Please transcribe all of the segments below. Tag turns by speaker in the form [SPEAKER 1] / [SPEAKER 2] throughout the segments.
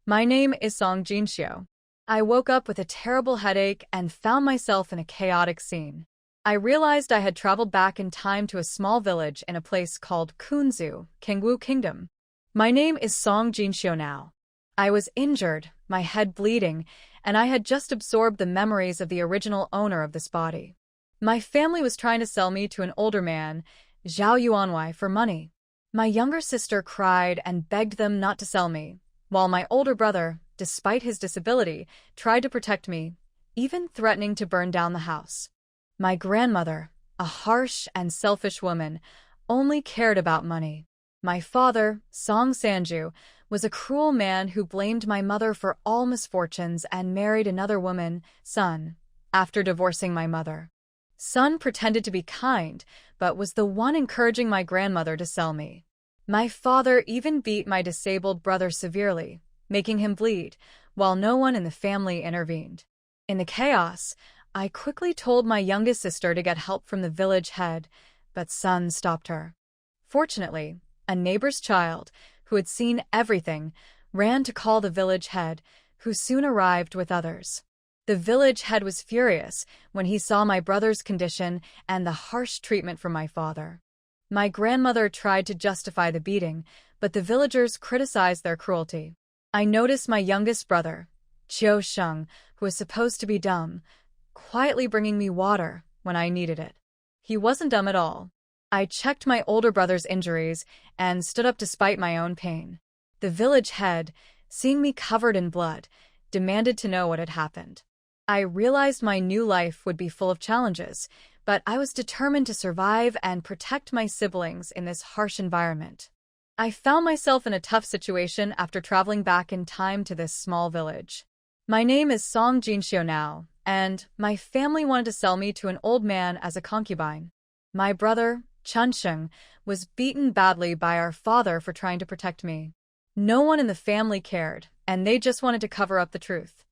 [SPEAKER 1] My name is Song Jinxiu. I woke up with a terrible headache and found myself in a chaotic scene. I realized I had traveled back in time to a small village in a place called Kunzu, Kingwu Kingdom. My name is Song Jinxiu now. I was injured, my head bleeding, and I had just absorbed the memories of the original owner of this body. My family was trying to sell me to an older man, Zhao Yuanwei, for money. My younger sister cried and begged them not to sell me, while my older brother, despite his disability, tried to protect me, even threatening to burn down the house. My grandmother, a harsh and selfish woman, only cared about money. My father, Song Sanju, was a cruel man who blamed my mother for all misfortunes and married another woman, Sun, after divorcing my mother. Sun pretended to be kind, but was the one encouraging my grandmother to sell me. My father even beat my disabled brother severely, making him bleed, while no one in the family intervened. In the chaos, I quickly told my youngest sister to get help from the village head, but Sun stopped her. Fortunately, a neighbor's child, who had seen everything, ran to call the village head, who soon arrived with others. The village head was furious when he saw my brother's condition and the harsh treatment from my father. My grandmother tried to justify the beating, but the villagers criticized their cruelty. I noticed my youngest brother, Chiu Sheng, who was supposed to be dumb, quietly bringing me water when I needed it. He wasn't dumb at all. I checked my older brother's injuries and stood up despite my own pain. The village head, seeing me covered in blood, demanded to know what had happened. I realized my new life would be full of challenges, but I was determined to survive and protect my siblings in this harsh environment. I found myself in a tough situation after traveling back in time to this small village. My name is Song Jinxiu now, and my family wanted to sell me to an old man as a concubine. My brother, Chunsheng, was beaten badly by our father for trying to protect me. No one in the family cared, and they just wanted to cover up the truth.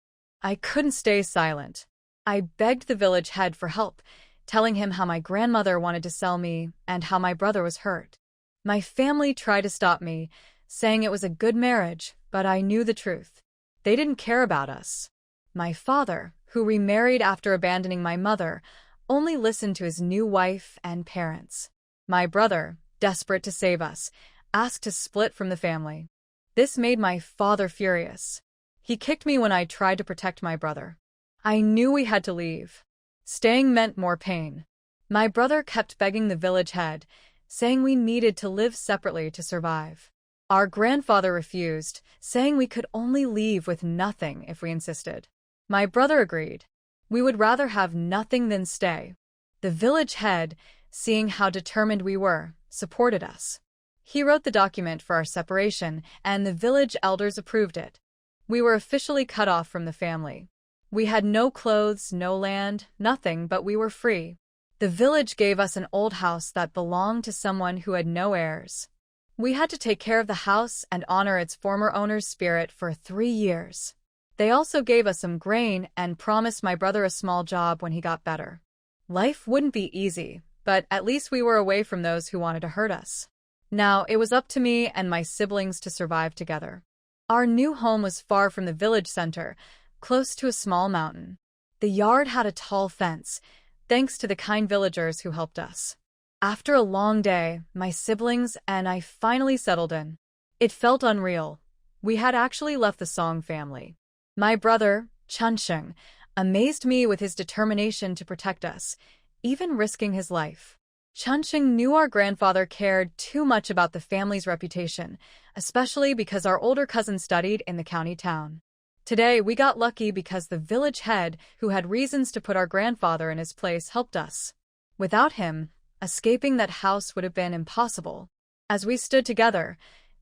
[SPEAKER 1] I couldn't stay silent. I begged the village head for help, telling him how my grandmother wanted to sell me and how my brother was hurt. My family tried to stop me, saying it was a good marriage, but I knew the truth. They didn't care about us. My father, who remarried after abandoning my mother, only listened to his new wife and parents. My brother, desperate to save us, asked to split from the family. This made my father furious. He kicked me when I tried to protect my brother. I knew we had to leave. Staying meant more pain. My brother kept begging the village head, saying we needed to live separately to survive. Our grandfather refused, saying we could only leave with nothing if we insisted. My brother agreed. We would rather have nothing than stay. The village head, seeing how determined we were, supported us. He wrote the document for our separation, and the village elders approved it. We were officially cut off from the family. We had no clothes, no land, nothing, but we were free. The village gave us an old house that belonged to someone who had no heirs. We had to take care of the house and honor its former owner's spirit for 3 years. They also gave us some grain and promised my brother a small job when he got better. Life wouldn't be easy, but at least we were away from those who wanted to hurt us. Now it was up to me and my siblings to survive together. Our new home was far from the village center, close to a small mountain. The yard had a tall fence, thanks to the kind villagers who helped us. After a long day, my siblings and I finally settled in. It felt unreal. We had actually left the Song family. My brother, Chunsheng, amazed me with his determination to protect us, even risking his life. Chunsheng knew our grandfather cared too much about the family's reputation, especially because our older cousin studied in the county town. Today, we got lucky because the village head, who had reasons to put our grandfather in his place, helped us. Without him, escaping that house would have been impossible. As we stood together,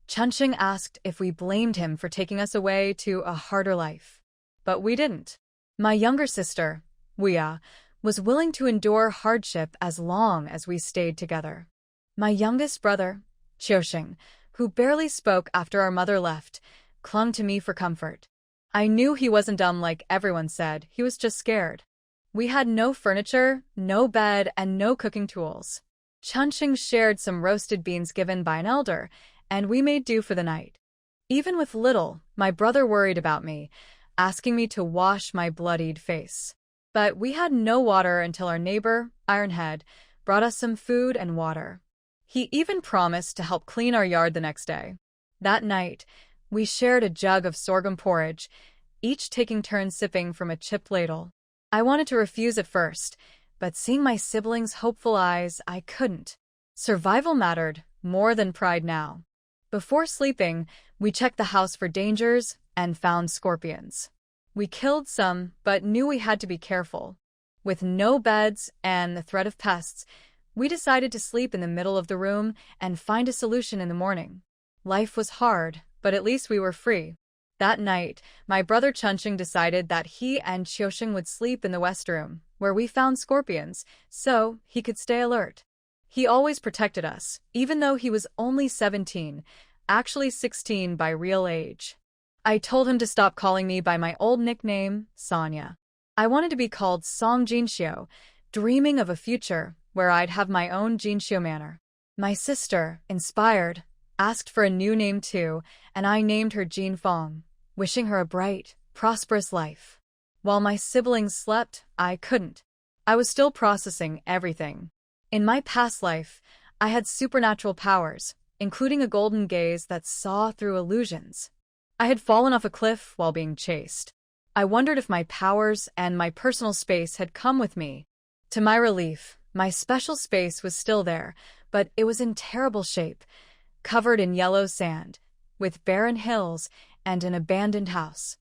[SPEAKER 1] Chunsheng asked if we blamed him for taking us away to a harder life. But we didn't. My younger sister, Wia, was willing to endure hardship as long as we stayed together. My youngest brother, Qiusheng, who barely spoke after our mother left, clung to me for comfort. I knew he wasn't dumb like everyone said, he was just scared. We had no furniture, no bed, and no cooking tools. Chunsheng shared some roasted beans given by an elder, and we made do for the night. Even with little, my brother worried about me, asking me to wash my bloodied face. But we had no water until our neighbor, Ironhead, brought us some food and water. He even promised to help clean our yard the next day. That night, we shared a jug of sorghum porridge, each taking turns sipping from a chipped ladle. I wanted to refuse at first, but seeing my siblings' hopeful eyes, I couldn't. Survival mattered more than pride now. Before sleeping, we checked the house for dangers and found scorpions. We killed some, but knew we had to be careful. With no beds and the threat of pests, we decided to sleep in the middle of the room and find a solution in the morning. Life was hard, but at least we were free. That night, my brother Chunching decided that he and Chioshing would sleep in the west room, where we found scorpions, so he could stay alert. He always protected us, even though he was only 17, actually 16 by real age. I told him to stop calling me by my old nickname, Sonia. I wanted to be called Song Jinxiu, dreaming of a future where I'd have my own Jinxiu manner. My sister, inspired, asked for a new name too, and I named her Jin Fong, wishing her a bright, prosperous life. While my siblings slept, I couldn't. I was still processing everything. In my past life, I had supernatural powers, including a golden gaze that saw through illusions. I had fallen off a cliff while being chased. I wondered if my powers and my personal space had come with me. To my relief, my special space was still there, but it was in terrible shape, covered in yellow sand, with barren hills and an abandoned house.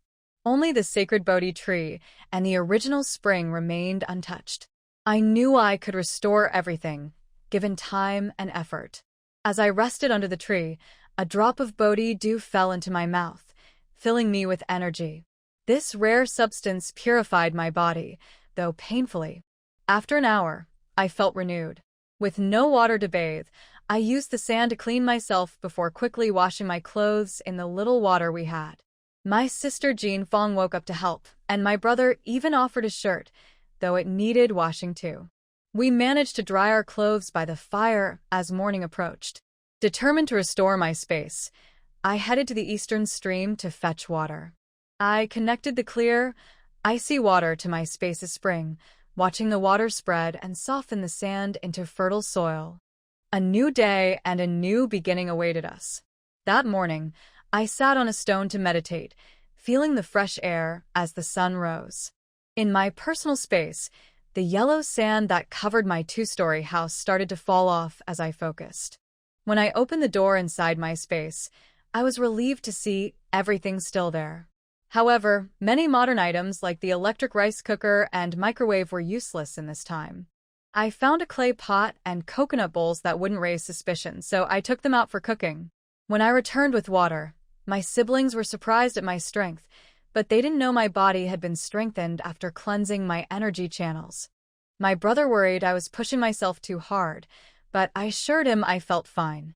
[SPEAKER 1] Only the sacred Bodhi tree and the original spring remained untouched. I knew I could restore everything, given time and effort. As I rested under the tree, a drop of Bodhi dew fell into my mouth, filling me with energy. This rare substance purified my body, though painfully. After an hour, I felt renewed. With no water to bathe, I used the sand to clean myself before quickly washing my clothes in the little water we had. My sister Jean Fong woke up to help, and my brother even offered a shirt, though it needed washing too. We managed to dry our clothes by the fire as morning approached. Determined to restore my space, I headed to the eastern stream to fetch water. I connected the clear, icy water to my space's spring, watching the water spread and soften the sand into fertile soil. A new day and a new beginning awaited us. That morning, I sat on a stone to meditate, feeling the fresh air as the sun rose. In my personal space, the yellow sand that covered my two-story house started to fall off as I focused. When I opened the door inside my space, I was relieved to see everything still there. However, many modern items like the electric rice cooker and microwave were useless in this time. I found a clay pot and coconut bowls that wouldn't raise suspicion, so I took them out for cooking. When I returned with water, my siblings were surprised at my strength, but they didn't know my body had been strengthened after cleansing my energy channels. My brother worried I was pushing myself too hard, but I assured him I felt fine.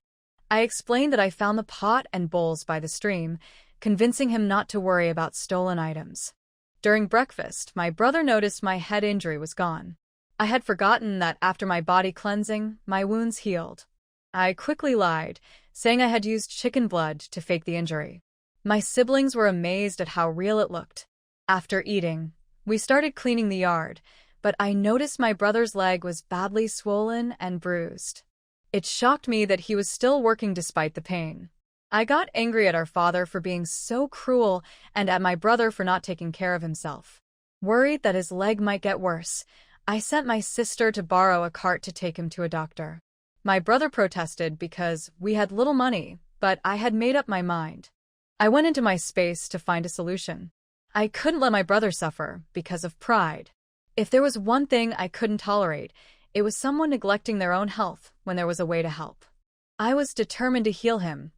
[SPEAKER 1] I explained that I found the pot and bowls by the stream, convincing him not to worry about stolen items. During breakfast, my brother noticed my head injury was gone. I had forgotten that after my body cleansing, my wounds healed. I quickly lied, saying I had used chicken blood to fake the injury. My siblings were amazed at how real it looked. After eating, we started cleaning the yard, but I noticed my brother's leg was badly swollen and bruised. It shocked me that he was still working despite the pain. I got angry at our father for being so cruel and at my brother for not taking care of himself. Worried that his leg might get worse, I sent my sister to borrow a cart to take him to a doctor. My brother protested because we had little money, but I had made up my mind. I went into my space to find a solution. I couldn't let my brother suffer because of pride. If there was one thing I couldn't tolerate, it was someone neglecting their own health when there was a way to help. I was determined to heal him,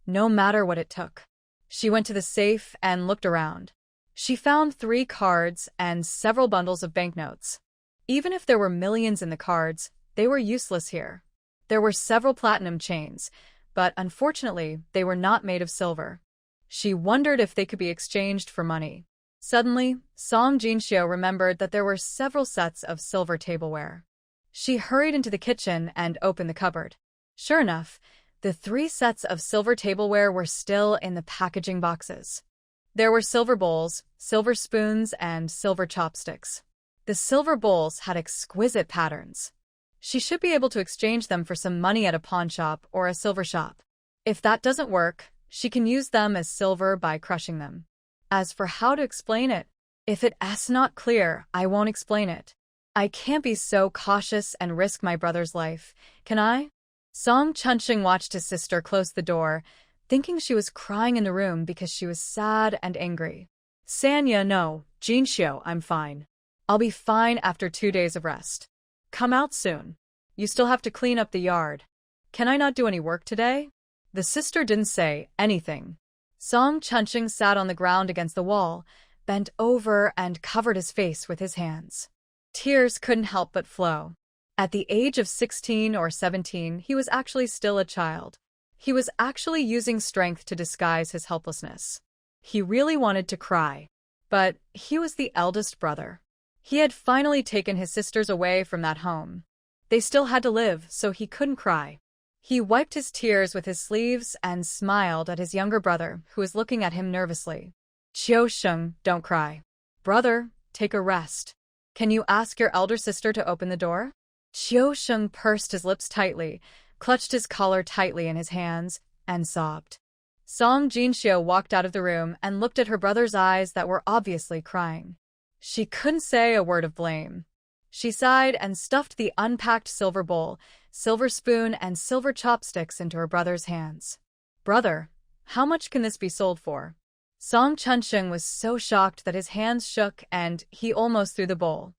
[SPEAKER 1] no matter what it took. She went to the safe and looked around. She found 3 cards and several bundles of banknotes. Even if there were millions in the cards, they were useless here. There were several platinum chains, but unfortunately, they were not made of silver. She wondered if they could be exchanged for money. Suddenly, Song Jinxiu remembered that there were several sets of silver tableware. She hurried into the kitchen and opened the cupboard. Sure enough, The 3 sets of silver tableware were still in the packaging boxes. There were silver bowls, silver spoons, and silver chopsticks. The silver bowls had exquisite patterns. She should be able to exchange them for some money at a pawn shop or a silver shop. If that doesn't work, she can use them as silver by crushing them. As for how to explain it, if it's not clear, I won't explain it. I can't be so cautious and risk my brother's life, can I? Song Chunsheng watched his sister close the door, thinking she was crying in the room because she was sad and angry. Sanya, no, Jinxiu, I'm fine. I'll be fine after 2 days of rest. Come out soon. You still have to clean up the yard. Can I not do any work today? The sister didn't say anything. Song Chunsheng sat on the ground against the wall, bent over and covered his face with his hands. Tears couldn't help but flow. At the age of 16 or 17, he was actually still a child. He was actually using strength to disguise his helplessness. He really wanted to cry. But he was the eldest brother. He had finally taken his sisters away from that home. They still had to live, so he couldn't cry. He wiped his tears with his sleeves and smiled at his younger brother, who was looking at him nervously. Qiusheng, don't cry. Brother, take a rest. Can you ask your elder sister to open the door? Qiusheng pursed his lips tightly, clutched his collar tightly in his hands, and sobbed. Song Jinxiu walked out of the room and looked at her brother's eyes that were obviously crying. She couldn't say a word of blame. She sighed and stuffed the unpacked silver bowl, silver spoon, and silver chopsticks into her brother's hands. Brother, how much can this be sold for? Song Chunsheng was so shocked that his hands shook and he almost threw the bowl.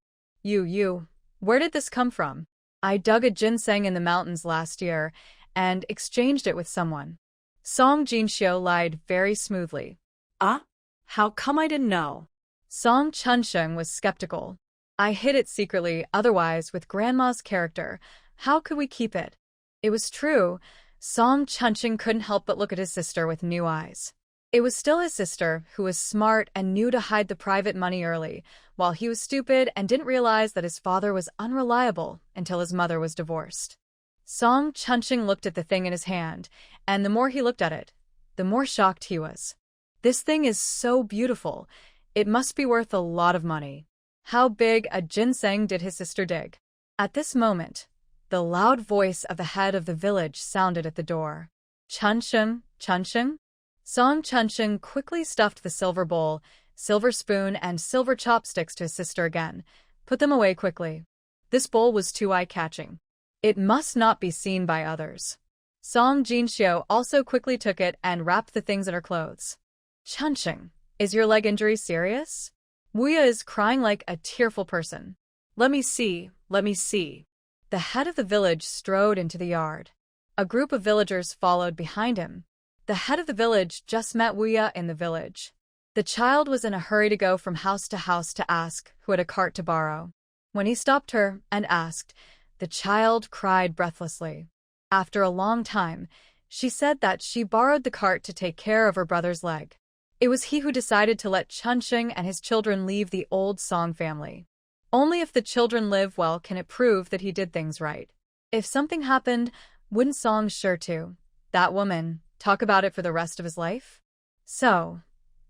[SPEAKER 1] Where did this come from? I dug a ginseng in the mountains last year and exchanged it with someone. Song Jinxiu lied very smoothly. How come I didn't know? Song Chunsheng was skeptical. I hid it secretly, otherwise with Grandma's character, how could we keep it? It was true. Song Chunsheng couldn't help but look at his sister with new eyes. It was still his sister, who was smart and knew to hide the private money early, while he was stupid and didn't realize that his father was unreliable until his mother was divorced. Song Chunsheng looked at the thing in his hand, and the more he looked at it, the more shocked he was. This thing is so beautiful. It must be worth a lot of money. How big a ginseng did his sister dig? At this moment, the loud voice of the head of the village sounded at the door. Chunsheng, Chunsheng? Song Chunsheng quickly stuffed the silver bowl, silver spoon, and silver chopsticks to his sister again. Put them away quickly. This bowl was too eye-catching. It must not be seen by others. Song Jinxiu also quickly took it and wrapped the things in her clothes. Chunsheng, is your leg injury serious? Wuya is crying like a tearful person. Let me see. The head of the village strode into the yard. A group of villagers followed behind him. The head of the village just met Wuya in the village. The child was in a hurry to go from house to house to ask who had a cart to borrow. When he stopped her and asked, the child cried breathlessly. After a long time, she said that she borrowed the cart to take care of her brother's leg. It was he who decided to let Chunsheng and his children leave the old Song family. Only if the children live well can it prove that he did things right. If something happened, wouldn't Song sure to, that woman, talk about it for the rest of his life? So,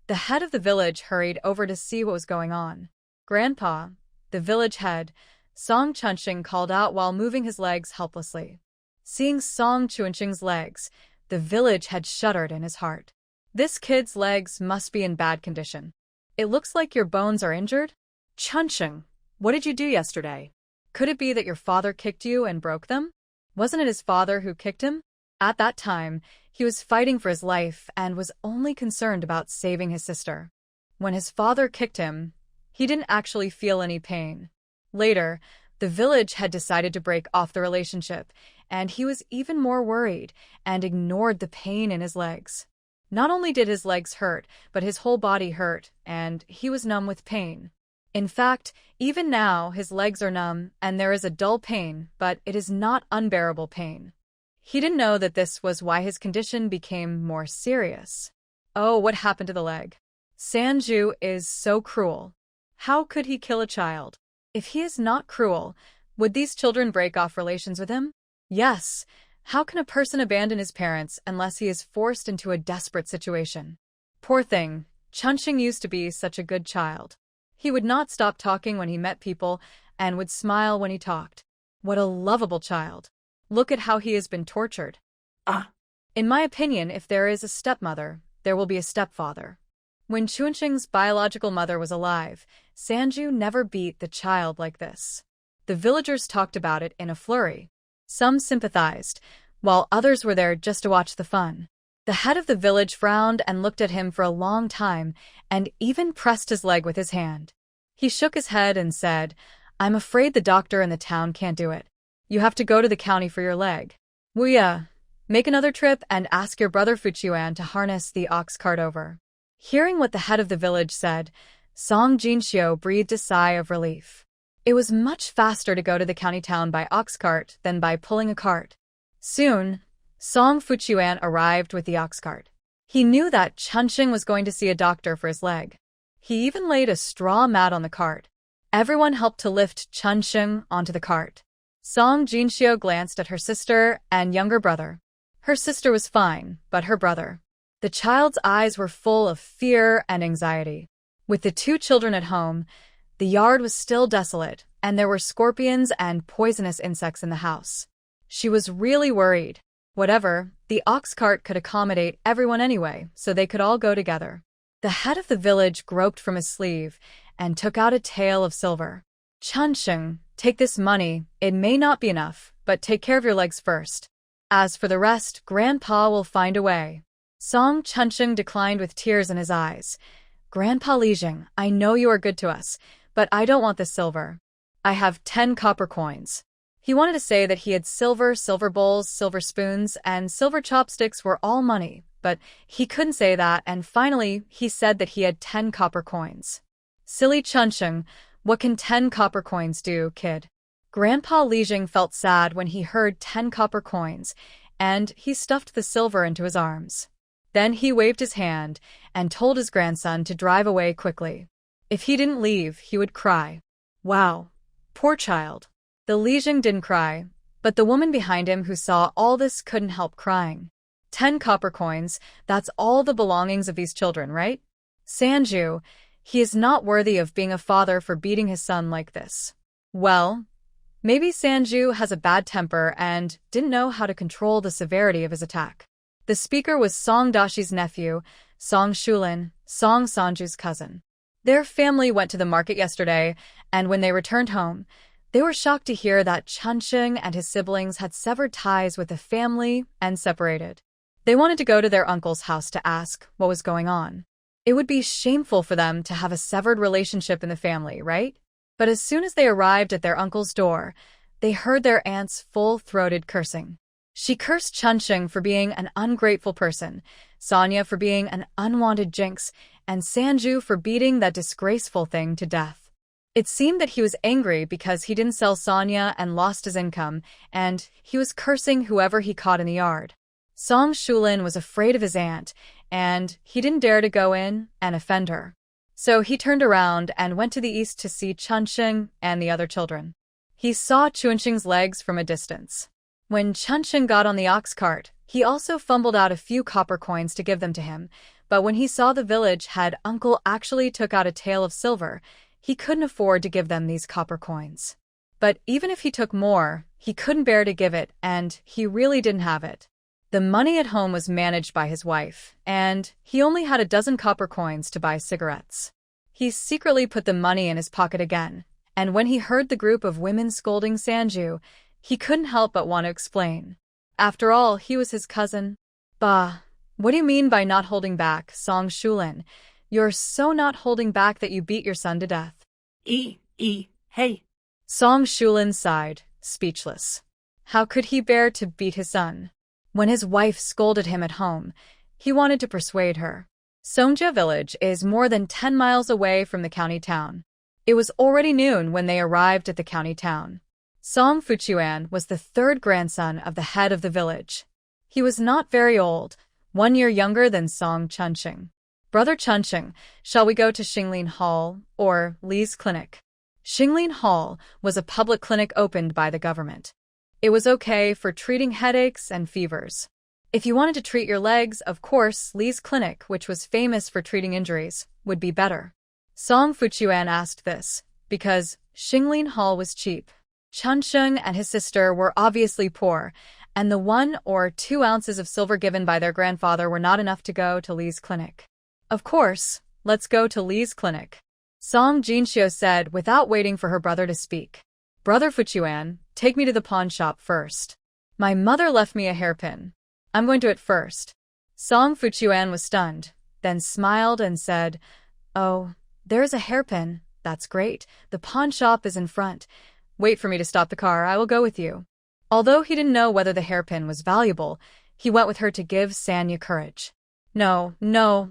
[SPEAKER 1] the head of the village hurried over to see what was going on. Grandpa, the village head, Song Chunsheng called out while moving his legs helplessly. Seeing Song Chunsheng's legs, the village had shuddered in his heart. This kid's legs must be in bad condition. It looks like your bones are injured? Chunsheng, what did you do yesterday? Could it be that your father kicked you and broke them? Wasn't it his father who kicked him? At that time, he was fighting for his life and was only concerned about saving his sister. When his father kicked him, he didn't actually feel any pain. Later, the village had decided to break off the relationship, and he was even more worried and ignored the pain in his legs. Not only did his legs hurt, but his whole body hurt, and he was numb with pain. In fact, even now his legs are numb and there is a dull pain, but it is not unbearable pain. He didn't know that this was why his condition became more serious. Oh, what happened to the leg? Sanju is so cruel. How could he kill a child? If he is not cruel, would these children break off relations with him? Yes. How can a person abandon his parents unless he is forced into a desperate situation? Poor thing, Chunxing used to be such a good child. He would not stop talking when he met people and would smile when he talked. What a lovable child. Look at how he has been tortured. In my opinion, if there is a stepmother, there will be a stepfather. When Chunxing's biological mother was alive, Sanju never beat the child like this. The villagers talked about it in a flurry. Some sympathized, while others were there just to watch the fun. The head of the village frowned and looked at him for a long time and even pressed his leg with his hand. He shook his head and said, "I'm afraid the doctor in the town can't do it. You have to go to the county for your leg. Wuya, make another trip and ask your brother Fuchuan to harness the ox cart over." Hearing what the head of the village said, Song Jinxiu breathed a sigh of relief. It was much faster to go to the county town by ox cart than by pulling a cart. Soon, Song Fuchuan arrived with the ox cart. He knew that Chunxing was going to see a doctor for his leg. He even laid a straw mat on the cart. Everyone helped to lift Chunxing onto the cart. Song Jinxiu glanced at her sister and younger brother. Her sister was fine, but her brother. The child's eyes were full of fear and anxiety. With the two children at home, the yard was still desolate, and there were scorpions and poisonous insects in the house. She was really worried. Whatever, the ox cart could accommodate everyone anyway, so they could all go together. The head of the village groped from his sleeve and took out a tael of silver. "Chunxing, take this money. It may not be enough, but take care of your legs first. As for the rest, Grandpa will find a way." Song Chunxing declined with tears in his eyes. "Grandpa Lijing, I know you are good to us, but I don't want the silver. I have 10 copper coins." He wanted to say that he had silver bowls, silver spoons, and silver chopsticks were all money, but he couldn't say that, and finally he said that he had 10 copper coins. "Silly Chunxing, what can 10 copper coins do, kid?" Grandpa Lijing felt sad when he heard 10 copper coins, and he stuffed the silver into his arms. Then he waved his hand and told his grandson to drive away quickly. If he didn't leave, he would cry. Wow, poor child. The Lijing didn't cry, but the woman behind him who saw all this couldn't help crying. 10 copper coins, that's all the belongings of these children, right? Sanju, he is not worthy of being a father for beating his son like this. Well, maybe Sanju has a bad temper and didn't know how to control the severity of his attack. The speaker was Song Dashi's nephew, Song Shulin, Song Sanju's cousin. Their family went to the market yesterday, and when they returned home, they were shocked to hear that Chunxing and his siblings had severed ties with the family and separated. They wanted to go to their uncle's house to ask what was going on. It would be shameful for them to have a severed relationship in the family, right? But as soon as they arrived at their uncle's door, they heard their aunt's full-throated cursing. She cursed Chunxing for being an ungrateful person, Sonia for being an unwanted jinx, and Sanju for beating that disgraceful thing to death. It seemed that he was angry because he didn't sell Sonia and lost his income, and he was cursing whoever he caught in the yard. Song Shulin was afraid of his aunt, and he didn't dare to go in and offend her. So he turned around and went to the east to see Chunxing and the other children. He saw Chunxing's legs from a distance. When Chunxing got on the ox cart, he also fumbled out a few copper coins to give them to him, but when he saw the village head uncle actually took out a tael of silver, he couldn't afford to give them these copper coins. But even if he took more, he couldn't bear to give it, and he really didn't have it. The money at home was managed by his wife, and he only had a dozen copper coins to buy cigarettes. He secretly put the money in his pocket again, and when he heard the group of women scolding Sanju, he couldn't help but want to explain. After all, he was his cousin. Bah, what do you mean by not holding back, Song Shulin? You're so not holding back that you beat your son to death.
[SPEAKER 2] Hey.
[SPEAKER 1] Song Shulin sighed, speechless. How could he bear to beat his son? When his wife scolded him at home, he wanted to persuade her. Songjia village is more than 10 miles away from the county town. It was already noon when they arrived at the county town. Song Fuchuan was the third grandson of the head of the village. He was not very old, 1 year younger than Song Chunxing. Brother Chunxing, shall we go to Xinglin Hall, or Li's clinic? Xinglin Hall was a public clinic opened by the government. It was okay for treating headaches and fevers. If you wanted to treat your legs, of course, Lee's clinic, which was famous for treating injuries, would be better. Song Fuchuan asked this because Xinglin Hall was cheap. Chunsheng and his sister were obviously poor, and the 1 or 2 ounces of silver given by their grandfather were not enough to go to Lee's clinic. Of course, let's go to Lee's clinic, Song Jinxiu said without waiting for her brother to speak. Brother Fuchuan, take me to the pawn shop first. My mother left me a hairpin. I'm going to it first. Song Fuchuan was stunned, then smiled and said, Oh, there's a hairpin. That's great. The pawn shop is in front. Wait for me to stop the car. I will go with you. Although he didn't know whether the hairpin was valuable, he went with her to give Sanya courage. No,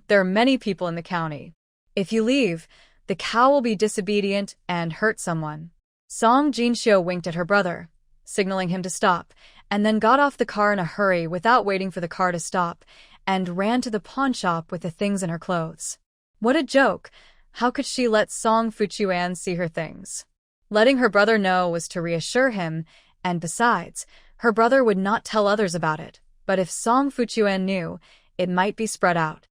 [SPEAKER 1] there are many people in the county. If you leave, the cow will be disobedient and hurt someone. Song Jinxiu winked at her brother, signaling him to stop, and then got off the car in a hurry without waiting for the car to stop, and ran to the pawn shop with the things in her clothes. What a joke! How could she let Song Fuchuan see her things? Letting her brother know was to reassure him, and besides, her brother would not tell others about it, but if Song Fuchuan knew, it might be spread out.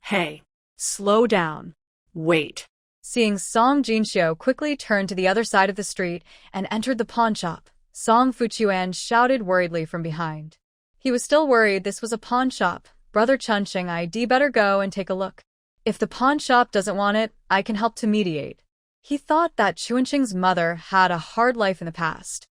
[SPEAKER 2] Hey, slow down. Wait.
[SPEAKER 1] Seeing Song Jinxiu quickly turn to the other side of the street and entered the pawn shop, Song Fuchuan shouted worriedly from behind. He was still worried this was a pawn shop. Brother Chunsheng, I'd better go and take a look. If the pawn shop doesn't want it, I can help to mediate. He thought that Chunsheng's mother had a hard life in the past.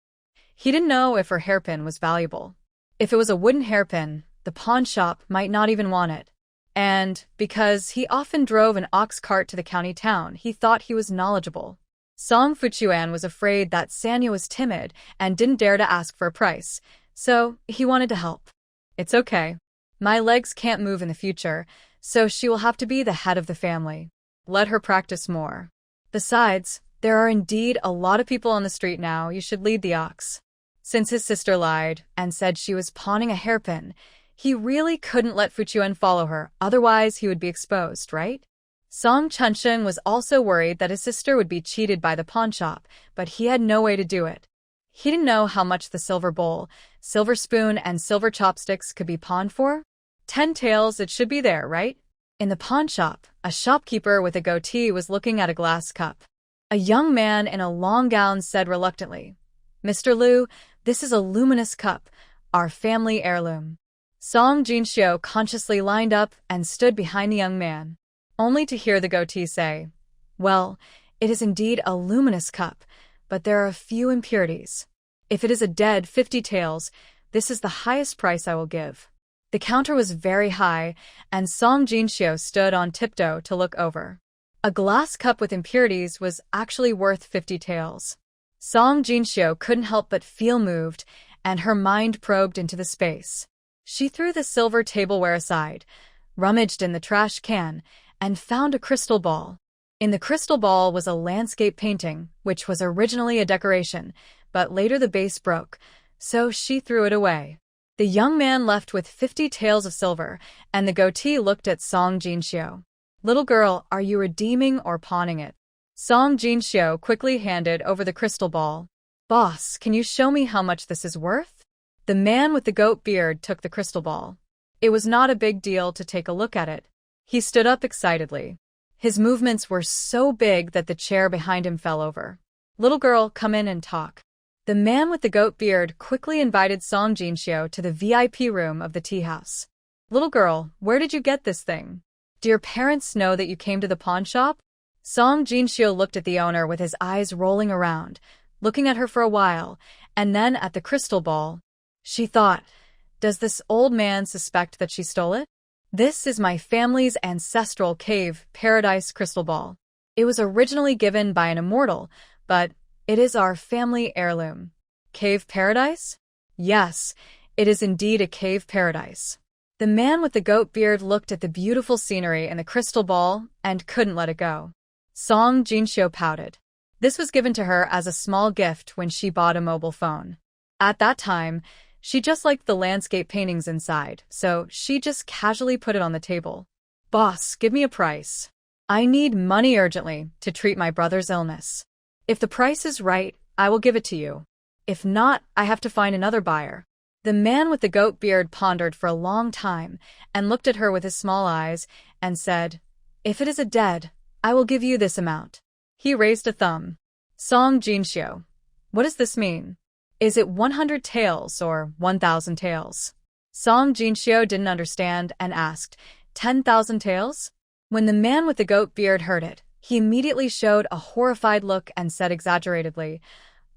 [SPEAKER 1] He didn't know if her hairpin was valuable. If it was a wooden hairpin, the pawn shop might not even want it. And, because he often drove an ox cart to the county town, he thought he was knowledgeable. Song Fuchuan was afraid that Sanya was timid and didn't dare to ask for a price, so he wanted to help. It's okay. My legs can't move in the future, so she will have to be the head of the family. Let her practice more. Besides, there are indeed a lot of people on the street now. You should lead the ox. Since his sister lied and said she was pawning a hairpin, he really couldn't let Fuchuan follow her, otherwise he would be exposed, right? Song Chunsheng was also worried that his sister would be cheated by the pawn shop, but he had no way to do it. He didn't know how much the silver bowl, silver spoon, and silver chopsticks could be pawned for. 10 taels, it should be there, right? In the pawn shop, a shopkeeper with a goatee was looking at a glass cup. A young man in a long gown said reluctantly, Mr. Liu, this is a luminous cup, our family heirloom. Song Jinxiu consciously lined up and stood behind the young man, only to hear the goatee say, Well, it is indeed a luminous cup, but there are a few impurities. If it is a dead 50 taels, this is the highest price I will give. The counter was very high, and Song Jinxiu stood on tiptoe to look over. A glass cup with impurities was actually worth 50 taels. Song Jinxiu couldn't help but feel moved, and her mind probed into the space. She threw the silver tableware aside, rummaged in the trash can, and found a crystal ball. In the crystal ball was a landscape painting, which was originally a decoration, but later the base broke, so she threw it away. The young man left with 50 taels of silver, and the goatee looked at Song Jinxiu. Little girl, are you redeeming or pawning it? Song Jinxiu quickly handed over the crystal ball. Boss, can you show me how much this is worth? The man with the goat beard took the crystal ball. It was not a big deal to take a look at it. He stood up excitedly. His movements were so big that the chair behind him fell over. Little girl, come in and talk. The man with the goat beard quickly invited Song Jinxiu to the VIP room of the tea house. Little girl, where did you get this thing? Do your parents know that you came to the pawn shop? Song Jinxiu looked at the owner with his eyes rolling around, looking at her for a while, and then at the crystal ball. She thought, does this old man suspect that she stole it? This is my family's ancestral cave paradise crystal ball. It was originally given by an immortal, but it is our family heirloom. Cave paradise? Yes, it is indeed a cave paradise. The man with the goat beard looked at the beautiful scenery in the crystal ball and couldn't let it go. Song Jinxiu pouted. This was given to her as a small gift when she bought a mobile phone. At that time, she just liked the landscape paintings inside, so she just casually put it on the table. Boss, give me a price. I need money urgently to treat my brother's illness. If the price is right, I will give it to you. If not, I have to find another buyer. The man with the goat beard pondered for a long time and looked at her with his small eyes and said, "If it is a dead, I will give you this amount." He raised a thumb. Song Jinxiu. What does this mean? Is it 100 taels or 1,000 taels? Song Jinxiu didn't understand and asked, 10,000 taels? When the man with the goat beard heard it, he immediately showed a horrified look and said exaggeratedly,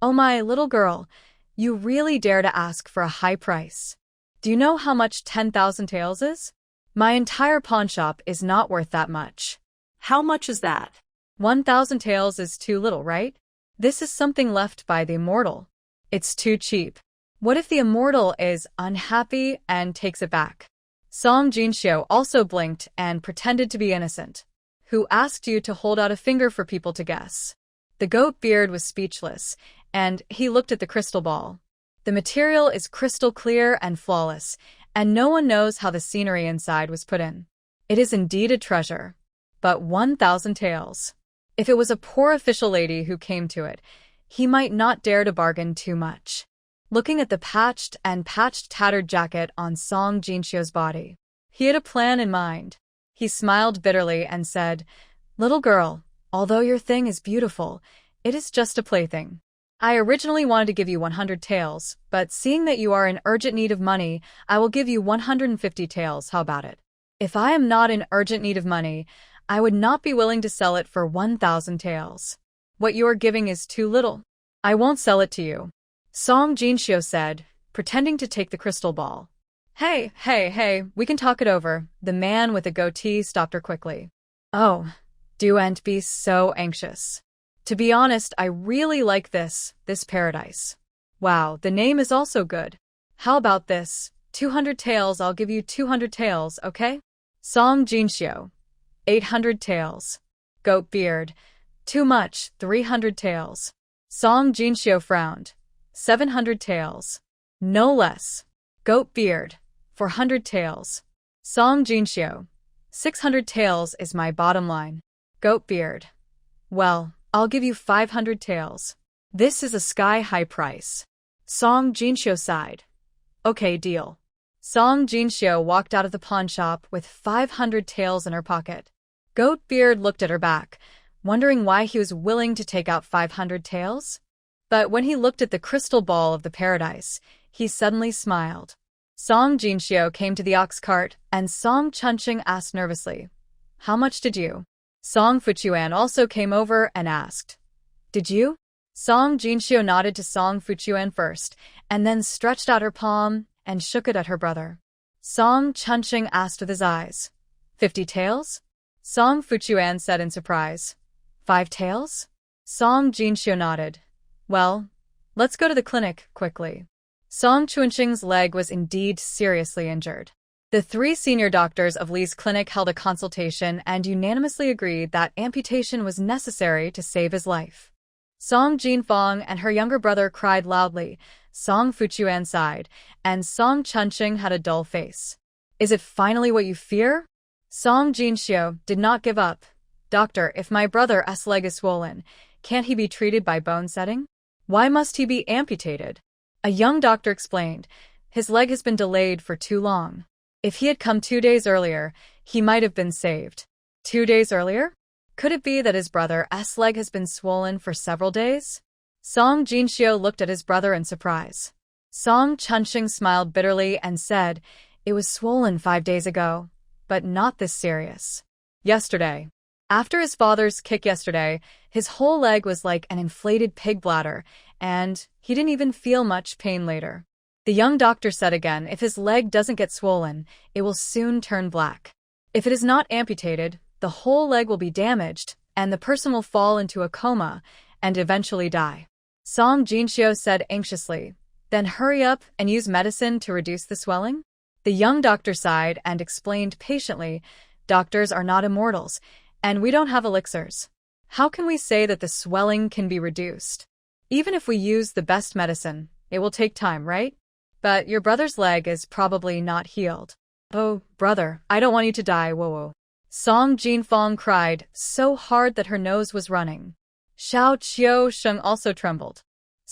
[SPEAKER 1] "Oh my little girl, you really dare to ask for a high price. Do you know how much 10,000 taels is? My entire pawnshop is not worth that much."
[SPEAKER 2] How much is that?
[SPEAKER 1] 1,000 taels is too little, right? This is something left by the immortal. It's too cheap. What if the immortal is unhappy and takes it back? Song Jinxiu also blinked and pretended to be innocent. Who asked you to hold out a finger for people to guess? The goat beard was speechless, and he looked at the crystal ball. The material is crystal clear and flawless, and no one knows how the scenery inside was put in. It is indeed a treasure. But 1,000 taels. If it was a poor official lady who came to it, he might not dare to bargain too much. Looking at the patched tattered jacket on Song Jinxiu's body, he had a plan in mind. He smiled bitterly and said, "Little girl, although your thing is beautiful, it is just a plaything. I originally wanted to give you 100 taels, but seeing that you are in urgent need of money, I will give you 150 taels. How about it? If I am not in urgent need of money, I would not be willing to sell it for 1,000 taels. What you are giving is too little. I won't sell it to you." Song Jinxiu said, pretending to take the crystal ball. Hey, we can talk it over." The man with the goatee stopped her quickly. "Oh, don't be so anxious. To be honest, I really like this paradise. Wow, the name is also good. How about this? 200 taels, I'll give you 200 taels, okay?" Song Jinxiu. 800 taels. Goat beard. Too much, 300 taels. Song Jinxiu frowned. 700 taels. No less. Goat beard. 400 taels. Song Jinxiu. 600 taels is my bottom line. Goat beard. Well, I'll give you 500 taels. This is a sky-high price. Song Jinxiu sighed. Okay, deal. Song Jinxiu walked out of the pawnshop with 500 taels in her pocket. Goat beard looked at her back, wondering why he was willing to take out 500 taels. But when he looked at the crystal ball of the paradise, he suddenly smiled. Song Jinxiu came to the ox cart, and Song Chunqing asked nervously, "How much did you?" Song Fuchuan also came over and asked, "Did you?" Song Jinxiu nodded to Song Fuchuan first, and then stretched out her palm and shook it at her brother. Song Chunqing asked with his eyes, 50 taels? Song Fuchuan said in surprise, 5 taels? Song Jinxiu nodded. Well, let's go to the clinic, quickly. Song Chunqing's leg was indeed seriously injured. The 3 senior doctors of Li's clinic held a consultation and unanimously agreed that amputation was necessary to save his life. Song Jinfeng and her younger brother cried loudly, Song Fuchuan sighed, and Song Chunqing had a dull face. Is it finally what you fear? Song Jinxiu did not give up. Doctor, if my brother's leg is swollen, can't he be treated by bone setting? Why must he be amputated? A young doctor explained, his leg has been delayed for too long. If he had come 2 days earlier, he might have been saved. 2 days earlier? Could it be that his brother's leg has been swollen for several days? Song Jinxiu looked at his brother in surprise. Song Chunqing smiled bitterly and said, it was swollen 5 days ago, but not this serious. Yesterday. After his father's kick yesterday, his whole leg was like an inflated pig bladder, and he didn't even feel much pain later. The young doctor said again, if his leg doesn't get swollen, it will soon turn black. If it is not amputated, the whole leg will be damaged, and the person will fall into a coma and eventually die. Song Jinxiu said anxiously, then hurry up and use medicine to reduce the swelling? The young doctor sighed and explained patiently, doctors are not immortals, and we don't have elixirs. How can we say that the swelling can be reduced? Even if we use the best medicine, it will take time, right? But your brother's leg is probably not healed. Oh, brother, I don't want you to die, whoa. Song Jinfeng cried so hard that her nose was running. Xiao Qiu Sheng also trembled.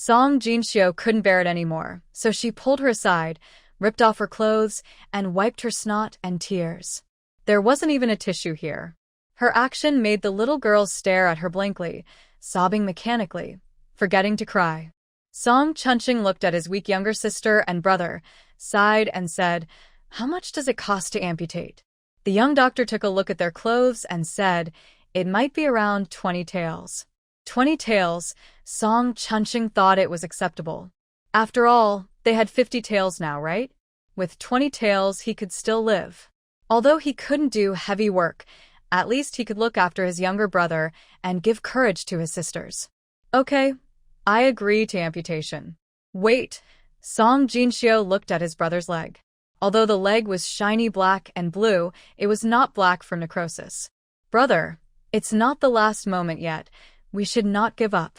[SPEAKER 1] Song Jinxio couldn't bear it anymore, so she pulled her aside, ripped off her clothes, and wiped her snot and tears. There wasn't even a tissue here. Her action made the little girls stare at her blankly, sobbing mechanically, forgetting to cry. Song Chunching looked at his weak younger sister and brother, sighed and said, "How much does it cost to amputate?" The young doctor took a look at their clothes and said, "It might be around 20 taels." 20 taels, Song Chunching thought it was acceptable. After all, they had 50 taels now, right? With 20 taels, he could still live. Although he couldn't do heavy work, at least he could look after his younger brother and give courage to his sisters. "Okay, I agree to amputation." "Wait." Song Jinxio looked at his brother's leg. Although the leg was shiny black and blue, it was not black from necrosis. "Brother, it's not the last moment yet. We should not give up."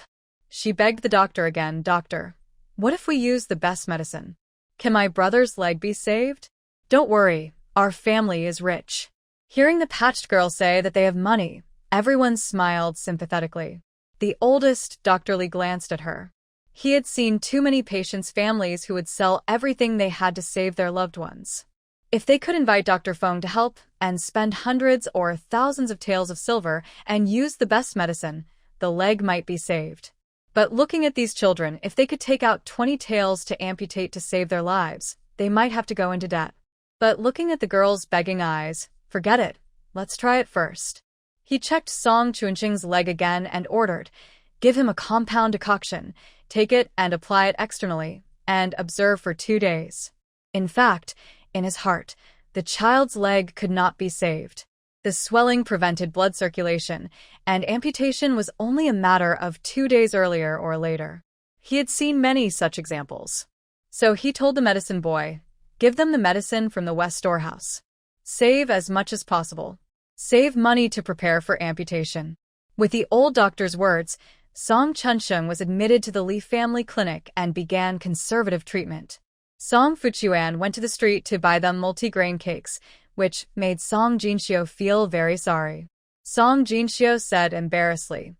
[SPEAKER 1] She begged the doctor again, "Doctor, what if we use the best medicine? Can my brother's leg be saved?" "Don't worry, our family is rich." Hearing the patched girl say that they have money, everyone smiled sympathetically. The oldest, Dr. Lee, glanced at her. He had seen too many patients' families who would sell everything they had to save their loved ones. If they could invite Dr. Feng to help and spend hundreds or thousands of taels of silver and use the best medicine, the leg might be saved. But looking at these children, if they could take out 20 taels to amputate to save their lives, they might have to go into debt. But looking at the girl's begging eyes, forget it. Let's try it first. He checked Song Chunching's leg again and ordered, "Give him a compound decoction, take it and apply it externally, and observe for 2 days." In fact, in his heart, the child's leg could not be saved. The swelling prevented blood circulation, and amputation was only a matter of 2 days earlier or later. He had seen many such examples. So he told the medicine boy, "Give them the medicine from the West storehouse. Save as much as possible. Save money to prepare for amputation." With the old doctor's words, Song Chuncheng was admitted to the Li family clinic and began conservative treatment. Song Fuchuan went to the street to buy them multi-grain cakes, which made Song Jinxio feel very sorry. Song Jinxio said embarrassedly,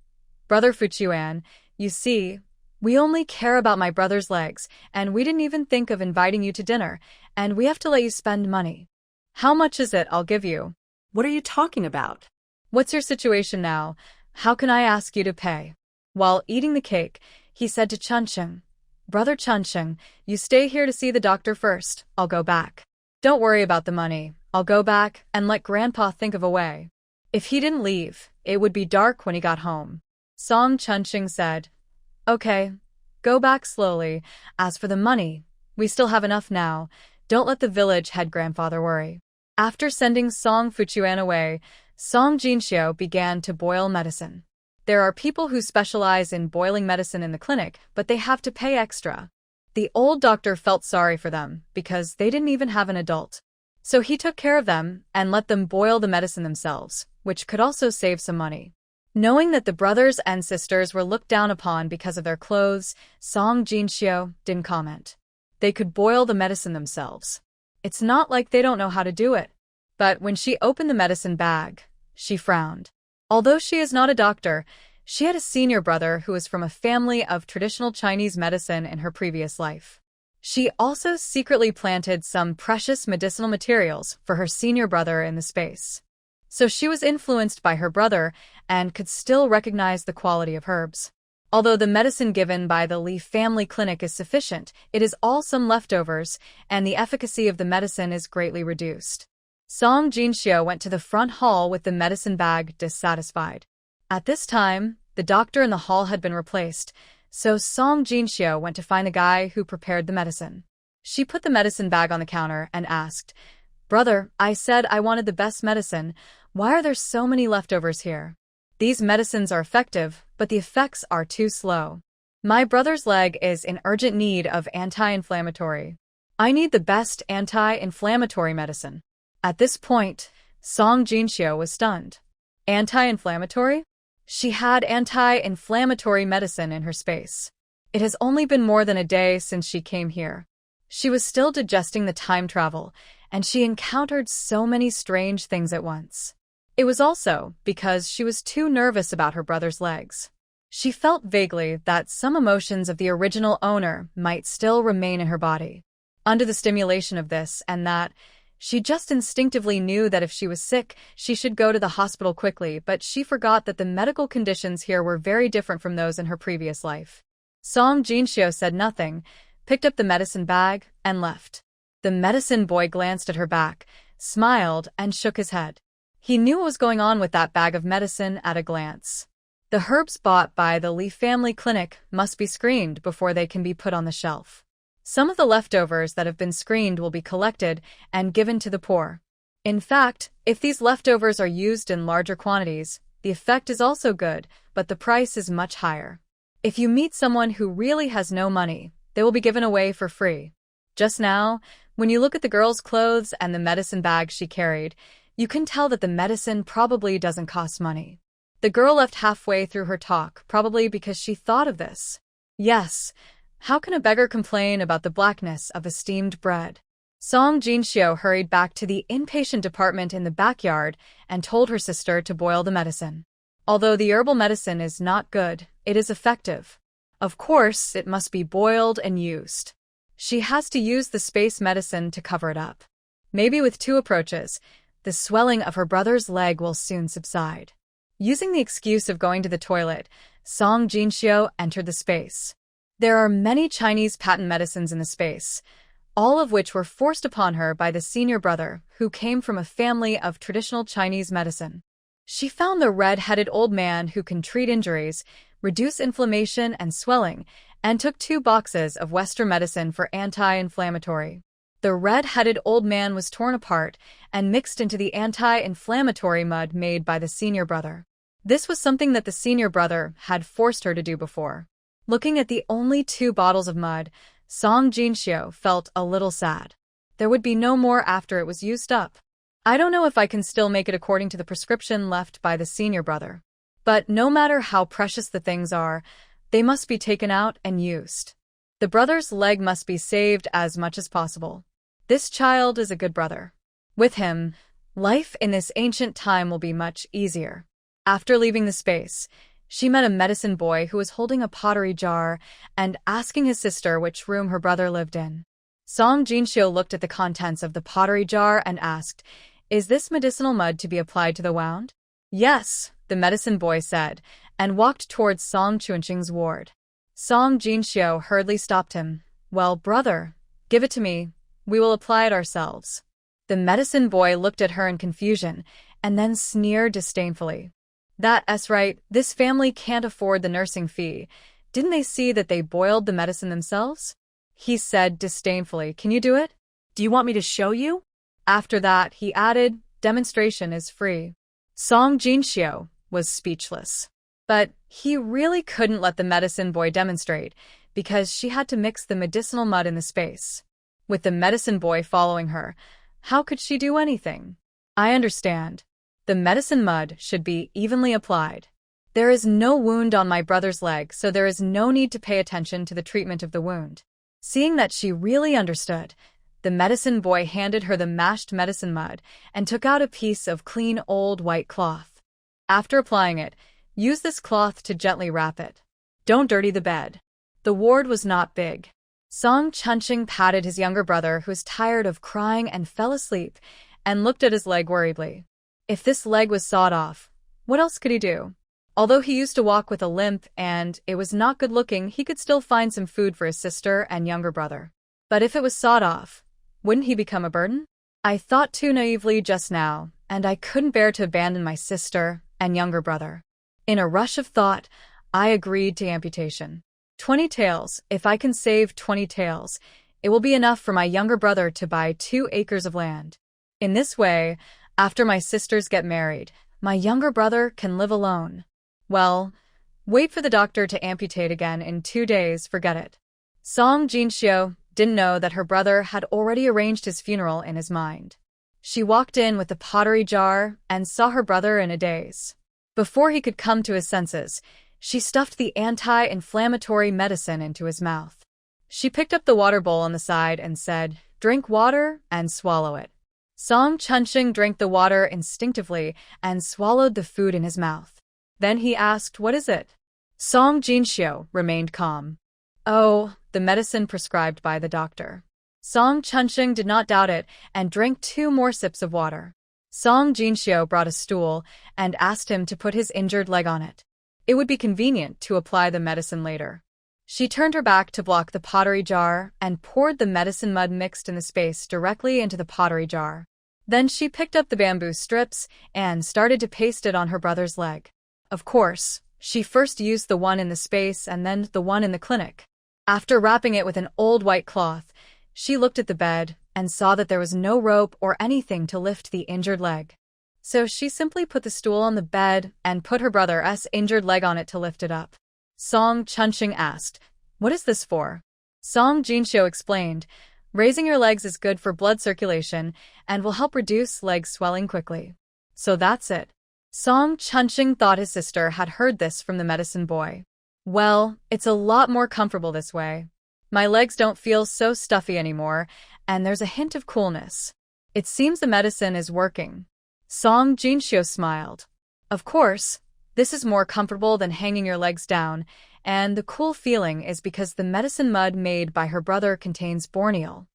[SPEAKER 1] "Brother Fuchuan, you see, we only care about my brother's legs, and we didn't even think of inviting you to dinner, and we have to let you spend money." "How much is it? I'll give you."
[SPEAKER 2] What are you talking about?
[SPEAKER 1] "What's your situation now? How can I ask you to pay?" While eating the cake, he said to Chuncheng, "Brother Chuncheng, you stay here to see the doctor first. I'll go back. Don't worry about the money. I'll go back and let Grandpa think of a way." If he didn't leave, it would be dark when he got home. Song Chuncheng said, "Okay, go back slowly. As for the money, we still have enough now. Don't let the village head grandfather worry." After sending Song Fuchuan away, Song Jinxio began to boil medicine. There are people who specialize in boiling medicine in the clinic, but they have to pay extra. The old doctor felt sorry for them because they didn't even have an adult. So he took care of them and let them boil the medicine themselves, which could also save some money. Knowing that the brothers and sisters were looked down upon because of their clothes, Song Jinxio didn't comment. They could boil the medicine themselves. It's not like they don't know how to do it. But when she opened the medicine bag, she frowned. Although she is not a doctor, she had a senior brother who was from a family of traditional Chinese medicine in her previous life. She also secretly planted some precious medicinal materials for her senior brother in the space. So she was influenced by her brother and could still recognize the quality of herbs. Although the medicine given by the Li family clinic is sufficient, it is all some leftovers, and the efficacy of the medicine is greatly reduced. Song Jinxio went to the front hall with the medicine bag dissatisfied. At this time, the doctor in the hall had been replaced, so Song Jinxio went to find the guy who prepared the medicine. She put the medicine bag on the counter and asked, "Brother, I said I wanted the best medicine. Why are there so many leftovers here? These medicines are effective, but the effects are too slow. My brother's leg is in urgent need of anti-inflammatory. I need the best anti-inflammatory medicine." At this point, Song Jinxio was stunned. Anti-inflammatory? She had anti-inflammatory medicine in her space. It has only been more than a day since she came here. She was still digesting the time travel, and she encountered so many strange things at once. It was also because she was too nervous about her brother's legs. She felt vaguely that some emotions of the original owner might still remain in her body. Under the stimulation of this and that, she just instinctively knew that if she was sick, she should go to the hospital quickly, but she forgot that the medical conditions here were very different from those in her previous life. Song Jinxio said nothing, picked up the medicine bag, and left. The medicine boy glanced at her back, smiled, and shook his head. He knew what was going on with that bag of medicine at a glance. The herbs bought by the Lee family clinic must be screened before they can be put on the shelf. Some of the leftovers that have been screened will be collected and given to the poor. In fact, if these leftovers are used in larger quantities, the effect is also good, but the price is much higher. If you meet someone who really has no money, they will be given away for free. Just now, when you look at the girl's clothes and the medicine bag she carried, you can tell that the medicine probably doesn't cost money. The girl left halfway through her talk, probably because she thought of this. Yes, how can a beggar complain about the blackness of steamed bread? Song Jinxio hurried back to the inpatient department in the backyard and told her sister to boil the medicine. Although the herbal medicine is not good, it is effective. Of course, it must be boiled and used. She has to use the space medicine to cover it up. Maybe with 2 approaches, the swelling of her brother's leg will soon subside. Using the excuse of going to the toilet, Song Jinxio entered the space. There are many Chinese patent medicines in the space, all of which were forced upon her by the senior brother, who came from a family of traditional Chinese medicine. She found the red-headed old man who can treat injuries, reduce inflammation and swelling, and took 2 boxes of Western medicine for anti-inflammatory. The red-headed old man was torn apart and mixed into the anti-inflammatory mud made by the senior brother. This was something that the senior brother had forced her to do before. Looking at the only 2 bottles of mud, Song Jinxio felt a little sad. There would be no more after it was used up. I don't know if I can still make it according to the prescription left by the senior brother. But no matter how precious the things are, they must be taken out and used. The brother's leg must be saved as much as possible. This child is a good brother. With him, life in this ancient time will be much easier. After leaving the space, she met a medicine boy who was holding a pottery jar and asking his sister which room her brother lived in. Song Jinxio looked at the contents of the pottery jar and asked, "Is this medicinal mud to be applied to the wound?" "Yes," the medicine boy said, and walked towards Song Chunqing's ward. Song Jinxio hurriedly stopped him. "Well, brother, give it to me. We will apply it ourselves." The medicine boy looked at her in confusion and then sneered disdainfully. "That's right, this family can't afford the nursing fee. Didn't they see that they boiled the medicine themselves?" He said disdainfully, "Can you do it?"
[SPEAKER 2] Do you want me to show you?
[SPEAKER 1] After that, he added, "Demonstration is free." Song Jinxio was speechless. But he really couldn't let the medicine boy demonstrate, because she had to mix the medicinal mud in the space. With the medicine boy following her, how could she do anything? "I understand. The medicine mud should be evenly applied. There is no wound on my brother's leg, so there is no need to pay attention to the treatment of the wound." Seeing that she really understood, the medicine boy handed her the mashed medicine mud and took out a piece of clean old white cloth. After applying it, use this cloth to gently wrap it. Don't dirty the bed. The ward was not big. Song Chunqing patted his younger brother, who was tired of crying and fell asleep, and looked at his leg worriedly. If this leg was sawed off, what else could he do? Although he used to walk with a limp and it was not good looking, he could still find some food for his sister and younger brother. But if it was sawed off, wouldn't he become a burden? I thought too naively just now, and I couldn't bear to abandon my sister and younger brother. In a rush of thought, I agreed to amputation. 20 taels, if I can save 20 taels, it will be enough for my younger brother to buy 2 acres of land. In this way, after my sisters get married, my younger brother can live alone. Well, wait for the doctor to amputate again in 2 days, forget it. Song Jinxio didn't know that her brother had already arranged his funeral in his mind. She walked in with the pottery jar and saw her brother in a daze. Before he could come to his senses, she stuffed the anti-inflammatory medicine into his mouth. She picked up the water bowl on the side and said, "Drink water and swallow it." Song Chunqing drank the water instinctively and swallowed the food in his mouth. Then he asked, "What is it?" Song Jinxiu remained calm. Oh, the medicine prescribed by the doctor. Song Chunsheng did not doubt it and drank 2 more sips of water. Song Jinxiu brought a stool and asked him to put his injured leg on it. It would be convenient to apply the medicine later. She turned her back to block the pottery jar and poured the medicine mud mixed in the space directly into the pottery jar. Then she picked up the bamboo strips and started to paste it on her brother's leg. Of course, she first used the one in the space and then the one in the clinic. After wrapping it with an old white cloth, she looked at the bed and saw that there was no rope or anything to lift the injured leg. So she simply put the stool on the bed and put her brother's injured leg on it to lift it up. Song Chunsheng asked, "What is this for?" Song Jinxiu explained, "Raising your legs is good for blood circulation and will help reduce leg swelling quickly." So that's it. Song Chunsheng thought his sister had heard this from the medicine boy. Well, it's a lot more comfortable this way. My legs don't feel so stuffy anymore, and there's a hint of coolness. It seems the medicine is working. Song Jinxiu smiled. Of course, this is more comfortable than hanging your legs down, and the cool feeling is because the medicine mud made by her brother contains borneol.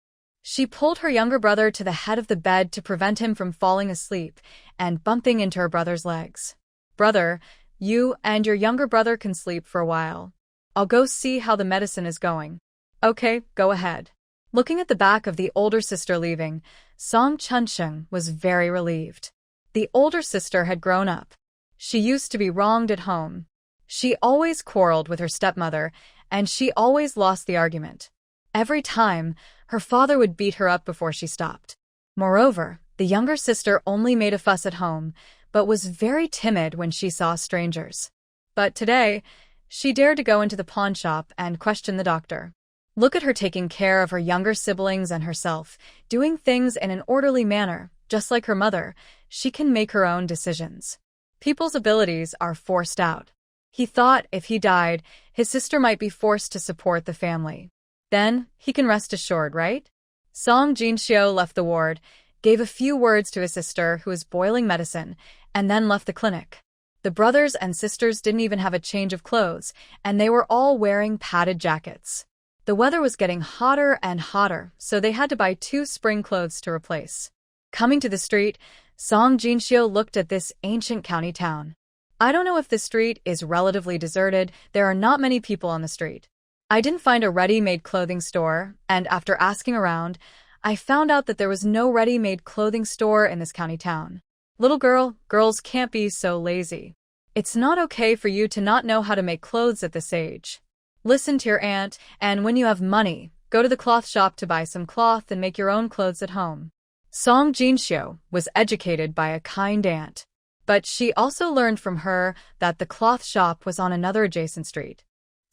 [SPEAKER 1] She pulled her younger brother to the head of the bed to prevent him from falling asleep and bumping into her brother's legs. "Brother, you and your younger brother can sleep for a while. I'll go see how the medicine is going." "Okay, go ahead." Looking at the back of the older sister leaving, Song Chunsheng was very relieved. The older sister had grown up. She used to be wronged at home. She always quarreled with her stepmother, and she always lost the argument. Every time, her father would beat her up before she stopped. Moreover, the younger sister only made a fuss at home, but was very timid when she saw strangers. But today, she dared to go into the pawn shop and question the doctor. Look at her taking care of her younger siblings and herself, doing things in an orderly manner, just like her mother. She can make her own decisions. People's abilities are forced out. He thought if he died, his sister might be forced to support the family. Then, he can rest assured, right? Song Jinxiu left the ward, gave a few words to his sister who was boiling medicine, and then left the clinic. The brothers and sisters didn't even have a change of clothes, and they were all wearing padded jackets. The weather was getting hotter and hotter, so they had to buy 2 spring clothes to replace. Coming to the street, Song Jinxiu looked at this ancient county town. I don't know if the street is relatively deserted. There are not many people on the street. I didn't find a ready-made clothing store, and after asking around, I found out that there was no ready-made clothing store in this county town. Little girl, girls can't be so lazy. It's not okay for you to not know how to make clothes at this age. Listen to your aunt, and when you have money, go to the cloth shop to buy some cloth and make your own clothes at home. Song Jinxiu was educated by a kind aunt, but she also learned from her that the cloth shop was on another adjacent street.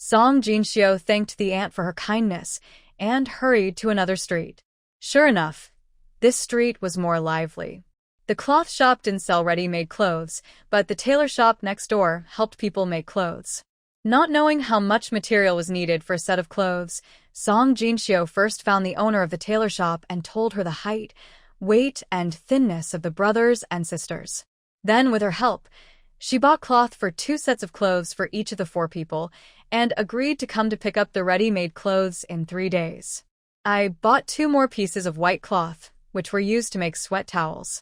[SPEAKER 1] Song Jinxiu thanked the aunt for her kindness and hurried to another street. Sure enough, this street was more lively. The cloth shop didn't sell ready-made clothes, but the tailor shop next door helped people make clothes. Not knowing how much material was needed for a set of clothes, Song Jinxiu first found the owner of the tailor shop and told her the height, weight, and thinness of the brothers and sisters. Then, with her help, she bought cloth for 2 sets of clothes for each of the 4 people and agreed to come to pick up the ready-made clothes in 3 days. I bought 2 more pieces of white cloth, which were used to make sweat towels.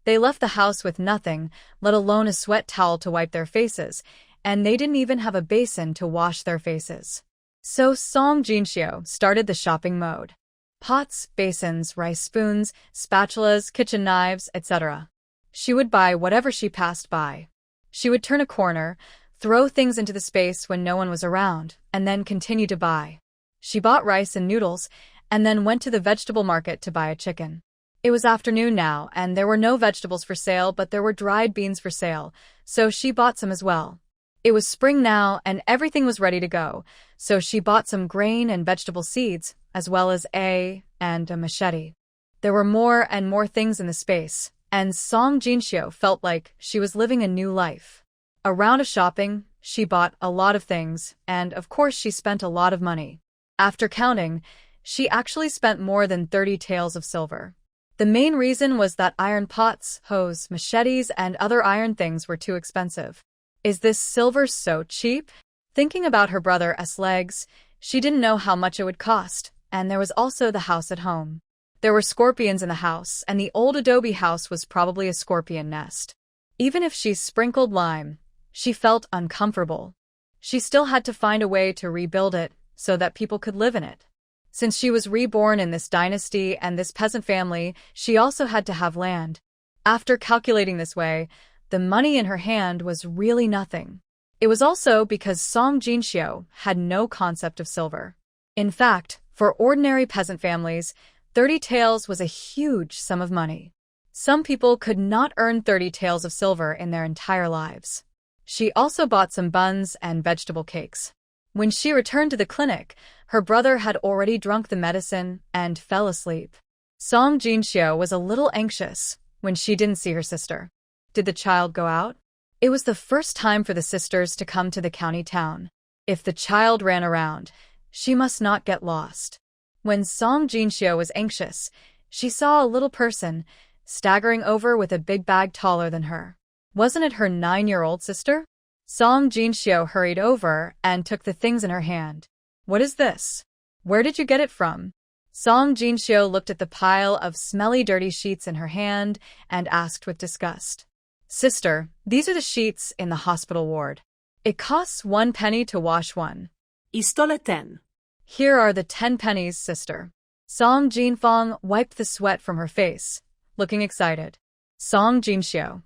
[SPEAKER 1] They left the house with nothing, let alone a sweat towel to wipe their faces, and they didn't even have a basin to wash their faces. So Song Jinxiu started the shopping mode. Pots, basins, rice spoons, spatulas, kitchen knives, etc. She would buy whatever she passed by. She would turn a corner, throw things into the space when no one was around, and then continue to buy. She bought rice and noodles, and then went to the vegetable market to buy a chicken. It was afternoon now, and there were no vegetables for sale, but there were dried beans for sale, so she bought some as well. It was spring now, and everything was ready to go, so she bought some grain and vegetable seeds, as well as a machete. There were more and more things in the space, and Song Jinxiu felt like she was living a new life. A round of shopping, she bought a lot of things, and of course she spent a lot of money. After counting, she actually spent more than 30 taels of silver. The main reason was that iron pots, hoes, machetes, and other iron things were too expensive. Is this silver so cheap? Thinking about her brother's legs, she didn't know how much it would cost, and there was also the house at home. There were scorpions in the house, and the old adobe house was probably a scorpion nest. Even if she sprinkled lime, she felt uncomfortable. She still had to find a way to rebuild it so that people could live in it. Since she was reborn in this dynasty and this peasant family, she also had to have land. After calculating this way, the money in her hand was really nothing. It was also because Song Jinxiu had no concept of silver. In fact, for ordinary peasant families, 30 taels was a huge sum of money. Some people could not earn 30 taels of silver in their entire lives. She also bought some buns and vegetable cakes. When she returned to the clinic, her brother had already drunk the medicine and fell asleep. Song Jinxiu was a little anxious when she didn't see her sister. Did the child go out? It was the first time for the sisters to come to the county town. If the child ran around, she must not get lost. When Song Jinxiu was anxious, she saw a little person staggering over with a big bag taller than her. Wasn't it her 9-year-old sister? Song Jinxiu hurried over and took the things in her hand. What is this? Where did you get it from? Song Jinxiu looked at the pile of smelly dirty sheets in her hand and asked with disgust. Sister, these are the sheets in the hospital ward. It costs 1 penny to wash one.
[SPEAKER 2] Istole 10.
[SPEAKER 1] Here are the 10 pennies, sister. Song Jinfeng wiped the sweat from her face, looking excited. Song Jinxiu.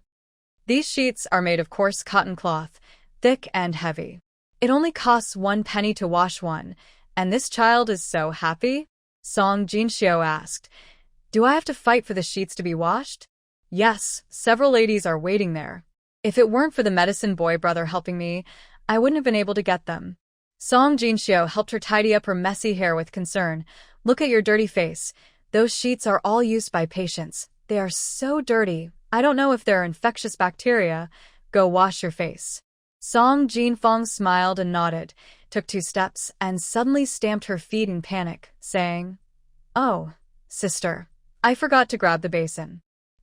[SPEAKER 1] These sheets are made of coarse cotton cloth, thick and heavy. It only costs 1 penny to wash one, and this child is so happy? Song Jinxiu asked. Do I have to fight for the sheets to be washed? Yes, several ladies are waiting there. If it weren't for the medicine boy brother helping me, I wouldn't have been able to get them. Song Jinxiu helped her tidy up her messy hair with concern. Look at your dirty face. Those sheets are all used by patients. They are so dirty. I don't know if there are infectious bacteria. Go wash your face. Song Jinfeng smiled and nodded, took 2 steps, and suddenly stamped her feet in panic, saying, Oh, sister, I forgot to grab the basin.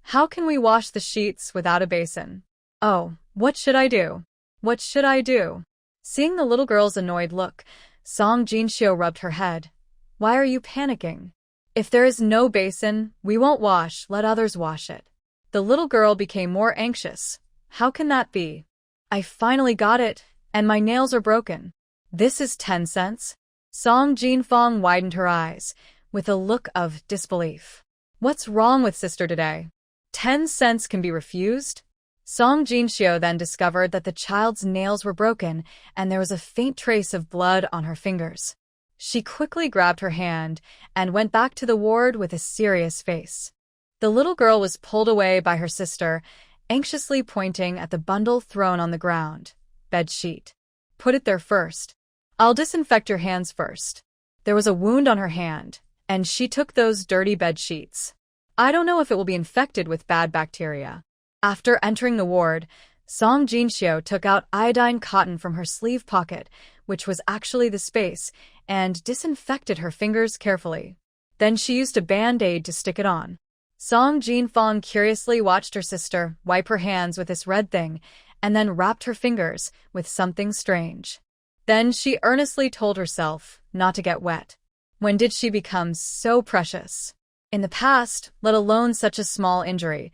[SPEAKER 1] How can we wash the sheets without a basin? Oh, what should I do? What should I do? Seeing the little girl's annoyed look, Song Jinxiu rubbed her head. Why are you panicking? If there is no basin, we won't wash, let others wash it. The little girl became more anxious. How can that be? I finally got it, and my nails are broken. This is 10 cents? Song Jinfeng widened her eyes, with a look of disbelief. What's wrong with sister today? 10 cents can be refused? Song Jinxiu then discovered that the child's nails were broken and there was a faint trace of blood on her fingers. She quickly grabbed her hand and went back to the ward with a serious face. The little girl was pulled away by her sister, anxiously pointing at the bundle thrown on the ground. Bed sheet. Put it there first. I'll disinfect your hands first. There was a wound on her hand, and she took those dirty bed sheets. I don't know if it will be infected with bad bacteria. After entering the ward, Song Jinxiu took out iodine cotton from her sleeve pocket, which was actually the space, and disinfected her fingers carefully. Then she used a band-aid to stick it on. Song Jinfeng curiously watched her sister wipe her hands with this red thing, and then wrapped her fingers with something strange. Then she earnestly told herself not to get wet. When did she become so precious? In the past, let alone such a small injury,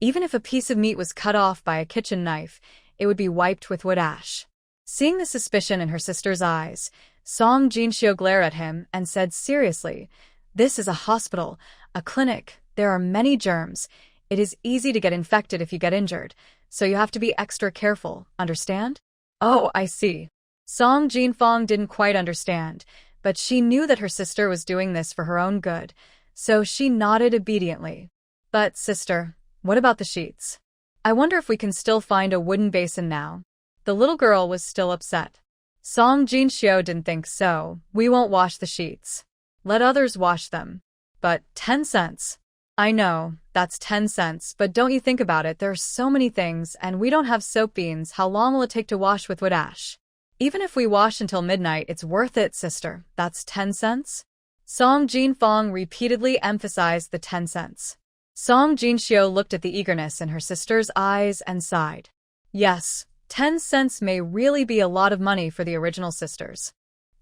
[SPEAKER 1] even if a piece of meat was cut off by a kitchen knife, it would be wiped with wood ash. Seeing the suspicion in her sister's eyes, Song Jinxiu glared at him and said seriously, This is a hospital, a clinic. There are many germs. It is easy to get infected if you get injured, so you have to be extra careful, understand? Oh, I see. Song Jinfeng didn't quite understand, but she knew that her sister was doing this for her own good, so she nodded obediently. But, sister, what about the sheets? I wonder if we can still find a wooden basin now. The little girl was still upset. Song Jinxiu didn't think so. We won't wash the sheets. Let others wash them. But 10 cents. I know, that's 10 cents, but don't you think about it, there are so many things, and we don't have soap beans. How long will it take to wash with wood ash? Even if we wash until midnight, it's worth it, sister. That's 10 cents? Song Jinfeng repeatedly emphasized the 10 cents. Song Jinxiu looked at the eagerness in her sister's eyes and sighed. Yes, 10 cents may really be a lot of money for the original sisters.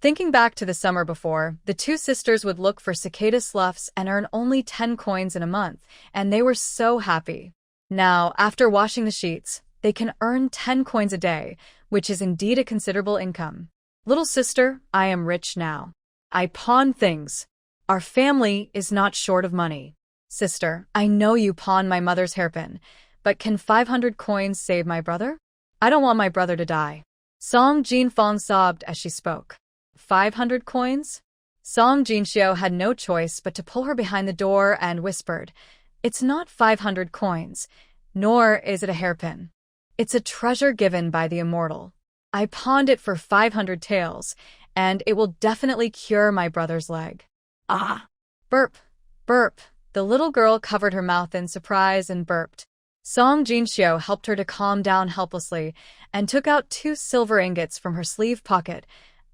[SPEAKER 1] Thinking back to the summer before, the two sisters would look for cicada sloughs and earn only 10 coins in a month, and they were so happy. Now, after washing the sheets, they can earn 10 coins a day, which is indeed a considerable income. Little sister, I am rich now. I pawn things. Our family is not short of money. Sister, I know you pawn my mother's hairpin, but can 500 coins save my brother? I don't want my brother to die. Song Jinfang sobbed as she spoke. 500 coins? Song Jinxiu had no choice but to pull her behind the door and whispered, It's not 500 coins, nor is it a hairpin. It's a treasure given by the immortal. I pawned it for 500 taels, and it will definitely cure my brother's leg. Ah! Burp, burp. The little girl covered her mouth in surprise and burped. Song Jinxiu helped her to calm down helplessly and took out 2 silver ingots from her sleeve pocket,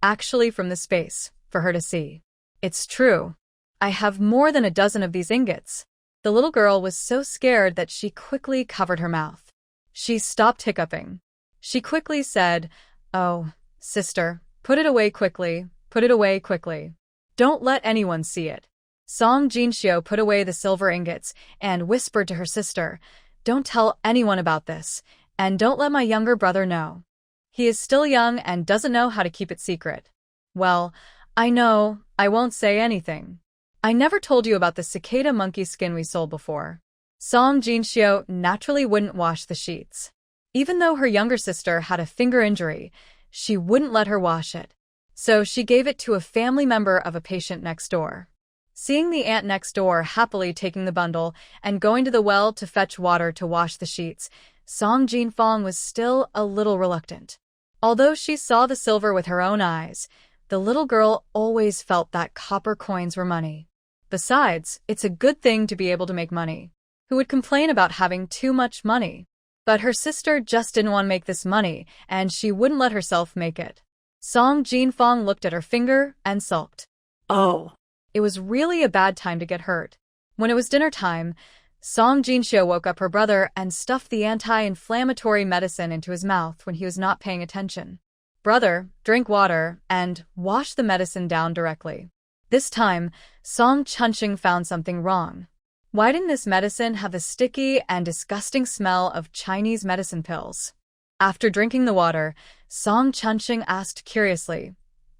[SPEAKER 1] actually from the space, for her to see. It's true. I have more than a dozen of these ingots. The little girl was so scared that she quickly covered her mouth. She stopped hiccuping. She quickly said, Oh, sister, put it away quickly, put it away quickly. Don't let anyone see it. Song Jinxiu put away the silver ingots and whispered to her sister, Don't tell anyone about this, and don't let my younger brother know. He is still young and doesn't know how to keep it secret. Well, I know, I won't say anything. I never told you about the cicada monkey skin we sold before. Song Jinxiu naturally wouldn't wash the sheets. Even though her younger sister had a finger injury, she wouldn't let her wash it. So she gave it to a family member of a patient next door. Seeing the aunt next door happily taking the bundle and going to the well to fetch water to wash the sheets, Song Jinfang was still a little reluctant. Although she saw the silver with her own eyes, the little girl always felt that copper coins were money. Besides, it's a good thing to be able to make money. Who would complain about having too much money? But her sister just didn't want to make this money, and she wouldn't let herself make it. Song Jinfang looked at her finger and sulked. Oh. It was really a bad time to get hurt. When it was dinner time, Song Jinxiu woke up her brother and stuffed the anti-inflammatory medicine into his mouth when he was not paying attention. Brother, drink water and wash the medicine down directly. This time, Song Chunqing found something wrong. Why didn't this medicine have the sticky and disgusting smell of Chinese medicine pills? After drinking the water, Song Chunqing asked curiously,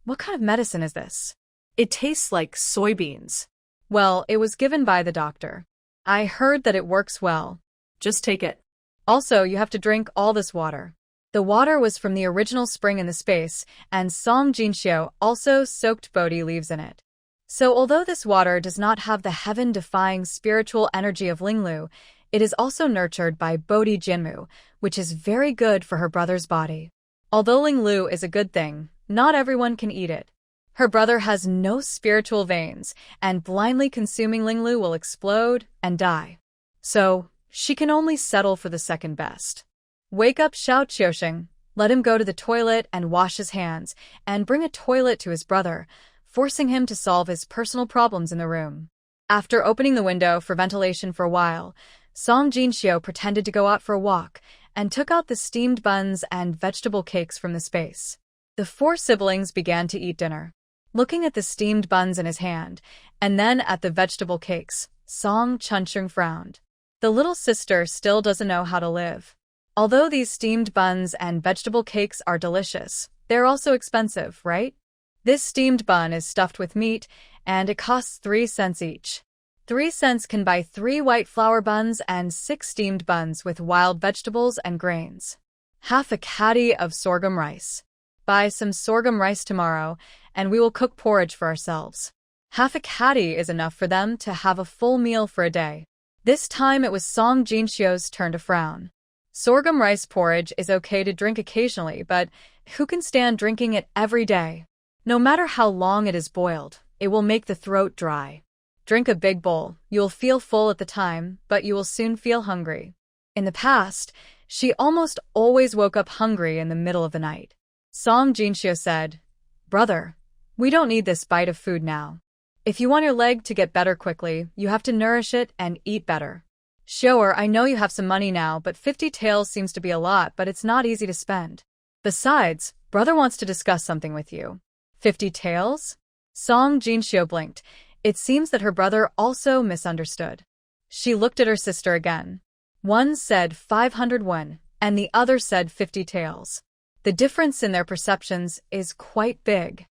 [SPEAKER 1] What kind of medicine is this? It tastes like soybeans. Well, it was given by the doctor. I heard that it works well. Just take it. Also, you have to drink all this water. The water was from the original spring in the space, and Song Jinxiu also soaked Bodhi leaves in it. So although this water does not have the heaven-defying spiritual energy of Linglu, it is also nurtured by Bodhi Jinmu, which is very good for her brother's body. Although Linglu is a good thing, not everyone can eat it. Her brother has no spiritual veins, and blindly consuming Linglu will explode and die. So, she can only settle for the second best. Wake up Xiao Qiusheng, let him go to the toilet and wash his hands, and bring a toilet to his brother, forcing him to solve his personal problems in the room. After opening the window for ventilation for a while, Song Jinxiu pretended to go out for a walk and took out the steamed buns and vegetable cakes from the space. The 4 siblings began to eat dinner. Looking at the steamed buns in his hand, and then at the vegetable cakes, Song Chunqing frowned. The little sister still doesn't know how to live. Although these steamed buns and vegetable cakes are delicious, they're also expensive, right? This steamed bun is stuffed with meat, and it costs 3 cents each. 3 cents can buy 3 white flour buns and 6 steamed buns with wild vegetables and grains. Half a caddy of sorghum rice. Buy some sorghum rice tomorrow, and we will cook porridge for ourselves. Half a caddy is enough for them to have a full meal for a day. This time it was Song Jinxiu's turn to frown. Sorghum rice porridge is okay to drink occasionally, but who can stand drinking it every day? No matter how long it is boiled, it will make the throat dry. Drink a big bowl. You'll feel full at the time, but you will soon feel hungry. In the past, she almost always woke up hungry in the middle of the night. Song Jinxiu said, Brother, we don't need this bite of food now. If you want your leg to get better quickly, you have to nourish it and eat better. Show her, I know you have some money now, but 50 taels seems to be a lot, but it's not easy to spend. Besides, brother wants to discuss something with you. 50 taels? Song Jinshio blinked. It seems that her brother also misunderstood. She looked at her sister again. One said 500 won, and the other said 50 taels. The difference in their perceptions is quite big.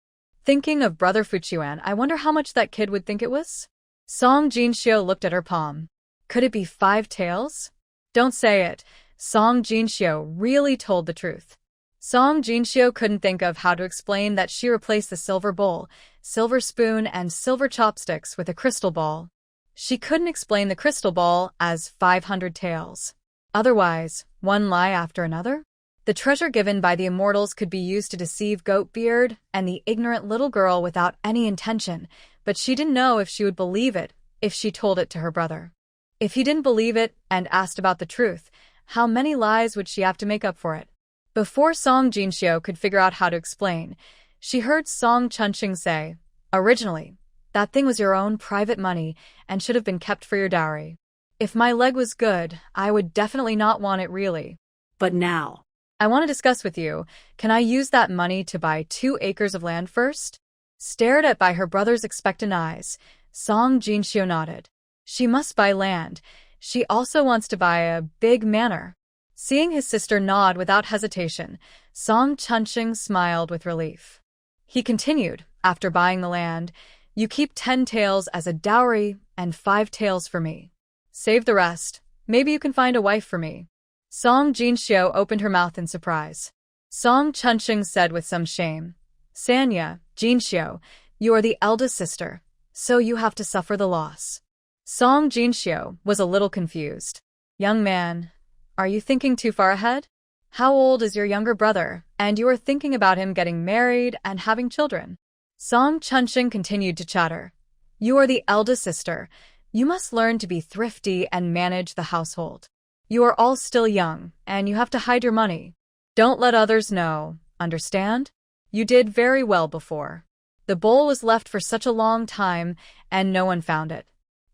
[SPEAKER 1] Thinking of brother Fuchuan, I wonder how much that kid would think it was? Song Jinshio looked at her palm. Could it be 5 taels? Don't say it. Song Jinshio really told the truth. Song Jinshio couldn't think of how to explain that she replaced the silver bowl, silver spoon, and silver chopsticks with a crystal ball. She couldn't explain the crystal ball as 500 taels. Otherwise, one lie after another? The treasure given by the immortals could be used to deceive Goatbeard and the ignorant little girl without any intention, but she didn't know if she would believe it if she told it to her brother. If he didn't believe it and asked about the truth, how many lies would she have to make up for it? Before Song Jinshio could figure out how to explain, she heard Song Chunqing say, "Originally, that thing was your own private money and should have been kept for your dowry. If my leg was good, I would definitely not want it really.
[SPEAKER 2] But now,
[SPEAKER 1] I want to discuss with you, can I use that money to buy 2 acres of land first?" Stared at by her brother's expectant eyes, Song Jinshio nodded. She must buy land. She also wants to buy a big manor. Seeing his sister nod without hesitation, Song Chunqing smiled with relief. He continued, after buying the land, you keep 10 taels as a dowry and 5 taels for me. Save the rest. Maybe you can find a wife for me. Song Jinshio opened her mouth in surprise. Song Chunqing said with some shame, Sanya, Jinshio, you are the eldest sister, so you have to suffer the loss. Song Jinshio was a little confused. Young man, are you thinking too far ahead? How old is your younger brother, and you are thinking about him getting married and having children? Song Chunqing continued to chatter. You are the eldest sister. You must learn to be thrifty and manage the household. You are all still young, and you have to hide your money. Don't let others know, understand? You did very well before. The bowl was left for such a long time, and no one found it.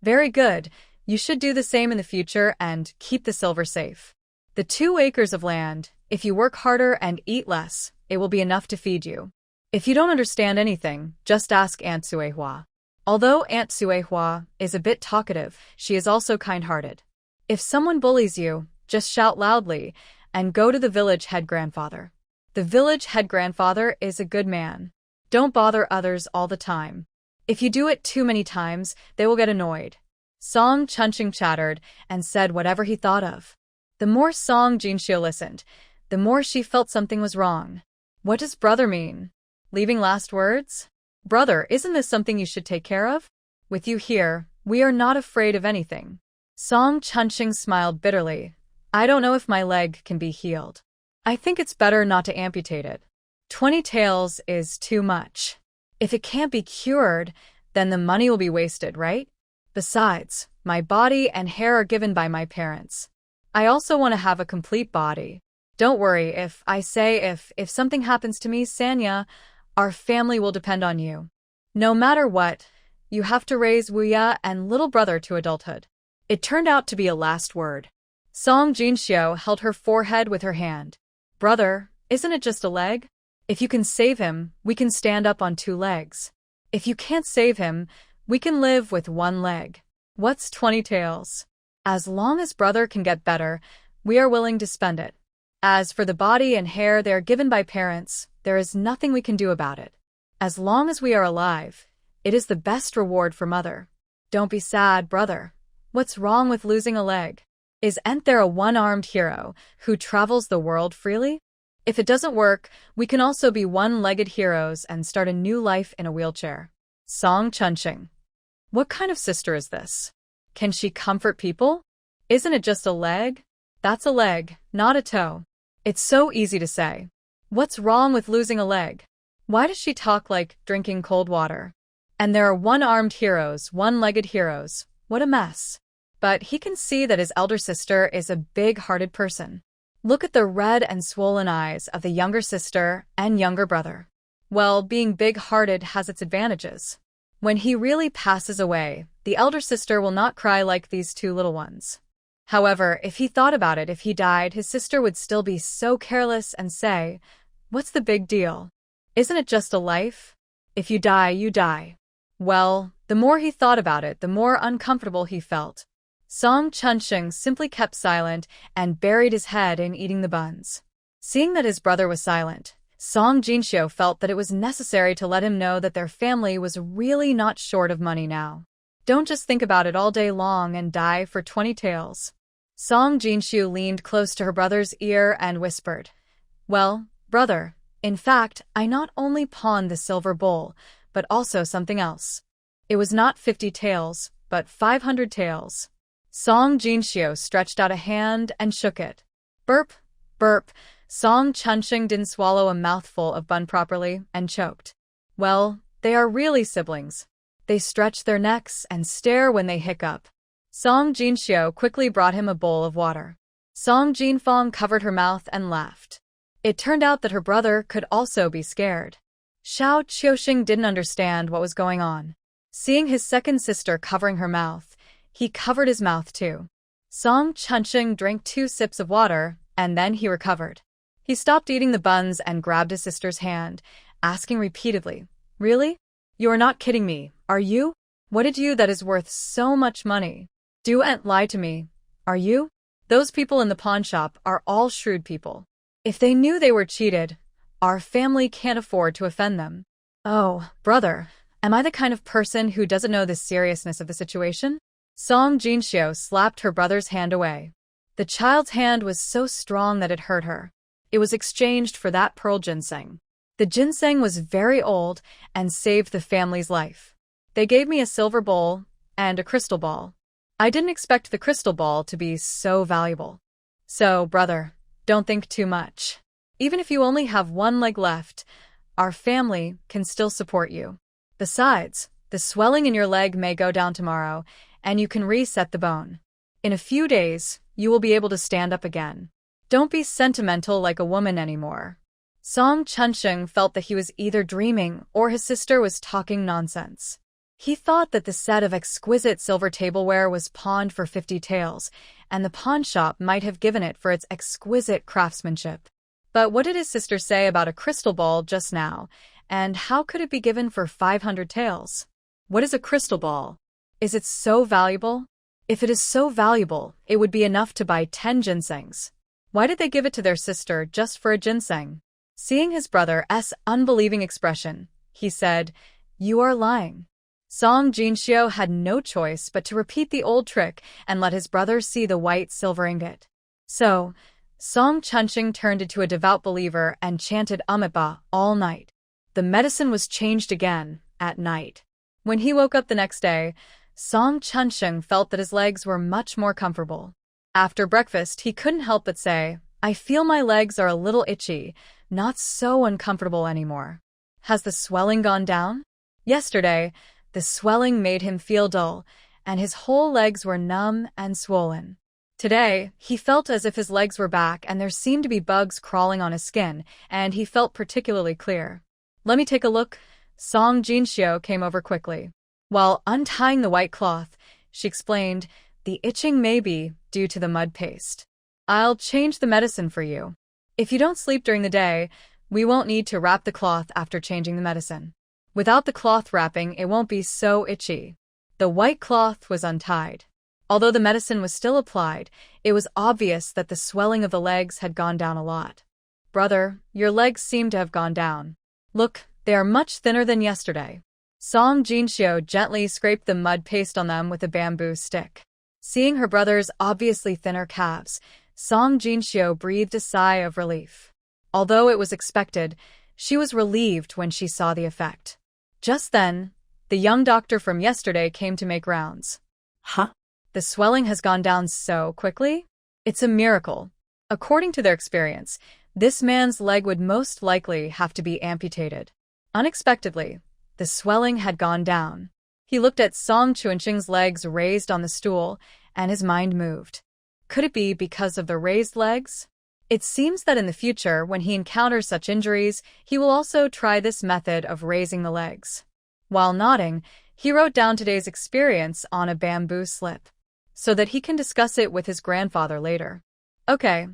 [SPEAKER 1] Very good. You should do the same in the future and keep the silver safe. The 2 acres of land, if you work harder and eat less, it will be enough to feed you. If you don't understand anything, just ask Aunt Suehua. Although Aunt Suehua is a bit talkative, she is also kind-hearted. If someone bullies you, just shout loudly and go to the village head grandfather. The village head grandfather is a good man. Don't bother others all the time. If you do it too many times, they will get annoyed. Song Chunqing chattered and said whatever he thought of. The more Song Jinshio listened, the more she felt something was wrong. What does brother mean? Leaving last words? Brother, isn't this something you should take care of? With you here, we are not afraid of anything. Song Chunqing smiled bitterly. I don't know if my leg can be healed. I think it's better not to amputate it. 20 taels is too much. If it can't be cured, then the money will be wasted, right? Besides, my body and hair are given by my parents. I also want to have a complete body. Don't worry if I say if something happens to me, Sanya, our family will depend on you. No matter what, you have to raise Wuya and little brother to adulthood. It turned out to be a last word. Song Jinshio held her forehead with her hand. Brother, isn't it just a leg? If you can save him, we can stand up on 2 legs. If you can't save him, we can live with 1 leg. What's 20 taels? As long as brother can get better, we are willing to spend it. As for the body and hair they are given by parents, there is nothing we can do about it. As long as we are alive, it is the best reward for mother. Don't be sad, brother. What's wrong with losing a leg? Isn't there a one-armed hero who travels the world freely? If it doesn't work, we can also be one-legged heroes and start a new life in a wheelchair. Song Chunqing. What kind of sister is this? Can she comfort people? Isn't it just a leg? That's a leg, not a toe. It's so easy to say. What's wrong with losing a leg? Why does she talk like drinking cold water? And there are one-armed heroes, one-legged heroes. What a mess. But he can see that his elder sister is a big-hearted person. Look at the red and swollen eyes of the younger sister and younger brother. Well, being big-hearted has its advantages. When he really passes away, the elder sister will not cry like these 2 little ones. However, if he thought about it, if he died, his sister would still be so careless and say, "What's the big deal? Isn't it just a life? If you die, you die." Well, the more he thought about it, the more uncomfortable he felt. Song Chunsheng simply kept silent and buried his head in eating the buns. Seeing that his brother was silent, Song Jinxiu felt that it was necessary to let him know that their family was really not short of money now. Don't just think about it all day long and die for 20 taels. Song Jinxiu leaned close to her brother's ear and whispered, "Well, brother, in fact, I not only pawned the silver bowl, but also something else. It was not 50 taels, but 500 taels. Song Jinxiu stretched out a hand and shook it. Burp, burp. Song Chunsheng didn't swallow a mouthful of bun properly and choked. Well, they are really siblings. They stretch their necks and stare when they hiccup. Song Jinxiu quickly brought him a bowl of water. Song Jinfeng covered her mouth and laughed. It turned out that her brother could also be scared. Xiao Qiuxing didn't understand what was going on. Seeing his second sister covering her mouth, he covered his mouth too. Song Chunsheng drank 2 sips of water, and then he recovered. He stopped eating the buns and grabbed his sister's hand, asking repeatedly, "Really? You are not kidding me, are you? What did you that is worth so much money? Don't lie to me, are you? Those people in the pawn shop are all shrewd people. If they knew they were cheated, our family can't afford to offend them." "Oh, brother, am I the kind of person who doesn't know the seriousness of the situation?" Song Jinxiu slapped her brother's hand away. The child's hand was so strong that it hurt her. It was exchanged for that pearl ginseng. The ginseng was very old and saved the family's life. They gave me a silver bowl and a crystal ball. I didn't expect the crystal ball to be so valuable. So, brother, don't think too much. Even if you only have one leg left, our family can still support you. Besides, the swelling in your leg may go down tomorrow, and you can reset the bone. In a few days, you will be able to stand up again. Don't be sentimental like a woman anymore. Song Chunsheng felt that he was either dreaming or his sister was talking nonsense. He thought that the set of exquisite silver tableware was pawned for 50 taels, and the pawn shop might have given it for its exquisite craftsmanship. But what did his sister say about a crystal ball just now, and how could it be given for 500 taels? What is a crystal ball? Is it so valuable? If it is so valuable, it would be enough to buy 10 ginsengs. Why did they give it to their sister just for a ginseng? Seeing his brother's unbelieving expression, he said, "You are lying." Song Jinxiu had no choice but to repeat the old trick and let his brother see the white silver ingot. So, Song Chunsheng turned into a devout believer and chanted Amitabha all night. The medicine was changed again at night. When he woke up the next day, Song Chunsheng felt that his legs were much more comfortable. After breakfast, he couldn't help but say, "I feel my legs are a little itchy, not so uncomfortable anymore." Has the swelling gone down? Yesterday, the swelling made him feel dull, and his whole legs were numb and swollen. Today, he felt as if his legs were back and there seemed to be bugs crawling on his skin, and he felt particularly clear. "Let me take a look." Song Jinxiu came over quickly. While untying the white cloth, she explained, "The itching may be due to the mud paste. I'll change the medicine for you. If you don't sleep during the day, we won't need to wrap the cloth after changing the medicine. Without the cloth wrapping, it won't be so itchy." The white cloth was untied. Although the medicine was still applied, it was obvious that the swelling of the legs had gone down a lot. "Brother, your legs seem to have gone down. Look, they are much thinner than yesterday." Song Jinxiu gently scraped the mud paste on them with a bamboo stick. Seeing her brother's obviously thinner calves, Song Jinxiu breathed a sigh of relief. Although it was expected, she was relieved when she saw the effect. Just then, the young doctor from yesterday came to make rounds.
[SPEAKER 2] Huh?
[SPEAKER 1] The swelling has gone down so quickly? It's a miracle. According to their experience, this man's leg would most likely have to be amputated. Unexpectedly, the swelling had gone down. He looked at Song Chunsheng's legs raised on the stool, and his mind moved. Could it be because of the raised legs? It seems that in the future, when he encounters such injuries, he will also try this method of raising the legs. While nodding, he wrote down today's experience on a bamboo slip. so that he can discuss it with his grandfather later. Okay,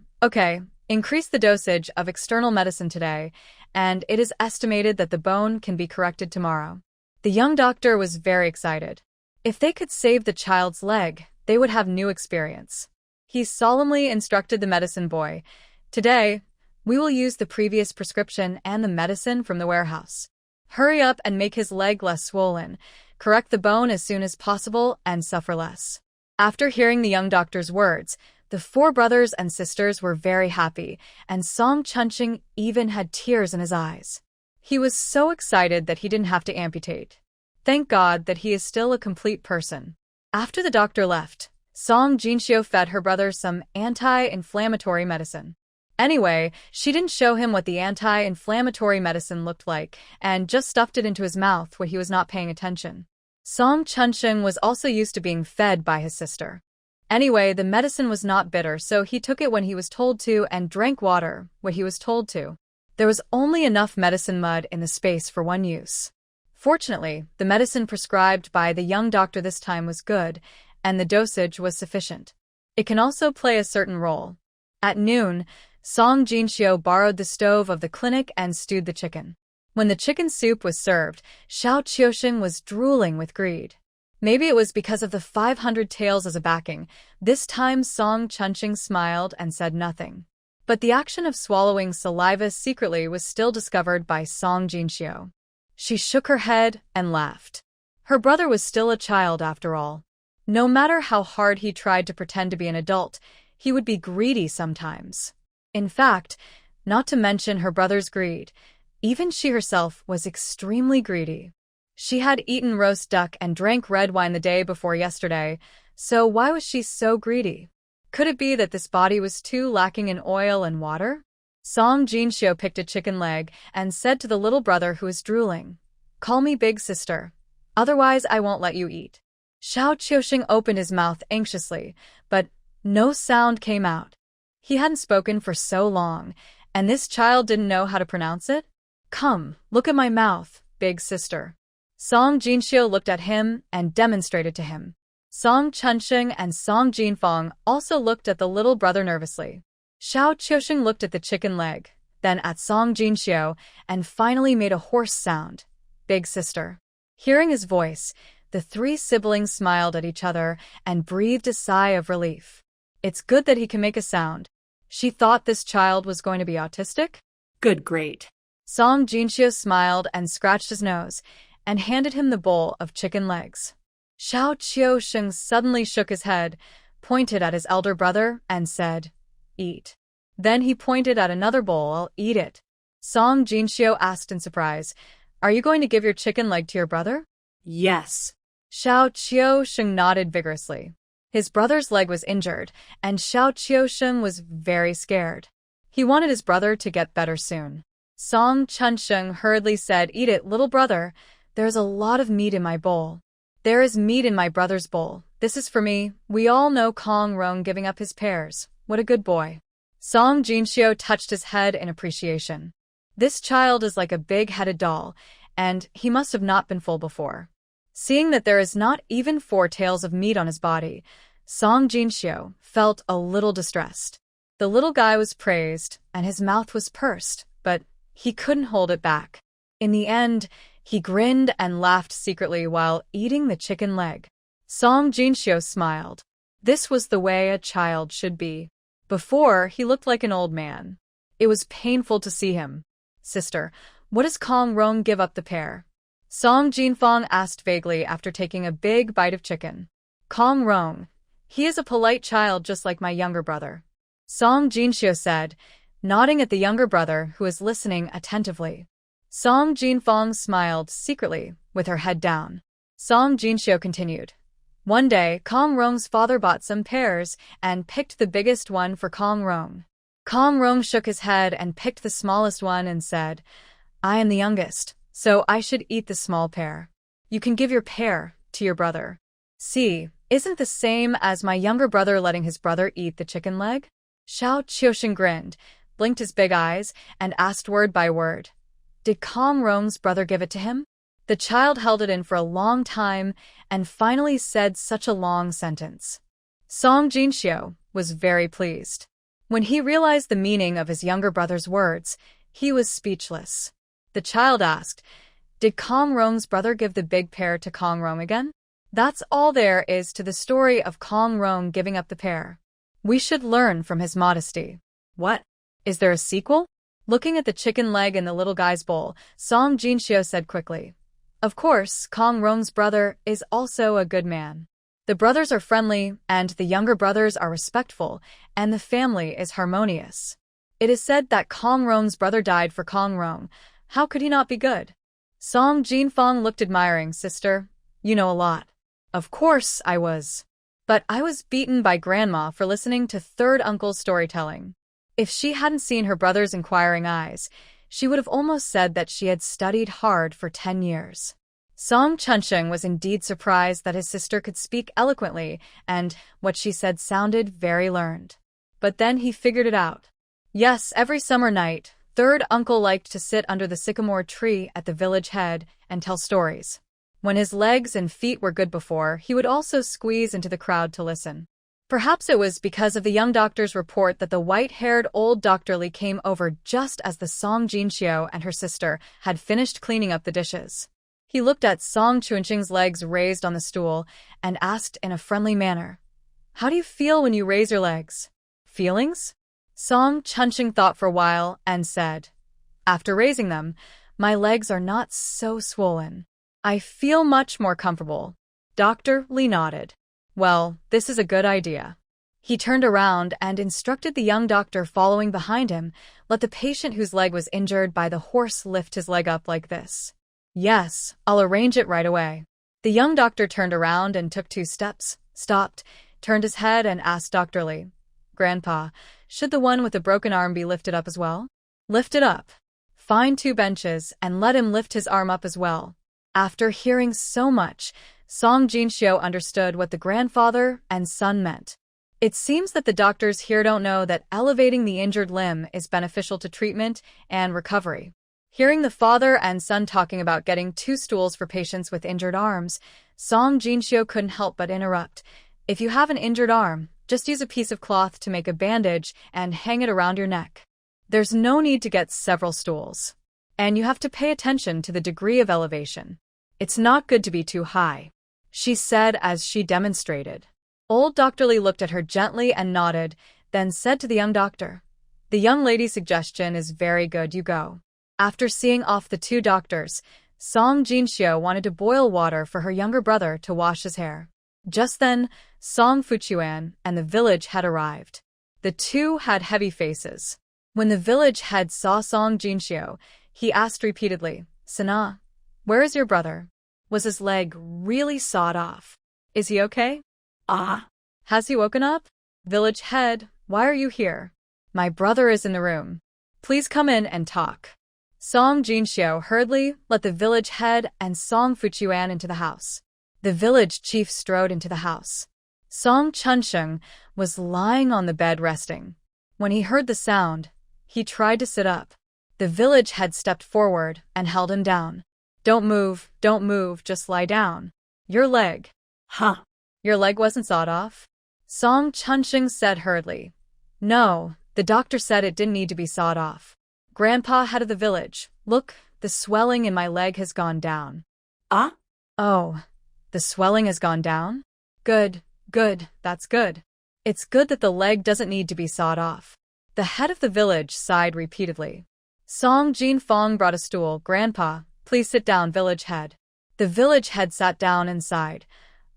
[SPEAKER 1] increase the dosage of external medicine today, and it is estimated that the bone can be corrected tomorrow. The young doctor was very excited. If they could save the child's leg, they would have new experience. He solemnly instructed the medicine boy, "Today, we will use the previous prescription and the medicine from the warehouse. Hurry up and make his leg less swollen, correct the bone as soon as possible, and suffer less." After hearing the young doctor's words, the four brothers and sisters were very happy, and Song Chunching even had tears in his eyes. He was so excited that he didn't have to amputate. Thank God that he is still a complete person. After the doctor left, Song Jinxiu fed her brother some anti-inflammatory medicine. Anyway, she didn't show him what the anti-inflammatory medicine looked like and just stuffed it into his mouth when he was not paying attention. Song Chunching was also used to being fed by his sister. Anyway, the medicine was not bitter, so he took it when he was told to and drank water when he was told to. There was only enough medicine mud in the space for one use. Fortunately, the medicine prescribed by the young doctor this time was good, and the dosage was sufficient. It can also play a certain role. At noon, Song Jinxiu borrowed the stove of the clinic and stewed the chicken. When the chicken soup was served, Xiao Qiusheng was drooling with greed. Maybe it was because of the 500 taels as a backing. This time Song Chunching smiled and said nothing. But the action of swallowing saliva secretly was still discovered by Song Jinxiu. She shook her head and laughed. Her brother was still a child after all. No matter how hard he tried to pretend to be an adult, he would be greedy sometimes. In fact, not to mention her brother's greed, even she herself was extremely greedy. She had eaten roast duck and drank red wine the day before yesterday, so why was she so greedy? Could it be that this body was too lacking in oil and water? Song Jinxiu picked a chicken leg and said to the little brother who was drooling, "Call me big sister, otherwise I won't let you eat." Xiao Qiusheng opened his mouth anxiously, but no sound came out. He hadn't spoken for so long, and this child didn't know how to pronounce it. "Come, look at my mouth, big sister." Song Jinxiu looked at him and demonstrated to him. Song Chunching and Song Jinfeng also looked at the little brother nervously. Xiao Qiusheng looked at the chicken leg, then at Song Jinxiu, and finally made a hoarse sound, "Big sister." Hearing his voice, the three siblings smiled at each other and breathed a sigh of relief. It's good that he can make a sound. She thought this child was going to be autistic?
[SPEAKER 2] Good, great.
[SPEAKER 1] Song Jinxiu smiled and scratched his nose, and handed him the bowl of chicken legs. Xiao Qiusheng suddenly shook his head, pointed at his elder brother, and said, "Eat." Then he pointed at another bowl. "I'll eat it." Song Jinxiu asked in surprise, "Are you going to give your chicken leg to your brother?"
[SPEAKER 2] Yes.
[SPEAKER 1] Xiao Qiusheng nodded vigorously. His brother's leg was injured, and Xiao Qiusheng was very scared. He wanted his brother to get better soon. Song Chuncheng hurriedly said, "Eat it, little brother. There's a lot of meat in my bowl." "There is meat in my brother's bowl. This is for me." We all know Kong Rong giving up his pears. What a good boy. Song Jinxiu touched his head in appreciation. This child is like a big-headed doll, and he must have not been full before. Seeing that there is not even 4 taels of meat on his body, Song Jinxiu felt a little distressed. The little guy was praised, and his mouth was pursed, but he couldn't hold it back. In the end, he grinned and laughed secretly while eating the chicken leg. Song Jinxiu smiled. This was the way a child should be. Before, he looked like an old man. It was painful to see him. "Sister, what does Kong Rong give up the pear?" Song Jinfeng asked vaguely after taking a big bite of chicken. "Kong Rong. He is a polite child just like my younger brother," Song Jinxiu said, nodding at the younger brother who was listening attentively. Song Jinfeng smiled secretly, with her head down. Song Jinxiu continued. One day, Kong Rong's father bought some pears and picked the biggest one for Kong Rong. Kong Rong shook his head and picked the smallest one and said, "I am the youngest, so I should eat the small pear. You can give your pear to your brother." "See, isn't the same as my younger brother letting his brother eat the chicken leg?" Xiao Qiusheng grinned, blinked his big eyes, and asked word by word, "Did Kong Rong's brother give it to him?" The child held it in for a long time and finally said such a long sentence. Song Jinxiu was very pleased. When he realized the meaning of his younger brother's words, he was speechless. The child asked, "Did Kong Rong's brother give the big pear to Kong Rong again?" That's all there is to the story of Kong Rong giving up the pear. We should learn from his modesty. What? Is there a sequel? Looking at the chicken leg in the little guy's bowl, Song Jinxiu said quickly, "Of course, Kong Rong's brother is also a good man. The brothers are friendly, and the younger brothers are respectful, and the family is harmonious. It is said that Kong Rong's brother died for Kong Rong. How could he not be good?" Song Jinfeng looked admiring. "Sister, you know a lot." "Of course I was. But I was beaten by Grandma for listening to third uncle's storytelling. If she hadn't seen her brother's inquiring eyes, she would have almost said that she had studied hard for 10 years. Song Chunsheng was indeed surprised that his sister could speak eloquently, and what she said sounded very learned. But then he figured it out. Yes, every summer night, third uncle liked to sit under the sycamore tree at the village head and tell stories. When his legs and feet were good before, he would also squeeze into the crowd to listen. Perhaps it was because of the young doctor's report that the white-haired old Dr. Li came over just as the Song Jinxiu and her sister had finished cleaning up the dishes. He looked at Song Chunsheng's legs raised on the stool and asked in a friendly manner, "How do you feel when you raise your legs?" "Feelings?" Song Chunsheng thought for a while and said, "After raising them, my legs are not so swollen. I feel much more comfortable." Dr. Li nodded. "Well, this is a good idea." He turned around and instructed the young doctor following behind him, "Let the patient whose leg was injured by the horse lift his leg up like this." "Yes, I'll arrange it right away." The young doctor turned around and took 2 steps, stopped, turned his head and asked Dr. Li, "Grandpa, should the one with the broken arm be lifted up as well?" "Lift it up. Find 2 benches and let him lift his arm up as well." After hearing so much, Song Jinxiu understood what the grandfather and son meant. It seems that the doctors here don't know that elevating the injured limb is beneficial to treatment and recovery. Hearing the father and son talking about getting 2 stools for patients with injured arms, Song Jinxiu couldn't help but interrupt. "If you have an injured arm, just use a piece of cloth to make a bandage and hang it around your neck. There's no need to get several stools. And you have to pay attention to the degree of elevation. It's not good to be too high," she said as she demonstrated. Old Dr. Li looked at her gently and nodded, then said to the young doctor, "The young lady's suggestion is very good, you go." After seeing off the 2 doctors, Song Jinxiu wanted to boil water for her younger brother to wash his hair. Just then, Song Fuchuan and the village head arrived. The 2 had heavy faces. When the village head saw Song Jinxiu, he asked repeatedly, "Sana, where is your brother? Was his leg really sawed off? Is he okay?"
[SPEAKER 2] Ah.
[SPEAKER 1] "Has he woken up?" "Village head, why are you here?" "My brother is in the room. Please come in and talk." Song Jinxiu hurriedly let the village head and Song Fuchuan into the house. The village chief strode into the house. Song Chunsheng was lying on the bed resting. When he heard the sound, he tried to sit up. The village head stepped forward and held him down. Don't move, just lie down." "Your leg."
[SPEAKER 2] Huh.
[SPEAKER 1] "Your leg wasn't sawed off?" Song Chunsheng said hurriedly. "No, the doctor said it didn't need to be sawed off." "Grandpa, head of the village, look, the swelling in my leg has gone down."
[SPEAKER 2] Ah?
[SPEAKER 1] "Oh, the swelling has gone down? Good, that's good. It's good that the leg doesn't need to be sawed off." The head of the village sighed repeatedly. Song Jinfeng brought a stool. "Grandpa, please sit down, village head." The village head sat down and sighed.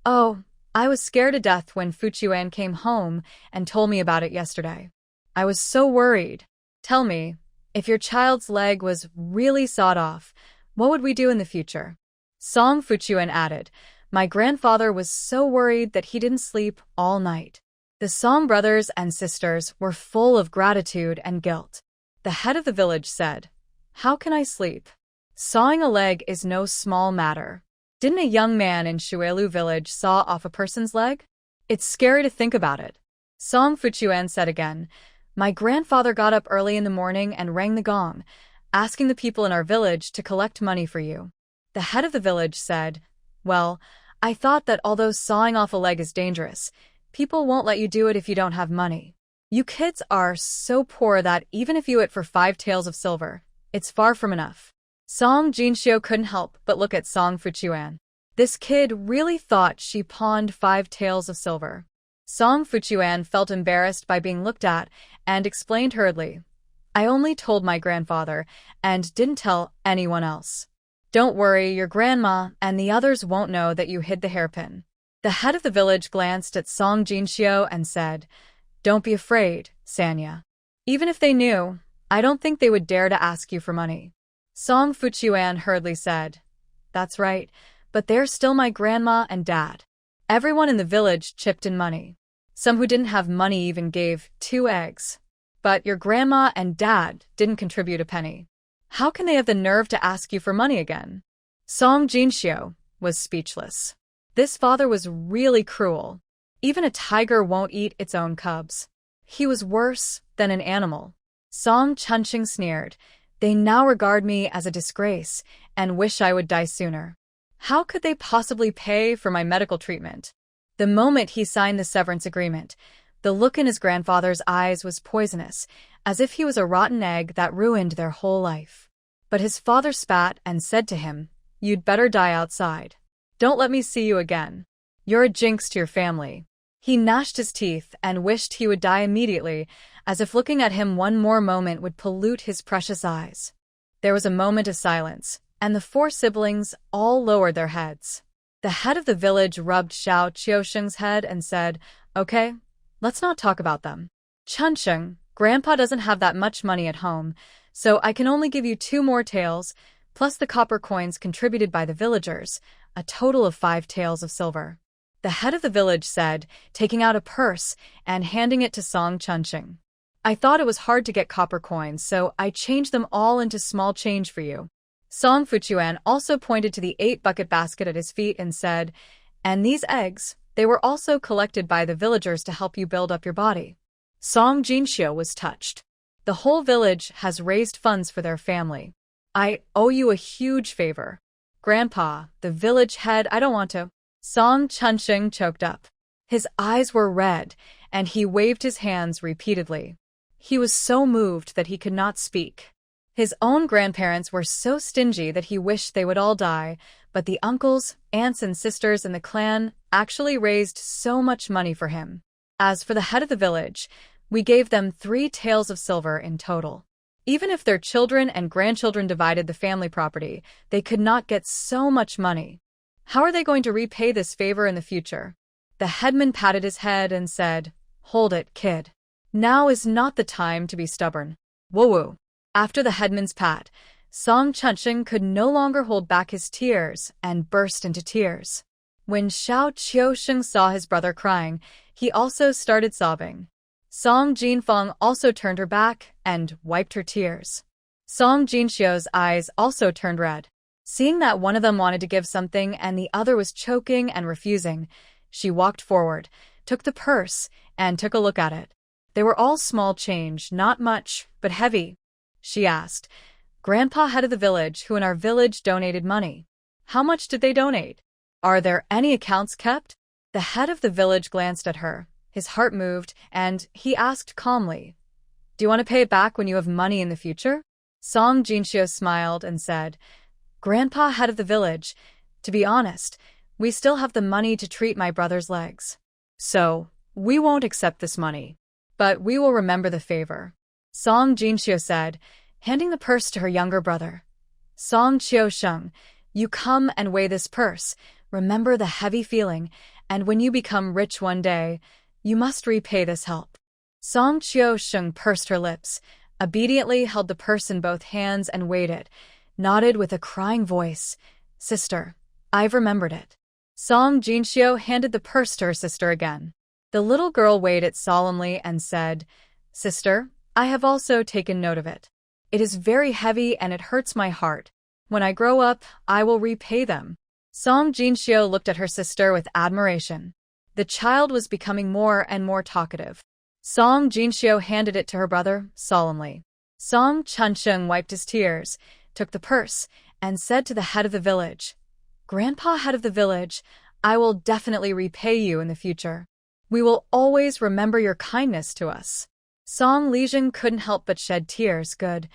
[SPEAKER 1] "Oh, I was scared to death when Fuchuan came home and told me about it yesterday. I was so worried. Tell me, if your child's leg was really sawed off, what would we do in the future?" Song Fuchuan added, "My grandfather was so worried that he didn't sleep all night." The Song brothers and sisters were full of gratitude and guilt. The head of the village said, "How can I sleep? Sawing a leg is no small matter. Didn't a young man in Shuelu village saw off a person's leg? It's scary to think about it." Song Fuchuan said again, "My grandfather got up early in the morning and rang the gong, asking the people in our village to collect money for you." The head of the village said, "Well, I thought that although sawing off a leg is dangerous, People won't let you do it if you don't have money. You kids are so poor that even if you it for 5 taels of silver, it's far from enough. Song Jinxiu couldn't help but look at Song Fuchuan. This kid really thought she pawned 5 taels of silver. Song Fuchuan felt embarrassed by being looked at and explained hurriedly, I only told my grandfather and didn't tell anyone else. Don't worry, your grandma and the others won't know that you hid the hairpin. The head of the village glanced at Song Jinxiu and said, Don't be afraid, Sanya. Even if they knew, I don't think they would dare to ask you for money. Song Fuchuan hurriedly said, That's right, but they're still my grandma and dad. Everyone in the village chipped in money. Some who didn't have money even gave 2 eggs. But your grandma and dad didn't contribute a penny. How can they have the nerve to ask you for money again? Song Jinxiu was speechless. This father was really cruel. Even a tiger won't eat its own cubs. He was worse than an animal. Song Chunqing sneered, They now regard me as a disgrace and wish I would die sooner. How could they possibly pay for my medical treatment? The moment he signed the severance agreement, the look in his grandfather's eyes was poisonous, as if he was a rotten egg that ruined their whole life. But his father spat and said to him, You'd better die outside. Don't let me see you again. You're a jinx to your family. He gnashed his teeth and wished he would die immediately, as if looking at him one more moment would pollute his precious eyes. There was a moment of silence, and the 4 siblings all lowered their heads. The head of the village rubbed Xiao Qiusheng's head and said, Okay, let's not talk about them. Chunqing, Grandpa doesn't have that much money at home, so I can only give you 2 more taels, plus the copper coins contributed by the villagers, a total of 5 taels of silver. The head of the village said, taking out a purse and handing it to Song Chunqing. I thought it was hard to get copper coins, so I changed them all into small change for you. Song Fuchuan also pointed to the 8-bucket basket at his feet and said, And these eggs, they were also collected by the villagers to help you build up your body. Song Jinxiu was touched. The whole village has raised funds for their family. I owe you a huge favor. Grandpa, the village head, I don't want to. Song Chunqing choked up. His eyes were red, and he waved his hands repeatedly. He was so moved that he could not speak. His own grandparents were so stingy that he wished they would all die, but the uncles, aunts, and sisters in the clan actually raised so much money for him. As for the head of the village, we gave them 3 taels of silver in total. Even if their children and grandchildren divided the family property, they could not get so much money. How are they going to repay this favor in the future? The headman patted his head and said, Hold it, kid. Now is not the time to be stubborn. Woo-woo. After the headman's pat, Song Chunqing could no longer hold back his tears and burst into tears. When Xiao Qiusheng saw his brother crying, he also started sobbing. Song Jinfeng also turned her back and wiped her tears. Song Jinxiu's eyes also turned red. Seeing that one of them wanted to give something and the other was choking and refusing, she walked forward, took the purse, and took a look at it. They were all small change, not much, but heavy. She asked, Grandpa, head of the village, who in our village donated money. How much did they donate? Are there any accounts kept? The head of the village glanced at her. His heart moved, and he asked calmly, Do you want to pay it back when you have money in the future? Song Jinxiu smiled and said, Grandpa, head of the village, to be honest, we still have the money to treat my brother's legs. So, we won't accept this money. But we will remember the favor. Song Jinxiu said, handing the purse to her younger brother. Song Qiusheng, you come and weigh this purse, remember the heavy feeling, and when you become rich one day, you must repay this help. Song Qiusheng pursed her lips, obediently held the purse in both hands and weighed it, nodded with a crying voice, Sister, I've remembered it. Song Jinxiu handed the purse to her sister again. The little girl weighed it solemnly and said, Sister, I have also taken note of it. It is very heavy and it hurts my heart. When I grow up, I will repay them. Song Jinxiu looked at her sister with admiration. The child was becoming more and more talkative. Song Jinxiu handed it to her brother solemnly. Song Chunqing wiped his tears, took the purse, and said to the head of the village, Grandpa, head of the village, I will definitely repay you in the future. We will always remember your kindness to us. Song Lijing couldn't help but shed tears. Good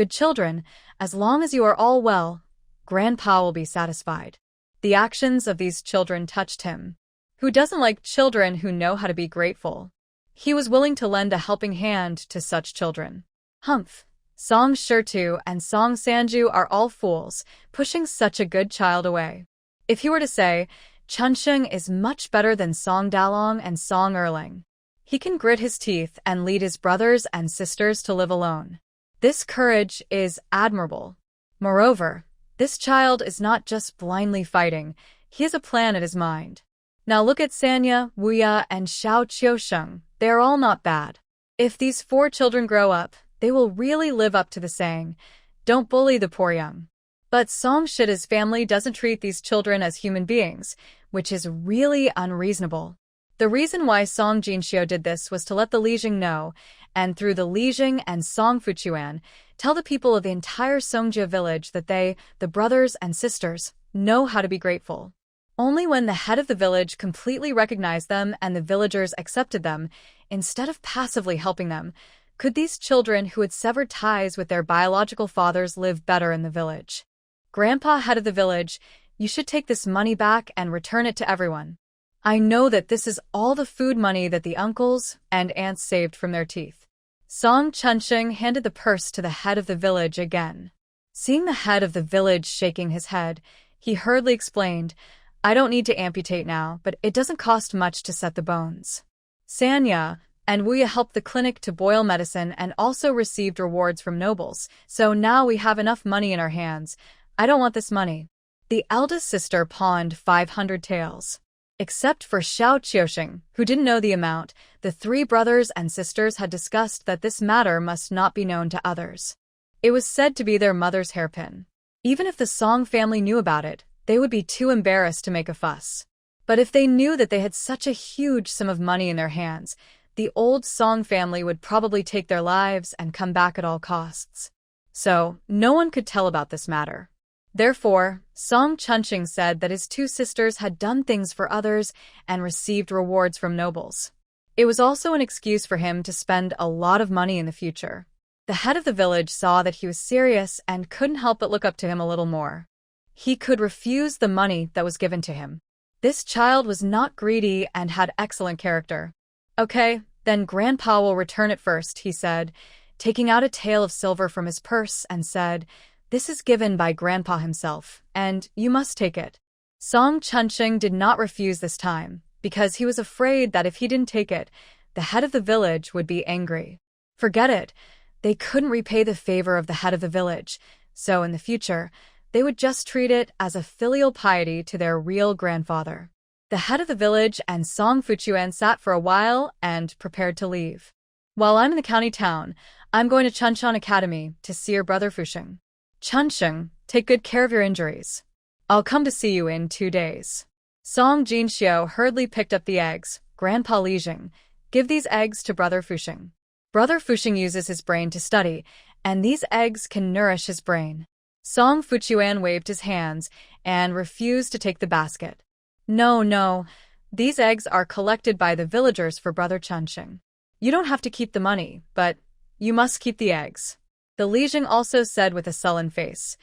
[SPEAKER 1] children, as long as you are all well, Grandpa will be satisfied. The actions of these children touched him. Who doesn't like children who know how to be grateful? He was willing to lend a helping hand to such children. Humph. Song Shirtu and Song Sanju are all fools, pushing such a good child away. If he were to say, Chunsheng is much better than Song Dalong and Song Erling. He can grit his teeth and lead his brothers and sisters to live alone. This courage is admirable. Moreover, this child is not just blindly fighting, he has a plan in his mind. Now look at Sanya, Wuya, and Xiao Qiusheng. They are all not bad. If these 4 children grow up, they will really live up to the saying, don't bully the poor young. But Song Shida's family doesn't treat these children as human beings, which is really unreasonable. The reason why Song Jinxiu did this was to let the Lijing know, and through the Lijing and Song Fuchuan, tell the people of the entire Songjia village that they, the brothers and sisters, know how to be grateful. Only when the head of the village completely recognized them and the villagers accepted them, instead of passively helping them, could these children who had severed ties with their biological fathers live better in the village. Grandpa, head of the village, you should take this money back and return it to everyone. I know that this is all the food money that the uncles and aunts saved from their teeth. Song Chunsheng handed the purse to the head of the village again. Seeing the head of the village shaking his head, he hurriedly explained, I don't need to amputate now, but it doesn't cost much to set the bones. Sanya and Wuya helped the clinic to boil medicine and also received rewards from nobles, so now we have enough money in our hands. I don't want this money. The eldest sister pawned 500 taels. Except for Xiao Qiusheng, who didn't know the amount, the 3 brothers and sisters had discussed that this matter must not be known to others. It was said to be their mother's hairpin. Even if the Song family knew about it, they would be too embarrassed to make a fuss. But if they knew that they had such a huge sum of money in their hands, the old Song family would probably take their lives and come back at all costs. So, no one could tell about this matter. Therefore, Song Chunsheng said that his 2 sisters had done things for others and received rewards from nobles. It was also an excuse for him to spend a lot of money in the future. The head of the village saw that he was serious and couldn't help but look up to him a little more. He could refuse the money that was given to him. This child was not greedy and had excellent character. Okay, then Grandpa will return it first, he said, taking out a tael of silver from his purse and said, This is given by Grandpa himself, and you must take it. Song Chunsheng did not refuse this time, because he was afraid that if he didn't take it, the head of the village would be angry. Forget it. They couldn't repay the favor of the head of the village, so in the future, they would just treat it as a filial piety to their real grandfather. The head of the village and Song Fuchuan sat for a while and prepared to leave. While I'm in the county town, I'm going to Chunshan Academy to see your brother Fusheng. Chunsheng, take good care of your injuries. I'll come to see you in 2 days. Song Jinxiu hurriedly picked up the eggs. Grandpa Lijing, give these eggs to brother Fusheng. Brother Fusheng uses his brain to study, and these eggs can nourish his brain. Song Fuchuan waved his hands and refused to take the basket. No, these eggs are collected by the villagers for brother Chunsheng. You don't have to keep the money, but you must keep the eggs. The Lijing also said with a sullen face,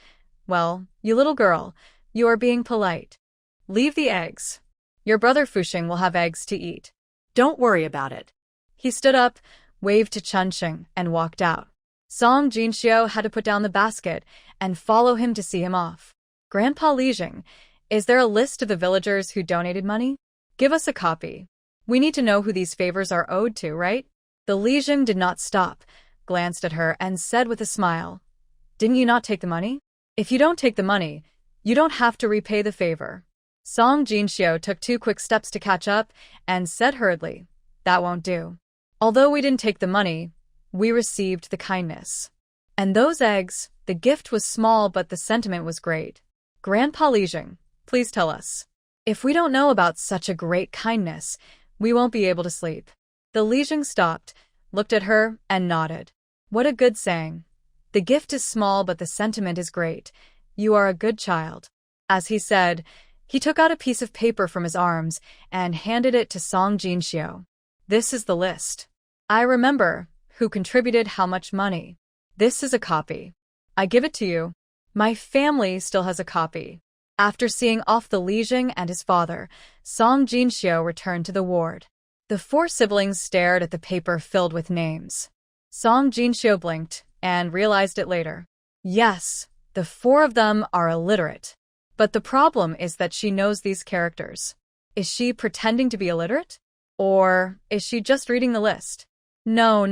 [SPEAKER 1] Well, you little girl, you are being polite. Leave the eggs. Your brother Fusheng will have eggs to eat.
[SPEAKER 2] Don't worry about it.
[SPEAKER 1] He stood up, waved to Chunsheng, and walked out. Song Jinxiu had to put down the basket and follow him to see him off. Grandpa Lijing, is there a list of the villagers who donated money? Give us a copy. We need to know who these favors are owed to, right? The Lijing did not stop, glanced at her, and said with a smile, Didn't you not take the money? If you don't take the money, you don't have to repay the favor. Song Jinxiu took 2 quick steps to catch up and said hurriedly, That won't do. Although we didn't take the money, we received the kindness. And those eggs, the gift was small but the sentiment was great. Grandpa Lijing, please tell us. If we don't know about such a great kindness, we won't be able to sleep. The Lijing stopped, looked at her, and nodded. What a good saying. The gift is small but the sentiment is great. You are a good child. As he said, He took out a piece of paper from his arms and handed it to Song Jinxiu. This is the list. I remember who contributed how much money. This is a copy. I give it to you. My family still has a copy. After seeing off the Lijing and his father, Song Jinxiu returned to the ward. The four siblings stared at the paper filled with names. Song Jinxiu blinked and realized it later. Yes, the four of them are illiterate. But the problem is that she knows these characters. Is she pretending to be illiterate? Or is she just reading the list? No,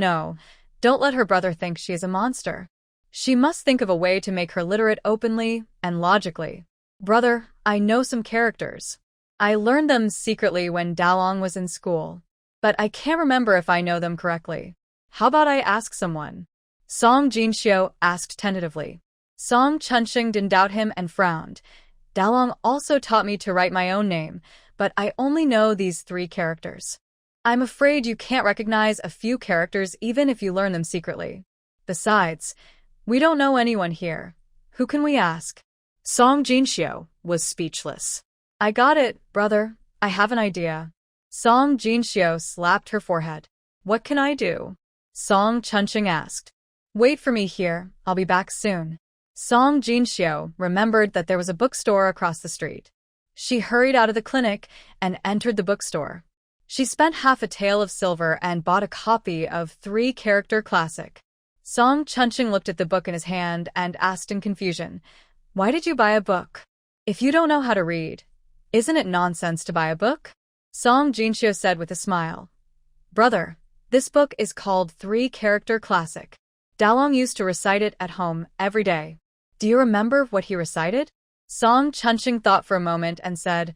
[SPEAKER 1] don't let her brother think she is a monster. She must think of a way to make her literate openly and logically. Brother, I know some characters. I learned them secretly when Dalong was in school. But I can't remember if I know them correctly. How about I ask someone? Song Jinxiu asked tentatively. Song Chunxing didn't doubt him and frowned. Dalong also taught me to write my own name, but I only know these 3 characters. I'm afraid you can't recognize a few characters even if you learn them secretly. Besides, we don't know anyone here. Who can we ask? Song Jinxiu was speechless. I got it, brother. I have an idea. Song Jinxiu slapped her forehead. What can I do? Song Chunxing asked. Wait for me here. I'll be back soon. Song Jinxiu remembered that there was a bookstore across the street. She hurried out of the clinic and entered the bookstore. She spent half a tael of silver and bought a copy of 3-character classic. Song Chunxing looked at the book in his hand and asked in confusion, Why did you buy a book? If you don't know how to read, isn't it nonsense to buy a book? Song Jinxiu said with a smile. Brother, this book is called 3-character classic. Dalong used to recite it at home every day. Do you remember what he recited? Song Chunxing thought for a moment and said,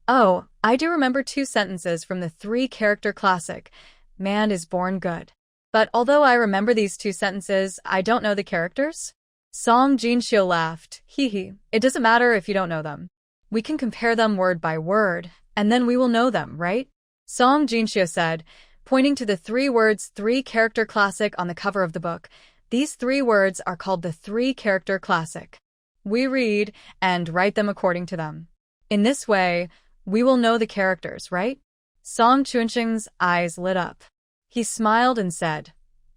[SPEAKER 1] Oh, I do remember 2 sentences from the 3-character classic, Man is born good. But although I remember these 2 sentences, I don't know the characters? Song Jinxiu laughed. Hee, it doesn't matter if you don't know them. We can compare them word by word, and then we will know them, right? Song Jinxiu said, pointing to the 3 words 3-character classic on the cover of the book. These 3 words are called the 3-character classic. We read and write them according to them. In this way, we will know the characters, right? Song Chunxing's eyes lit up. He smiled and said,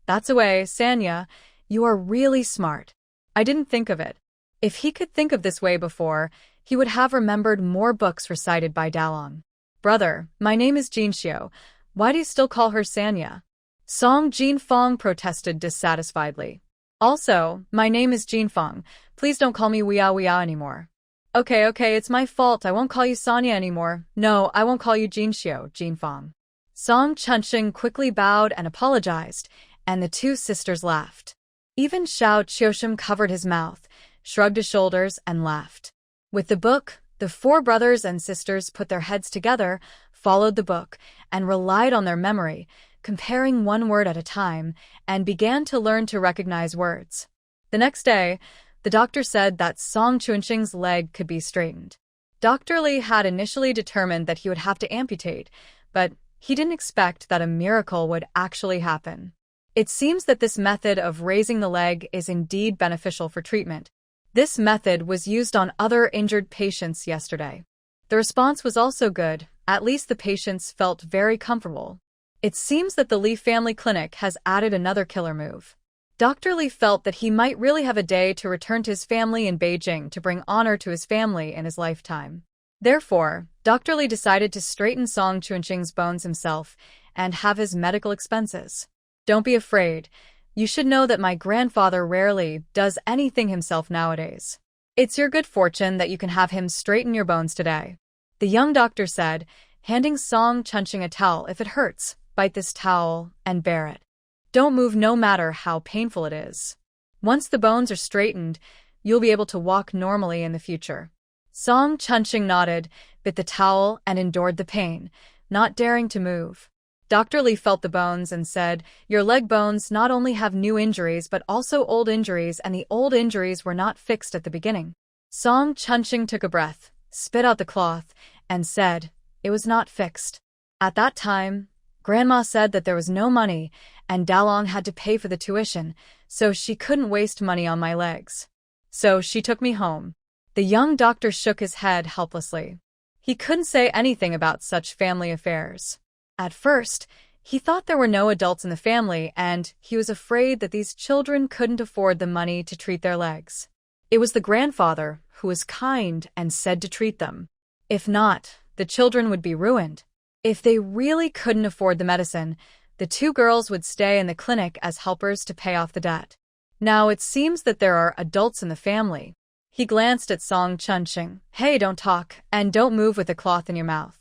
[SPEAKER 1] That's a way, Sanya. You are really smart. I didn't think of it. If he could think of this way before, he would have remembered more books recited by Dalong. Brother, my name is Jinxiu. Why do you still call her Sanya? Song Jinfeng protested dissatisfiedly. Also, my name is Jinfeng. Please don't call me Weia anymore. Okay, it's my fault. I won't call you Sanya anymore. No, I won't call you Jinxiu, Jinfeng. Song Chunxing quickly bowed and apologized, and the 2 sisters laughed. Even Xiao Qiushim covered his mouth, shrugged his shoulders, and laughed. With the book, the 4 brothers and sisters put their heads together, followed the book, and relied on their memory, comparing one word at a time, and began to learn to recognize words. The next day, the doctor said that Song Chunxing's leg could be straightened. Dr. Li had initially determined that he would have to amputate, but he didn't expect that a miracle would actually happen. It seems that this method of raising the leg is indeed beneficial for treatment. This method was used on other injured patients yesterday. The response was also good. At least the patients felt very comfortable. It seems that the Li family clinic has added another killer move. Dr. Li felt that he might really have a day to return to his family in Beijing to bring honor to his family in his lifetime. Therefore, Dr. Li decided to straighten Song Chunxing's bones himself and have his medical expenses. Don't be afraid. You should know that my grandfather rarely does anything himself nowadays. It's your good fortune that you can have him straighten your bones today. The young doctor said, handing Song Chunxing a towel. If it hurts, bite this towel and bear it. Don't move no matter how painful it is. Once the bones are straightened, you'll be able to walk normally in the future. Song Chunxing nodded, bit the towel, and endured the pain, not daring to move. Dr. Li felt the bones and said, Your leg bones not only have new injuries but also old injuries, and the old injuries were not fixed at the beginning. Song Chunxing took a breath, spit out the cloth, and said, It was not fixed. At that time, Grandma said that there was no money, and Dalong had to pay for the tuition, so she couldn't waste money on my legs. So she took me home. The young doctor shook his head helplessly. He couldn't say anything about such family affairs. At first, he thought there were no adults in the family, and he was afraid that these children couldn't afford the money to treat their legs. It was the grandfather who was kind and said to treat them. If not, the children would be ruined. If they really couldn't afford the medicine, the two girls would stay in the clinic as helpers to pay off the debt. Now it seems that there are adults in the family. He glanced at Song Chunqing. Hey, don't talk, and don't move with the cloth in your mouth.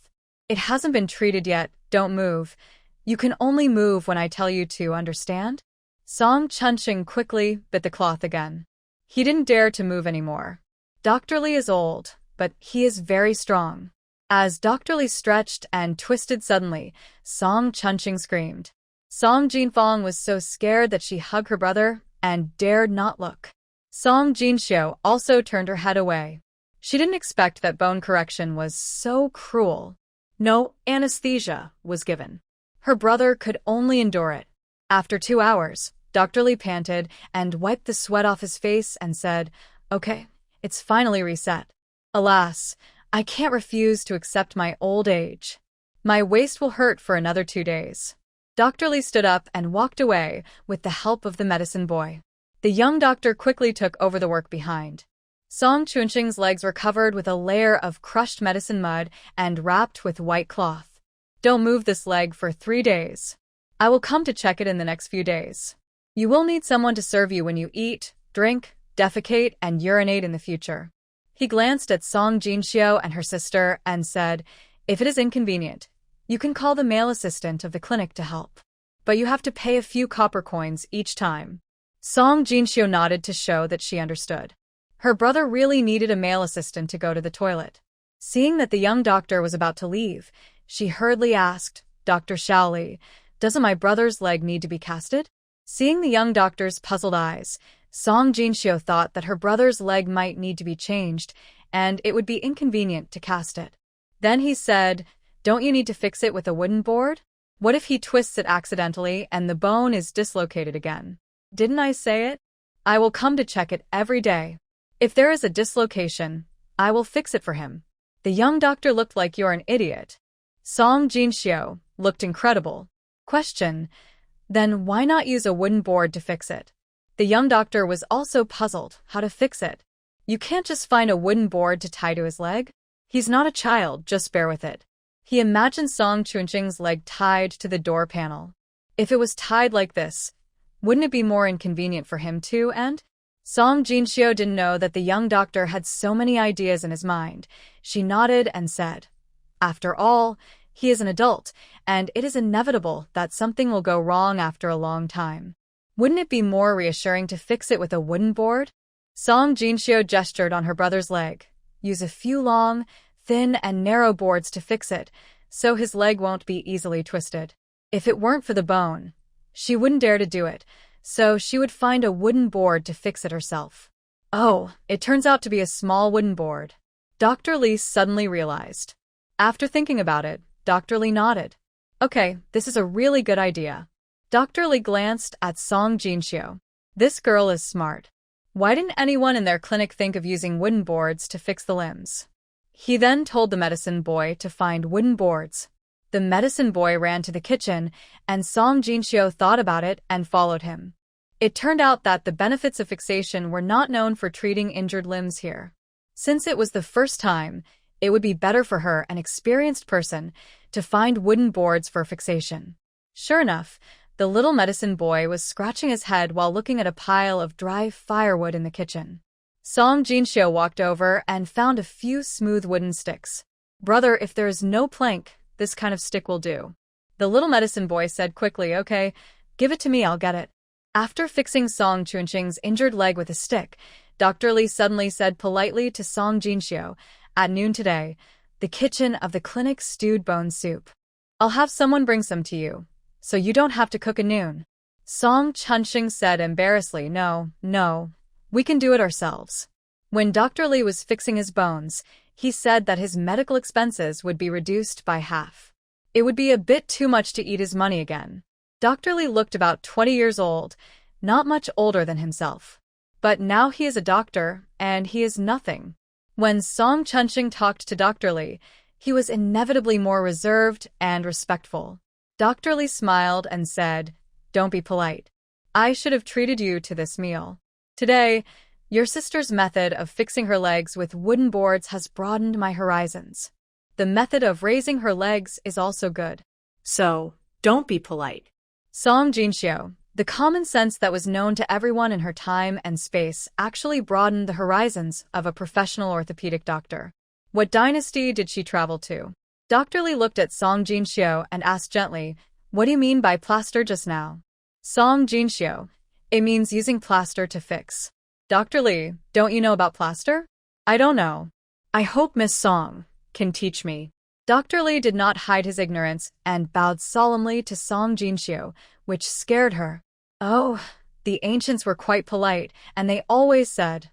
[SPEAKER 1] It hasn't been treated yet, don't move. You can only move when I tell you to, understand? Song Chunqing quickly bit the cloth again. He didn't dare to move anymore. Dr. Li is old, but he is very strong. As Dr. Li stretched and twisted suddenly, Song Chunqing screamed. Song Jinfang was so scared that she hugged her brother and dared not look. Song Jinxiu also turned her head away. She didn't expect that bone correction was so cruel. No anesthesia was given. Her brother could only endure it. After 2 hours, Dr. Li panted and wiped the sweat off his face and said, "Okay, it's finally reset. Alas, I can't refuse to accept my old age. My waist will hurt for another 2 days." Dr. Li stood up and walked away with the help of the medicine boy. The young doctor quickly took over the work behind. Song Chunqing's legs were covered with a layer of crushed medicine mud and wrapped with white cloth. Don't move this leg for 3 days. I will come to check it in the next few days. You will need someone to serve you when you eat, drink, defecate, and urinate in the future. He glanced at Song Jinxiu and her sister and said, "If it is inconvenient, you can call the male assistant of the clinic to help. But you have to pay a few copper coins each time." Song Jinxiu nodded to show that she understood. Her brother really needed a male assistant to go to the toilet. Seeing that the young doctor was about to leave, she hurriedly asked, "Dr. Shaoli, doesn't my brother's leg need to be casted?" Seeing the young doctor's puzzled eyes, Song Jinxiu thought that her brother's leg might need to be changed, and it would be inconvenient to cast it. Then he said, "Don't you need to fix it with a wooden board? What if he twists it accidentally and the bone is dislocated again? Didn't I say it? I will come to check it every day. If there is a dislocation, I will fix it for him." The young doctor looked like you're an idiot. Song Jinxiu looked incredible. Question: then why not use a wooden board to fix it? The young doctor was also puzzled how to fix it. You can't just find a wooden board to tie to his leg? He's not a child, just bear with it. He imagined Song Chunqing's leg tied to the door panel. If it was tied like this, wouldn't it be more inconvenient for him too, and? Song Jinxiu didn't know that the young doctor had so many ideas in his mind. She nodded and said, "After all, he is an adult, and it is inevitable that something will go wrong after a long time. Wouldn't it be more reassuring to fix it with a wooden board?" Song Jinxiu gestured on her brother's leg. "Use a few long, thin, and narrow boards to fix it, so his leg won't be easily twisted." If it weren't for the bone, she wouldn't dare to do it, so she would find a wooden board to fix it herself. Oh, it turns out to be a small wooden board. Dr. Li suddenly realized. After thinking about it, Dr. Li nodded. "Okay, this is a really good idea." Dr. Li glanced at Song Jinxiu. This girl is smart. Why didn't anyone in their clinic think of using wooden boards to fix the limbs? He then told the medicine boy to find wooden boards. The medicine boy ran to the kitchen, and Song Jinxiu thought about it and followed him. It turned out that the benefits of fixation were not known for treating injured limbs here. Since it was the first time, it would be better for her, an experienced person, to find wooden boards for fixation. Sure enough, the little medicine boy was scratching his head while looking at a pile of dry firewood in the kitchen. Song Jinxiu walked over and found a few smooth wooden sticks. "Brother, if there is no plank, this kind of stick will do." The little medicine boy said quickly, "Okay, give it to me, I'll get it." After fixing Song Chunqing's injured leg with a stick, Dr. Li suddenly said politely to Song Jinxiu, "At noon today, the kitchen of the clinic stewed bone soup. I'll have someone bring some to you, so you don't have to cook at noon." Song Chunqing said embarrassedly, No, we can do it ourselves." When Dr. Li was fixing his bones, he said that his medical expenses would be reduced by half. It would be a bit too much to eat his money again. Dr. Li looked about 20 years old, not much older than himself. But now he is a doctor, and he is nothing. When Song Chunsheng talked to Dr. Lee, he was inevitably more reserved and respectful. Dr. Lee smiled and said, "Don't be polite. I should have treated you to this meal. Today, your sister's method of fixing her legs with wooden boards has broadened my horizons. The method of raising her legs is also good."
[SPEAKER 2] So, don't be polite.
[SPEAKER 1] Song Jinxiu, the common sense that was known to everyone in her time and space, actually broadened the horizons of a professional orthopedic doctor. What dynasty did she travel to? Dr. Lee looked at Song Jinxiu and asked gently, "What do you mean by plaster just now?" Song Jinxiu, "It means using plaster to fix." Dr. Lee, "Don't you know about plaster?" "I don't know. I hope Miss Song can teach me." Dr. Lee did not hide his ignorance and bowed solemnly to Song Jinxiu, which scared her. Oh, the ancients were quite polite, and they always said,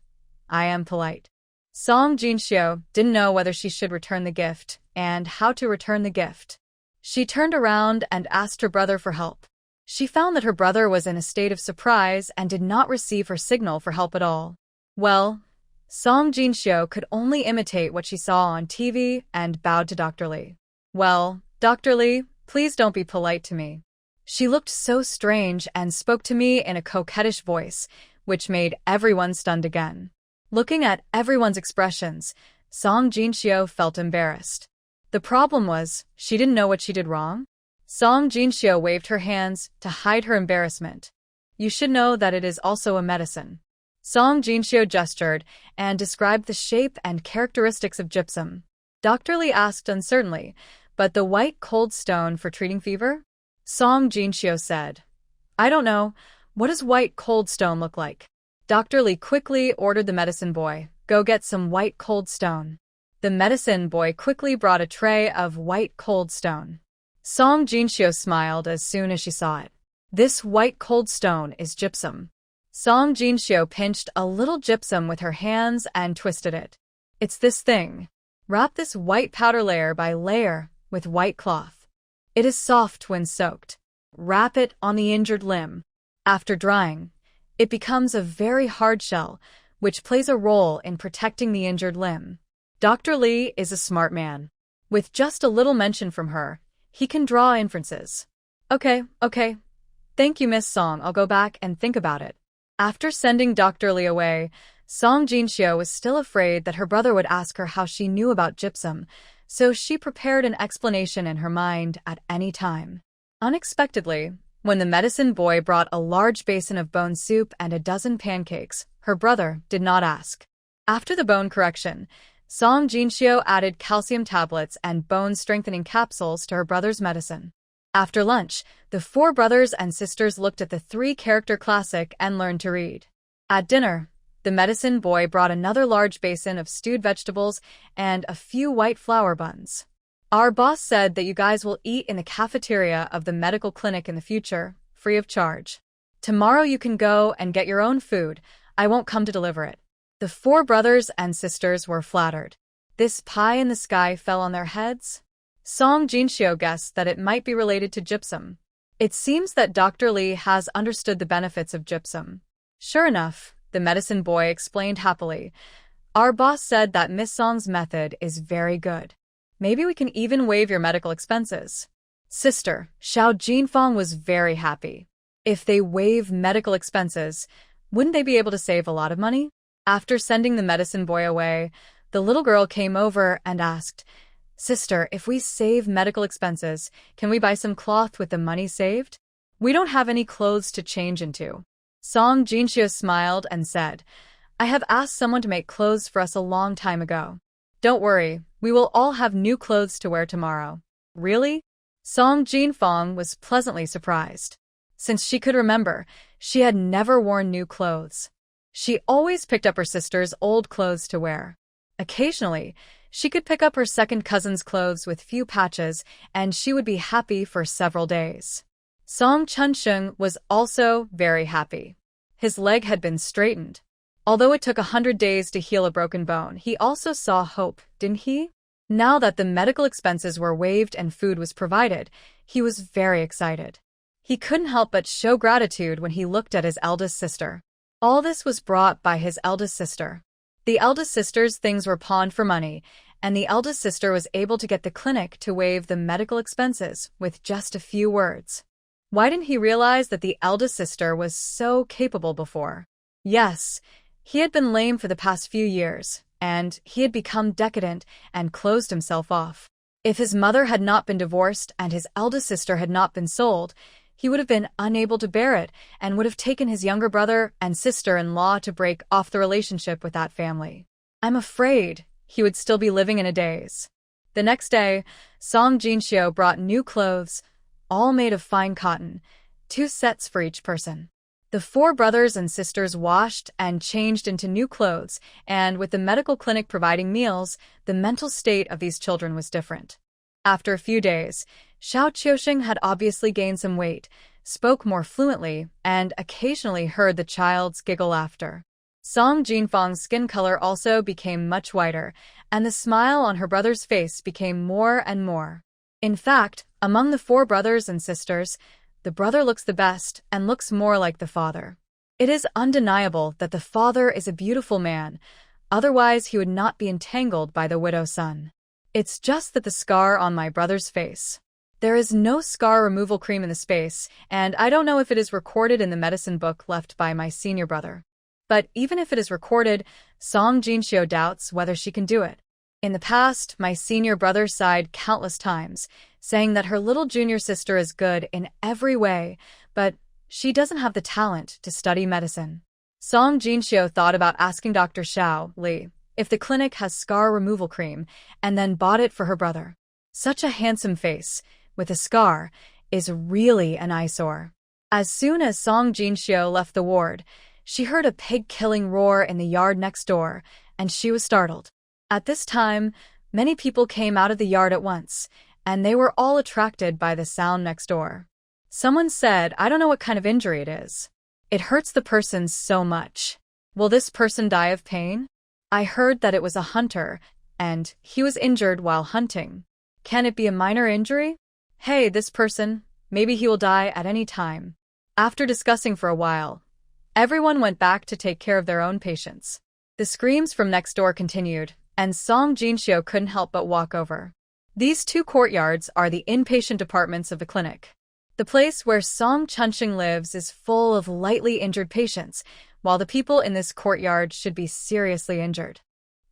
[SPEAKER 1] "I am polite." Song Jinxiu didn't know whether she should return the gift and how to return the gift. She turned around and asked her brother for help. She found that her brother was in a state of surprise and did not receive her signal for help at all. Well, Song Jinxiu could only imitate what she saw on TV and bowed to Dr. Lee. "Well, Dr. Lee, please don't be polite to me." She looked so strange and spoke to me in a coquettish voice, which made everyone stunned again. Looking at everyone's expressions, Song Jinxiu felt embarrassed. The problem was, she didn't know what she did wrong. Song Jinxiu waved her hands to hide her embarrassment. "You should know that it is also a medicine." Song Jinxiu gestured and described the shape and characteristics of gypsum. Dr. Lee asked uncertainly, "But the white cold stone for treating fever?" Song Jinxiu said, "I don't know. What does white cold stone look like?" Dr. Lee quickly ordered the medicine boy, "Go get some white cold stone." The medicine boy quickly brought a tray of white cold stone. Song Jinxiu smiled as soon as she saw it. "This white cold stone is gypsum." Song Jinxiu pinched a little gypsum with her hands and twisted it. "It's this thing. Wrap this white powder layer by layer with white cloth. It is soft when soaked. Wrap it on the injured limb. After drying, it becomes a very hard shell, which plays a role in protecting the injured limb." Dr. Lee is a smart man. With just a little mention from her, he can draw inferences. Okay. Thank you, Miss Song. I'll go back and think about it." After sending Dr. Lee away, Song Jinxiu was still afraid that her brother would ask her how she knew about gypsum, so she prepared an explanation in her mind at any time. Unexpectedly, when the medicine boy brought a large basin of bone soup and a dozen pancakes, her brother did not ask. After the bone correction, Song Jinxiu added calcium tablets and bone-strengthening capsules to her brother's medicine. After lunch, the four brothers and sisters looked at the three-character classic and learned to read. At dinner, the medicine boy brought another large basin of stewed vegetables and a few white flour buns. "Our boss said that you guys will eat in the cafeteria of the medical clinic in the future, free of charge. Tomorrow you can go and get your own food. I won't come to deliver it." The four brothers and sisters were flattered. This pie in the sky fell on their heads? Song Jinxiu guessed that it might be related to gypsum. It seems that Dr. Lee has understood the benefits of gypsum. Sure enough, the medicine boy explained happily, "Our boss said that Miss Song's method is very good. Maybe we can even waive your medical expenses." Sister Xiao Jinfang was very happy. If they waive medical expenses, wouldn't they be able to save a lot of money? After sending the medicine boy away, the little girl came over and asked, "Sister, if we save medical expenses, can we buy some cloth with the money saved? We don't have any clothes to change into." Song Jinxiu smiled and said, "I have asked someone to make clothes for us a long time ago. Don't worry, we will all have new clothes to wear tomorrow." "Really?" Song Jinfang was pleasantly surprised. Since she could remember, she had never worn new clothes. She always picked up her sister's old clothes to wear. Occasionally, she could pick up her second cousin's clothes with few patches, and she would be happy for several days. Song Chunsheng was also very happy. His leg had been straightened. Although it took 100 days to heal a broken bone, he also saw hope, didn't he? Now that the medical expenses were waived and food was provided, he was very excited. He couldn't help but show gratitude when he looked at his eldest sister. All this was brought by his eldest sister. The eldest sister's things were pawned for money, and the eldest sister was able to get the clinic to waive the medical expenses with just a few words. Why didn't he realize that the eldest sister was so capable before? Yes, he had been lame for the past few years, and he had become decadent and closed himself off. If his mother had not been divorced and his eldest sister had not been sold, he would have been unable to bear it and would have taken his younger brother and sister-in-law to break off the relationship with that family. I'm afraid he would still be living in a daze. The next day, Song Jinshio brought new clothes, all made of fine cotton, 2 sets for each person. The 4 brothers and sisters washed and changed into new clothes, and with the medical clinic providing meals, the mental state of these children was different. After a few days, Xiao Qiuxing had obviously gained some weight, spoke more fluently, and occasionally heard the child's giggle laughter. Song Jinfang's skin color also became much whiter, and the smile on her brother's face became more and more. In fact, among the 4 brothers and sisters, the brother looks the best and looks more like the father. It is undeniable that the father is a beautiful man, otherwise he would not be entangled by the widow's son. It's just that the scar on my brother's face. There is no scar removal cream in the space, and I don't know if it is recorded in the medicine book left by my senior brother. But even if it is recorded, Song Jinshio doubts whether she can do it. In the past, my senior brother sighed countless times, saying that her little junior sister is good in every way, but she doesn't have the talent to study medicine. Song Jinshio thought about asking Dr. Xiao Li if the clinic has scar removal cream, and then bought it for her brother. Such a handsome face, with a scar, is really an eyesore. As soon as Song Jinshio left the ward, she heard a pig-killing roar in the yard next door, and she was startled. At this time, many people came out of the yard at once, and they were all attracted by the sound next door. Someone said, "I don't know what kind of injury it is. It hurts the person so much. Will this person die of pain? I heard that it was a hunter, and he was injured while hunting. Can it be a minor injury? Hey, this person, maybe he will die at any time." After discussing for a while, everyone went back to take care of their own patients. The screams from next door continued, and Song Jinshio couldn't help but walk over. These 2 courtyards are the inpatient departments of the clinic. The place where Song Chunxing lives is full of lightly injured patients, while the people in this courtyard should be seriously injured.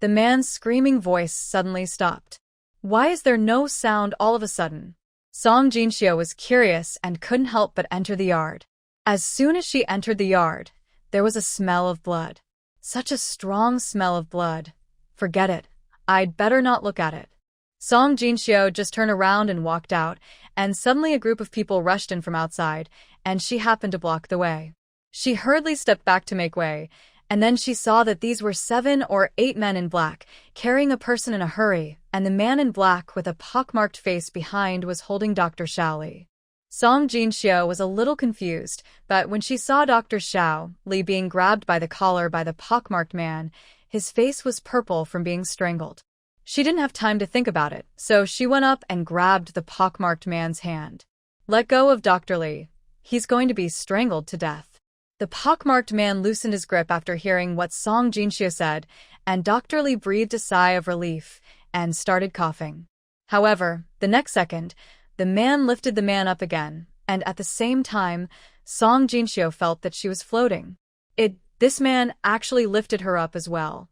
[SPEAKER 1] The man's screaming voice suddenly stopped. Why is there no sound all of a sudden? Song Jinshio was curious and couldn't help but enter the yard. As soon as she entered the yard, there was a smell of blood. Such a strong smell of blood. Forget it. I'd better not look at it. Song Jinshio just turned around and walked out, and suddenly a group of people rushed in from outside, and she happened to block the way. She hurriedly stepped back to make way, and then she saw that these were 7 or 8 men in black, carrying a person in a hurry, and the man in black with a pockmarked face behind was holding Dr. Xiao Li. Song Jinshio was a little confused, but when she saw Dr. Xiao Li being grabbed by the collar by the pockmarked man, his face was purple from being strangled. She didn't have time to think about it, so she went up and grabbed the pockmarked man's hand. "Let go of Dr. Li. He's going to be strangled to death." The pockmarked man loosened his grip after hearing what Song Jinshio said, and Dr. Li breathed a sigh of relief and started coughing. However, the next second, the man lifted the man up again, and at the same time, Song Jinshio felt that she was floating. This man actually lifted her up as well.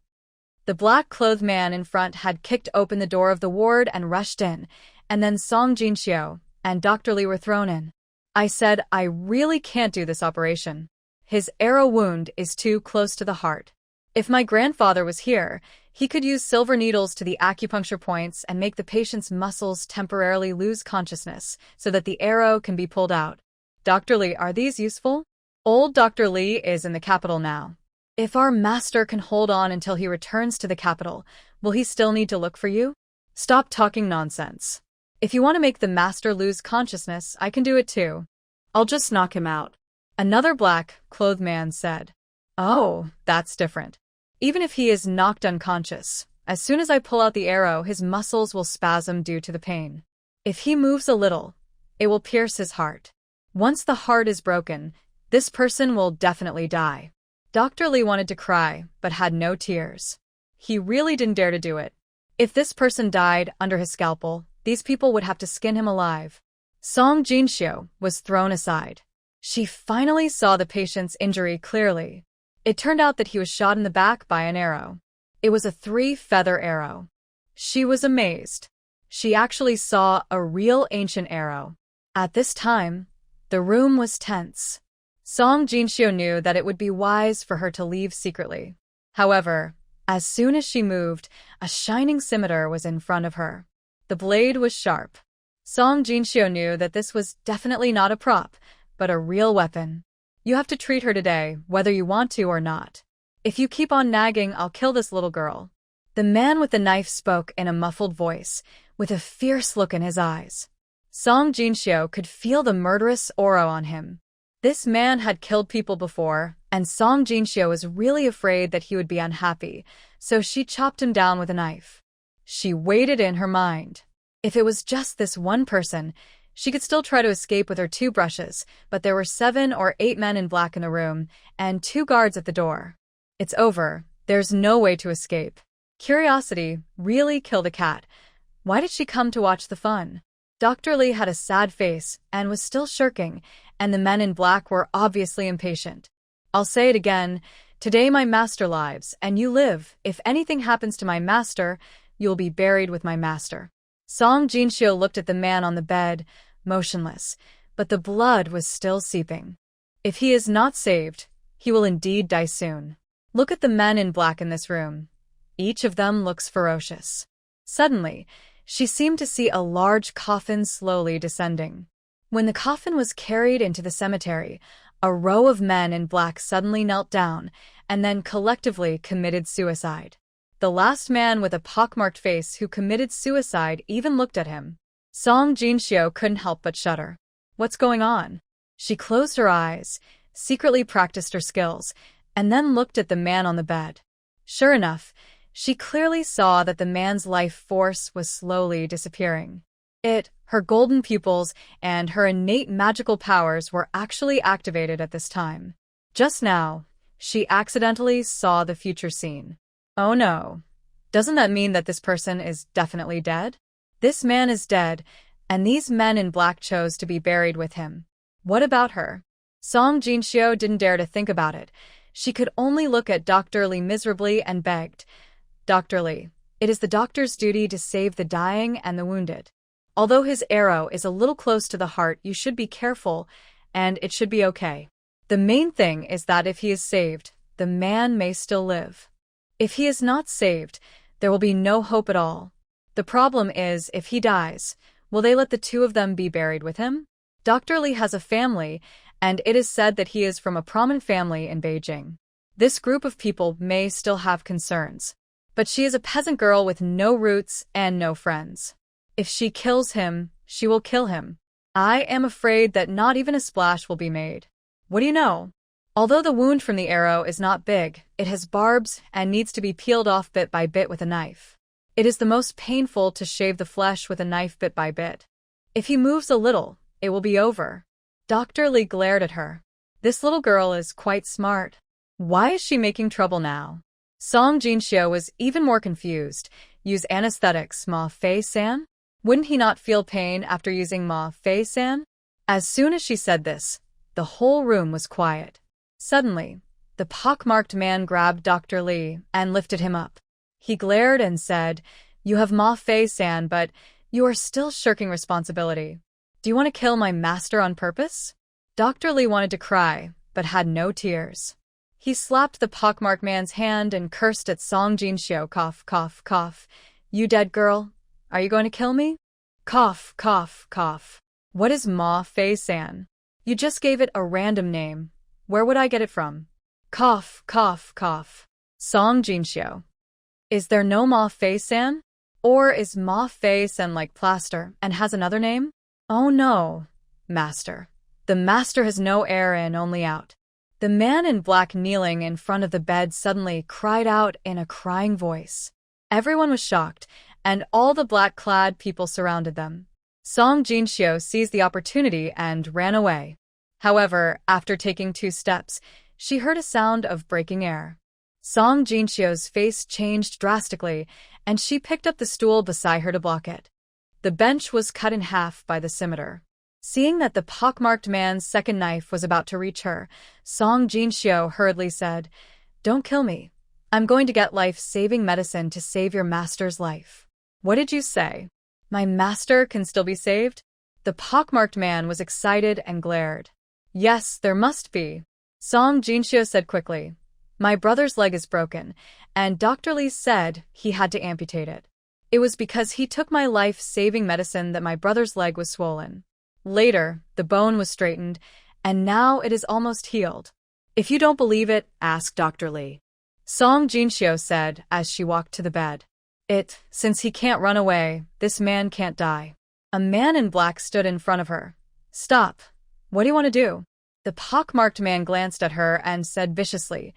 [SPEAKER 1] The black-clothed man in front had kicked open the door of the ward and rushed in, and then Song Jinshio and Dr. Li were thrown in. I said, I really can't do this operation. His arrow wound is too close to the heart. If my grandfather was here, he could use silver needles to the acupuncture points and make the patient's muscles temporarily lose consciousness so that the arrow can be pulled out. Dr. Li, are these useful? Old Dr. Li is in the capital now. If our master can hold on until he returns to the capital, will he still need to look for you? Stop talking nonsense. If you want to make the master lose consciousness, I can do it too. I'll just knock him out. Another black-clothed man said. Oh, that's different. Even if he is knocked unconscious, as soon as I pull out the arrow, his muscles will spasm due to the pain. If he moves a little, it will pierce his heart. Once the heart is broken, this person will definitely die. Dr. Li wanted to cry, but had no tears. He really didn't dare to do it. If this person died under his scalpel, these people would have to skin him alive. Song Jinxiu was thrown aside. She finally saw the patient's injury clearly. It turned out that he was shot in the back by an arrow. It was a 3-feather arrow. She was amazed. She actually saw a real ancient arrow. At this time, the room was tense. Song Jinxiu knew that it would be wise for her to leave secretly. However, as soon as she moved, a shining scimitar was in front of her. The blade was sharp. Song Jinxiu knew that this was definitely not a prop, but a real weapon. You have to treat her today, whether you want to or not. If you keep on nagging, I'll kill this little girl. The man with the knife spoke in a muffled voice, with a fierce look in his eyes. Song Jinxiu could feel the murderous aura on him. This man had killed people before, and Song Jinxiu was really afraid that he would be unhappy, so she chopped him down with a knife. She weighed it in her mind. If it was just this one person, she could still try to escape with her 2 brushes, but there were 7 or 8 men in black in the room, and 2 guards at the door. It's over. There's no way to escape. Curiosity really killed a cat. Why did she come to watch the fun? Dr. Lee had a sad face and was still shirking, and the men in black were obviously impatient. I'll say it again. Today my master lives, and you live. If anything happens to my master, you'll be buried with my master. Song Jinxiu looked at the man on the bed, motionless, but the blood was still seeping. If he is not saved, he will indeed die soon. Look at the men in black in this room. Each of them looks ferocious. Suddenly, she seemed to see a large coffin slowly descending. When the coffin was carried into the cemetery, a row of men in black suddenly knelt down and then collectively committed suicide. The last man with a pockmarked face who committed suicide even looked at him. Song Jinxiu couldn't help but shudder. What's going on? She closed her eyes, secretly practiced her skills, and then looked at the man on the bed. Sure enough, she clearly saw that the man's life force was slowly disappearing. Her golden pupils, and her innate magical powers were actually activated at this time. Just now, she accidentally saw the future scene. Oh no. Doesn't that mean that this person is definitely dead? This man is dead, and these men in black chose to be buried with him. What about her? Song Jinxiu didn't dare to think about it. She could only look at Dr. Lee miserably and begged, Dr. Lee, it is the doctor's duty to save the dying and the wounded. Although his arrow is a little close to the heart, you should be careful, and it should be okay. The main thing is that if he is saved, the man may still live. If he is not saved, there will be no hope at all. The problem is, if he dies, will they let the 2 of them be buried with him? Dr. Lee has a family, and it is said that he is from a prominent family in Beijing. This group of people may still have concerns. But she is a peasant girl with no roots and no friends. If she kills him, she will kill him. I am afraid that not even a splash will be made. What do you know? Although the wound from the arrow is not big, it has barbs and needs to be peeled off bit by bit with a knife. It is the most painful to shave the flesh with a knife bit by bit. If he moves a little, it will be over. Dr. Lee glared at her. This little girl is quite smart. Why is she making trouble now? Song Jinxiu was even more confused. Use anesthetics, Ma Fei-san? Wouldn't he not feel pain after using Ma Fei-san? As soon as she said this, the whole room was quiet. Suddenly, the pockmarked man grabbed Dr. Lee and lifted him up. He glared and said, You have Ma Fei-san, but you are still shirking responsibility. Do you want to kill my master on purpose? Dr. Lee wanted to cry, but had no tears. He slapped the pockmarked man's hand and cursed at Song Jinxiu. Cough, cough, cough. You dead girl? Are you going to kill me? Cough, cough, cough. What is Ma Fei-san? You just gave it a random name. Where would I get it from? Cough, cough, cough. Song Jinxiu. Is there no Ma Fei-san? Or is Ma Fei-san like plaster and has another name? Oh no, master. The master has no air in, only out. The man in black kneeling in front of the bed suddenly cried out in a crying voice. Everyone was shocked, and all the black-clad people surrounded them. Song Jinxiu seized the opportunity and ran away. However, after taking 2 steps, she heard a sound of breaking air. Song Jinxio's face changed drastically, and she picked up the stool beside her to block it. The bench was cut in half by the scimitar. Seeing that the pockmarked man's second knife was about to reach her, Song Jinxio hurriedly said, "Don't kill me. I'm going to get life-saving medicine to save your master's life." "What did you say? My master can still be saved?" The pockmarked man was excited and glared. "Yes, there must be," Song Jinxio said quickly. "My brother's leg is broken, and Dr. Lee said he had to amputate it. It was because he took my life-saving medicine that my brother's leg was swollen. Later, the bone was straightened, and now it is almost healed." "If you don't believe it, ask Dr. Lee," Song Jinxio said as she walked to the bed. Since he can't run away, this man can't die." A man in black stood in front of her. "Stop. What do you want to do?" The pockmarked man glanced at her and said viciously,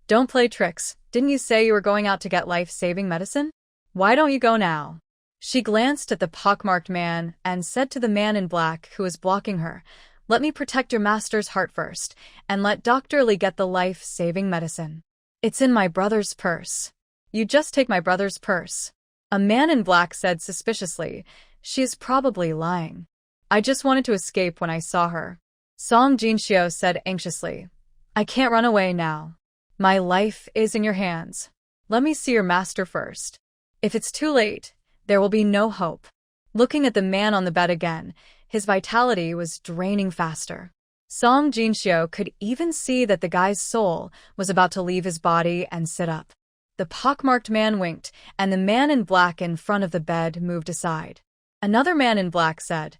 [SPEAKER 1] "Don't play tricks. Didn't you say you were going out to get life-saving medicine? Why don't you go now?" She glanced at the pockmarked man and said to the man in black who was blocking her, "Let me protect your master's heart first, and let Dr. Lee get the life-saving medicine. It's in my brother's purse." "You just take my brother's purse," a man in black said suspiciously. "She is probably lying. I just wanted to escape when I saw her." Song Jinxio said anxiously, "I can't run away now. My life is in your hands. Let me see your master first. If it's too late, there will be no hope." Looking at the man on the bed again, his vitality was draining faster. Song Jinxio could even see that the guy's soul was about to leave his body and sit up. The pockmarked man winked, and the man in black in front of the bed moved aside. Another man in black said,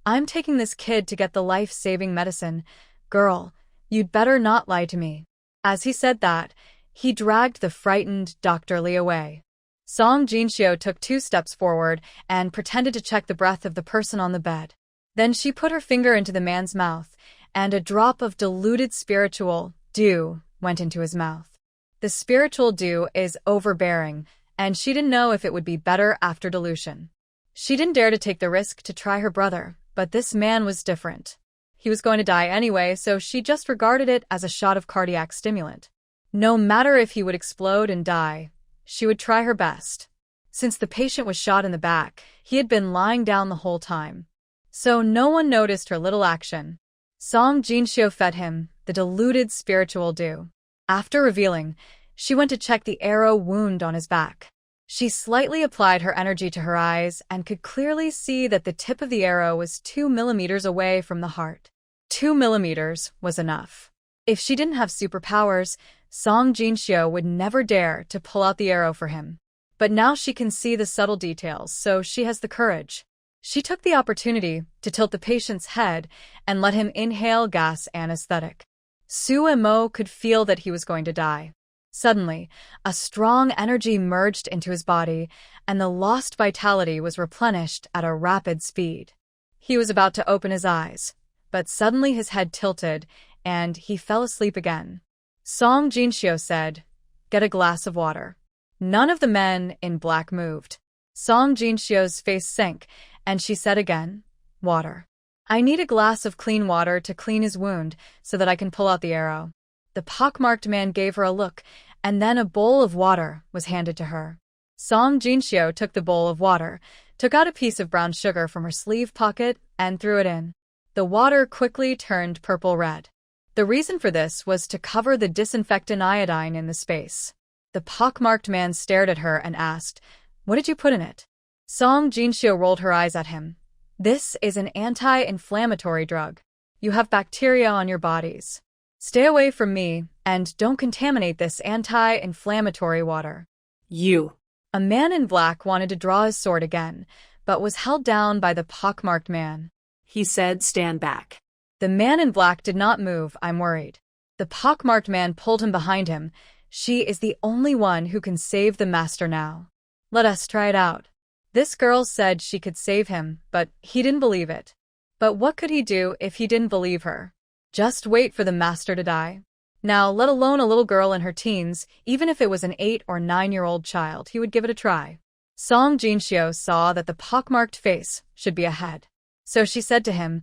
[SPEAKER 1] "I'm taking this kid to get the life-saving medicine. Girl, you'd better not lie to me." As he said that, he dragged the frightened Dr. Lee away. Song Jinxio took 2 steps forward and pretended to check the breath of the person on the bed. Then she put her finger into the man's mouth, and a drop of diluted spiritual dew went into his mouth. The spiritual dew is overbearing, and she didn't know if it would be better after dilution. She didn't dare to take the risk to try her brother, but this man was different. He was going to die anyway, so she just regarded it as a shot of cardiac stimulant. No matter if he would explode and die, she would try her best. Since the patient was shot in the back, he had been lying down the whole time. So no one noticed her little action. Song Jinxio fed him the diluted spiritual dew. After revealing, she went to check the arrow wound on his back. She slightly applied her energy to her eyes and could clearly see that the tip of the arrow was 2 millimeters away from the heart. 2 millimeters was enough. If she didn't have superpowers, Song Jinxio would never dare to pull out the arrow for him. But now she can see the subtle details, so she has the courage. She took the opportunity to tilt the patient's head and let him inhale gas anesthetic. Su Mo could feel that he was going to die. Suddenly, a strong energy merged into his body, and the lost vitality was replenished at a rapid speed. He was about to open his eyes, but suddenly his head tilted, and he fell asleep again. Song Jinxio said, "Get a glass of water." None of the men in black moved. Song Jinxio's face sank, and she said again, "Water. I need a glass of clean water to clean his wound so that I can pull out the arrow." The pockmarked man gave her a look, and then a bowl of water was handed to her. Song Jinxio took the bowl of water, took out a piece of brown sugar from her sleeve pocket, and threw it in. The water quickly turned purple-red. The reason for this was to cover the disinfectant iodine in the space. The pockmarked man stared at her and asked, "What did you put in it?" Song Jinxio rolled her eyes at him. "This is an anti-inflammatory drug. You have bacteria on your bodies. Stay away from me, and don't contaminate this anti-inflammatory water."
[SPEAKER 2] "You."
[SPEAKER 1] A man in black wanted to draw his sword again, but was held down by the pockmarked man.
[SPEAKER 2] He said, "Stand back."
[SPEAKER 1] The man in black did not move. "I'm worried." The pockmarked man pulled him behind him. "She is the only one who can save the master now. Let us try it out." This girl said she could save him, but he didn't believe it. But what could he do if he didn't believe her? Just wait for the master to die? Now, let alone a little girl in her teens, even if it was an 8 or 9-year-old child, he would give it a try. Song Jinxio saw that the pockmarked face should be ahead. So she said to him,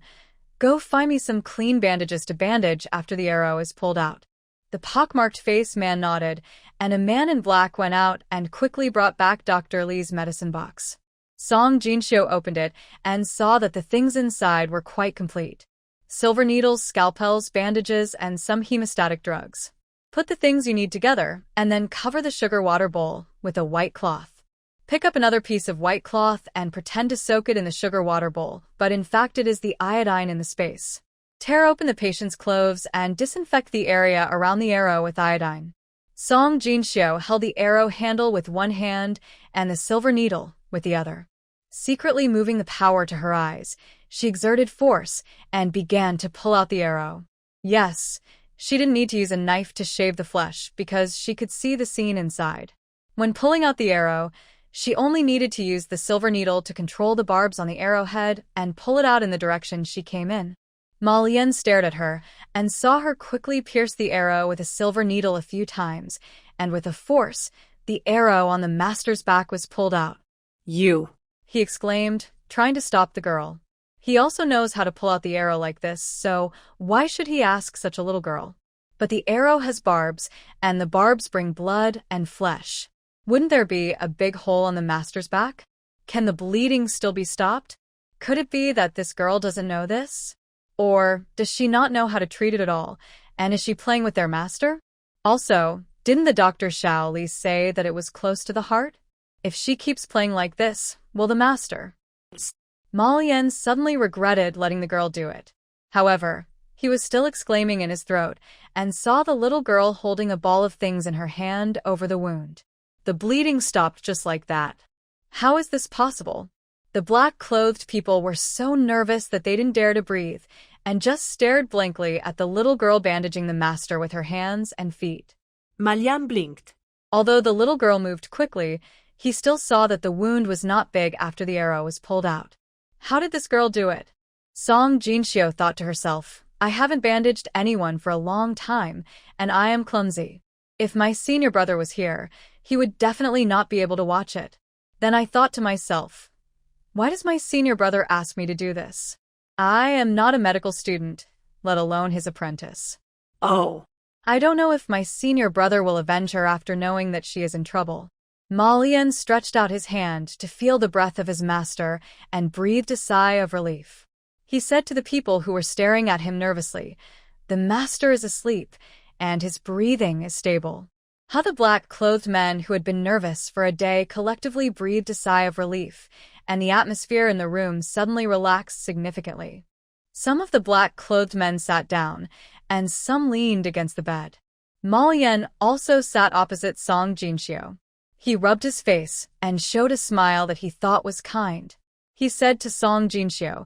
[SPEAKER 1] "Go find me some clean bandages to bandage after the arrow is pulled out." The pockmarked face man nodded, and a man in black went out and quickly brought back Dr. Lee's medicine box. Song Jinshio opened it and saw that the things inside were quite complete. Silver needles, scalpels, bandages, and some hemostatic drugs. Put the things you need together, and then cover the sugar water bowl with a white cloth. Pick up another piece of white cloth and pretend to soak it in the sugar water bowl, but in fact it is the iodine in the space. Tear open the patient's clothes and disinfect the area around the arrow with iodine. Song Jinshio held the arrow handle with one hand and the silver needle with the other. Secretly moving the power to her eyes, she exerted force and began to pull out the arrow. Yes, she didn't need to use a knife to shave the flesh because she could see the scene inside. When pulling out the arrow, she only needed to use the silver needle to control the barbs on the arrowhead and pull it out in the direction she came in. Ma Lian stared at her and saw her quickly pierce the arrow with a silver needle a few times, and with a force, the arrow on the master's back was pulled out.
[SPEAKER 2] You,
[SPEAKER 1] he exclaimed, trying to stop the girl. He also knows how to pull out the arrow like this, so why should he ask such a little girl? But the arrow has barbs, and the barbs bring blood and flesh. Wouldn't there be a big hole on the master's back? Can the bleeding still be stopped? Could it be that this girl doesn't know this? Or does she not know how to treat it at all, and is she playing with their master? Also, didn't the Dr. Xiao Li say that it was close to the heart? If she keeps playing like this, will the master? Ma Lian suddenly regretted letting the girl do it. However, he was still exclaiming in his throat and saw the little girl holding a ball of things in her hand over the wound. The bleeding stopped just like that. How is this possible? The black-clothed people were so nervous that they didn't dare to breathe and just stared blankly at the little girl bandaging the master with her hands and feet.
[SPEAKER 2] Ma Lian blinked.
[SPEAKER 1] Although the little girl moved quickly, he still saw that the wound was not big after the arrow was pulled out. How did this girl do it? Song Jinshio thought to herself, I haven't bandaged anyone for a long time, and I am clumsy. If my senior brother was here, he would definitely not be able to watch it. Then I thought to myself, why does my senior brother ask me to do this? I am not a medical student, let alone his apprentice.
[SPEAKER 2] Oh.
[SPEAKER 1] I don't know if my senior brother will avenge her after knowing that she is in trouble. Ma Lian stretched out his hand to feel the breath of his master and breathed a sigh of relief. He said to the people who were staring at him nervously, the master is asleep, and his breathing is stable. How the black-clothed men who had been nervous for a day collectively breathed a sigh of relief, and the atmosphere in the room suddenly relaxed significantly. Some of the black-clothed men sat down, and some leaned against the bed. Ma Lian also sat opposite Song Jinshio. He rubbed his face and showed a smile that he thought was kind. He said to Song Jinshio,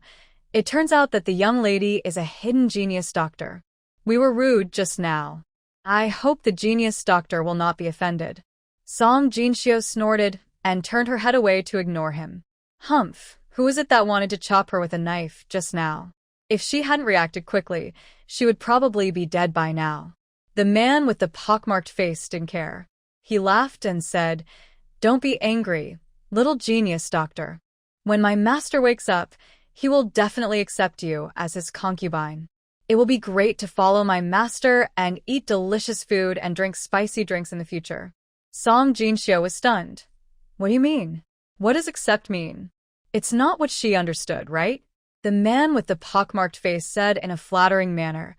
[SPEAKER 1] it turns out that the young lady is a hidden genius doctor. We were rude just now. I hope the genius doctor will not be offended. Song Jinshio snorted and turned her head away to ignore him. Humph, who is it that wanted to chop her with a knife just now? If she hadn't reacted quickly, she would probably be dead by now. The man with the pockmarked face didn't care. He laughed and said, don't be angry, little genius doctor. When my master wakes up, he will definitely accept you as his concubine. It will be great to follow my master and eat delicious food and drink spicy drinks in the future. Song Jinshio was stunned. What do you mean? What does accept mean? It's not what she understood, right? The man with the pockmarked face said in a flattering manner,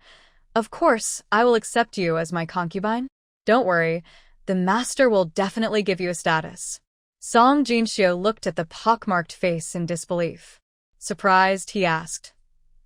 [SPEAKER 1] of course, I will accept you as my concubine. Don't worry, the master will definitely give you a status. Song Jinshio looked at the pockmarked face in disbelief. Surprised, he asked,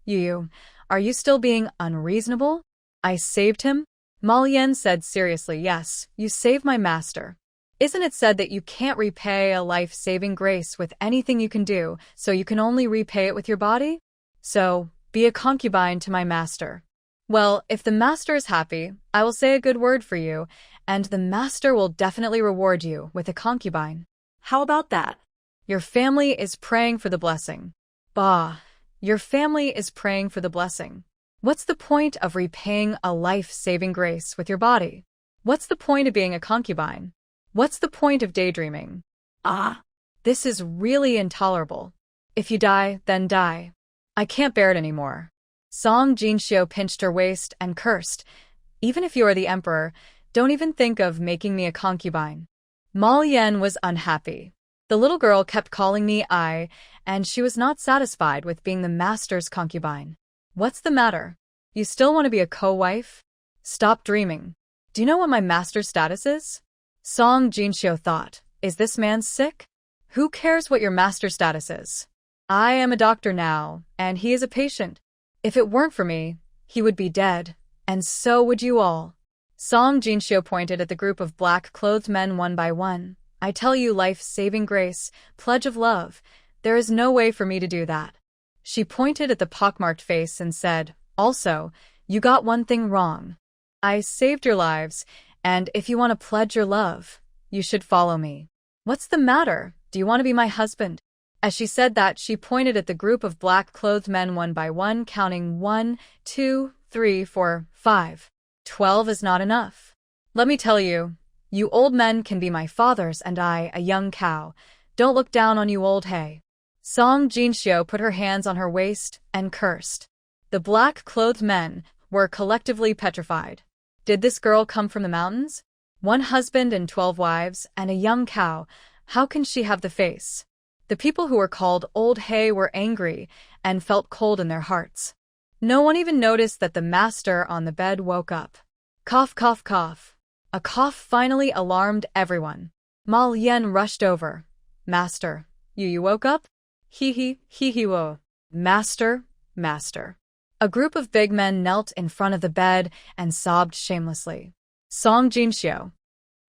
[SPEAKER 1] You, are you still being unreasonable? I saved him? Ma Lian said seriously, yes, you saved my master. Isn't it said that you can't repay a life-saving grace with anything you can do, so you can only repay it with your body? So, be a concubine to my master. Well, if the master is happy, I will say a good word for you, and the master will definitely reward you with a concubine.
[SPEAKER 2] How about that?
[SPEAKER 1] Your family is praying for the blessing. Bah, your family is praying for the blessing. What's the point of repaying a life-saving grace with your body? What's the point of being a concubine? What's the point of daydreaming?
[SPEAKER 2] Ah,
[SPEAKER 1] this is really intolerable. If you die, then die. I can't bear it anymore. Song Jinshio pinched her waist and cursed. Even if you are the emperor, don't even think of making me a concubine. Ma Yan was unhappy. The little girl kept calling me I, and she was not satisfied with being the master's concubine. What's the matter? You still want to be a co-wife? Stop dreaming. Do you know what my master's status is? Song Jinxiu thought, is this man sick? Who cares what your master status is? I am a doctor now, and he is a patient. If it weren't for me, he would be dead, and so would you all. Song Jinxiu pointed at the group of black-clothed men one by one. I tell you, life-saving grace, pledge of love, there is no way for me to do that. She pointed at the pockmarked face and said, also, you got one thing wrong. I saved your lives, and if you want to pledge your love, you should follow me. What's the matter? Do you want to be my husband? As she said that, she pointed at the group of black-clothed men one by one, counting 1, 2, 3, 4, 5. 12 is not enough. Let me tell you, you old men can be my fathers and I, a young cow. Don't look down on you old hay. Song Jinxiu put her hands on her waist and cursed. The black-clothed men were collectively petrified. Did this girl come from the mountains? 1 husband and 12 wives, and a young cow. How can she have the face? The people who were called old hay were angry and felt cold in their hearts. No one even noticed that the master on the bed woke up. Cough, cough, cough. A cough finally alarmed everyone. Ma Yan rushed over. Master, you woke up? Hee, whoa. Master. A group of big men knelt in front of the bed and sobbed shamelessly. Song Jinxiu.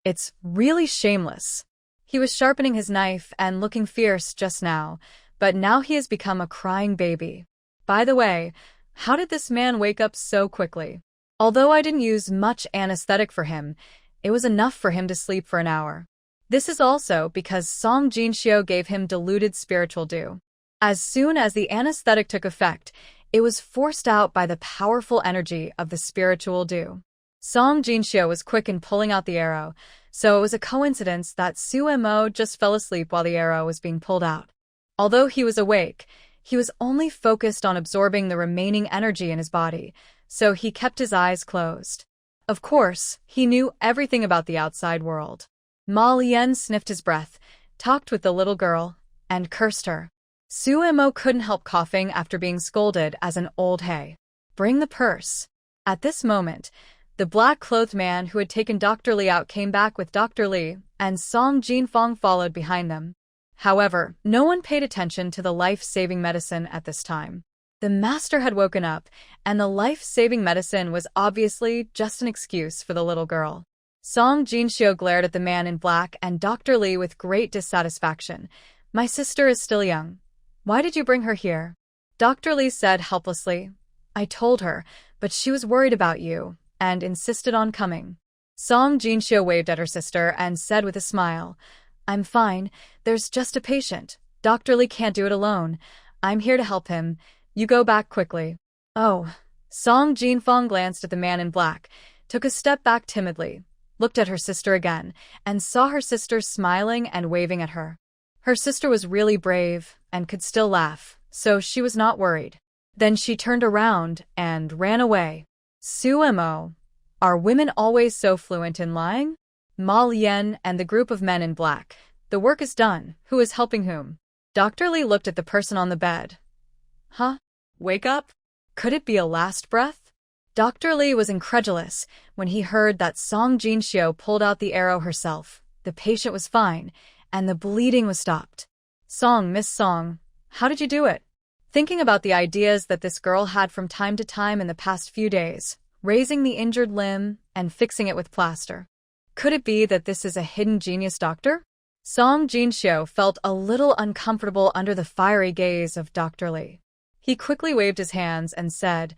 [SPEAKER 1] It's really shameless. He was sharpening his knife and looking fierce just now, but now he has become a crying baby. By the way, how did this man wake up so quickly? Although I didn't use much anesthetic for him, it was enough for him to sleep for an hour. This is also because Song Jinxiu gave him diluted spiritual dew. As soon as the anesthetic took effect, it was forced out by the powerful energy of the spiritual dew. Song Jinxiu was quick in pulling out the arrow, so it was a coincidence that Su Mo just fell asleep while the arrow was being pulled out. Although he was awake, he was only focused on absorbing the remaining energy in his body, so he kept his eyes closed. Of course, he knew everything about the outside world. Ma Lian sniffed his breath, talked with the little girl, and cursed her. Su Mo couldn't help coughing after being scolded as an old hay. Bring the purse. At this moment, the black-clothed man who had taken Dr. Li out came back with Dr. Li, and Song Jinfeng followed behind them. However, no one paid attention to the life-saving medicine at this time. The master had woken up, and the life-saving medicine was obviously just an excuse for the little girl. Song Jinxiu glared at the man in black and Dr. Li with great dissatisfaction. My sister is still young. Why did you bring her here? Dr. Li said helplessly. I told her, but she was worried about you, and insisted on coming. Song Jinxiu waved at her sister and said with a smile, I'm fine, there's just a patient. Dr. Li can't do it alone. I'm here to help him. You go back quickly. Oh. Song Jinfeng glanced at the man in black, took a step back timidly, looked at her sister again, and saw her sister smiling and waving at her. Her sister was really brave and could still laugh, so she was not worried. Then she turned around and ran away. Su Mo. Are women always so fluent in lying? Ma Lian and the group of men in black. The work is done. Who is helping whom? Dr. Li looked at the person on the bed. Huh? Wake up? Could it be a last breath? Dr. Li was incredulous when he heard that Song Jinxiu pulled out the arrow herself. The patient was fine, and the bleeding was stopped. Miss Song, how did you do it? Thinking about the ideas that this girl had from time to time in the past few days, raising the injured limb and fixing it with plaster. Could it be that this is a hidden genius doctor? Song Jinxiu felt a little uncomfortable under the fiery gaze of Dr. Li. He quickly waved his hands and said,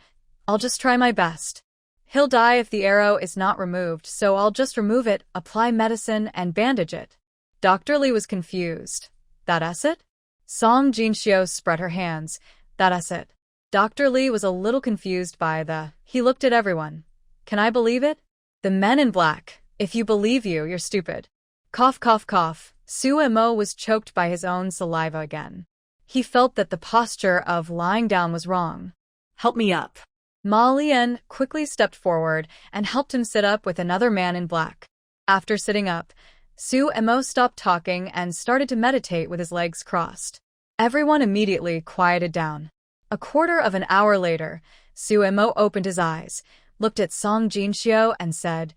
[SPEAKER 1] I'll just try my best. He'll die if the arrow is not removed, so I'll just remove it, apply medicine, and bandage it. Dr. Li was confused. That's it? Song Jinxiu spread her hands. That's it. Dr. Li was a little confused by he looked at everyone. Can I believe it? The men in black. If you believe you're stupid. Cough, cough, cough. Su Mo was choked by his own saliva again. He felt that the posture of lying down was wrong.
[SPEAKER 2] Help me up.
[SPEAKER 1] Ma Lian quickly stepped forward and helped him sit up with another man in black. After sitting up, Su Emo stopped talking and started to meditate with his legs crossed. Everyone immediately quieted down. A quarter of an hour later, Su Emo opened his eyes, looked at Song Jinxiu and said,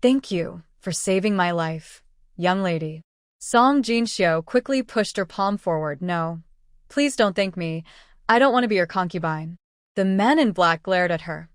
[SPEAKER 1] "Thank you for saving my life, young lady." Song Jinxiu quickly pushed her palm forward. "No, please don't thank me. I don't want to be your concubine." The men in black glared at her.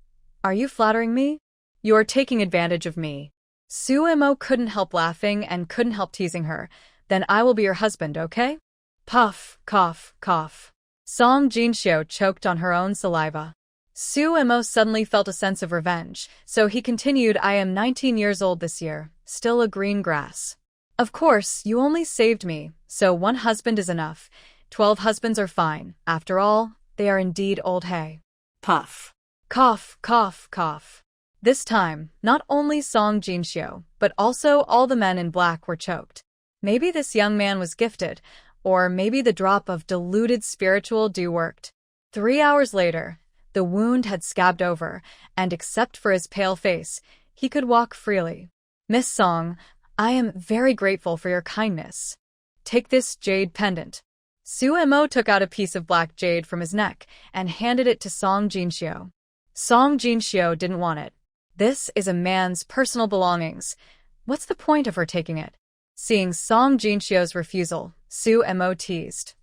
[SPEAKER 1] "Are you flattering me? You're taking advantage of me." Su Emo couldn't help laughing and couldn't help teasing her. "Then I will be your husband, okay?" Puff, cough, cough. Song Jinxiu choked on her own saliva. Su Emo suddenly felt a sense of revenge, so he continued, "I am 19 years old this year, still a green grass. Of course, you only saved me, so one husband is enough. 12 husbands are fine. After all, they are indeed old hay."
[SPEAKER 2] Puff.
[SPEAKER 1] Cough, cough, cough. This time, not only Song Jinxiu, but also all the men in black were choked. Maybe this young man was gifted, or maybe the drop of diluted spiritual dew worked. 3 hours later, the wound had scabbed over, and except for his pale face, he could walk freely. "Miss Song, I am very grateful for your kindness. Take this jade pendant." Su Emo took out a piece of black jade from his neck and handed it to Song Jinxiu. Song Jinxiu didn't want it. "This is a man's personal belongings. What's the point of her taking it?" Seeing Song Jinxiu's refusal, Su Emo teased.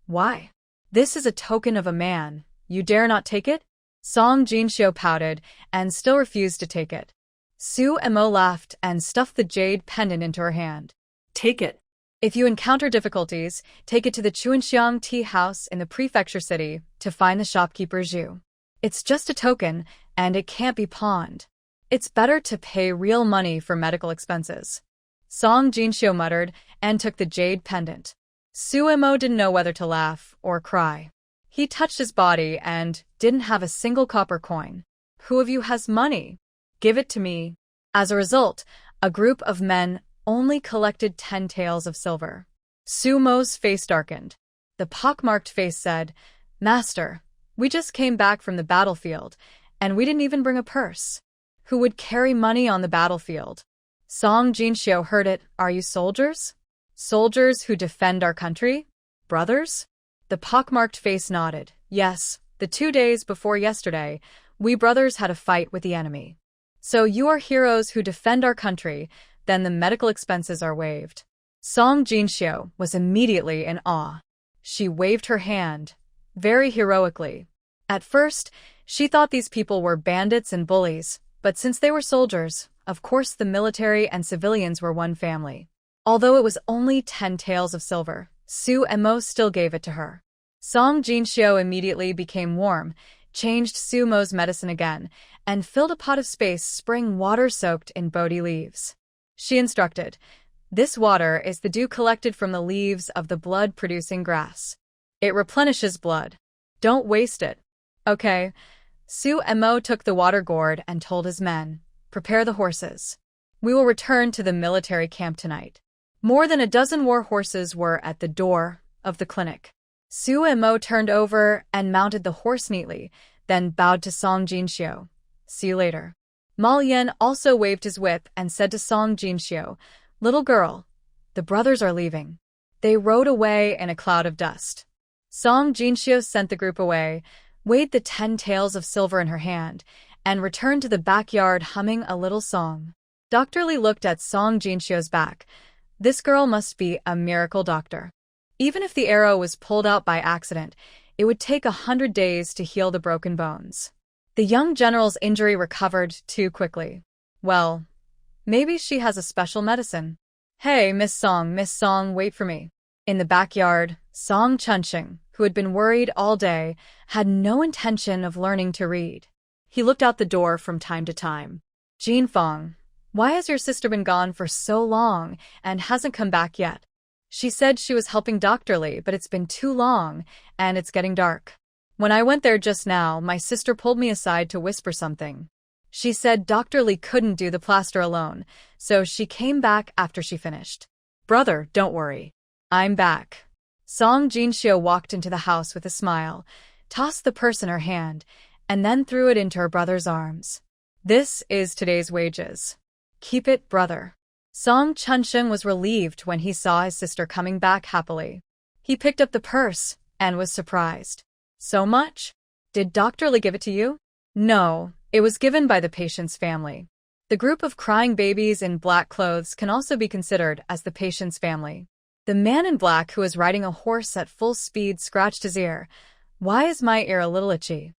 [SPEAKER 1] "Why? This is a token of a man. You dare not take it?" Song Jinxiu pouted and still refused to take it. Su Emo laughed and stuffed the jade pendant into her hand.
[SPEAKER 2] "Take it.
[SPEAKER 1] If you encounter difficulties, take it to the Chuanxiang tea house in the prefecture city to find the shopkeeper Zhu. It's just a token, and it can't be pawned. It's better to pay real money for medical expenses." Song Jinxiu muttered and took the jade pendant. Su Emo didn't know whether to laugh or cry. He touched his body and didn't have a single copper coin. "Who of you has money? Give it to me." As a result, a group of men only collected 10 taels of silver. Su Mo's face darkened. The pockmarked face said, "Master, we just came back from the battlefield, and we didn't even bring a purse. Who would carry money on the battlefield?" Song Jinxiu heard it. "Are you soldiers? Soldiers who defend our country? Brothers?" The pockmarked face nodded. "Yes, the 2 days before yesterday, we brothers had a fight with the enemy. So you are heroes who defend our country, then the medical expenses are waived." Song Jinxiu was immediately in awe. She waved her hand, very heroically. At first, she thought these people were bandits and bullies, but since they were soldiers, of course the military and civilians were one family. Although it was only 10 taels of silver, Su Emo still gave it to her. Song Jinxiu immediately became warm, changed Su Mo's medicine again, and filled a pot of space spring water soaked in Bodhi leaves. She instructed, "This water is the dew collected from the leaves of the blood-producing grass. It replenishes blood. Don't waste it. Okay." Su Emo took the water gourd and told his men, "Prepare the horses. We will return to the military camp tonight." More than a dozen war horses were at the door of the clinic. Su Emo turned over and mounted the horse neatly, then bowed to Song Jinxiu. "See you later." Ma Lian also waved his whip and said to Song Jinxiu, "Little girl, the brothers are leaving." They rode away in a cloud of dust. Song Jinxiu sent the group away, weighed the 10 taels of silver in her hand, and returned to the backyard humming a little song. Dr. Li looked at Song Jinxiu's back. This girl must be a miracle doctor. Even if the arrow was pulled out by accident, it would take 100 days to heal the broken bones. The young general's injury recovered too quickly. Well, maybe she has a special medicine. "Hey, Miss Song, wait for me." In the backyard, Song Chunxing, who had been worried all day, had no intention of learning to read. He looked out the door from time to time. "Jean Fong, why has your sister been gone for so long and hasn't come back yet? She said she was helping Dr. Li, but it's been too long, and it's getting dark. When I went there just now, my sister pulled me aside to whisper something. She said Dr. Li couldn't do the plaster alone, so she came back after she finished. Brother, don't worry. I'm back." Song Jinxiu walked into the house with a smile, tossed the purse in her hand, and then threw it into her brother's arms. "This is today's wages. Keep it, brother." Song Chunsheng was relieved when he saw his sister coming back happily. He picked up the purse and was surprised. "So much? Did Dr. Lee give it to you?" "No, it was given by the patient's family." The group of crying babies in black clothes can also be considered as the patient's family. The man in black who was riding a horse at full speed scratched his ear. "Why is my ear a little itchy?"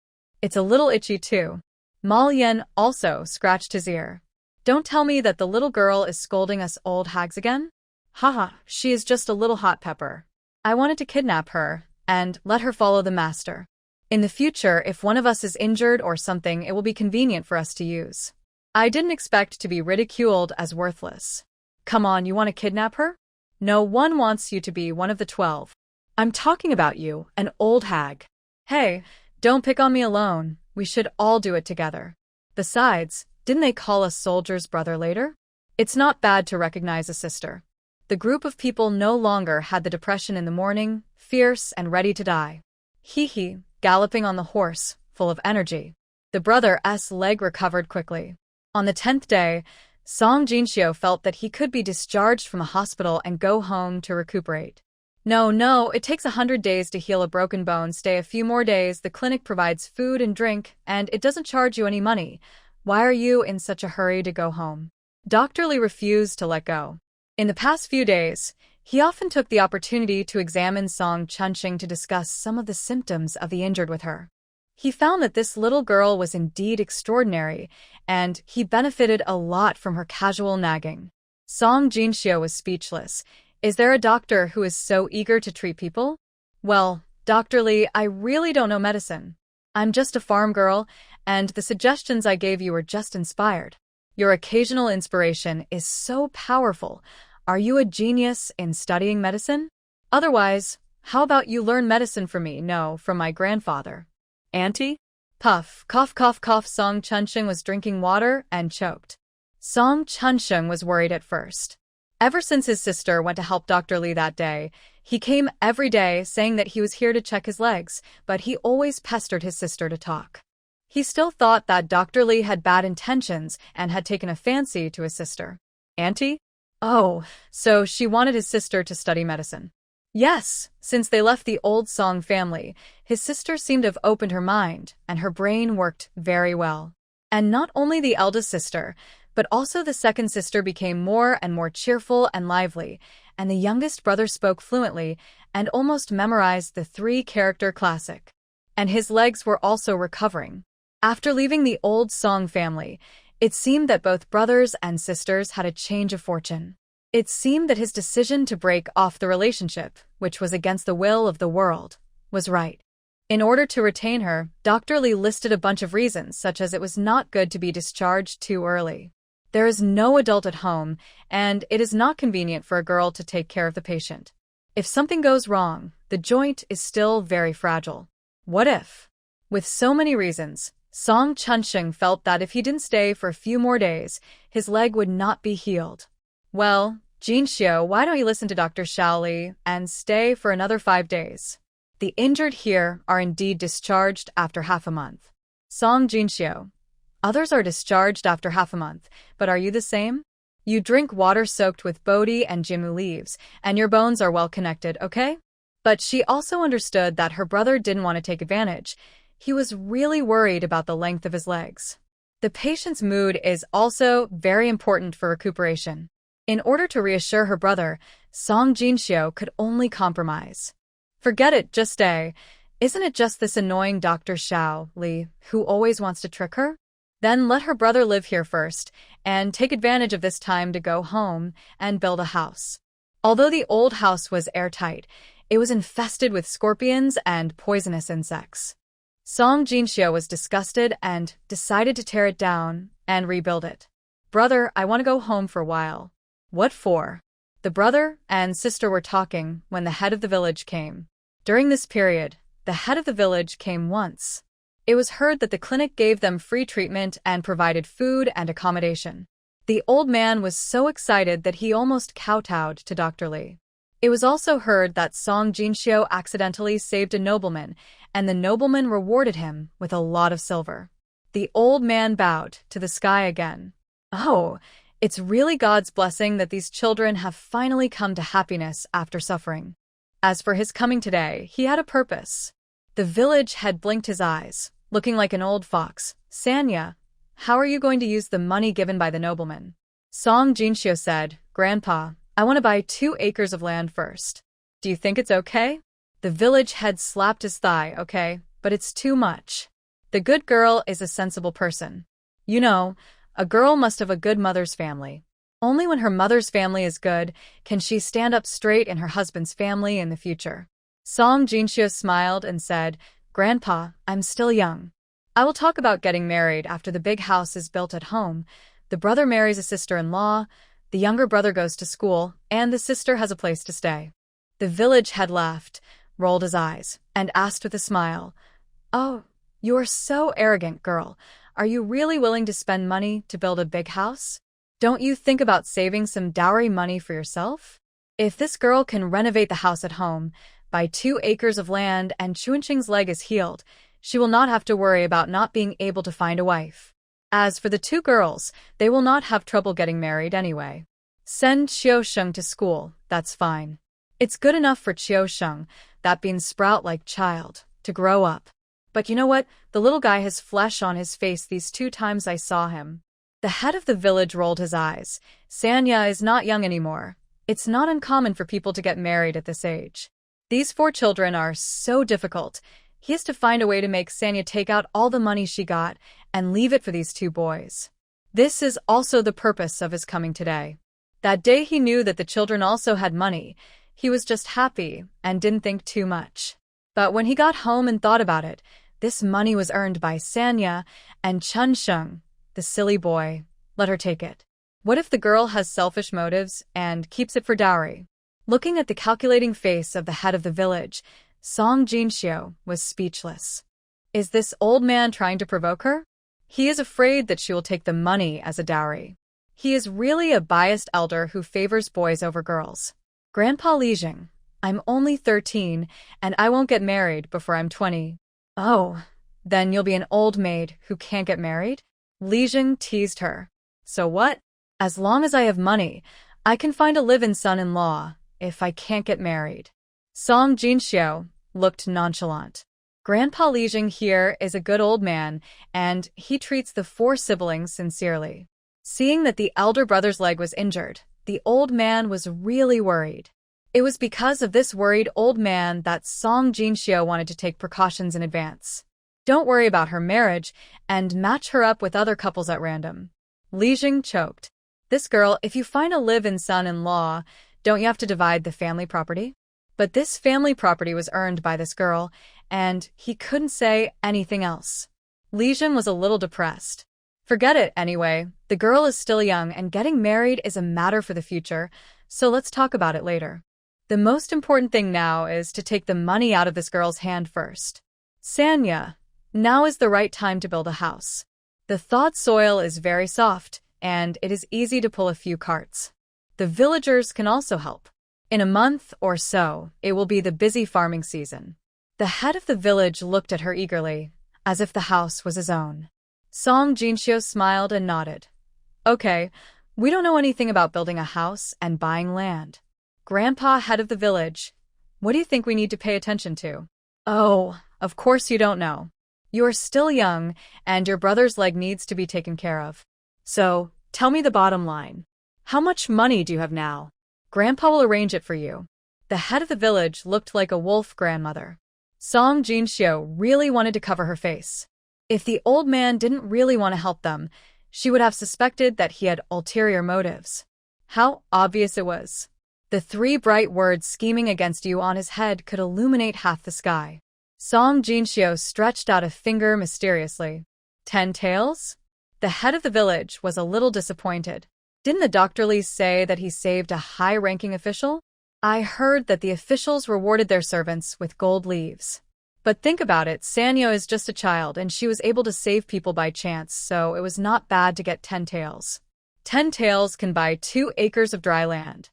[SPEAKER 1] "It's a little itchy too." Mal Yen also scratched his ear. "Don't tell me that the little girl is scolding us old hags again?" "Haha, she is just a little hot pepper. I wanted to kidnap her and let her follow the master. In the future, if one of us is injured or something, it will be convenient for us to use. I didn't expect to be ridiculed as worthless." "Come on, you want to kidnap her?" "No one wants you to be one of the 12. I'm talking about you, an old hag." "Hey, don't pick on me alone. We should all do it together. Besides, didn't they call us soldiers brother later? It's not bad to recognize a sister." The group of people no longer had the depression in the morning, fierce and ready to die. Hee, galloping on the horse, full of energy. The brother's leg recovered quickly. On the 10th day, Song Jinxiu felt that he could be discharged from a hospital and go home to recuperate. No, it takes 100 days to heal a broken bone. Stay a few more days. The clinic provides food and drink, and it doesn't charge you any money. Why are you in such a hurry to go home? Dr. Lee refused to let go. In the past few days, he often took the opportunity to examine Song Chunsheng to discuss some of the symptoms of the injured with her. He found that this little girl was indeed extraordinary, and he benefited a lot from her casual nagging. Song Jinxiu was speechless. Is there a doctor who is so eager to treat people? "Well, Dr. Lee, I really don't know medicine. I'm just a farm girl, and the suggestions I gave you were just inspired. Your occasional inspiration is so powerful. Are you a genius in studying medicine? Otherwise, how about you learn medicine from me? No, from my grandfather." "Auntie?" Puff, cough, cough, cough. Song Chunsheng was drinking water and choked. Song Chunsheng was worried at first. Ever since his sister went to help Dr. Lee that day, he came every day saying that he was here to check his legs, but he always pestered his sister to talk. He still thought that Dr. Lee had bad intentions and had taken a fancy to his sister. "Auntie?" "Oh, so she wanted his sister to study medicine." Yes, since they left the old Song family, his sister seemed to have opened her mind, and her brain worked very well. And not only the eldest sister, but also the second sister became more and more cheerful and lively, and the youngest brother spoke fluently and almost memorized the 3-character classic. And his legs were also recovering. After leaving the old Song family, it seemed that both brothers and sisters had a change of fortune. It seemed that his decision to break off the relationship, which was against the will of the world, was right. In order to retain her, Dr. Lee listed a bunch of reasons, such as it was not good to be discharged too early. There is no adult at home, and it is not convenient for a girl to take care of the patient. If something goes wrong, the joint is still very fragile. What if? With so many reasons, Song Chunsheng felt that if he didn't stay for a few more days, his leg would not be healed. "Well, Jinxiu, why don't you listen to Dr. Shaoli and stay for another 5 days? The injured here are indeed discharged after half a month." Song Jinxiu. Others are discharged after half a month, but are you the same? You drink water soaked with bodi and jimu leaves, and your bones are well connected, okay? But she also understood that her brother didn't want to take advantage. He was really worried about the length of his legs. The patient's mood is also very important for recuperation. In order to reassure her brother, Song Jinxiu could only compromise. "Forget it, just stay. Isn't it just this annoying Dr. Shaoli who always wants to trick her? Then let her brother live here first, and take advantage of this time to go home and build a house." Although the old house was airtight, it was infested with scorpions and poisonous insects. Song Jinxiu was disgusted and decided to tear it down and rebuild it. "Brother, I want to go home for a while." "What for?" The brother and sister were talking when the head of the village came. During this period, the head of the village came once. It was heard that the clinic gave them free treatment and provided food and accommodation. The old man was so excited that he almost kowtowed to Dr. Lee. It was also heard that Song Jinxiu accidentally saved a nobleman, and the nobleman rewarded him with a lot of silver. The old man bowed to the sky again. Oh, it's really God's blessing that these children have finally come to happiness after suffering. As for his coming today, he had a purpose. The village head blinked his eyes, looking like an old fox. Sanya, how are you going to use the money given by the nobleman? Song Jinxiu said, Grandpa, I want to buy 2 acres of land first. Do you think it's okay? The village head slapped his thigh. Okay, but it's too much. The good girl is a sensible person. You know, a girl must have a good mother's family. Only when her mother's family is good can she stand up straight in her husband's family in the future. Song Jinxiu smiled and said, Grandpa, I'm still young. I will talk about getting married after the big house is built at home. The brother marries a sister-in-law, the younger brother goes to school, and the sister has a place to stay. The village head laughed, rolled his eyes, and asked with a smile, Oh, you are so arrogant, girl. Are you really willing to spend money to build a big house? Don't you think about saving some dowry money for yourself? If this girl can renovate the house at home, buy 2 acres of land, and Chuanqing's leg is healed, she will not have to worry about not being able to find a wife. As for the 2 girls, they will not have trouble getting married anyway. Send Qiusheng to school, that's fine. It's good enough for Qiusheng, that bean sprout-like child, to grow up. But you know what? The little guy has flesh on his face these 2 times I saw him. The head of the village rolled his eyes. Sanya is not young anymore. It's not uncommon for people to get married at this age. These 4 children are so difficult. He has to find a way to make Sanya take out all the money she got and leave it for these 2 boys. This is also the purpose of his coming today. That day he knew that the children also had money. He was just happy and didn't think too much. But when he got home and thought about it, this money was earned by Sanya, and Chunsheng, the silly boy, let her take it. What if the girl has selfish motives and keeps it for dowry? Looking at the calculating face of the head of the village, Song Jinxiu was speechless. Is this old man trying to provoke her? He is afraid that she will take the money as a dowry. He is really a biased elder who favors boys over girls. Grandpa Lijing, I'm only 13, and I won't get married before I'm 20. Oh, then you'll be an old maid who can't get married? Lijing teased her. So what? As long as I have money, I can find a live-in son-in-law if I can't get married. Song Jinxiu looked nonchalant. Grandpa Lijing here is a good old man, and he treats the 4 siblings sincerely. Seeing that the elder brother's leg was injured, the old man was really worried. It was because of this worried old man that Song Jinxiu wanted to take precautions in advance. Don't worry about her marriage and match her up with other couples at random. Lijing choked. This girl, if you find a live-in son-in-law, don't you have to divide the family property? But this family property was earned by this girl, and he couldn't say anything else. Lijing was a little depressed. Forget it anyway. The girl is still young and getting married is a matter for the future, so let's talk about it later. The most important thing now is to take the money out of this girl's hand first. Sanya, now is the right time to build a house. The thawed soil is very soft, and it is easy to pull a few carts. The villagers can also help. In a month or so, it will be the busy farming season. The head of the village looked at her eagerly, as if the house was his own. Song Jinxiu smiled and nodded. Okay, we don't know anything about building a house and buying land. Grandpa, head of the village, what do you think we need to pay attention to? Oh, of course you don't know. You are still young, and your brother's leg needs to be taken care of. So, tell me the bottom line. How much money do you have now? Grandpa will arrange it for you. The head of the village looked like a wolf grandmother. Song Jinxiu really wanted to cover her face. If the old man didn't really want to help them, she would have suspected that he had ulterior motives. How obvious it was. The 3 bright words scheming against you on his head could illuminate half the sky. Song Jinxiu stretched out a finger mysteriously. 10 taels? The head of the village was a little disappointed. Didn't the doctorlies say that he saved a high-ranking official? I heard that the officials rewarded their servants with gold leaves. But think about it, Sanyo is just a child and she was able to save people by chance, so it was not bad to get 10 taels. 10 taels can buy 2 acres of dry land.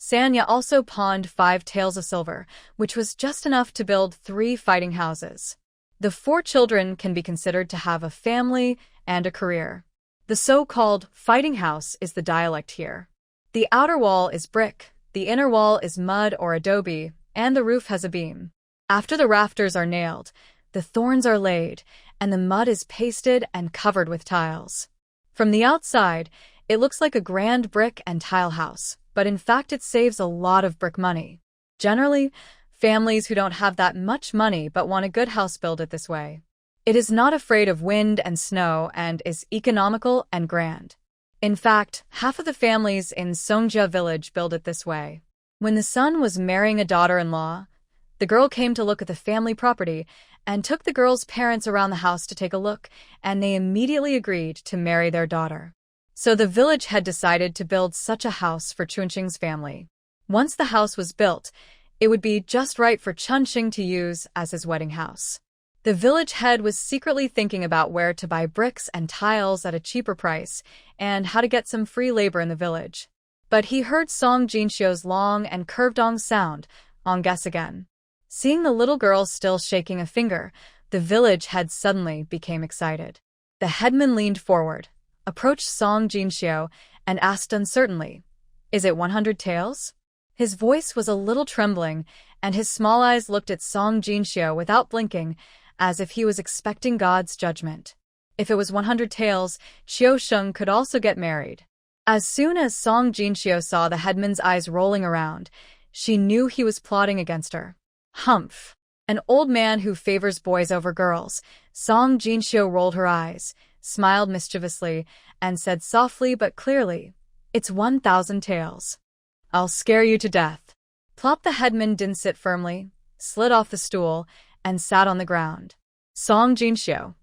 [SPEAKER 1] Sanya also pawned 5 taels of silver, which was just enough to build 3 fighting houses. The 4 children can be considered to have a family and a career. The so-called fighting house is the dialect here. The outer wall is brick, the inner wall is mud or adobe, and the roof has a beam. After the rafters are nailed, the thorns are laid, and the mud is pasted and covered with tiles. From the outside, it looks like a grand brick and tile house, but in fact it saves a lot of brick money. Generally, families who don't have that much money but want a good house build it this way. It is not afraid of wind and snow and is economical and grand. In fact, half of the families in Songjia village build it this way. When the son was marrying a daughter-in-law, the girl came to look at the family property and took the girl's parents around the house to take a look, and they immediately agreed to marry their daughter. So the village had decided to build such a house for Chunqing's family. Once the house was built, it would be just right for Chunqing to use as his wedding house. The village head was secretly thinking about where to buy bricks and tiles at a cheaper price and how to get some free labor in the village. But he heard Song Jinxio's long and curved ong sound, ong guess again. Seeing the little girl still shaking a finger, the village head suddenly became excited. The headman leaned forward, approached Song Jinxio, and asked uncertainly, "Is it 100 taels?" His voice was a little trembling, and his small eyes looked at Song Jinxio without blinking, as if he was expecting God's judgment. If it was 100 taels, Qiu Sheng could also get married. As soon as Song Jinxio saw the headman's eyes rolling around, she knew he was plotting against her. Humph! An old man who favors boys over girls. Song Jinxio rolled her eyes, smiled mischievously, and said softly but clearly, "It's 1,000 taels. I'll scare you to death." Plop the headman didn't sit firmly, slid off the stool, and sat on the ground. Song Jinxio,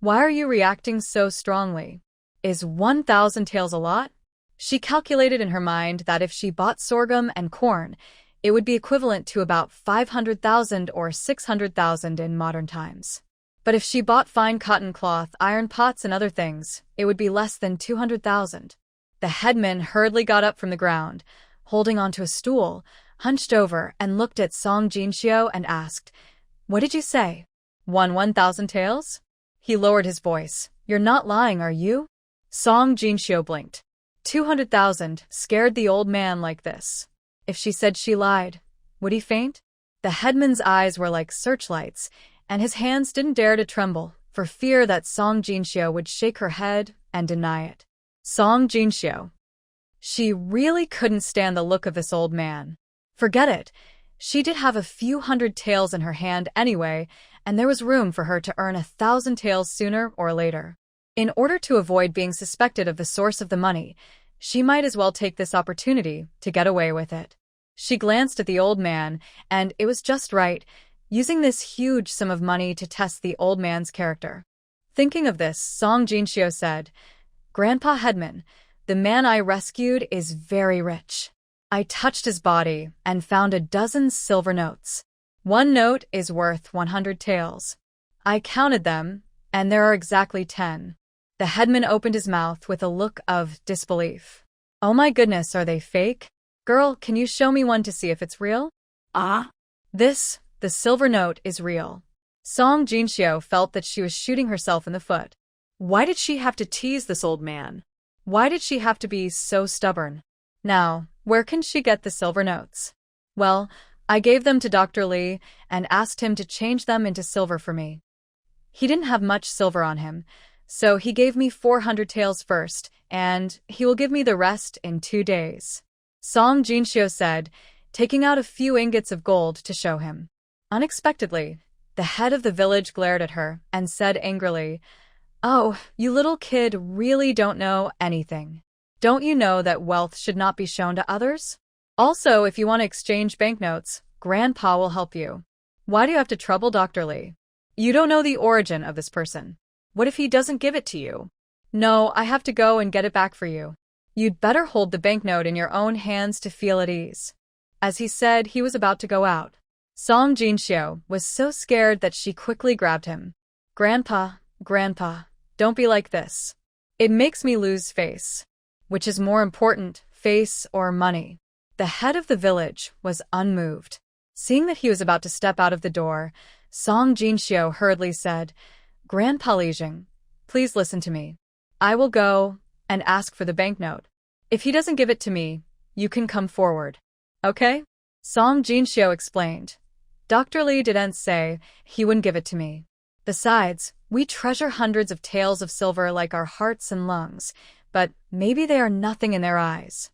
[SPEAKER 1] why are you reacting so strongly? Is 1,000 taels a lot? She calculated in her mind that if she bought sorghum and corn, it would be equivalent to about 500,000 or 600,000 in modern times. But if she bought fine cotton cloth, iron pots, and other things, it would be less than 200,000. The headman hurriedly got up from the ground, holding onto a stool, hunched over and looked at Song Jinxio and asked, "What did you say? 1,000 taels?" He lowered his voice. "You're not lying, are you?" Song Jinxio blinked. 200,000 scared the old man like this. If she said she lied, would he faint? The headman's eyes were like searchlights, and his hands didn't dare to tremble, for fear that Song Jinxio would shake her head and deny it. Song Jinxio. She really couldn't stand the look of this old man. Forget it. She did have a few hundred taels in her hand anyway, and there was room for her to earn 1,000 taels sooner or later. In order to avoid being suspected of the source of the money, she might as well take this opportunity to get away with it. She glanced at the old man, and it was just right, using this huge sum of money to test the old man's character. Thinking of this, Song Jinxio said, "Grandpa Headman, the man I rescued is very rich. I touched his body and found a dozen silver notes. One note is worth 100 taels. I counted them, and there are exactly 10. The headman opened his mouth with a look of disbelief. "Oh my goodness, are they fake? Girl, can you show me one to see if it's real?"
[SPEAKER 2] Ah?
[SPEAKER 1] The silver note is real. Song Jinxio felt that she was shooting herself in the foot. Why did she have to tease this old man? Why did she have to be so stubborn? Now, where can she get the silver notes? Well, I gave them to Dr. Li and asked him to change them into silver for me. He didn't have much silver on him, so he gave me 400 taels first, and he will give me the rest in 2 days. Song Jinxio said, taking out a few ingots of gold to show him. Unexpectedly, the head of the village glared at her and said angrily, "Oh, you little kid really don't know anything. Don't you know that wealth should not be shown to others? Also, if you want to exchange banknotes, Grandpa will help you. Why do you have to trouble Dr. Li? You don't know the origin of this person. What if he doesn't give it to you? No, I have to go and get it back for you. You'd better hold the banknote in your own hands to feel at ease." As he said, he was about to go out. Song Jinxio was so scared that she quickly grabbed him. Grandpa, don't be like this. It makes me lose face. Which is more important, face or money? The head of the village was unmoved. Seeing that he was about to step out of the door, Song Jinxiu hurriedly said, "Grandpa Lijing, please listen to me. I will go and ask for the banknote. If he doesn't give it to me, you can come forward. Okay?" Song Jinxiu explained. "Dr. Li didn't say he wouldn't give it to me. Besides, we treasure hundreds of taels of silver like our hearts and lungs, but maybe they are nothing in their eyes."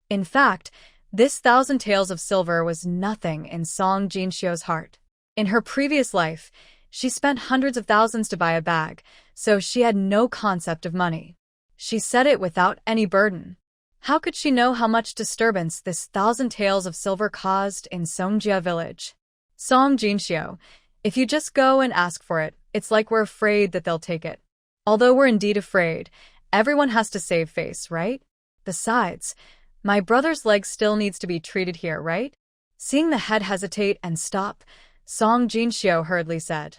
[SPEAKER 1] In fact, this 1,000 taels of silver was nothing in Song Jinxiu's heart. In her previous life, she spent hundreds of thousands to buy a bag, so she had no concept of money. She said it without any burden. How could she know how much disturbance this 1,000 taels of silver caused in Songjia village? "Song Jinxiu, if you just go and ask for it, it's like we're afraid that they'll take it. Although we're indeed afraid, everyone has to save face, right? Besides, my brother's leg still needs to be treated here, right?" Seeing the head hesitate and stop, Song Jinxiu hurriedly said,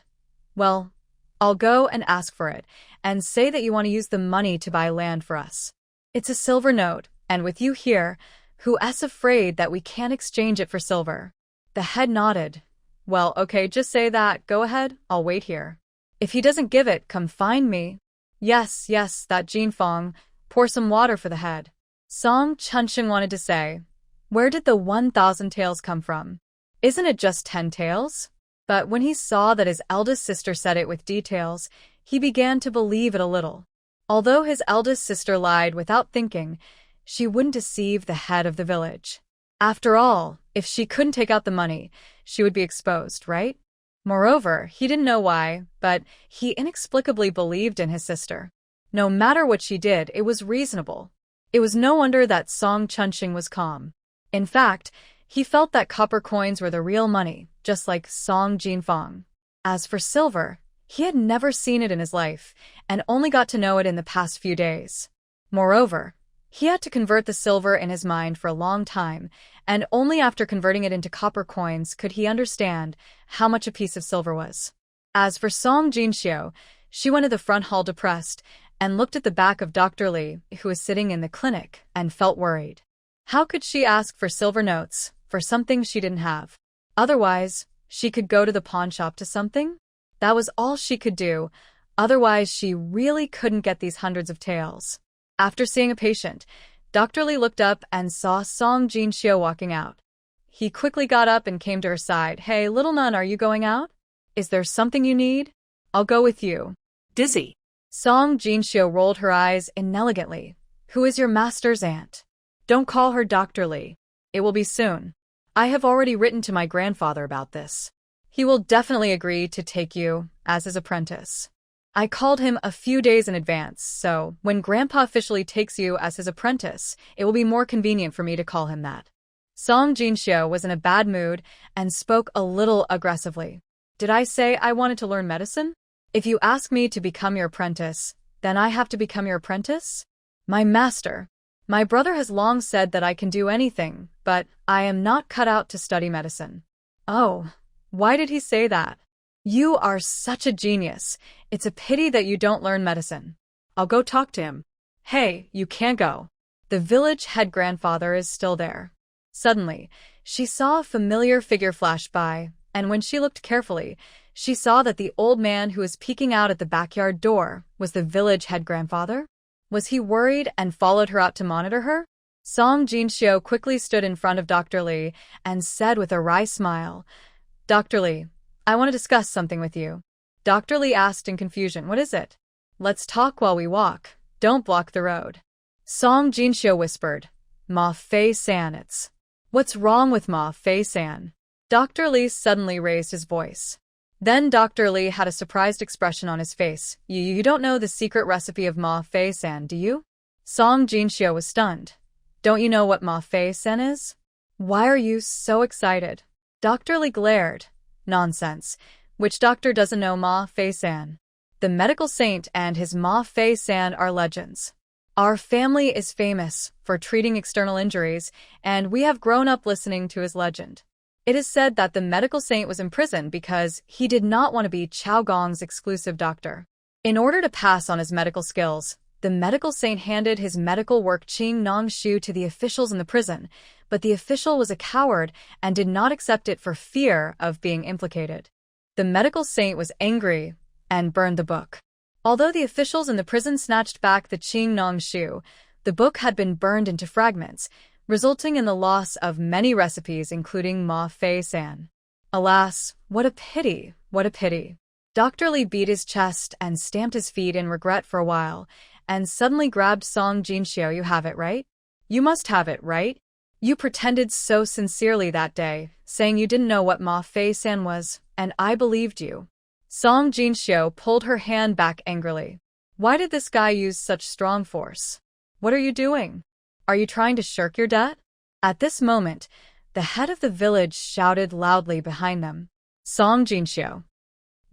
[SPEAKER 1] "Well, I'll go and ask for it, and say that you want to use the money to buy land for us. It's a silver note, and with you here, who's afraid that we can't exchange it for silver?" The head nodded. "Well, okay, just say that. Go ahead, I'll wait here. If he doesn't give it, come find me." Yes, that Jinfeng. Pour some water for the head." Song Chunsheng wanted to say, "Where did the 1,000 taels come from? Isn't it just 10 taels?" But when he saw that his eldest sister said it with details, he began to believe it a little. Although his eldest sister lied without thinking, she wouldn't deceive the head of the village. After all, if she couldn't take out the money, she would be exposed, right? Moreover, he didn't know why, but he inexplicably believed in his sister. No matter what she did, it was reasonable. It was no wonder that Song Chunsheng was calm. In fact, he felt that copper coins were the real money, just like Song Jinfeng. As for silver, he had never seen it in his life, and only got to know it in the past few days. Moreover, he had to convert the silver in his mind for a long time, and only after converting it into copper coins could he understand how much a piece of silver was. As for Song Jinxiu, she went to the front hall depressed, and looked at the back of Dr. Li, who was sitting in the clinic, and felt worried. How could she ask for silver notes for something she didn't have? Otherwise, she could go to the pawn shop to something? That was all she could do, otherwise she really couldn't get these hundreds of taels. After seeing a patient, Dr. Li looked up and saw Song Jinxiu walking out. He quickly got up and came to her side. "Hey, little nun, are you going out? Is there something you need? I'll go with you."
[SPEAKER 2] Dizzy.
[SPEAKER 1] Song Jinxiu rolled her eyes inelegantly. "Who is your master's aunt? Don't call her Dr. Li. It will be soon. I have already written to my grandfather about this. He will definitely agree to take you as his apprentice. I called him a few days in advance, so when Grandpa officially takes you as his apprentice, it will be more convenient for me to call him that." Song Jinxiu was in a bad mood and spoke a little aggressively. "Did I say I wanted to learn medicine? If you ask me to become your apprentice, then I have to become your apprentice? My master, my brother has long said that I can do anything, but I am not cut out to study medicine." "Oh, why did he say that? You are such a genius. It's a pity that you don't learn medicine. I'll go talk to him." "Hey, you can't go. The village head grandfather is still there." Suddenly, she saw a familiar figure flash by, and when she looked carefully, she saw that the old man who was peeking out at the backyard door was the village head grandfather. Was he worried and followed her out to monitor her? Song Jinxiu quickly stood in front of Dr. Li and said with a wry smile, "Dr. Li, I want to discuss something with you." Dr. Li asked in confusion, "What is it?" "Let's talk while we walk. Don't block the road." Song Jinxiu whispered, "Ma Fei-san, it's..." "What's wrong with Ma Fei-san?" Dr. Li suddenly raised his voice. Then Dr. Li had a surprised expression on his face. You don't know the secret recipe of Ma Fei-san, do you?" Song Jinxiu was stunned. "Don't you know what Ma Fei-san is? Why are you so excited?" Dr. Li glared. "Nonsense. Which doctor doesn't know Ma Fei-san? The medical saint and his Ma Fei-san are legends. Our family is famous for treating external injuries, and we have grown up listening to his legend. It is said that the medical saint was imprisoned because he did not want to be Chao Gong's exclusive doctor. In order to pass on his medical skills, the medical saint handed his medical work Qing Nong Shu to the officials in the prison, but the official was a coward and did not accept it for fear of being implicated. The medical saint was angry and burned the book. Although the officials in the prison snatched back the Qing Nong Shu, the book had been burned into fragments, resulting in the loss of many recipes including Ma Fei San. Alas, what a pity, what a pity. Dr. Li beat his chest and stamped his feet in regret for a while, and suddenly grabbed Song Jinxiu. You have it, right? You must have it, right? You pretended so sincerely that day, saying you didn't know what Ma Fei San was, and I believed you. Song Jinxiu pulled her hand back angrily. Why did this guy use such strong force? What are you doing? Are you trying to shirk your debt? At this moment, the head of the village shouted loudly behind them. Song Jinxiu.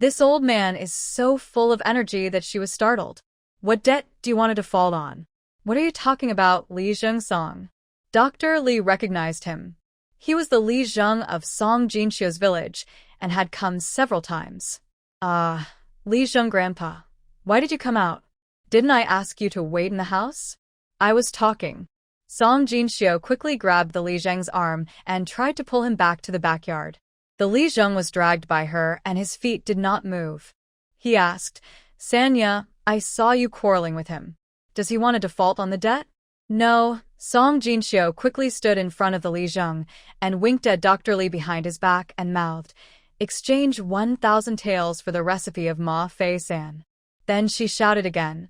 [SPEAKER 1] This old man is so full of energy that she was startled. What debt do you want to default on? What are you talking about, Li Zhengsong? Dr. Li recognized him. He was the Li Zheng of Song Jinxiu's village and had come several times. Li Zheng grandpa, why did you come out? Didn't I ask you to wait in the house? I was talking. Song Jinxiu quickly grabbed the Li Zheng's arm and tried to pull him back to the backyard. The Li Zheng was dragged by her and his feet did not move. He asked, Sanya, I saw you quarreling with him. Does he want to default on the debt? No. Song Jinxiu quickly stood in front of the Li Zheng and winked at Dr. Li behind his back and mouthed, Exchange 1,000 taels for the recipe of Ma Fei San. Then she shouted again,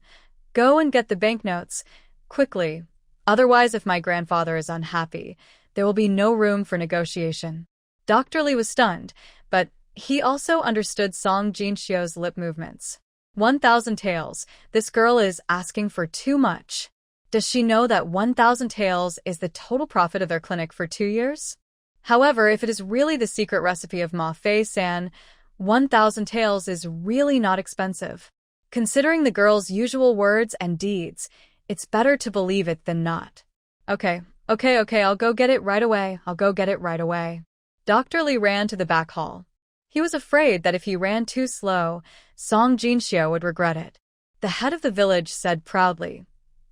[SPEAKER 1] Go and get the banknotes, quickly. Otherwise, if my grandfather is unhappy, there will be no room for negotiation. Dr. Li was stunned, but he also understood Song Jinxiu's lip movements. 1,000 taels, this girl is asking for too much. Does she know that 1,000 taels is the total profit of their clinic for 2 years? However, if it is really the secret recipe of Ma Fei San, 1,000 taels is really not expensive. Considering the girl's usual words and deeds, it's better to believe it than not. Okay, I'll go get it right away. Dr. Li ran to the back hall. He was afraid that if he ran too slow, Song Jinxiu would regret it. The head of the village said proudly,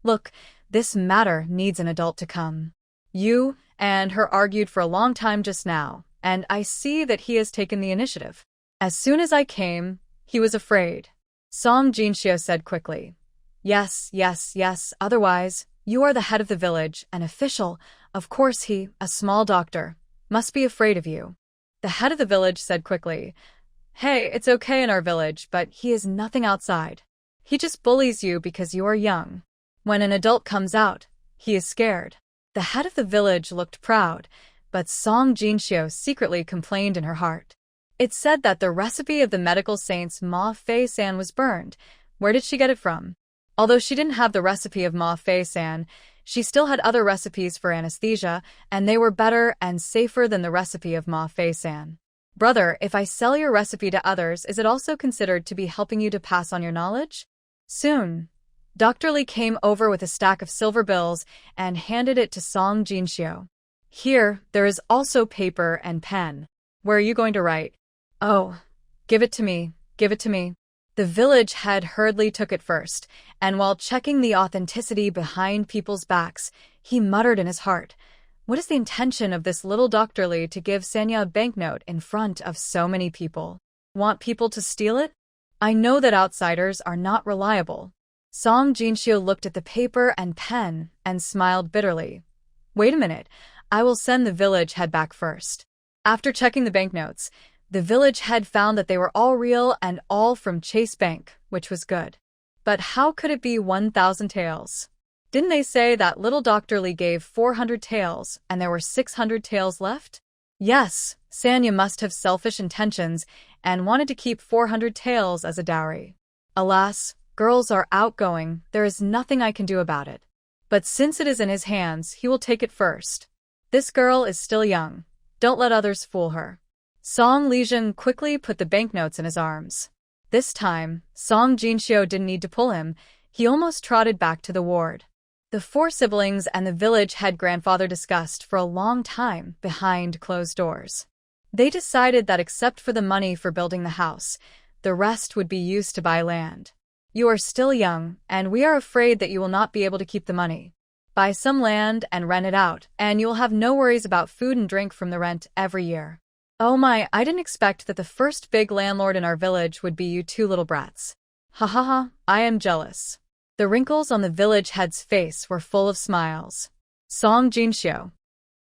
[SPEAKER 1] Look, this matter needs an adult to come. You and her argued for a long time just now, and I see that he has taken the initiative. As soon as I came, he was afraid. Song Jinxiu said quickly, Yes, otherwise, you are the head of the village, an official, of course he, a small doctor, must be afraid of you. The head of the village said quickly, Hey, it's okay in our village, but he is nothing outside. He just bullies you because you are young. When an adult comes out, he is scared. The head of the village looked proud, but Song Jinxiu secretly complained in her heart. It said that the recipe of the medical saint's Ma Fei San was burned. Where did she get it from? Although she didn't have the recipe of Ma Fei San, she still had other recipes for anesthesia, and they were better and safer than the recipe of Ma Fei San. Brother, if I sell your recipe to others, is it also considered to be helping you to pass on your knowledge? Soon, Dr. Li came over with a stack of silver bills and handed it to Song Jinxiu. Here, there is also paper and pen. Where are you going to write? Oh, give it to me. The village head hurriedly took it first, and while checking the authenticity behind people's backs, he muttered in his heart, What is the intention of this little Dr. Li to give Sanya a banknote in front of so many people? Want people to steal it? I know that outsiders are not reliable. Song Jinxiu looked at the paper and pen and smiled bitterly. Wait a minute, I will send the village head back first. After checking the banknotes, the village head found that they were all real and all from Chase Bank, which was good. But how could it be 1,000 taels? Didn't they say that little Dr. Li gave 400 taels and there were 600 taels left? Yes, Sanya must have selfish intentions and wanted to keep 400 taels as a dowry. Alas, girls are outgoing, there is nothing I can do about it. But since it is in his hands, he will take it first. This girl is still young. Don't let others fool her. Song Lijun quickly put the banknotes in his arms. This time, Song Jinxiu didn't need to pull him. He almost trotted back to the ward. The four siblings and the village head grandfather discussed for a long time behind closed doors. They decided that except for the money for building the house, the rest would be used to buy land. You are still young, and we are afraid that you will not be able to keep the money. Buy some land and rent it out, and you'll have no worries about food and drink from the rent every year. Oh my, I didn't expect that the first big landlord in our village would be you two little brats. Ha ha ha, I am jealous. The wrinkles on the village head's face were full of smiles. Song Jinxiu.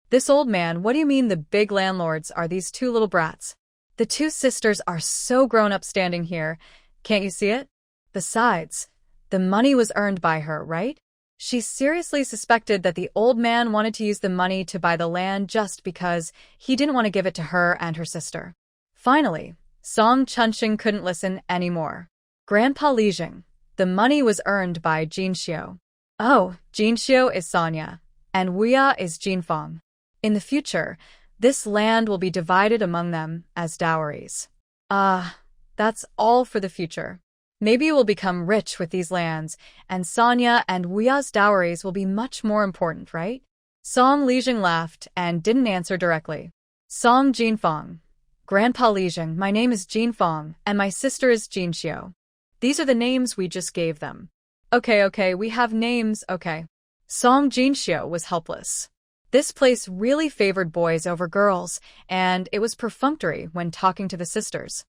[SPEAKER 1] This old man, what do you mean the big landlords are these two little brats? The two sisters are so grown up standing here. Can't you see it? Besides, the money was earned by her, right? She seriously suspected that the old man wanted to use the money to buy the land just because he didn't want to give it to her and her sister. Finally, Song Chunxing couldn't listen anymore. Grandpa Li Jing, the money was earned by Jinxiu. Oh, Jinxiu is Sonia, and Wuya is Jinfeng. In the future, this land will be divided among them as dowries. That's all for the future. Maybe we'll become rich with these lands, and Sonia and Wuya's dowries will be much more important, right? Song Lijing laughed and didn't answer directly. Song Jinfeng. Grandpa Lijing, my name is Jinfeng, and my sister is Jinxiu. These are the names we just gave them. Okay, we have names, okay. Song Jinxiu was helpless. This place really favored boys over girls, and it was perfunctory when talking to the sisters.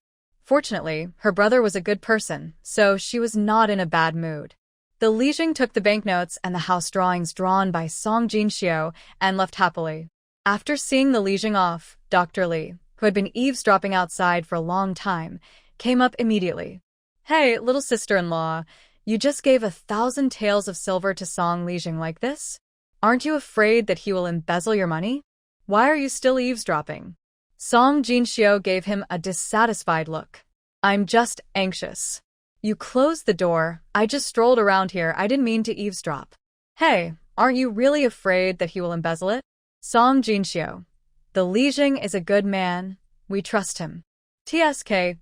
[SPEAKER 1] Fortunately, her brother was a good person, so she was not in a bad mood. The Lijing took the banknotes and the house drawings drawn by Song Jinxiu and left happily. After seeing the Lijing off, Dr. Li, who had been eavesdropping outside for a long time, came up immediately. Hey, little sister-in-law, you just gave 1,000 taels of silver to Song Lijing like this? Aren't you afraid that he will embezzle your money? Why are you still eavesdropping? Song Jinxiu gave him a dissatisfied look. I'm just anxious. You closed the door. I just strolled around here. I didn't mean to eavesdrop. Hey, aren't you really afraid that he will embezzle it? Song Jinxiu. The Lijing is a good man. We trust him. TSK.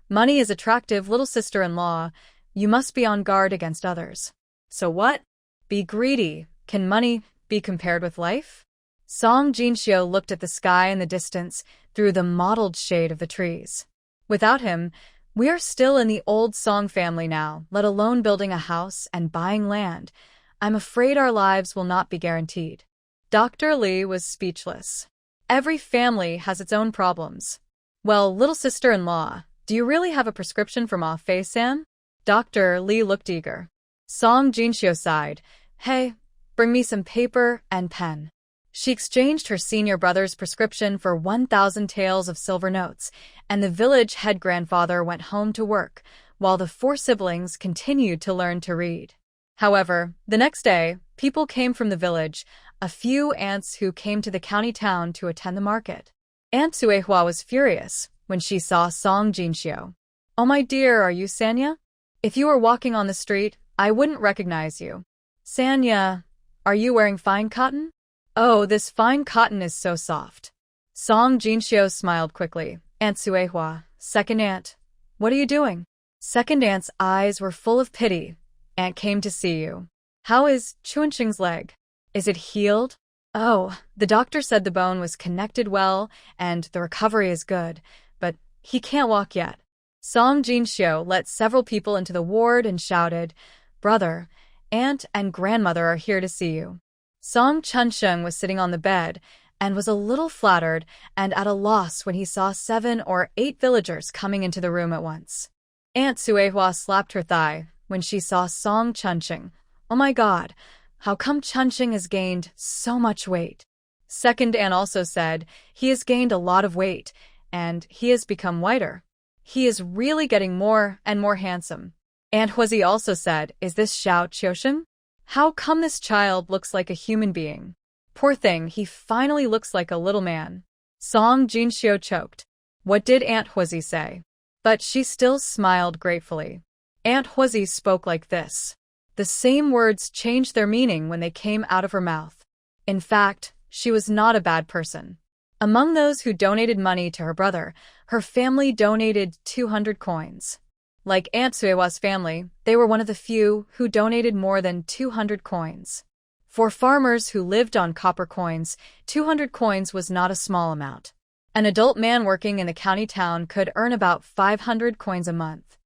[SPEAKER 1] Money is attractive, little sister-in-law. You must be on guard against others. So what? Be greedy. Can money be compared with life? Song Jinxiu looked at the sky in the distance through the mottled shade of the trees. Without him, we are still in the old Song family now, let alone building a house and buying land. I'm afraid our lives will not be guaranteed. Dr. Li was speechless. Every family has its own problems. Well, little sister-in-law, do you really have a prescription for Ma Fei-san? Dr. Li looked eager. Song Jinxiu sighed. Hey, bring me some paper and pen. She exchanged her senior brother's prescription for 1,000 taels of silver notes, and the village head grandfather went home to work, while the four siblings continued to learn to read. However, the next day, people came from the village, a few aunts who came to the county town to attend the market. Aunt Suehua was furious when she saw Song Jinxiu. Oh my dear, are you Sanya? If you were walking on the street, I wouldn't recognize you. Sanya, are you wearing fine cotton? Oh, this fine cotton is so soft. Song Jinxiu smiled quickly. Aunt Suehua, second aunt, what are you doing? Second aunt's eyes were full of pity. Aunt came to see you. How is Chuanqing's leg? Is it healed? Oh, the doctor said the bone was connected well and the recovery is good, but he can't walk yet. Song Jinxiu let several people into the ward and shouted, Brother, aunt and grandmother are here to see you. Song Chunxing was sitting on the bed and was a little flattered and at a loss when he saw 7 or 8 villagers coming into the room at once. Aunt Suehua slapped her thigh when she saw Song Chunxing. Oh my God, how come Chunxing has gained so much weight? Second aunt also said, he has gained a lot of weight, and he has become whiter. He is really getting more and more handsome. Aunt Huizi also said, is this Xiao Qiusheng? How come this child looks like a human being? Poor thing, he finally looks like a little man. Song Jinxiu choked. What did Aunt Huizi say? But she still smiled gratefully. Aunt Huizi spoke like this. The same words changed their meaning when they came out of her mouth. In fact, she was not a bad person. Among those who donated money to her brother, her family donated 200 coins. Like Aunt Suewa's family, they were one of the few who donated more than 200 coins. For farmers who lived on copper coins, 200 coins was not a small amount. An adult man working in the county town could earn about 500 coins a month.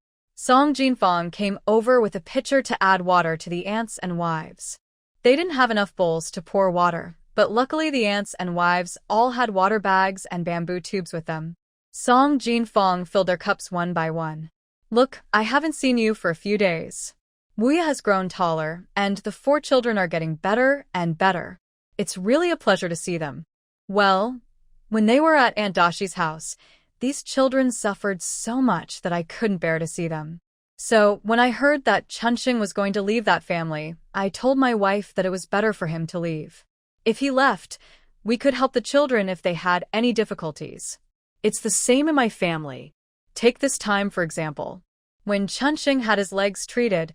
[SPEAKER 1] Song Jinfang came over with a pitcher to add water to the ants and wives. They didn't have enough bowls to pour water, but luckily the ants and wives all had water bags and bamboo tubes with them. Song Jinfang filled their cups one by one. Look, I haven't seen you for a few days. Wuya has grown taller, and the 4 children are getting better and better. It's really a pleasure to see them. Well, when they were at Aunt Dashi's house, these children suffered so much that I couldn't bear to see them. So, when I heard that Chunxing was going to leave that family, I told my wife that it was better for him to leave. If he left, we could help the children if they had any difficulties. It's the same in my family. Take this time, for example. When Chunxing had his legs treated,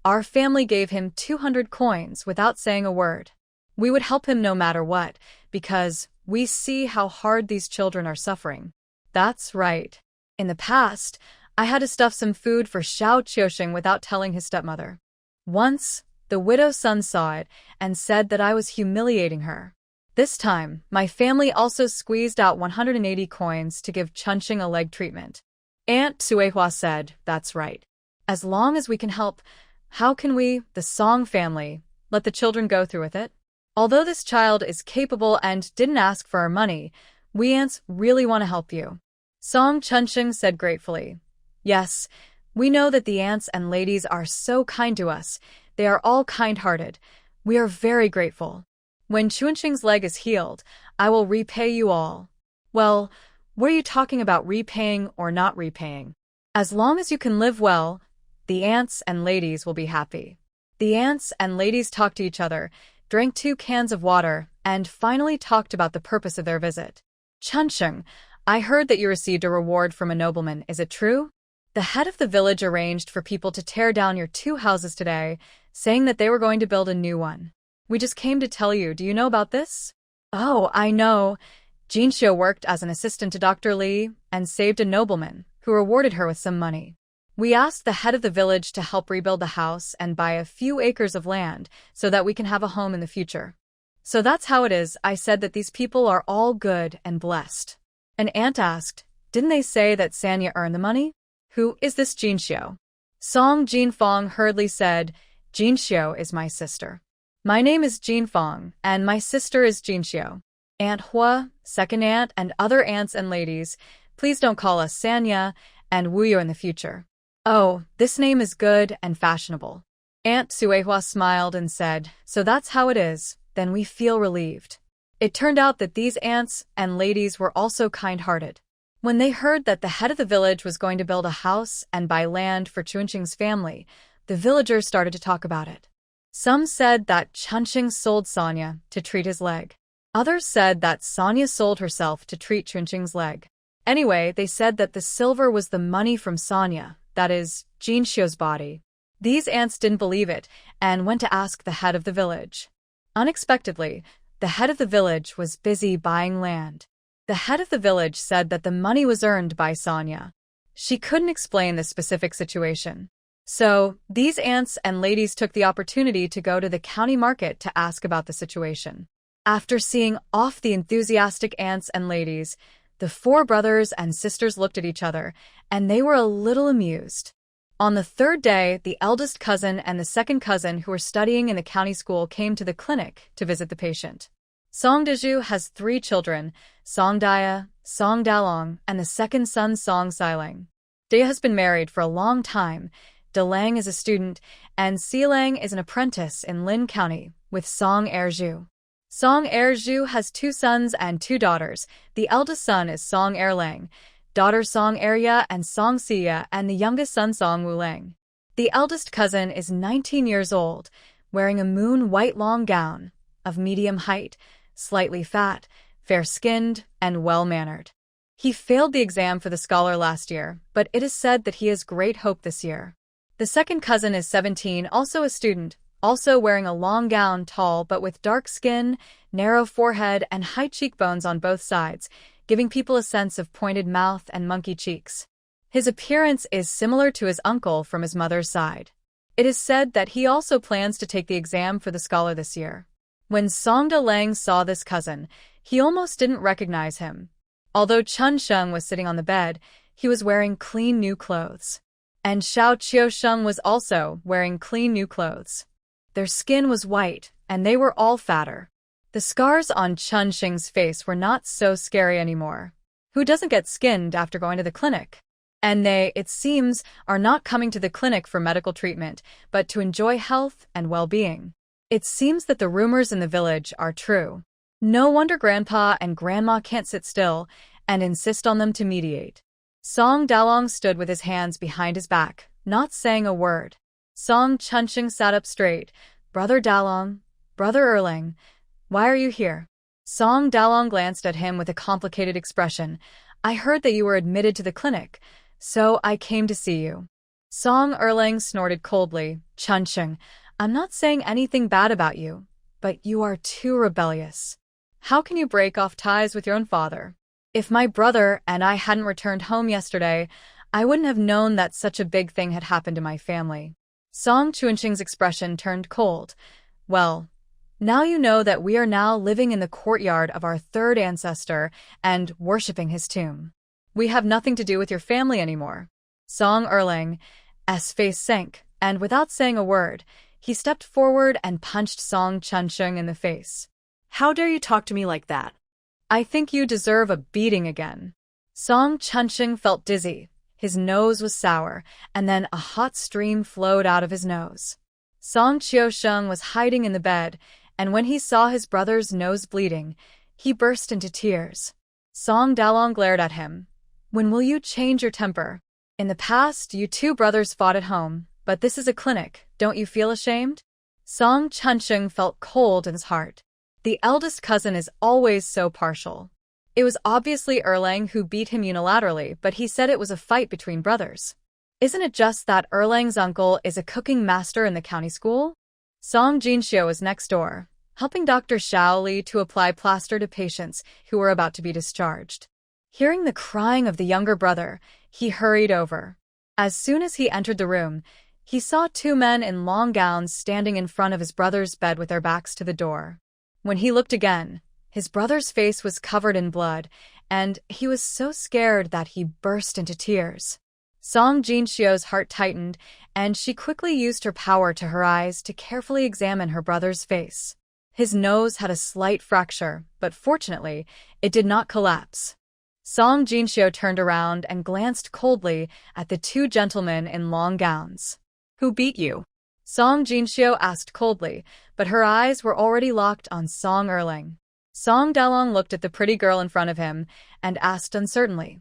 [SPEAKER 1] our family gave him 200 coins without saying a word. We would help him no matter what, because we see how hard these children are suffering. That's right. In the past, I had to stuff some food for Xiao Qiuxing without telling his stepmother. Once, the widow's son saw it and said that I was humiliating her. This time, my family also squeezed out 180 coins to give Chunxing a leg treatment. Aunt Suehua said, "That's right. As long as we can help, how can we, the Song family, let the children go through with it? Although this child is capable and didn't ask for our money, we aunts really want to help you." Song Chunxing said gratefully, "Yes, we know that the aunts and ladies are so kind to us. They are all kind-hearted. We are very grateful. When Chunxing's leg is healed, I will repay you all." Well, what are you talking about, repaying or not repaying? As long as you can live well, the aunts and ladies will be happy. The aunts and ladies talked to each other, drank 2 cans of water, and finally talked about the purpose of their visit. "Chunxing, I heard that you received a reward from a nobleman, is it true? The head of the village arranged for people to tear down your 2 houses today, saying that they were going to build a new one. We just came to tell you, do you know about this?" "Oh, I know. Jinxiu worked as an assistant to Dr. Li and saved a nobleman, who rewarded her with some money. We asked the head of the village to help rebuild the house and buy a few acres of land so that we can have a home in the future. So that's how it is. I said that these people are all good and blessed." An aunt asked, "Didn't they say that Sanya earned the money? Who is this Jinxiu?" Song Jinfang hurriedly said, "Jinxiu is my sister. My name is Jinfang, and my sister is Jinxiu. Aunt Hua, second aunt, and other aunts and ladies, please don't call us Sanya and Wuyu in the future. Oh, this name is good and fashionable." Aunt Suehua smiled and said, "So that's how it is, then we feel relieved." It turned out that these aunts and ladies were also kind-hearted. When they heard that the head of the village was going to build a house and buy land for Chunxing's family, the villagers started to talk about it. Some said that Chunxing sold Sanya to treat his leg. Others said that Sanya sold herself to treat Chunxing's leg. Anyway, they said that the silver was the money from Sanya, that is, Jinxiu's body. These aunts didn't believe it and went to ask the head of the village. Unexpectedly, the head of the village was busy buying land. The head of the village said that the money was earned by Sanya. She couldn't explain the specific situation. So, these aunts and ladies took the opportunity to go to the county market to ask about the situation. After seeing off the enthusiastic aunts and ladies, the 4 brothers and sisters looked at each other, and they were a little amused. On the 3rd day, the eldest cousin and the second cousin who were studying in the county school came to the clinic to visit the patient. Song Dezhu has 3 children, Song Dia, Song Dalong, and the second son Song Silang. Dia has been married for a long time, Dalang is a student, and Silang is an apprentice in Lin County with Song Erju. Song Erju has 2 sons and 2 daughters. The eldest son is Song Erlang, daughter Song Erya and Song Sia, and the youngest son Song Wulang. The eldest cousin is 19 years old, wearing a moon white long gown, of medium height, slightly fat, fair-skinned, and well-mannered. He failed the exam for the scholar last year, but it is said that he has great hope this year. The second cousin is 17, also a student, also wearing a long gown, tall but with dark skin, narrow forehead, and high cheekbones on both sides, giving people a sense of pointed mouth and monkey cheeks. His appearance is similar to his uncle from his mother's side. It is said that he also plans to take the exam for the scholar this year. When Song Dalang saw this cousin, he almost didn't recognize him. Although Chun Sheng was sitting on the bed, he was wearing clean new clothes. And Xiao Qiusheng was also wearing clean new clothes. Their skin was white, and they were all fatter. The scars on Chunxing's face were not so scary anymore. Who doesn't get skinned after going to the clinic? And they, it seems, are not coming to the clinic for medical treatment, but to enjoy health and well-being. It seems that the rumors in the village are true. No wonder Grandpa and Grandma can't sit still and insist on them to mediate. Song Dalong stood with his hands behind his back, not saying a word. Song Chunxing sat up straight. Brother Dalong, Brother Erlang, why are you here? Song Dalong glanced at him with a complicated expression. I heard that you were admitted to the clinic, so I came to see you. Song Erlang snorted coldly. Chunxing, I'm not saying anything bad about you, but you are too rebellious. How can you break off ties with your own father? If my brother and I hadn't returned home yesterday, I wouldn't have known that such a big thing had happened to my family. Song Chunxing's expression turned cold. Well, now you know that we are now living in the courtyard of our third ancestor and worshipping his tomb. We have nothing to do with your family anymore. Song Erlang's face sank, and without saying a word, he stepped forward and punched Song Chunxing in the face.
[SPEAKER 2] How dare you talk to me like that?
[SPEAKER 1] I think you deserve a beating again. Song Chunxing felt dizzy. His nose was sour, and then a hot stream flowed out of his nose. Song Qiusheng was hiding in the bed, and when he saw his brother's nose bleeding, he burst into tears. Song Dalong glared at him. When will you change your temper? In the past, you two brothers fought at home, but this is a clinic. Don't you feel ashamed? Song Chunxing felt cold in his heart. The eldest cousin is always so partial. It was obviously Erlang who beat him unilaterally, but he said it was a fight between brothers. Isn't it just that Erlang's uncle is a cooking master in the county school? Song Jinxiu was next door, helping Dr. Xiao Li to apply plaster to patients who were about to be discharged. Hearing the crying of the younger brother, he hurried over. As soon as he entered the room, he saw two men in long gowns standing in front of his brother's bed with their backs to the door. When he looked again, his brother's face was covered in blood, and he was so scared that he burst into tears. Song Jinxiu's heart tightened, and she quickly used her power to her eyes to carefully examine her brother's face. His nose had a slight fracture, but fortunately, it did not collapse. Song Jinxiu turned around and glanced coldly at the two gentlemen in long gowns. Who beat you? Song Jinxiu asked coldly, but her eyes were already locked on Song Erlang. Song Dalong looked at the pretty girl in front of him and asked uncertainly,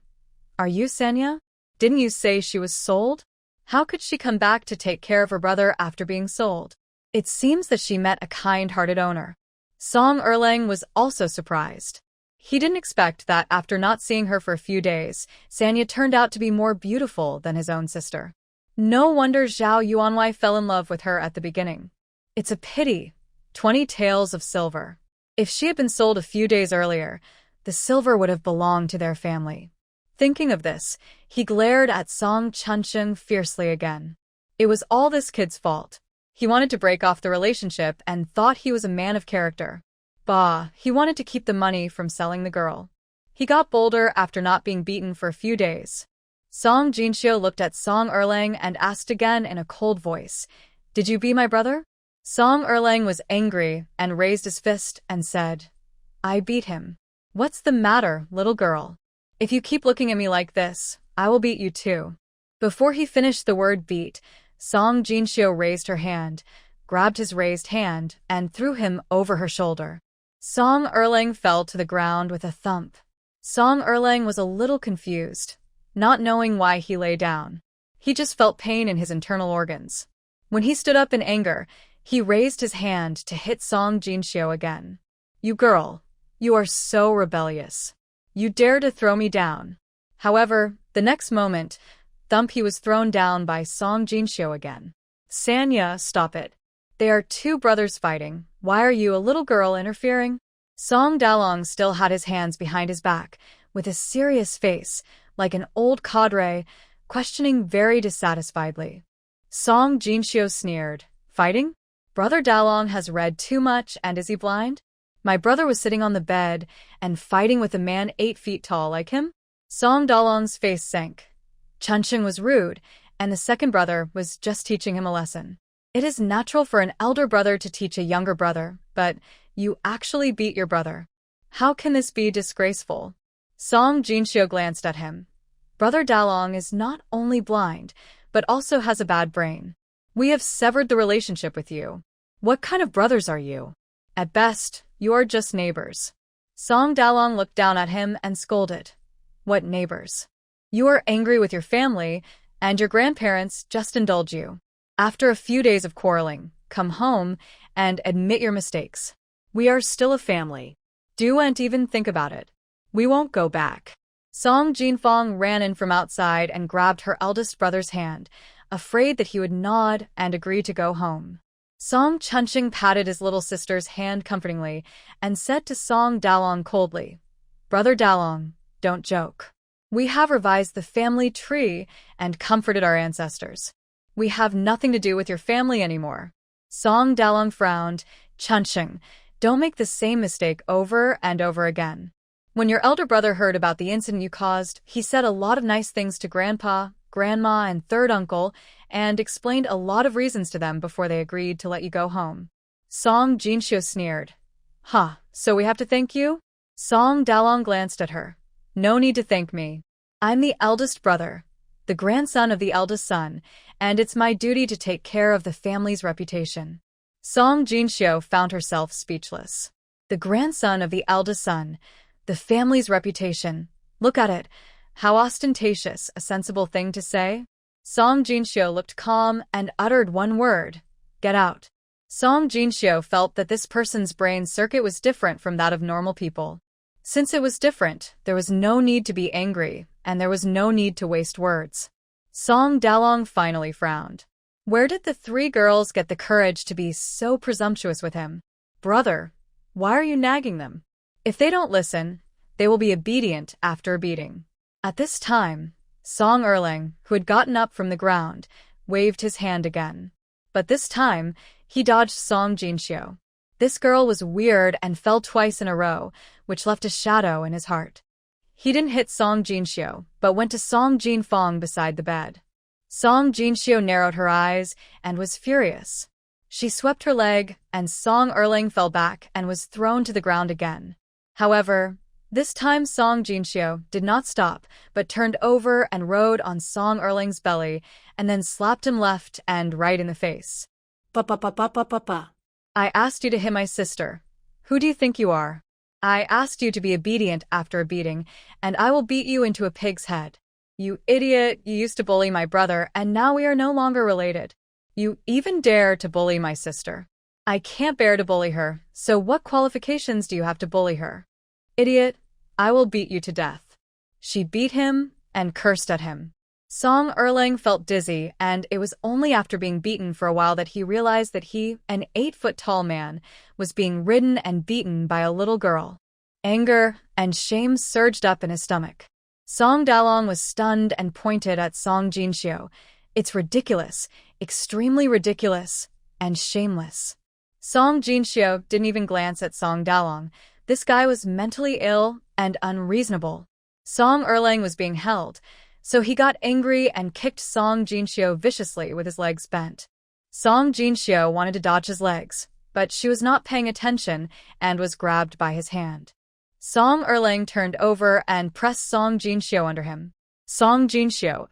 [SPEAKER 1] Are you Sanya? Didn't you say she was sold? How could she come back to take care of her brother after being sold? It seems that she met a kind-hearted owner. Song Erlang was also surprised. He didn't expect that after not seeing her for a few days, Sanya turned out to be more beautiful than his own sister. No wonder Zhao Yuanwei fell in love with her at the beginning. It's a pity. 20 taels of silver. If she had been sold a few days earlier, the silver would have belonged to their family. Thinking of this, he glared at Song Chunxing fiercely again. It was all this kid's fault. He wanted to break off the relationship and thought he was a man of character. Bah, he wanted to keep the money from selling the girl. He got bolder after not being beaten for a few days. Song Jinxiu looked at Song Erlang and asked again in a cold voice, Did you beat my brother? Song Erlang was angry and raised his fist and said, I beat him. What's the matter, little girl? If you keep looking at me like this, I will beat you too. Before he finished the word beat, Song Jinxiu raised her hand, grabbed his raised hand, and threw him over her shoulder. Song Erlang fell to the ground with a thump. Song Erlang was a little confused, not knowing why he lay down. He just felt pain in his internal organs. When he stood up in anger, he raised his hand to hit Song Jinxiu again. You girl, you are so rebellious. You dare to throw me down. However, the next moment, thump, he was thrown down by Song Jinxiu again. Sanya, stop it. They are two brothers fighting. Why are you, a little girl, interfering? Song Dalong still had his hands behind his back, with a serious face, like an old cadre, questioning very dissatisfiedly. Song Jinxiu sneered. Fighting? Brother Dalong has read too much, and is he blind? My brother was sitting on the bed and fighting with a man 8 feet tall like him? Song Dalong's face sank. Chunxing was rude, and the second brother was just teaching him a lesson. It is natural for an elder brother to teach a younger brother, but you actually beat your brother. How can this be disgraceful? Song Jinshio glanced at him. Brother Dalong is not only blind, but also has a bad brain. We have severed the relationship with you. What kind of brothers are you? At best, you are just neighbors. Song Dalong looked down at him and scolded. What neighbors? You are angry with your family, and your grandparents just indulge you. After a few days of quarreling, come home and admit your mistakes.
[SPEAKER 2] We are still a family.
[SPEAKER 1] Don't even think about it. We won't go back. Song Jinfong ran in from outside and grabbed her eldest brother's hand, afraid that he would nod and agree to go home. Song Chunqing patted his little sister's hand comfortingly and said to Song Dalong coldly, Brother Dalong, don't joke. We have revised the family tree and comforted our ancestors. We have nothing to do with your family anymore. Song Dalong frowned. Chunqing, don't make the same mistake over and over again. When your elder brother heard about the incident you caused, he said a lot of nice things to Grandpa, Grandma, and third uncle, and explained a lot of reasons to them before they agreed to let you go home. Song Jinshio sneered. Huh, so we have to thank you? Song Dalong glanced at her. No need to thank me. I'm the eldest brother, the grandson of the eldest son, and it's my duty to take care of the family's reputation. Song Jinshio found herself speechless. The grandson of the eldest son, the family's reputation. Look at it. How ostentatious, a sensible thing to say. Song Jinshio looked calm and uttered one word. Get out. Song Jinshio felt that this person's brain circuit was different from that of normal people. Since it was different, there was no need to be angry, and there was no need to waste words. Song Dalong finally frowned. Where did the three girls get the courage to be so presumptuous with him? Brother, why are you nagging them? If they don't listen, they will be obedient after a beating. At this time, Song Erlang, who had gotten up from the ground, waved his hand again. But this time, he dodged Song Jinshio. This girl was weird and fell twice in a row, which left a shadow in his heart. He didn't hit Song Jinshio, but went to Song Jinfong beside the bed. Song Jinshio narrowed her eyes and was furious. She swept her leg, and Song Erlang fell back and was thrown to the ground again. However, this time Song Jinshio did not stop, but turned over and rode on Song Erlang's belly, and then slapped him left and right in the face.
[SPEAKER 2] Pa.
[SPEAKER 1] I asked you to hit my sister. Who do you think you are? I asked you to be obedient after a beating, and I will beat you into a pig's head. You idiot, you used to bully my brother, and now we are no longer related. You even dare to bully my sister. I can't bear to bully her, so what qualifications do you have to bully her? Idiot, I will beat you to death. She beat him and cursed at him. Song Erlang felt dizzy, and it was only after being beaten for a while that he realized that he, an 8-foot-tall man, was being ridden and beaten by a little girl. Anger and shame surged up in his stomach. Song Dalong was stunned and pointed at Song Jinshio. It's ridiculous, extremely ridiculous, and shameless. Song Jinshio didn't even glance at Song Dalong. This guy was mentally ill and unreasonable. Song Erlang was being held, so he got angry and kicked Song Jinshio viciously with his legs bent. Song Jinshio wanted to dodge his legs, but she was not paying attention and was grabbed by his hand. Song Erlang turned over and pressed Song Jinshio under him. Song Jinshio,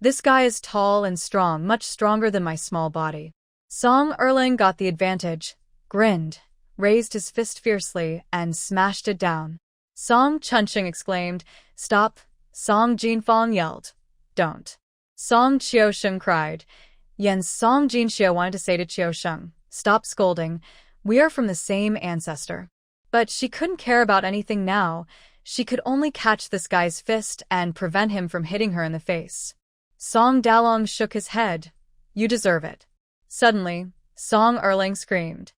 [SPEAKER 1] this guy is tall and strong, much stronger than my small body. Song Erlang got the advantage, grinned, raised his fist fiercely, and smashed it down. Song Chunqing exclaimed, Stop! Song Jinfong yelled, Don't. Song Qiusheng cried. Song Jinshio wanted to say to Qiusheng, Stop scolding, we are from the same ancestor. But she couldn't care about anything now. She could only catch this guy's fist and prevent him from hitting her in the face. Song Dalong shook his head. You deserve it. Suddenly, Song Erlang screamed.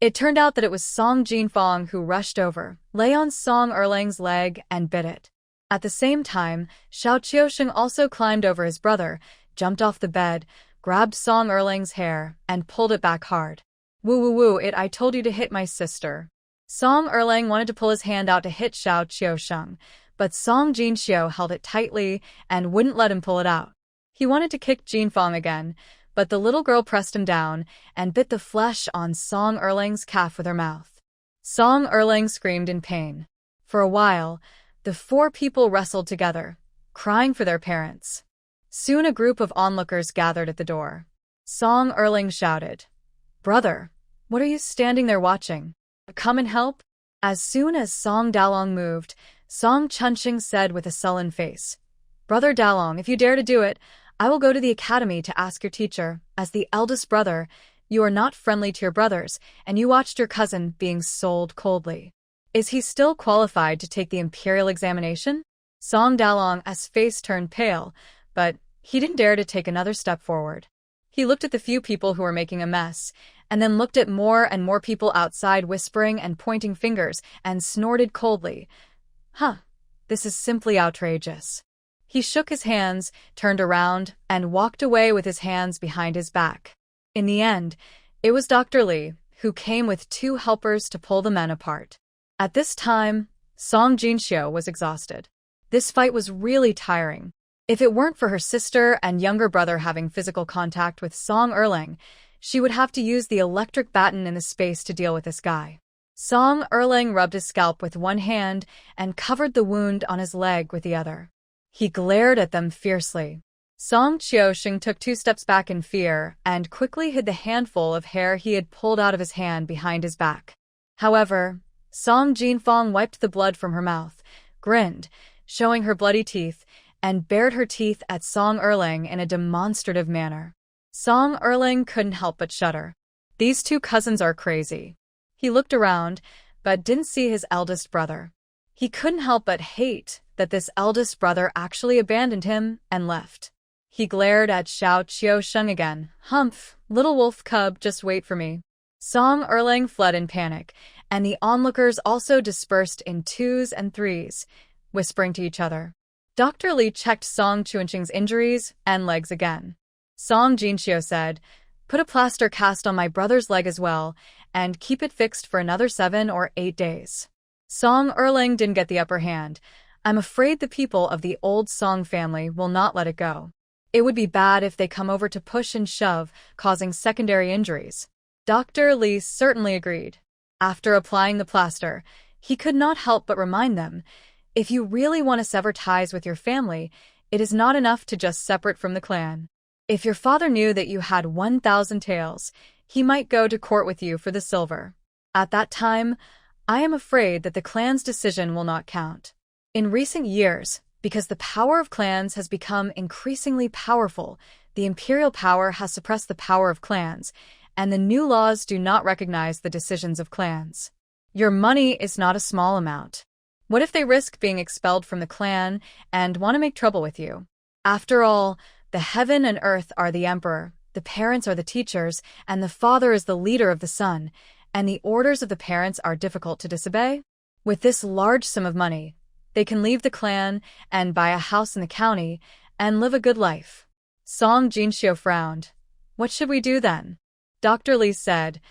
[SPEAKER 1] It turned out that it was Song Jinfong who rushed over, lay on Song Erlang's leg, and bit it. At the same time, Xiao Qiusheng also climbed over his brother, jumped off the bed, grabbed Song Erlang's hair, and pulled it back hard. Woo, I told you to hit my sister. Song Erlang wanted to pull his hand out to hit Xiao Qiusheng, but Song Jinshio held it tightly and wouldn't let him pull it out. He wanted to kick Jinfeng again, but the little girl pressed him down and bit the flesh on Song Erling's calf with her mouth. Song Erling screamed in pain. For a while, the four people wrestled together, crying for their parents. Soon a group of onlookers gathered at the door. Song Erling shouted, "Brother, what are you standing there watching? Come and help?" As soon as Song Dalong moved, Song Chunqing said with a sullen face, "Brother Dalong, if you dare to do it, I will go to the academy to ask your teacher. As the eldest brother, you are not friendly to your brothers, and you watched your cousin being sold coldly. Is he still qualified to take the imperial examination?" Song Dalong's face turned pale, but he didn't dare to take another step forward. He looked at the few people who were making a mess, and then looked at more and more people outside whispering and pointing fingers, and snorted coldly. This is simply outrageous." He shook his hands, turned around, and walked away with his hands behind his back. In the end, it was Dr. Li, who came with 2 helpers to pull the men apart. At this time, Song Jinxiu was exhausted. This fight was really tiring. If it weren't for her sister and younger brother having physical contact with Song Erling, she would have to use the electric baton in the space to deal with this guy. Song Erling rubbed his scalp with one hand and covered the wound on his leg with the other. He glared at them fiercely. Song Qiusheng took 2 steps back in fear and quickly hid the handful of hair he had pulled out of his hand behind his back. However, Song Jinfeng wiped the blood from her mouth, grinned, showing her bloody teeth, and bared her teeth at Song Erling in a demonstrative manner. Song Erling couldn't help but shudder. These 2 cousins are crazy. He looked around, but didn't see his eldest brother. He couldn't help but hate that this eldest brother actually abandoned him and left. He glared at Xiao Qiusheng again. "Humph, little wolf cub, just wait for me." Song Erling fled in panic, and the onlookers also dispersed in 2s and 3s, whispering to each other. Dr. Li checked Song Chunqing's injuries and legs again. Song Jinxiu said, "Put a plaster cast on my brother's leg as well, and keep it fixed for another 7 or 8 days." Song Erling didn't get the upper hand. "I'm afraid the people of the old Song family will not let it go. It would be bad if they come over to push and shove, causing secondary injuries." Dr. Li certainly agreed. After applying the plaster, he could not help but remind them, if you really want to sever ties with your family, it is not enough to just separate from the clan. If your father knew that you had 1,000 taels, he might go to court with you for the silver. At that time, I am afraid that the clan's decision will not count. In recent years, because the power of clans has become increasingly powerful, the imperial power has suppressed the power of clans, and the new laws do not recognize the decisions of clans. Your money is not a small amount. What if they risk being expelled from the clan and want to make trouble with you? After all, the heaven and earth are the emperor, the parents are the teachers, and the father is the leader of the son, and the orders of the parents are difficult to disobey. With this large sum of money, they can leave the clan and buy a house in the county and live a good life. Song Jinxiu frowned. "What should we do then?" Dr. Li said,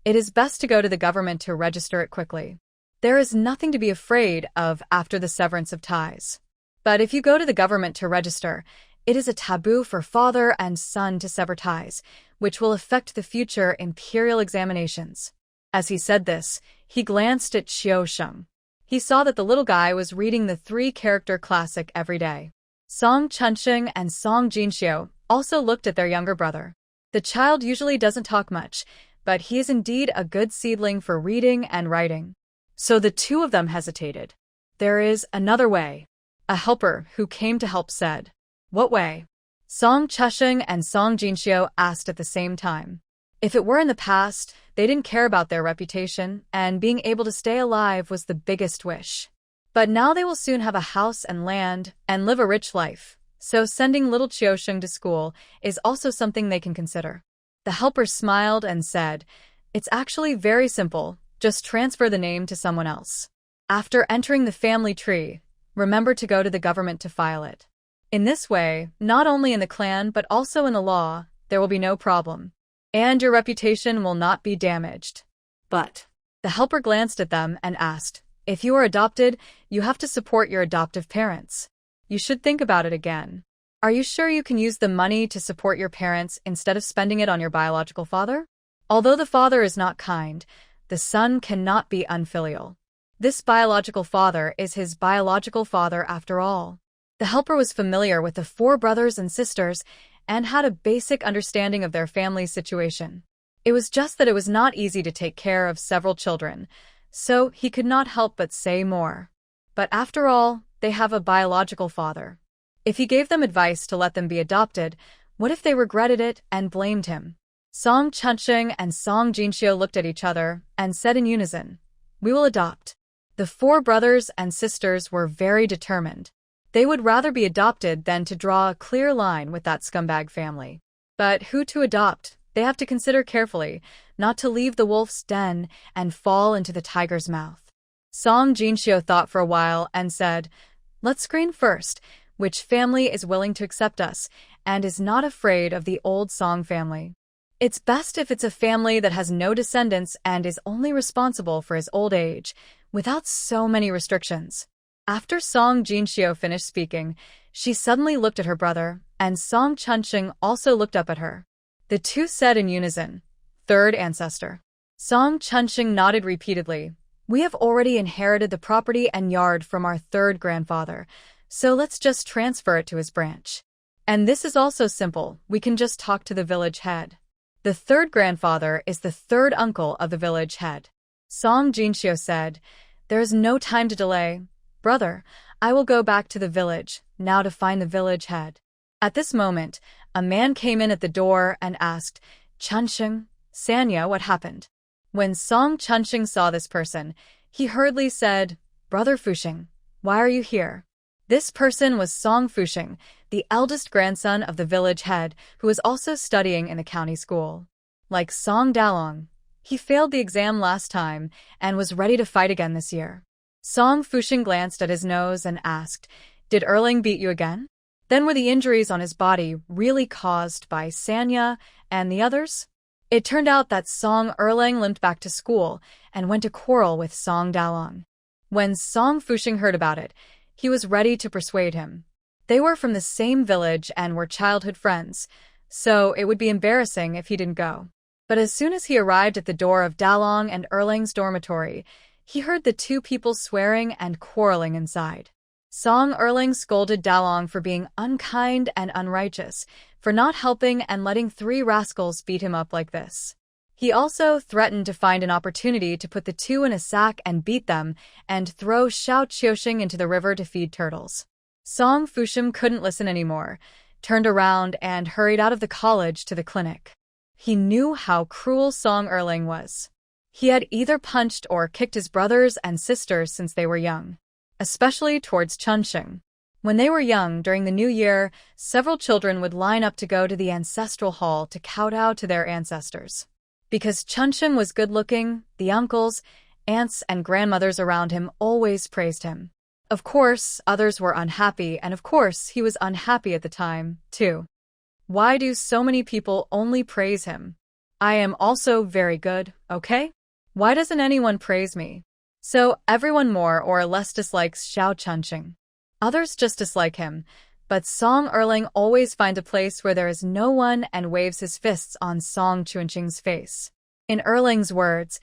[SPEAKER 1] "It is best to go to the government to register it quickly. There is nothing to be afraid of after the severance of ties. But if you go to the government to register, it is a taboo for father and son to sever ties, which will affect the future imperial examinations." As he said this, he glanced at Qiusheng. He saw that the little guy was reading the 3-character classic every day. Song Chunqing and Song Jinxiu also looked at their younger brother. The child usually doesn't talk much, but he is indeed a good seedling for reading and writing. So the 2 of them hesitated. "There is another way," a helper who came to help said. "What way?" Song Chunqing and Song Jinxiu asked at the same time. If it were in the past, they didn't care about their reputation, and being able to stay alive was the biggest wish. But now they will soon have a house and land and live a rich life, so sending little Qiusheng to school is also something they can consider. The helper smiled and said, "It's actually very simple. Just transfer the name to someone else. After entering the family tree, remember to go to the government to file it. In this way, not only in the clan but also in the law, there will be no problem. And your reputation will not be damaged."
[SPEAKER 2] But
[SPEAKER 1] the helper glanced at them and asked, "If you are adopted, you have to support your adoptive parents. You should think about it again." Are you sure you can use the money to support your parents instead of spending it on your biological father? Although the father is not kind, the son cannot be unfilial. This biological father is his biological father after all. The helper was familiar with the four brothers and sisters and had a basic understanding of their family's situation. It was just that it was not easy to take care of several children, so he could not help but say more. But after all, they have a biological father. If he gave them advice to let them be adopted, what if they regretted it and blamed him? Song Chunxing and Song Jinxiu looked at each other and said in unison, "We will adopt." The four brothers and sisters were very determined. They would rather be adopted than to draw a clear line with that scumbag family. But who to adopt? They have to consider carefully, not to leave the wolf's den and fall into the tiger's mouth. Song Jinxiu thought for a while and said, "Let's screen first which family is willing to accept us and is not afraid of the old Song family. It's best if it's a family that has no descendants and is only responsible for his old age, without so many restrictions." After Song Jinxiu finished speaking, she suddenly looked at her brother, and Song Chunxing also looked up at her. The two said in unison, "Third ancestor." Song Chunxing nodded repeatedly. "We have already inherited the property and yard from our third grandfather, so let's just transfer it to his branch. And this is also simple, we can just talk to the village head." The third grandfather is the third uncle of the village head. Song Jinxiu said, "There is no time to delay. Brother, I will go back to the village, now to find the village head." At this moment, a man came in at the door and asked, "Chunxing, Sanya, what happened?" When Song Chunxing saw this person, he hurriedly said, "Brother Fuxing, why are you here?" This person was Song Fuxing, the eldest grandson of the village head, who was also studying in the county school. Like Song Dalong, he failed the exam last time and was ready to fight again this year. Song Fuxing glanced at his nose and asked, "Did Erling beat you again? Then were the injuries on his body really caused by Sanya and the others?" It turned out that Song Erling limped back to school and went to quarrel with Song Dalong. When Song Fuxing heard about it, he was ready to persuade him. They were from the same village and were childhood friends, so it would be embarrassing if he didn't go. But as soon as he arrived at the door of Dalong and Erling's dormitory, he heard the two people swearing and quarreling inside. Song Erling scolded Dalong for being unkind and unrighteous, for not helping and letting three rascals beat him up like this. He also threatened to find an opportunity to put the two in a sack and beat them and throw Xiao Qiuxing into the river to feed turtles. Song Fuxing couldn't listen anymore, turned around and hurried out of the college to the clinic. He knew how cruel Song Erling was. He had either punched or kicked his brothers and sisters since they were young, especially towards Chunxing. When they were young, during the New Year, several children would line up to go to the ancestral hall to kowtow to their ancestors. Because Chunxing was good-looking, the uncles, aunts, and grandmothers around him always praised him. Of course, others were unhappy, and of course, he was unhappy at the time, too. Why do so many people only praise him? I am also very good, okay? Why doesn't anyone praise me? So everyone more or less dislikes Xiao Chunxing. Others just dislike him, but Song Erling always finds a place where there is no one and waves his fists on Song Chunxing's face. In Erling's words,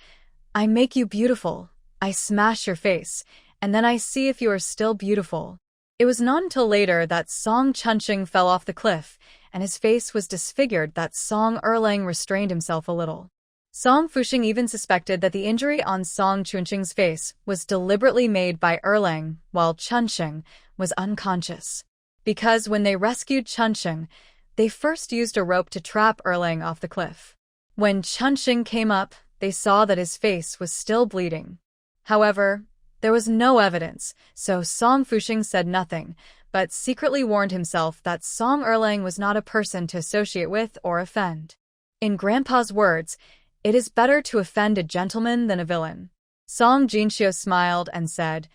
[SPEAKER 1] "I make you beautiful, I smash your face, and then I see if you are still beautiful." It was not until later that Song Chunxing fell off the cliff, and his face was disfigured that Song Erling restrained himself a little. Song Fuxing even suspected that the injury on Song Chunxing's face was deliberately made by Erling, while Chunxing was unconscious. Because when they rescued Chunxing, they first used a rope to trap Erling off the cliff. When Chunxing came up, they saw that his face was still bleeding. However, there was no evidence, so Song Fuxing said nothing, but secretly warned himself that Song Erling was not a person to associate with or offend. In Grandpa's words, "It is better to offend a gentleman than a villain." Song Jinxiu smiled and said,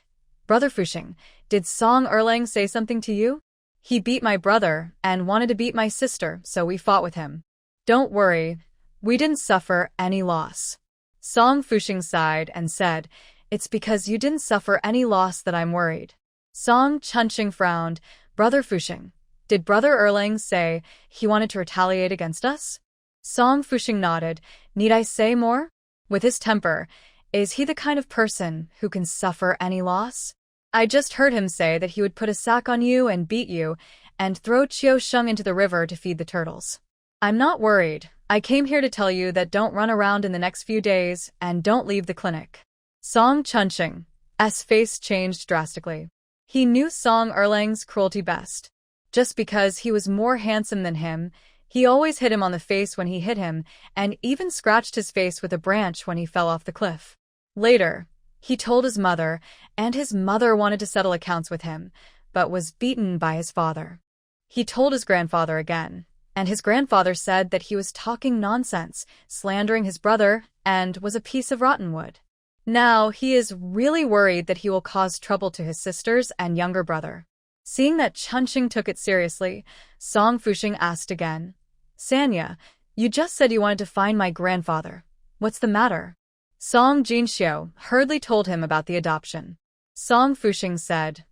[SPEAKER 1] "Brother Fuxing, did Song Erling say something to you? He beat my brother and wanted to beat my sister, so we fought with him. Don't worry, we didn't suffer any loss." Song Fuxing sighed and said, "It's because you didn't suffer any loss that I'm worried." Song Chunxing frowned. "Brother Fuxing, Did Brother Erlang say he wanted to retaliate against us? Song Fushing nodded. Need I say more? With his temper, is he the kind of person who can suffer any loss? I just heard him say that he would put a sack on you and beat you and throw Chiu Sheng into the river to feed the turtles. I'm not worried. I came here to tell you that don't run around in the next few days and don't leave the clinic. Song Chunqing's face changed drastically. He knew Song Erlang's cruelty best. Just because he was more handsome than him, he always hit him on the face when he hit him and even scratched his face with a branch when he fell off the cliff. Later, he told his mother, and his mother wanted to settle accounts with him, but was beaten by his father. He told his grandfather again, and his grandfather said that he was talking nonsense, slandering his brother, and was a piece of rotten wood. Now he is really worried that he will cause trouble to his sisters and younger brother. Seeing that Chunqing took it seriously, Song Fushing asked again, Sanya, you just said you wanted to find my grandfather. What's the matter? Song Jinxiu hurriedly told him about the adoption. Song Fushing said,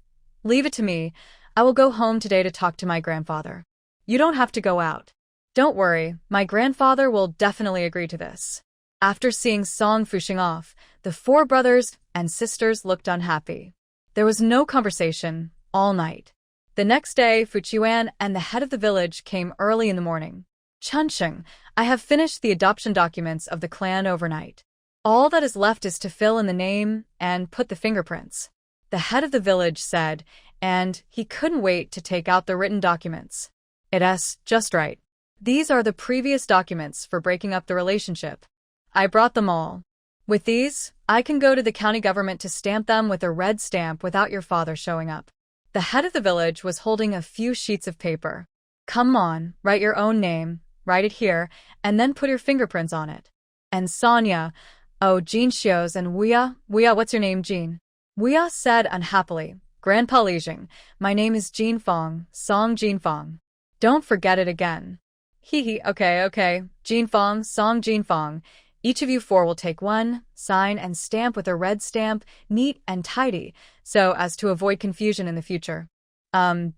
[SPEAKER 1] Leave it to me. I will go home today to talk to my grandfather. You don't have to go out. Don't worry, my grandfather will definitely agree to this. After seeing Song Fushing off, the four brothers and sisters looked unhappy. There was no conversation all night. The next day, Fuchuan and the head of the village came early in the morning. Chunqing, I have finished the adoption documents of the clan overnight. All that is left is to fill in the name and put the fingerprints. The head of the village said, and he couldn't wait to take out the written documents. It's just right. These are the previous documents for breaking up the relationship. I brought them all. With these, I can go to the county government to stamp them with a red stamp without your father showing up. The head of the village was holding a few sheets of paper. Come on, write your own name, write it here, and then put your fingerprints on it. And Sanya, oh, Jean Xios and Wuya, what's your name, Jean? Wuya said unhappily, Grandpa Lijing, my name is Jean Fong, Song Jean Fong. Don't forget it again. Hee, okay. Jean Fong, Song Jean Fong. Each of you four will take one, sign and stamp with a red stamp, neat and tidy, so as to avoid confusion in the future.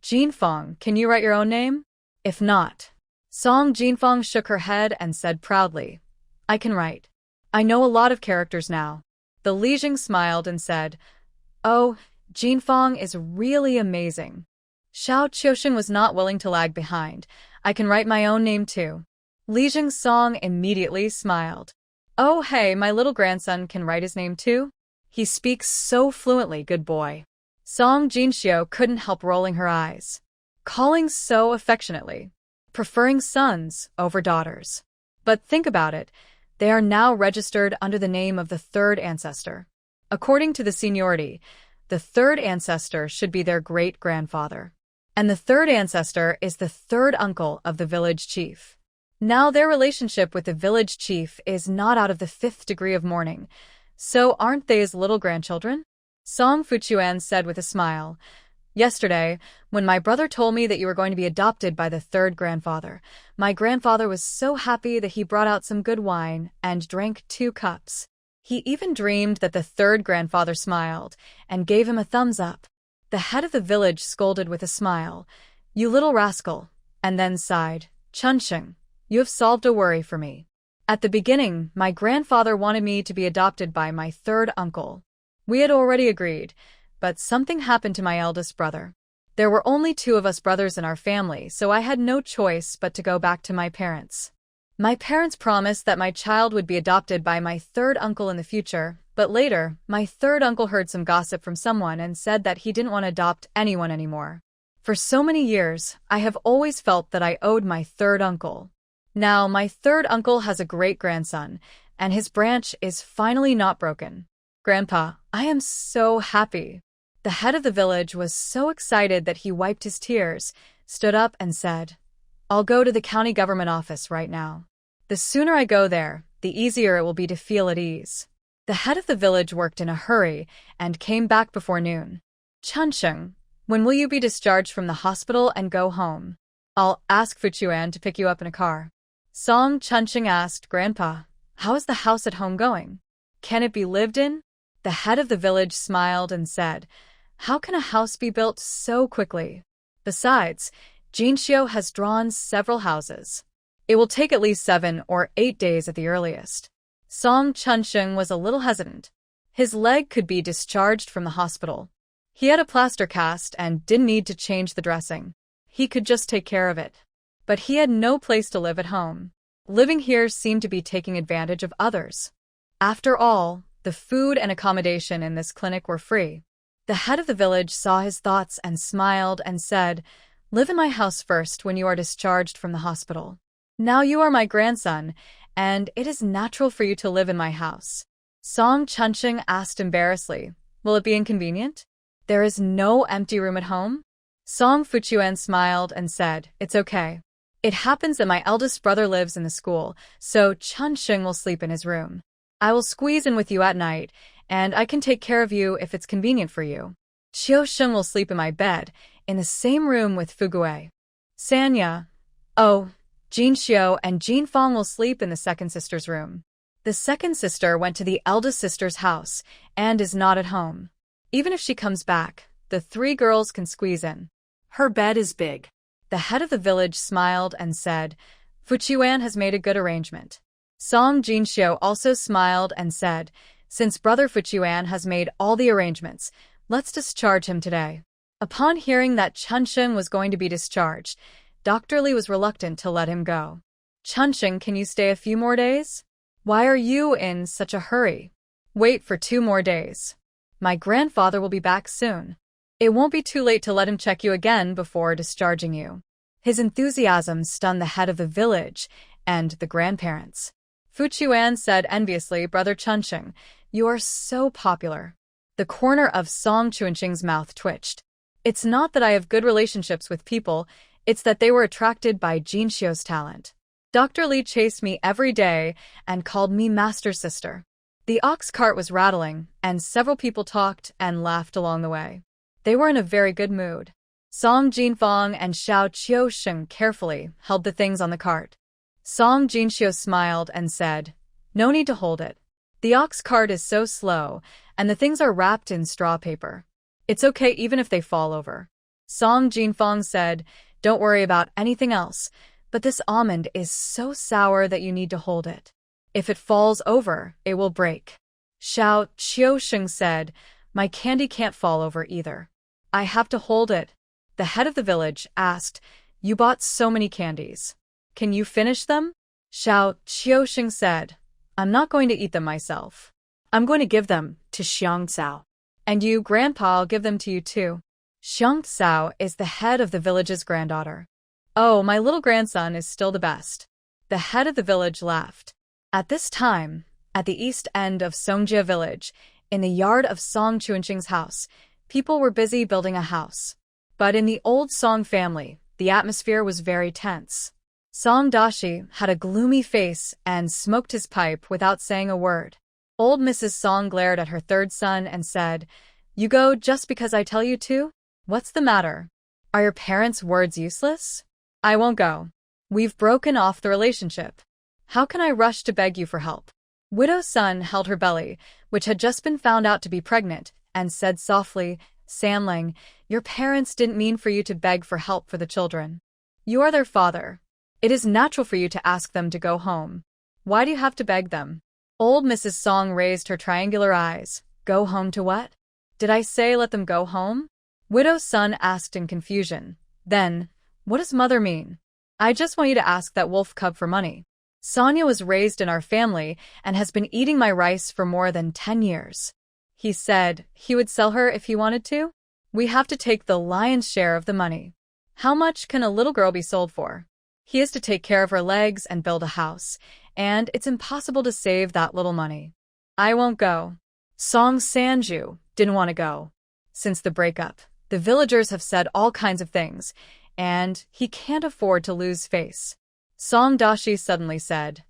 [SPEAKER 1] Jean Fong, can you write your own name? If not. Song Jean Fong shook her head and said proudly, I can write. I know a lot of characters now. The Lijing smiled and said, Oh, Jean Fong is really amazing. Xiao Qiusheng was not willing to lag behind. I can write my own name too. Lijing Song immediately smiled. Oh hey, my little grandson can write his name too? He speaks so fluently, good boy. Song Jinxiu couldn't help rolling her eyes. Calling so affectionately. Preferring sons over daughters. But think about it, they are now registered under the name of the third ancestor. According to the seniority, the third ancestor should be their great-grandfather. And the third ancestor is the third uncle of the village chief. Now their relationship with the village chief is not out of the fifth degree of mourning. So aren't they his little grandchildren? Song Fuchuan said with a smile. Yesterday, when my brother told me that you were going to be adopted by the third grandfather, my grandfather was so happy that he brought out some good wine and drank 2 cups. He even dreamed that the third grandfather smiled and gave him a thumbs up. The head of the village scolded with a smile, You little rascal, and then sighed, Chunqing, you have solved a worry for me. At the beginning, my grandfather wanted me to be adopted by my third uncle. We had already agreed, but something happened to my eldest brother. There were only 2 of us brothers in our family, so I had no choice but to go back to my parents. My parents promised that my child would be adopted by my third uncle in the future, but later, my third uncle heard some gossip from someone and said that he didn't want to adopt anyone anymore. For so many years, I have always felt that I owed my third uncle. Now, my third uncle has a great-grandson, and his branch is finally not broken. Grandpa, I am so happy. The head of the village was so excited that he wiped his tears, stood up and said, I'll go to the county government office right now. The sooner I go there, the easier it will be to feel at ease. The head of the village worked in a hurry and came back before noon. Chunqing, when will you be discharged from the hospital and go home? I'll ask Fuchuan to pick you up in a car. Song Chunqing asked, Grandpa, how is the house at home going? Can it be lived in? The head of the village smiled and said, How can a house be built so quickly? Besides, Jinxiu has drawn several houses. It will take at least 7 or 8 days at the earliest. Song Chunsheng was a little hesitant. His leg could be discharged from the hospital. He had a plaster cast and didn't need to change the dressing. He could just take care of it. But he had no place to live at home. Living here seemed to be taking advantage of others. After all, the food and accommodation in this clinic were free. The head of the village saw his thoughts and smiled and said, "Live in my house first when you are discharged from the hospital. Now you are my grandson, and it is natural for you to live in my house." Song Chunsheng asked embarrassedly, "Will it be inconvenient? There is no empty room at home?" Song Fuchuan smiled and said, "It's okay. It happens that my eldest brother lives in the school, so Chunsheng will sleep in his room. I will squeeze in with you at night, and I can take care of you if it's convenient for you. Qiusheng will sleep in my bed, in the same room with Fugui. Sanya, Jinxiu and Jinfeng will sleep in the second sister's room. The second sister went to the eldest sister's house and is not at home. Even if she comes back, the 3 girls can squeeze in.
[SPEAKER 2] Her bed is big."
[SPEAKER 1] The head of the village smiled and said, "Fuchuan has made a good arrangement." Song Jinxiu also smiled and said, "Since brother Fuchuan has made all the arrangements, let's discharge him today." Upon hearing that Chunsheng was going to be discharged, Dr. Li was reluctant to let him go. "Chunsheng, can you stay a few more days? Why are you in such a hurry? Wait for 2 more days. My grandfather will be back soon. It won't be too late to let him check you again before discharging you." His enthusiasm stunned the head of the village and the grandparents. Fuchuan said enviously, "Brother Chunsheng, you are so popular." The corner of Song Chunsheng's mouth twitched. "It's not that I have good relationships with people, it's that they were attracted by Jinxiu's talent. Dr. Li chased me every day and called me Master Sister." The ox cart was rattling, and several people talked and laughed along the way. They were in a very good mood. Song Jinfeng and Xiao Qiusheng carefully held the things on the cart. Song Jinxiu smiled and said, "No need to hold it. The ox cart is so slow, and the things are wrapped in straw paper. It's okay even if they fall over." Song Jinfeng said, "Don't worry about anything else, but this almond is so sour that you need to hold it. If it falls over, it will break." Xiao Qiusheng said, "My candy can't fall over either. I have to hold it." The head of the village asked, "You bought so many candies. Can you finish them?" Xiao Qiusheng said, "I'm not going to eat them myself.
[SPEAKER 2] "I'm going to give them to Xiang Cao."
[SPEAKER 1] "And you, Grandpa, I'll give them to you too." Xiang Cao is the head of the village's granddaughter. "Oh, my little grandson is still the best." The head of the village laughed. At this time, at the east end of Songjia village, in the yard of Song Chunsheng's house, people were busy building a house. But in the old Song family, the atmosphere was very tense. Song Dashi had a gloomy face and smoked his pipe without saying a word. Old Mrs. Song glared at her third son and said, "You go just because I tell you to? What's the matter? Are your parents' words useless? I won't go. We've broken off the relationship. How can I rush to beg you for help?" Widow Sun held her belly, which had just been found out to be pregnant, and said softly, "Samling, your parents didn't mean for you to beg for help for the children. You are their father. It is natural for you to ask them to go home. Why do you have to beg them?" Old Mrs. Song raised her triangular eyes. "Go home to what? Did I say let them go home?" Widow Sun asked in confusion. Then, "What does mother mean?" "I just want you to ask that wolf cub for money. Sonia was raised in our family and has been eating my rice for more than 10 years. He said he would sell her if he wanted to. We have to take the lion's share of the money. How much can a little girl be sold for? He is to take care of her legs and build a house, and it's impossible to save that little money. I won't go." Song Sanju didn't want to go. Since the breakup, the villagers have said all kinds of things, and he can't afford to lose face. Song Dashi suddenly said,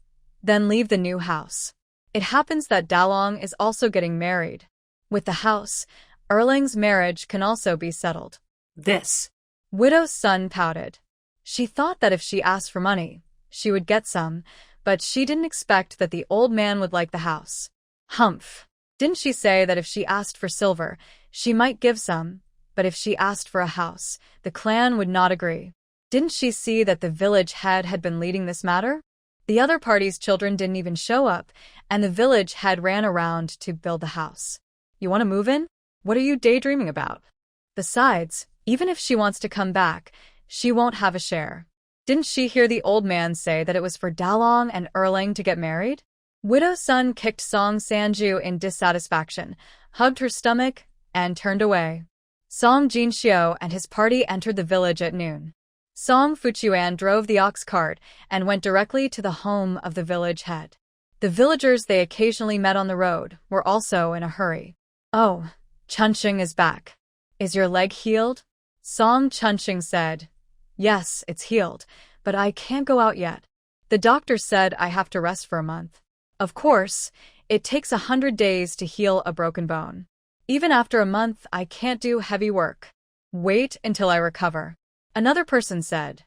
[SPEAKER 1] "Then leave the new house. It happens that Dalong is also getting married. With the house, Erling's marriage can also be settled."
[SPEAKER 2] "This."
[SPEAKER 1] Widow Sun pouted. She thought that if she asked for money, she would get some, but she didn't expect that the old man would like the house. Humph. Didn't she say that if she asked for silver, she might give some, but if she asked for a house, the clan would not agree? Didn't she see that the village head had been leading this matter? The other party's children didn't even show up, and the village head ran around to build the house. You want to move in? What are you daydreaming about? Besides, even if she wants to come back, she won't have a share. Didn't she hear the old man say that it was for Dalong and Erling to get married? Widow Sun kicked Song Sanju in dissatisfaction, hugged her stomach, and turned away. Song Jinxiu and his party entered the village at noon. Song Fuchuan drove the ox cart and went directly to the home of the village head. The villagers they occasionally met on the road were also in a hurry. Oh, Chunxing is back. Is your leg healed? Song Chunxing said. Yes, it's healed, but I can't go out yet. The doctor said I have to rest for a month. Of course, it takes 100 days to heal a broken bone. Even after a month, I can't do heavy work. Wait until I recover. Another person said.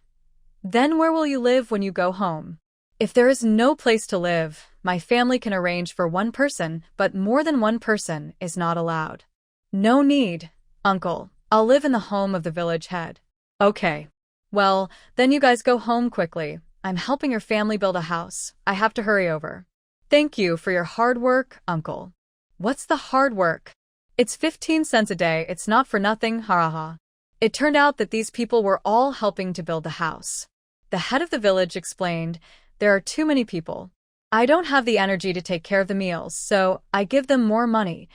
[SPEAKER 1] Then where will you live when you go home? If there is no place to live, my family can arrange for one person, but more than one person is not allowed. No need, uncle. I'll live in the home of the village head. Okay. Well, then you guys go home quickly. I'm helping your family build a house. I have to hurry over. Thank you for your hard work, uncle. What's the hard work? It's 15 cents a day. It's not for nothing, ha. It turned out that these people were all helping to build the house. The head of the village explained, there are too many people. I don't have the energy to take care of the meals, so I give them more money.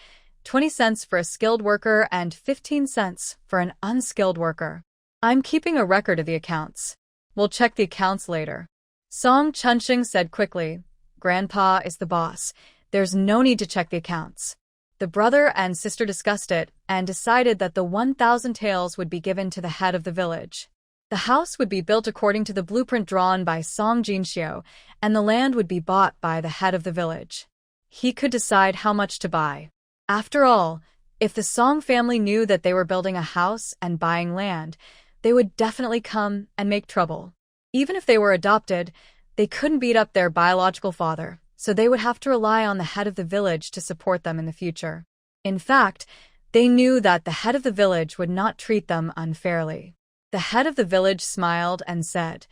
[SPEAKER 1] 20 cents for a skilled worker and 15 cents for an unskilled worker. I'm keeping a record of the accounts. We'll check the accounts later. Song Chunxing said quickly, Grandpa is the boss. There's no need to check the accounts. The brother and sister discussed it and decided that the 1,000 taels would be given to the head of the village. The house would be built according to the blueprint drawn by Song Jinxiu, and the land would be bought by the head of the village. He could decide how much to buy. After all, if the Song family knew that they were building a house and buying land, they would definitely come and make trouble. Even if they were adopted, they couldn't beat up their biological father, so they would have to rely on the head of the village to support them in the future. In fact, they knew that the head of the village would not treat them unfairly. The head of the village smiled and said,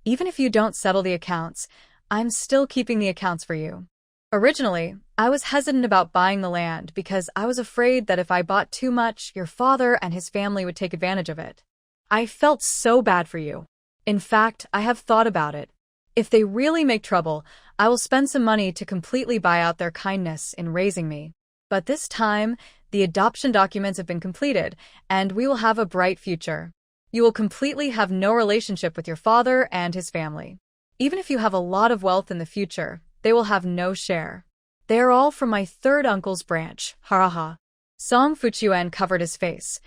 [SPEAKER 1] Even if you don't settle the accounts, I'm still keeping the accounts for you. Originally, I was hesitant about buying the land because I was afraid that if I bought too much, your father and his family would take advantage of it. I felt so bad for you. In fact, I have thought about it. If they really make trouble, I will spend some money to completely buy out their kindness in raising me. But this time, the adoption documents have been completed, and we will have a bright future. You will completely have no relationship with your father and his family. Even if you have a lot of wealth in the future, they will have no share. They are all from my third uncle's branch, ha. Song Fuchuan covered his face.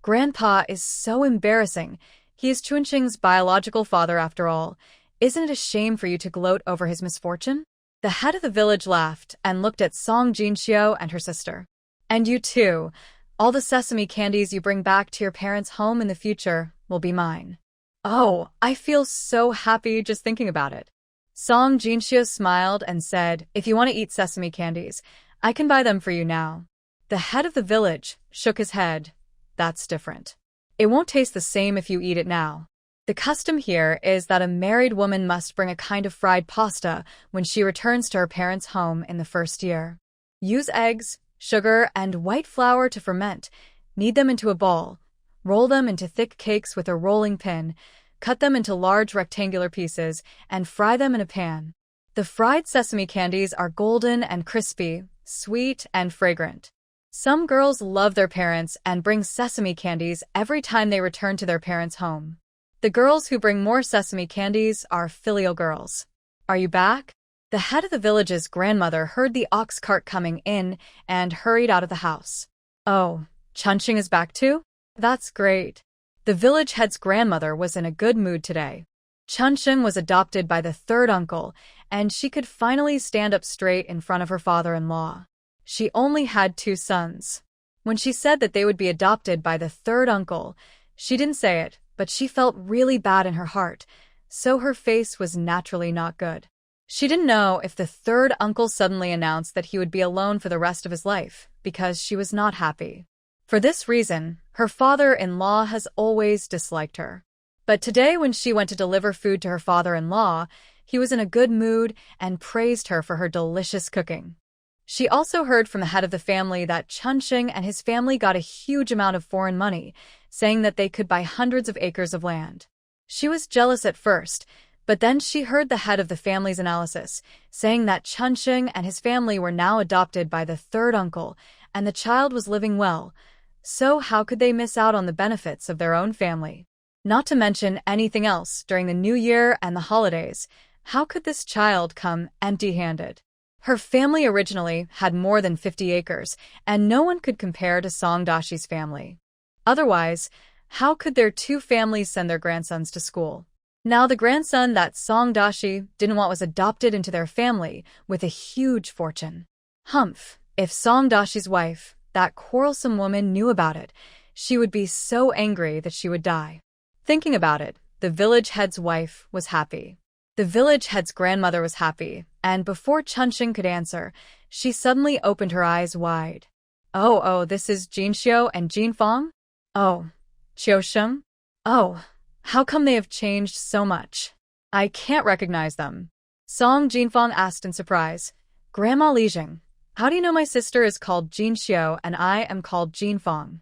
[SPEAKER 1] Grandpa is so embarrassing. He is Chunxing's biological father after all. Isn't it a shame for you to gloat over his misfortune? The head of the village laughed and looked at Song Jinxiu and her sister. And you too. All the sesame candies you bring back to your parents' home in the future will be mine. Oh, I feel so happy just thinking about it. Song Jinxiu smiled and said, If you want to eat sesame candies, I can buy them for you now. The head of the village shook his head. That's different. It won't taste the same if you eat it now. The custom here is that a married woman must bring a kind of fried pasta when she returns to her parents' home in the first year. Use eggs, sugar, and white flour to ferment. Knead them into a ball. Roll them into thick cakes with a rolling pin. Cut them into large rectangular pieces and fry them in a pan. The fried sesame candies are golden and crispy, sweet and fragrant. Some girls love their parents and bring sesame candies every time they return to their parents' home. The girls who bring more sesame candies are filial girls. Are you back? The head of the village's grandmother heard the ox cart coming in and hurried out of the house. Oh, Chunxing is back too? That's great. The village head's grandmother was in a good mood today. Chunxing was adopted by the third uncle, and she could finally stand up straight in front of her father-in-law. She only had 2 sons. When she said that they would be adopted by the third uncle, she didn't say it, but she felt really bad in her heart, so her face was naturally not good. She didn't know if the third uncle suddenly announced that he would be alone for the rest of his life, because she was not happy. For this reason, her father-in-law has always disliked her. But today when she went to deliver food to her father-in-law, he was in a good mood and praised her for her delicious cooking. She also heard from the head of the family that Chunxing and his family got a huge amount of foreign money, saying that they could buy hundreds of acres of land. She was jealous at first, but then she heard the head of the family's analysis, saying that Chunxing and his family were now adopted by the third uncle, and the child was living well. So how could they miss out on the benefits of their own family? Not to mention anything else during the New Year and the holidays. How could this child come empty-handed? Her family originally had more than 50 acres, and no one could compare to Songdashi's family. Otherwise, how could their two families send their grandsons to school? Now the grandson that Songdashi didn't want was adopted into their family with a huge fortune. Humph, if Songdashi's wife, that quarrelsome woman, knew about it, she would be so angry that she would die. Thinking about it, the village head's wife was happy. The village head's grandmother was happy, and before Chunxing could answer, she suddenly opened her eyes wide. Oh, this is Jinxiu and Jinfang? Oh, Qiusheng? Oh, how come they have changed so much? I can't recognize them. Song Jinfang asked in surprise. Grandma Lijing, how do you know my sister is called Jinxiu and I am called Jinfang?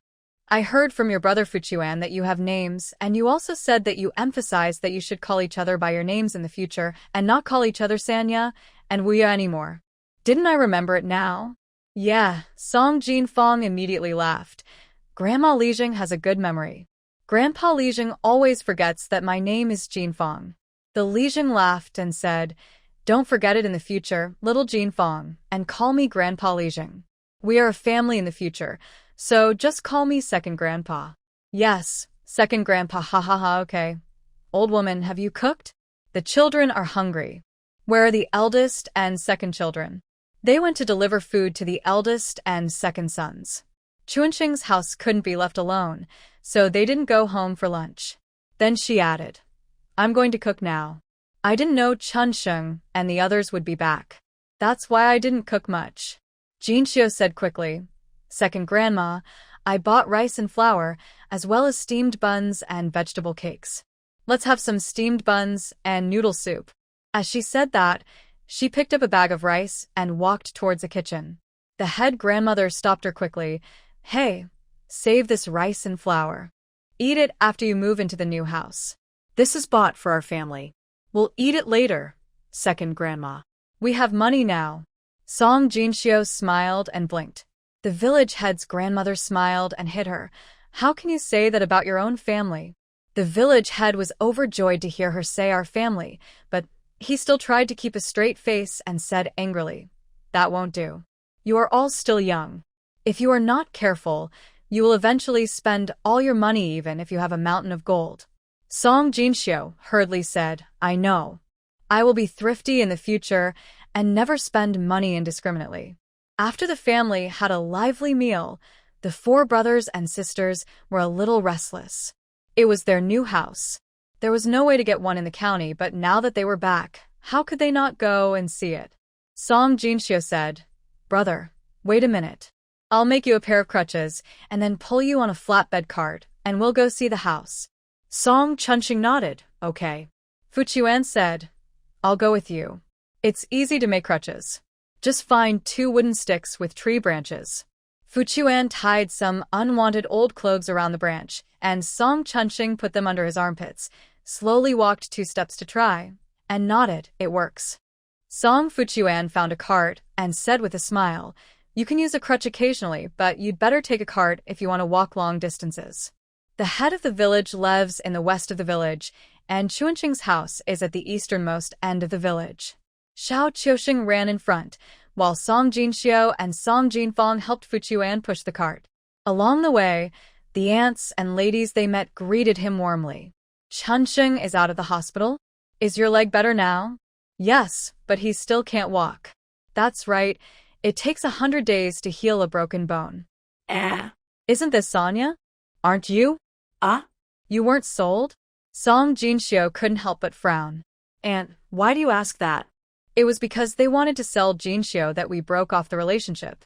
[SPEAKER 1] I heard from your brother Fuchuan that you have names, and you also said that you emphasized that you should call each other by your names in the future and not call each other Sanya and Wuya anymore. Didn't I remember it now? Yeah, Song Jinfang immediately laughed. Grandma Lijing has a good memory. Grandpa Lijing always forgets that my name is Jinfang. The Lijing laughed and said, Don't forget it in the future, little Jinfang, and call me Grandpa Lijing. We are a family in the future, so just call me Second Grandpa. Yes, Second Grandpa, ha ha ha, okay. Old woman, have you cooked? The children are hungry. Where are the eldest and second children? They went to deliver food to the eldest and second sons. Chunxing's house couldn't be left alone, so they didn't go home for lunch. Then she added, I'm going to cook now. I didn't know Chunxing and the others would be back. That's why I didn't cook much. Jinxiu said quickly, Second Grandma, I bought rice and flour, as well as steamed buns and vegetable cakes. Let's have some steamed buns and noodle soup. As she said that, she picked up a bag of rice and walked towards the kitchen. The head grandmother stopped her quickly. Hey, save this rice and flour. Eat it after you move into the new house.
[SPEAKER 2] This is bought for our family.
[SPEAKER 1] We'll eat it later, Second Grandma. We have money now. Song Jinxiu smiled and blinked. The village head's grandmother smiled and hit her. How can you say that about your own family? The village head was overjoyed to hear her say our family, but he still tried to keep a straight face and said angrily, That won't do. You are all still young. If you are not careful, you will eventually spend all your money even if you have a mountain of gold. Song Jinxiu hurriedly said, I know. I will be thrifty in the future and never spend money indiscriminately. After the family had a lively meal, the four brothers and sisters were a little restless. It was their new house. There was no way to get one in the county, but now that they were back, how could they not go and see it? Song Jinxiu said, Brother, wait a minute. I'll make you a pair of crutches and then pull you on a flatbed cart, and we'll go see the house.
[SPEAKER 2] Song Chunxing nodded, okay.
[SPEAKER 1] Fuchuan said, I'll go with you. It's easy to make crutches. Just find 2 wooden sticks with tree branches. Fuchuan tied some unwanted old clothes around the branch, and Song Chunxing put them under his armpits, slowly walked 2 steps to try, and nodded, it works. Song Fuchuan found a cart and said with a smile, You can use a crutch occasionally, but you'd better take a cart if you want to walk long distances. The head of the village lives in the west of the village, and Chunxing's house is at the easternmost end of the village. Xiao Qiusheng ran in front, while Song Jinxiu and Song Jinfang helped Fuchuan push the cart. Along the way, the aunts and ladies they met greeted him warmly. Chunxing is out of the hospital? Is your leg better now? Yes, but he still can't walk. That's right, it takes 100 days to heal a broken bone. Isn't this Sonya? Aren't you? You weren't sold? Song Jinxiu couldn't help but frown.
[SPEAKER 2] Aunt, why do you ask that?
[SPEAKER 1] It was because they wanted to sell Jinxiu that we broke off the relationship.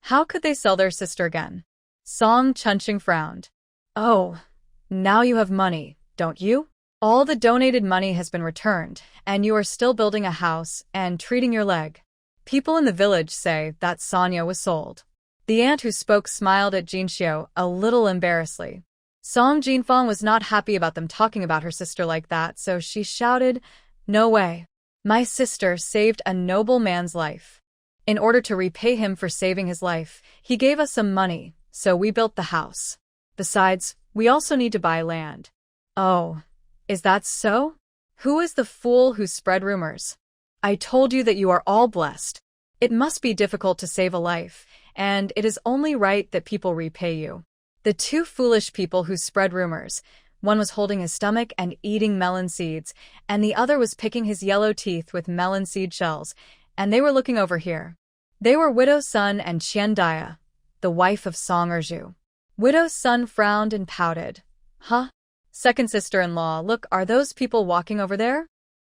[SPEAKER 1] How could they sell their sister again? Song Chunxing frowned. Oh, now you have money, don't you? All the donated money has been returned, and you are still building a house and treating your leg. People in the village say that Sonya was sold. The aunt who spoke smiled at Jinxiu a little embarrassedly. Song Jinfang was not happy about them talking about her sister like that, so she shouted, "No way. My sister saved a noble man's life. In order to repay him for saving his life, he gave us some money, so we built the house. Besides, we also need to buy land." "Oh, is that so? Who is the fool who spread rumors? I told you that you are all blessed. It must be difficult to save a life, and it is only right that people repay you." The two foolish people who spread rumors, one was holding his stomach and eating melon seeds, and the other was picking his yellow teeth with melon seed shells, and they were looking over here. They were Widow's son and Qian Dia, the wife of Song Erju. Widow's son frowned and pouted. "Huh? Second sister-in-law, look, are those people walking over there?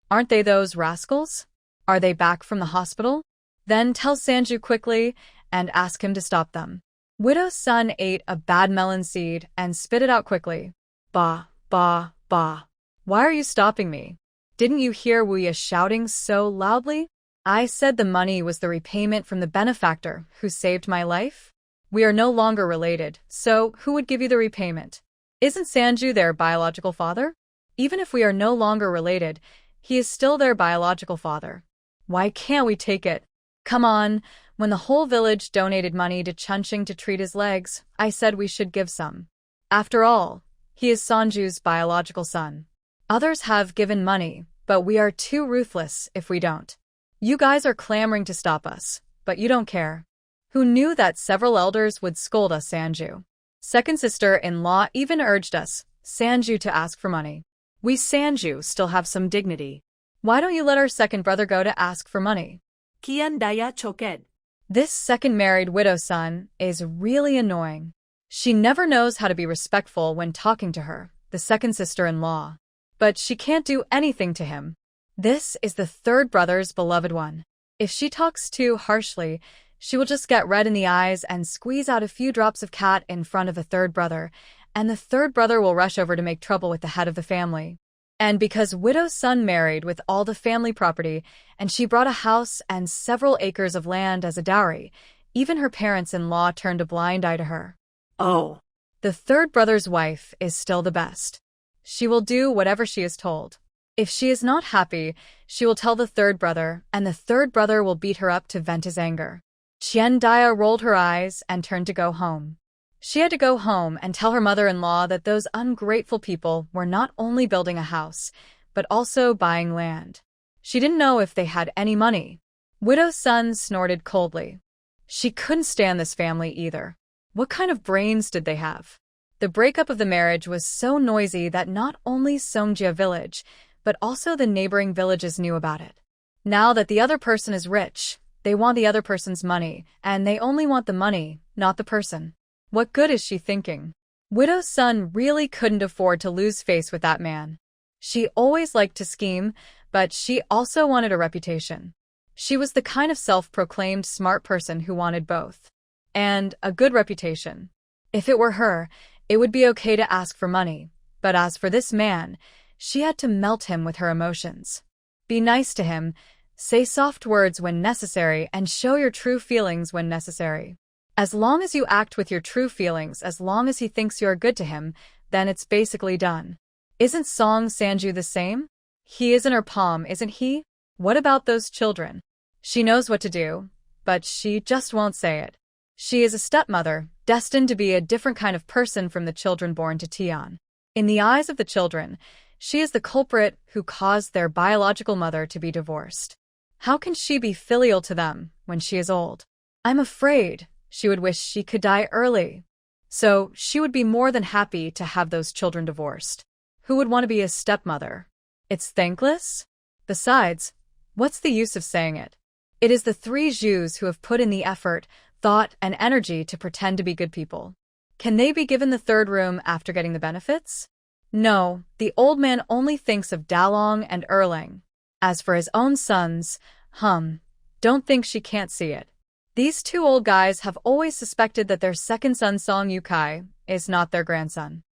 [SPEAKER 1] Aren't they those rascals? Are they back from the hospital? Then tell Sanju quickly and ask him to stop them." Widow's son ate a bad melon seed and spit it out quickly. "Bah, bah, bah. Why are you stopping me? Didn't you hear Wu Ye shouting so loudly? I said the money was the repayment from the benefactor who saved my life. We are no longer related, so who would give you the repayment? Isn't Sanju their biological father? Even if we are no longer related, he is still their biological father. Why can't we take it? Come on, when the whole village donated money to Chunqing to treat his legs, I said we should give some. After all, he is Sanju's biological son. Others have given money, but we are too ruthless if we don't. You guys are clamoring to stop us, but you don't care. Who knew that several elders would scold us, Sanju? Second sister-in-law even urged us, Sanju, to ask for money. We Sanju still have some dignity. Why don't you let our second brother go to ask for money?"
[SPEAKER 2] Qian Dia choked.
[SPEAKER 1] This second married widow's son is really annoying. She never knows how to be respectful when talking to her, the second sister-in-law. But she can't do anything to him. This is the third brother's beloved one. If she talks too harshly, she will just get red in the eyes and squeeze out a few drops of cat in front of the third brother, and the third brother will rush over to make trouble with the head of the family. And because widow's son married with all the family property, and she brought a house and several acres of land as a dowry, even her parents-in-law turned a blind eye to her.
[SPEAKER 2] Oh.
[SPEAKER 1] The third brother's wife is still the best. She will do whatever she is told. If she is not happy, she will tell the third brother, and the third brother will beat her up to vent his anger. Qian Dia rolled her eyes and turned to go home. She had to go home and tell her mother-in-law that those ungrateful people were not only building a house, but also buying land. She didn't know if they had any money. Widow's son snorted coldly. She couldn't stand this family either. What kind of brains did they have? The breakup of the marriage was so noisy that not only Songjia village, but also the neighboring villages knew about it. Now that the other person is rich, they want the other person's money, and they only want the money, not the person. What good is she thinking? Widow's son really couldn't afford to lose face with that man. She always liked to scheme, but she also wanted a reputation. She was the kind of self-proclaimed smart person who wanted both. And a good reputation. If it were her, it would be okay to ask for money, but as for this man, she had to melt him with her emotions. Be nice to him, say soft words when necessary, and show your true feelings when necessary. As long as you act with your true feelings, as long as he thinks you're good to him, then it's basically done. Isn't Song Sanju the same? He is in her palm, isn't he? What about those children? She knows what to do, but she just won't say it. She is a stepmother, destined to be a different kind of person from the children born to Tian. In the eyes of the children, she is the culprit who caused their biological mother to be divorced. How can she be filial to them when she is old? I'm afraid she would wish she could die early. So she would be more than happy to have those children divorced. Who would want to be a stepmother? It's thankless? Besides, what's the use of saying it? It is the three Jews who have put in the effort, thought, and energy to pretend to be good people. Can they be given the third room after getting the benefits? No, the old man only thinks of Dalong and Erlang. As for his own sons, don't think she can't see it. These two old guys have always suspected that their second son Song Yukai is not their grandson.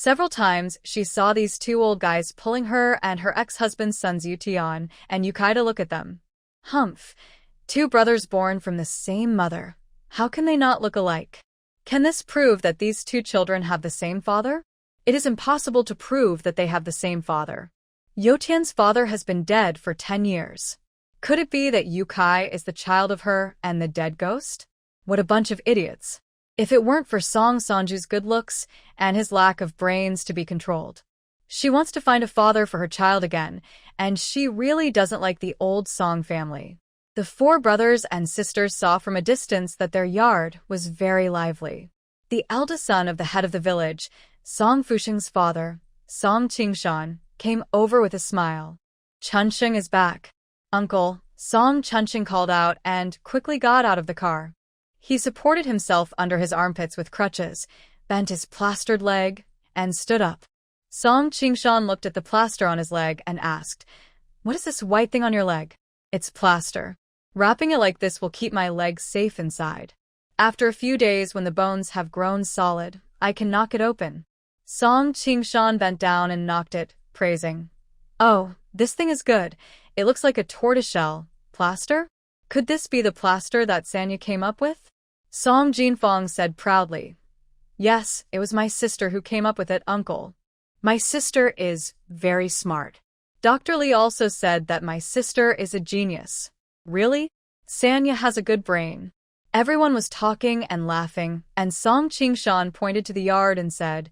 [SPEAKER 1] Several times, she saw these two old guys pulling her and her ex-husband's sons Utian and Yukai to look at them. Humph. Two brothers born from the same mother. How can they not look alike? Can this prove that these two children have the same father? It is impossible to prove that they have the same father. Yotian's father has been dead for 10 years. Could it be that Yukai is the child of her and the dead ghost? What a bunch of idiots. If it weren't for Song Sanju's good looks and his lack of brains to be controlled. She wants to find a father for her child again, and she really doesn't like the old Song family. The four brothers and sisters saw from a distance that their yard was very lively. The eldest son of the head of the village, Song Fusheng's father, Song Qingshan, came over with a smile. Chunsheng is back. Uncle, Song Chunsheng called out and quickly got out of the car. He supported himself under his armpits with crutches, bent his plastered leg, and stood up. Song Qingshan looked at the plaster on his leg and asked, "What is this white thing on your leg?" "It's plaster. Wrapping it like this will keep my leg safe inside. After a few days when the bones have grown solid, I can knock it open." Song Qingshan bent down and knocked it, praising. "Oh, this thing is good. It looks like a tortoiseshell. Plaster? Could this be the plaster that Sanya came up with?" Song Jinfeng said proudly. "Yes, it was my sister who came up with it, uncle. My sister is very smart." Dr. Lee also said that my sister is a genius. Really? Sanya has a good brain. Everyone was talking and laughing, and Song Qingshan pointed to the yard and said,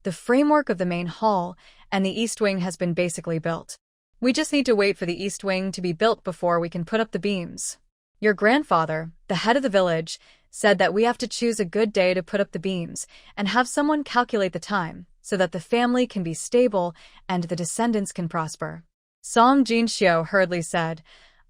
[SPEAKER 1] "The framework of the main hall and the east wing has been basically built. We just need to wait for the east wing to be built before we can put up the beams. Your grandfather, the head of the village, said that we have to choose a good day to put up the beams and have someone calculate the time so that the family can be stable and the descendants can prosper." Song Jinxiu hurriedly said,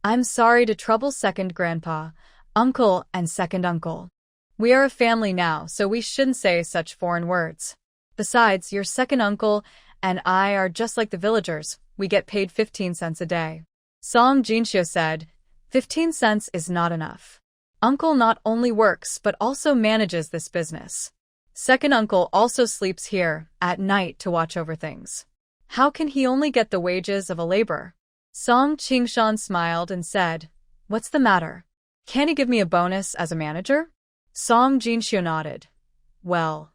[SPEAKER 1] "I'm sorry to trouble second grandpa, uncle and second uncle. We are a family now, so we shouldn't say such foreign words. Besides, your second uncle and I are just like the villagers. We get paid 15 cents a day." Song Jinxiu said, 15 cents is not enough. Uncle not only works but also manages this business. Second uncle also sleeps here at night to watch over things. How can he only get the wages of a laborer?" Song Qingshan smiled and said, "What's the matter? Can he give me a bonus as a manager?" Song Jinxiu nodded. "Well,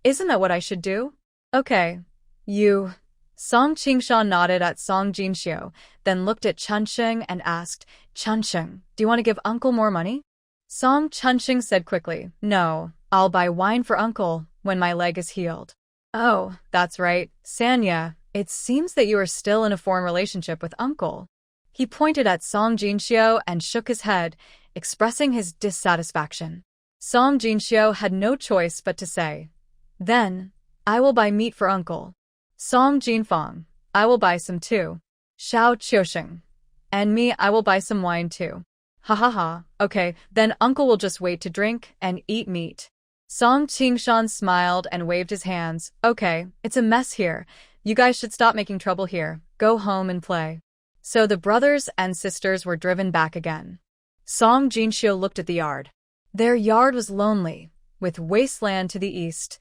[SPEAKER 1] isn't that what I should do?" "Okay. You..." Song Qingshan nodded at Song Jinxiu, then looked at Chunsheng and asked, "Chunsheng, do you want to give uncle more money?" Song Chunsheng said quickly, "No, I'll buy wine for uncle when my leg is healed." "Oh, that's right, Sanya, it seems that you are still in a foreign relationship with uncle." He pointed at Song Jinxiu and shook his head, expressing his dissatisfaction. Song Jinxiu had no choice but to say, "Then, I will buy meat for uncle." Song Jinfeng, "I will buy some too." Xiao Qiusheng, "And me, I will buy some wine too." "Ha ha ha, okay, then uncle will just wait to drink and eat meat." Song Qingshan smiled and waved his hands. "Okay, it's a mess here. You guys should stop making trouble here. Go home and play." So the brothers and sisters were driven back again. Song Jinxiu looked at the yard. Their yard was lonely, with wasteland to the east,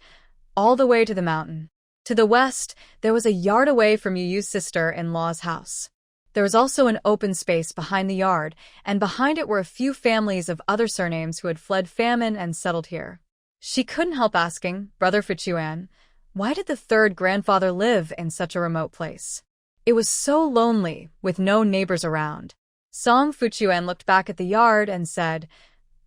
[SPEAKER 1] all the way to the mountain. To the west, there was a yard away from Yu's sister-in-law's house. There was also an open space behind the yard, and behind it were a few families of other surnames who had fled famine and settled here. She couldn't help asking, Brother Fuchuan, why did the third grandfather live in such a remote place? It was so lonely, with no neighbors around. Song Fuchuan looked back at the yard and said,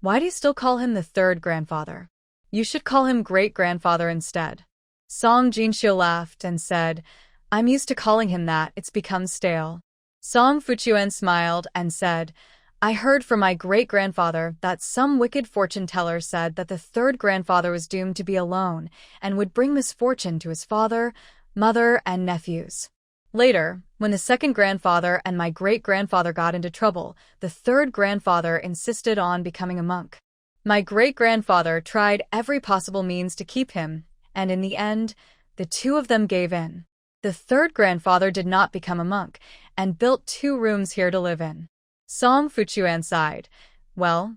[SPEAKER 1] "Why do you still call him the third grandfather? You should call him great-grandfather instead." Song Jinxiu laughed and said, "I'm used to calling him that, it's become stale." Song Fuchuan smiled and said, "I heard from my great-grandfather that some wicked fortune-teller said that the third grandfather was doomed to be alone and would bring misfortune to his father, mother, and nephews. Later, when the second grandfather and my great-grandfather got into trouble, the third grandfather insisted on becoming a monk. My great-grandfather tried every possible means to keep him, and in the end, the two of them gave in. The third grandfather did not become a monk and built 2 rooms here to live in." Song Fuchuan sighed. "Well,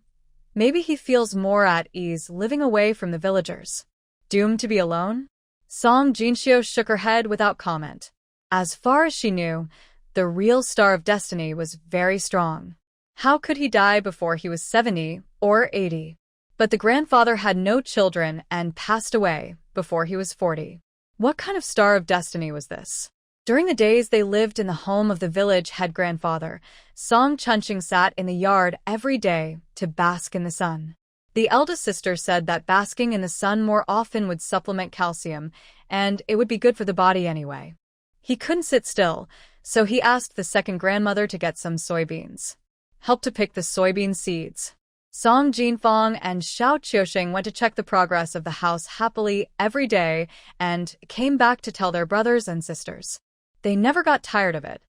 [SPEAKER 1] maybe he feels more at ease living away from the villagers." "Doomed to be alone?" Song Jinxio shook her head without comment. As far as she knew, the real star of destiny was very strong. How could he die before he was 70 or 80? But the grandfather had no children and passed away before he was 40. What kind of star of destiny was this? During the days they lived in the home of the village head grandfather, Song Chunching sat in the yard every day to bask in the sun. The eldest sister said that basking in the sun more often would supplement calcium, and it would be good for the body anyway. He couldn't sit still, so he asked the second grandmother to get some soybeans. Help to pick the soybean seeds. Song Jinfang and Xiao Qiuxing went to check the progress of the house happily every day and came back to tell their brothers and sisters. They never got tired of it.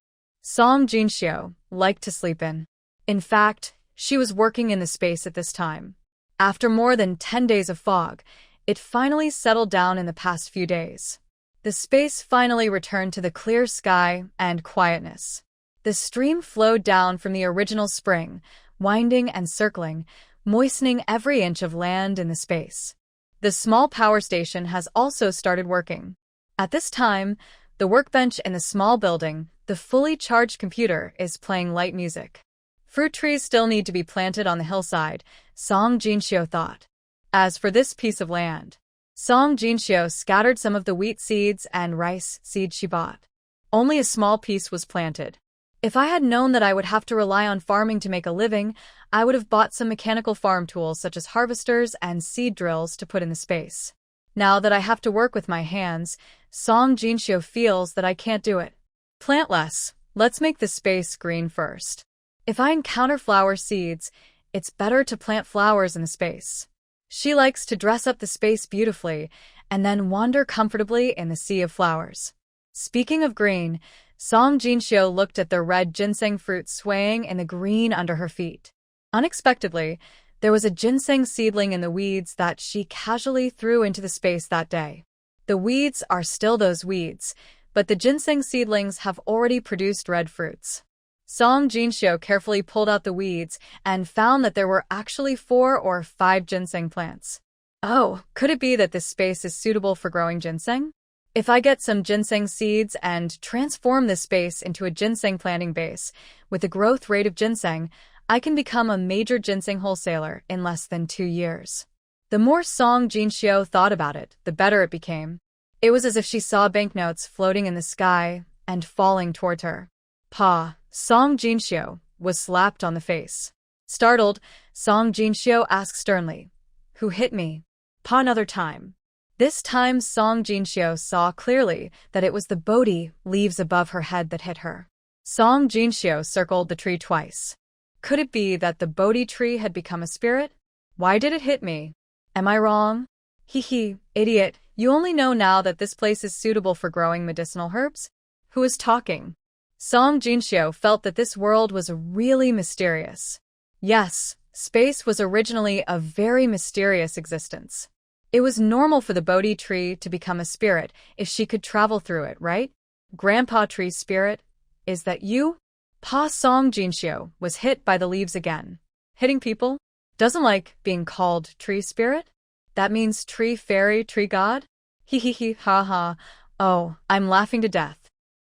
[SPEAKER 1] Song Jinxiu liked to sleep in. In fact, she was working in the space at this time. After more than 10 days of fog, it finally settled down in the past few days. The space finally returned to the clear sky and quietness. The stream flowed down from the original spring, winding and circling, moistening every inch of land in the space. The small power station has also started working. At this time, the workbench in the small building, the fully charged computer, is playing light music. Fruit trees still need to be planted on the hillside, Song Jinxiu thought. As for this piece of land, Song Jinxiu scattered some of the wheat seeds and rice seeds she bought. Only a small piece was planted. If I had known that I would have to rely on farming to make a living, I would have bought some mechanical farm tools such as harvesters and seed drills to put in the space. Now that I have to work with my hands, Song Jinxiu feels that I can't do it. Plant less. Let's make the space green first. If I encounter flower seeds, it's better to plant flowers in the space. She likes to dress up the space beautifully and then wander comfortably in the sea of flowers. Speaking of green, Song Jinxiu looked at the red ginseng fruit swaying in the green under her feet. Unexpectedly, there was a ginseng seedling in the weeds that she casually threw into the space that day. The weeds are still those weeds, but the ginseng seedlings have already produced red fruits. Song Jinxiu carefully pulled out the weeds and found that there were actually 4 or 5 ginseng plants. Oh, could it be that this space is suitable for growing ginseng? If I get some ginseng seeds and transform this space into a ginseng planting base, with the growth rate of ginseng, I can become a major ginseng wholesaler in less than 2 years. The more Song Jinxiu thought about it, the better it became. It was as if she saw banknotes floating in the sky and falling towards her. Pa, Song Jinxiu was slapped on the face. Startled, Song Jinxiu asked sternly, "Who hit me?" Pa, another time. This time Song Jinxiu saw clearly that it was the Bodhi leaves above her head that hit her. Song Jinxiu circled the tree twice. Could it be that the Bodhi tree had become a spirit? Why did it hit me? Am I wrong? Hee, idiot, you only know now that this place is suitable for growing medicinal herbs? Who is talking? Song Jinxiu felt that this world was really mysterious. Yes, space was originally a very mysterious existence. It was normal for the Bodhi tree to become a spirit if she could travel through it, right? Grandpa Tree's spirit, is that you? Pa Song Jinxiu was hit by the leaves again. Hitting people? Doesn't like being called tree spirit? That means tree fairy, tree god? Hee, ha ha. Oh, I'm laughing to death.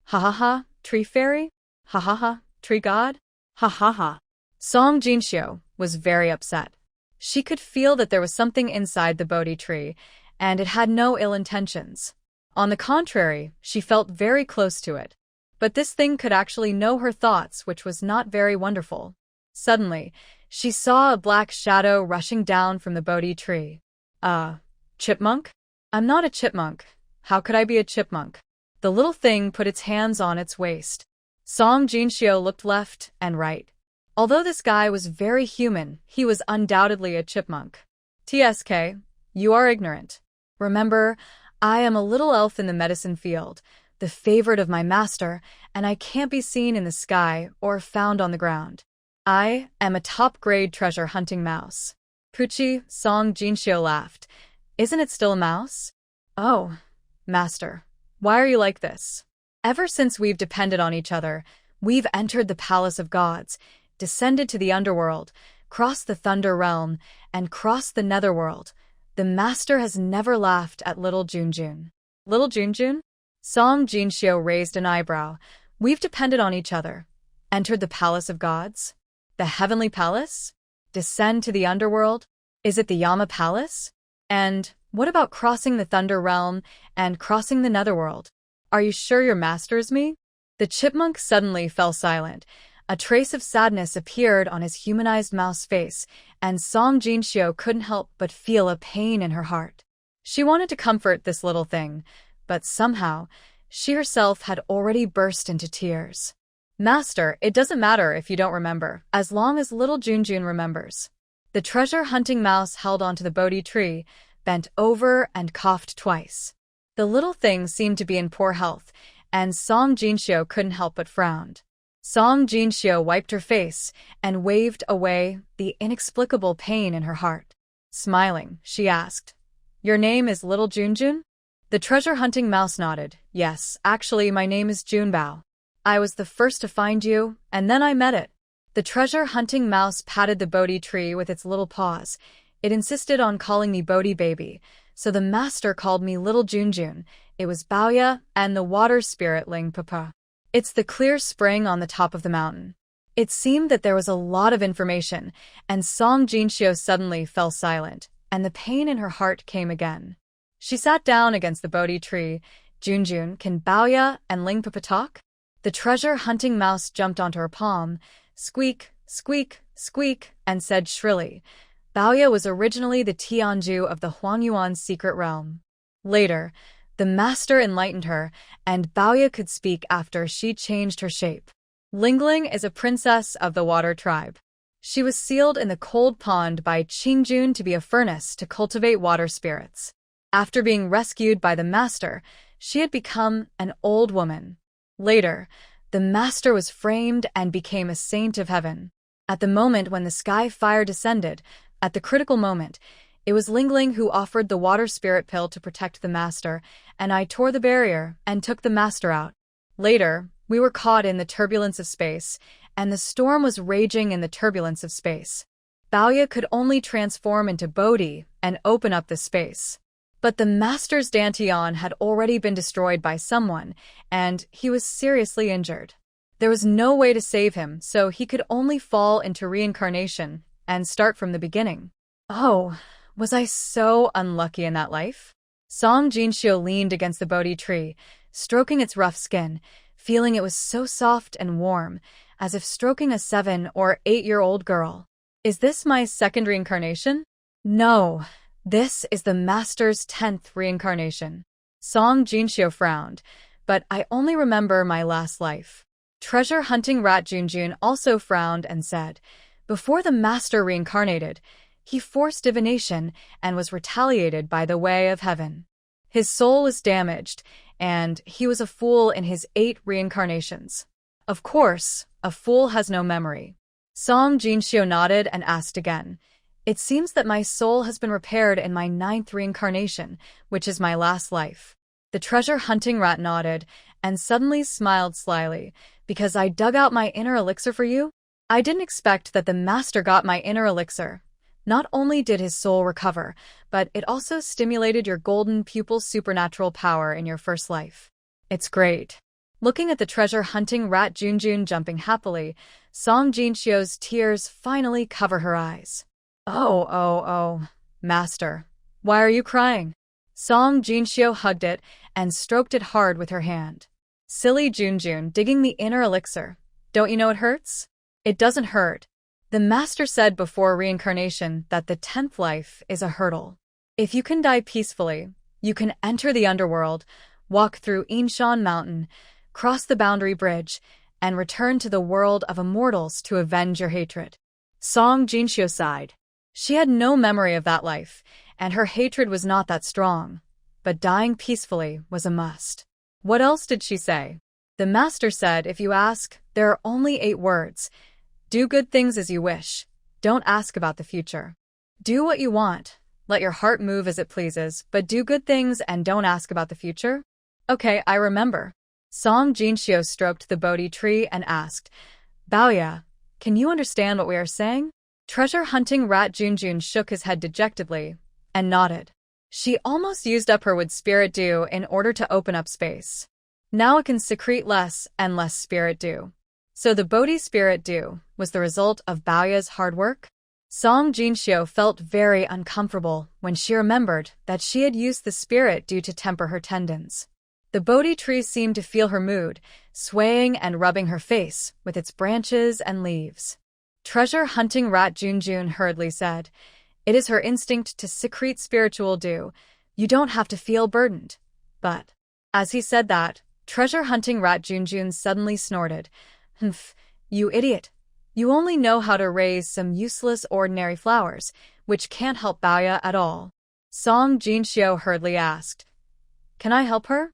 [SPEAKER 1] Ha ha ha, tree fairy? Ha ha ha, tree god? Ha ha ha. Song Jinxiu was very upset. She could feel that there was something inside the Bodhi tree, and it had no ill intentions. On the contrary, she felt very close to it. But this thing could actually know her thoughts, which was not very wonderful. Suddenly, she saw a black shadow rushing down from the Bodhi tree. Chipmunk? I'm not a chipmunk. How could I be a chipmunk? The little thing put its hands on its waist. Song Jinxiu looked left and right. Although this guy was very human, he was undoubtedly a chipmunk. TSK, you are ignorant. Remember, I am a little elf in the medicine field, the favorite of my master, and I can't be seen in the sky or found on the ground. I am a top-grade treasure hunting mouse. Poochie, Song Jinxiu laughed. Isn't it still a mouse? Oh, master, why are you like this? Ever since we've depended on each other, we've entered the palace of gods, descended to the underworld, crossed the thunder realm, and crossed the netherworld. The master has never laughed at little Junjun. Little Junjun? Song Jinshio raised an eyebrow. We've depended on each other. Entered the palace of gods? The heavenly palace? Descend to the underworld? Is it the Yama palace? And what about crossing the Thunder Realm and crossing the Netherworld? Are you sure your master is me? The chipmunk suddenly fell silent. A trace of sadness appeared on his humanized mouse face, and Song Jinshio couldn't help but feel a pain in her heart. She wanted to comfort this little thing, but somehow, she herself had already burst into tears. Master, it doesn't matter if you don't remember, as long as little Junjun remembers. The treasure-hunting mouse held onto the Bodhi tree, bent over and coughed twice. The little thing seemed to be in poor health, and Song Jinshio couldn't help but frown. Song Jinshio wiped her face and waved away the inexplicable pain in her heart. Smiling, she asked, "Your name is Little Junjun?" The treasure-hunting mouse nodded. "Yes, actually my name is Junbao. I was the first to find you, and then I met it." The treasure-hunting mouse patted the Bodhi tree with its little paws. It insisted on calling me Bodhi baby, so the master called me Little Junjun. It was Baoya and the water spirit Ling Papa. It's the clear spring on the top of the mountain. It seemed that there was a lot of information, and Song Jinshio suddenly fell silent, and the pain in her heart came again. She sat down against the Bodhi tree. "Junjun, can Baoya and Ling Papa talk?" The treasure-hunting mouse jumped onto her palm, squeak, squeak, squeak, and said shrilly, "Baoya was originally the Tianju of the Huangyuan's secret realm. Later, the master enlightened her, and Baoya could speak after she changed her shape. Lingling is a princess of the water tribe. She was sealed in the cold pond by Qingjun to be a furnace to cultivate water spirits. After being rescued by the master, she had become an old woman. Later, the master was framed and became a saint of heaven. At the moment when the sky fire descended, at the critical moment, it was Lingling who offered the water spirit pill to protect the master, and I tore the barrier and took the master out. Later, we were caught in the turbulence of space, and the storm was raging in the turbulence of space. Baoya could only transform into Bodhi and open up the space. But the master's Dantian had already been destroyed by someone, and he was seriously injured. There was no way to save him, so he could only fall into reincarnation and start from the beginning. Oh, was I so unlucky in that life? Song Jinshio leaned against the Bodhi tree, stroking its rough skin, feeling it was so soft and warm, as if stroking a 7- or 8-year-old girl. Is this my second reincarnation? No. This is the master's 10th reincarnation. Song Jinshio frowned, but I only remember my last life. Treasure-hunting rat Junjun also frowned and said, "Before the master reincarnated, he forced divination and was retaliated by the way of heaven. His soul was damaged, and he was a fool in his 8 reincarnations. Of course, a fool has no memory." Song Jinshio nodded and asked again, "It seems that my soul has been repaired in my 9th reincarnation, which is my last life." The treasure-hunting rat nodded and suddenly smiled slyly. "Because I dug out my inner elixir for you? I didn't expect that the master got my inner elixir. Not only did his soul recover, but it also stimulated your golden pupil supernatural power in your first life. It's great." Looking at the treasure-hunting rat Junjun jumping happily, Song Jinshio's tears finally cover her eyes. Oh, master, why are you crying?" Song Jinshio hugged it and stroked it hard with her hand. "Silly Junjun, digging the inner elixir. Don't you know it hurts?" "It doesn't hurt. The master said before reincarnation that the 10th life is a hurdle. If you can die peacefully, you can enter the underworld, walk through Inshan Mountain, cross the boundary bridge, and return to the world of immortals to avenge your hatred." Song Jinshio sighed. She had no memory of that life, and her hatred was not that strong. But dying peacefully was a must. What else did she say? The master said, "If you ask, there are only 8 words. Do good things as you wish. Don't ask about the future. Do what you want. Let your heart move as it pleases, but do good things and don't ask about the future." "Okay, I remember." Song Jinshio stroked the Bodhi tree and asked, "Baoya, can you understand what we are saying?" Treasure-hunting rat Junjun shook his head dejectedly and nodded. She almost used up her wood spirit dew in order to open up space. Now it can secrete less and less spirit dew. So the Bodhi spirit dew was the result of Baoya's hard work? Song Jinxiu felt very uncomfortable when she remembered that she had used the spirit dew to temper her tendons. The Bodhi tree seemed to feel her mood, swaying and rubbing her face with its branches and leaves. Treasure-hunting rat Junjun hurriedly said, "It is her instinct to secrete spiritual dew. You don't have to feel burdened." But, as he said that, treasure-hunting rat Junjun suddenly snorted, "Humph, you idiot. You only know how to raise some useless ordinary flowers, which can't help Baoya at all." Song Jinxiu hurriedly asked, "Can I help her?"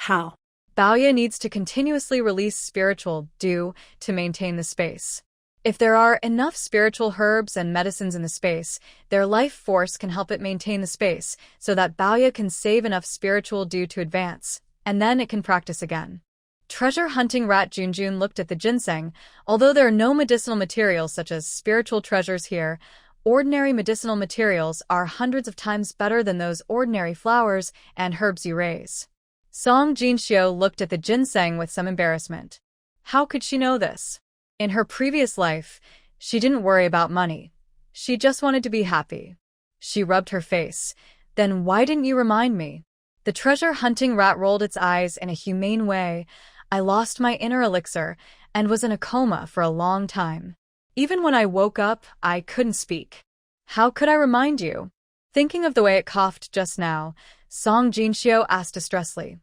[SPEAKER 2] How?
[SPEAKER 1] Baoya needs to continuously release spiritual dew to maintain the space. If there are enough spiritual herbs and medicines in the space, their life force can help it maintain the space so that Baoya can save enough spiritual dew to advance, and then it can practice again. Treasure-hunting rat Junjun looked at the ginseng. Although there are no medicinal materials such as spiritual treasures here, ordinary medicinal materials are hundreds of times better than those ordinary flowers and herbs you raise. Song Jinxiu looked at the ginseng with some embarrassment. How could she know this? In her previous life, she didn't worry about money. She just wanted to be happy. She rubbed her face. "Then why didn't you remind me?" The treasure-hunting rat rolled its eyes in a humane way. "I lost my inner elixir and was in a coma for a long time. Even when I woke up, I couldn't speak. How could I remind you?" Thinking of the way it coughed just now, Song Jinxiu asked distressfully,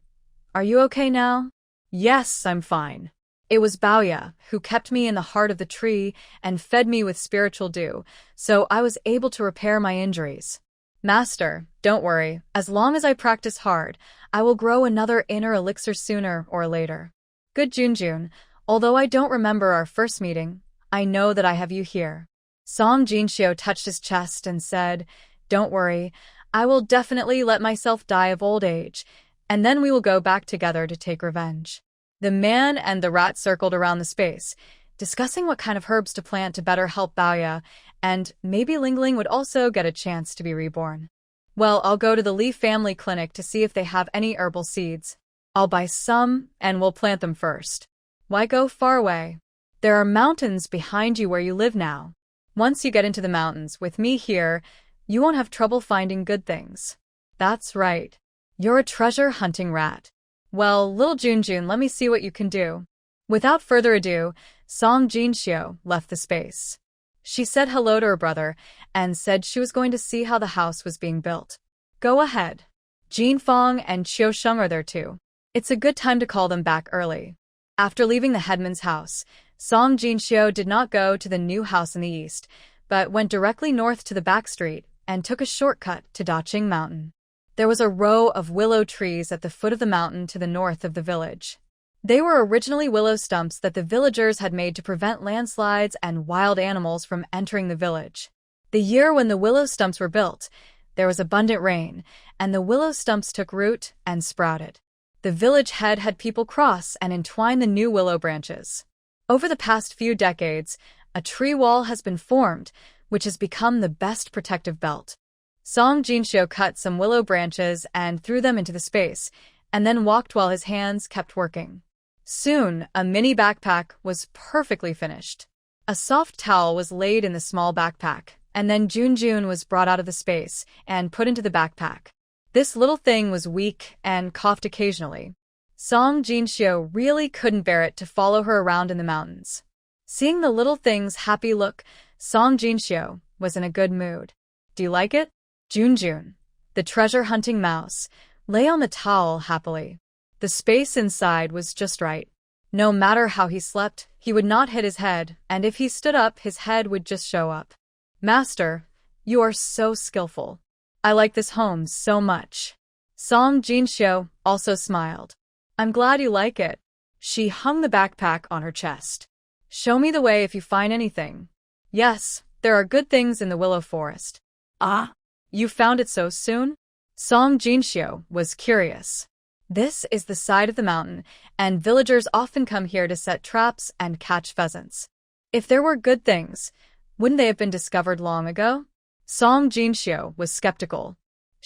[SPEAKER 1] "Are you okay now?" "Yes, I'm fine. It was Baoya who kept me in the heart of the tree and fed me with spiritual dew, so I was able to repair my injuries. Master, don't worry. As long as I practice hard, I will grow another inner elixir sooner or later." "Good Junjun, although I don't remember our first meeting, I know that I have you here." Song Jinxiu touched his chest and said, "Don't worry, I will definitely let myself die of old age, and then we will go back together to take revenge." The man and the rat circled around the space, discussing what kind of herbs to plant to better help Baoya, and maybe Ling Ling would also get a chance to be reborn. "Well, I'll go to the Li family clinic to see if they have any herbal seeds. I'll buy some, and we'll plant them first." "Why go far away? There are mountains behind you where you live now. Once you get into the mountains with me here, you won't have trouble finding good things." "That's right. You're a treasure-hunting rat. Well, little Junjun, let me see what you can do." Without further ado, Song Jinxiu left the space. She said hello to her brother and said she was going to see how the house was being built. "Go ahead. Jin Fong and Qiu Sheng are there too. It's a good time to call them back early." After leaving the headman's house, Song Jinxiu did not go to the new house in the east, but went directly north to the back street and took a shortcut to Daqing Mountain. There was a row of willow trees at the foot of the mountain to the north of the village. They were originally willow stumps that the villagers had made to prevent landslides and wild animals from entering the village. The year when the willow stumps were built, there was abundant rain, and the willow stumps took root and sprouted. The village head had people cross and entwine the new willow branches. Over the past few decades, a tree wall has been formed, which has become the best protective belt. Song Jinxiu cut some willow branches and threw them into the space, and then walked while his hands kept working. Soon, a mini backpack was perfectly finished. A soft towel was laid in the small backpack, and then Junjun was brought out of the space and put into the backpack. This little thing was weak and coughed occasionally. Song Jinxiu really couldn't bear it to follow her around in the mountains. Seeing the little thing's happy look, Song Jinxiu was in a good mood. "Do you like it?" Junjun, the treasure-hunting mouse, lay on the towel happily. The space inside was just right. No matter how he slept, he would not hit his head, and if he stood up, his head would just show up. "Master, you are so skillful. I like this home so much." Song Jinxiu also smiled. "I'm glad you like it." She hung the backpack on her chest. "Show me the way if you find anything." "Yes, there are good things in the willow forest."
[SPEAKER 2] "Ah,
[SPEAKER 1] you found it so soon?" Song Jinxiu was curious. This is the side of the mountain, and villagers often come here to set traps and catch pheasants. If there were good things, wouldn't they have been discovered long ago? Song Jinxiu was skeptical.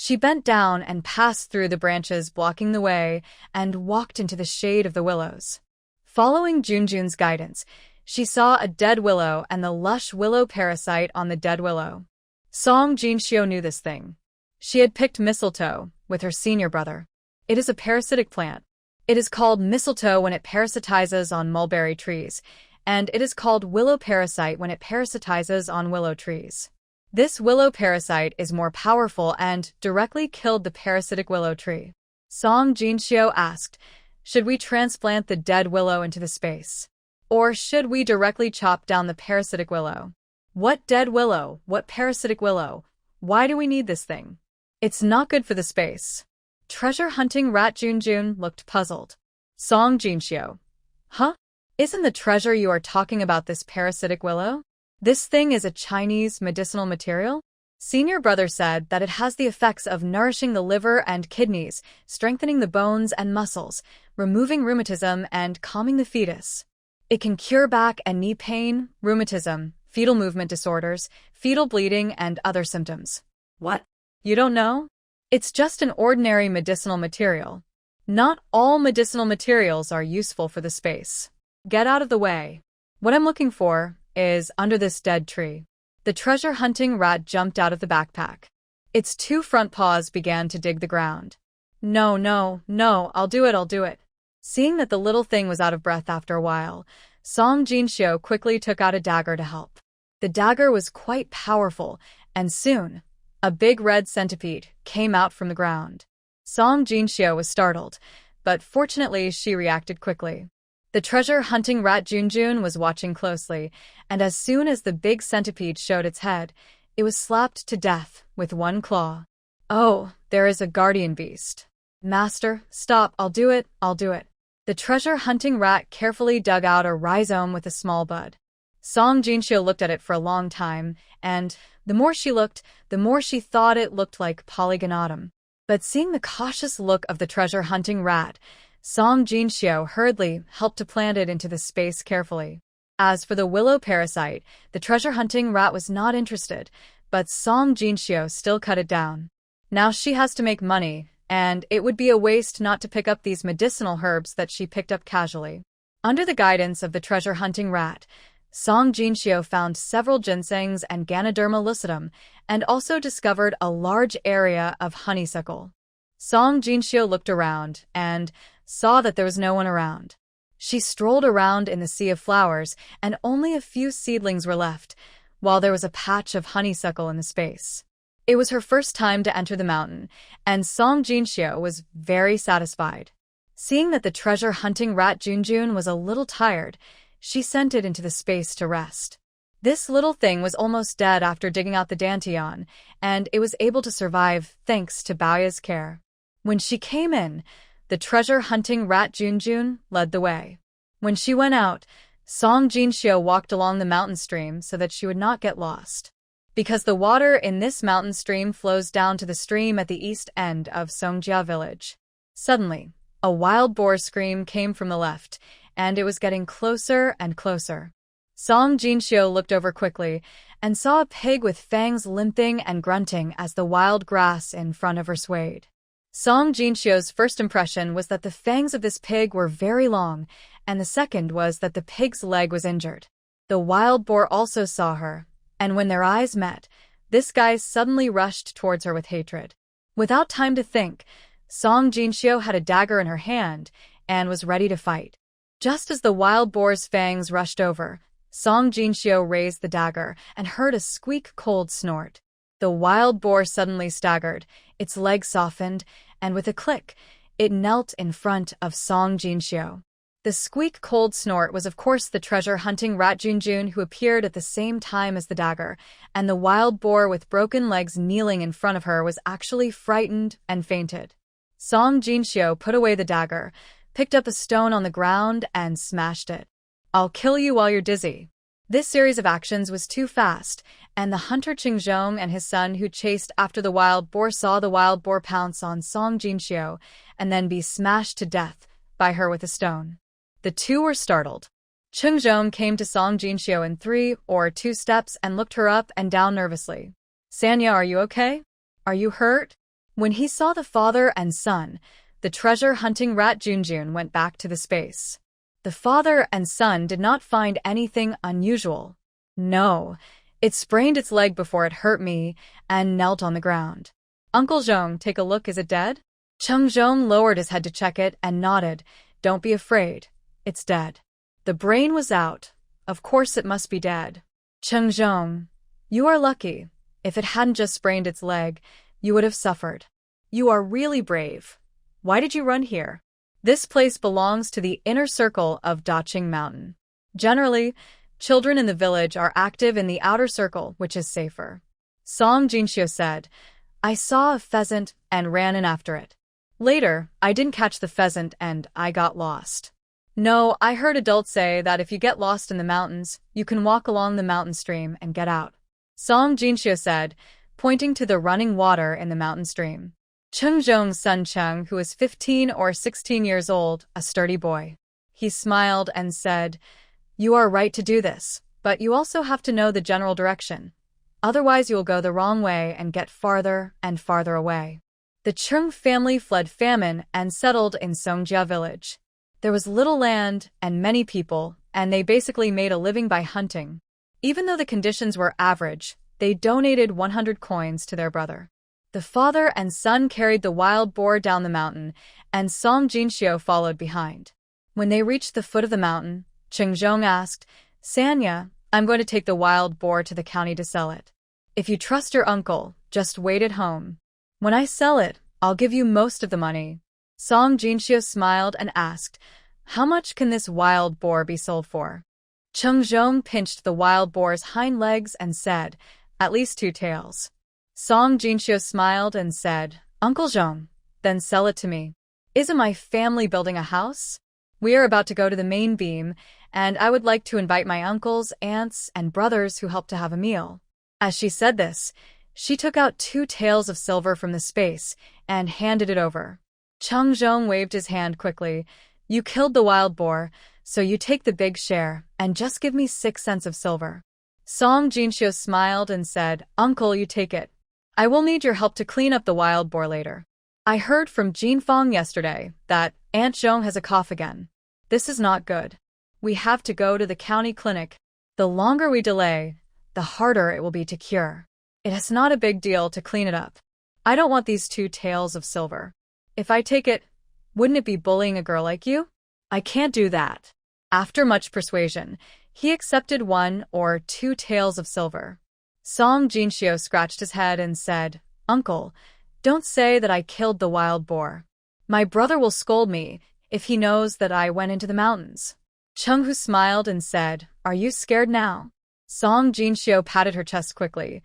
[SPEAKER 1] She bent down and passed through the branches blocking the way and walked into the shade of the willows. Following Junjun's guidance, she saw a dead willow and the lush willow parasite on the dead willow. Song Jinxiu knew this thing. She had picked mistletoe with her senior brother. It is a parasitic plant. It is called mistletoe when it parasitizes on mulberry trees, and it is called willow parasite when it parasitizes on willow trees. This willow parasite is more powerful and directly killed the parasitic willow tree. Song Jinxiu asked, "Should we transplant the dead willow into the space? Or should we directly chop down the parasitic willow?" "What dead willow? What parasitic willow? Why do we need this thing? It's not good for the space." Treasure-hunting rat Junjun looked puzzled. Song Jinxiu, "Huh? Isn't the treasure you are talking about this parasitic willow? This thing is a Chinese medicinal material?" Senior brother said that it has the effects of nourishing the liver and kidneys, strengthening the bones and muscles, removing rheumatism, and calming the fetus. It can cure back and knee pain, rheumatism, fetal movement disorders, fetal bleeding, and other symptoms.
[SPEAKER 2] What?
[SPEAKER 1] You don't know? It's just an ordinary medicinal material. Not all medicinal materials are useful for the space. Get out of the way. What I'm looking for is under this dead tree. The treasure-hunting rat jumped out of the backpack. Its two front paws began to dig the ground. No, I'll do it. Seeing that the little thing was out of breath after a while, Song Jinxiu quickly took out a dagger to help. The dagger was quite powerful, and soon, a big red centipede came out from the ground. Song Jinxiu was startled, but fortunately she reacted quickly. The treasure-hunting rat Junjun was watching closely, and as soon as the big centipede showed its head, it was slapped to death with one claw. "Oh, there is a guardian beast. Master, stop, I'll do it. The treasure-hunting rat carefully dug out a rhizome with a small bud. Song Jinxiu looked at it for a long time, and the more she looked, the more she thought it looked like polygonatum. But seeing the cautious look of the treasure-hunting rat, Song Jinxiu hurriedly helped to plant it into the space carefully. As for the willow parasite, the treasure-hunting rat was not interested, but Song Jinxiu still cut it down. Now she has to make money, and it would be a waste not to pick up these medicinal herbs that she picked up casually. Under the guidance of the treasure-hunting rat, Song Jinxiu found several ginsengs and Ganoderma lucidum, and also discovered a large area of honeysuckle. Song Jinxiu looked around and saw that there was no one around. She strolled around in the sea of flowers, and only a few seedlings were left, while there was a patch of honeysuckle in the space. It was her first time to enter the mountain, and Song Jinxiu was very satisfied. Seeing that the treasure-hunting rat Junjun was a little tired, she sent it into the space to rest. This little thing was almost dead after digging out the dantian, and it was able to survive thanks to Baoya's care. When she came in, the treasure-hunting rat Junjun led the way. When she went out, Song Jinxiu walked along the mountain stream so that she would not get lost. Because the water in this mountain stream flows down to the stream at the east end of Songjia village. Suddenly, a wild boar scream came from the left, and it was getting closer and closer. Song Jinxiu looked over quickly and saw a pig with fangs limping and grunting as the wild grass in front of her swayed. Song Jinxiu's first impression was that the fangs of this pig were very long, and the second was that the pig's leg was injured. The wild boar also saw her, and when their eyes met, this guy suddenly rushed towards her with hatred. Without time to think, Song Jinxiu had a dagger in her hand and was ready to fight. Just as the wild boar's fangs rushed over, Song Jinxiu raised the dagger and heard a squeak-cold snort. The wild boar suddenly staggered, its legs softened, and with a click, it knelt in front of Song Jinxiu. The squeak-cold snort was of course the treasure-hunting rat Junjun who appeared at the same time as the dagger, and the wild boar with broken legs kneeling in front of her was actually frightened and fainted. Song Jinxiu put away the dagger, picked up a stone on the ground, and smashed it. "I'll kill you while you're dizzy." This series of actions was too fast, and the hunter Qingzhong and his son who chased after the wild boar saw the wild boar pounce on Song Jinxiu and then be smashed to death by her with a stone. The two were startled. Qingzhong came to Song Jinxiu in 3 or 2 steps and looked her up and down nervously. "Sanya, are you okay? Are you hurt?" When he saw the father and son, the treasure-hunting rat Junjun went back to the space. The father and son did not find anything unusual. No, it sprained its leg before it hurt me and knelt on the ground. Uncle Zhong, take a look, is it dead? Cheng Zhong lowered his head to check it and nodded. Don't be afraid, it's dead. The brain was out. Of course it must be dead. Cheng Zhong, you are lucky. If it hadn't just sprained its leg, you would have suffered. You are really brave. Why did you run here? This place belongs to the inner circle of Daqing Mountain. Generally, children in the village are active in the outer circle, which is safer. Song Jinxiu said, I saw a pheasant and ran in after it. Later, I didn't catch the pheasant and I got lost. No, I heard adults say that if you get lost in the mountains, you can walk along the mountain stream and get out. Song Jinxiu said, pointing to the running water in the mountain stream. Cheng Zhong's son Cheng, who was 15 or 16 years old, a sturdy boy. He smiled and said, You are right to do this, but you also have to know the general direction. Otherwise you will go the wrong way and get farther and farther away. The Cheng family fled famine and settled in Songjia village. There was little land and many people, and they basically made a living by hunting. Even though the conditions were average, they donated 100 coins to their brother. The father and son carried the wild boar down the mountain, and Song Jinxiu followed behind. When they reached the foot of the mountain, Cheng Zhong asked, Sanya, I'm going to take the wild boar to the county to sell it. If you trust your uncle, just wait at home. When I sell it, I'll give you most of the money. Song Jinxiu smiled and asked, How much can this wild boar be sold for? Cheng Zhong pinched the wild boar's hind legs and said, At least 2 taels. Song Jinxiu smiled and said, Uncle Zhong, then sell it to me. Isn't my family building a house? We are about to go to the main beam, and I would like to invite my uncles, aunts, and brothers who help to have a meal. As she said this, she took out 2 taels of silver from the space and handed it over. Cheng Zhong waved his hand quickly. You killed the wild boar, so you take the big share, and just give me 6 cents of silver. Song Jinxiu smiled and said, Uncle, you take it. I will need your help to clean up the wild boar later. I heard from Jinfeng yesterday that Aunt Zhong has a cough again. This is not good. We have to go to the county clinic. The longer we delay, the harder it will be to cure. It is not a big deal to clean it up. I don't want these 2 taels of silver. If I take it, wouldn't it be bullying a girl like you? I can't do that. After much persuasion, he accepted 1 or 2 taels of silver. Song Jinxiu scratched his head and said, Uncle, don't say that I killed the wild boar. My brother will scold me if he knows that I went into the mountains. Cheng Hu smiled and said, Are you scared now? Song Jinxiu patted her chest quickly.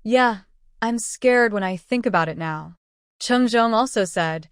[SPEAKER 1] Yeah, I'm scared when I think about it now. Cheng Zhong also said,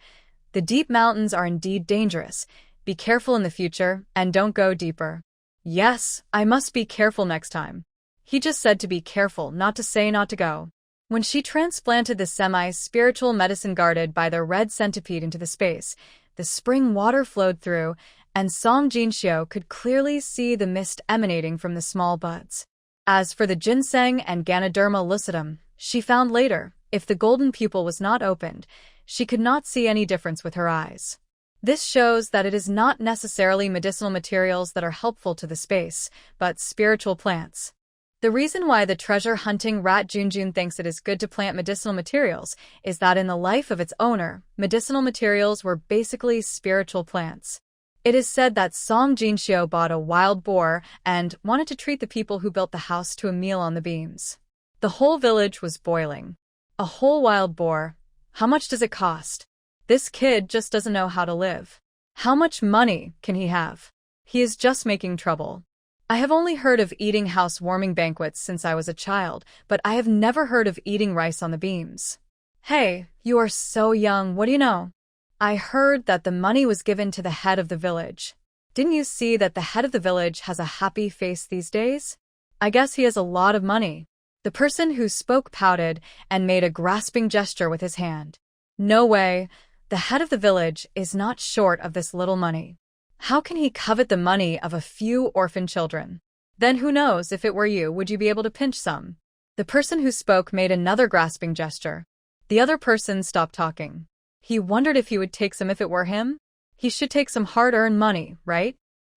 [SPEAKER 1] The deep mountains are indeed dangerous. Be careful in the future and don't go deeper. Yes, I must be careful next time. He just said to be careful, not to say not to go. When she transplanted the semi-spiritual medicine guarded by the red centipede into the space, the spring water flowed through, and Song Jinxiu could clearly see the mist emanating from the small buds. As for the ginseng and Ganoderma lucidum, she found later, if the golden pupil was not opened, she could not see any difference with her eyes. This shows that it is not necessarily medicinal materials that are helpful to the space, but spiritual plants. The reason why the treasure-hunting rat Junjun thinks it is good to plant medicinal materials is that in the life of its owner, medicinal materials were basically spiritual plants. It is said that Song Jinxiu bought a wild boar and wanted to treat the people who built the house to a meal on the beams. The whole village was boiling. A whole wild boar. How much does it cost? This kid just doesn't know how to live. How much money can he have? He is just making trouble. I have only heard of eating housewarming banquets since I was a child, but I have never heard of eating rice on the beams. Hey, you are so young, what do you know? I heard that the money was given to the head of the village. Didn't you see that the head of the village has a happy face these days? I guess he has a lot of money. The person who spoke pouted and made a grasping gesture with his hand. No way, the head of the village is not short of this little money. How can he covet the money of a few orphan children? Then who knows, if it were you, would you be able to pinch some? The person who spoke made another grasping gesture. The other person stopped talking. He wondered if he would take some if it were him. He should take some hard-earned money, right?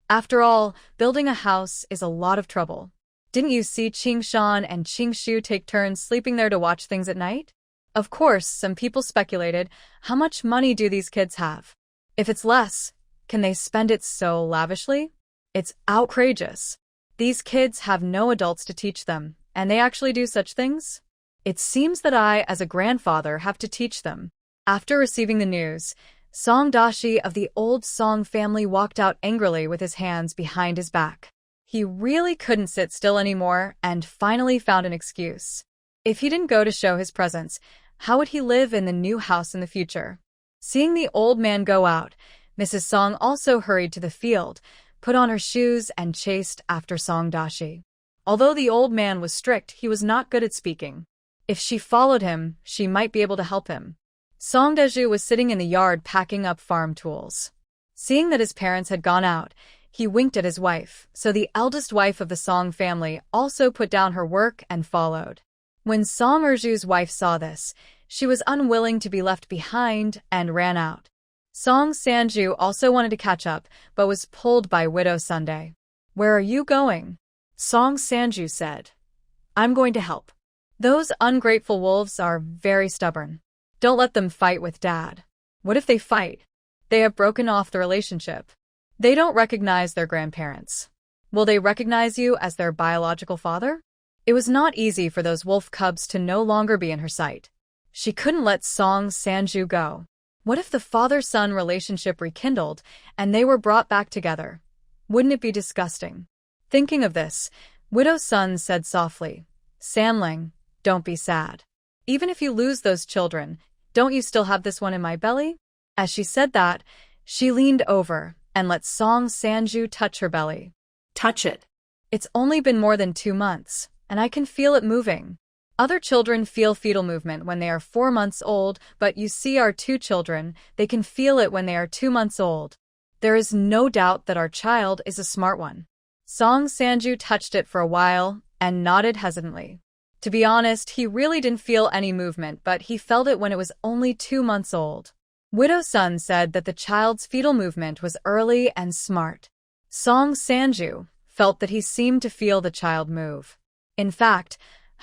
[SPEAKER 1] After all, building a house is a lot of trouble. Didn't you see Qing Shan and Qing Shu take turns sleeping there to watch things at night? Of course, some people speculated, how much money do these kids have? If it's less, can they spend it so lavishly? It's outrageous. These kids have no adults to teach them, and they actually do such things? It seems that I, as a grandfather, have to teach them. After receiving the news, Song Dashi of the old Song family walked out angrily with his hands behind his back. He really couldn't sit still anymore and finally found an excuse. If he didn't go to show his presence, how would he live in the new house in the future? Seeing the old man go out, Mrs. Song also hurried to the field, put on her shoes, and chased after Song Dashi. Although the old man was strict, he was not good at speaking. If she followed him, she might be able to help him. Song Deju was sitting in the yard packing up farm tools. Seeing that his parents had gone out, he winked at his wife, so the eldest wife of the Song family also put down her work and followed. When Song Erju's wife saw this, she was unwilling to be left behind and ran out. Song Sanju also wanted to catch up, but was pulled by Widow Sunday. "Where are you going?" Song Sanju said. "I'm going to help. Those ungrateful wolves are very stubborn. Don't let them fight with Dad." "What if they fight? They have broken off the relationship. They don't recognize their grandparents. Will they recognize you as their biological father?" It was not easy for those wolf cubs to no longer be in her sight. She couldn't let Song Sanju go. What if the father-son relationship rekindled and they were brought back together? Wouldn't it be disgusting? Thinking of this, Widow Sun said softly, "Sanling, don't be sad. Even if you lose those children, don't you still have this one in my belly?" As she said that, she leaned over and let Song Sanju touch her belly.
[SPEAKER 2] Touch it.
[SPEAKER 1] "It's only been more than 2 months, and I can feel it moving. Other children feel fetal movement when they are 4 months old, but you see our 2 children, they can feel it when they are 2 months old. There is no doubt that our child is a smart one." Song Sanju touched it for a while and nodded hesitantly. To be honest, he really didn't feel any movement, but he felt it when it was only 2 months old. Widow Sun said that the child's fetal movement was early and smart. Song Sanju felt that he seemed to feel the child move. In fact,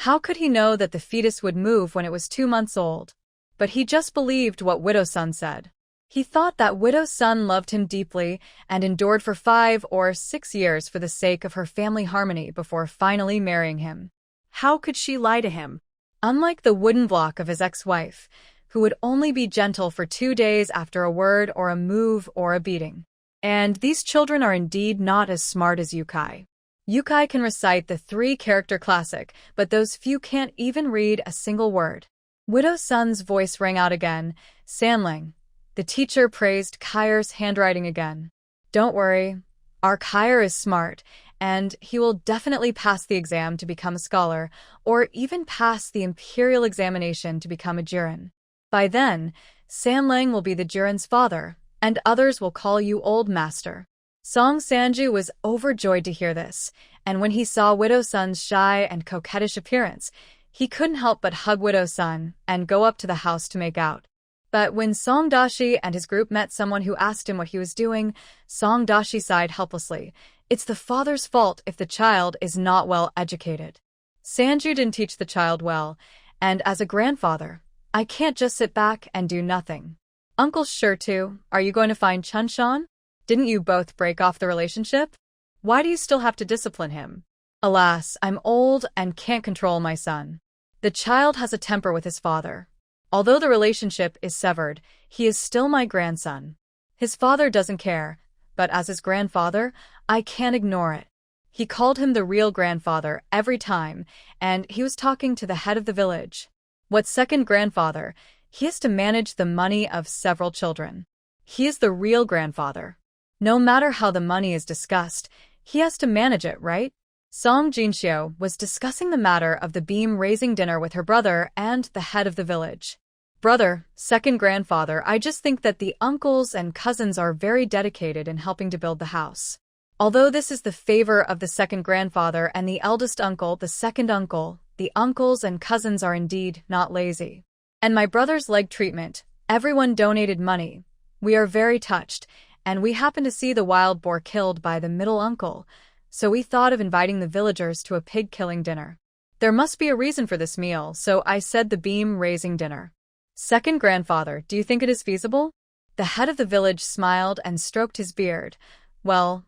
[SPEAKER 1] how could he know that the fetus would move when it was 2 months old? But he just believed what Widow Sun said. He thought that Widow Sun loved him deeply and endured for 5 or 6 years for the sake of her family harmony before finally marrying him.
[SPEAKER 2] How could she lie to him?
[SPEAKER 1] Unlike the wooden block of his ex-wife, who would only be gentle for 2 days after a word or a move or a beating. And these children are indeed not as smart as Yukai. Yukai can recite the 3-character classic, but those few can't even read a single word. Widow Sun's voice rang out again. "Sanling." The teacher praised Kair's handwriting again. "Don't worry, our Kair is smart, and he will definitely pass the exam to become a scholar, or even pass the imperial examination to become a Jiren. By then, Sanling will be the Jiren's father, and others will call you Old Master." Song Sanju was overjoyed to hear this, and when he saw Widow Sun's shy and coquettish appearance, he couldn't help but hug Widow Sun and go up to the house to make out. But when Song Dashi and his group met someone who asked him what he was doing, Song Dashi sighed helplessly. It's the father's fault if the child is not well educated. Sanju didn't teach the child well, and as a grandfather, I can't just sit back and do nothing. Uncle's sure to. Are you going to find Chunshan? Didn't you both break off the relationship? Why do you still have to discipline him? Alas, I'm old and can't control my son. The child has a temper with his father. Although the relationship is severed, he is still my grandson. His father doesn't care, but as his grandfather, I can't ignore it. He called him the real grandfather every time, and he was talking to the head of the village. What second grandfather? He has to manage the money of several children. He is the real grandfather. No matter how the money is discussed, he has to manage it, right? Song Jinxiu was discussing the matter of the beam-raising dinner with her brother and the head of the village. "Brother, second grandfather, I just think that the uncles and cousins are very dedicated in helping to build the house. Although this is the favor of the second grandfather and the eldest uncle, the second uncle, the uncles and cousins are indeed not lazy. And my brother's leg treatment. Everyone donated money. We are very touched, and we happened to see the wild boar killed by the middle uncle, so we thought of inviting the villagers to a pig-killing dinner. There must be a reason for this meal, so I said the beam-raising dinner. Second grandfather, do you think it is feasible? The head of the village smiled and stroked his beard. Well,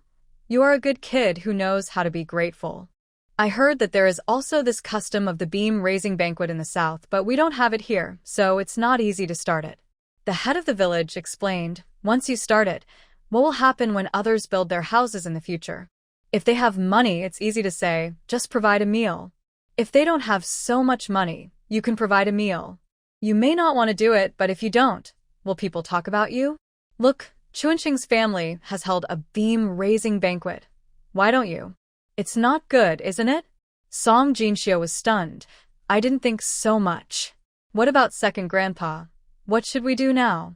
[SPEAKER 1] you are a good kid who knows how to be grateful. I heard that there is also this custom of the beam-raising banquet in the south, but we don't have it here, so it's not easy to start it. The head of the village explained, once you start it, what will happen when others build their houses in the future? If they have money, it's easy to say, just provide a meal. If they don't have so much money, you can provide a meal. You may not want to do it, but if you don't, will people talk about you? Look, Chuanqing's family has held a beam-raising banquet. Why don't you? It's not good, isn't it? Song Jinxiu was stunned. I didn't think so much. What about second grandpa? What should we do now?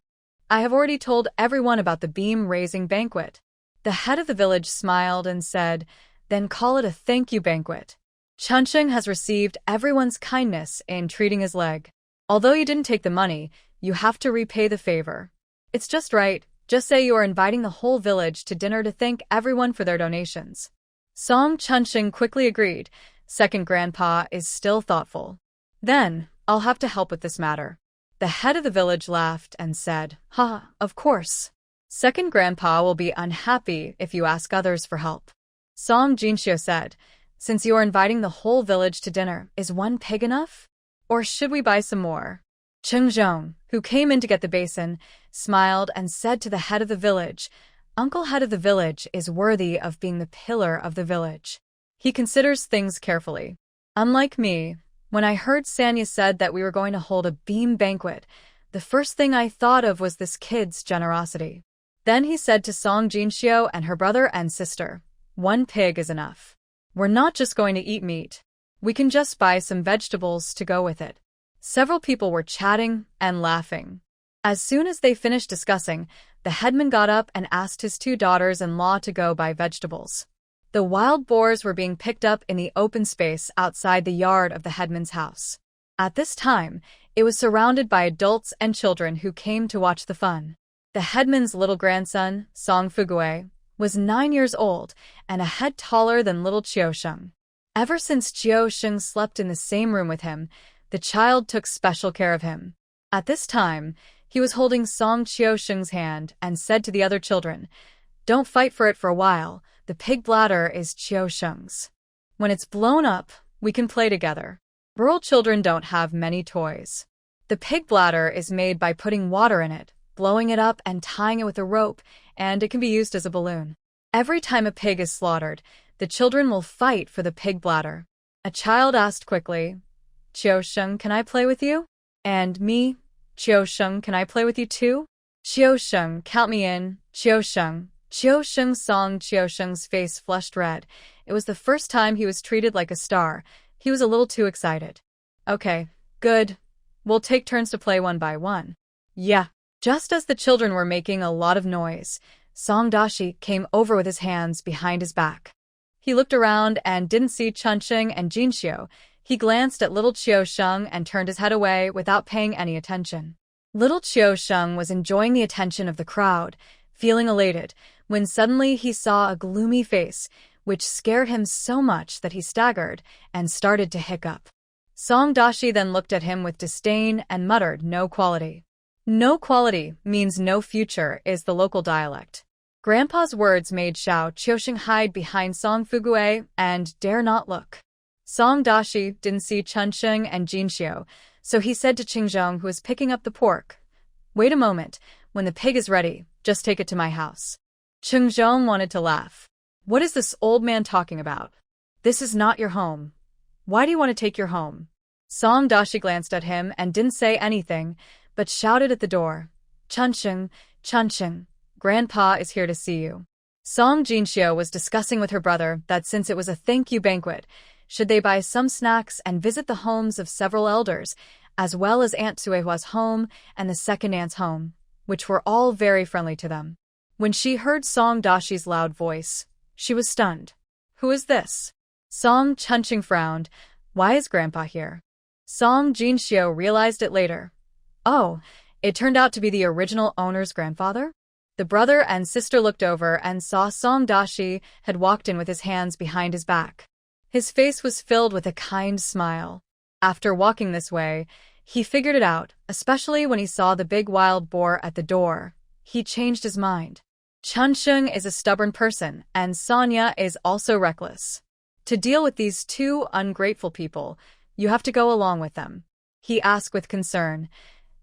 [SPEAKER 1] I have already told everyone about the beam-raising banquet. The head of the village smiled and said, then call it a thank you banquet. Chunqing has received everyone's kindness in treating his leg. Although you didn't take the money, you have to repay the favor. It's just right. Just say you are inviting the whole village to dinner to thank everyone for their donations. Song Chunqing quickly agreed. Second grandpa is still thoughtful. Then, I'll have to help with this matter. The head of the village laughed and said, of course. Second grandpa will be unhappy if you ask others for help. Song Jinxiu said, since you are inviting the whole village to dinner, is one pig enough? Or should we buy some more? Cheng Zhong, who came in to get the basin, smiled and said to the head of the village, Uncle head of the village is worthy of being the pillar of the village. He considers things carefully. Unlike me, when I heard Sanya said that we were going to hold a beam banquet, the first thing I thought of was this kid's generosity. Then he said to Song Jinxiu and her brother and sister, one pig is enough. We're not just going to eat meat. We can just buy some vegetables to go with it. Several people were chatting and laughing. As soon as they finished discussing, the headman got up and asked his two daughters-in-law to go buy vegetables. The wild boars were being picked up in the open space outside the yard of the headman's house. At this time, it was surrounded by adults and children who came to watch the fun. The headman's little grandson, Song Fugue, was 9 years old and a head taller than little Qiusheng. Ever since Qiusheng slept in the same room with him, the child took special care of him. At this time, he was holding Song Qiusheng's hand and said to the other children, don't fight for it for a while, the pig bladder is Qiusheng's. When it's blown up, we can play together. Rural children don't have many toys. The pig bladder is made by putting water in it, blowing it up and tying it with a rope, and it can be used as a balloon. Every time a pig is slaughtered, the children will fight for the pig bladder. A child asked quickly, Qiusheng, can I play with you? And me? Qiusheng, can I play with you too? Qiusheng, count me in. Qiusheng. Qiusheng Song Qiusheng's face flushed red. It was the first time he was treated like a star. He was a little too excited. Okay, good. We'll take turns to play one by one. Yeah. Just as the children were making a lot of noise, Song Dashi came over with his hands behind his back. He looked around and didn't see Chunqing and Jinxiu. He glanced at little Qiusheng and turned his head away without paying any attention. Little Qiusheng was enjoying the attention of the crowd, feeling elated, when suddenly he saw a gloomy face, which scared him so much that he staggered and started to hiccup. Song Dashi then looked at him with disdain and muttered, no quality. No quality means no future is the local dialect. Grandpa's words made Xiao Qiusheng hide behind Song Fugue and dare not look. Song Dashi didn't see Chunqing and Jinxiu, so he said to Qingzhong, who was picking up the pork, wait a moment, when the pig is ready, just take it to my house. Qingzhong wanted to laugh. What is this old man talking about? This is not your home. Why do you want to take your home? Song Dashi glanced at him and didn't say anything, but shouted at the door, Chunqing, Chunqing, Grandpa is here to see you. Song Jinxiu was discussing with her brother that since it was a thank you banquet, should they buy some snacks and visit the homes of several elders, as well as Aunt Suehua's home and the second aunt's home, which were all very friendly to them. When she heard Song Dashi's loud voice, she was stunned. Who is this? Song Chunqing frowned. Why is Grandpa here? Song Jinxiu realized it later. Oh, it turned out to be the original owner's grandfather? The brother and sister looked over and saw Song Dashi had walked in with his hands behind his back. His face was filled with a kind smile. After walking this way, he figured it out, especially when he saw the big wild boar at the door. He changed his mind. Chunsheng is a stubborn person, and Sonya is also reckless. To deal with these two ungrateful people, you have to go along with them. He asked with concern.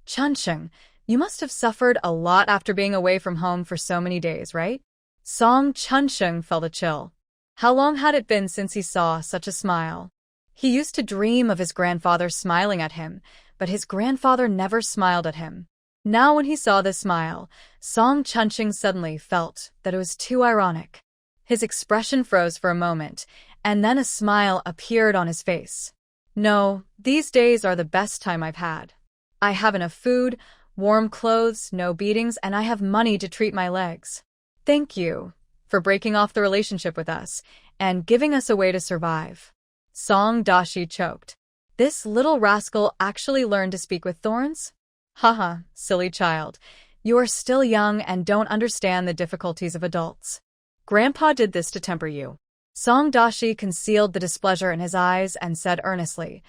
[SPEAKER 1] Chunsheng, you must have suffered a lot after being away from home for so many days, right? Song Chunsheng felt a chill. How long had it been since he saw such a smile? He used to dream of his grandfather smiling at him, but his grandfather never smiled at him. Now when he saw this smile, Song Chunsheng suddenly felt that it was too ironic. His expression froze for a moment, and then a smile appeared on his face. No, these days are the best time I've had. I have enough food, warm clothes, no beatings, and I have money to treat my legs. Thank you for breaking off the relationship with us and giving us a way to survive. Song Dashi choked. This little rascal actually learned to speak with thorns? Haha, silly child. You are still young and don't understand the difficulties of adults. Grandpa did this to temper you. Song Dashi concealed the displeasure in his eyes and said earnestly,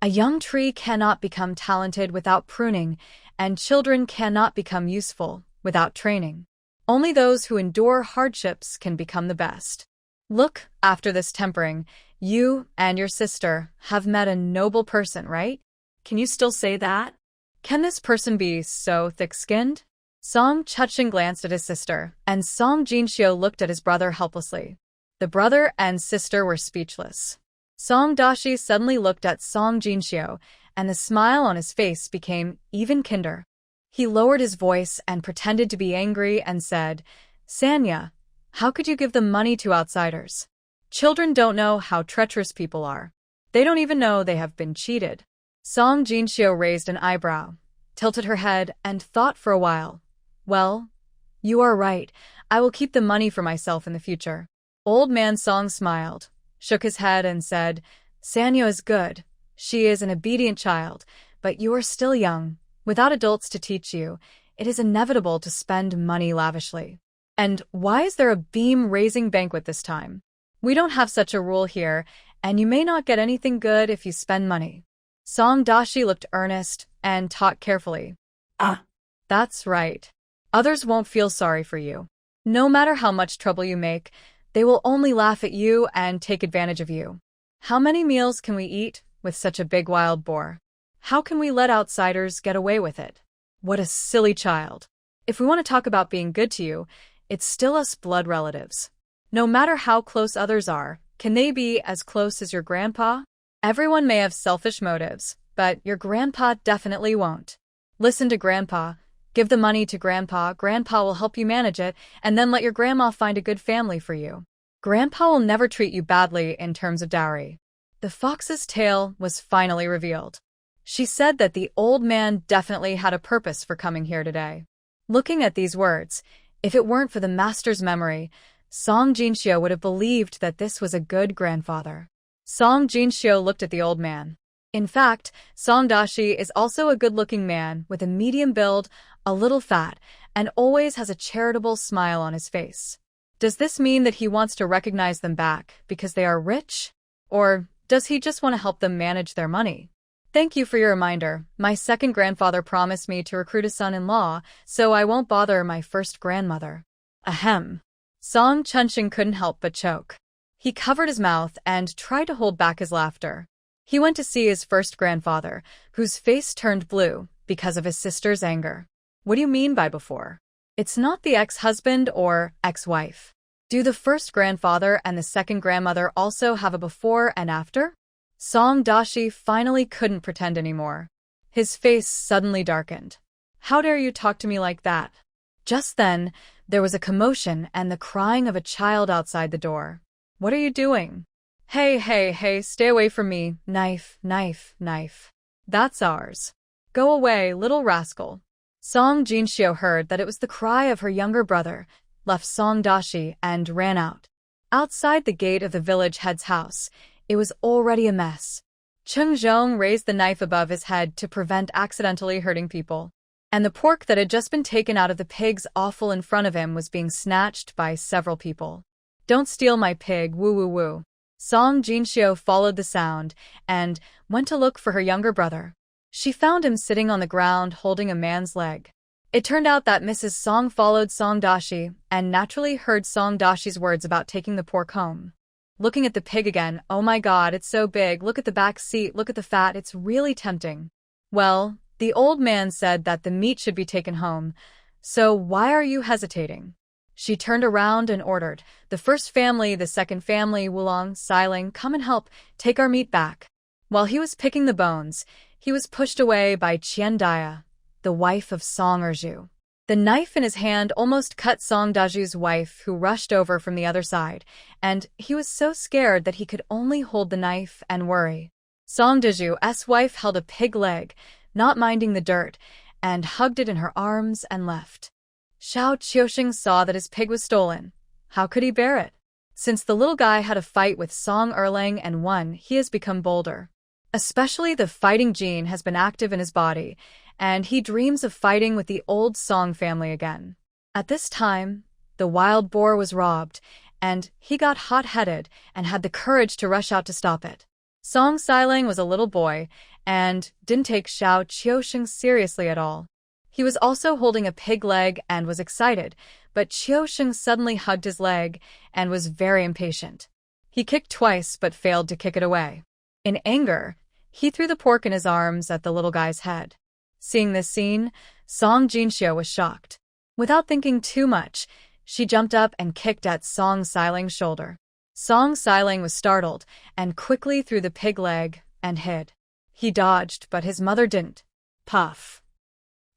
[SPEAKER 1] a young tree cannot become talented without pruning, and children cannot become useful without training. Only those who endure hardships can become the best. Look, after this tempering, you and your sister have met a noble person, right?
[SPEAKER 2] Can you still say that?
[SPEAKER 1] Can this person be so thick-skinned? Song Chunsheng glanced at his sister, and Song Jinxiu looked at his brother helplessly. The brother and sister were speechless. Song Dashi suddenly looked at Song Jinxiu, and the smile on his face became even kinder. He lowered his voice and pretended to be angry and said, Sanya, how could you give them money to outsiders? Children don't know how treacherous people are. They don't even know they have been cheated. Song Jinxiu raised an eyebrow, tilted her head, and thought for a while. Well, you are right. I will keep the money for myself in the future. Old man Song smiled, shook his head, and said, Sanya is good. She is an obedient child, but you are still young. Without adults to teach you, it is inevitable to spend money lavishly. And why is there a beam-raising banquet this time? We don't have such a rule here, and you may not get anything good if you spend money. Song Dashi looked earnest and talked carefully. That's right. Others won't feel sorry for you. No matter how much trouble you make, they will only laugh at you and take advantage of you. How many meals can we eat with such a big wild boar? How can we let outsiders get away with it? What a silly child. If we want to talk about being good to you, it's still us blood relatives. No matter how close others are, can they be as close as your grandpa? Everyone may have selfish motives, but your grandpa definitely won't. Listen to grandpa. Give the money to grandpa. Grandpa will help you manage it, and then let your grandma find a good family for you. Grandpa will never treat you badly in terms of dowry. The fox's tail was finally revealed. She said that the old man definitely had a purpose for coming here today. Looking at these words, if it weren't for the master's memory, Song Jinxiu would have believed that this was a good grandfather. Song Jinxiu looked at the old man. In fact, Song Dashi is also a good-looking man with a medium build, a little fat, and always has a charitable smile on his face. Does this mean that he wants to recognize them back because they are rich? Or does he just want to help them manage their money? Thank you for your reminder. My second grandfather promised me to recruit a son-in-law, so I won't bother my first grandmother. Ahem. Song Chunsheng couldn't help but choke. He covered his mouth and tried to hold back his laughter. He went to see his first grandfather, whose face turned blue because of his sister's anger. What do you mean by before? It's not the ex-husband or ex-wife. Do the first grandfather and the second grandmother also have a before and after? Song Dashi finally couldn't pretend anymore. His face suddenly darkened. How dare you talk to me like that? Just then, there was a commotion and the crying of a child outside the door. What are you doing? Hey, stay away from me. Knife, knife, knife. That's ours. Go away, little rascal. Song Jinxiu heard that it was the cry of her younger brother, left Song Dashi, and ran out. Outside the gate of the village head's house, it was already a mess. Chung Zhong raised the knife above his head to prevent accidentally hurting people. And the pork that had just been taken out of the pig's offal in front of him was being snatched by several people. "Don't steal my pig, woo woo woo." Song Jinxiu followed the sound and went to look for her younger brother. She found him sitting on the ground holding a man's leg. It turned out that Mrs. Song followed Song Dashi and naturally heard Song Dashi's words about taking the pork home. Looking at the pig again, "Oh my god, it's so big, look at the back seat, look at the fat, it's really tempting." Well, the old man said that the meat should be taken home, so why are you hesitating? She turned around and ordered, "The first family, the second family, Wulong, Xiling, come and help, take our meat back." While he was picking the bones, he was pushed away by Qian Dia, the wife of Song Erju. The knife in his hand almost cut Song Daju's wife, who rushed over from the other side, and he was so scared that he could only hold the knife and worry. Song Daju's wife held a pig leg, not minding the dirt, and hugged it in her arms and left. Xiao Qiuxing saw that his pig was stolen. How could he bear it? Since the little guy had a fight with Song Erlang and won, he has become bolder. Especially the fighting gene has been active in his body, and he dreams of fighting with the old Song family again. At this time, the wild boar was robbed, and he got hot-headed and had the courage to rush out to stop it. Song Xiling was a little boy and didn't take Xiao Qiuxing seriously at all. He was also holding a pig leg and was excited, but Qiuxing suddenly hugged his leg and was very impatient. He kicked twice but failed to kick it away. In anger, he threw the pork in his arms at the little guy's head. Seeing this scene, Song Jinxiu was shocked. Without thinking too much, she jumped up and kicked at Song Xiling's shoulder. Song Xiling was startled and quickly threw the pig leg and hid. He dodged, but his mother didn't. Puff.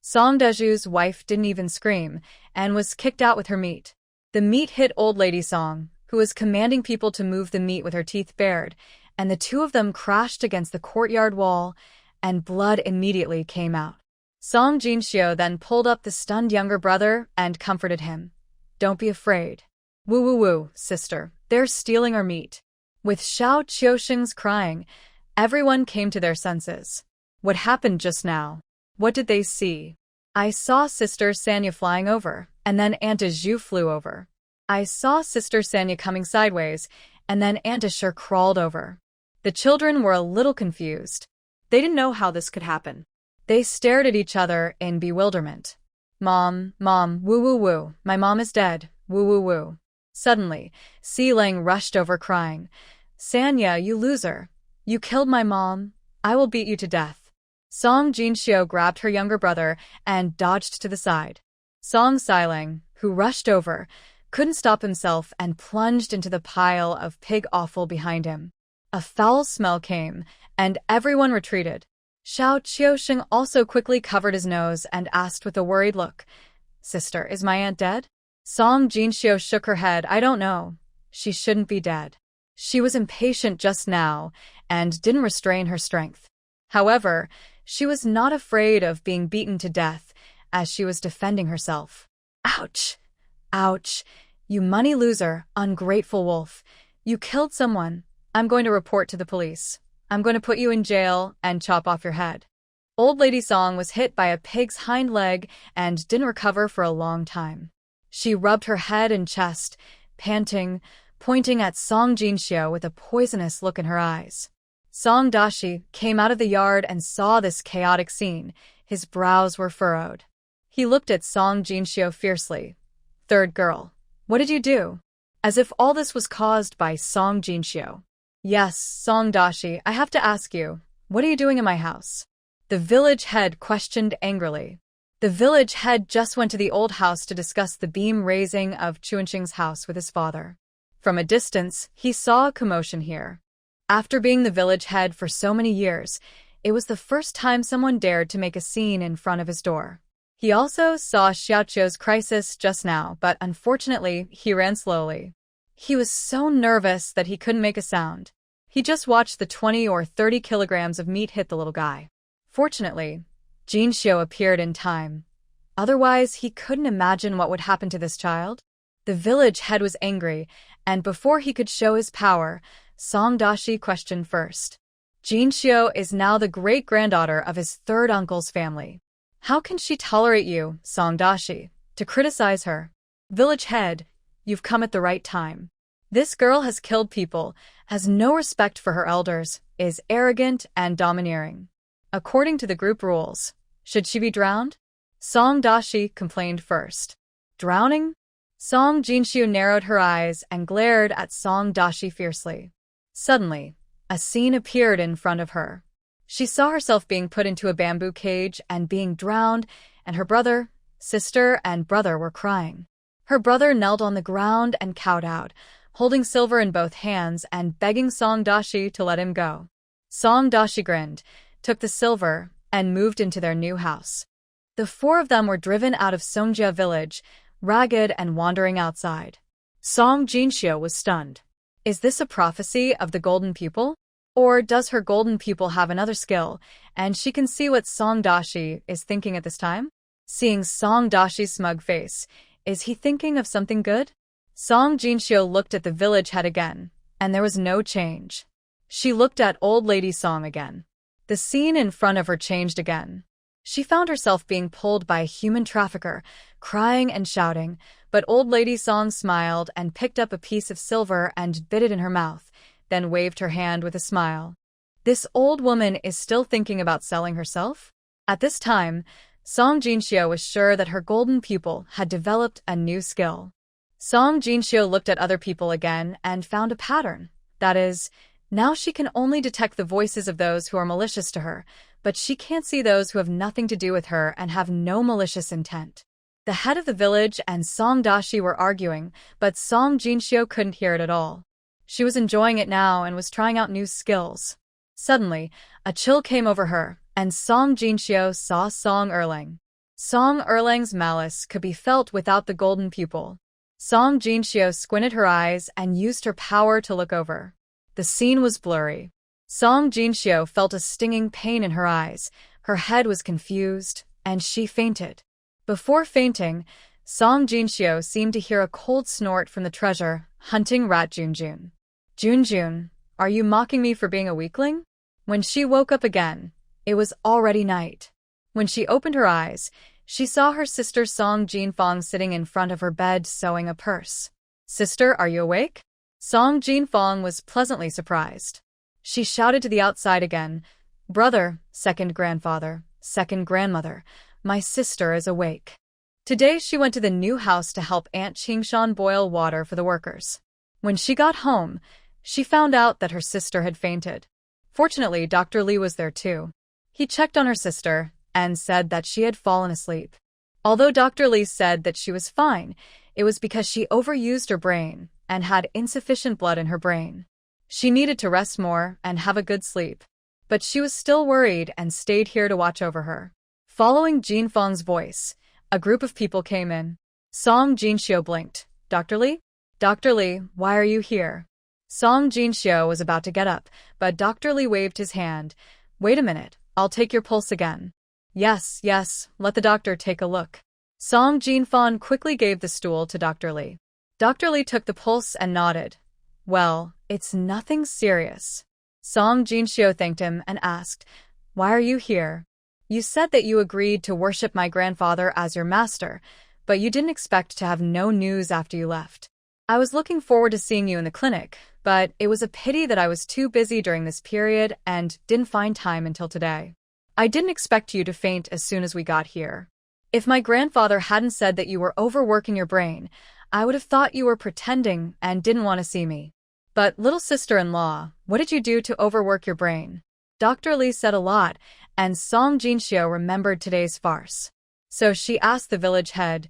[SPEAKER 1] Song Daju's wife didn't even scream and was kicked out with her meat. The meat hit old lady Song, who was commanding people to move the meat with her teeth bared, and the two of them crashed against the courtyard wall, and blood immediately came out. Song Jinxiu then pulled up the stunned younger brother and comforted him. "Don't be afraid. Woo woo woo, sister, they're stealing our meat." With Xiao Qiuxing's crying, everyone came to their senses. What happened just now? What did they see? "I saw Sister Sanya flying over, and then Aunt Zhu flew over. I saw Sister Sanya coming sideways, and then Aunt Ashur crawled over." The children were a little confused. They didn't know how this could happen. They stared at each other in bewilderment. Mom, woo woo woo, my mom is dead, woo woo woo." Suddenly, Xiling rushed over crying, "Sanya, you loser. You killed my mom. I will beat you to death." Song Jinxiu grabbed her younger brother and dodged to the side. Song Xiling, who rushed over, couldn't stop himself and plunged into the pile of pig offal behind him. A foul smell came, and everyone retreated. Xiao Qiuxing also quickly covered his nose and asked with a worried look, "Sister, is my aunt dead?" Song Jinxiu shook her head. "I don't know. She shouldn't be dead." She was impatient just now and didn't restrain her strength. However, she was not afraid of being beaten to death as she was defending herself. "Ouch! Ouch! You money loser, ungrateful wolf. You killed someone. I'm going to report to the police. I'm going to put you in jail and chop off your head." Old Lady Song was hit by a pig's hind leg and didn't recover for a long time. She rubbed her head and chest, panting, pointing at Song Jinxiu with a poisonous look in her eyes. Song Dashi came out of the yard and saw this chaotic scene. His brows were furrowed. He looked at Song Jinxiu fiercely. "Third girl, what did you do?" As if all this was caused by Song Jinxiu. "Yes, Song Dashi, I have to ask you, what are you doing in my house?" The village head questioned angrily. The village head just went to the old house to discuss the beam raising of Chuanqing's house with his father. From a distance, he saw a commotion here. After being the village head for so many years, it was the first time someone dared to make a scene in front of his door. He also saw Xiaoqiu's crisis just now, but unfortunately, he ran slowly. He was so nervous that he couldn't make a sound. He just watched the 20 or 30 kilograms of meat hit the little guy. Fortunately, Jinxiu appeared in time. Otherwise, he couldn't imagine what would happen to this child. The village head was angry, and before he could show his power, Song Dashi questioned first. Jinxiu is now the great-granddaughter of his third uncle's family. How can she tolerate you, Songdashi, to criticize her? Village head, you've come at the right time. This girl has killed people, has no respect for her elders, is arrogant and domineering. According to the group rules, should she be drowned? Songdashi complained first. Drowning? Song Jinxiu narrowed her eyes and glared at Songdashi fiercely. Suddenly, a scene appeared in front of her. She saw herself being put into a bamboo cage and being drowned, and her brother, sister, and brother were crying. Her brother knelt on the ground and cowed out, holding silver in both hands and begging Songdashi to let him go. Songdashi grinned, took the silver, and moved into their new house. The four of them were driven out of Songjia village, ragged and wandering outside. Song Jinxiu was stunned. Is this a prophecy of the golden pupil? Or does her golden pupil have another skill, and she can see what Songdashi is thinking at this time? Seeing Songdashi's smug face, is he thinking of something good? Song Jinxiu looked at the village head again, and there was no change. She looked at old lady Song again. The scene in front of her changed again. She found herself being pulled by a human trafficker, crying and shouting, but old lady Song smiled and picked up a piece of silver and bit it in her mouth, then waved her hand with a smile. This old woman is still thinking about selling herself? At this time, Song Jinxiu was sure that her golden pupil had developed a new skill. Song Jinxiu looked at other people again and found a pattern. That is, now she can only detect the voices of those who are malicious to her, but she can't see those who have nothing to do with her and have no malicious intent. The head of the village and Songdashi were arguing, but Song Jinxiu couldn't hear it at all. She was enjoying it now and was trying out new skills. Suddenly, a chill came over her, and Song Jinxiu saw Song Erlang. Song Erlang's malice could be felt without the golden pupil. Song Jinxiu squinted her eyes and used her power to look over. The scene was blurry. Song Jinxiu felt a stinging pain in her eyes, her head was confused, and she fainted. Before fainting, Song Jinxiu seemed to hear a cold snort from the treasure, hunting rat Junjun. Junjun, are you mocking me for being a weakling? When she woke up again, it was already night. When she opened her eyes, she saw her sister Song Jinfang sitting in front of her bed sewing a purse. Sister, are you awake? Song Jinfang was pleasantly surprised. She shouted to the outside again, Brother, second grandfather, second grandmother, my sister is awake. Today she went to the new house to help Aunt Qingshan boil water for the workers. When she got home, she found out that her sister had fainted. Fortunately, Dr. Li was there too. He checked on her sister and said that she had fallen asleep. Although Dr. Li said that she was fine, it was because she overused her brain and had insufficient blood in her brain. She needed to rest more and have a good sleep. But she was still worried and stayed here to watch over her. Following Jinfang's voice, a group of people came in. Song Jinxiu blinked. Dr. Li? Dr. Li, why are you here? Song Jinxiu was about to get up, but Dr. Li waved his hand. Wait a minute, I'll take your pulse again. Yes, let the doctor take a look. Song Jinfang quickly gave the stool to Dr. Li. Dr. Li took the pulse and nodded. Well, it's nothing serious. Song Jinxiu thanked him and asked, Why are you here? You said that you agreed to worship my grandfather as your master, but you didn't expect to have no news after you left. I was looking forward to seeing you in the clinic, but it was a pity that I was too busy during this period and didn't find time until today. I didn't expect you to faint as soon as we got here. If my grandfather hadn't said that you were overworking your brain, I would have thought you were pretending and didn't want to see me. But, little sister-in-law, what did you do to overwork your brain? Dr. Li said a lot, and Song Jinxiu remembered today's farce. So she asked the village head,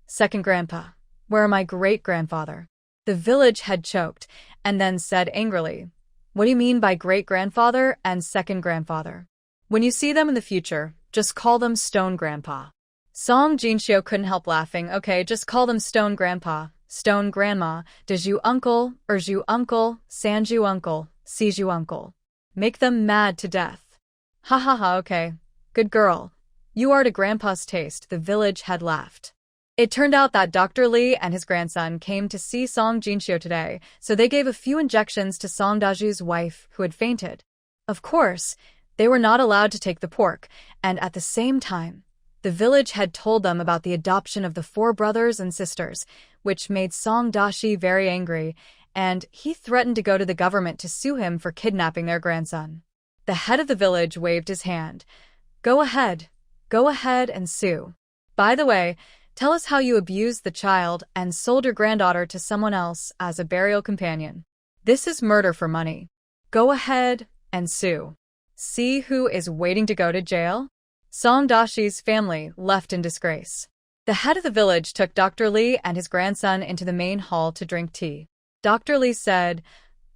[SPEAKER 1] Second grandpa, where are my great-grandfather? The village head choked, and then said angrily, What do you mean by great-grandfather and second grandfather? When you see them in the future, just call them Stone Grandpa. Song Jinxiu couldn't help laughing. Okay, just call them Stone Grandpa, Stone Grandma, Dezhu Uncle, Erju Uncle, Sanju Uncle, Siju Uncle. Make them mad to death. Ha ha ha, okay. Good girl. You are to Grandpa's taste, the village head laughed. It turned out that Dr. Li and his grandson came to see Song Jinxiu today, so they gave a few injections to Song Daju's wife, who had fainted. Of course, they were not allowed to take the pork, and at the same time, the village had told them about the adoption of the 4 brothers and sisters, which made Song Dashi very angry, and he threatened to go to the government to sue him for kidnapping their grandson. The head of the village waved his hand. Go ahead and sue. By the way, tell us how you abused the child and sold your granddaughter to someone else as a burial companion. This is murder for money. Go ahead and sue. See who is waiting to go to jail? Song Dashi's family left in disgrace. The head of the village took Dr. Lee and his grandson into the main hall to drink tea. Dr. Lee said,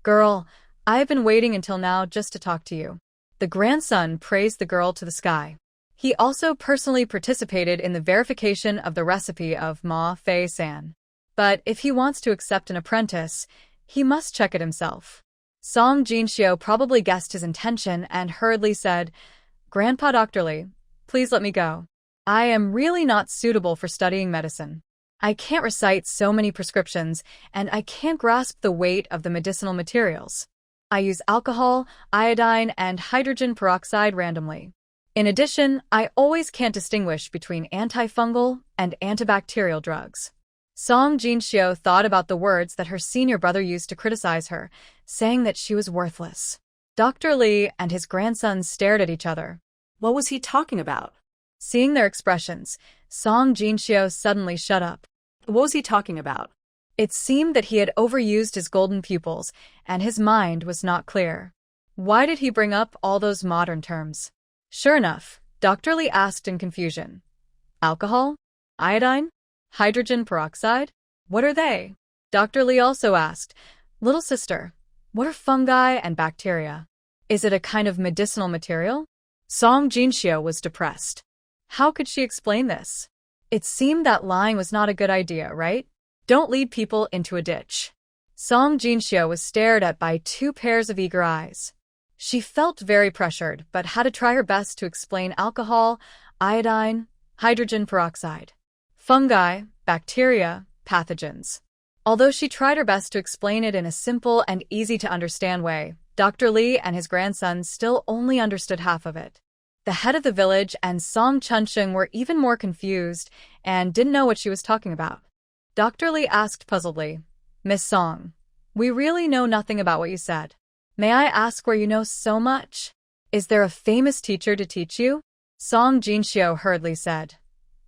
[SPEAKER 1] "Girl, I have been waiting until now just to talk to you." The grandson praised the girl to the sky. He also personally participated in the verification of the recipe of Ma Fei San. But if he wants to accept an apprentice, he must check it himself. Song Jinxiu probably guessed his intention and hurriedly said, "Grandpa Dr. Lee, please let me go. I am really not suitable for studying medicine. I can't recite so many prescriptions, and I can't grasp the weight of the medicinal materials. I use alcohol, iodine, and hydrogen peroxide randomly. In addition, I always can't distinguish between antifungal and antibacterial drugs." Song Jinxiu thought about the words that her senior brother used to criticize her, saying that she was worthless. Dr. Lee and his grandson stared at each other.
[SPEAKER 2] What was he talking about?
[SPEAKER 1] Seeing their expressions, Song Jinxiu suddenly shut up.
[SPEAKER 2] What was he talking about?
[SPEAKER 1] It seemed that he had overused his golden pupils, and his mind was not clear. Why did he bring up all those modern terms? Sure enough, Dr. Lee asked in confusion. Alcohol? Iodine? Hydrogen peroxide? What are they? Dr. Lee also asked, "Little sister, what are fungi and bacteria? Is it a kind of medicinal material?" Song Jinxiu was depressed. How could she explain this? It seemed that lying was not a good idea, right? Don't lead people into a ditch. Song Jinxiu was stared at by 2 pairs of eager eyes. She felt very pressured, but had to try her best to explain alcohol, iodine, hydrogen peroxide, fungi, bacteria, pathogens. Although she tried her best to explain it in a simple and easy-to-understand way, Dr. Lee and his grandson still only understood half of it. The head of the village and Song Chunsheng were even more confused and didn't know what she was talking about. Dr. Lee asked puzzledly, "Miss Song, we really know nothing about what you said. May I ask where you know so much? Is there a famous teacher to teach you?" Song Jinxiu hurriedly said,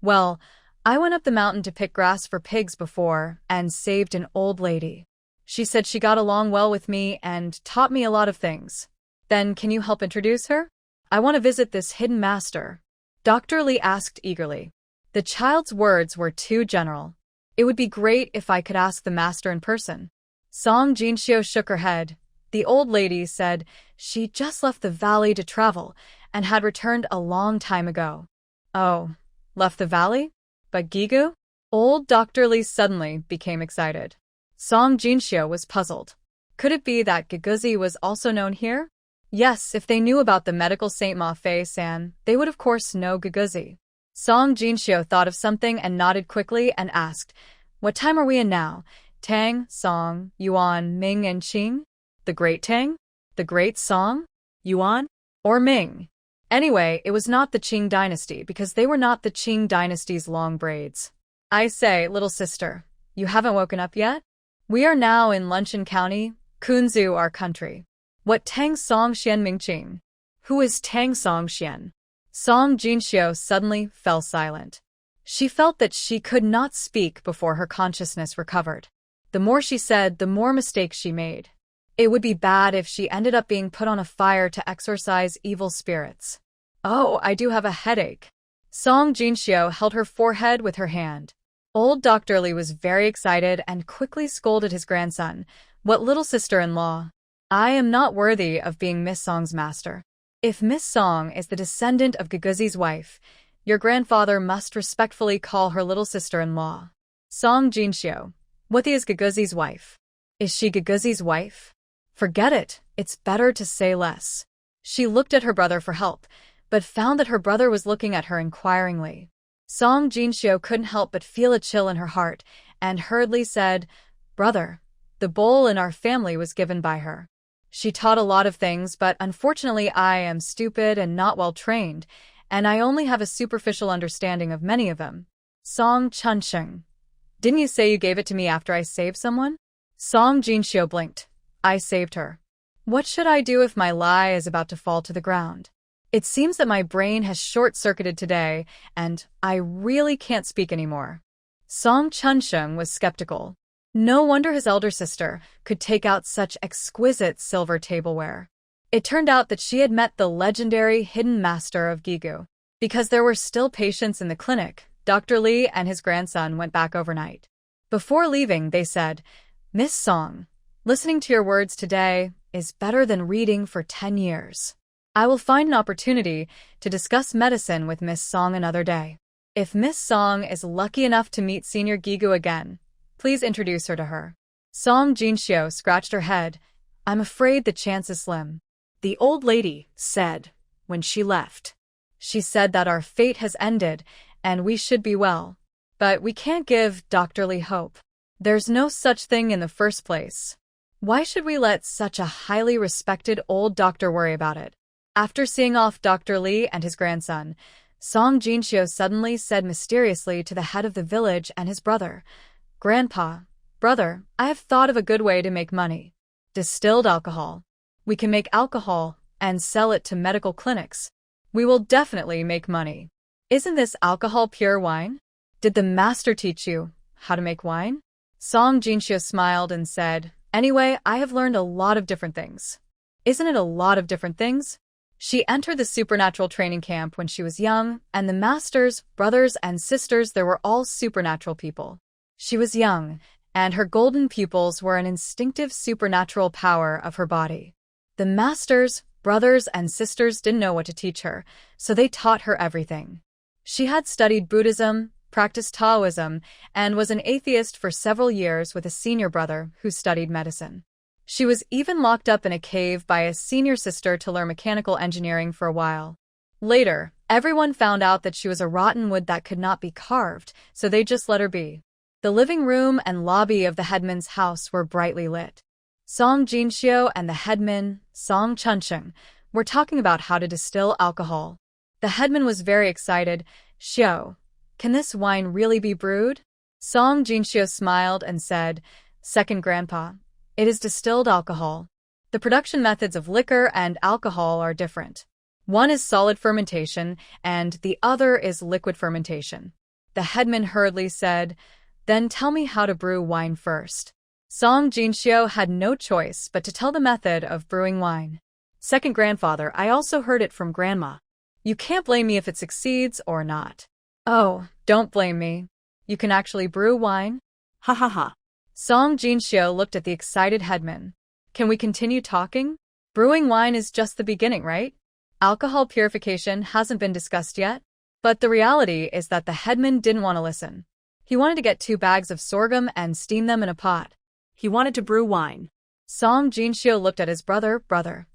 [SPEAKER 1] "Well, I went up the mountain to pick grass for pigs before and saved an old lady. She said she got along well with me and taught me a lot of things. Then can you help introduce her? I want to visit this hidden master." Dr. Lee asked eagerly. The child's words were too general. It would be great if I could ask the master in person. Song Jinxiu shook her head. The old lady said she just left the valley to travel and had returned a long time ago. Oh, left the valley? But Gigu? Old Dr. Lee suddenly became excited. Song Jinxiu was puzzled. Could it be that Giguzi was also known here? Yes, if they knew about the medical Saint Ma Fei San, they would of course know Giguzi. Song Jinxiu thought of something and nodded quickly and asked, "What time are we in now? Tang, Song, Yuan, Ming, and Qing? The Great Tang? The Great Song? Yuan? Or Ming?" Anyway, it was not the Qing dynasty because they were not the Qing dynasty's long braids. "I say, little sister, you haven't woken up yet? We are now in Luncheon County, Kunzu, our country. What Tang Song Xian Ming Qing? Who is Tang Song Xian?" Song Jinxiu suddenly fell silent. She felt that she could not speak before her consciousness recovered. The more she said, the more mistakes she made. It would be bad if she ended up being put on a fire to exorcise evil spirits. "Oh, I do have a headache." Song Jinxiu held her forehead with her hand. Old Dr. Lee was very excited and quickly scolded his grandson. "What little sister-in-law? I am not worthy of being Miss Song's master. If Miss Song is the descendant of Giguzi's wife, your grandfather must respectfully call her little sister-in-law." Song Jinxiu, what is Giguzi's wife? Is she Giguzi's wife? Forget it, it's better to say less. She looked at her brother for help, but found that her brother was looking at her inquiringly. Song Jinxiu couldn't help but feel a chill in her heart, and hurriedly said, "Brother, the bowl in our family was given by her. She taught a lot of things, but unfortunately I am stupid and not well trained, and I only have a superficial understanding of many of them. Song Chunsheng. Didn't you say you gave it to me after I saved someone? Song Jinxiu blinked. I saved her. What should I do if my lie is about to fall to the ground? It seems that my brain has short-circuited today, and I really can't speak anymore. Song Chunsheng was skeptical. No wonder his elder sister could take out such exquisite silver tableware. It turned out that she had met the legendary hidden master of Gigu. Because there were still patients in the clinic, Dr. Li and his grandson went back overnight. Before leaving, they said, "Miss Song, listening to your words today is better than reading for 10 years. I will find an opportunity to discuss medicine with Miss Song another day. If Miss Song is lucky enough to meet Senior Gigu again, please introduce her to her." Song Jinxiu scratched her head. "I'm afraid the chance is slim."
[SPEAKER 2] The old lady said when she left.
[SPEAKER 1] She said that our fate has ended and we should be well. But we can't give Dr. Li hope. There's no such thing in the first place. Why should we let such a highly respected old doctor worry about it? After seeing off Dr. Li and his grandson, Song Jinxiu suddenly said mysteriously to the head of the village and his brother, "Grandpa, brother, I have thought of a good way to make money. Distilled alcohol. We can make alcohol and sell it to medical clinics. We will definitely make money. Isn't this alcohol pure wine? Did the master teach you how to make wine?" Song Jinxiu smiled and said, "Anyway, I have learned a lot of different things." Isn't it a lot of different things? She entered the supernatural training camp when she was young, and the masters, brothers, and sisters there were all supernatural people. She was young, and her golden pupils were an instinctive supernatural power of her body. The masters, brothers, and sisters didn't know what to teach her, so they taught her everything. She had studied Buddhism, practiced Taoism, and was an atheist for several years with a senior brother who studied medicine. She was even locked up in a cave by a senior sister to learn mechanical engineering for a while. Later, everyone found out that she was a rotten wood that could not be carved, so they just let her be. The living room and lobby of the headman's house were brightly lit. Song Jinxiu and the headman, Song Chunsheng, were talking about how to distill alcohol. The headman was very excited. "Xiu, can this wine really be brewed?" Song Jinxiu smiled and said, "Second grandpa, it is distilled alcohol. The production methods of liquor and alcohol are different. One is solid fermentation, and the other is liquid fermentation." The headman hurriedly said, "Then tell me how to brew wine first." Song Jinxiu had no choice but to tell the method of brewing wine.
[SPEAKER 2] "Second grandfather, I also heard it from grandma.
[SPEAKER 1] You can't blame me if it succeeds or not." "Oh, don't blame me. You can actually brew wine?"
[SPEAKER 2] Ha ha ha.
[SPEAKER 1] Song Jinxiu looked at the excited headman. "Can we continue talking? Brewing wine is just the beginning, right? Alcohol purification hasn't been discussed yet." But the reality is that the headman didn't want to listen. He wanted to get 2 bags of sorghum and steam them in a pot.
[SPEAKER 2] He wanted to brew wine.
[SPEAKER 1] Song Jinxiu looked at his brother. "Brother,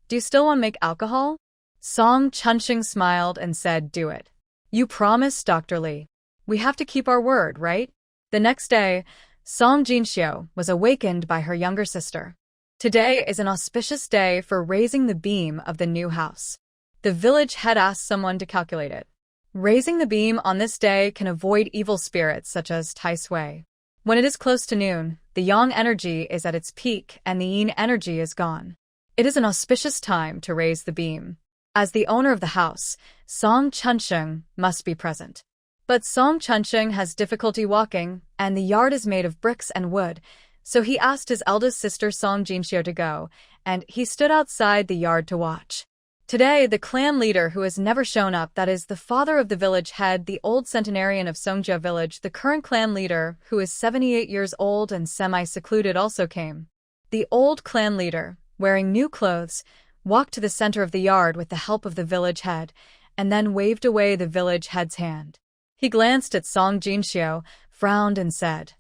[SPEAKER 1] do you still want to make alcohol?" Song Chunsheng smiled and said, "Do it. You promised, Dr. Li. We have to keep our word, right?" The next day, Song Jinxiu was awakened by her younger sister. "Today is an auspicious day for raising the beam of the new house. The village head asked someone to calculate it. Raising the beam on this day can avoid evil spirits such as Tai Sui. When it is close to noon, the yang energy is at its peak and the yin energy is gone. It is an auspicious time to raise the beam. As the owner of the house, Song Chunsheng must be present. But Song Chunsheng has difficulty walking, and the yard is made of bricks and wood, so he asked his eldest sister Song Jinxiu to go, and he stood outside the yard to watch. Today, the clan leader who has never shown up, that is, the father of the village head, the old centenarian of Songjia village, the current clan leader, who is 78 years old and semi-secluded, also came. The old clan leader, wearing new clothes, walked to the center of the yard with the help of the village head, and then waved away the village head's hand. He glanced at Song Jinxiu, frowned and said,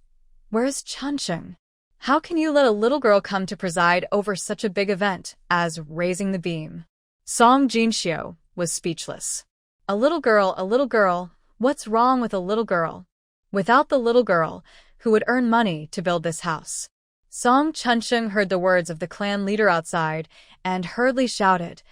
[SPEAKER 1] "Where is Chunsheng? How can you let a little girl come to preside over such a big event as raising the beam?" Song Jinxiu was speechless. A little girl, what's wrong with a little girl? Without the little girl, who would earn money to build this house? Song Chunsheng heard the words of the clan leader outside and hurriedly shouted,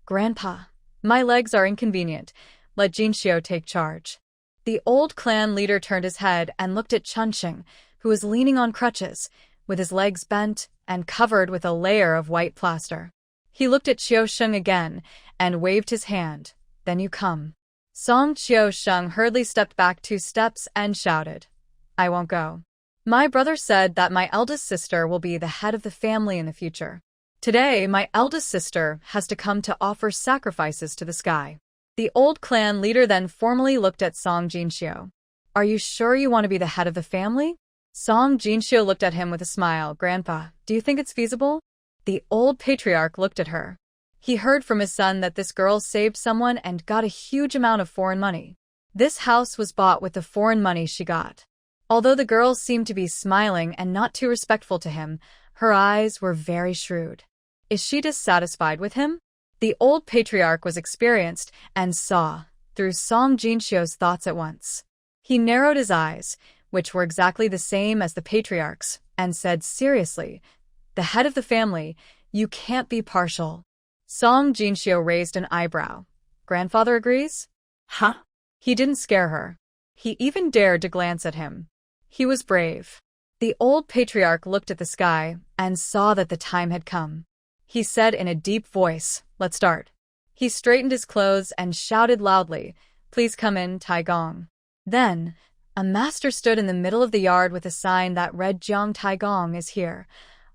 [SPEAKER 1] "Grandpa, my legs are inconvenient. Let Jinxiu take charge." The old clan leader turned his head and looked at Chunsheng, who was leaning on crutches, with his legs bent and covered with a layer of white plaster. He looked at Xiusheng again and waved his hand. "Then you come." Song Xiusheng hurriedly stepped back 2 steps and shouted, "I won't go. My brother said that my eldest sister will be the head of the family in the future. Today, my eldest sister has to come to offer sacrifices to the sky." The old clan leader then formally looked at Song Jinxiu. "Are you sure you want to be the head of the family?" Song Jinxiu looked at him with a smile. "Grandpa, do you think it's feasible?" The old patriarch looked at her. He heard from his son that this girl saved someone and got a huge amount of foreign money. This house was bought with the foreign money she got. Although the girl seemed to be smiling and not too respectful to him, her eyes were very shrewd. Is she dissatisfied with him? The old patriarch was experienced and saw through Song Jinxiu's thoughts at once. He narrowed his eyes, which were exactly the same as the patriarch's, and said seriously, "The head of the family, you can't be partial." Song Jinxiu raised an eyebrow. "Grandfather agrees?"
[SPEAKER 2] Huh?
[SPEAKER 1] He didn't scare her. He even dared to glance at him. He was brave. The old patriarch looked at the sky and saw that the time had come. He said in a deep voice, "Let's start." He straightened his clothes and shouted loudly, "Please come in, Tai Gong." Then, a master stood in the middle of the yard with a sign that read, "Jiang Tai Gong is here.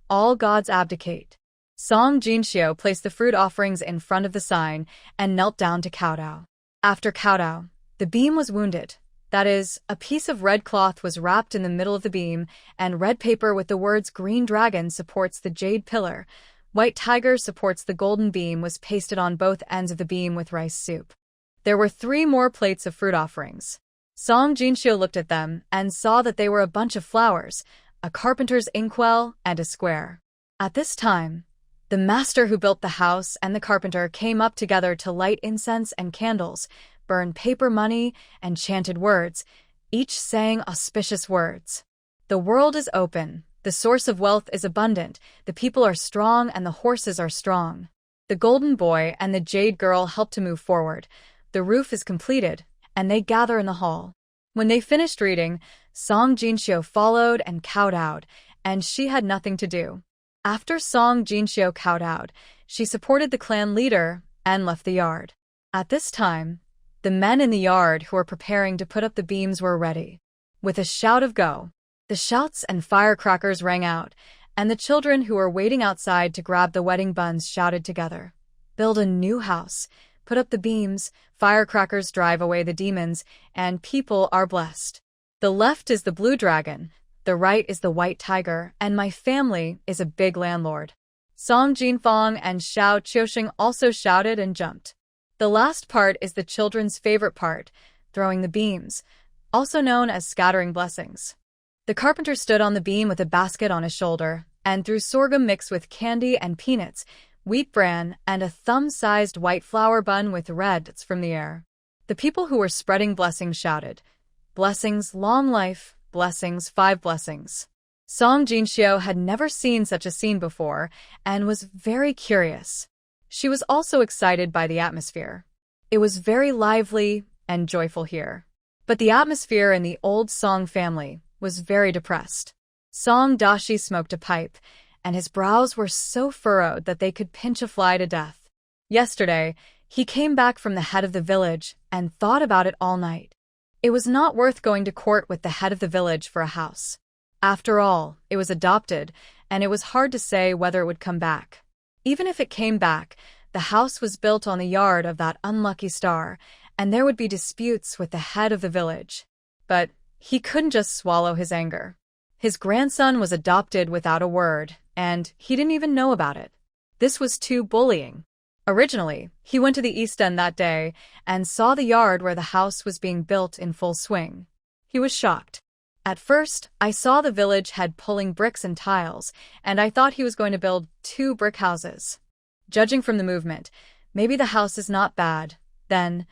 [SPEAKER 1] All gods abdicate." Song Jinxiu placed the fruit offerings in front of the sign and knelt down to kowtow. After kowtow, the beam was wounded. That is, a piece of red cloth was wrapped in the middle of the beam, and red paper with the words "Green Dragon supports the jade pillar, White Tiger supports the golden beam" was pasted on both ends of the beam with rice soup. There were 3 more plates of fruit offerings. Song Jinxiu looked at them and saw that they were a bunch of flowers, a carpenter's inkwell, and a square. At this time, the master who built the house and the carpenter came up together to light incense and candles, burn paper money, and chanted words, each saying auspicious words. "The world is open, the source of wealth is abundant, the people are strong and the horses are strong." The golden boy and the jade girl help to move forward. The roof is completed, and they gather in the hall. When they finished reading, Song Jinxiu followed and kowtowed, and she had nothing to do. After Song Jinxiu kowtowed, she supported the clan leader and left the yard. At this time, the men in the yard who were preparing to put up the beams were ready. With a shout of "Go!" the shouts and firecrackers rang out, and the children who were waiting outside to grab the wedding buns shouted together, "Build a new house, put up the beams, firecrackers drive away the demons, and people are blessed. The left is the blue dragon, the right is the white tiger, and my family is a big landlord." Song Jinfang and Xiao Qiusheng also shouted and jumped. The last part is the children's favorite part, throwing the beams, also known as scattering blessings. The carpenter stood on the beam with a basket on his shoulder and threw sorghum mixed with candy and peanuts, wheat bran, and a thumb-sized white flour bun with reds from the air. The people who were spreading blessings shouted, "Blessings, long life, blessings, 5 blessings." Song Jinxiu had never seen such a scene before and was very curious. She was also excited by the atmosphere. It was very lively and joyful here. But the atmosphere in the old Song family was very depressed. Song Dashi smoked a pipe, and his brows were so furrowed that they could pinch a fly to death. Yesterday, he came back from the head of the village and thought about it all night. It was not worth going to court with the head of the village for a house. After all, it was adopted, and it was hard to say whether it would come back. Even if it came back, the house was built on the yard of that unlucky star, and there would be disputes with the head of the village. But he couldn't just swallow his anger. His grandson was adopted without a word, and he didn't even know about it. This was too bullying. Originally, he went to the East End that day and saw the yard where the house was being built in full swing. He was shocked. At first, I saw the village head pulling bricks and tiles, and I thought he was going to build 2 brick houses. Judging from the movement, maybe the house is not bad. Then,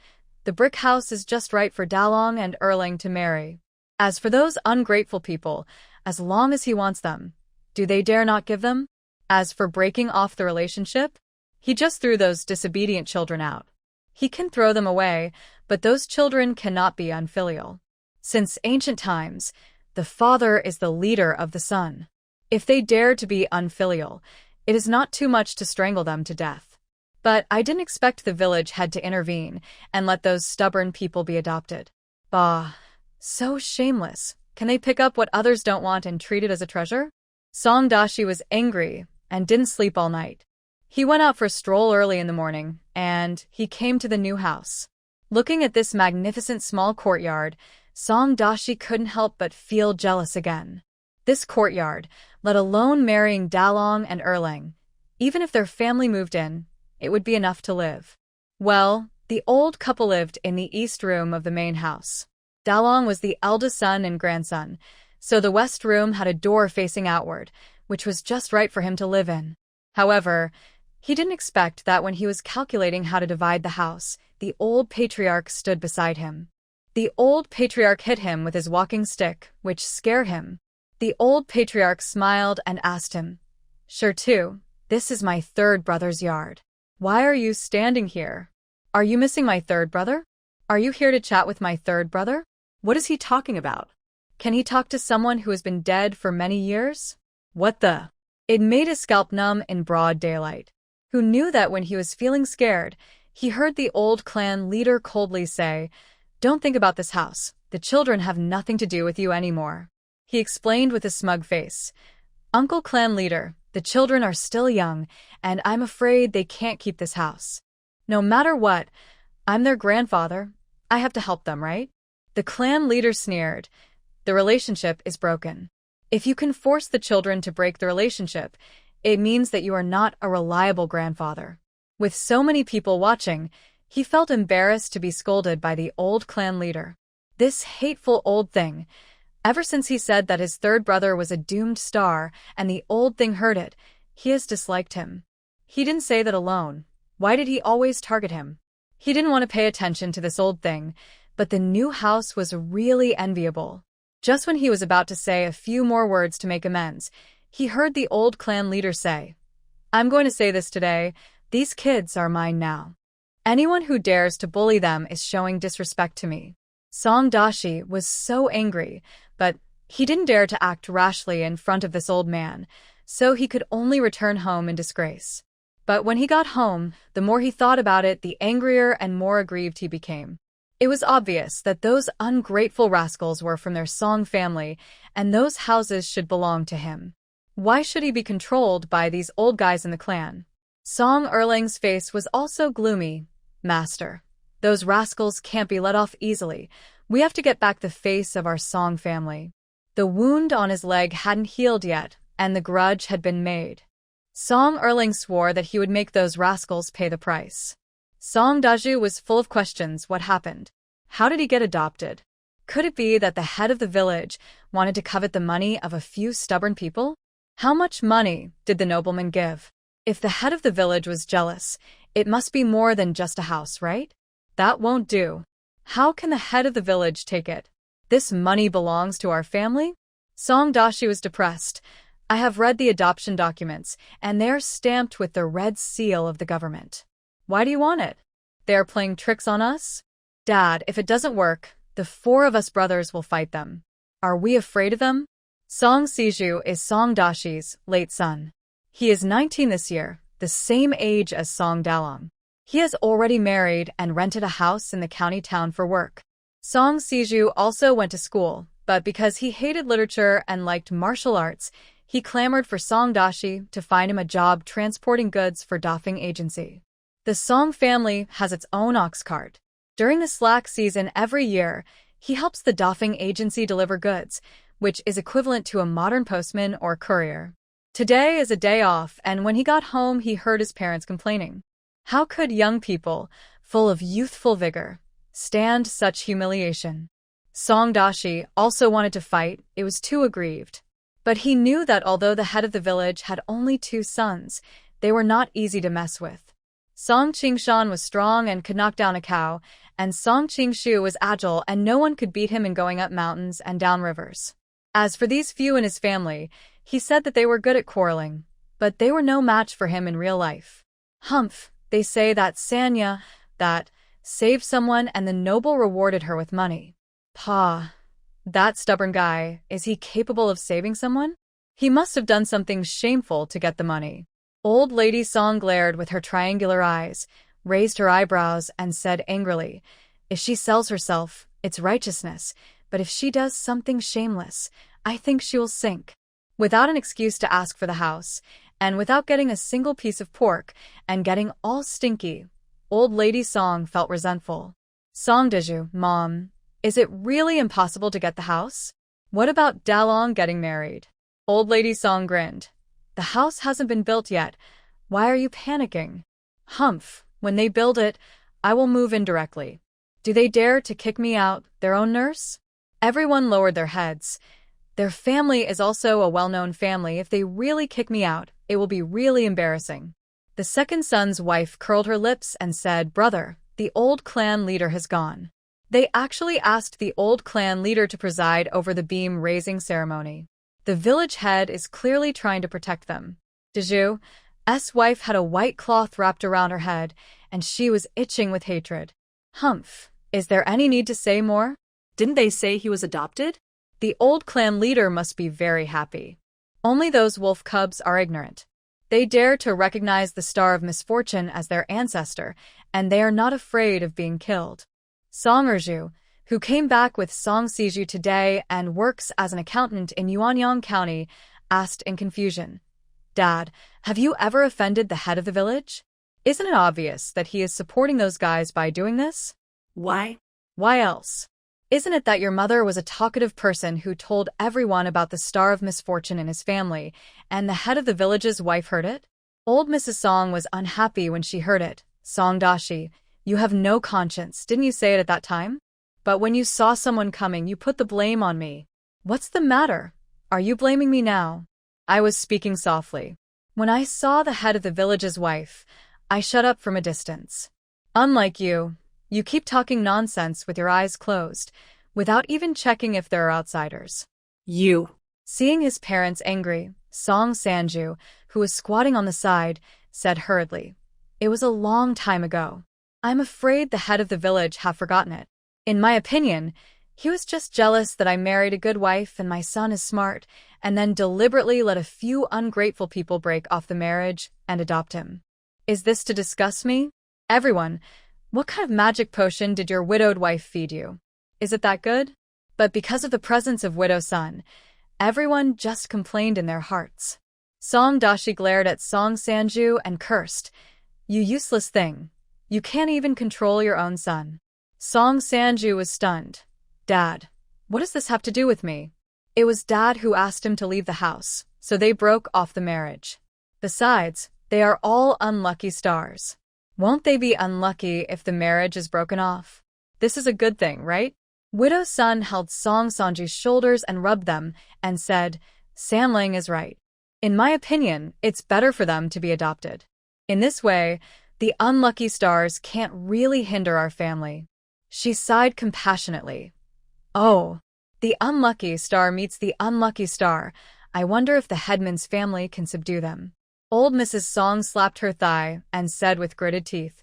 [SPEAKER 1] the brick house is just right for Dalong and Erling to marry. As for those ungrateful people, as long as he wants them, Do they dare not give them? As for breaking off the relationship, he just threw those disobedient children out. He can throw them away, but those children cannot be unfilial. Since ancient times, the father is the leader of the son. If they dare to be unfilial, it is not too much to strangle them to death. But I didn't expect the village head to intervene and let those stubborn people be adopted. Bah, so shameless. Can they pick up what others don't want and treat it as a treasure? Song Dashi was angry and didn't sleep all night. He went out for a stroll early in the morning, and he came to the new house. Looking at this magnificent small courtyard, Song Dashi couldn't help but feel jealous again. This courtyard, let alone marrying Dalong and Erlang, even if their family moved in, it would be enough to live. Well, the old couple lived in the east room of the main house. Dalong was the eldest son and grandson, so the west room had a door facing outward, which was just right for him to live in. However, he didn't expect that when he was calculating how to divide the house, the old patriarch stood beside him. The old patriarch hit him with his walking stick, which scared him. The old patriarch smiled and asked him, "Sure too, this is my third brother's yard. Why are you standing here? Are you missing my third brother? Are you here to chat with my third brother? What is he talking about? Can he talk to someone who has been dead for many years? What the?" It made his scalp numb in broad daylight. Who knew that when he was feeling scared, he heard the old clan leader coldly say, "Don't think about this house. The children have nothing to do with you anymore." He explained with a smug face, "Uncle clan leader, the children are still young, and I'm afraid they can't keep this house. No matter what, I'm their grandfather. I have to help them, right?" The clan leader sneered, "The relationship is broken. If you can force the children to break the relationship, it means that you are not a reliable grandfather." With so many people watching, he felt embarrassed to be scolded by the old clan leader. This hateful old thing. Ever since he said that his third brother was a doomed star and the old thing heard it, he has disliked him. He didn't say that alone. Why did he always target him? He didn't want to pay attention to this old thing, but the new house was really enviable. Just when he was about to say a few more words to make amends, he heard the old clan leader say, "I'm going to say this today, these kids are mine now. Anyone who dares to bully them is showing disrespect to me." Song Dashi was so angry, but he didn't dare to act rashly in front of this old man, so he could only return home in disgrace. But when he got home, the more he thought about it, the angrier and more aggrieved he became. It was obvious that those ungrateful rascals were from their Song family, and those houses should belong to him. Why should he be controlled by these old guys in the clan? Song Erlang's face was also gloomy. "Master, those rascals can't be let off easily. We have to get back the face of our Song family." The wound on his leg hadn't healed yet, and the grudge had been made. Song Erlang swore that he would make those rascals pay the price. Song Daju was full of questions. What happened? How did he get adopted? Could it be that the head of the village wanted to covet the money of a few stubborn people? How much money did the nobleman give? If the head of the village was jealous, it must be more than just a house, right? That won't do. How can the head of the village take it? This money belongs to our family? Song Dashi was depressed. "I have read the adoption documents, and they are stamped with the red seal of the government. Why do you want it? They are playing tricks on us? Dad, if it doesn't work, the four of us brothers will fight them. Are we afraid of them?" Song Siju is Song Dashi's late son. He is 19 this year, the same age as Song Dalong. He has already married and rented a house in the county town for work. Song Siju also went to school, but because he hated literature and liked martial arts, he clamored for Song Dashi to find him a job transporting goods for doffing agency. The Song family has its own ox cart. During the slack season every year, he helps the doffing agency deliver goods, which is equivalent to a modern postman or courier. Today is a day off, and when he got home, he heard his parents complaining. How could young people, full of youthful vigor, stand such humiliation? Song Dashi also wanted to fight. It was too aggrieved. But he knew that although the head of the village had only 2 sons, they were not easy to mess with. Song Qingshan was strong and could knock down a cow, and Song Qingshu was agile and no one could beat him in going up mountains and down rivers. As for these few in his family, He said that they were good at quarreling, but they were no match for him in real life. Humph, they say that Sanya, that saved someone and the noble rewarded her with money. Pa, that stubborn guy, is he capable of saving someone? He must have done something shameful to get the money. Old Lady Song glared with her triangular eyes, raised her eyebrows, and said angrily, if she sells herself, it's righteousness, but if she does something shameless, I think she will sink. Without an excuse to ask for the house, and without getting a single piece of pork, and getting all stinky, Old Lady Song felt resentful. Song Deju, Mom, is it really impossible to get the house? What about Dalong getting married? Old Lady Song grinned. The house hasn't been built yet. Why are you panicking? Humph, when they build it, I will move in directly. Do they dare to kick me out, their own nurse? Everyone lowered their heads. Their family is also a well-known family. If they really kick me out, it will be really embarrassing. The second son's wife curled her lips and said, Brother, the old clan leader has gone. They actually asked the old clan leader to preside over the beam raising ceremony. The village head is clearly trying to protect them. Deju's wife had a white cloth wrapped around her head, and she was itching with hatred. Humph, is there any need to say more?
[SPEAKER 2] Didn't they say he was adopted?
[SPEAKER 1] The old clan leader must be very happy. Only those wolf cubs are ignorant. They dare to recognize the star of misfortune as their ancestor, and they are not afraid of being killed. Song Erju, who came back with Song Siju today and works as an accountant in Yuanyang County, asked in confusion, Dad, have you ever offended the head of the village? Isn't it obvious that he is supporting those guys by doing this?
[SPEAKER 2] Why?
[SPEAKER 1] Why else? Isn't it that your mother was a talkative person who told everyone about the star of misfortune in his family, and the head of the village's wife heard it? Old Mrs. Song was unhappy when she heard it. Song Dashi, you have no conscience, didn't you say it at that time? But when you saw someone coming, you put the blame on me. What's the matter? Are you blaming me now? I was speaking softly. When I saw the head of the village's wife, I shut up from a distance. Unlike you, you keep talking nonsense with your eyes closed, without even checking if there are outsiders.
[SPEAKER 2] You.
[SPEAKER 1] Seeing his parents angry, Song Sanju, who was squatting on the side, said hurriedly, It was a long time ago. I'm afraid the head of the village have forgotten it. In my opinion, he was just jealous that I married a good wife and my son is smart, and then deliberately let a few ungrateful people break off the marriage and adopt him. Is this to disgust me? Everyone, what kind of magic potion did your widowed wife feed you? Is it that good? But because of the presence of widow son, everyone just complained in their hearts. Song Dashi glared at Song Sanju and cursed, You useless thing. You can't even control your own son. Song Sanju was stunned. Dad, what does this have to do with me? It was Dad who asked him to leave the house, so they broke off the marriage. Besides, they are all unlucky stars. Won't they be unlucky if the marriage is broken off? This is a good thing, right? Widow's son held Song Sanju's shoulders and rubbed them, and said, Sanling is right. In my opinion, it's better for them to be adopted. In this way, the unlucky stars can't really hinder our family. She sighed compassionately. Oh, the unlucky star meets the unlucky star. I wonder if the headman's family can subdue them. Old Mrs. Song slapped her thigh and said with gritted teeth,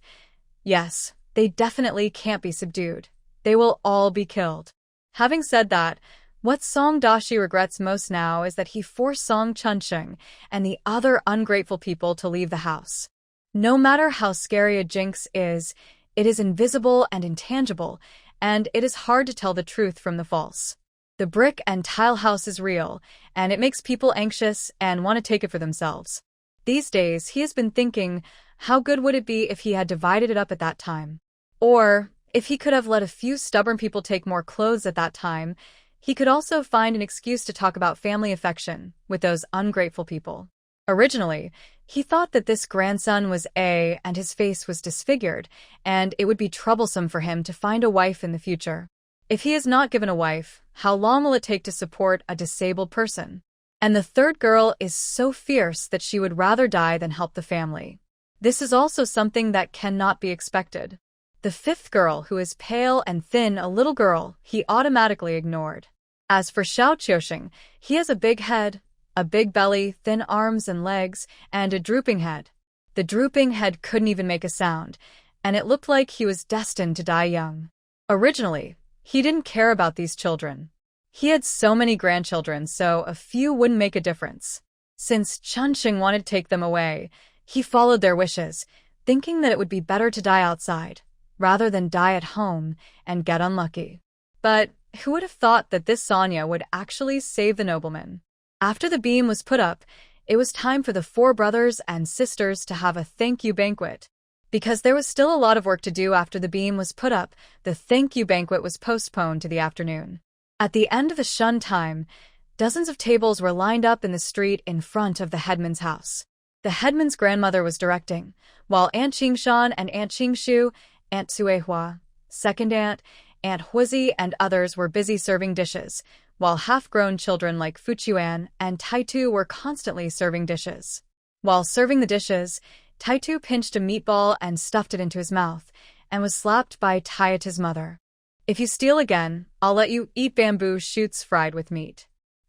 [SPEAKER 1] Yes, they definitely can't be subdued. They will all be killed. Having said that, what Song Dashi regrets most now is that he forced Song Chunsheng and the other ungrateful people to leave the house. No matter how scary a jinx is, it is invisible and intangible, and it is hard to tell the truth from the false. The brick and tile house is real, and it makes people anxious and want to take it for themselves. These days, he has been thinking, how good would it be if he had divided it up at that time? Or, if he could have let a few stubborn people take more clothes at that time, he could also find an excuse to talk about family affection with those ungrateful people. Originally, he thought that this grandson was A and his face was disfigured, and it would be troublesome for him to find a wife in the future. If he is not given a wife, how long will it take to support a disabled person? And the third girl is so fierce that she would rather die than help the family. This is also something that cannot be expected. The fifth girl, who is pale and thin, a little girl, he automatically ignored. As for Xiao Qiusheng, he has a big head, a big belly, thin arms and legs, and a drooping head. The drooping head couldn't even make a sound, and it looked like he was destined to die young. Originally, he didn't care about these children. He had so many grandchildren, so a few wouldn't make a difference. Since Chunqing wanted to take them away, he followed their wishes, thinking that it would be better to die outside, rather than die at home and get unlucky. But who would have thought that this Sonya would actually save the nobleman? After the beam was put up, it was time for the 4 brothers and sisters to have a thank you banquet. Because there was still a lot of work to do after the beam was put up, the thank you banquet was postponed to the afternoon. At the end of the shun time, dozens of tables were lined up in the street in front of the headman's house. The headman's grandmother was directing, while Aunt Qingshan and Aunt Qingshu, Aunt Suehua, second aunt, Aunt Huizi, and others were busy serving dishes, while half-grown children like Fuchuan and Taitu were constantly serving dishes. While serving the dishes, Taitu pinched a meatball and stuffed it into his mouth, and was slapped by Tayata's mother. "If you steal again, I'll let you eat bamboo shoots fried with meat,"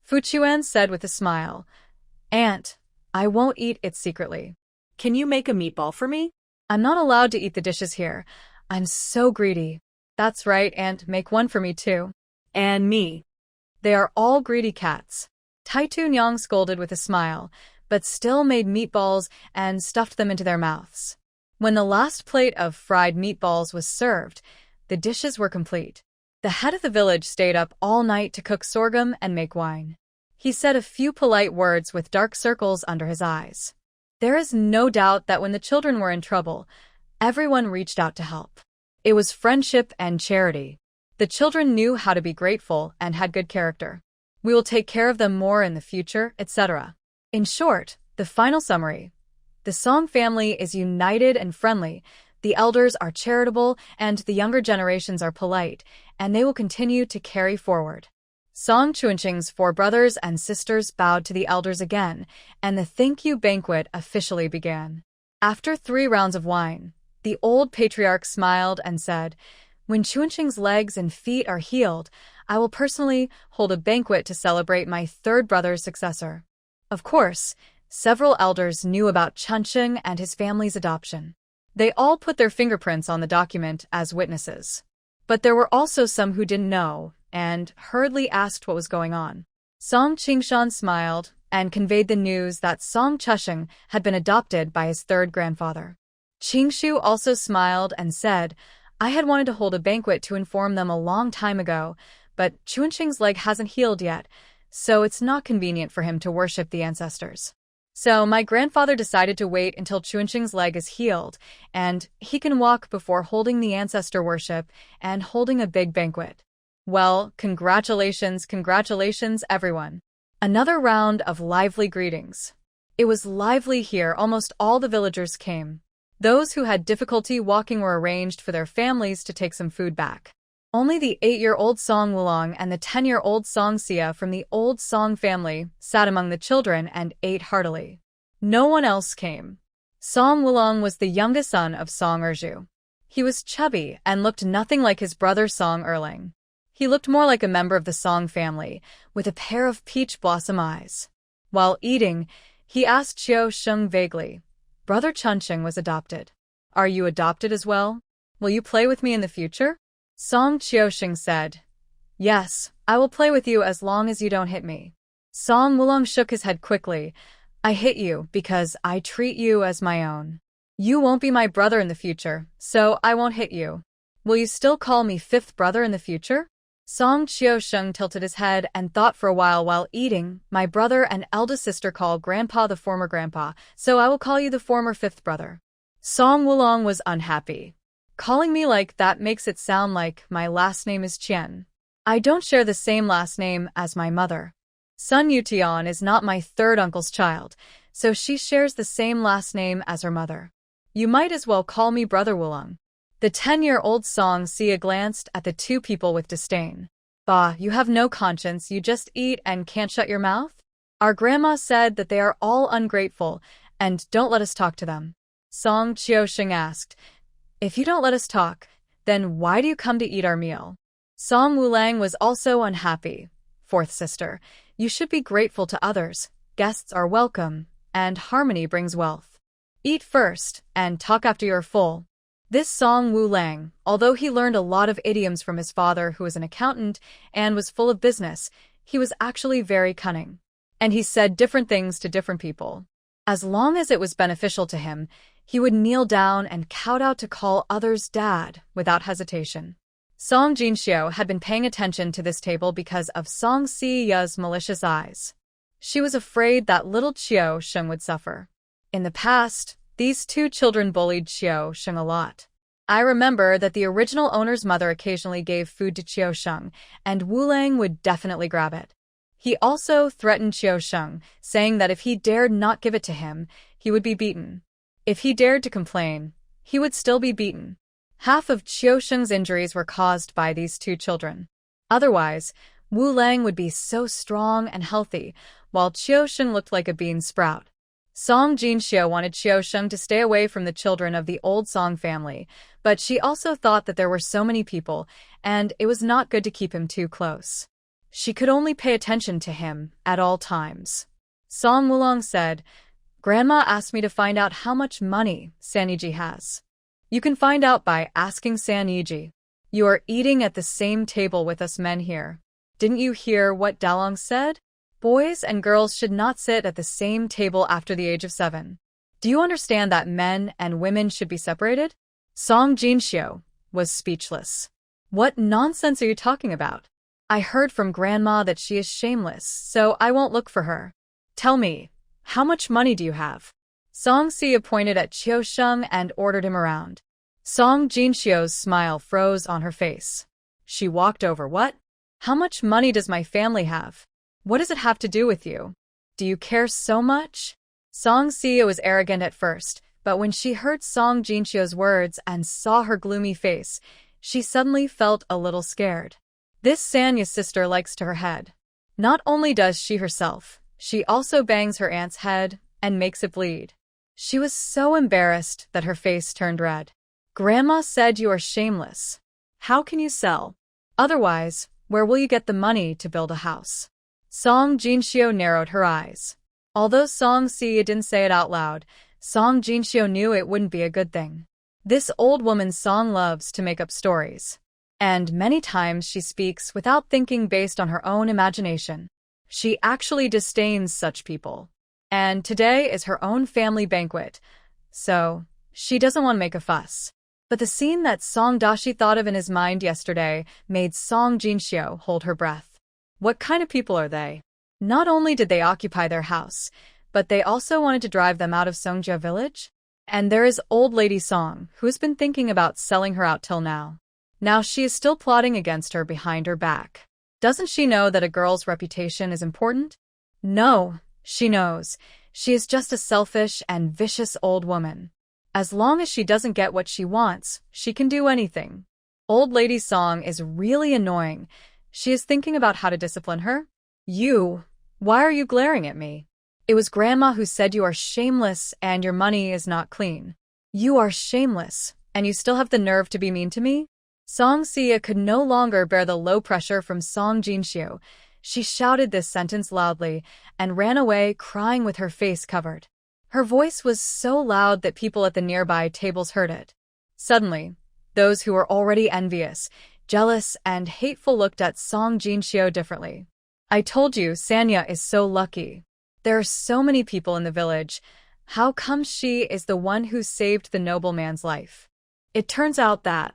[SPEAKER 1] Fuchuan said with a smile. "Aunt, I won't eat it secretly."
[SPEAKER 2] Can you make a meatball for me?
[SPEAKER 1] "I'm not allowed to eat the dishes here. I'm so greedy." "That's right, Aunt, make one for me too."
[SPEAKER 2] And me.
[SPEAKER 1] "They are all greedy cats." Taitu Nyang scolded with a smile, but still made meatballs and stuffed them into their mouths. When the last plate of fried meatballs was served, the dishes were complete. The head of the village stayed up all night to cook sorghum and make wine. He said a few polite words with dark circles under his eyes. There is no doubt that when the children were in trouble, everyone reached out to help. It was friendship and charity. The children knew how to be grateful and had good character. "We will take care of them more in the future," etc. In short, the final summary. The Song family is united and friendly, the elders are charitable, and the younger generations are polite, and they will continue to carry forward. Song Chunqing's 4 brothers and sisters bowed to the elders again, and the thank you banquet officially began. After 3 rounds of wine, the old patriarch smiled and said, "When Chunqing's legs and feet are healed, I will personally hold a banquet to celebrate my 3rd brother's successor." Of course, several elders knew about Chunqing and his family's adoption. They all put their fingerprints on the document as witnesses. But there were also some who didn't know and hurriedly asked what was going on. Song Qingshan smiled and conveyed the news that Song Chusheng had been adopted by his 3rd grandfather. Qingshu also smiled and said, "I had wanted to hold a banquet to inform them a long time ago, but Chunqing's leg hasn't healed yet, so it's not convenient for him to worship the ancestors. So my grandfather decided to wait until Chunqing's leg is healed, and he can walk before holding the ancestor worship and holding a big banquet." Well, congratulations, everyone. Another round of lively greetings. It was lively here. Almost all the villagers came. Those who had difficulty walking were arranged for their families to take some food back. Only the 8-year-old Song Wulong and the 10-year-old Song Xia from the old Song family sat among the children and ate heartily. No one else came. Song Wulong was the youngest son of Song Erju. He was chubby and looked nothing like his brother Song Erling. He looked more like a member of the Song family, with a pair of peach blossom eyes. While eating, he asked Xiao Sheng vaguely, "Brother Chunqing was adopted. Are you adopted as well? Will you play with me in the future?" Song Qiusheng said, "Yes, I will play with you as long as you don't hit me." Song Wulong shook his head quickly. "I hit you because I treat you as my own. You won't be my brother in the future, so I won't hit you. Will you still call me 5th brother in the future?" Song Qiusheng tilted his head and thought for a while eating. "My brother and eldest sister call Grandpa the former grandpa, so I will call you the former 5th brother." Song Wulong was unhappy. "Calling me like that makes it sound like my last name is Qian. I don't share the same last name as my mother. Sun Yutian is not my 3rd uncle's child, so she shares the same last name as her mother. You might as well call me Brother Wulong." The 10-year-old Song Xia glanced at the 2 people with disdain. "Bah, you have no conscience, you just eat and can't shut your mouth? Our grandma said that they are all ungrateful, and don't let us talk to them." Song Qiusheng asked, "If you don't let us talk, then why do you come to eat our meal?" Song Wulang was also unhappy. "4th sister, you should be grateful to others. guests are welcome, and harmony brings wealth. Eat first, and talk after you're full. This Song Wulang, although he learned a lot of idioms from his father who was an accountant and was full of business, he was actually very cunning. And he said different things to different people. As long as it was beneficial to him, he would kneel down and kowtow to call others dad without hesitation. Song Jinxiu had been paying attention to this table because of Song Xiya's malicious eyes. She was afraid that little Qiu Sheng would suffer. In the past, these two children bullied Qiu Sheng a lot. I remember that the original owner's mother occasionally gave food to Qiu Sheng, and Wu Lang would definitely grab it. He also threatened Qiu Sheng, saying that if he dared not give it to him, he would be beaten. If he dared to complain, he would still be beaten. Half of Qiu Sheng's injuries were caused by these two children. Otherwise, Wu Lang would be so strong and healthy, while Qiu Sheng looked like a bean sprout. Song Jinxiu wanted Qiu Sheng to stay away from the children of the old Song family, but she also thought that there were so many people, and it was not good to keep him too close. She could only pay attention to him at all times. Song Wulong said, "Grandma asked me to find out how much money Saniji has. You can find out by asking Saniji. You are eating at the same table with us men here. Didn't you hear what Dalong said? Boys and girls should not sit at the same table after the age of 7. Do you understand that men and women should be separated?" Song Jinxiu was speechless. "What nonsense are you talking about? I heard from Grandma that she is shameless, so I won't look for her. Tell me, how much money do you have?" Song Xia pointed at Qiu Sheng and ordered him around. Song Jinxiu's smile froze on her face. She walked over. "What? How much money does my family have? What does it have to do with you? Do you care so much?" Song Xia was arrogant at first, but when she heard Song Jinxiu's words and saw her gloomy face, she suddenly felt a little scared. This Sanya's sister likes to her head. Not only does she herself, she also bangs her aunt's head and makes it bleed. She was so embarrassed that her face turned red. "Grandma said you are shameless. How can you sell? Otherwise, where will you get the money to build a house?" Song Jinxiu narrowed her eyes. Although Song Xia didn't say it out loud, Song Jinxiu knew it wouldn't be a good thing. This old woman Song loves to make up stories. And many times she speaks without thinking based on her own imagination. She actually disdains such people. And today is her own family banquet, so she doesn't want to make a fuss. But the scene that Song Dashi thought of in his mind yesterday made Song Jinxiu hold her breath. What kind of people are they? Not only did they occupy their house, but they also wanted to drive them out of Songjia village? And there is old lady Song, who has been thinking about selling her out till now. Now she is still plotting against her behind her back. Doesn't she know that a girl's reputation is important? No, she knows. She is just a selfish and vicious old woman. As long as she doesn't get what she wants, she can do anything. Old lady Song is really annoying. She is thinking about how to discipline her. Why are you glaring at me? It was Grandma who said you are shameless and your money is not clean. You are shameless, and you still have the nerve to be mean to me? Song Xia could no longer bear the low pressure from Song Jinxiu. She shouted this sentence loudly and ran away crying with her face covered. Her voice was so loud that people at the nearby tables heard it. Suddenly, those who were already envious, jealous, and hateful looked at Song Jinxiu differently. "I told you Sanya is so lucky. There are so many people in the village. How come she is the one who saved the nobleman's life? It turns out that...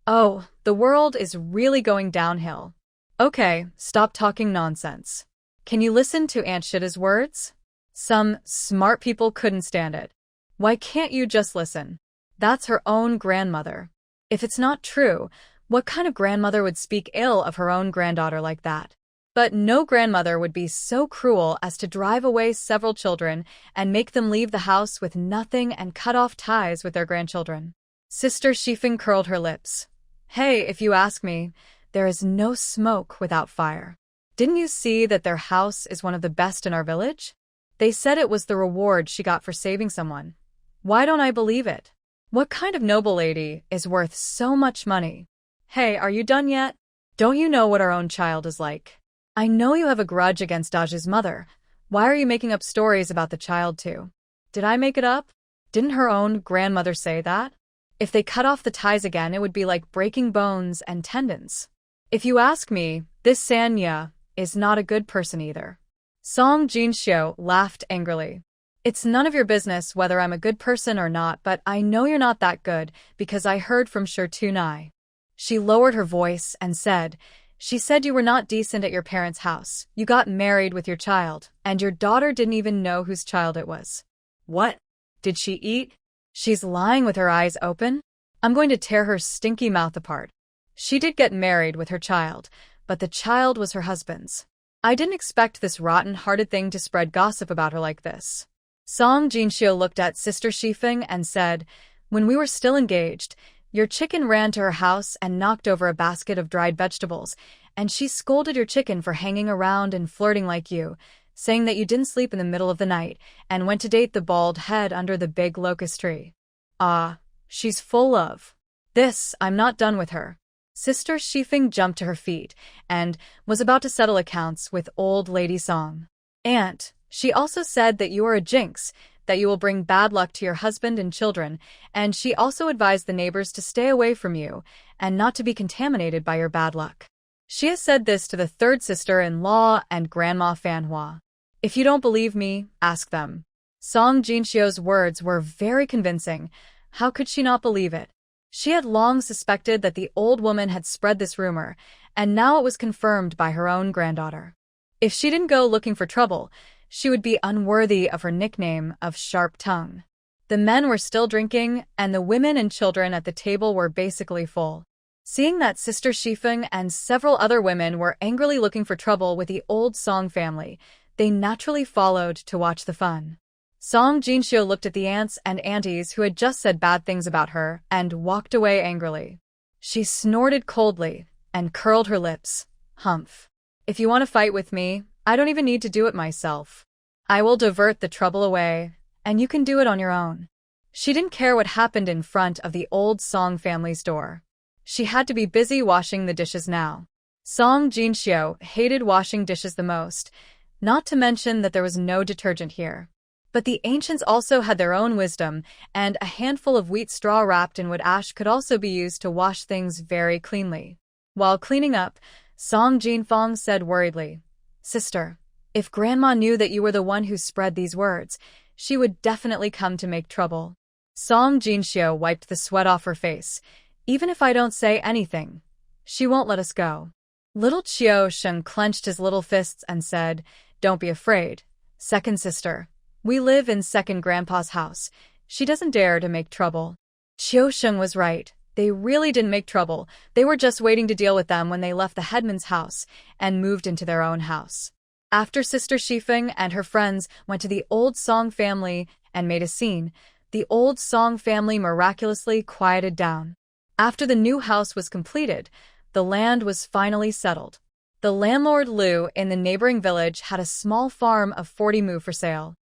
[SPEAKER 1] Oh, the world is really going downhill. Okay, stop talking nonsense. Can you listen to Aunt Shida's words? Some smart people couldn't stand it. Why can't you just listen? That's her own grandmother. If it's not true, what kind of grandmother would speak ill of her own granddaughter like that? But no grandmother would be so cruel as to drive away several children and make them leave the house with nothing and cut off ties with their grandchildren." Sister Shifeng curled her lips. "Hey, if you ask me, there is no smoke without fire. Didn't you see that their house is one of the best in our village? They said it was the reward she got for saving someone. Why don't I believe it? What kind of noble lady is worth so much money? Hey, are you done yet? Don't you know what our own child is like? I know you have a grudge against Daji's mother. Why are you making up stories about the child too? Did I make it up? Didn't her own grandmother say that? If they cut off the ties again, it would be like breaking bones and tendons. If you ask me, this Sanya is not a good person either. Song Jinshyo laughed angrily. It's none of your business whether I'm a good person or not, but I know you're not that good because I heard from Shirtunai. She lowered her voice and said, she said you were not decent at your parents' house. You got married with your child, and your daughter didn't even know whose child it was. What? Did she eat? She's lying with her eyes open? I'm going to tear her stinky mouth apart. She did get married with her child, but the child was her husband's. I didn't expect this rotten-hearted thing to spread gossip about her like this. Song Jinshyo looked at Sister Shifeng and said, when we were still engaged, your chicken ran to her house and knocked over a basket of dried vegetables, and she scolded your chicken for hanging around and flirting like you, saying that you didn't sleep in the middle of the night and went to date the bald head under the big locust tree. Ah, she's full of this. I'm not done with her. Sister Shifeng jumped to her feet and was about to settle accounts with Old Lady Song. Aunt, she also said that you are a jinx, that you will bring bad luck to your husband and children, and she also advised the neighbors to stay away from you and not to be contaminated by your bad luck. She has said this to the third sister-in-law and Grandma Fanhua. If you don't believe me, ask them. Song Jinshyo's words were very convincing. How could she not believe it? She had long suspected that the old woman had spread this rumor, and now it was confirmed by her own granddaughter. If she didn't go looking for trouble, she would be unworthy of her nickname of Sharp Tongue. The men were still drinking, and the women and children at the table were basically full. Seeing that Sister Shifeng and several other women were angrily looking for trouble with the old Song family, they naturally followed to watch the fun. Song Jinshyo looked at the aunts and aunties who had just said bad things about her and walked away angrily. She snorted coldly and curled her lips. Humph. If you want to fight with me, I don't even need to do it myself. I will divert the trouble away, and you can do it on your own. She didn't care what happened in front of the old Song family's door. She had to be busy washing the dishes now. Song Jinshyo hated washing dishes the most, not to mention that there was no detergent here. But the ancients also had their own wisdom, and a handful of wheat straw wrapped in wood ash could also be used to wash things very cleanly. While cleaning up, Song Jinfeng said worriedly, Sister, if Grandma knew that you were the one who spread these words, she would definitely come to make trouble. Song Jinshyo wiped the sweat off her face. Even if I don't say anything, she won't let us go. Little Chiao Sheng clenched his little fists and said, Don't be afraid. Second sister, we live in second grandpa's house. She doesn't dare to make trouble. Chiao Sheng was right. They really didn't make trouble. They were just waiting to deal with them when they left the headman's house and moved into their own house. After Sister Shifeng and her friends went to the old Song family and made a scene, the old Song family miraculously quieted down. After the new house was completed, the land was finally settled. The landlord Liu in the neighboring village had a small farm of 40 mu for sale.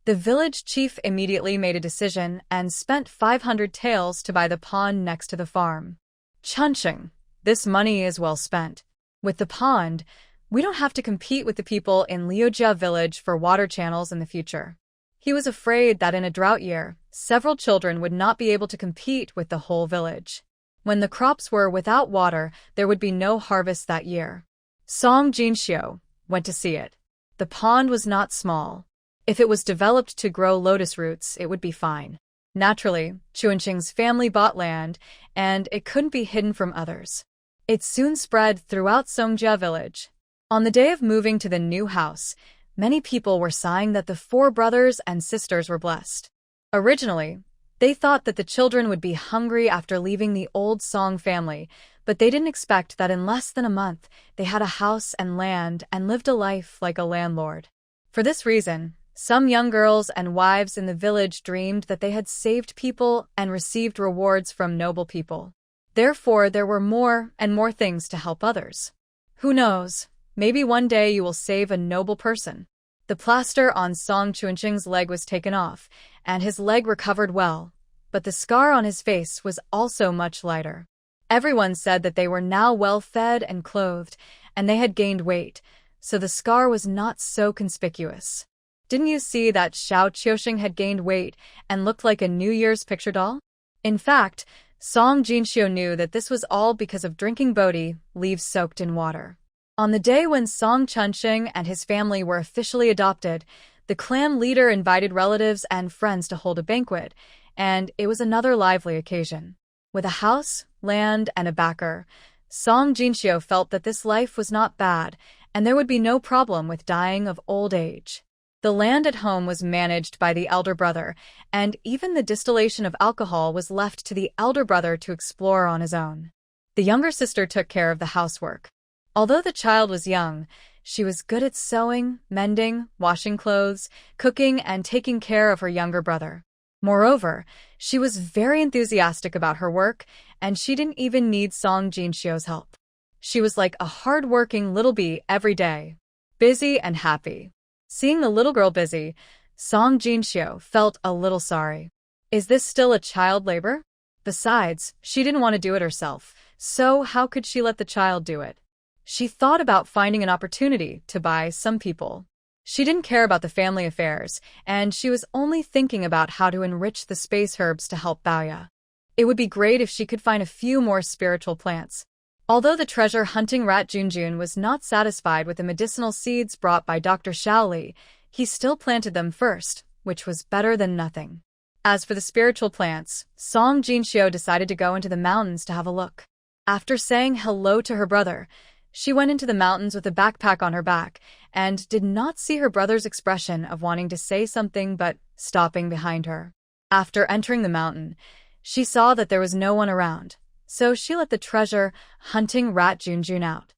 [SPEAKER 1] The village chief immediately made a decision and spent 500 taels to buy the pond next to the farm. Chunching, this money is well spent. With the pond, we don't have to compete with the people in Liujia village for water channels in the future. He was afraid that in a drought year, several children would not be able to compete with the whole village. When the crops were without water, there would be no harvest that year. Song Jinshyo went to see it. The pond was not small. If it was developed to grow lotus roots, it would be fine. Naturally, Chuanqing's family bought land, and it couldn't be hidden from others. It soon spread throughout Songjia village. On the day of moving to the new house, many people were sighing that the 4 brothers and sisters were blessed. Originally, they thought that the children would be hungry after leaving the old Song family, but they didn't expect that in less than a month, they had a house and land and lived a life like a landlord. For this reason, some young girls and wives in the village dreamed that they had saved people and received rewards from noble people. Therefore, there were more and more things to help others. Who knows, maybe one day you will save a noble person. The plaster on Song Chuanqing's leg was taken off, and his leg recovered well, but the scar on his face was also much lighter. Everyone said that they were now well fed and clothed, and they had gained weight, so the scar was not so conspicuous. Didn't you see that Xiao Qiuxing had gained weight and looked like a New Year's picture doll? In fact, Song Jinxiu knew that this was all because of drinking bodhi, leaves soaked in water. On the day when Song Chunxing and his family were officially adopted, the clan leader invited relatives and friends to hold a banquet, and it was another lively occasion. With a house, land, and a backer, Song Jinxiu felt that this life was not bad, and there would be no problem with dying of old age. The land at home was managed by the elder brother, and even the distillation of alcohol was left to the elder brother to explore on his own. The younger sister took care of the housework. Although the child was young, she was good at sewing, mending, washing clothes, cooking, and taking care of her younger brother. Moreover, she was very enthusiastic about her work, and she didn't even need Song Jinxiu's help. She was like a hard-working little bee every day, busy and happy. Seeing the little girl busy, Song Jinxiu felt a little sorry. Is this still a child labor? Besides, she didn't want to do it herself, so how could she let the child do it? She thought about finding an opportunity to buy some people. She didn't care about the family affairs, and she was only thinking about how to enrich the space herbs to help Baoya. It would be great if she could find a few more spiritual plants. Although the treasure-hunting rat Junjun was not satisfied with the medicinal seeds brought by Dr. Shaoli, he still planted them first, which was better than nothing. As for the spiritual plants, Song Jinxiu decided to go into the mountains to have a look. After saying hello to her brother, she went into the mountains with a backpack on her back and did not see her brother's expression of wanting to say something but stopping behind her. After entering the mountain, she saw that there was no one around, so she let the treasure-hunting rat Junjun out.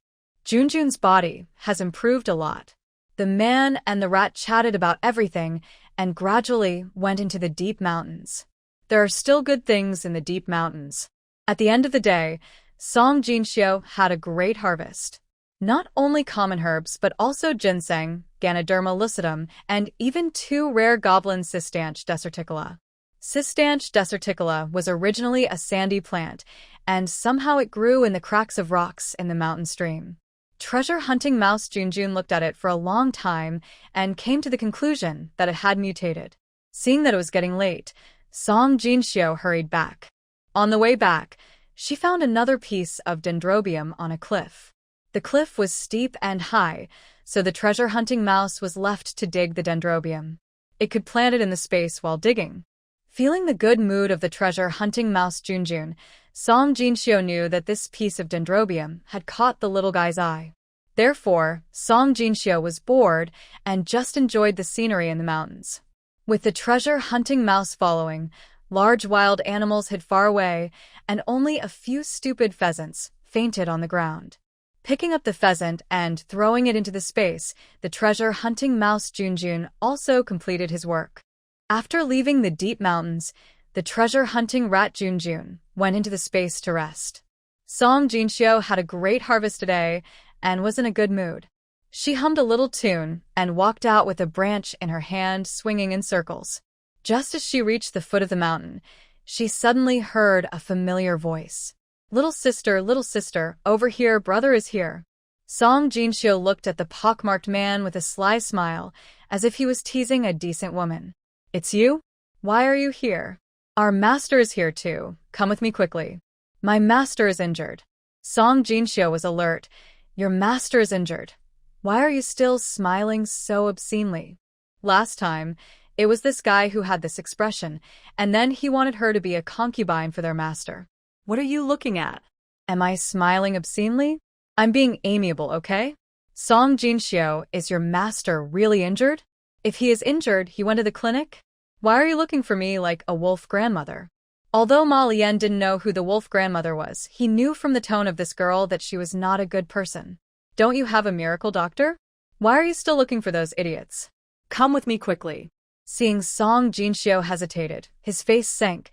[SPEAKER 1] Junjun's body has improved a lot. The man and the rat chatted about everything and gradually went into the deep mountains. There are still good things in the deep mountains. At the end of the day, Song Jinxiu had a great harvest. Not only common herbs but also ginseng, Ganoderma lucidum, and even 2 rare goblin Cistanche deserticula. Cistanche deserticula was originally a sandy plant, and somehow it grew in the cracks of rocks in the mountain stream. Treasure-hunting mouse Junjun looked at it for a long time and came to the conclusion that it had mutated. Seeing that it was getting late, Song Jinxiu hurried back. On the way back, she found another piece of dendrobium on a cliff. The cliff was steep and high, so the treasure-hunting mouse was left to dig the dendrobium. It could plant it in the space while digging. Feeling the good mood of the treasure-hunting mouse Junjun, Song Jinxiu knew that this piece of dendrobium had caught the little guy's eye. Therefore, Song Jinxiu was bored and just enjoyed the scenery in the mountains. With the treasure-hunting mouse following, large wild animals hid far away, and only a few stupid pheasants fainted on the ground. Picking up the pheasant and throwing it into the space, the treasure-hunting mouse Junjun also completed his work. After leaving the deep mountains, the treasure-hunting rat Junjun went into the space to rest. Song Jinxiu had a great harvest today and was in a good mood. She hummed a little tune and walked out with a branch in her hand swinging in circles. Just as she reached the foot of the mountain, she suddenly heard a familiar voice. Little sister, over here, brother is here." Song Jinxiu looked at the pockmarked man with a sly smile, as if he was teasing a decent woman. "It's you? Why are you here?" "Our master is here too. Come with me quickly." "My master is injured." Song Jinxiu was alert. "Your master is injured. Why are you still smiling so obscenely?" Last time, it was this guy who had this expression, and then he wanted her to be a concubine for their master. "What are you looking at?" "Am I smiling obscenely? I'm being amiable, okay?" "Song Jinxiu, is your master really injured? If he is injured, he went to the clinic? Why are you looking for me like a wolf grandmother?" Although Ma Lian didn't know who the wolf grandmother was, he knew from the tone of this girl that she was not a good person. "Don't you have a miracle doctor? Why are you still looking for those idiots? Come with me quickly." Seeing Song Jinxiu hesitated, his face sank.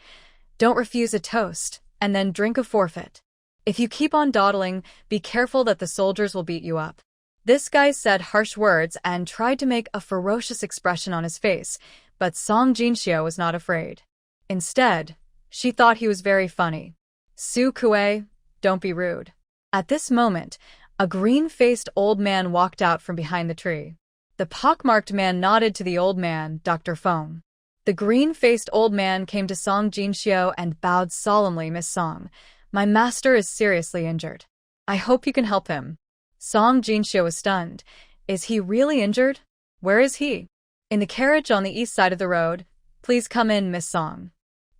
[SPEAKER 1] "Don't refuse a toast, and then drink a forfeit. If you keep on dawdling, be careful that the soldiers will beat you up." This guy said harsh words and tried to make a ferocious expression on his face, but Song Jinxiu was not afraid. Instead, she thought he was very funny. "Su Kuei, don't be rude." At this moment, a green-faced old man walked out from behind the tree. The pockmarked man nodded to the old man, Dr. Feng. The green-faced old man came to Song Jinxiu and bowed solemnly. Miss Song, my master is seriously injured. I hope you can help him. Song Jinxiu was stunned. Is he really injured? Where is he? In the carriage on the east side of the road. Please come in, Miss Song.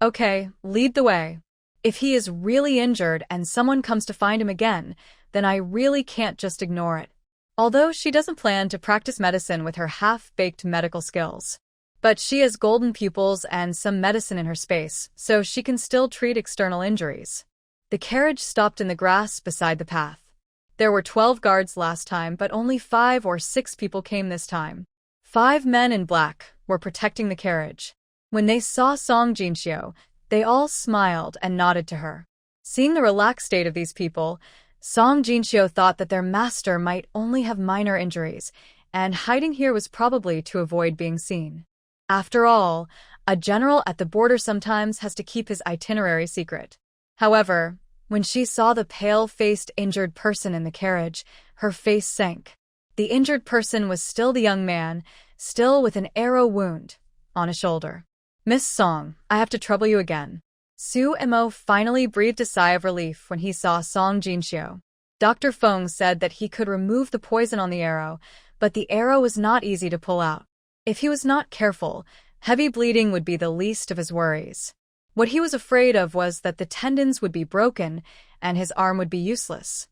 [SPEAKER 1] Okay, lead the way. If he is really injured and someone comes to find him again, then I really can't just ignore it. Although she doesn't plan to practice medicine with her half-baked medical skills. But she has golden pupils and some medicine in her space, so she can still treat external injuries. The carriage stopped in the grass beside the path. There were 12 guards last time, but only 5 or 6 people came this time. 5 men in black were protecting the carriage. When they saw Song Jinxiu, they all smiled and nodded to her. Seeing the relaxed state of these people, Song Jinxiu thought that their master might only have minor injuries, and hiding here was probably to avoid being seen. After all, a general at the border sometimes has to keep his itinerary secret. However, when she saw the pale-faced injured person in the carriage, her face sank. The injured person was still the young man, still with an arrow wound on his shoulder. Miss Song, I have to trouble you again. Su Mo finally breathed a sigh of relief when he saw Song Jinxiu. Dr. Feng said that he could remove the poison on the arrow, but the arrow was not easy to pull out. If he was not careful, heavy bleeding would be the least of his worries. What he was afraid of was that the tendons would be broken and his arm would be useless.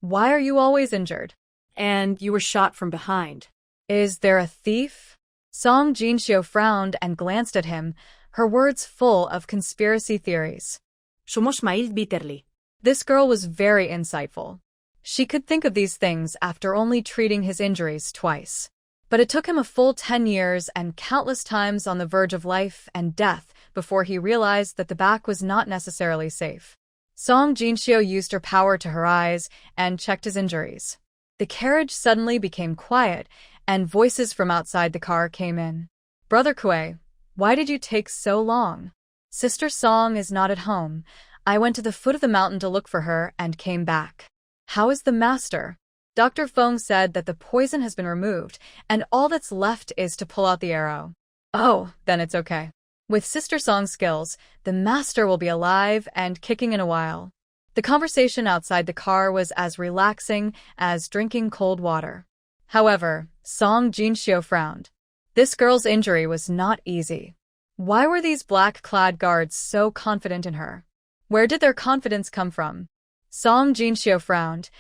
[SPEAKER 1] Why are you always injured?
[SPEAKER 2] And you were shot from behind.
[SPEAKER 1] Is there a thief? Song Jinxiu frowned and glanced at him, her words full of conspiracy theories.
[SPEAKER 2] Sumo smiled bitterly.
[SPEAKER 1] This girl was very insightful. She could think of these things after only treating his injuries twice. But it took him a full 10 years and countless times on the verge of life and death before he realized that the back was not necessarily safe. Song Jinxiu used her power to her eyes and checked his injuries. The carriage suddenly became quiet, and voices from outside the car came in. Brother Kuei, why did you take so long? Sister Song is not at home. I went to the foot of the mountain to look for her and came back. How is the master? Dr. Feng said that the poison has been removed, and all that's left is to pull out the arrow. Oh, then it's okay. With Sister Song's skills, the master will be alive and kicking in a while. The conversation outside the car was as relaxing as drinking cold water. However, Song Jinxiu frowned. This girl's injury was not easy. Why were these black-clad guards so confident in her? Where did their confidence come from? Song Jinxiu frowned.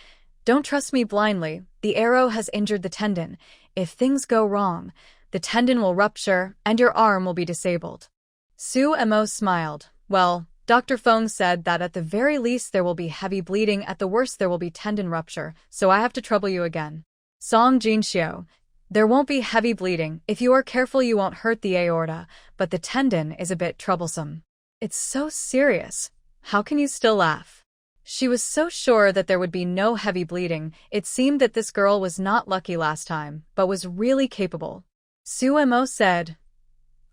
[SPEAKER 1] Don't trust me blindly. The arrow has injured the tendon. If things go wrong, the tendon will rupture and your arm will be disabled. Su Mo smiled. Well, Dr. Feng said that at the very least there will be heavy bleeding, at the worst there will be tendon rupture, so I have to trouble you again. Song Jinxiu, there won't be heavy bleeding. If you are careful you won't hurt the aorta, but the tendon is a bit troublesome. It's so serious. How can you still laugh? She was so sure that there would be no heavy bleeding. It seemed that this girl was not lucky last time, but was really capable. Su Mo said,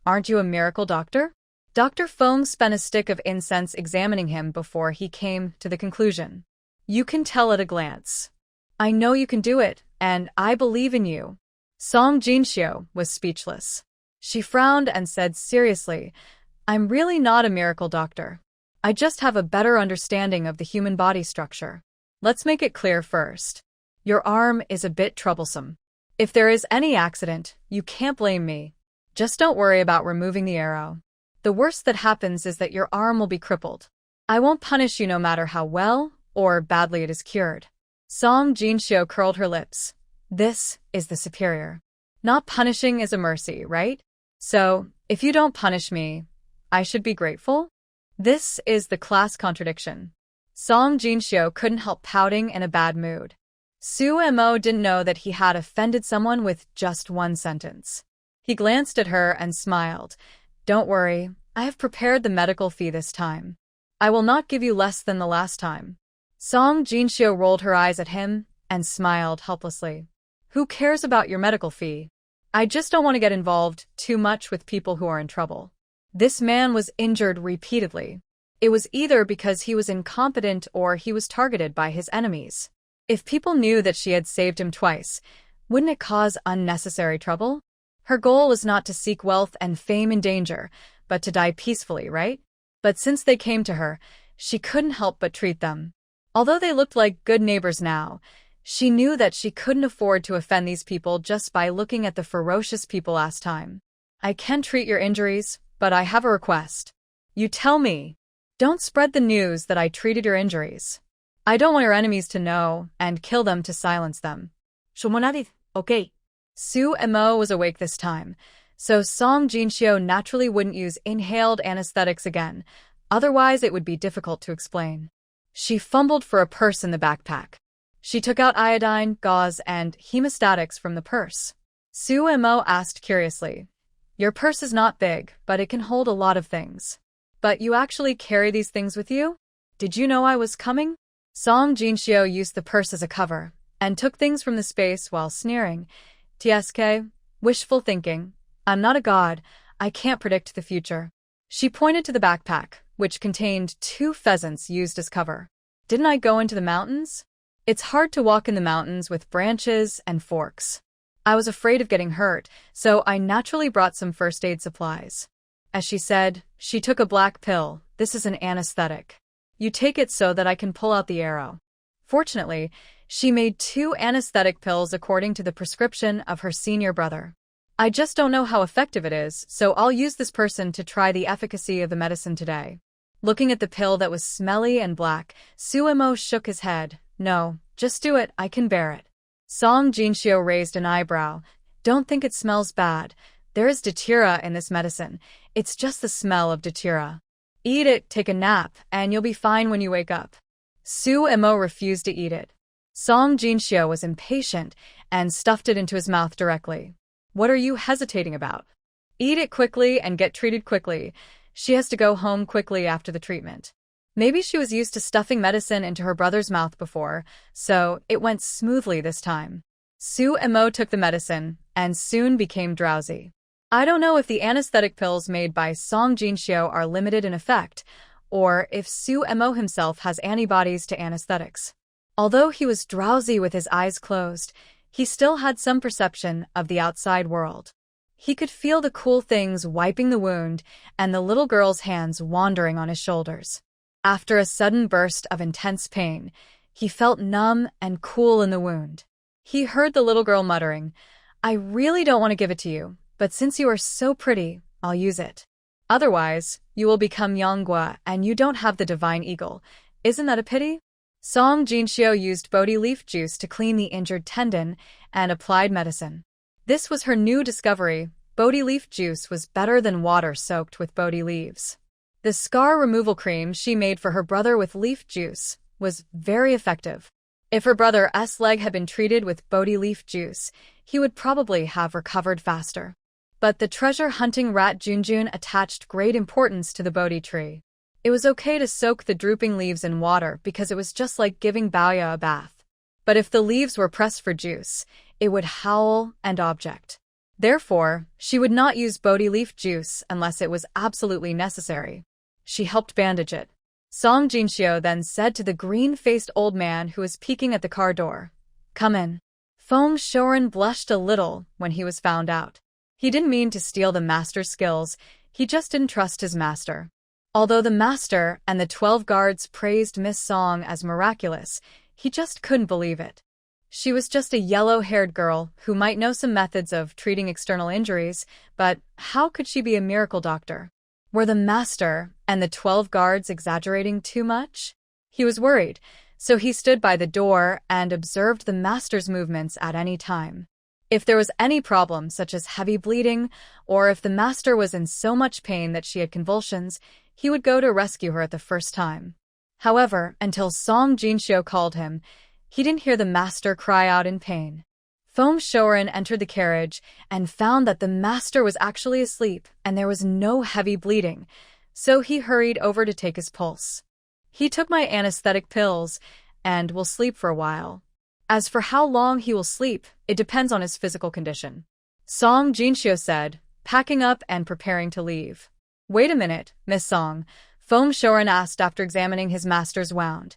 [SPEAKER 1] Aren't you a miracle doctor? Dr. Feng spent a stick of incense examining him before he came to the conclusion. You can tell at a glance. I know you can do it, and I believe in you. Song Jinxiu was speechless. She frowned and said seriously, I'm really not a miracle doctor. I just have a better understanding of the human body structure. Let's make it clear first. Your arm is a bit troublesome. If there is any accident, you can't blame me. Just don't worry about removing the arrow. The worst that happens is that your arm will be crippled. I won't punish you no matter how well or badly it is cured. Song Jinxiu curled her lips. This is the superior. Not punishing is a mercy, right? So, if you don't punish me, I should be grateful? This is the class contradiction. Song Jinxiu couldn't help pouting in a bad mood. Su Mo didn't know that he had offended someone with just one sentence. He glanced at her and smiled. Don't worry, I have prepared the medical fee this time. I will not give you less than the last time. Song Jinxiu rolled her eyes at him and smiled helplessly. Who cares about your medical fee? I just don't want to get involved too much with people who are in trouble. This man was injured repeatedly. It was either because he was incompetent or he was targeted by his enemies. If people knew that she had saved him twice, Wouldn't it cause unnecessary trouble? Her goal was not to seek wealth and fame in danger, but to die peacefully, right? But since they came to her, she couldn't help but treat them. Although they looked like good neighbors now, she knew that she couldn't afford to offend these people just by looking at the ferocious people last time. I can treat your injuries, but I have a request. You tell me. Don't spread the news that I treated your injuries. I don't want your enemies to know and kill them to silence them.
[SPEAKER 2] Okay.
[SPEAKER 1] Su Emo was awake this time, so Song Jinxiu naturally wouldn't use inhaled anesthetics again, otherwise it would be difficult to explain. She fumbled for a purse in the backpack. She took out iodine, gauze, and hemostatics from the purse. Su Emo asked curiously, "Your purse is not big, but it can hold a lot of things. But you actually carry these things with you? Did you know I was coming?" Song Jinxiu used the purse as a cover, and took things from the space while sneering. "TSK, wishful thinking. I'm not a god, I can't predict the future." She pointed to the backpack, which contained 2 pheasants used as cover. "Didn't I go into the mountains? It's hard to walk in the mountains with branches and forks. I was afraid of getting hurt, so I naturally brought some first aid supplies." As she said, she took a black pill. "This is an anesthetic. You take it so that I can pull out the arrow." Fortunately, she made 2 anesthetic pills according to the prescription of her senior brother. "I just don't know how effective it is, so I'll use this person to try the efficacy of the medicine today." Looking at the pill that was smelly and black, Suemo shook his head. "No, just do it, I can bear it." Song Jinxiu raised an eyebrow. "Don't think it smells bad. There is datura in this medicine. It's just the smell of datura. Eat it, take a nap, and you'll be fine when you wake up." Suemo refused to eat it. Song Jinxiu was impatient and stuffed it into his mouth directly. "What are you hesitating about? Eat it quickly and get treated quickly. She has to go home quickly after the treatment." Maybe she was used to stuffing medicine into her brother's mouth before, so it went smoothly this time. Suemo took the medicine and soon became drowsy. I don't know if the anesthetic pills made by Song Jinxiu are limited in effect, or if Suemo himself has antibodies to anesthetics. Although he was drowsy with his eyes closed, he still had some perception of the outside world. He could feel the cool things wiping the wound and the little girl's hands wandering on his shoulders. After a sudden burst of intense pain, he felt numb and cool in the wound. He heard the little girl muttering, "I really don't want to give it to you, but since you are so pretty, I'll use it. Otherwise, you will become Yonggua and you don't have the divine eagle. Isn't that a pity?" Song Jinxiu used Bodhi leaf juice to clean the injured tendon and applied medicine. This was her new discovery. Bodhi leaf juice was better than water soaked with Bodhi leaves. The scar removal cream she made for her brother with leaf juice was very effective. If her brother's leg had been treated with Bodhi leaf juice, he would probably have recovered faster. But the treasure-hunting rat Junjun attached great importance to the Bodhi tree. It was okay to soak the drooping leaves in water because it was just like giving Baoya a bath. But if the leaves were pressed for juice, it would howl and object. Therefore, she would not use Bodhi leaf juice unless it was absolutely necessary. She helped bandage it. Song Jinxiu then said to the green-faced old man who was peeking at the car door, "Come in." Feng Shoren blushed a little when he was found out. He didn't mean to steal the master's skills, he just didn't trust his master. Although the master and the 12 guards praised Miss Song as miraculous, he just couldn't believe it. She was just a yellow-haired girl who might know some methods of treating external injuries, but how could she be a miracle doctor? Were the master and the 12 guards exaggerating too much? He was worried, so he stood by the door and observed the master's movements at any time. If there was any problem, such as heavy bleeding, or if the master was in so much pain that she had convulsions, he would go to rescue her at the first time. However, until Song Jinxiu called him, he didn't hear the master cry out in pain. Feng Shoren entered the carriage and found that the master was actually asleep and there was no heavy bleeding, so he hurried over to take his pulse. "He took my anesthetic pills and will sleep for a while. As for how long he will sleep, it depends on his physical condition," Song Jinxiu said, packing up and preparing to leave. "Wait a minute, Miss Song," Feng Shoren asked after examining his master's wound.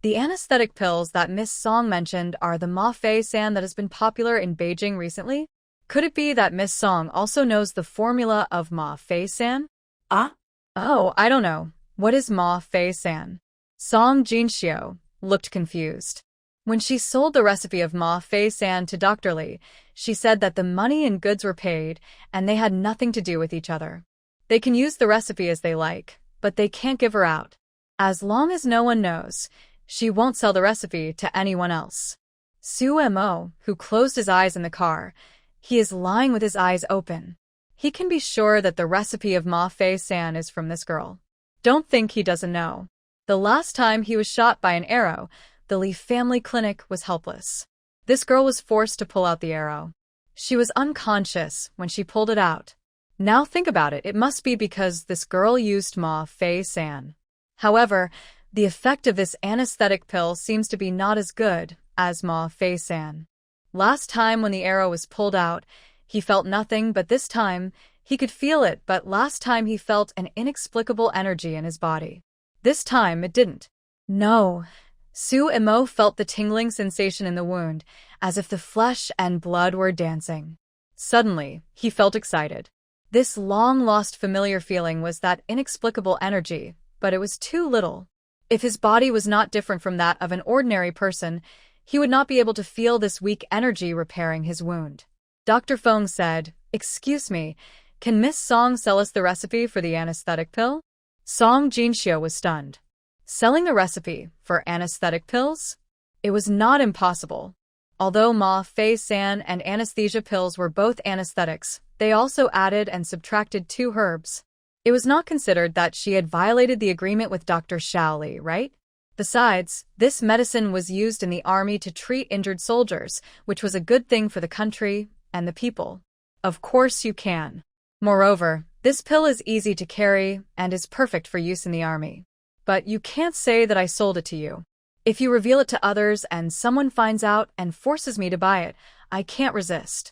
[SPEAKER 1] The anesthetic pills that Miss Song mentioned are the Ma Fei San that has been popular in Beijing recently. Could it be that Miss Song also knows the formula of Ma Fei San?
[SPEAKER 2] Ah?
[SPEAKER 1] Oh, I don't know. What is Ma Fei San? Song Jinxiu looked confused. When she sold the recipe of Ma Fei San to Dr. Li, she said that the money and goods were paid, and they had nothing to do with each other. They can use the recipe as they like, but they can't give her out. As long as no one knows, she won't sell the recipe to anyone else. Su Mo, who closed his eyes in the car, he is lying with his eyes open. He can be sure that the recipe of Ma Fei San is from this girl. Don't think he doesn't know. The last time he was shot by an arrow, the Li family clinic was helpless. This girl was forced to pull out the arrow. She was unconscious when she pulled it out. Now think about it, it must be because this girl used Ma Fei San. However, the effect of this anesthetic pill seems to be not as good as Ma Fei San. Last time when the arrow was pulled out, he felt nothing, but this time, he could feel it, but last time he felt an inexplicable energy in his body. This time, it didn't. No. Su Mo felt the tingling sensation in the wound, as if the flesh and blood were dancing. Suddenly, he felt excited. This long-lost familiar feeling was that inexplicable energy, but it was too little. If his body was not different from that of an ordinary person, he would not be able to feel this weak energy repairing his wound. Dr. Feng said, "Excuse me, can Miss Song sell us the recipe for the anesthetic pill?" Song Jinxiu was stunned. Selling the recipe for anesthetic pills? It was not impossible. Although Ma Fei San and anesthesia pills were both anesthetics, they also added and subtracted 2 herbs. It was not considered that she had violated the agreement with Dr. Shaoli, right? Besides, this medicine was used in the army to treat injured soldiers, which was a good thing for the country and the people. Of course you can. Moreover, this pill is easy to carry and is perfect for use in the army. But you can't say that I sold it to you. If you reveal it to others and someone finds out and forces me to buy it, I can't resist.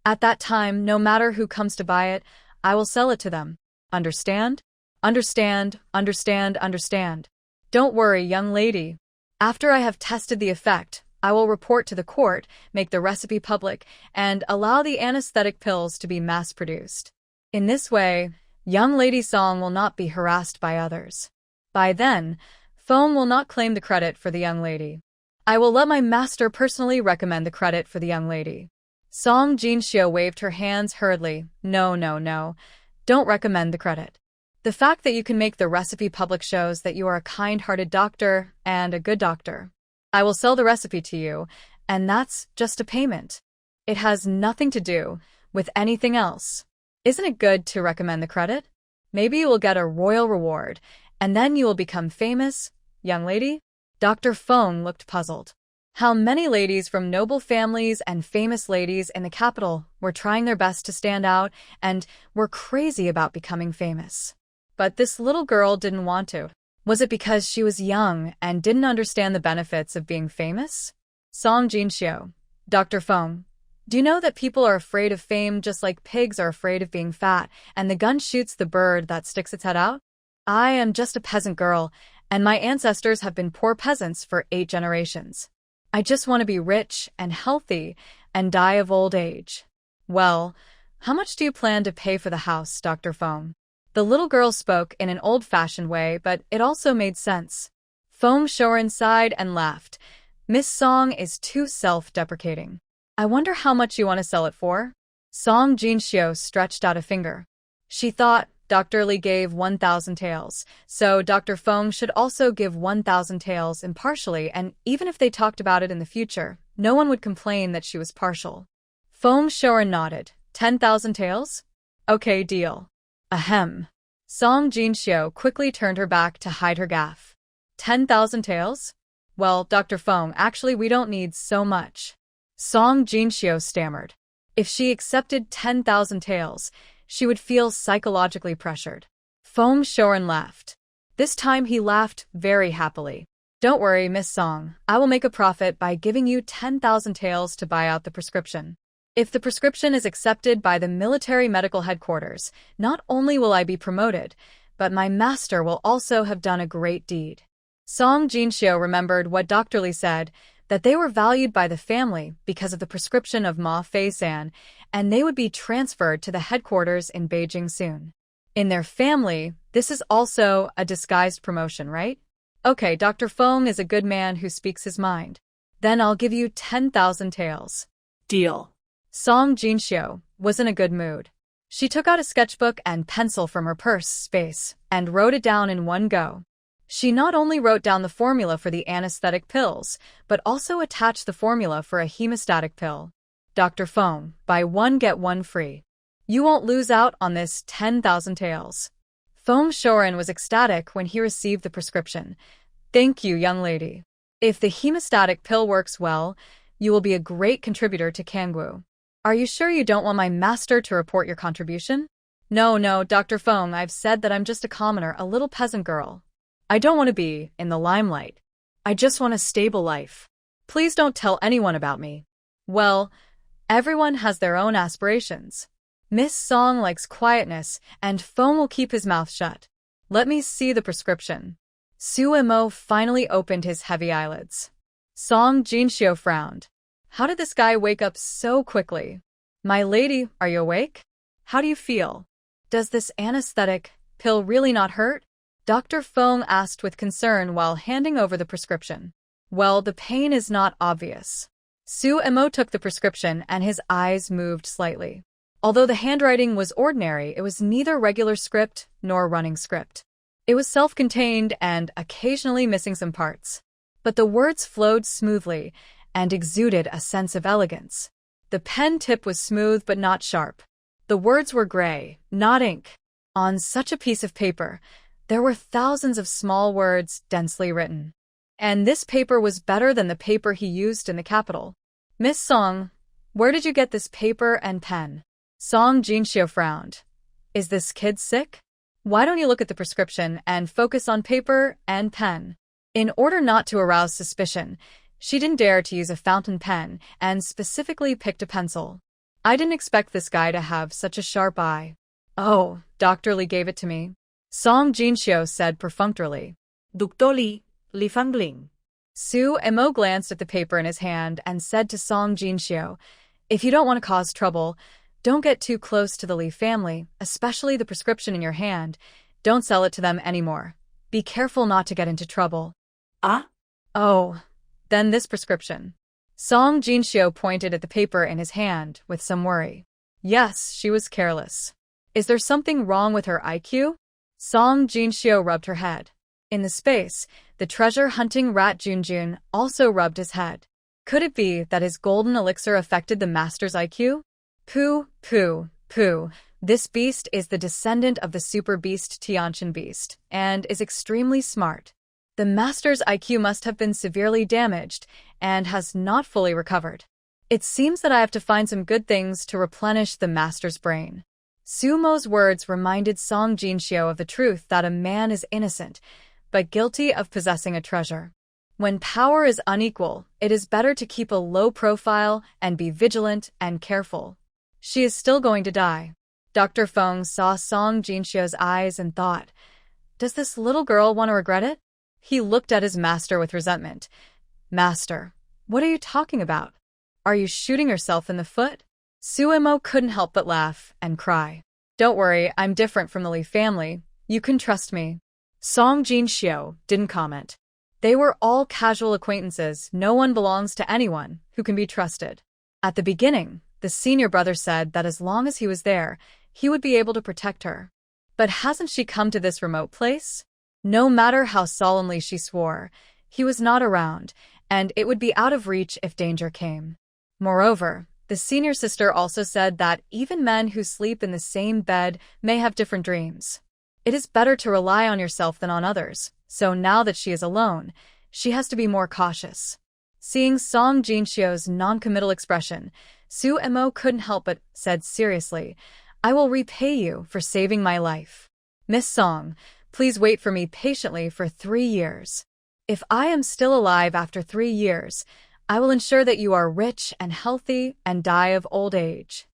[SPEAKER 1] At that time, no matter who comes to buy it, I will sell it to them. Understand? Understand, understand, understand. Don't worry, young lady. After I have tested the effect, I will report to the court, make the recipe public, and allow the anesthetic pills to be mass-produced. In this way, young lady Song will not be harassed by others. By then, Feng will not claim the credit for the young lady. I will let my master personally recommend the credit for the young lady. Song Jinxiu waved her hands hurriedly. No, no, no. Don't recommend the credit. The fact that you can make the recipe public shows that you are a kind-hearted doctor and a good doctor. I will sell the recipe to you, and that's just a payment. It has nothing to do with anything else. Isn't it good to recommend the credit? Maybe you will get a royal reward, and then you will become famous, young lady? Dr. Feng looked puzzled. How many ladies from noble families and famous ladies in the capital were trying their best to stand out and were crazy about becoming famous. But this little girl didn't want to. Was it because she was young and didn't understand the benefits of being famous? Song Jinxiu. Dr. Feng. Do you know that people are afraid of fame just like pigs are afraid of being fat, and the gun shoots the bird that sticks its head out? I am just a peasant girl, and my ancestors have been poor peasants for 8 generations. I just want to be rich and healthy and die of old age. Well, how much do you plan to pay for the house, Dr. Feng? The little girl spoke in an old-fashioned way, but it also made sense. Feng Shoren sighed and laughed. Miss Song is too self-deprecating. I wonder how much you want to sell it for? Song Jinxiu stretched out a finger. She thought Dr. Li gave 1,000 taels, so Dr. Feng should also give 1,000 taels impartially, and even if they talked about it in the future, no one would complain that she was partial. Feng Shoren nodded. 10,000 taels? Okay, deal. Ahem. Song Jinxiu quickly turned her back to hide her gaffe. 10,000 taels? Well, Dr. Feng, actually we don't need so much. Song Jinxiu stammered. If she accepted 10,000 taels, she would feel psychologically pressured. Feng Shoren laughed. This time he laughed very happily. Don't worry, Miss Song, I will make a profit by giving you 10,000 taels to buy out the prescription. If the prescription is accepted by the military medical headquarters, not only will I be promoted, but my master will also have done a great deed. Song Jinshio remembered what Dr. Lee said, that they were valued by the family because of the prescription of Ma Fei-san, and they would be transferred to the headquarters in Beijing soon. In their family, this is also a disguised promotion, right? Okay, Dr. Feng is a good man who speaks his mind. Then I'll give you 10,000 taels.
[SPEAKER 2] Deal.
[SPEAKER 1] Song Jinshio was in a good mood. She took out a sketchbook and pencil from her purse space and wrote it down in one go. She not only wrote down the formula for the anesthetic pills, but also attached the formula for a hemostatic pill. Dr. Feng, buy one get one free. You won't lose out on this 10,000 taels. Feng Shorin was ecstatic when he received the prescription. Thank you, young lady. If the hemostatic pill works well, you will be a great contributor to Kangwoo. Are you sure you don't want my master to report your contribution? No, Dr. Feng, I've said that I'm just a commoner, a little peasant girl. I don't want to be in the limelight. I just want a stable life. Please don't tell anyone about me. Well, everyone has their own aspirations. Miss Song likes quietness, and Feng will keep his mouth shut. Let me see the prescription. Suemo finally opened his heavy eyelids. Song Jinshio frowned. How did this guy wake up so quickly? My lady, are you awake? How do you feel? Does this anesthetic pill really not hurt? Dr. Feng asked with concern while handing over the prescription. Well, the pain is not obvious. Suemo took the prescription and his eyes moved slightly. Although the handwriting was ordinary, it was neither regular script nor running script. It was self-contained and occasionally missing some parts. But the words flowed smoothly and exuded a sense of elegance. The pen tip was smooth but not sharp. The words were gray, not ink. On such a piece of paper, there were thousands of small words densely written. And this paper was better than the paper he used in the capital. Miss Song, where did you get this paper and pen? Song Jinshio frowned. Is this kid sick? Why don't you look at the prescription and focus on paper and pen? In order not to arouse suspicion, she didn't dare to use a fountain pen and specifically picked a pencil. I didn't expect this guy to have such a sharp eye. Oh, Dr. Lee gave it to me. Song Jinshio said perfunctorily.
[SPEAKER 2] Dr. Lee, Li Fangling.
[SPEAKER 1] Suemo glanced at the paper in his hand and said to Song Jinshio, if you don't want to cause trouble, don't get too close to the Lee family, especially the prescription in your hand. Don't sell it to them anymore. Be careful not to get into trouble.
[SPEAKER 2] Ah?
[SPEAKER 1] Oh, then this prescription. Song Jinshio pointed at the paper in his hand with some worry. Yes, she was careless. Is there something wrong with her IQ? Song Jinshio rubbed her head. In the space, the treasure-hunting rat Junjun also rubbed his head. Could it be that his golden elixir affected the master's IQ? Pooh. This beast is the descendant of the super beast Tianqian beast, and is extremely smart. The master's IQ must have been severely damaged, and has not fully recovered. It seems that I have to find some good things to replenish the master's brain. Sumo's words reminded Song Jinshio of the truth that a man is innocent, but guilty of possessing a treasure. When power is unequal, it is better to keep a low profile and be vigilant and careful. She is still going to die. Dr. Feng saw Song Jinshio's eyes and thought, does this little girl want to regret it? He looked at his master with resentment. Master, what are you talking about? Are you shooting yourself in the foot? Suemo couldn't help but laugh and cry. Don't worry, I'm different from the Lee family. You can trust me.
[SPEAKER 2] Song Jinshio didn't comment.
[SPEAKER 1] They were all casual acquaintances. No one belongs to anyone who can be trusted. At the beginning, the senior brother said that as long as he was there, he would be able to protect her. But hasn't she come to this remote place? No matter how solemnly she swore, he was not around, and it would be out of reach if danger came. Moreover, the senior sister also said that even men who sleep in the same bed may have different dreams. It is better to rely on yourself than on others, so now that she is alone, she has to be more cautious. Seeing Song Jinshio's non-committal expression, Suemo couldn't help but said seriously, I will repay you for saving my life. Miss Song, please wait for me patiently for 3 years. If I am still alive after 3 years, I will ensure that you are rich and healthy and die of old age.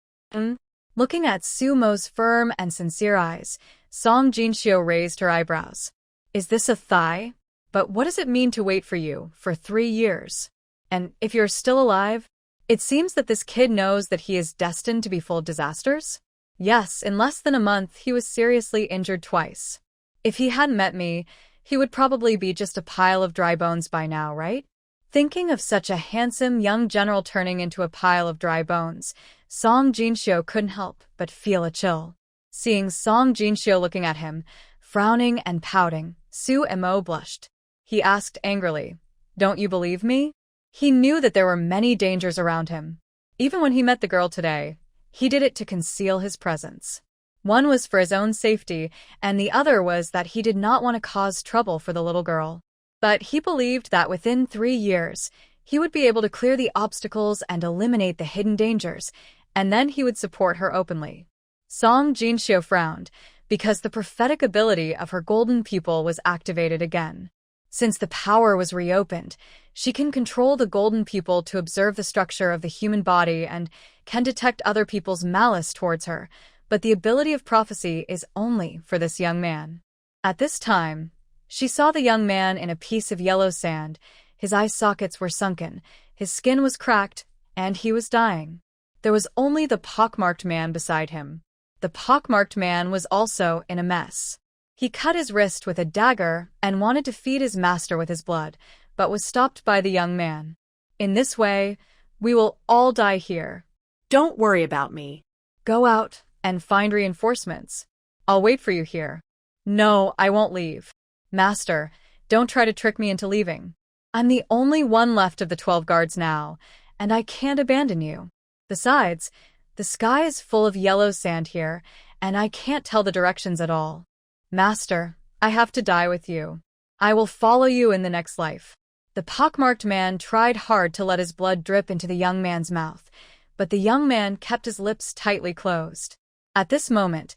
[SPEAKER 1] Looking at Sumo's firm and sincere eyes, Song Jinshio raised her eyebrows. Is this a thigh? But what does it mean to wait for you for 3 years? And if you're still alive? It seems that this kid knows that he is destined to be full of disasters. Yes, in less than a month, he was seriously injured twice. If he hadn't met me, he would probably be just a pile of dry bones by now, right? Thinking of such a handsome young general turning into a pile of dry bones, Song Jinshyo couldn't help but feel a chill. Seeing Song Jinshyo looking at him, frowning and pouting, Sumo blushed. He asked angrily, "Don't you believe me?" He knew that there were many dangers around him. Even when he met the girl today, he did it to conceal his presence. One was for his own safety, and the other was that he did not want to cause trouble for the little girl. But he believed that within 3 years, he would be able to clear the obstacles and eliminate the hidden dangers, and then he would support her openly. Song Jinshyo frowned, because the prophetic ability of her golden pupil was activated again. Since the power was reopened, she can control the golden pupil to observe the structure of the human body and can detect other people's malice towards her, but the ability of prophecy is only for this young man. At this time, she saw the young man in a piece of yellow sand. His eye sockets were sunken, his skin was cracked, and he was dying. There was only the pockmarked man beside him. The pockmarked man was also in a mess. He cut his wrist with a dagger and wanted to feed his master with his blood, but was stopped by the young man. "In this way, we will all die here.
[SPEAKER 2] Don't worry about me.
[SPEAKER 1] Go out and find reinforcements. I'll wait for you here." "No, I won't leave. Master, don't try to trick me into leaving. I'm the only one left of the 12 guards now, and I can't abandon you. Besides, the sky is full of yellow sand here, and I can't tell the directions at all. Master, I have to die with you. I will follow you in the next life." The pockmarked man tried hard to let his blood drip into the young man's mouth, but the young man kept his lips tightly closed. At this moment,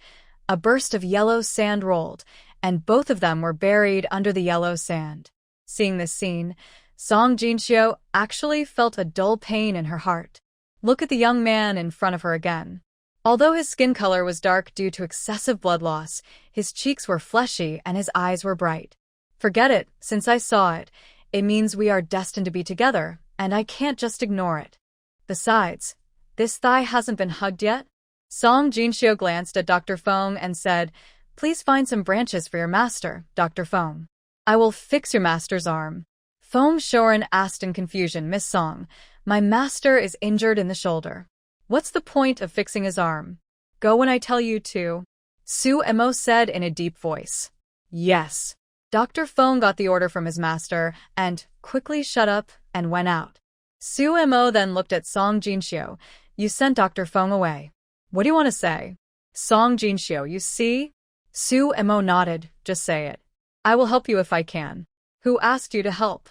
[SPEAKER 1] a burst of yellow sand rolled, and both of them were buried under the yellow sand. Seeing this scene, Song Jinshyo actually felt a dull pain in her heart. Look at the young man in front of her again. Although his skin color was dark due to excessive blood loss, his cheeks were fleshy and his eyes were bright. Forget it, since I saw it. It means we are destined to be together, and I can't just ignore it. Besides, this thigh hasn't been hugged yet. Song Jinshyo glanced at Dr. Fong and said, "Please find some branches for your master, Dr. Fong." "I will fix your master's arm." Fong Shoren asked in confusion, "Miss Song, my master is injured in the shoulder. What's the point of fixing his arm? Go when I tell you to." Sumo said in a deep voice. "Yes." Dr. Fong got the order from his master and quickly shut up and went out. Sumo then looked at Song Jinshyo. "You sent Dr. Fong away. What do you want to say?" "Song Jinshyo, you see?" Sumo nodded. "Just say it. I will help you if I can." "Who asked you to help?"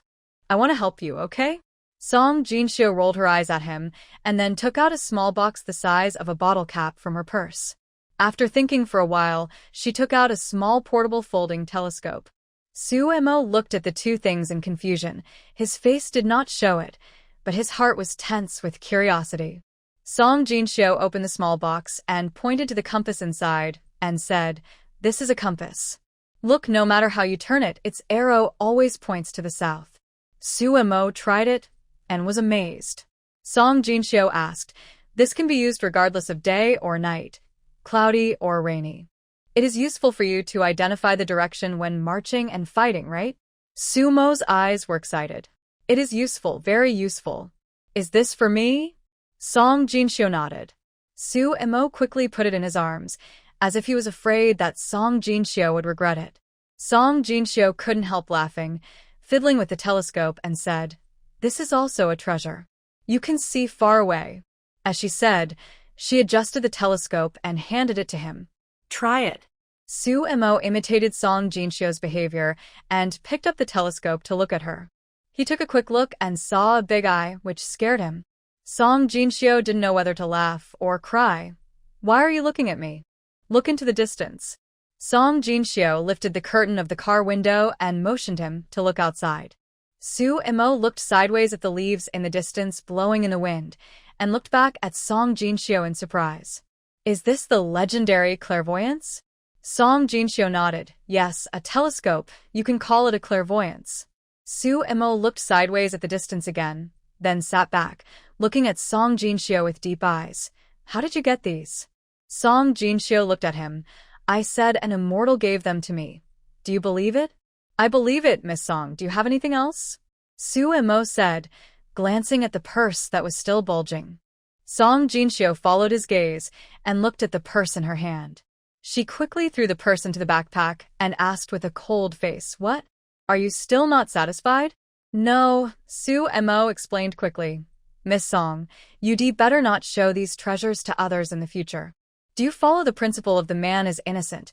[SPEAKER 1] "I want to help you, okay?" Song Jinshyo rolled her eyes at him and then took out a small box the size of a bottle cap from her purse. After thinking for a while, she took out a small portable folding telescope. Sumo looked at the two things in confusion. His face did not show it, but his heart was tense with curiosity. Song Jinshyo opened the small box and pointed to the compass inside and said, "This is a compass. Look, no matter how you turn it, its arrow always points to the south." Sumo tried it and was amazed. Song Jinshyo asked, "This can be used regardless of day or night, cloudy or rainy. It is useful for you to identify the direction when marching and fighting, right?" Sumo's eyes were excited. "It is useful, very useful. Is this for me?" Song Jinshyo nodded. Sumo quickly put it in his arms, as if he was afraid that Song Jinshyo would regret it. Song Jinshyo couldn't help laughing, fiddling with the telescope, and said, "This is also a treasure. You can see far away." As she said, she adjusted the telescope and handed it to him.
[SPEAKER 2] "Try it."
[SPEAKER 1] Sumo imitated Song Jinshyo's behavior and picked up the telescope to look at her. He took a quick look and saw a big eye, which scared him. Song Jinshyo didn't know whether to laugh or cry. "Why are you looking at me? Look into the distance." Song Jinshyo lifted the curtain of the car window and motioned him to look outside. Sumo looked sideways at the leaves in the distance blowing in the wind and looked back at Song Jinshyo in surprise. "Is this the legendary clairvoyance?" Song Jinxiu nodded. Yes, a telescope. You can call it a clairvoyance. Su Emo looked sideways at the distance again, then sat back, looking at Song Jinxiu with deep eyes. How did you get these? Song Jinxiu looked at him. I said an immortal gave them to me. Do you believe it? I believe it, Miss Song. Do you have anything else? Su Emo said, glancing at the purse that was still bulging. Song Jinxiu followed his gaze and looked at the purse in her hand. She quickly threw the purse into the backpack and asked with a cold face, What? Are you still not satisfied? No, Su Emo explained quickly. Miss Song, you'd better not show these treasures to others in the future. Do you follow the principle of the man is innocent,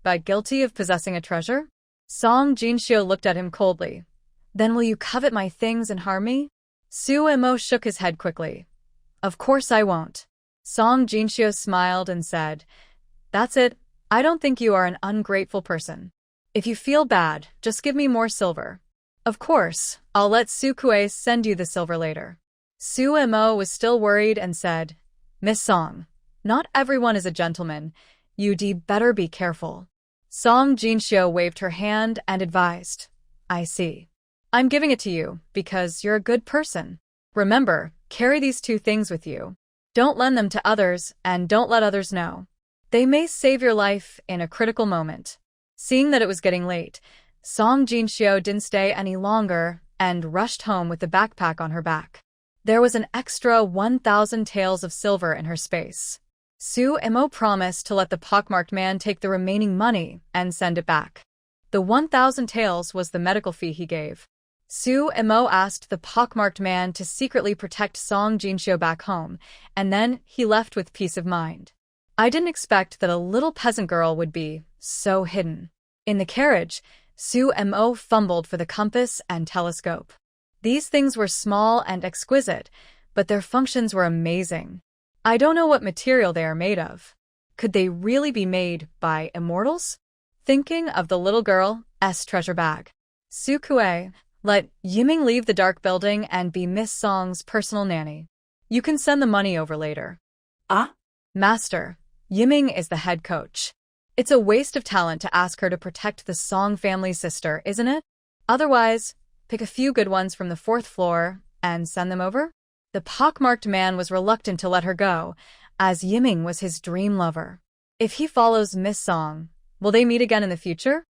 [SPEAKER 1] but guilty of possessing a treasure? Song Jinxiu looked at him coldly. Then will you covet my things and harm me? Su Emo shook his head quickly. Of course I won't. Song Jinxiu smiled and said, That's it. I don't think you are an ungrateful person. If you feel bad, just give me more silver. Of course, I'll let Su Kue send you the silver later. Su Emo was still worried and said, Miss Song, not everyone is a gentleman. You'd better be careful. Song Jinxiu waved her hand and advised, I see. I'm giving it to you because you're a good person. Remember, carry these two things with you. Don't lend them to others and don't let others know. They may save your life in a critical moment. Seeing that it was getting late, Song Jinxiu didn't stay any longer and rushed home with the backpack on her back. There was an extra 1,000 taels of silver in her space. Su Emo promised to let the pockmarked man take the remaining money and send it back. The 1,000 taels was the medical fee he gave. Su Emo asked the pockmarked man to secretly protect Song Jinxiu back home, and then he left with peace of mind. I didn't expect that a little peasant girl would be so hidden. In the carriage, Su Emo fumbled for the compass and telescope. These things were small and exquisite, but their functions were amazing. I don't know what material they are made of. Could they really be made by immortals? Thinking of the little girl's treasure bag, Su Kue, let Yiming leave the dark building and be Miss Song's personal nanny. You can send the money over later.
[SPEAKER 2] Ah?
[SPEAKER 1] Master, Yiming is the head coach. It's a waste of talent to ask her to protect the Song family's sister, isn't it? Otherwise, pick a few good ones from the 4th floor and send them over? The pockmarked man was reluctant to let her go, as Yiming was his dream lover. If he follows Miss Song, will they meet again in the future?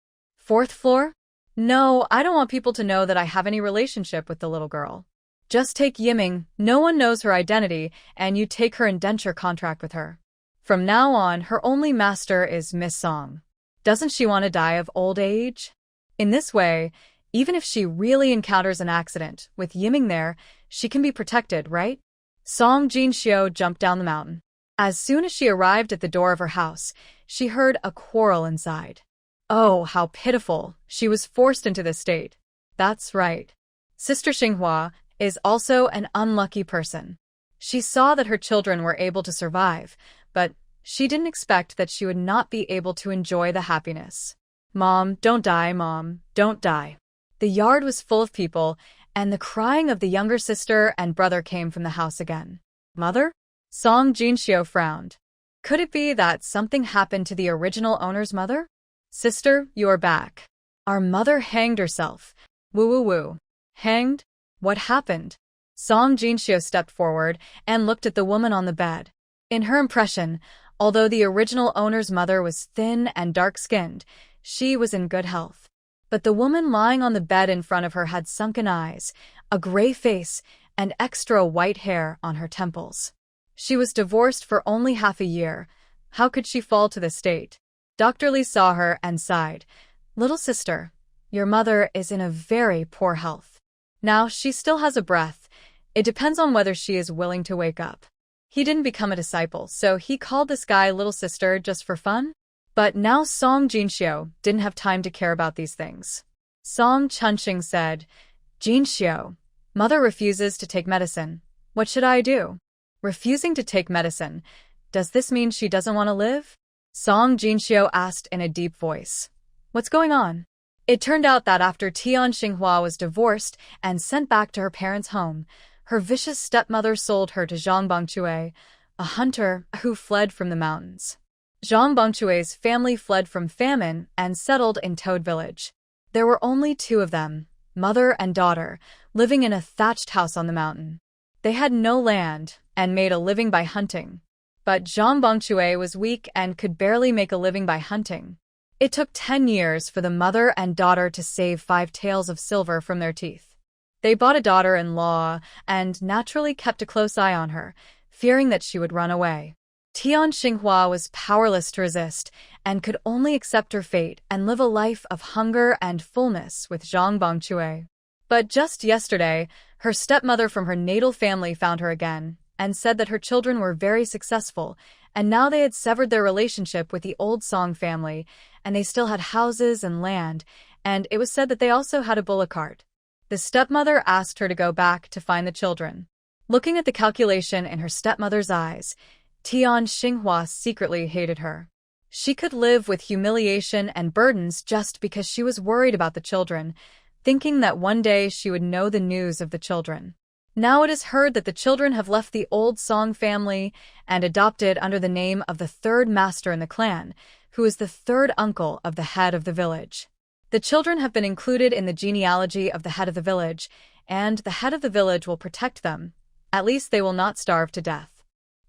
[SPEAKER 1] 4th floor? No, I don't want people to know that I have any relationship with the little girl. Just take Yiming, no one knows her identity, and you take her indenture contract with her. From now on, her only master is Miss Song. Doesn't she want to die of old age? In this way, even if she really encounters an accident, with Yiming there, she can be protected, right? Song Jinxiu jumped down the mountain. As soon as she arrived at the door of her house, she heard a quarrel inside. Oh, how pitiful. She was forced into this state. That's right. Sister Xinghua is also an unlucky person. She saw that her children were able to survive, but she didn't expect that she would not be able to enjoy the happiness. Mom, don't die, Mom, don't die. The yard was full of people, and the crying of the younger sister and brother came from the house again. Mother? Song Jinxiu frowned. Could it be that something happened to the original owner's mother? Sister, you're back. Our mother hanged herself. Woo woo woo. Hanged? What happened? Song Jinxiu stepped forward and looked at the woman on the bed. In her impression, although the original owner's mother was thin and dark-skinned, she was in good health. But the woman lying on the bed in front of her had sunken eyes, a gray face, and extra white hair on her temples. She was divorced for only half a year. How could she fall to this state? Dr. Lee saw her and sighed. Little sister, your mother is in a very poor health. Now, she still has a breath. It depends on whether she is willing to wake up. He didn't become a disciple, so he called this guy little sister just for fun? But now Song Jinxiu didn't have time to care about these things. Song Chunxing said, Jinxiu, mother refuses to take medicine. What should I do? Refusing to take medicine. Does this mean she doesn't want to live? Song Jinxiu asked in a deep voice. What's going on? It turned out that after Tian Xinghua was divorced and sent back to her parents' home, her vicious stepmother sold her to Zhang Bangchue, a hunter who fled from the mountains. Zhang Bongchue's family fled from famine and settled in Toad Village. There were only two of them, mother and daughter, living in a thatched house on the mountain. They had no land and made a living by hunting. But Zhang Bongchue was weak and could barely make a living by hunting. It took 10 years for the mother and daughter to save 5 taels of silver from their teeth. They bought a daughter-in-law and naturally kept a close eye on her, fearing that she would run away. Tian Xinghua was powerless to resist and could only accept her fate and live a life of hunger and fullness with Zhang Bongchue. But just yesterday, her stepmother from her natal family found her again and said that her children were very successful, and now they had severed their relationship with the old Song family, and they still had houses and land, and it was said that they also had a bullock cart. The stepmother asked her to go back to find the children. Looking at the calculation in her stepmother's eyes, Tian Xinghua secretly hated her. She could live with humiliation and burdens just because she was worried about the children, thinking that one day she would know the news of the children. Now it is heard that the children have left the old Song family and adopted under the name of the third master in the clan, who is the third uncle of the head of the village. The children have been included in the genealogy of the head of the village, and the head of the village will protect them. At least they will not starve to death.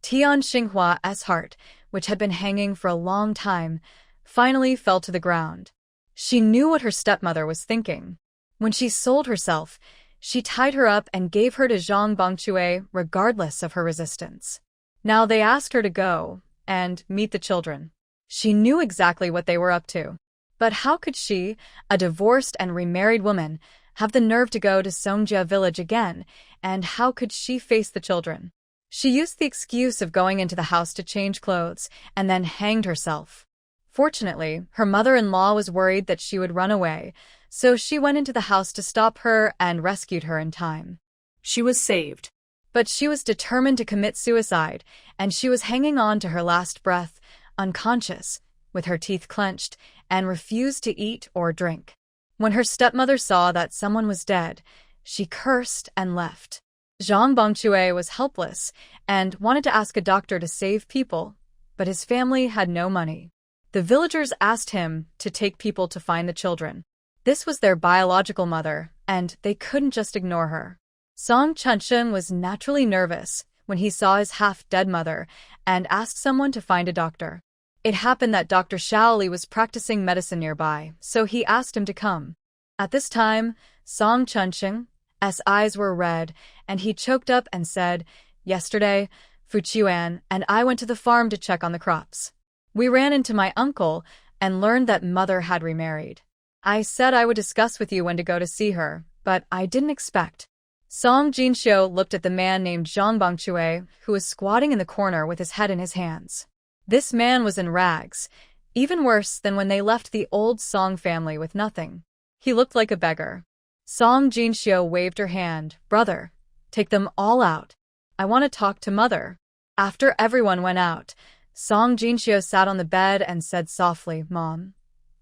[SPEAKER 1] Tian Xinghua's heart, which had been hanging for a long time, finally fell to the ground. She knew what her stepmother was thinking. When she sold herself, she tied her up and gave her to Zhang Bongchue regardless of her resistance. Now they asked her to go and meet the children. She knew exactly what they were up to. But how could she, a divorced and remarried woman, have the nerve to go to Songjia village again, and how could she face the children? She used the excuse of going into the house to change clothes and then hanged herself. Fortunately, her mother-in-law was worried that she would run away, so she went into the house to stop her and rescued her in time.
[SPEAKER 2] She was saved.
[SPEAKER 1] But she was determined to commit suicide, and she was hanging on to her last breath, unconscious, with her teeth clenched, and refused to eat or drink. When her stepmother saw that someone was dead, she cursed and left. Zhang Bongchue was helpless and wanted to ask a doctor to save people, but his family had no money. The villagers asked him to take people to find the children. This was their biological mother, and they couldn't just ignore her. Song Chunsheng was naturally nervous when he saw his half-dead mother and asked someone to find a doctor. It happened that Dr. Shaoli was practicing medicine nearby, so he asked him to come. At this time, Song Chunsheng's eyes were red, and he choked up and said, "Yesterday, Fuchuan and I went to the farm to check on the crops. We ran into my uncle and learned that mother had remarried. I said I would discuss with you when to go to see her, but I didn't expect." Song Jinxiu looked at the man named Zhang Bongchue, who was squatting in the corner with his head in his hands. This man was in rags, even worse than when they left the old Song family with nothing. He looked like a beggar. Song Jinxiu waved her hand. "Brother, take them all out. I want to talk to mother." After everyone went out, Song Jinxiu sat on the bed and said softly, "Mom,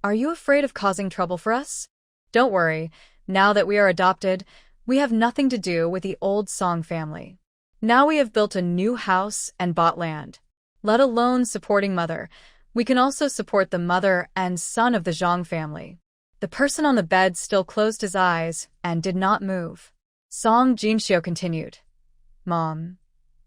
[SPEAKER 1] are you afraid of causing trouble for us? Don't worry, now that we are adopted, we have nothing to do with the old Song family. Now we have built a new house and bought land. Let alone supporting mother, we can also support the mother and son of the Zhang family." The person on the bed still closed his eyes and did not move. Song Jinxiu continued, "Mom,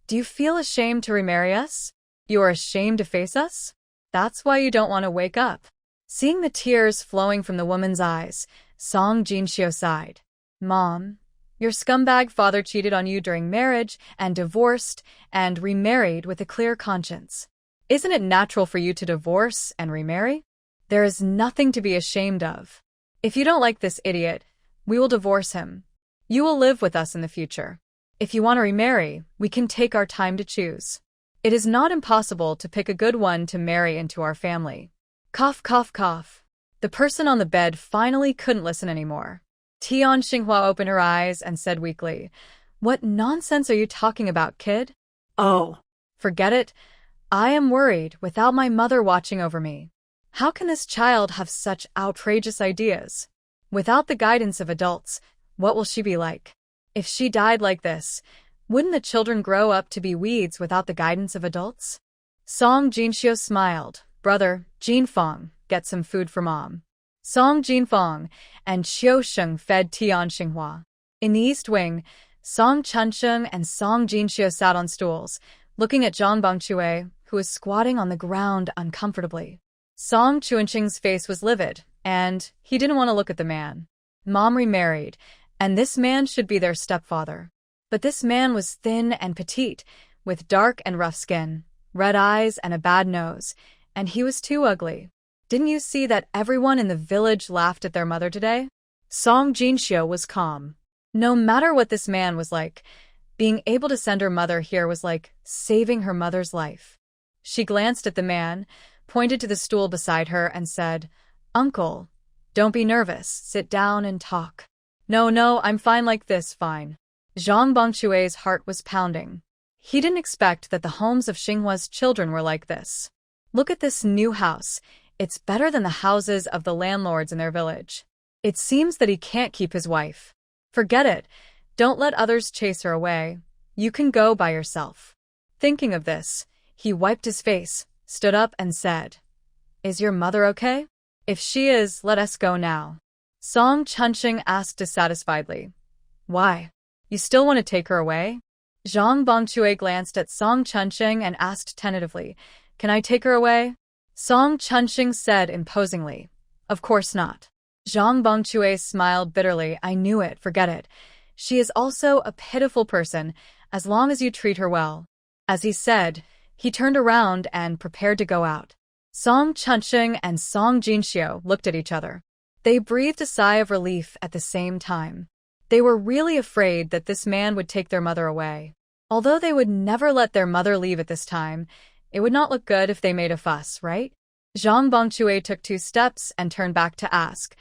[SPEAKER 1] do you feel ashamed to remarry us? You are ashamed to face us? That's why you don't want to wake up." Seeing the tears flowing from the woman's eyes, Song Jinxiu sighed. "Mom, your scumbag father cheated on you during marriage and divorced and remarried with a clear conscience. Isn't it natural for you to divorce and remarry? There is nothing to be ashamed of. If you don't like this idiot, we will divorce him. You will live with us in the future. If you want to remarry, we can take our time to choose. It is not impossible to pick a good one to marry into our family." Cough, cough, cough. The person on the bed finally couldn't listen anymore. Tian Xinghua opened her eyes and said weakly, "What nonsense are you talking about, kid?"
[SPEAKER 2] "Oh,
[SPEAKER 1] forget it. I am worried without my mother watching over me. How can this child have such outrageous ideas? Without the guidance of adults, what will she be like? If she died like this, wouldn't the children grow up to be weeds without the guidance of adults?" Song Jinxiu smiled, Brother, Jinfeng, get some food for mom. Song Jinfeng and Qiusheng fed Tian Xinghua. In the East Wing, Song Chunsheng and Song Jinxiu sat on stools, looking at Zhang Bangchue, who was squatting on the ground uncomfortably. Song Chuanqing's face was livid, and he didn't want to look at the man. Mom remarried, and this man should be their stepfather. But this man was thin and petite, with dark and rough skin, red eyes and a bad nose, and he was too ugly. Didn't you see that everyone in the village laughed at their mother today?
[SPEAKER 2] Song Jinxiu was calm.
[SPEAKER 1] No matter what this man was like, being able to send her mother here was like saving her mother's life. She glanced at the man, pointed to the stool beside her, and said, "Uncle, don't be nervous. Sit down and talk." No, I'm fine like this, fine." Zhang Bangchue's heart was pounding. He didn't expect that the homes of Xinghua's children were like this. Look at this new house. It's better than the houses of the landlords in their village. It seems that he can't keep his wife. Forget it. Don't let others chase her away. You can go by yourself. Thinking of this, he wiped his face, stood up, and said, "Is your mother okay? If she is, let us go now." Song Chunsheng asked dissatisfiedly, "Why? You still want to take her away?" Zhang Bangchue glanced at Song Chunsheng and asked tentatively, "Can I take her away?" Song Chunsheng said imposingly, "Of course not." Zhang Bangchue smiled bitterly. "I knew it, forget it. She is also a pitiful person, as long as you treat her well." As he said, he turned around and prepared to go out. Song Chunsheng and Song Jinxiu looked at each other. They breathed a sigh of relief at the same time. They were really afraid that this man would take their mother away. Although they would never let their mother leave at this time, it would not look good if they made a fuss, right? Zhang Bangchue took 2 steps and turned back to ask,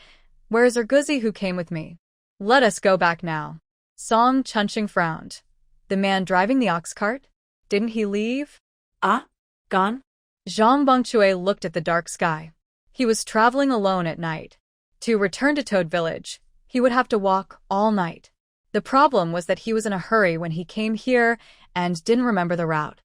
[SPEAKER 1] "Where is Erguzi who came with me?" "Let us go back now." Song Chunsheng frowned. "The man driving the ox cart? Didn't he leave?"
[SPEAKER 2] "Ah? Gone?"
[SPEAKER 1] Zhang Bangchue looked at the dark sky. He was traveling alone at night. To return to Toad Village, he would have to walk all night. The problem was that he was in a hurry when he came here and didn't remember the route.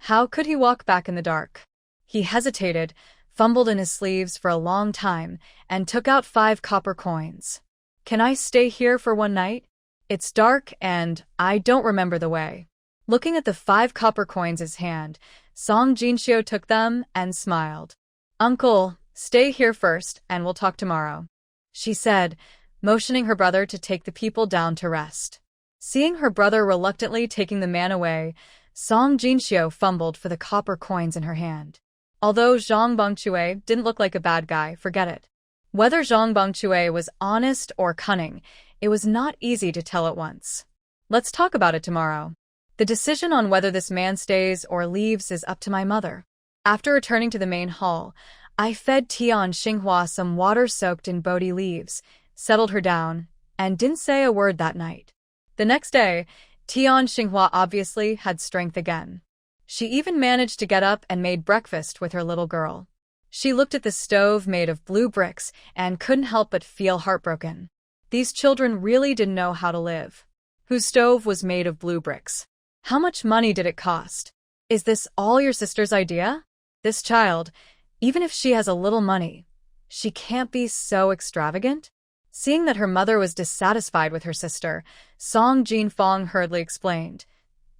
[SPEAKER 1] How could he walk back in the dark? He hesitated, fumbled in his sleeves for a long time, and took out 5 copper coins. "Can I stay here for one night? It's dark and I don't remember the way." Looking at the 5 copper coins in his hand, Song Jinxiu took them and smiled. "Uncle, stay here first and we'll talk tomorrow," she said, motioning her brother to take the people down to rest. Seeing her brother reluctantly taking the man away, Song Jinxiu fumbled for the copper coins in her hand. Although Zhang Bangchue didn't look like a bad guy, forget it. Whether Zhang Bangchue was honest or cunning, it was not easy to tell at once. "Let's talk about it tomorrow. The decision on whether this man stays or leaves is up to my mother." After returning to the main hall, I fed Tian Xinghua some water soaked in Bodhi leaves, settled her down, and didn't say a word that night. The next day, Tian Xinghua obviously had strength again. She even managed to get up and made breakfast with her little girl. She looked at the stove made of blue bricks and couldn't help but feel heartbroken. These children really didn't know how to live. Whose stove was made of blue bricks? How much money did it cost? Is this all your sister's idea? This child, even if she has a little money, she can't be so extravagant? Seeing that her mother was dissatisfied with her sister, Song Jinfeng hurriedly explained,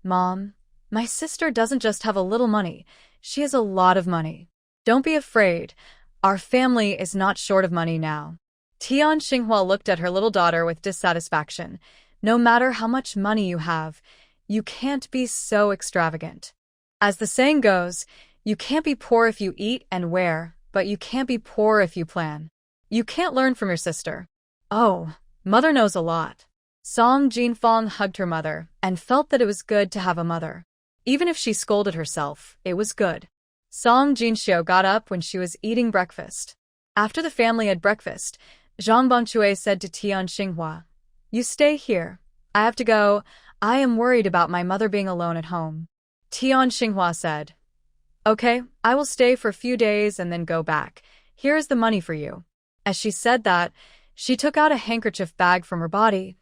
[SPEAKER 1] "Mom, my sister doesn't just have a little money, she has a lot of money. Don't be afraid, our family is not short of money now." Tian Xinghua looked at her little daughter with dissatisfaction. "No matter how much money you have, you can't be so extravagant. As the saying goes, you can't be poor if you eat and wear, but you can't be poor if you plan. You can't learn from your sister." "Oh, mother knows a lot." Song Jinfeng hugged her mother and felt that it was good to have a mother. Even if she scolded herself, it was good. Song Jinxiu got up when she was eating breakfast. After the family had breakfast, Zhang Bangchue said to Tian Xinghua, "You stay here. I have to go. I am worried about my mother being alone at home." Tian Xinghua said, "Okay, I will stay for a few days and then go back. Here is the money for you." As she said that, she took out a handkerchief bag from her body,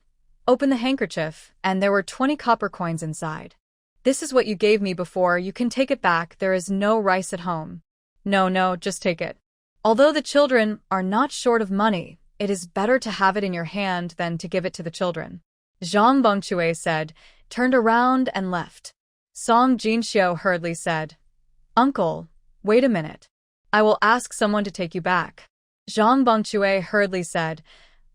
[SPEAKER 1] opened the handkerchief, and there were 20 copper coins inside. "This is what you gave me before. You can take it back. There is no rice at home." No, no, just take it. Although the children are not short of money, it is better to have it in your hand than to give it to the children. Zhang Bongchue said, turned around and left. Song Jinxiu hurriedly said, Uncle, wait a minute. I will ask someone to take you back. Zhang Bongchue hurriedly said,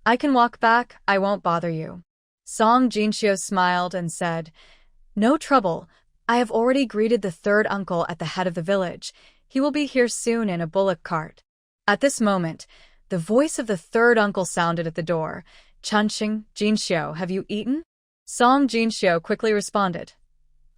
[SPEAKER 1] I can walk back, I won't bother you. Song Jinxiu smiled and said, No trouble, I have already greeted the third uncle at the head of the village. He will be here soon in a bullock cart. At this moment, the voice of the third uncle sounded at the door. Chunxing, Jinxiu, have you eaten? Song Jinxiu quickly responded,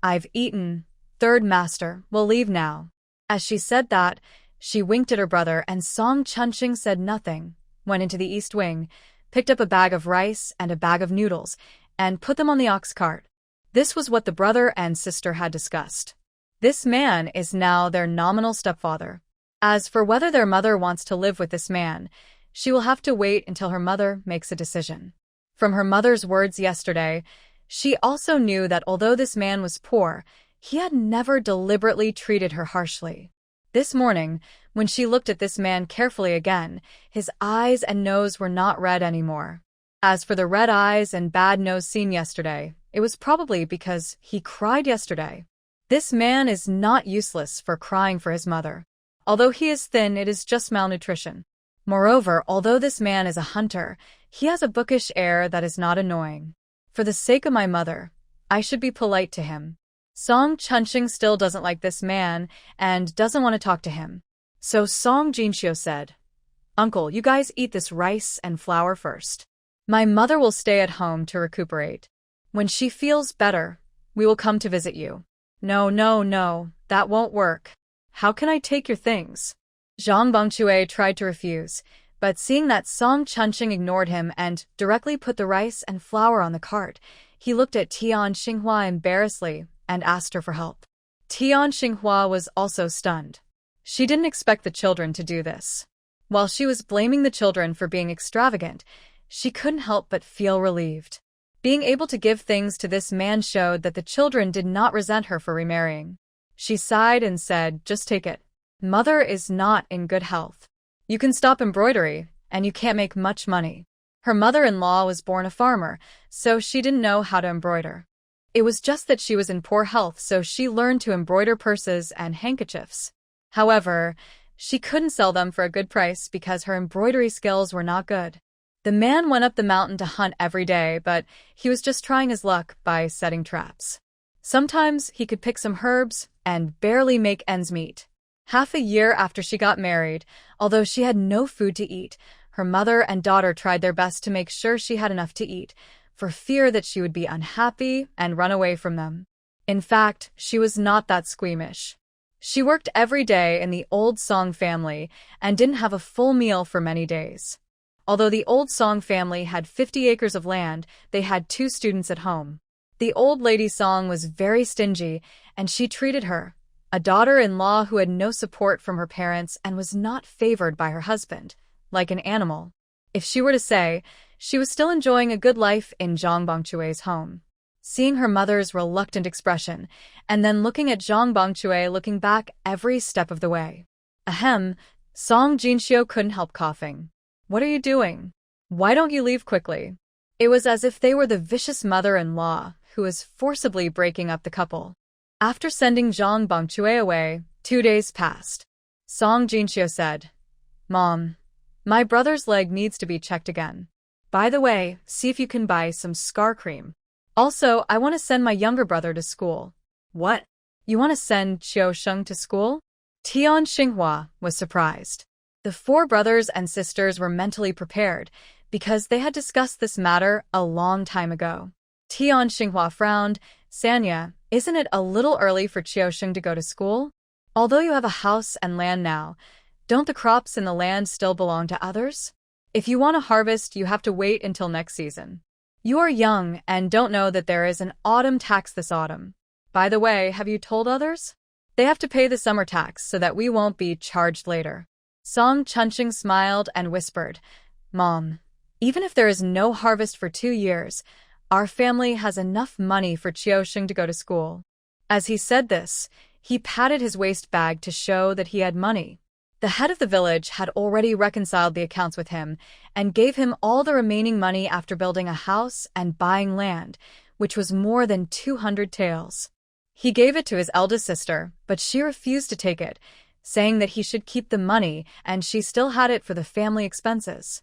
[SPEAKER 1] I've eaten. Third master, we'll leave now. As she said that, she winked at her brother and Song Chunxing said nothing, went into the east wing, picked up a bag of rice and a bag of noodles, and put them on the ox cart. This was what the brother and sister had discussed. This man is now their nominal stepfather. As for whether their mother wants to live with this man, she will have to wait until her mother makes a decision. From her mother's words yesterday, she also knew that although this man was poor, he had never deliberately treated her harshly. This morning, when she looked at this man carefully again, his eyes and nose were not red anymore. As for the red eyes and bad nose seen yesterday, it was probably because he cried yesterday. This man is not useless for crying for his mother. Although he is thin, it is just malnutrition. Moreover, although this man is a hunter, he has a bookish air that is not annoying. For the sake of my mother, I should be polite to him. Song Chunxing still doesn't like this man and doesn't want to talk to him. So Song Jinxiu said, Uncle, you guys eat this rice and flour first. My mother will stay at home to recuperate. When she feels better, we will come to visit you. No, no, no, that won't work. How can I take your things? Zhang Bongchue tried to refuse, but seeing that Song Chunxing ignored him and directly put the rice and flour on the cart, he looked at Tian Xinghua embarrassedly and asked her for help. Tian Xinghua was also stunned. She didn't expect the children to do this. While she was blaming the children for being extravagant, she couldn't help but feel relieved. Being able to give things to this man showed that the children did not resent her for remarrying. She sighed and said, Just take it. Mother is not in good health. You can stop embroidery, and you can't make much money. Her mother-in-law was born a farmer, so she didn't know how to embroider. It was just that she was in poor health, so she learned to embroider purses and handkerchiefs. However, she couldn't sell them for a good price because her embroidery skills were not good. The man went up the mountain to hunt every day, but he was just trying his luck by setting traps. Sometimes he could pick some herbs and barely make ends meet. Half a year after she got married, although she had no food to eat, her mother and daughter tried their best to make sure she had enough to eat, for fear that she would be unhappy and run away from them. In fact, she was not that squeamish. She worked every day in the Old Song family and didn't have a full meal for many days. Although the Old Song family had 50 acres of land, they had 2 students at home. The old lady Song was very stingy, and she treated her, a daughter-in-law who had no support from her parents and was not favored by her husband, like an animal. If she were to say, she was still enjoying a good life in Zhang Bongchue's home. Seeing her mother's reluctant expression, and then looking at Zhang Bongchue looking back every step of the way. Ahem, Song Jinxiu couldn't help coughing. What are you doing? Why don't you leave quickly? It was as if they were the vicious mother-in-law who was forcibly breaking up the couple. After sending Zhang Bongchue away, 2 days passed. Song Jinxiu said, Mom, my brother's leg needs to be checked again. By the way, see if you can buy some scar cream. Also, I want to send my younger brother to school. What? You want to send Qiu Sheng to school? Tian Xinghua was surprised. The 4 brothers and sisters were mentally prepared because they had discussed this matter a long time ago. Tian Xinghua frowned. Sanya, isn't it a little early for Qiu Sheng to go to school? Although you have a house and land now, don't the crops in the land still belong to others? If you want to harvest, you have to wait until next season. You are young and don't know that there is an autumn tax this autumn. By the way, have you told others? They have to pay the summer tax so that we won't be charged later. Song Chunxing smiled and whispered, Mom, even if there is no harvest for 2 years, our family has enough money for Qiu Sheng to go to school. As he said this, He patted his waist bag to show that he had money. The head of the village had already reconciled the accounts with him and gave him all the remaining money after building a house and buying land, which was more than 200 taels. He gave it to his eldest sister, but she refused to take it, saying that he should keep the money and she still had it for the family expenses.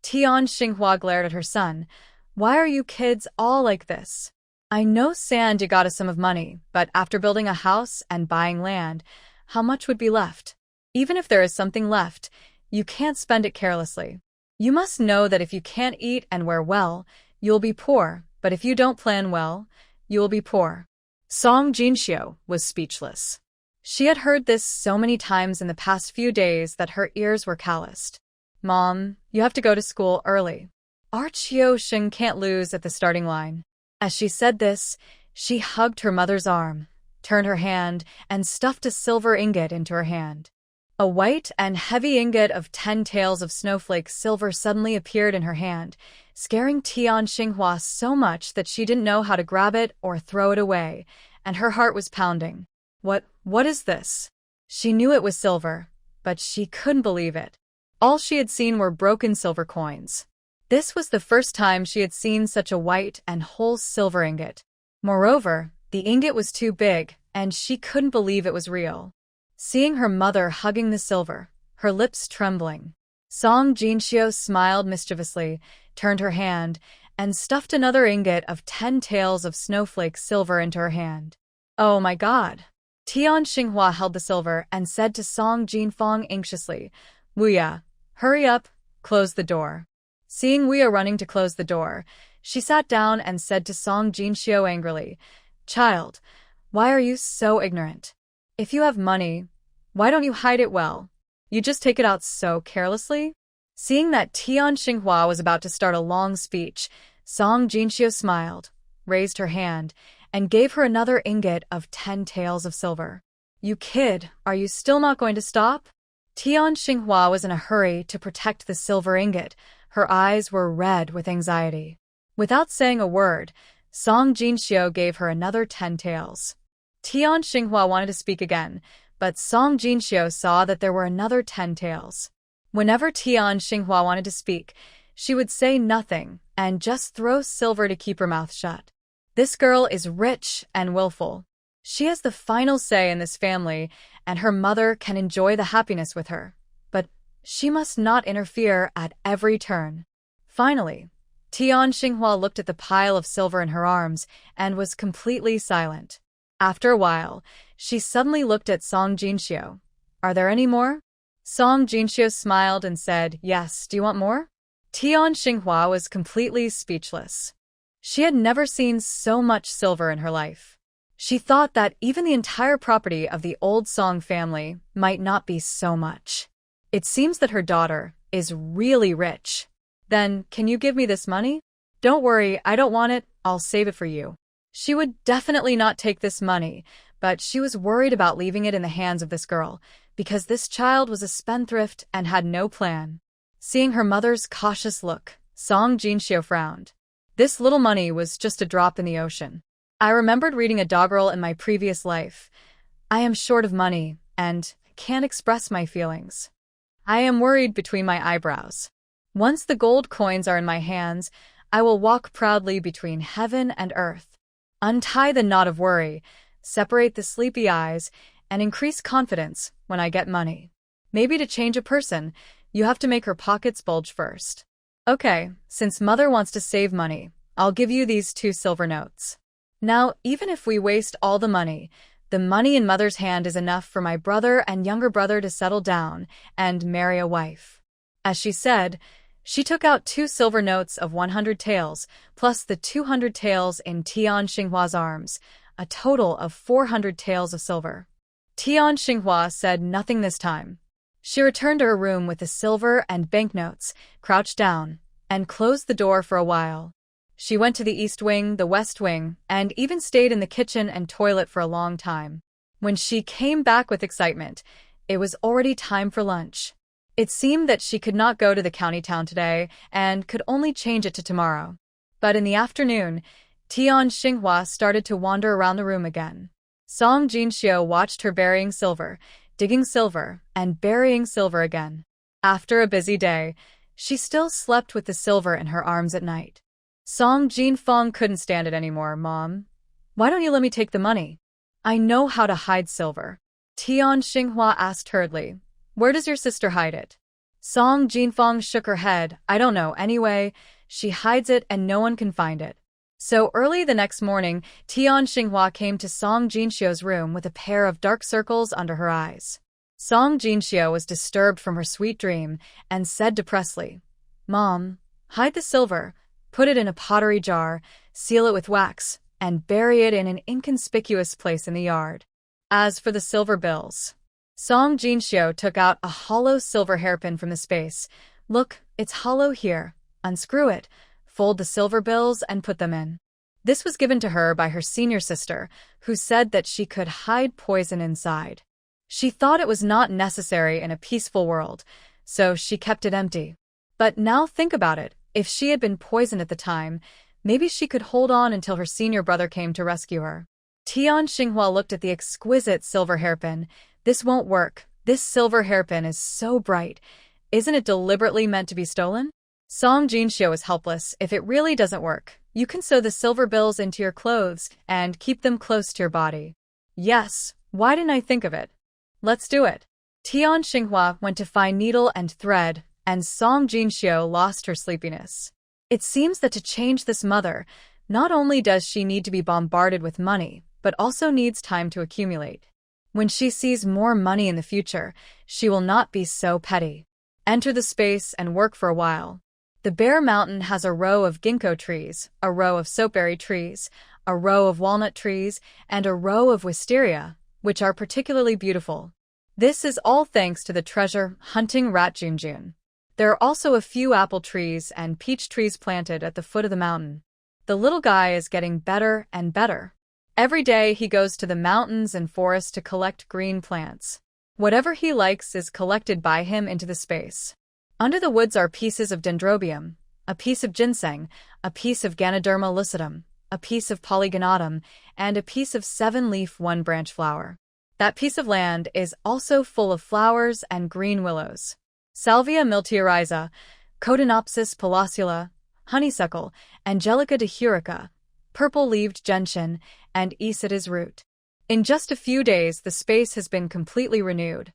[SPEAKER 1] Tian Xinghua glared at her son. "Why are you kids all like this? I know Sand got a sum of money, but after building a house and buying land, how much would be left? Even if there is something left, you can't spend it carelessly. You must know that if you can't eat and wear well, you'll be poor, but if you don't plan well, you will be poor."
[SPEAKER 2] Song Jinxiu was speechless.
[SPEAKER 1] She had heard this so many times in the past few days that her ears were calloused. "Mom, you have to go to school early. Our Qiusheng can't lose at the starting line." As she said this, she hugged her mother's arm, turned her hand, and stuffed a silver ingot into her hand. A white and heavy ingot of 10 taels of snowflake silver suddenly appeared in her hand, scaring Tian Xinghua so much that she didn't know how to grab it or throw it away, and her heart was pounding. What is this? She knew it was silver, but she couldn't believe it. All she had seen were broken silver coins. This was the first time she had seen such a white and whole silver ingot. Moreover, the ingot was too big, and she couldn't believe it was real. Seeing her mother hugging the silver, her lips trembling, Song Jinxiu smiled mischievously, turned her hand, and stuffed another ingot of 10 taels of snowflake silver into her hand. "Oh my God!" Tian Xinghua held the silver and said to Song Jinfeng anxiously, "Wuya, hurry up, close the door." Seeing Wuya running to close the door, she sat down and said to Song Jinxiu angrily, "Child, why are you so ignorant? If you have money, why don't you hide it well? You just take it out so carelessly?" Seeing that Tian Xinghua was about to start a long speech, Song Jinxiu smiled, raised her hand, and gave her another ingot of 10 taels of silver. "You kid, are you still not going to stop?" Tian Xinghua was in a hurry to protect the silver ingot. Her eyes were red with anxiety. Without saying a word, Song Jinxiu gave her another 10 taels. Tian Xinghua wanted to speak again, but Song Jinxiu saw that there were another 10 taels. Whenever Tian Xinghua wanted to speak, she would say nothing and just throw silver to keep her mouth shut. This girl is rich and willful. She has the final say in this family, and her mother can enjoy the happiness with her. But she must not interfere at every turn. Finally, Tian Xinghua looked at the pile of silver in her arms and was completely silent. After a while, she suddenly looked at Song Jinxiu. "Are there any more?" Song Jinxiu smiled and said, "Yes, do you want more?" Tian Xinghua was completely speechless. She had never seen so much silver in her life. She thought that even the entire property of the old Song family might not be so much. It seems that her daughter is really rich. "Then, can you give me this money?" "Don't worry, I don't want it, I'll save it for you." She would definitely not take this money, but she was worried about leaving it in the hands of this girl, because this child was a spendthrift and had no plan. Seeing her mother's cautious look, Song Jinxiu frowned. This little money was just a drop in the ocean. I remembered reading a doggerel in my previous life. I am short of money, and can't express my feelings. I am worried between my eyebrows. Once the gold coins are in my hands, I will walk proudly between heaven and earth. Untie the knot of worry, separate the sleepy eyes, and increase confidence when I get money. Maybe to change a person, you have to make her pockets bulge first. Okay, since Mother wants to save money, I'll give you these 2 silver notes. Now, even if we waste all the money in Mother's hand is enough for my brother and younger brother to settle down and marry a wife. As she said, she took out 2 silver notes of 100 taels, plus the 200 taels in Tian Xinghua's arms, a total of 400 taels of silver. Tian Xinghua said nothing this time. She returned to her room with the silver and banknotes, crouched down, and closed the door for a while. She went to the east wing, the west wing, and even stayed in the kitchen and toilet for a long time. When she came back with excitement, it was already time for lunch. It seemed that she could not go to the county town today and could only change it to tomorrow. But in the afternoon, Tian Xinghua started to wander around the room again. Song Jinxio watched her burying silver, digging silver, and burying silver again. After a busy day, she still slept with the silver in her arms at night. Song Jinfeng couldn't stand it anymore. Mom, why don't you let me take the money? I know how to hide silver. Tian Xinghua asked hurriedly. Where does your sister hide it? Song Jinfeng shook her head. I don't know. Anyway, she hides it and no one can find it. So early the next morning, Tian Xinghua came to Song Jinxio's room with a pair of dark circles under her eyes. Song Jinxio was disturbed from her sweet dream and said depressedly, Mom, hide the silver, put it in a pottery jar, seal it with wax, and bury it in an inconspicuous place in the yard. As for the silver bills, Song Jinxio took out a hollow silver hairpin from the space. Look, it's hollow here. Unscrew it, fold the silver bills, and put them in. This was given to her by her senior sister, who said that she could hide poison inside. She thought it was not necessary in a peaceful world, so she kept it empty. But now think about it. If she had been poisoned at the time, maybe she could hold on until her senior brother came to rescue her. Tian Xinghua looked at the exquisite silver hairpin. This won't work. This silver hairpin is so bright. Isn't it deliberately meant to be stolen? Song Jinxio is helpless. If it really doesn't work, you can sew the silver bills into your clothes and keep them close to your body. Yes, why didn't I think of it? Let's do it. Tian Xinghua went to find needle and thread, and Song Jinxio lost her sleepiness. It seems that to change this mother, not only does she need to be bombarded with money, but also needs time to accumulate. When she sees more money in the future, she will not be so petty. Enter the space and work for a while. The bare mountain has a row of ginkgo trees, a row of soapberry trees, a row of walnut trees, and a row of wisteria, which are particularly beautiful. This is all thanks to the treasure-hunting rat Junjun. There are also a few apple trees and peach trees planted at the foot of the mountain. The little guy is getting better and better. Every day he goes to the mountains and forests to collect green plants. Whatever he likes is collected by him into the space. Under the woods are pieces of dendrobium, a piece of ginseng, a piece of Ganoderma lucidum, a piece of polygonatum, and a piece of seven-leaf one-branch flower. That piece of land is also full of flowers and green willows. Salvia miltioriza, Codonopsis palacula, honeysuckle, Angelica dihurica, purple-leaved gentian, and Isatis root. In just a few days, the space has been completely renewed.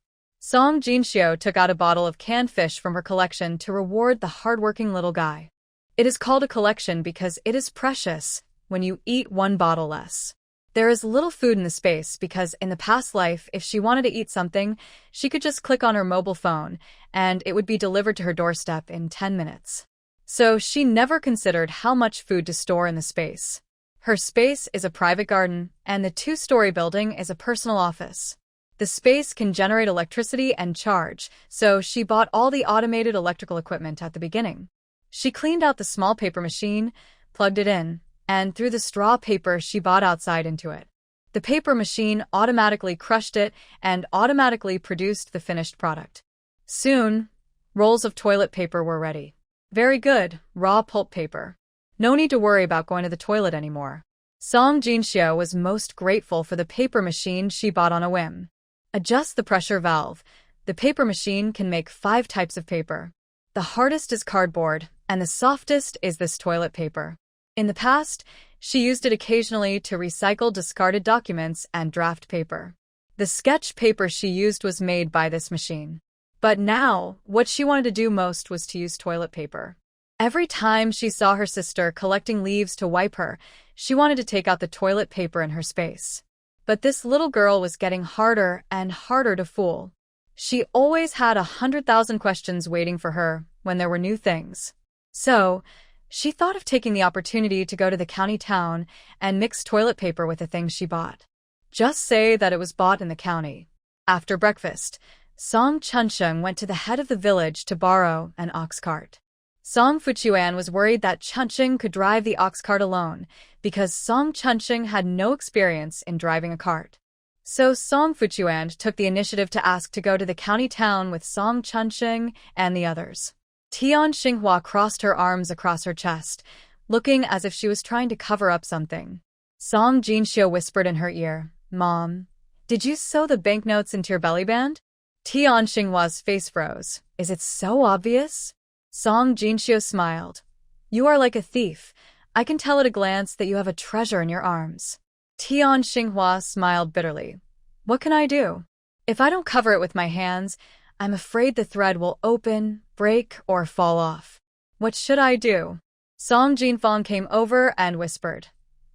[SPEAKER 1] Song Jinxio took out a bottle of canned fish from her collection to reward the hardworking little guy. It is called a collection because it is precious when you eat one bottle less. There is little food in the space because in the past life, if she wanted to eat something, she could just click on her mobile phone and it would be delivered to her doorstep in 10 minutes. So she never considered how much food to store in the space. Her space is a private garden, and the two-story building is a personal office. The space can generate electricity and charge, so she bought all the automated electrical equipment at the beginning. She cleaned out the small paper machine, plugged it in, and threw the straw paper she bought outside into it. The paper machine automatically crushed it and automatically produced the finished product. Soon, rolls of toilet paper were ready. Very good, raw pulp paper. No need to worry about going to the toilet anymore. Song Jinxio was most grateful for the paper machine she bought on a whim. Adjust the pressure valve. The paper machine can make 5 types of paper. The hardest is cardboard, and the softest is this toilet paper. In the past, she used it occasionally to recycle discarded documents and draft paper. The sketch paper she used was made by this machine. But now, what she wanted to do most was to use toilet paper. Every time she saw her sister collecting leaves to wipe her, she wanted to take out the toilet paper in her space. But this little girl was getting harder and harder to fool. She always had 100,000 questions waiting for her when there were new things. So, she thought of taking the opportunity to go to the county town and mix toilet paper with the things she bought. Just say that it was bought in the county. After breakfast, Song Chunsheng went to the head of the village to borrow an ox cart. Song Fuchuan was worried that Chunsheng could drive the ox cart alone because Song Chunsheng had no experience in driving a cart. So Song Fuchuan took the initiative to ask to go to the county town with Song Chunsheng and the others. Tian Xinghua crossed her arms across her chest, looking as if she was trying to cover up something. Song Jinxio whispered in her ear, Mom, did you sew the banknotes into your belly band? Tian Xinghua's face froze. Is it so obvious? Song Jinxiu smiled. You are like a thief. I can tell at a glance that you have a treasure in your arms. Tian Xinghua smiled bitterly. What can I do? If I don't cover it with my hands, I'm afraid the thread will open, break, or fall off. What should I do? Song Jinfeng came over and whispered.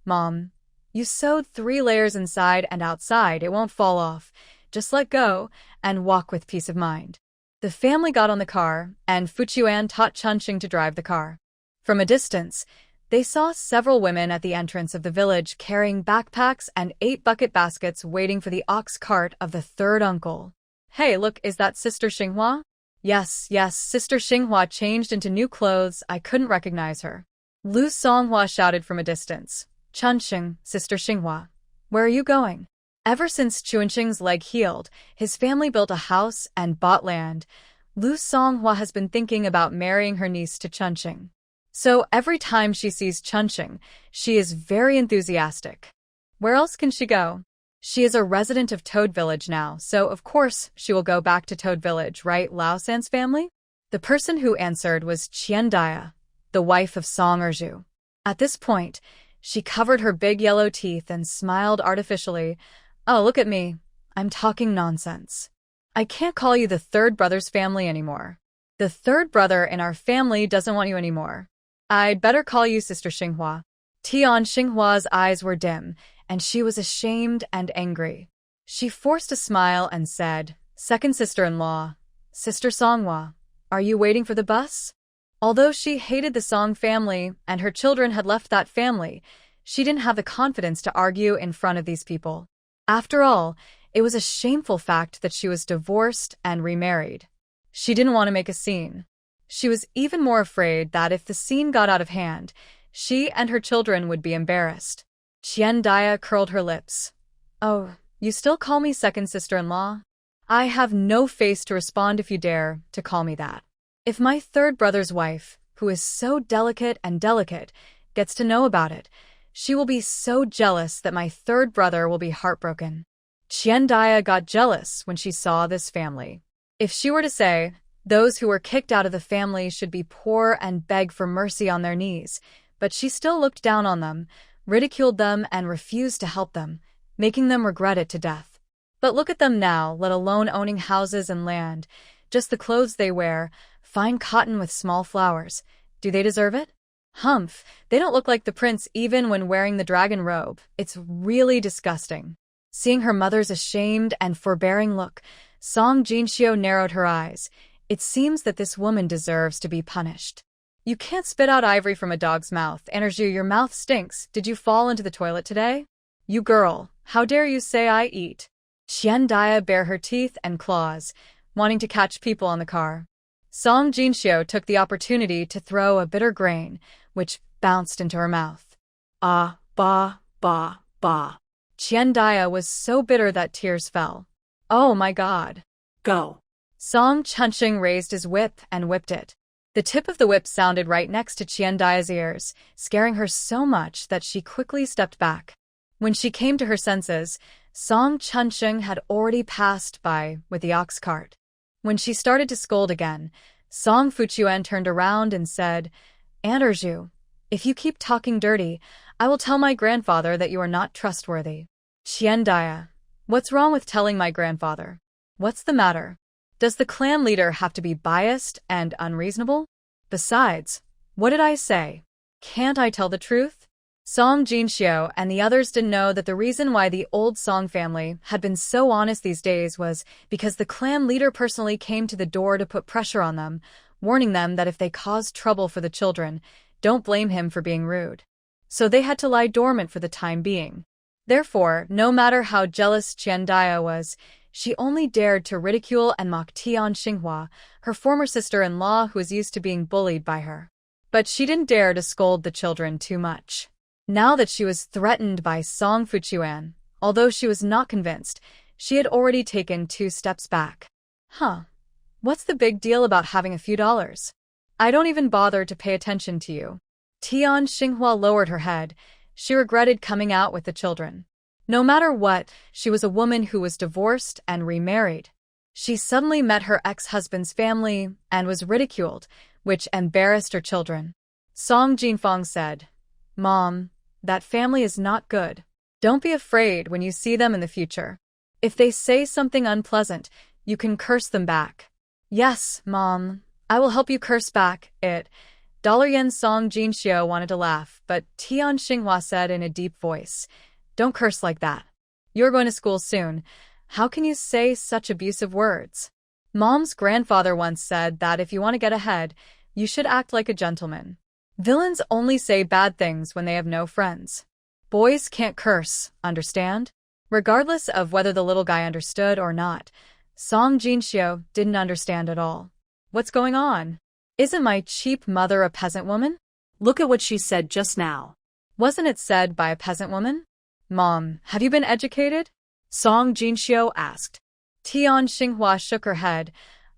[SPEAKER 1] Mom, you sewed 3 layers inside and outside. It won't fall off. Just let go and walk with peace of mind. The family got on the car, and Fuchuan taught Chunxing to drive the car. From a distance, they saw several women at the entrance of the village carrying backpacks and 8 bucket baskets waiting for the ox cart of the third uncle. Hey, look, is that Sister Xinghua? Yes, Sister Xinghua changed into new clothes. I couldn't recognize her. Lu Songhua shouted from a distance. Chunxing, Sister Xinghua, where are you going? Ever since Chunxing's leg healed, his family built a house and bought land. Lu Songhua has been thinking about marrying her niece to Chunxing. So every time she sees Chunxing, she is very enthusiastic. Where else can she go? She is a resident of Toad Village now, so of course she will go back to Toad Village, right, Lao San's family? The person who answered was Qian Dia, the wife of Song Erju. At this point, she covered her big yellow teeth and smiled artificially. Oh, look at me. I'm talking nonsense. I can't call you the third brother's family anymore. The third brother in our family doesn't want you anymore. I'd better call you Sister Xinghua. Tian Xinghua's eyes were dim, and she was ashamed and angry. She forced a smile and said, Second sister-in-law, Sister Songhua, are you waiting for the bus? Although she hated the Song family and her children had left that family, she didn't have the confidence to argue in front of these people. After all, it was a shameful fact that she was divorced and remarried. She didn't want to make a scene. She was even more afraid that if the scene got out of hand, she and her children would be embarrassed. Qian Dia curled her lips. Oh, you still call me second sister-in-law? I have no face to respond if you dare to call me that. If my third brother's wife, who is so delicate, gets to know about it, she will be so jealous that my third brother will be heartbroken. Qian Dia got jealous when she saw this family. If she were to say, those who were kicked out of the family should be poor and beg for mercy on their knees, but she still looked down on them, ridiculed them, and refused to help them, making them regret it to death. But look at them now, let alone owning houses and land, just the clothes they wear, fine cotton with small flowers. Do they deserve it? Humph, they don't look like the prince even when wearing the dragon robe. It's really disgusting. Seeing her mother's ashamed and forbearing look, Song Jinxiu narrowed her eyes. It seems that this woman deserves to be punished. You can't spit out ivory from a dog's mouth. Enerju, your mouth stinks. Did you fall into the toilet today? You girl, how dare you say I eat? Qian Dia bare her teeth and claws, wanting to catch people on the car. Song Jinxiu took the opportunity to throw a bitter grain, which bounced into her mouth. Ah, ba. Qian Dia was so bitter that tears fell. Oh my god.
[SPEAKER 2] Go.
[SPEAKER 1] Song Chunxing raised his whip and whipped it. The tip of the whip sounded right next to Qian Dia's ears, scaring her so much that she quickly stepped back. When she came to her senses, Song Chunxing had already passed by with the ox cart. When she started to scold again, Song Fuchuan turned around and said, Aunt Erju, if you keep talking dirty, I will tell my grandfather that you are not trustworthy. Qian Dia, what's wrong with telling my grandfather? What's the matter? Does the clan leader have to be biased and unreasonable? Besides, what did I say? Can't I tell the truth? Song Jinxiu and the others didn't know that the reason why the old Song family had been so honest these days was because the clan leader personally came to the door to put pressure on them, warning them that if they caused trouble for the children, don't blame him for being rude. So they had to lie dormant for the time being. Therefore, no matter how jealous Qian Dia was, she only dared to ridicule and mock Tian Xinghua, her former sister-in-law who was used to being bullied by her. But she didn't dare to scold the children too much. Now that she was threatened by Song Fuchuan, although she was not convinced, she had already taken 2 steps back. What's the big deal about having a few dollars? I don't even bother to pay attention to you. Tian Xinghua lowered her head. She regretted coming out with the children. No matter what, she was a woman who was divorced and remarried. She suddenly met her ex-husband's family and was ridiculed, which embarrassed her children. Song Jinfang said, "Mom, that family is not good. Don't be afraid when you see them in the future. If they say something unpleasant, you can curse them back." "Yes, Mom, I will help you curse back, it." $yen Song Jinxiu wanted to laugh, but Tian Xinghua said in a deep voice, "Don't curse like that. You're going to school soon. How can you say such abusive words?" Mom's grandfather once said that if you want to get ahead, you should act like a gentleman. Villains only say bad things when they have no friends. Boys can't curse, understand? Regardless of whether the little guy understood or not, Song Jinxiu didn't understand at all. What's going on? Isn't my cheap mother a peasant woman?
[SPEAKER 2] Look at what she said just now.
[SPEAKER 1] Wasn't it said by a peasant woman? Mom, have you been educated?
[SPEAKER 2] Song Jinxiu asked.
[SPEAKER 1] Tian Xinghua shook her head.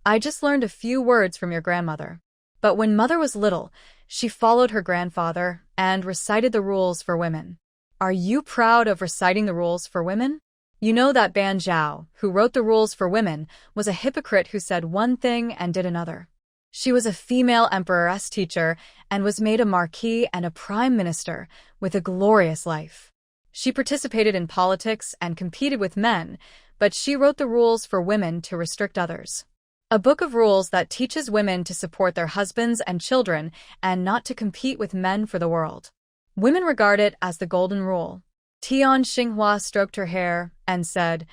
[SPEAKER 1] I just learned a few words from your grandmother. But when mother was little, she followed her grandfather and recited the rules for women. Are you proud of reciting the rules for women? You know that Ban Zhao, who wrote the rules for women, was a hypocrite who said one thing and did another. She was a female emperoress teacher and was made a marquis and a prime minister with a glorious life. She participated in politics and competed with men, but she wrote the rules for women to restrict others. A book of rules that teaches women to support their husbands and children and not to compete with men for the world. Women regard it as the golden rule. Tian Xinghua stroked her hair and said,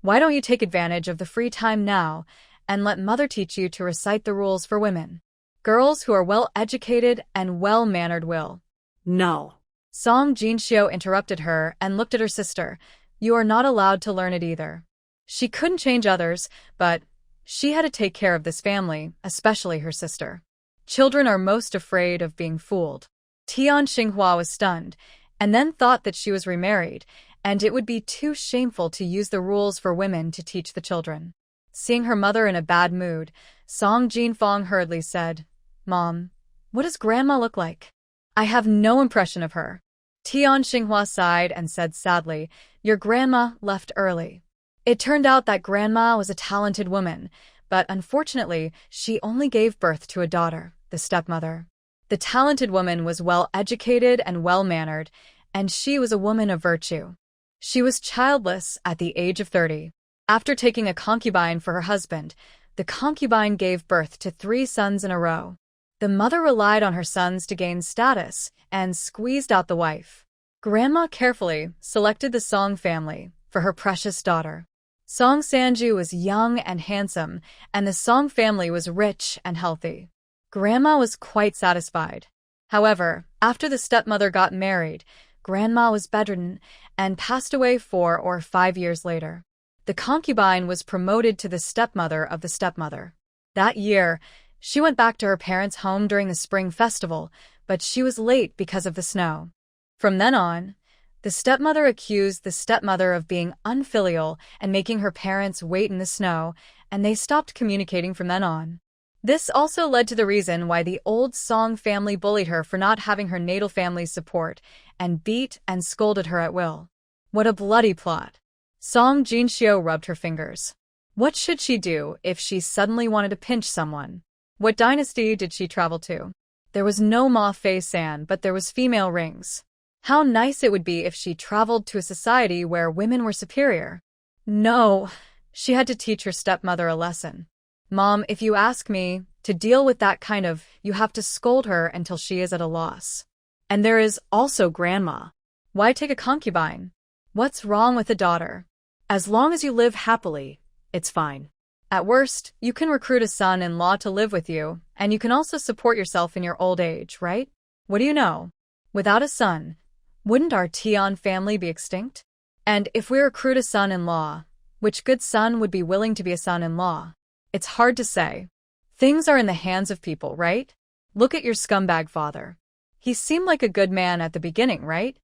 [SPEAKER 1] "Why don't you take advantage of the free time now and let mother teach you to recite the rules for women? Girls who are well-educated and well-mannered will."
[SPEAKER 2] No.
[SPEAKER 1] Song Jinxiu interrupted her and looked at her sister. You are not allowed to learn it either. She couldn't change others, but she had to take care of this family, especially her sister. Children are most afraid of being fooled. Tian Xinghua was stunned, and then thought that she was remarried, and it would be too shameful to use the rules for women to teach the children. Seeing her mother in a bad mood, Song Jinfang hurriedly said, "Mom, what does Grandma look like? I have no impression of her." Tian Xinghua sighed and said sadly, "Your grandma left early." It turned out that Grandma was a talented woman, but unfortunately, she only gave birth to a daughter, the stepmother. The talented woman was well-educated and well-mannered, and she was a woman of virtue. She was childless at the age of 30. After taking a concubine for her husband, the concubine gave birth to 3 sons in a row. The mother relied on her sons to gain status and squeezed out the wife. Grandma carefully selected the Song family for her precious daughter. Song Sanju was young and handsome, and the Song family was rich and healthy. Grandma was quite satisfied. However, after the stepmother got married, Grandma was bedridden and passed away 4 or 5 years later. The concubine was promoted to the stepmother of the stepmother. That year, she went back to her parents' home during the spring festival, but she was late because of the snow. From then on, the stepmother accused the stepmother of being unfilial and making her parents wait in the snow, and they stopped communicating from then on. This also led to the reason why the old Song family bullied her for not having her natal family's support and beat and scolded her at will. What a bloody plot. Song Jinxiu rubbed her fingers. What should she do if she suddenly wanted to pinch someone? What dynasty did she travel to? There was no Ma Fei San, but there was female rings. How nice it would be if she traveled to a society where women were superior. No, she had to teach her stepmother a lesson. Mom, if you ask me, to deal with that kind of, you have to scold her until she is at a loss.
[SPEAKER 2] And there is also Grandma.
[SPEAKER 1] Why take a concubine? What's wrong with a daughter?
[SPEAKER 2] As long as you live happily, it's fine.
[SPEAKER 1] At worst, you can recruit a son-in-law to live with you, and you can also support yourself in your old age, right? What do you know? Without a son, wouldn't our Tian family be extinct? And if we recruit a son-in-law, which good son would be willing to be a son-in-law? It's hard to say. Things are in the hands of people, right? Look at your scumbag father. He seemed like a good man at the beginning, right?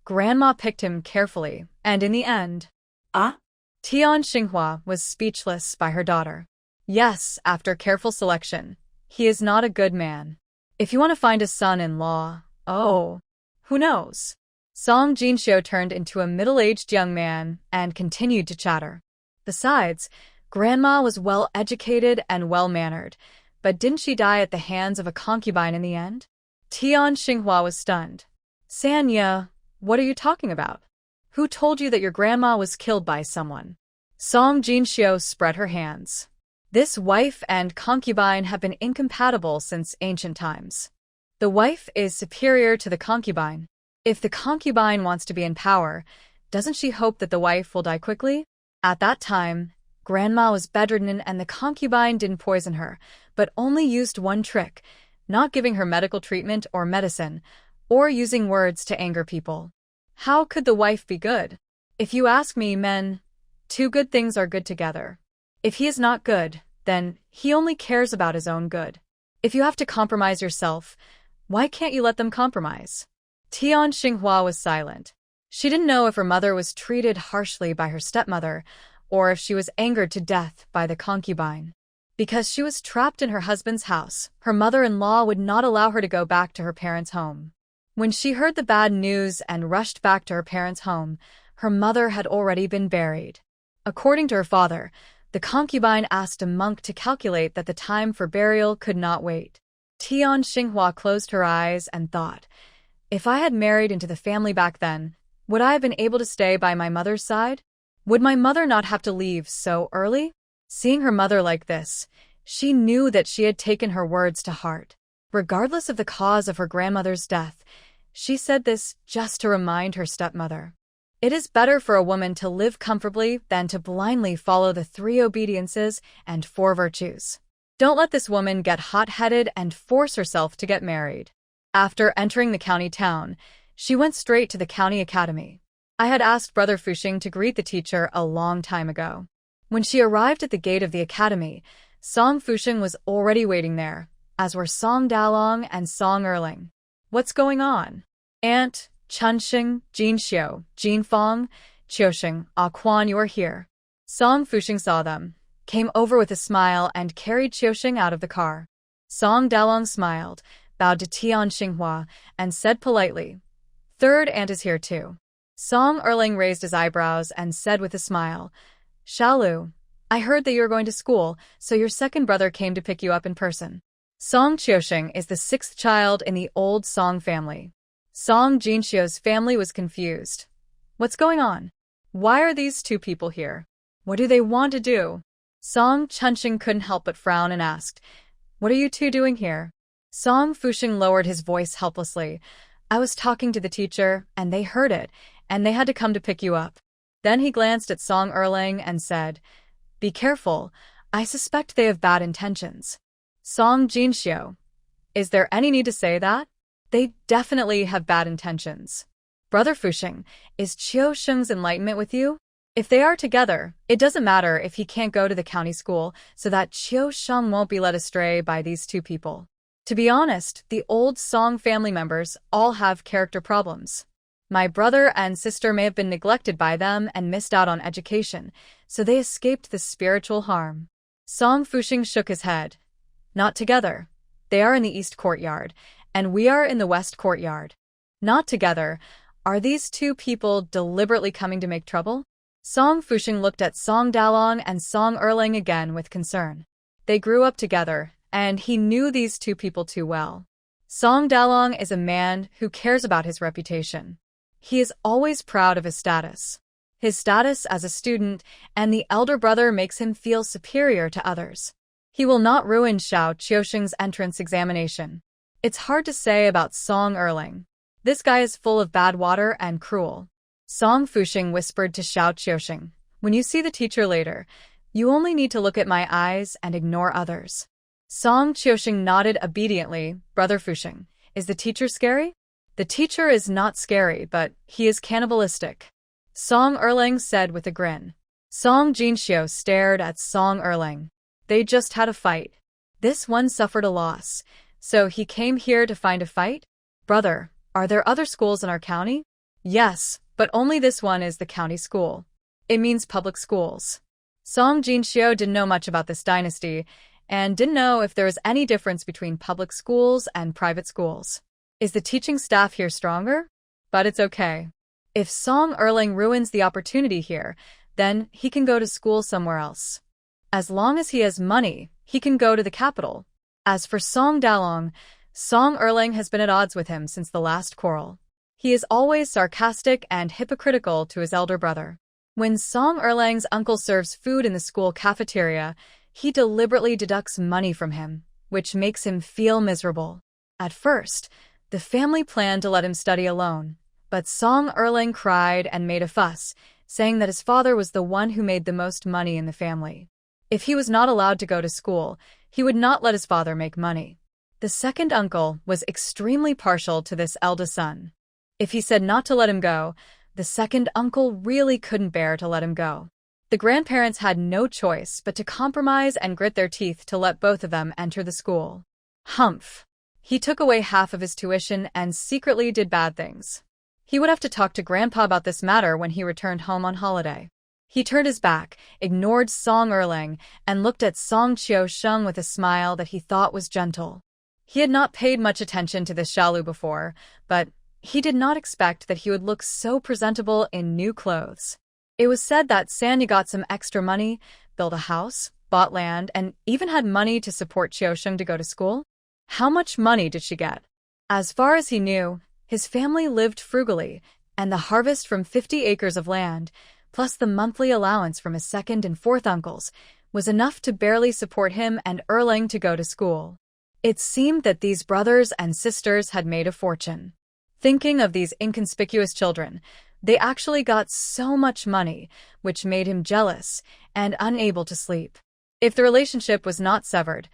[SPEAKER 1] Grandma picked him carefully, and in the end... Tian Xinghua was speechless by her daughter. Yes, after careful selection, he is not a good man. If you want to find a son-in-law, oh, who knows? Song Jinshyo turned into a middle-aged young man and continued to chatter. Besides, Grandma was well-educated and well-mannered, but didn't she die at the hands of a concubine in the end? Tian Xinghua was stunned. Sanya, what are you talking about? Who told you that your grandma was killed by someone? Song Jinshyo spread her hands. This wife and concubine have been incompatible since ancient times. The wife is superior to the concubine. If the concubine wants to be in power, doesn't she hope that the wife will die quickly? At that time, Grandma was bedridden and the concubine didn't poison her, but only used one trick, not giving her medical treatment or medicine, or using words to anger people. How could the wife be good? If you ask me, men, two good things are good together. If he is not good, then he only cares about his own good. If you have to compromise yourself, why can't you let them compromise? Tian Xinghua was silent. She didn't know if her mother was treated harshly by her stepmother, or if she was angered to death by the concubine. Because she was trapped in her husband's house, her mother-in-law would not allow her to go back to her parents' home. When she heard the bad news and rushed back to her parents' home, her mother had already been buried. According to her father, the concubine asked a monk to calculate that the time for burial could not wait. Tian Xinghua closed her eyes and thought, if I had married into the family back then, would I have been able to stay by my mother's side? Would my mother not have to leave so early? Seeing her mother like this, she knew that she had taken her words to heart. Regardless of the cause of her grandmother's death, she said this just to remind her stepmother. It is better for a woman to live comfortably than to blindly follow the 3 obediences and 4 virtues. Don't let this woman get hot-headed and force herself to get married. After entering the county town, she went straight to the county academy. I had asked Brother Fuxing to greet the teacher a long time ago. When she arrived at the gate of the academy, Song Fuxing was already waiting there, as were Song Dalong and Song Erling. What's going on? Aunt, Chunxing, Jinxiu, Jinfeng, Qiusheng, Quan, you are here. Song Fuxing saw them, came over with a smile and carried Qiusheng out of the car. Song Dalong smiled, bowed to Tian Xinghua, and said politely, Third aunt is here too. Song Erling raised his eyebrows and said with a smile, Shalu, I heard that you are going to school, so your second brother came to pick you up in person. Song Qiusheng is the 6th child in the old Song family. Song Jinxiu's family was confused. What's going on? Why are these 2 people here? What do they want to do? Song Chunxing couldn't help but frown and asked, What are you 2 doing here? Song Fuxing lowered his voice helplessly. I was talking to the teacher, and they heard it, and they had to come to pick you up. Then he glanced at Song Erling and said, Be careful, I suspect they have bad intentions. Song Jinxiu, is there any need to say that? They definitely have bad intentions. Brother Fuxing, is Qiusheng's enlightenment with you? If they are together, it doesn't matter if he can't go to the county school, so that Qiusheng won't be led astray by these 2 people. To be honest, the old Song family members all have character problems. My brother and sister may have been neglected by them and missed out on education, so they escaped the spiritual harm. Song Fuxing shook his head. Not together. They are in the east courtyard, and we are in the west courtyard. Not together. Are these 2 people deliberately coming to make trouble? Song Fuxing looked at Song Dalong and Song Erling again with concern. They grew up together, and he knew these 2 people too well. Song Dalong is a man who cares about his reputation. He is always proud of his status. His status as a student and the elder brother makes him feel superior to others. He will not ruin Xiao Qiusheng's entrance examination. It's hard to say about Song Erling. This guy is full of bad water and cruel. Song Fuxing whispered to Xiao Qiusheng, When you see the teacher later, you only need to look at my eyes and ignore others. Song Qiusheng nodded obediently. Brother Fuxing, is the teacher scary? The teacher is not scary, but he is cannibalistic. Song Erling said with a grin. Song Jinxiu stared at Song Erling. They just had a fight. This one suffered a loss, so he came here to find a fight? Brother, are there other schools in our county? Yes, but only this one is the county school. It means public schools. Song Jinxiu didn't know much about this dynasty, and didn't know if there was any difference between public schools and private schools. Is the teaching staff here stronger? but it's okay. If Song Erling ruins the opportunity here, then he can go to school somewhere else. As long as he has money, he can go to the capital. As for Song Dalong, Song Erling has been at odds with him since the last quarrel. He is always sarcastic and hypocritical to his elder brother. When Song Erlang's uncle serves food in the school cafeteria, he deliberately deducts money from him, which makes him feel miserable. At first, the family planned to let him study alone, but Song Erling cried and made a fuss, saying that his father was the one who made the most money in the family. If he was not allowed to go to school, he would not let his father make money. The second uncle was extremely partial to this eldest son. If he said not to let him go, the second uncle really couldn't bear to let him go. The grandparents had no choice but to compromise and grit their teeth to let both of them enter the school. Humph. He took away half of his tuition and secretly did bad things. He would have to talk to Grandpa about this matter when he returned home on holiday. He turned his back, ignored Song Erling, and looked at Song Chio-shung with a smile that he thought was gentle. He had not paid much attention to this Shalu before, but he did not expect that he would look so presentable in new clothes. It was said that Sanya got some extra money, built a house, bought land, and even had money to support Chio-shung to go to school. How much money did she get? As far as he knew, his family lived frugally, and the harvest from 50 acres of land, plus the monthly allowance from his second and fourth uncles, was enough to barely support him and Erling to go to school. It seemed that these brothers and sisters had made a fortune. Thinking of these inconspicuous children, they actually got so much money, which made him jealous and unable to sleep. If the relationship was not severed,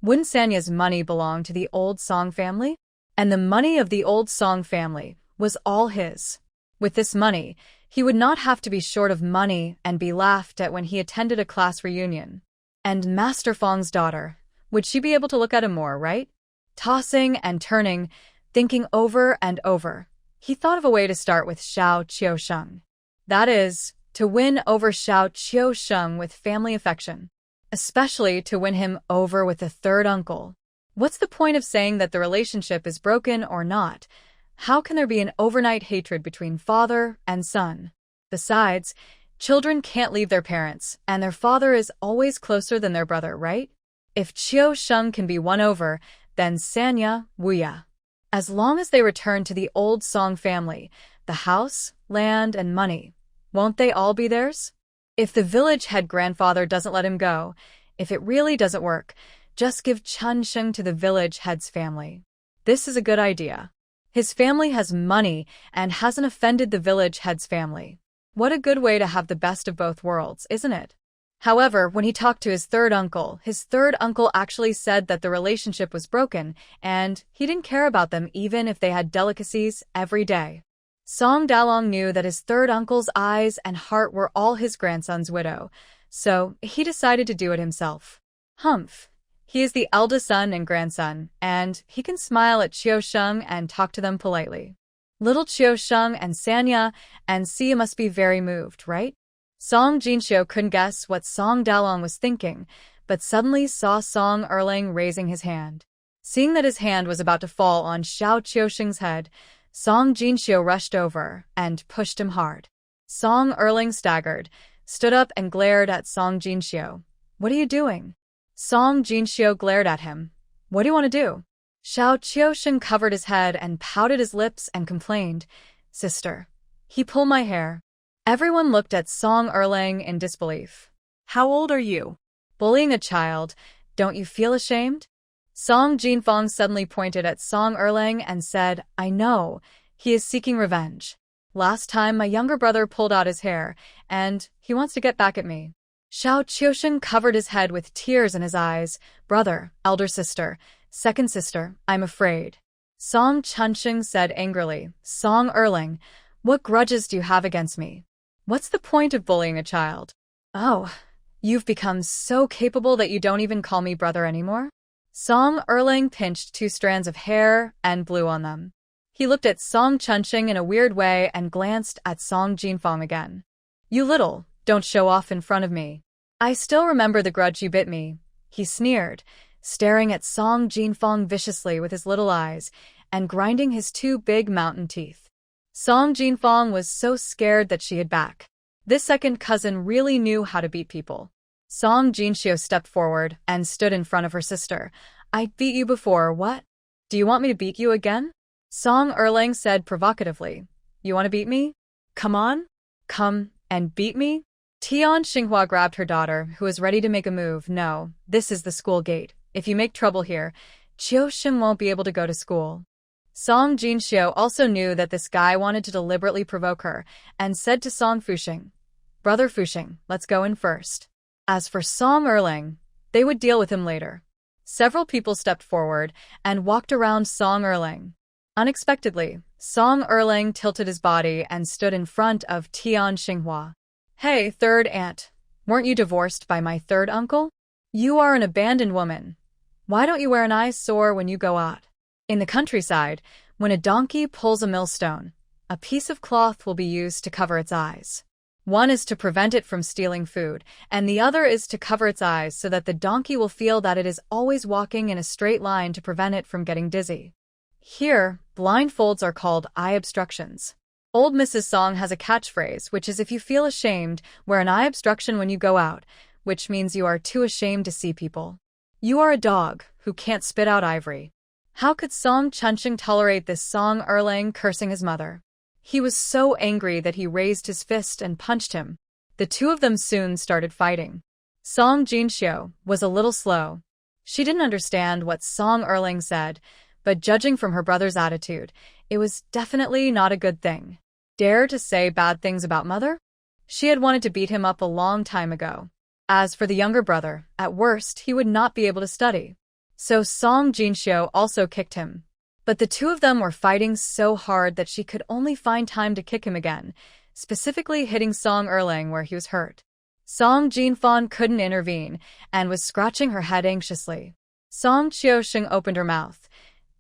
[SPEAKER 1] wouldn't Sanya's money belong to the old Song family? And the money of the old Song family was all his. With this money, he would not have to be short of money and be laughed at when he attended a class reunion. And Master Fong's daughter, would she be able to look at him more, right? Tossing and turning, thinking over and over, he thought of a way to start with Xiao Chio-shung. That is, to win over Xiao Chio-shung with family affection, especially to win him over with the third uncle. What's the point of saying that the relationship is broken or not? How can there be an overnight hatred between father and son? Besides, children can't leave their parents, and their father is always closer than their brother, right? If Chio-shung can be won over, then Sanya, Wuya. As long as they return to the old Song family, the house, land, and money, won't they all be theirs? If the village head grandfather doesn't let him go, if it really doesn't work, just give Chun-sheng to the village head's family. This is a good idea. His family has money and hasn't offended the village head's family. What a good way to have the best of both worlds, isn't it? However, when he talked to his third uncle actually said that the relationship was broken, and he didn't care about them even if they had delicacies every day. Song Dalong knew that his third uncle's eyes and heart were all his grandson's widow, so he decided to do it himself. Humph. He is the eldest son and grandson, and he can smile at Chio-shung and talk to them politely. Little Chio-shung and Sanya and Sia must be very moved, right? Song Jinshio couldn't guess what Song Dalong was thinking, but suddenly saw Song Erling raising his hand. Seeing that his hand was about to fall on Xiao Chio-shung's head, Song Jinshio rushed over and pushed him hard. Song Erling staggered, stood up and glared at Song Jinshio. "What are you doing?" Song Jinshio glared at him. "What do you want to do?" Xiao Chio-shung covered his head and pouted his lips and complained, "Sister, he pulled my hair." Everyone looked at Song Erling in disbelief.
[SPEAKER 2] How old are you?
[SPEAKER 1] Bullying a child, don't you feel ashamed? Song Jinfong suddenly pointed at Song Erling and said, "I know, he is seeking revenge. Last time my younger brother pulled out his hair, and he wants to get back at me." Xiao Chio-shung covered his head with tears in his eyes. "Brother, elder sister, second sister, I'm afraid." Song Chun-sheng said angrily, "Song Erling, what grudges do you have against me? What's the point of bullying a child? Oh, you've become so capable that you don't even call me brother anymore?" Song Erling pinched 2 strands of hair and blew on them. He looked at Song Chun-sheng in a weird way and glanced at Song Jinfong again. "You little, don't show off in front of me. I still remember the grudge you bit me," he sneered, staring at Song Jinfong viciously with his little eyes and grinding his 2 big mountain teeth. Song Jinfong was so scared that she hid back. This second cousin really knew how to beat people. Song Jinxiu stepped forward and stood in front of her sister. "I beat you before, what? Do you want me to beat you again?" Song Erlang said provocatively. "You want to beat me? Come on. Come and beat me?" Tian Xinghua grabbed her daughter, who was ready to make a move. "No, this is the school gate. If you make trouble here, Qiusheng won't be able to go to school." Song Jinxiu also knew that this guy wanted to deliberately provoke her, and said to Song Fuxing, "Brother Fuxing, let's go in first." As for Song Erlang, they would deal with him later. Several people stepped forward and walked around Song Erlang. Unexpectedly, Song Erlang tilted his body and stood in front of Tian Xinghua. "Hey, third aunt, weren't you divorced by my third uncle? You are an abandoned woman. Why don't you wear an eyesore when you go out?" In the countryside, when a donkey pulls a millstone, a piece of cloth will be used to cover its eyes. One is to prevent it from stealing food, and the other is to cover its eyes so that the donkey will feel that it is always walking in a straight line to prevent it from getting dizzy. Here, blindfolds are called eye obstructions. Old Mrs. Song has a catchphrase, which is if you feel ashamed, wear an eye obstruction when you go out, which means you are too ashamed to see people. You are a dog who can't spit out ivory. How could Song Chunsheng tolerate this Song Erlang cursing his mother? He was so angry that he raised his fist and punched him. The two of them soon started fighting. Song Jinxiu was a little slow. She didn't understand what Song Erlang said, but judging from her brother's attitude, it was definitely not a good thing. Dare to say bad things about mother? She had wanted to beat him up a long time ago. As for the younger brother, at worst, he would not be able to study. So Song Jinxiu also kicked him. But the two of them were fighting so hard that she could only find time to kick him again, specifically hitting Song Erlang where he was hurt. Song Jinfong couldn't intervene and was scratching her head anxiously. Song Qiusheng opened her mouth.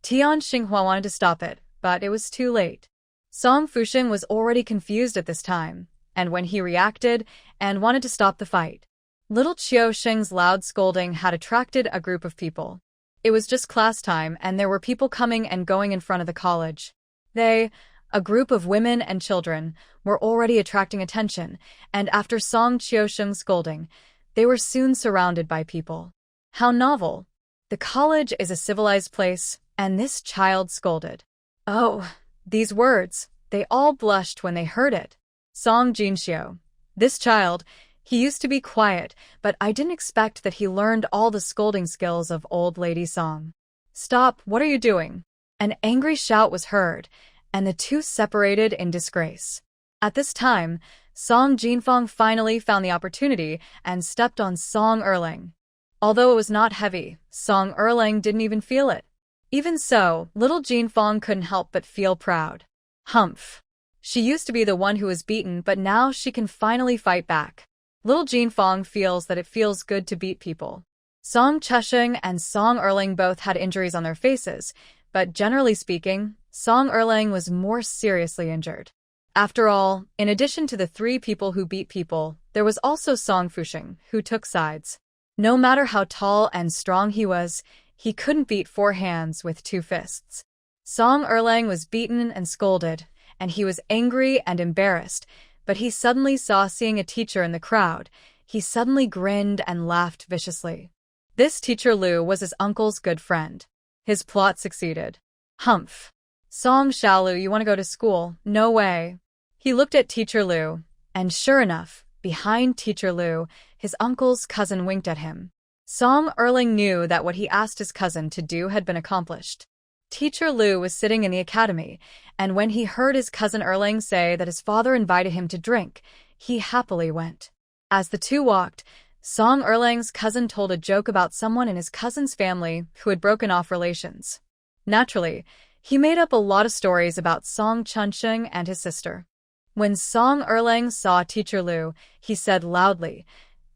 [SPEAKER 1] Tian Xinghua wanted to stop it, but it was too late. Song Fuxing was already confused at this time, and when he reacted and wanted to stop the fight. Little Qiusheng's loud scolding had attracted a group of people. It was just class time, and there were people coming and going in front of the college. They, a group of women and children, were already attracting attention, and after Song Qiusheng's scolding, they were soon surrounded by people. How novel. The college is a civilized place, and this child scolded. Oh, these words, they all blushed when they heard it. Song Jinxiu. This child, he used to be quiet, but I didn't expect that he learned all the scolding skills of Old Lady Song. "Stop, what are you doing?" An angry shout was heard, and the two separated in disgrace. At this time, Song Jinfong finally found the opportunity and stepped on Song Erlang. Although it was not heavy, Song Erlang didn't even feel it. Even so, little Jinfong couldn't help but feel proud. Humph. She used to be the one who was beaten, but now she can finally fight back. Little Jinfong feels that it feels good to beat people. Song Chusheng and Song Erlang both had injuries on their faces, but generally speaking, Song Erlang was more seriously injured. After all, in addition to the three people who beat people, there was also Song Fuxing, who took sides. No matter how tall and strong he was, he couldn't beat four hands with two fists. Song Erlang was beaten and scolded, and he was angry and embarrassed, but he suddenly saw seeing a teacher in the crowd. He suddenly grinned and laughed viciously. This teacher Lu was his uncle's good friend. His plot succeeded. Humph. Song Xiaolu, you want to go to school? No way. He looked at teacher Lu, and sure enough, behind teacher Lu, his uncle's cousin winked at him. Song Erlang knew that what he asked his cousin to do had been accomplished. Teacher Lu was sitting in the academy, and when he heard his cousin Erlang say that his father invited him to drink, he happily went. As the two walked, Song Erlang's cousin told a joke about someone in his cousin's family who had broken off relations. Naturally, he made up a lot of stories about Song Chunsheng and his sister. When Song Erlang saw teacher Lu, he said loudly,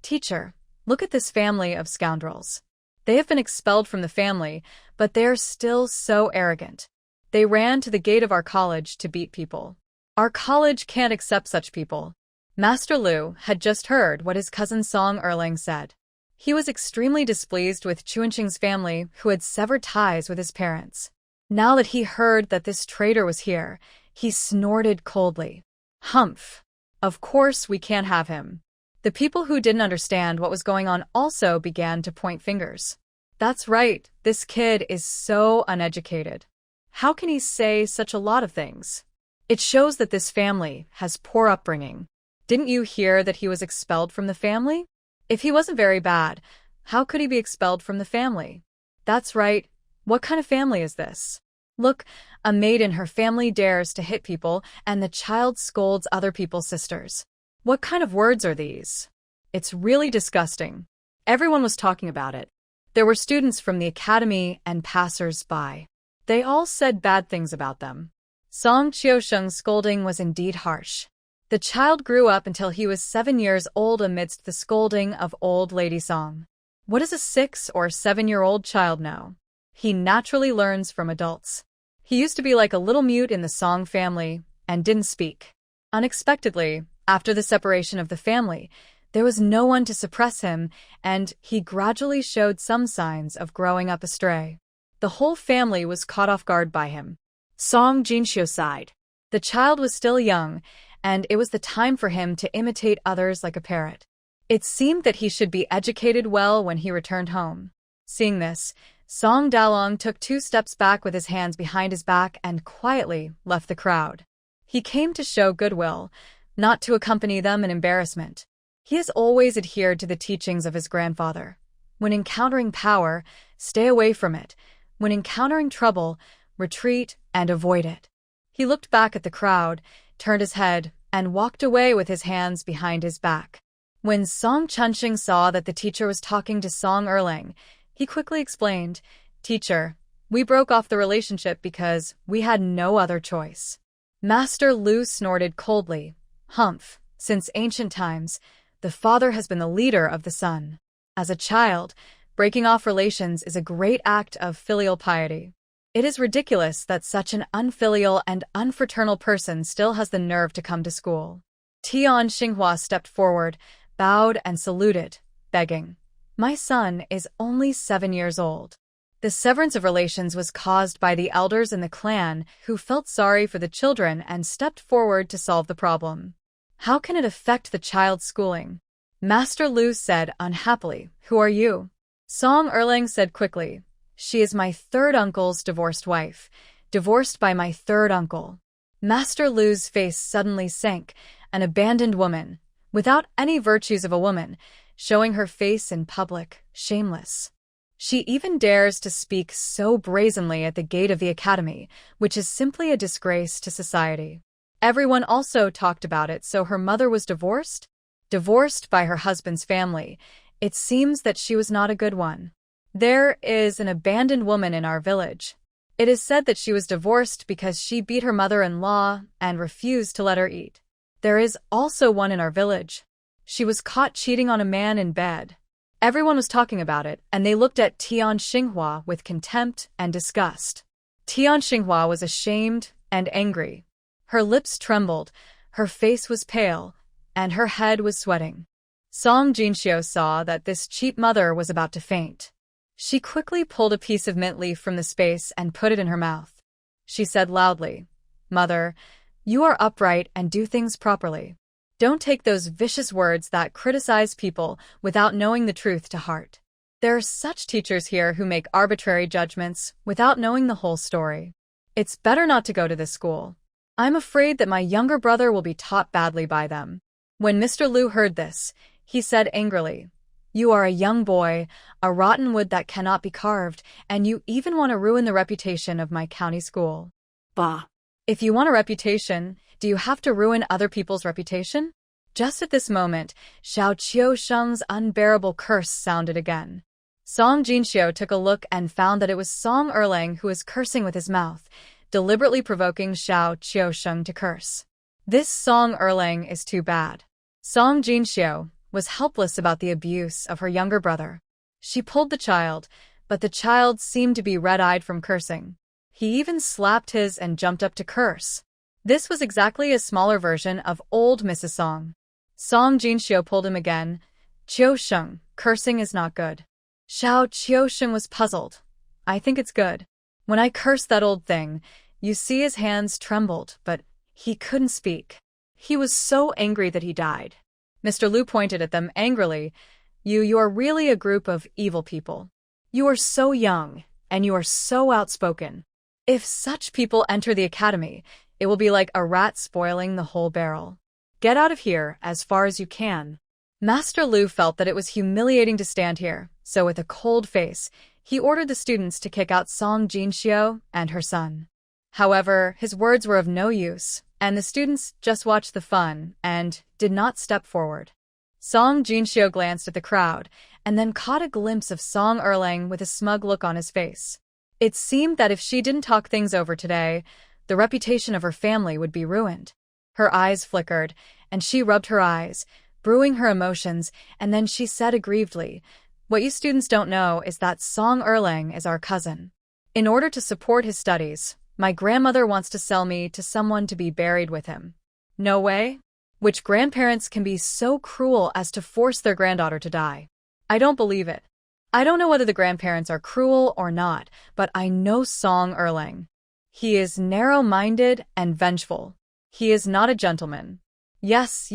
[SPEAKER 1] "Teacher, look at this family of scoundrels. They have been expelled from the family, but they are still so arrogant. They ran to the gate of our college to beat people. Our college can't accept such people." Master Lu had just heard what his cousin Song Erlang said. He was extremely displeased with Chunsheng's family, who had severed ties with his parents. Now that he heard that this traitor was here, He snorted coldly. Humph. Of course we can't have him. The people who didn't understand what was going on also began to point fingers. That's right, this kid is so uneducated. How can he say such a lot of things? It shows that this family has poor upbringing. Didn't you hear that he was expelled from the family? If he wasn't very bad, how could he be expelled from the family? That's right. What kind of family is this? Look, a maid in her family dares to hit people, and the child scolds other people's sisters. What kind of words are these? It's really disgusting. Everyone was talking about it. There were students from the academy and passers-by. They all said bad things about them. Song Qiusheng's scolding was indeed harsh. The child grew up until he was 7 years old amidst the scolding of old lady Song. What does a 6 or 7-year-old child know? He naturally learns from adults. He used to be like a little mute in the Song family and didn't speak. Unexpectedly, after the separation of the family, there was no one to suppress him, and he gradually showed some signs of growing up astray. The whole family was caught off guard by him.
[SPEAKER 2] Song Jinxiu sighed.
[SPEAKER 1] The child was still young, and it was the time for him to imitate others like a parrot. It seemed that he should be educated well when he returned home. Seeing this, Song Dalong took 2 steps back with his hands behind his back and quietly left the crowd. He came to show goodwill, not to accompany them in embarrassment. He has always adhered to the teachings of his grandfather. When encountering power, stay away from it. When encountering trouble, retreat and avoid it. He looked back at the crowd, turned his head, and walked away with his hands behind his back. When Song Chunxing saw that the teacher was talking to Song Erlang, he quickly explained, "Teacher, we broke off the relationship because we had no other choice." Master Lu snorted coldly. Humph, since ancient times, the father has been the leader of the son. As a child, breaking off relations is a great act of filial piety. It is ridiculous that such an unfilial and unfraternal person still has the nerve to come to school. Tian Xinghua stepped forward, bowed and saluted, begging, "My son is only 7 years old." The severance of relations was caused by the elders in the clan who felt sorry for the children and stepped forward to solve the problem. How can it affect the child's schooling? Master Lu said unhappily, "Who are you?" Song Erlang said quickly, "She is my 3rd uncle's divorced wife, divorced by my 3rd uncle." Master Lu's face suddenly sank, an abandoned woman, without any virtues of a woman, showing her face in public, shameless. She even dares to speak so brazenly at the gate of the academy, which is simply a disgrace to society. Everyone also talked about it, so her mother was divorced? Divorced by her husband's family. It seems that she was not a good one. There is an abandoned woman in our village. It is said that she was divorced because she beat her mother-in-law and refused to let her eat. There is also one in our village. She was caught cheating on a man in bed. Everyone was talking about it, and they looked at Tian Xinghua with contempt and disgust. Tian Xinghua was ashamed and angry. Her lips trembled, her face was pale, and her head was sweating. Song Jinxiu saw that this cheap mother was about to faint. She quickly pulled a piece of mint leaf from the space and put it in her mouth. She said loudly, "Mother, you are upright and do things properly. Don't take those vicious words that criticize people without knowing the truth to heart. There are such teachers here who make arbitrary judgments without knowing the whole story. It's better not to go to this school. I'm afraid that my younger brother will be taught badly by them." When Mr. Lu heard this, he said angrily, "You are a young boy, a rotten wood that cannot be carved, and you even want to ruin the reputation of my county school."
[SPEAKER 2] Bah.
[SPEAKER 1] If you want a reputation, do you have to ruin other people's reputation? Just at this moment, Xiao Qiusheng's unbearable curse sounded again. Song Jinxiu took a look and found that it was Song Erlang who was cursing with his mouth, deliberately provoking Xiao Qiusheng to curse. This Song Erlang is too bad. Song Jinxiu was helpless about the abuse of her younger brother. She pulled the child, but the child seemed to be red-eyed from cursing. He even slapped his and jumped up to curse. This was exactly a smaller version of old Mrs. Song. Song Jinxiu pulled him again. "Qiusheng, cursing is not good." Xiao Qiusheng was puzzled. "I think it's good. When I curse that old thing, You see his hands trembled, but he couldn't speak.
[SPEAKER 2] He was so angry that he died.
[SPEAKER 1] Mr. Liu pointed at them angrily. You are really a group of evil people.
[SPEAKER 2] You are so young, and you are so outspoken.
[SPEAKER 1] If such people enter the academy, it will be like a rat spoiling the whole barrel.
[SPEAKER 2] Get out of here as far as you can.
[SPEAKER 1] Master Liu felt that it was humiliating to stand here, so with a cold face, he ordered the students to kick out Song Jinxiu and her son. However, his words were of no use, and the students just watched the fun and did not step forward. Song Jinxiu glanced at the crowd and then caught a glimpse of Song Erlang with a smug look on his face. It seemed that if she didn't talk things over today, the reputation of her family would be ruined. Her eyes flickered, and she rubbed her eyes, brewing her emotions, and then she said aggrievedly, "What you students don't know is that Song Erlang is our cousin. In order to support his studies, my grandmother wants to sell me to someone to be buried with him." No way? Which grandparents can be so cruel as to force their granddaughter to die? I don't believe it. I don't know whether the grandparents are cruel or not, but I know Song Erlang. He is narrow-minded and vengeful. He is not a gentleman. Yes,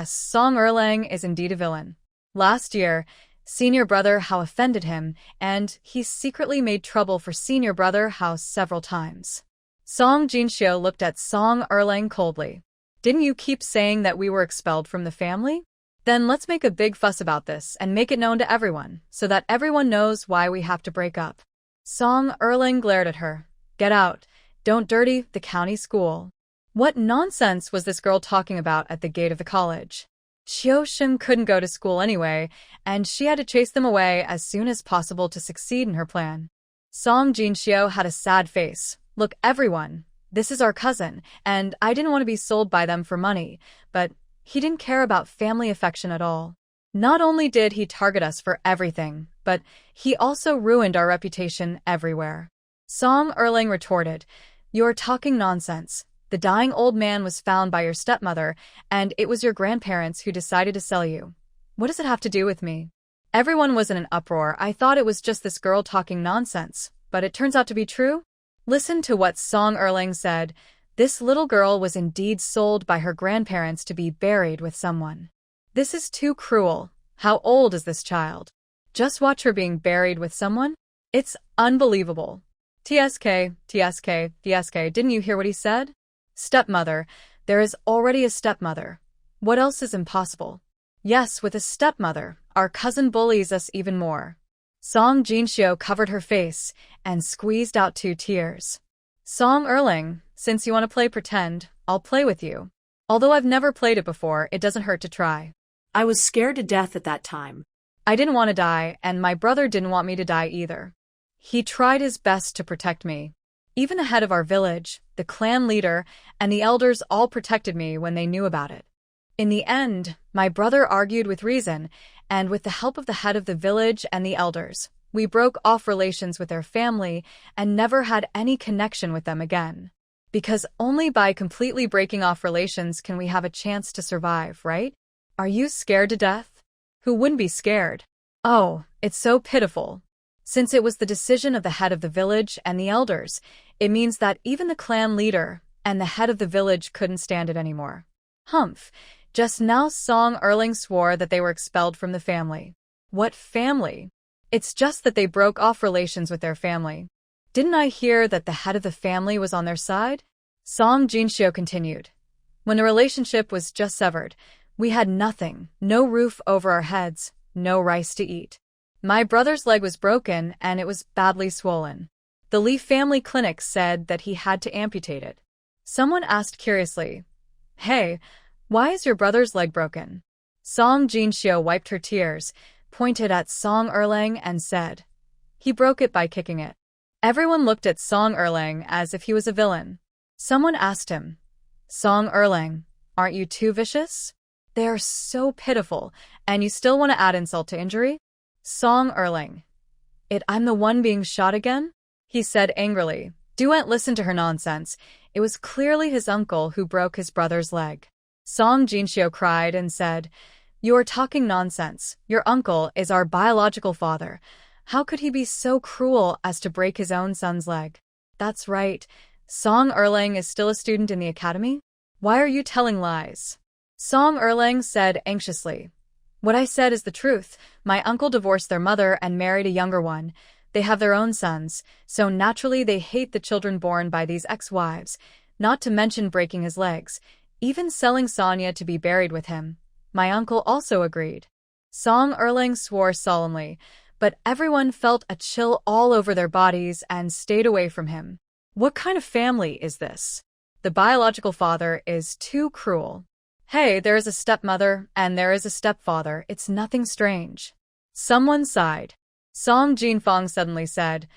[SPEAKER 1] Song Erlang is indeed a villain. Last year, Senior Brother Hao offended him, and he secretly made trouble for Senior Brother Hao several times. Song Jinxiu looked at Song Erlang coldly. Didn't you keep saying that we were expelled from the family? Then let's make a big fuss about this and make it known to everyone, so that everyone knows why we have to break up. Song Erlang glared at her. Get out. Don't dirty the county school. What nonsense was this girl talking about at the gate of the college? Xiaoshen couldn't go to school anyway, and she had to chase them away as soon as possible to succeed in her plan. Song Jinxiu had a sad face. Look, everyone, this is our cousin, and I didn't want to be sold by them for money, but he didn't care about family affection at all. Not only did he target us for everything, but he also ruined our reputation everywhere. Song Erlang retorted, "You're talking nonsense. The dying old man was found by your stepmother, and it was your grandparents who decided to sell you. What does it have to do with me?" Everyone was in an uproar. I thought it was just this girl talking nonsense, but it turns out to be true. Listen to what Song Erlang said. This little girl was indeed sold by her grandparents to be buried with someone. This is too cruel. How old is this child? Just watch her being buried with someone? It's unbelievable. TSK, didn't you hear what he said? Stepmother. There is already a stepmother. What else is impossible? Yes, with a stepmother, our cousin bullies us even more. Song Jinxiu covered her face and squeezed out 2 tears. Song Erlang, since you want to play pretend, I'll play with you. Although I've never played it before, it doesn't hurt to try.
[SPEAKER 2] I was scared to death at that time.
[SPEAKER 1] I didn't want to die, and my brother didn't want me to die either. He tried his best to protect me. Even the head of our village, the clan leader, and the elders all protected me when they knew about it. In the end, my brother argued with reason, and with the help of the head of the village and the elders, we broke off relations with their family and never had any connection with them again. Because only by completely breaking off relations can we have a chance to survive, right? Are you scared to death? Who wouldn't be scared? Oh, it's so pitiful. Since it was the decision of the head of the village and the elders, it means that even the clan leader and the head of the village couldn't stand it anymore. Humph. Just now Song Erlang swore that they were expelled from the family. What family? It's just that they broke off relations with their family. Didn't I hear that the head of the family was on their side? Song Jinxiu continued. When the relationship was just severed, we had nothing, no roof over our heads, no rice to eat. My brother's leg was broken and it was badly swollen. The Li family clinic said that he had to amputate it. Someone asked curiously, "Hey, why is your brother's leg broken?" Song Jinxiu wiped her tears, pointed at Song Erlang and said, "He broke it by kicking it." Everyone looked at Song Erlang as if he was a villain. Someone asked him, "Song Erlang, aren't you too vicious? They are so pitiful, and you still want to add insult to injury?" Song Erlang. I'm the one being shot again? He said angrily. Duet listened to her nonsense. It was clearly his uncle who broke his brother's leg. Song Jinxiu cried and said, "You are talking nonsense. Your uncle is our biological father. How could he be so cruel as to break his own son's leg?" "That's right. Song Erlang is still a student in the academy? Why are you telling lies? Song Erlang said anxiously. What I said is the truth. My uncle divorced their mother and married a younger one. They have their own sons, so naturally they hate the children born by these ex-wives, not to mention breaking his legs, even selling Sonia to be buried with him. My uncle also agreed. Song Erlang swore solemnly, but everyone felt a chill all over their bodies and stayed away from him. What kind of family is this? The biological father is too cruel. Hey, there is a stepmother and there is a stepfather. It's nothing strange. Someone sighed. Song Jinfang suddenly said,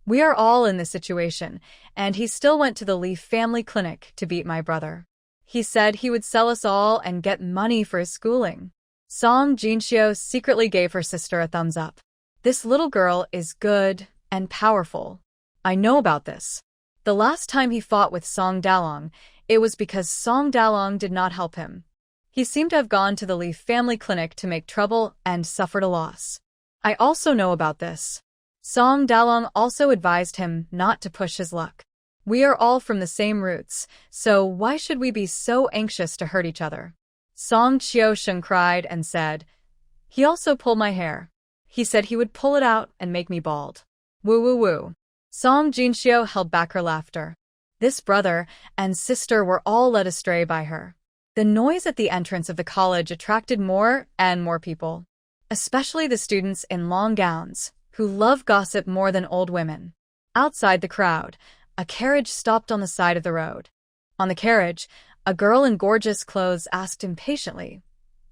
[SPEAKER 1] we are all in this situation, and he still went to the Leaf family clinic to beat my brother. He said he would sell us all and get money for his schooling. Song Jinxiu secretly gave her sister a thumbs up. This little girl is good and powerful. I know about this. The last time he fought with Song Dalong, it was because Song Dalong did not help him. He seemed to have gone to the Leaf family clinic to make trouble and suffered a loss. I also know about this. Song Dalong also advised him not to push his luck. We are all from the same roots, so why should we be so anxious to hurt each other? Song Qiusheng cried and said, he also pulled my hair. He said he would pull it out and make me bald. Woo woo woo. Song Jinxiu held back her laughter. This brother and sister were all led astray by her. The noise at the entrance of the college attracted more and more people, especially the students in long gowns, who love gossip more than old women. Outside the crowd, a carriage stopped on the side of the road. On the carriage, a girl in gorgeous clothes asked impatiently,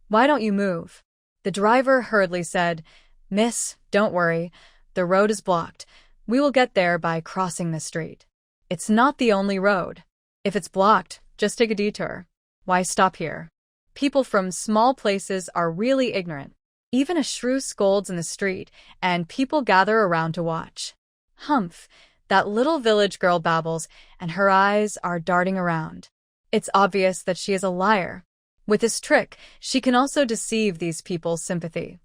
[SPEAKER 1] why don't you move? The driver hurriedly said, Miss, don't worry, the road is blocked. We will get there by crossing the street. It's not the only road. If it's blocked, just take a detour. Why stop here? People from small places are really ignorant. Even a shrew scolds in the street, and people gather around to watch. Humph, that little village girl babbles, and her eyes are darting around. It's obvious that she is a liar. With this trick, she can also deceive these people's sympathy.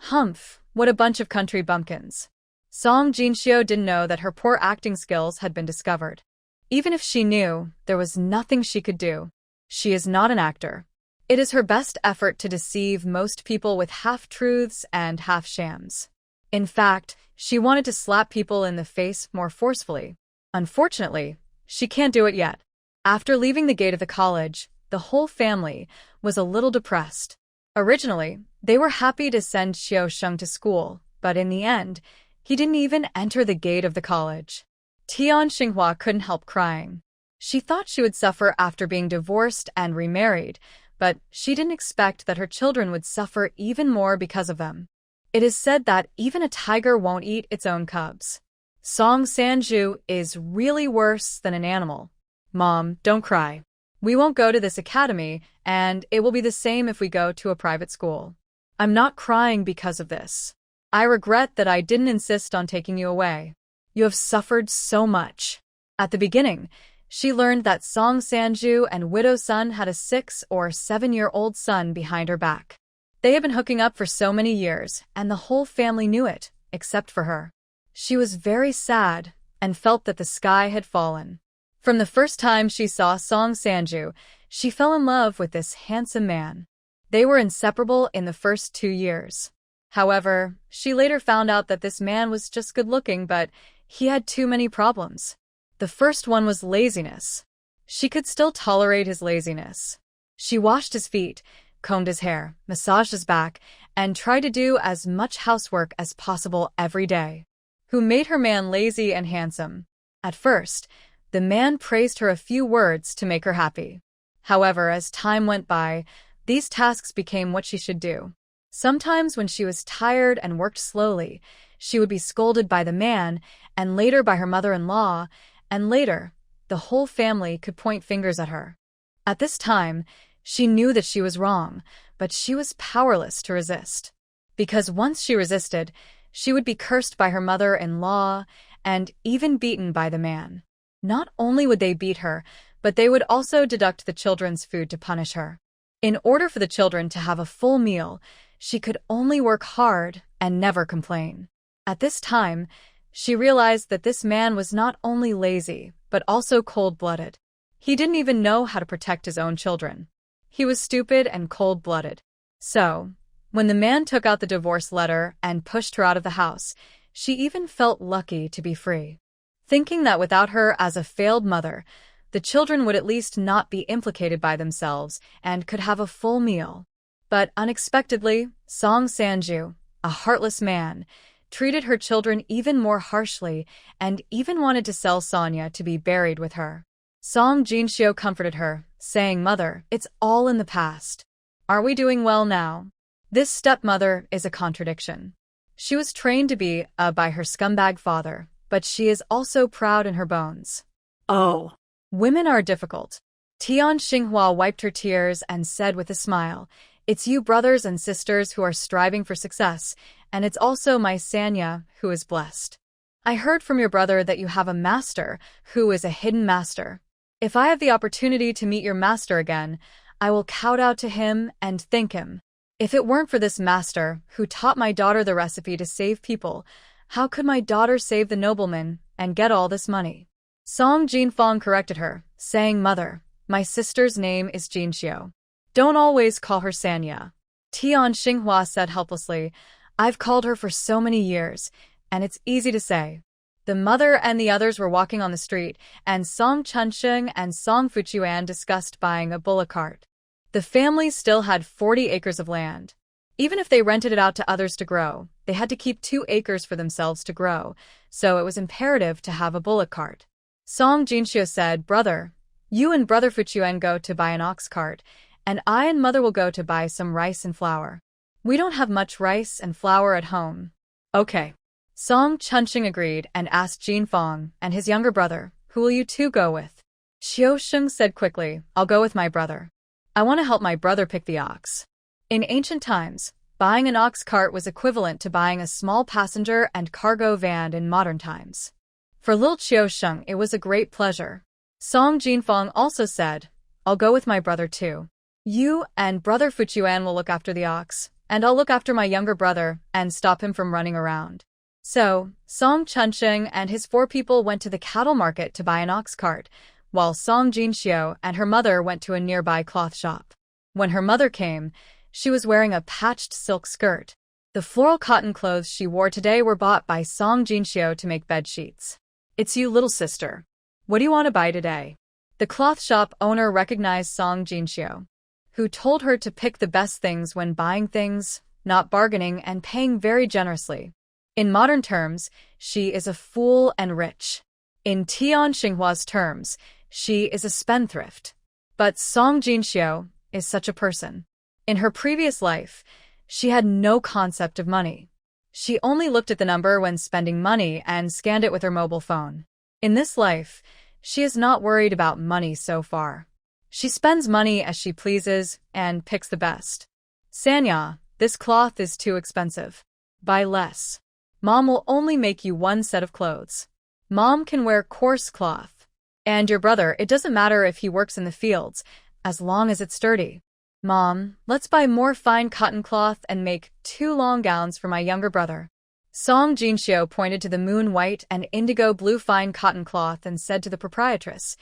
[SPEAKER 1] Humph, what a bunch of country bumpkins. Song Jinxiu didn't know that her poor acting skills had been discovered. Even if she knew, there was nothing she could do. She is not an actor. It is her best effort to deceive most people with half-truths and half-shams. In fact, she wanted to slap people in the face more forcefully. Unfortunately, she can't do it yet. After leaving the gate of the college, the whole family was a little depressed. Originally, they were happy to send Qiusheng to school, but in the end, he didn't even enter the gate of the college. Tian Xinghua couldn't help crying. She thought she would suffer after being divorced and remarried, but she didn't expect that her children would suffer even more because of them. It is said that even a tiger won't eat its own cubs. Song Sanju is really worse than an animal. Mom, don't cry. We won't go to this academy, and it will be the same if we go to a private school. I'm not crying because of this. I regret that I didn't insist on taking you away. You have suffered so much. At the beginning, she learned that Song Sanju and Widow Sun had a 6 or 7-year-old son behind her back. They had been hooking up for so many years, and the whole family knew it, except for her. She was very sad and felt that the sky had fallen. From the first time she saw Song Sanju, she fell in love with this handsome man. They were inseparable in the first 2 years. However, she later found out that this man was just good-looking, but he had too many problems. The first one was laziness. She could still tolerate his laziness. She washed his feet, combed his hair, massaged his back, and tried to do as much housework as possible every day. Who made her man lazy and handsome? At first, the man praised her a few words to make her happy. However, as time went by, these tasks became what she should do. Sometimes when she was tired and worked slowly, she would be scolded by the man, and later by her mother-in-law, and later, the whole family could point fingers at her. At this time, she knew that she was wrong, but she was powerless to resist. Because once she resisted, she would be cursed by her mother-in-law and even beaten by the man. Not only would they beat her, but they would also deduct the children's food to punish her. In order for the children to have a full meal, she could only work hard and never complain. At this time, she realized that this man was not only lazy, but also cold-blooded. He didn't even know how to protect his own children. He was stupid and cold-blooded. So, when the man took out the divorce letter and pushed her out of the house, she even felt lucky to be free. Thinking that without her as a failed mother, the children would at least not be implicated by themselves and could have a full meal. But unexpectedly, Song Sanju, a heartless man, treated her children even more harshly and even wanted to sell Sonia to be buried with her. Song Jinshio comforted her, saying, "Mother, it's all in the past. Are we doing well now?" This stepmother is a contradiction. She was trained to be by her scumbag father, but she is also proud in her bones.
[SPEAKER 2] Oh.
[SPEAKER 1] Women are difficult. Tian Xinghua wiped her tears and said with a smile, "It's you brothers and sisters who are striving for success, and it's also my Sanya who is blessed. I heard from your brother that you have a master who is a hidden master. If I have the opportunity to meet your master again, I will kowtow to him and thank him. If it weren't for this master who taught my daughter the recipe to save people, how could my daughter save the nobleman and get all this money?" Song Jinfeng corrected her, saying, "Mother, my sister's name is Jinxiu. Don't always call her Sanya." Tian Xinghua said helplessly, "I've called her for so many years, and it's easy to say." The mother and the others were walking on the street, and Song Chunsheng and Song Fuchuan discussed buying a bullock cart. The family still had 40 acres of land. Even if they rented it out to others to grow, they had to keep 2 acres for themselves to grow, so it was imperative to have a bullock cart. Song Jinshio said, "Brother, you and Brother Fuchuan go to buy an ox cart, and I and Mother will go to buy some rice and flour. We don't have much rice and flour at home." "Okay." Song Chunsheng agreed and asked Jinfeng and his younger brother, "Who will you two go with?" Xiaosheng said quickly, "I'll go with my brother. I want to help my brother pick the ox." In ancient times, buying an ox cart was equivalent to buying a small passenger and cargo van in modern times. For Lil Xiaosheng, it was a great pleasure. Song Jinfeng also said, "I'll go with my brother too. You and Brother Fuchuan will look after the ox, and I'll look after my younger brother and stop him from running around." So, Song Chunsheng and his 4 people went to the cattle market to buy an ox cart, while Song Jinxiu and her mother went to a nearby cloth shop. When her mother came, she was wearing a patched silk skirt. The floral cotton clothes she wore today were bought by Song Jinxiu to make bed sheets. "It's you, little sister. What do you want to buy today?" The cloth shop owner recognized Song Jinxiu, who told her to pick the best things when buying things, not bargaining and paying very generously. In modern terms, she is a fool and rich. In Tian Xinghua's terms, she is a spendthrift. But Song Jinxiu is such a person. In her previous life, she had no concept of money. She only looked at the number when spending money and scanned it with her mobile phone. In this life, she is not worried about money so far. She spends money as she pleases and picks the best. "Sanya, this cloth is too expensive. Buy less. Mom will only make you 1 set of clothes. Mom can wear coarse cloth. And your brother, it doesn't matter if he works in the fields, as long as it's sturdy. Mom, let's buy more fine cotton cloth and make 2 long gowns for my younger brother." Song Jinxiu pointed to the moon-white and indigo-blue fine cotton cloth and said to the proprietress,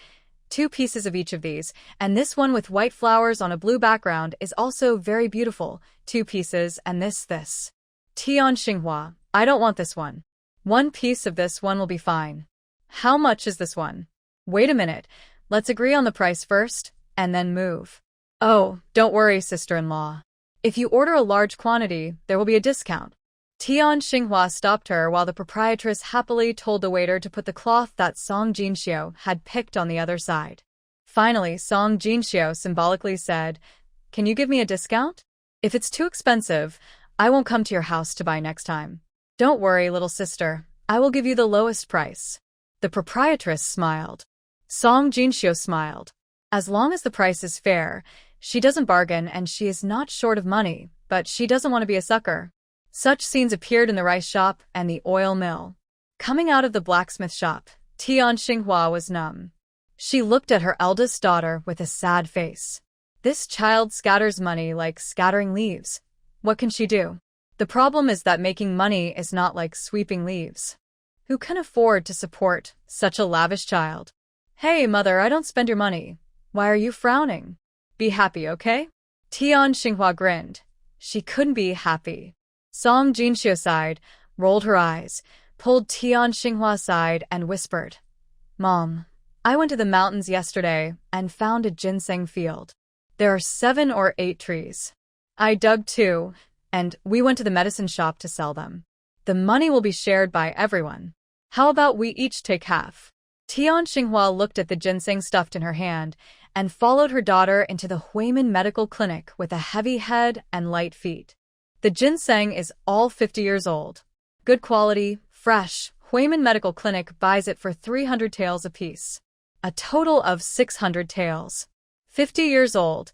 [SPEAKER 1] "2 pieces of each of these, and this one with white flowers on a blue background is also very beautiful. 2 pieces, and this. Tian Xinghua, I don't want this one. 1 piece of this one will be fine." "How much is this one?" "Wait a minute, let's agree on the price first, and then move." "Oh, don't worry, sister-in-law. If you order a large quantity, there will be a discount." Tian Xinghua stopped her while the proprietress happily told the waiter to put the cloth that Song Jinxiu had picked on the other side. Finally, Song Jinxiu symbolically said, "Can you give me a discount? If it's too expensive, I won't come to your house to buy next time." "Don't worry, little sister. I will give you the lowest price." The proprietress smiled. Song Jinxiu smiled. As long as the price is fair, she doesn't bargain and she is not short of money, but she doesn't want to be a sucker. Such scenes appeared in the rice shop and the oil mill. Coming out of the blacksmith shop, Tian Xinghua was numb. She looked at her eldest daughter with a sad face. This child scatters money like scattering leaves. What can she do? The problem is that making money is not like sweeping leaves. Who can afford to support such a lavish child? Hey, mother, I don't spend your money. Why are you frowning? Be happy, okay? Tian Xinhua grinned. She couldn't be happy. Song Jinxiu sighed, rolled her eyes, pulled Tian Xinhua aside, and whispered, Mom, I went to the mountains yesterday and found a ginseng field. There are 7 or 8 trees. I dug 2, and we went to the medicine shop to sell them. The money will be shared by everyone. How about we each take half? Tian Xinhua looked at the ginseng stuffed in her hand and followed her daughter into the Huimin Medical Clinic with a heavy head and light feet. The ginseng is all 50 years old. Good quality, fresh. Huimin Medical Clinic buys it for 300 taels apiece. A total of 600 taels. 50 years old.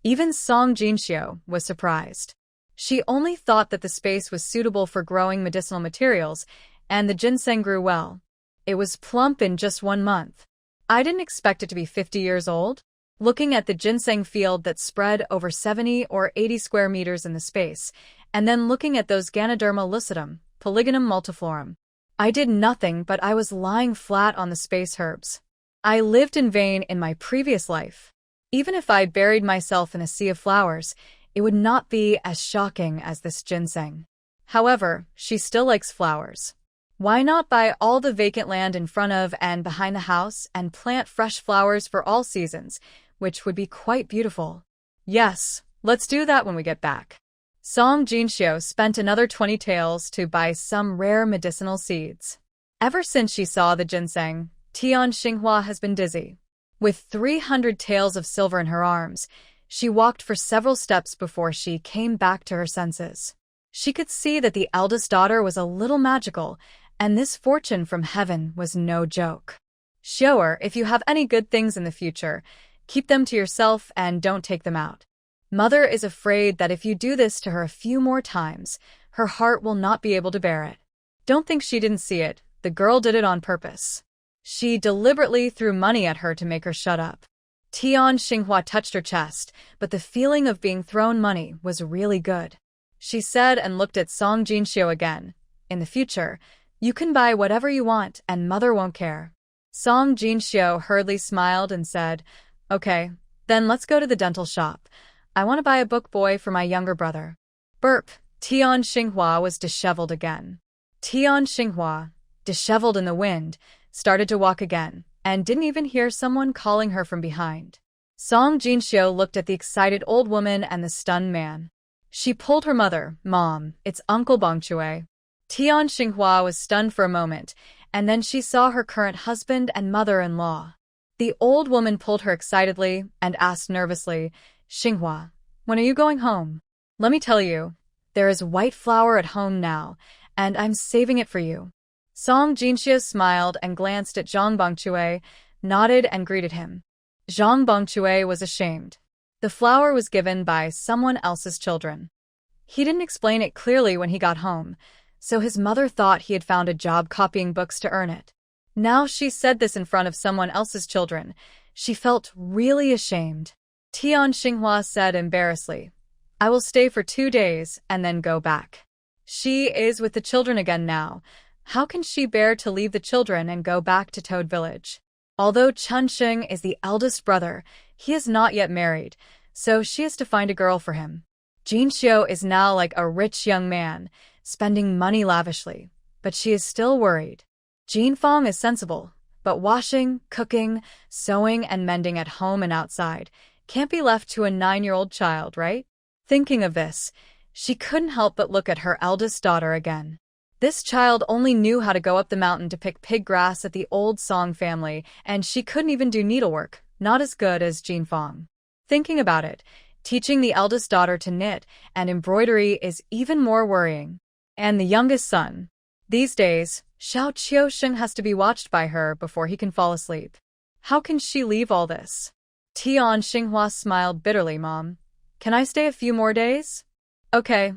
[SPEAKER 1] Even Song Jinxiu was surprised. She only thought that the space was suitable for growing medicinal materials, and the ginseng grew well. It was plump in just 1 month. I didn't expect it to be 50 years old. Looking at the ginseng field that spread over 70 or 80 square meters in the space, and then looking at those Ganoderma lucidum, Polygonum multiflorum. I did nothing, but I was lying flat on the space herbs. I lived in vain in my previous life. Even if I buried myself in a sea of flowers, it would not be as shocking as this ginseng. However, she still likes flowers. Why not buy all the vacant land in front of and behind the house and plant fresh flowers for all seasons, which would be quite beautiful? Yes, let's do that when we get back. Song Jinxiu spent another 20 taels to buy some rare medicinal seeds. Ever since she saw the ginseng, Tian Xinhua has been dizzy. With 300 taels of silver in her arms, she walked for several steps before she came back to her senses. She could see that the eldest daughter was a little magical, and this fortune from heaven was no joke. Show her, if you have any good things in the future, keep them to yourself and don't take them out. Mother is afraid that if you do this to her a few more times, her heart will not be able to bear it. Don't think she didn't see it. The girl did it on purpose. She deliberately threw money at her to make her shut up. Tian Xinhua touched her chest, but the feeling of being thrown money was really good. She said and looked at Song Jinxiu again. In the future, you can buy whatever you want and mother won't care. Song Jinxiu hurriedly smiled and said, Okay, then let's go to the dental shop. I want to buy a book boy for my younger brother. Burp. Tian Xinhua was disheveled again. Tian Xinhua, disheveled in the wind, started to walk again, and didn't even hear someone calling her from behind. Song Jinxiu looked at the excited old woman and the stunned man. She pulled her mother. Mom, it's Uncle Bongchui. Tian Xinhua was stunned for a moment, and then she saw her current husband and mother-in-law. The old woman pulled her excitedly and asked nervously, Xinhua, when are you going home? Let me tell you, there is white flour at home now, and I'm saving it for you. Song Jinxiu smiled and glanced at Zhang Bongchui, nodded and greeted him. Zhang Bongchui was ashamed. The flour was given by someone else's children. He didn't explain it clearly when he got home, so his mother thought he had found a job copying books to earn it. Now she said this in front of someone else's children. She felt really ashamed. Tian Xinhua said embarrassedly, I will stay for 2 days and then go back. She is with the children again now. How can she bear to leave the children and go back to Toad Village? Although Chunxing is the eldest brother, he is not yet married, so she has to find a girl for him. Jinxiu is now like a rich young man, spending money lavishly, but she is still worried. Jinfeng is sensible, but washing, cooking, sewing, and mending at home and outside can't be left to a 9-year-old child, right? Thinking of this, she couldn't help but look at her eldest daughter again. This child only knew how to go up the mountain to pick pig grass at the old Song family, and she couldn't even do needlework, not as good as Jinfeng. Thinking about it, teaching the eldest daughter to knit and embroidery is even more worrying. And the youngest son. These days, Xiao Qiusheng has to be watched by her before he can fall asleep. How can she leave all this? Tian Xinhua smiled bitterly. Mom, can I stay a few more days? Okay,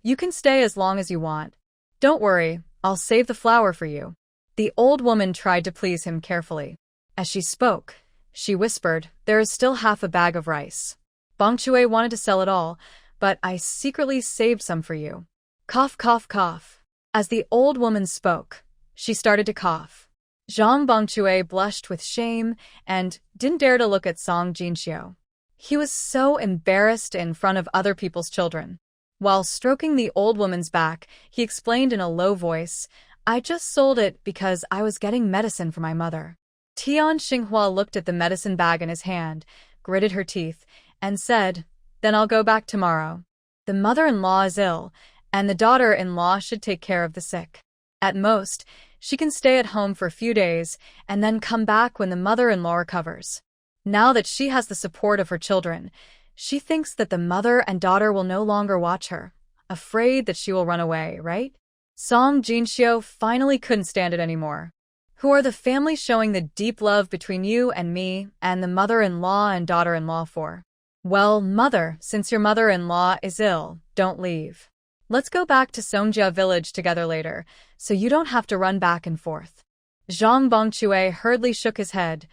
[SPEAKER 1] you can stay as long as you want. Don't worry, I'll save the flour for you. The old woman tried to please him carefully. As she spoke, she whispered, there is still half a bag of rice. Bongchui wanted to sell it all, but I secretly saved some for you. Cough, cough, cough. As the old woman spoke, she started to cough. Zhang Bongchue blushed with shame and didn't dare to look at Song Jinxiu. He was so embarrassed in front of other people's children. While stroking the old woman's back, he explained in a low voice, "I just sold it because I was getting medicine for my mother." Tian Xinghua looked at the medicine bag in his hand, gritted her teeth, and said, "Then I'll go back tomorrow. The mother-in-law is ill, and the daughter-in-law should take care of the sick. At most, she can stay at home for a few days and then come back when the mother-in-law recovers." Now that she has the support of her children, she thinks that the mother and daughter will no longer watch her, afraid that she will run away, right? Song Jinxiu finally couldn't stand it anymore. "Who are the family showing the deep love between you and me and the mother-in-law and daughter-in-law for?" "Well, mother, since your mother-in-law is ill, don't leave. Let's go back to Songjia village together later, so you don't have to run back and forth." Zhang Bongchue hurriedly shook his head.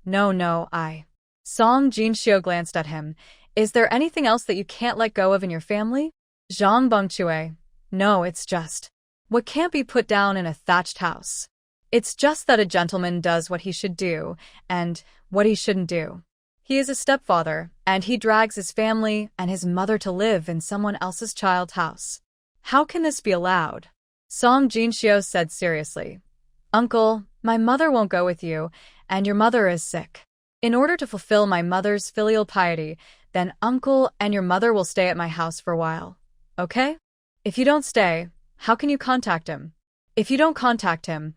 [SPEAKER 1] No, Song Jinxiu glanced at him. "Is there anything else that you can't let go of in your family?" Zhang Bongchue, "No, it's just what can't be put down in a thatched house. It's just that a gentleman does what he should do, and what he shouldn't do. He is a stepfather, and he drags his family and his mother to live in someone else's child's house. How can this be allowed?" Song Jinxiu said seriously, "Uncle, my mother won't go with you, and your mother is sick. In order to fulfill my mother's filial piety, then uncle and your mother will stay at my house for a while. Okay? If you don't stay, how can you contact him? If you don't contact him,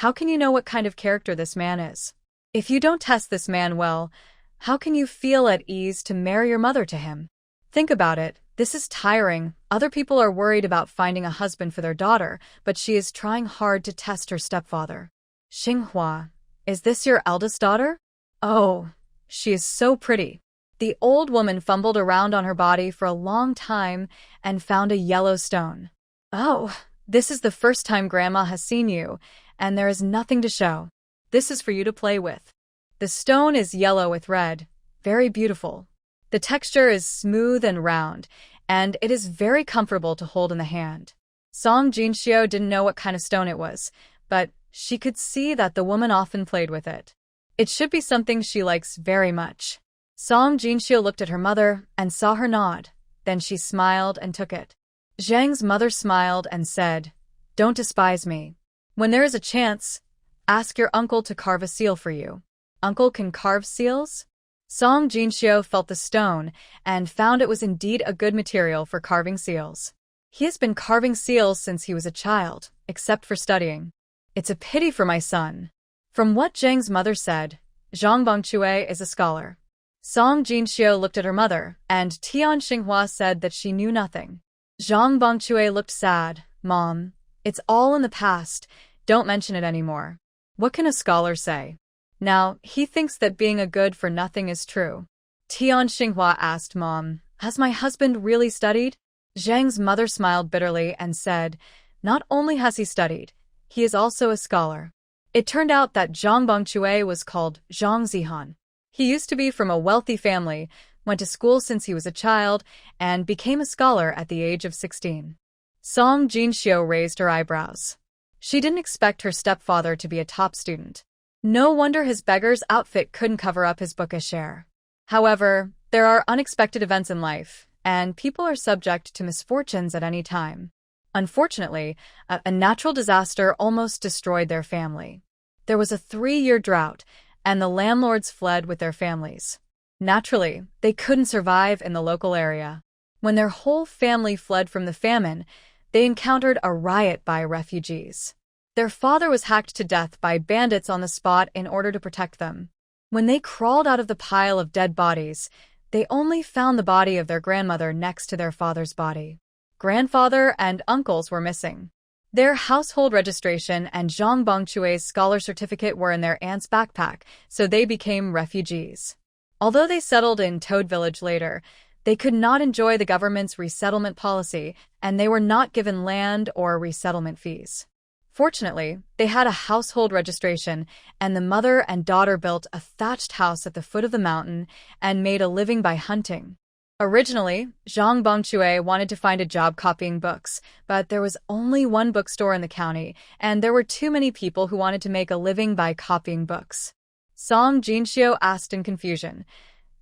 [SPEAKER 1] how can you know what kind of character this man is? If you don't test this man well, how can you feel at ease to marry your mother to him? Think about it. This is tiring. Other people are worried about finding a husband for their daughter, but she is trying hard to test her stepfather." "Xinghua, is this your eldest daughter?" "Oh, she is so pretty." The old woman fumbled around on her body for a long time and found a yellow stone. "Oh, this is the first time Grandma has seen you, and there is nothing to show. This is for you to play with. The stone is yellow with red, very beautiful. The texture is smooth and round, and it is very comfortable to hold in the hand." Song Jinxiu didn't know what kind of stone it was, but she could see that the woman often played with it. It should be something she likes very much. Song Jinxiu looked at her mother and saw her nod. Then she smiled and took it. Zhang's mother smiled and said, "Don't despise me. When there is a chance, ask your uncle to carve a seal for you." "Uncle can carve seals?" Song Jinxiu felt the stone and found it was indeed a good material for carving seals. He has been carving seals since he was a child, except for studying. "It's a pity for my son." From what Zhang's mother said, Zhang Bongchue is a scholar. Song Jinxiu looked at her mother, and Tian Xinghua said that she knew nothing. Zhang Bongchue looked sad. "Mom, it's all in the past. Don't mention it anymore. What can a scholar say? Now, he thinks that being a good-for-nothing is true." Tian Xinghua asked Mom, "Has my husband really studied?" Zhang's mother smiled bitterly and said, "Not only has he studied, he is also a scholar." It turned out that Zhang Bongchue was called Zhang Zihan. He used to be from a wealthy family, went to school since he was a child, and became a scholar at the age of 16. Song Jinxiu raised her eyebrows. She didn't expect her stepfather to be a top student. No wonder his beggar's outfit couldn't cover up his bookish air. However, there are unexpected events in life, and people are subject to misfortunes at any time. Unfortunately, a natural disaster almost destroyed their family. There was a 3-year drought, and the landlords fled with their families. Naturally, they couldn't survive in the local area. When their whole family fled from the famine, they encountered a riot by refugees. Their father was hacked to death by bandits on the spot in order to protect them. When they crawled out of the pile of dead bodies, they only found the body of their grandmother next to their father's body. Grandfather and uncles were missing. Their household registration and Zhang Bongchue's scholar certificate were in their aunt's backpack, so they became refugees. Although they settled in Toad Village later, they could not enjoy the government's resettlement policy, and they were not given land or resettlement fees. Fortunately, they had a household registration, and the mother and daughter built a thatched house at the foot of the mountain and made a living by hunting. Originally, Zhang Bongchue wanted to find a job copying books, but there was only one bookstore in the county, and there were too many people who wanted to make a living by copying books. Song Jinxiu asked in confusion,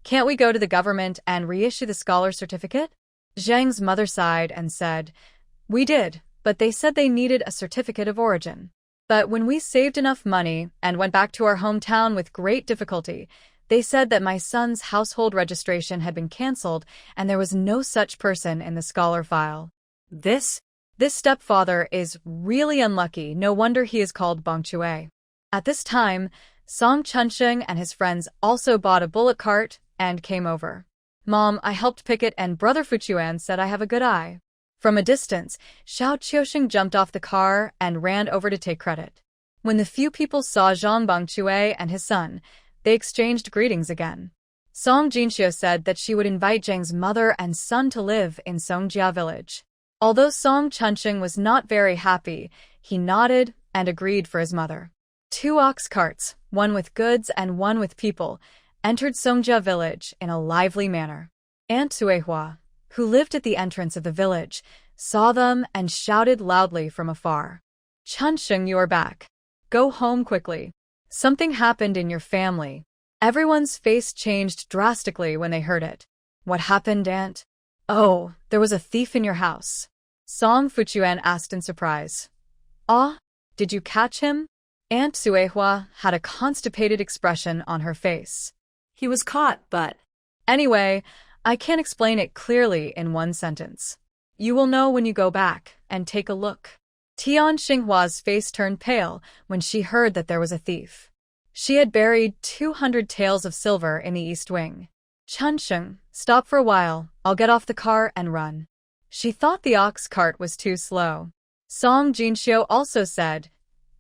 [SPEAKER 1] "Can't we go to the government and reissue the scholar certificate?" Zhang's mother sighed and said, "We did, but they said they needed a certificate of origin. But when we saved enough money and went back to our hometown with great difficulty, they said that my son's household registration had been cancelled and there was no such person in the scholar file. This stepfather is really unlucky. No wonder he is called Bongchue." At this time, Song Chunsheng and his friends also bought a bullock cart and came over. "Mom, I helped pick it and Brother Fuchuan said I have a good eye." From a distance, Xiao Qiusheng jumped off the car and ran over to take credit. When the few people saw Zhang Bongchue and his son, they exchanged greetings again. Song Jinxiu said that she would invite Zhang's mother and son to live in Songjia village. Although Song Chunsheng was not very happy, he nodded and agreed for his mother. 2 ox carts, one with goods and one with people, entered Songjia village in a lively manner. Aunt Suehua, who lived at the entrance of the village, saw them and shouted loudly from afar, "Chunsheng, you are back. Go home quickly. Something happened in your family." Everyone's face changed drastically when they heard it. "What happened, Aunt?" "Oh, there was a thief in your house." Song Fuchuan asked in surprise. "Ah, did you catch him?" Aunt Suehua had a constipated expression on her face.
[SPEAKER 2] He was caught, but...
[SPEAKER 1] Anyway, I can't explain it clearly in one sentence. You will know when you go back and take a look. Tian Xinghua's face turned pale when she heard that there was a thief. She had buried 200 taels of silver in the east wing. "Chunsheng, stop for a while. I'll get off the car and run." She thought the ox cart was too slow. Song Jinxiu also said,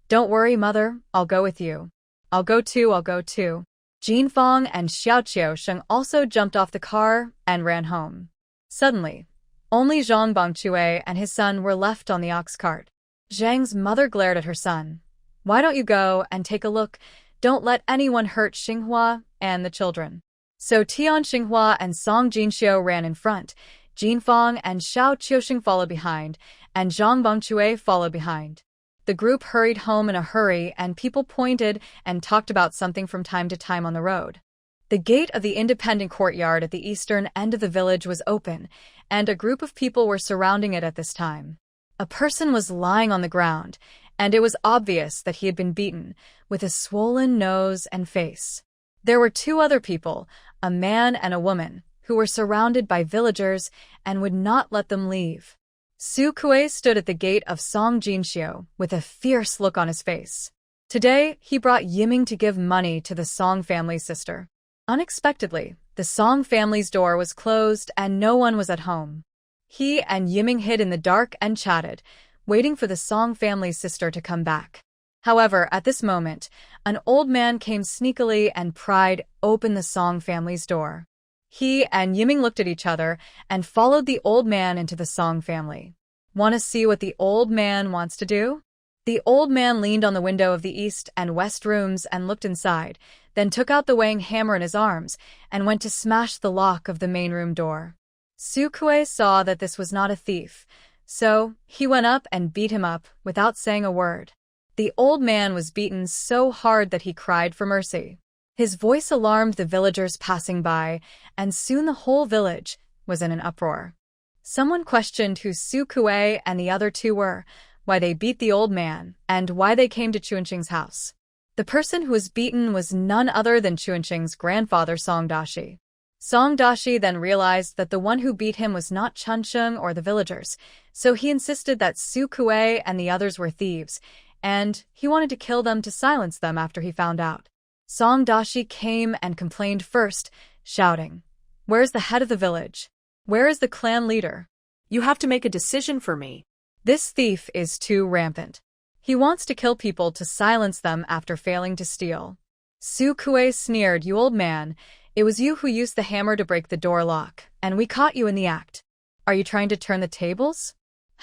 [SPEAKER 1] "Don't worry, mother, I'll go with you." I'll go too. Jin Fong and Xiao Qiusheng also jumped off the car and ran home. Suddenly, only Zhang Bongchue and his son were left on the ox cart. Zhang's mother glared at her son. "Why don't you go and take a look? Don't let anyone hurt Xinghua and the children." So Tian Xinghua and Song Jinxiu ran in front, Jin Fong and Xiao Qiusheng followed behind, and Zhang Bongchue followed behind. The group hurried home in a hurry and people pointed and talked about something from time to time on the road. The gate of the independent courtyard at the eastern end of the village was open, and a group of people were surrounding it at this time. A person was lying on the ground, and it was obvious that he had been beaten, with a swollen nose and face. There were 2 other people, a man and a woman, who were surrounded by villagers and would not let them leave. Su Kuei stood at the gate of Song Jinxiu with a fierce look on his face. Today, he brought Yiming to give money to the Song family's sister. Unexpectedly, the Song family's door was closed and no one was at home. He and Yiming hid in the dark and chatted, waiting for the Song family's sister to come back. However, at this moment, an old man came sneakily and pried open the Song family's door. He and Yiming looked at each other and followed the old man into the Song family. Want to see what the old man wants to do? The old man leaned on the window of the east and west rooms and looked inside, then took out the weighing hammer in his arms and went to smash the lock of the main room door. Su Kuei saw that this was not a thief, so he went up and beat him up without saying a word. The old man was beaten so hard that he cried for mercy. His voice alarmed the villagers passing by, and soon the whole village was in an uproar. Someone questioned who Su Kuei and the other 2 were, why they beat the old man, and why they came to Chunqing's house. The person who was beaten was none other than Chunqing's grandfather Song Dashi. Song Dashi then realized that the one who beat him was not Chunqing or the villagers, so he insisted that Su Kuei and the others were thieves, and he wanted to kill them to silence them after he found out. Song Dashi came and complained first, shouting, "Where's the head of the village? Where is the clan leader?
[SPEAKER 2] You have to make a decision for me.
[SPEAKER 1] This thief is too rampant. He wants to kill people to silence them after failing to steal." Su Kuei sneered, "You old man, it was you who used the hammer to break the door lock, and we caught you in the act. Are you trying to turn the tables?"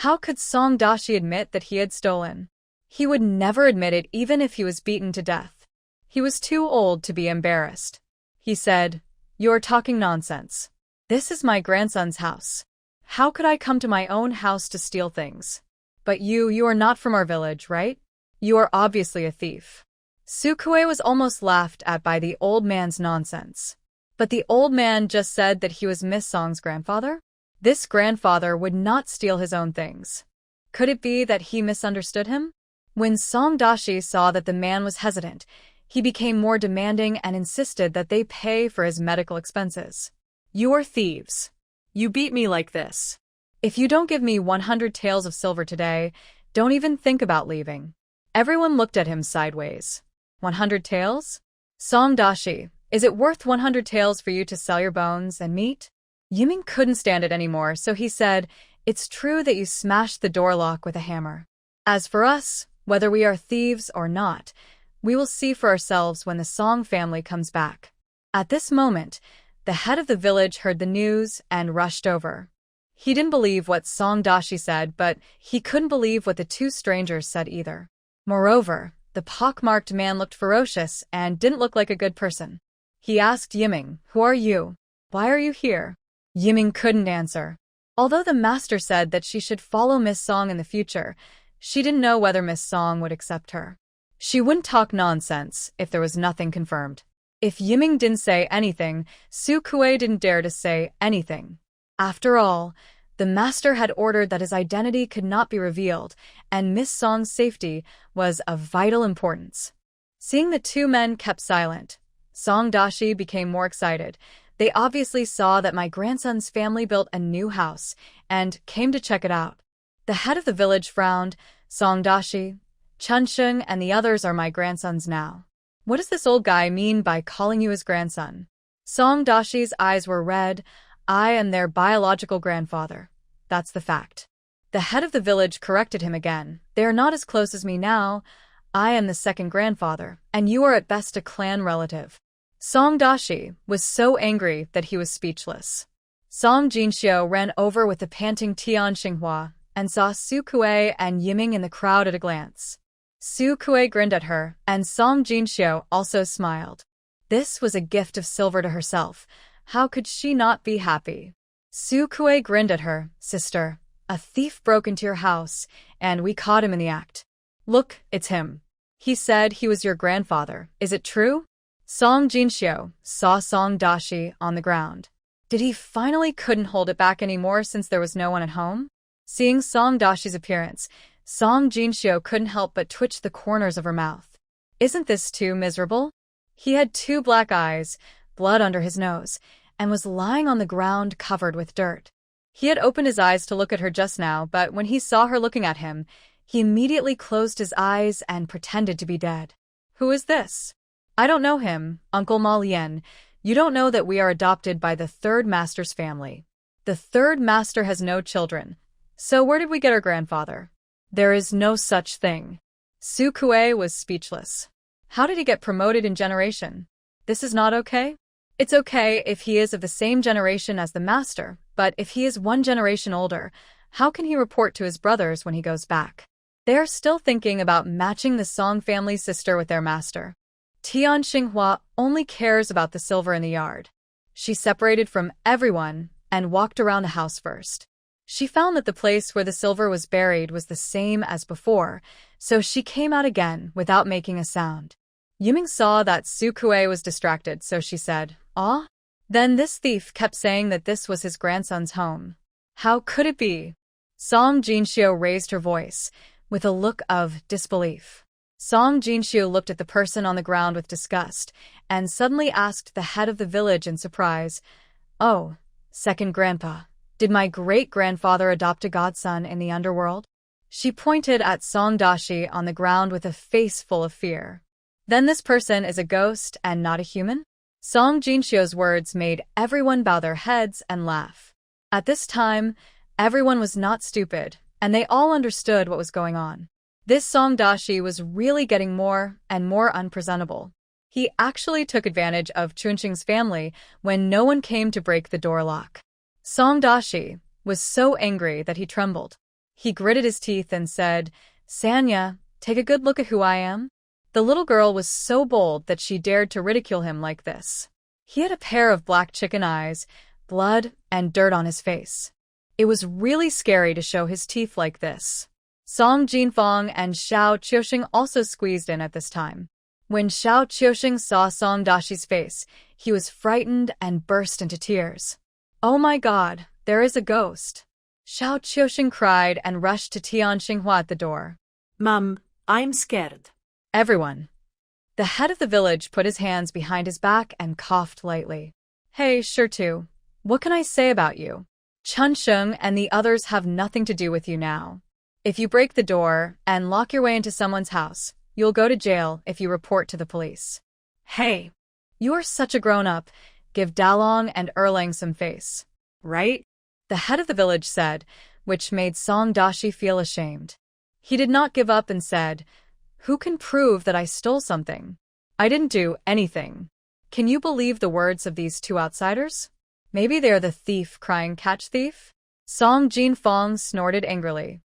[SPEAKER 1] How could Song Dashi admit that he had stolen? He would never admit it even if he was beaten to death. He was too old to be embarrassed. He said, "You're talking nonsense. This is my grandson's house. How could I come to my own house to steal things? But you are not from our village, right? You are obviously a thief. Sukue was almost laughed at by the old man's nonsense. But the old man just said that he was Miss Song's grandfather? This grandfather would not steal his own things. Could it be that he misunderstood him? When Song Dashi saw that the man was hesitant, he became more demanding and insisted that they pay for his medical expenses.
[SPEAKER 2] You are thieves. You beat me like this.
[SPEAKER 1] If you don't give me 100 taels of silver today, don't even think about leaving. Everyone looked at him sideways. 100 taels? Song Dashi, is it worth 100 taels for you to sell your bones and meat? Yiming couldn't stand it anymore, so he said, "It's true that you smashed the door lock with a hammer. As for us, whether we are thieves or not, we will see for ourselves when the Song family comes back." At this moment, the head of the village heard the news and rushed over. He didn't believe what Song Dashi said, but he couldn't believe what the two strangers said either. Moreover, the pockmarked man looked ferocious and didn't look like a good person. He asked Yiming, "Who are you? Why are you here?" Yiming couldn't answer. Although the master said that she should follow Miss Song in the future, she didn't know whether Miss Song would accept her. She wouldn't talk nonsense if there was nothing confirmed. If Yiming didn't say anything, Sukue didn't dare to say anything. After all, the master had ordered that his identity could not be revealed, and Miss Song's safety was of vital importance. Seeing the two men kept silent, Song Dashi became more excited. They obviously saw that my grandson's family built a new house and came to check it out. The head of the village frowned. "Song Dashi, Chunsheng and the others are my grandsons now. What does this old guy mean by calling you his grandson?" Song Dashi's eyes were red. "I am their biological grandfather. That's the fact." The head of the village corrected him again. "They are not as close as me now. I am the second grandfather, and you are at best a clan relative." Song Dashi was so angry that he was speechless. Song Jinxiu ran over with the panting Tian Xinghua and saw Sukue and Yiming in the crowd at a glance. Sukue grinned at her, and Song Jinxiu also smiled. This was a gift of silver to herself. How could she not be happy? Sukue grinned at her. "Sister, a thief broke into your house, and we caught him in the act. Look, it's him. He said he was your grandfather. Is it true?" Song Jinxiu saw Song Dashi on the ground. Did he finally couldn't hold it back anymore since there was no one at home? Seeing Song Dashi's appearance, Song Jinxiu couldn't help but twitch the corners of her mouth. Isn't this too miserable? He had two black eyes, blood under his nose, and was lying on the ground covered with dirt. He had opened his eyes to look at her just now, but when he saw her looking at him, he immediately closed his eyes and pretended to be dead. "Who is this?" "I don't know him, Uncle Ma Lien. You don't know that we are adopted by the third master's family. The third master has no children. So where did we get our grandfather?" "There is no such thing." Sukue was speechless. How did he get promoted in generation? This is not okay? It's okay if he is of the same generation as the master, but if he is one generation older, how can he report to his brothers when he goes back? They are still thinking about matching the Song family sister with their master. Tian Xinghua only cares about the silver in the yard. She separated from everyone and walked around the house first. She found that the place where the silver was buried was the same as before, so she came out again without making a sound. Yiming saw that Sukue was distracted, so she said, "Ah?" Then this thief kept saying that this was his grandson's home. How could it be? Song Jinxiu raised her voice, with a look of disbelief. Song Jinxiu looked at the person on the ground with disgust, and suddenly asked the head of the village in surprise, "Oh, second grandpa, did my great-grandfather adopt a godson in the underworld?" She pointed at Song Dashi on the ground with a face full of fear. "Then this person is a ghost and not a human?" Song Jinxiu's words made everyone bow their heads and laugh. At this time, everyone was not stupid, and they all understood what was going on. This Song Dashi was really getting more and more unpresentable. He actually took advantage of Chunsheng's family when no one came to break the door lock. Song Dashi was so angry that he trembled. He gritted his teeth and said, "Sanya, take a good look at who I am." The little girl was so bold that she dared to ridicule him like this. He had a pair of black chicken eyes, blood, and dirt on his face. It was really scary to show his teeth like this. Song Jinfeng and Xiao Qiuxing also squeezed in at this time. When Xiao Qiuxing saw Song Dashi's face, he was frightened and burst into tears. "Oh my god, there is a ghost." Xiao Qiuxing cried and rushed to Tian Xinghua at the door.
[SPEAKER 2] "Mom, I'm scared."
[SPEAKER 1] Everyone. The head of the village put his hands behind his back and coughed lightly. "Hey, Shirtu, what can I say about you? Chun Sheng and the others have nothing to do with you now. If you break the door and lock your way into someone's house, you'll go to jail if you report to the police."
[SPEAKER 2] "Hey,
[SPEAKER 1] "You're such a grown-up. Give Dalong and Erlang some face, right?" the head of the village said, which made Song Dashi feel ashamed. He did not give up and said, "Who can prove that I stole something? I didn't do anything." Can you believe the words of these two outsiders? Maybe they're the thief crying catch thief? Song Jinfeng snorted angrily.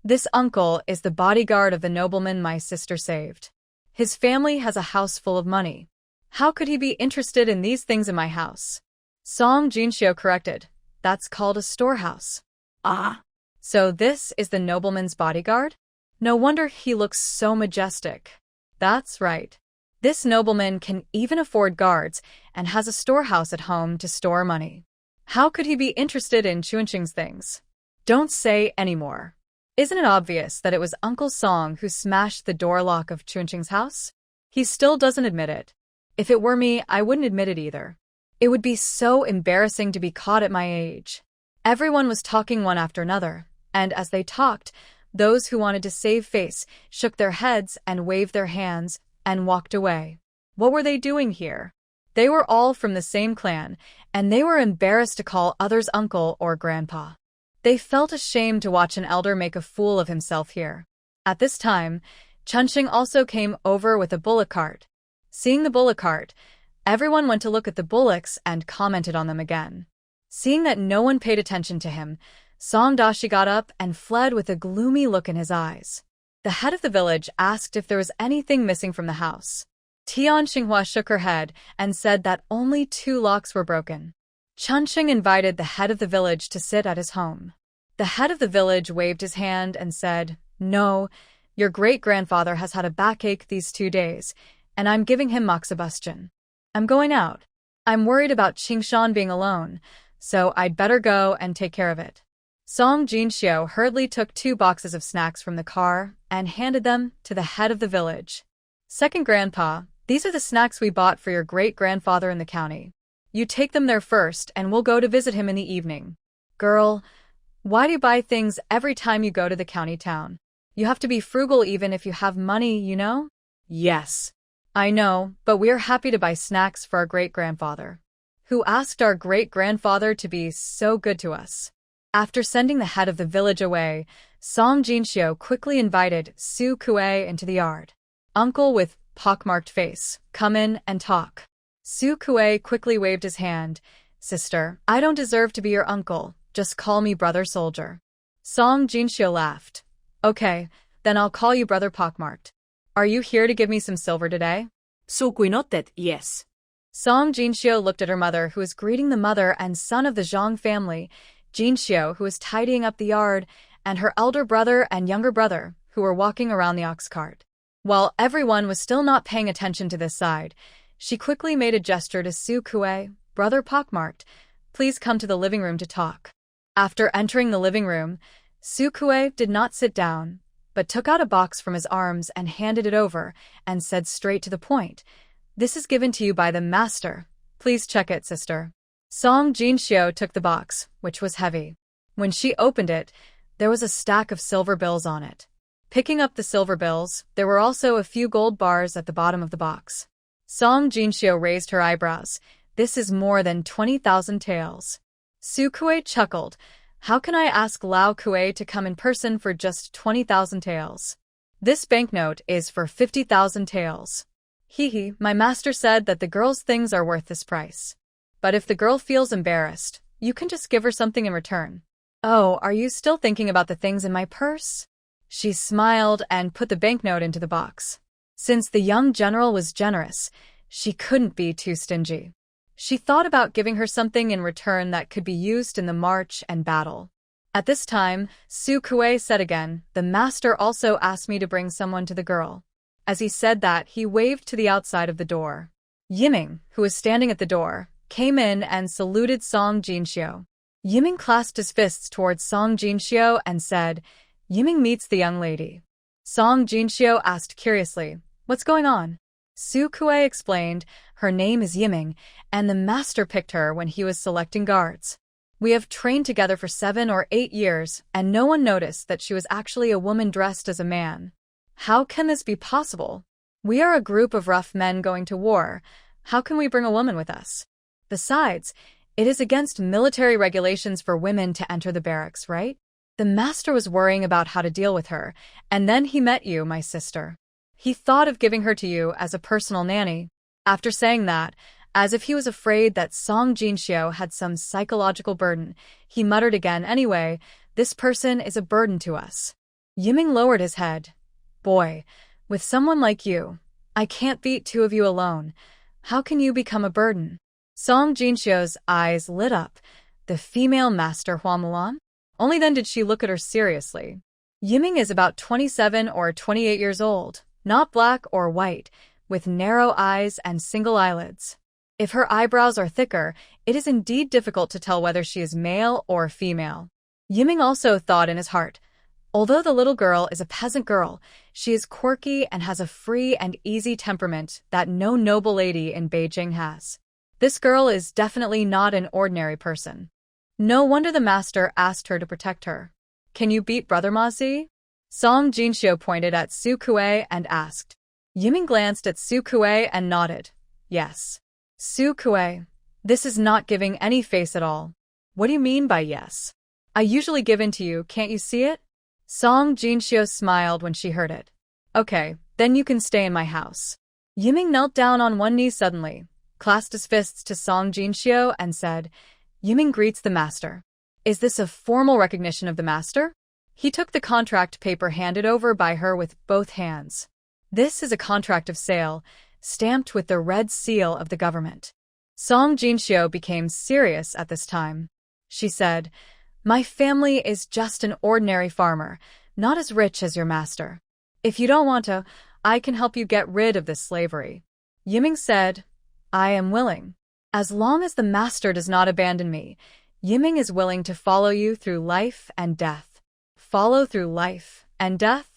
[SPEAKER 1] This uncle is the bodyguard of the nobleman my sister saved. His family has a house full of money. How could he be interested in these things in my house? Song Jinxiu corrected. That's called a storehouse.
[SPEAKER 2] Ah.
[SPEAKER 1] So this is the nobleman's bodyguard? No wonder he looks so majestic. That's right. This nobleman can even afford guards and has a storehouse at home to store money. How could he be interested in Chuanqing's things? Don't say any more. Isn't it obvious that it was Uncle Song who smashed the door lock of Chuanqing's house? He still doesn't admit it. If it were me, I wouldn't admit it either. It would be so embarrassing to be caught at my age. Everyone was talking one after another, and as they talked, those who wanted to save face shook their heads and waved their hands and walked away. What were they doing here? They were all from the same clan, and they were embarrassed to call others uncle or grandpa. They felt ashamed to watch an elder make a fool of himself here. At this time, Chunqing also came over with a bullock cart. Seeing the bullock cart, everyone went to look at the bullocks and commented on them again. Seeing that no one paid attention to him, Song Dashi got up and fled with a gloomy look in his eyes. The head of the village asked if there was anything missing from the house. Tian Xinghua shook her head and said that only 2 locks were broken. Chunqing invited the head of the village to sit at his home. The head of the village waved his hand and said, "No, your great-grandfather has had a backache these 2 days, and I'm giving him moxibustion. I'm going out. I'm worried about Qingshan being alone, so I'd better go and take care of it." Song Jinxiu hurriedly took 2 boxes of snacks from the car and handed them to the head of the village. "Second grandpa, these are the snacks we bought for your great-grandfather in the county. You take them there first and we'll go to visit him in the evening." "Girl, why do you buy things every time you go to the county town? You have to be frugal even if you have money, you know?" "Yes, I know, but we're happy to buy snacks for our great-grandfather. Who asked our great-grandfather to be so good to us?" After sending the head of the village away, Song Jinxiu quickly invited Su Kuei into the yard. "Uncle with pockmarked face, come in and talk." Su Kuei quickly waved his hand. "Sister, I don't deserve to be your uncle, just call me Brother Soldier." Song Jinxiu laughed. "Okay, then I'll call you Brother Pockmarked. Are you here to give me some silver today?"
[SPEAKER 2] "So we noted, yes."
[SPEAKER 1] Song Jinxiu looked at her mother, who was greeting the mother and son of the Zhang family, Jinxiu, who was tidying up the yard, and her elder brother and younger brother, who were walking around the ox cart. While everyone was still not paying attention to this side, she quickly made a gesture to Su Kuei, "Brother Pockmarked, please come to the living room to talk." After entering the living room, Su Kuei did not sit down, but took out a box from his arms and handed it over, and said straight to the point, "This is given to you by the master. Please check it, sister." Song Jinxiu took the box, which was heavy. When she opened it, there was a stack of silver bills on it. Picking up the silver bills, there were also a few gold bars at the bottom of the box. Song Jinxiu raised her eyebrows. "This is more than 20,000 taels." Su Kuei chuckled. "How can I ask Lao Kuei to come in person for just 20,000 taels? This banknote is for 50,000 taels. Hee, my master said that the girl's things are worth this price. But if the girl feels embarrassed, you can just give her something in return." "Oh, are you still thinking about the things in my purse?" She smiled and put the banknote into the box. Since the young general was generous, she couldn't be too stingy. She thought about giving her something in return that could be used in the march and battle. At this time, Su Kuei said again, "The master also asked me to bring someone to the girl." As he said that, he waved to the outside of the door. Yiming, who was standing at the door, came in and saluted Song Jinxiu. Yiming clasped his fists towards Song Jinxiu and said, "Yiming meets the young lady." Song Jinxiu asked curiously, "What's going on?" Su Kuei explained, "Her name is Yiming, and the master picked her when he was selecting guards. We have trained together for 7 or 8 years, and no one noticed that she was actually a woman dressed as a man. How can this be possible? We are a group of rough men going to war. How can we bring a woman with us? Besides, it is against military regulations for women to enter the barracks, right? The master was worrying about how to deal with her, and then he met you, my sister. He thought of giving her to you as a personal nanny." After saying that, as if he was afraid that Song Jinxiu had some psychological burden, he muttered again, "Anyway, this person is a burden to us." Yiming lowered his head. "Boy, with someone like you, I can't beat 2 of you alone. How can you become a burden?" Song Jinxiu's eyes lit up. The female master Hua Mulan? Only then did she look at her seriously. Yiming is about 27 or 28 years old, not black or white, with narrow eyes and single eyelids. If her eyebrows are thicker, it is indeed difficult to tell whether she is male or female. Yiming also thought in his heart, although the little girl is a peasant girl, she is quirky and has a free and easy temperament that no noble lady in Beijing has. This girl is definitely not an ordinary person. No wonder the master asked her to protect her. "Can you beat Brother Ma Zi?" Song Jinxiu pointed at Su Kuei and asked. Yiming glanced at Su Kuei and nodded. "Yes." "Su Kuei, this is not giving any face at all." "What do you mean by yes? I usually give in to you, can't you see it?" Song Jinxiu smiled when she heard it. "Okay, then you can stay in my house." Yiming knelt down on one knee suddenly, clasped his fists to Song Jinxiu and said, "Yiming greets the master. Is this a formal recognition of the master?" He took the contract paper handed over by her with both hands. "This is a contract of sale, stamped with the red seal of the government." Song Jinxiu became serious at this time. She said, "My family is just an ordinary farmer, not as rich as your master. If you don't want to, I can help you get rid of this slavery." Yiming said, "I am willing. As long as the master does not abandon me, Yiming is willing to follow you through life and death." Follow through life and death?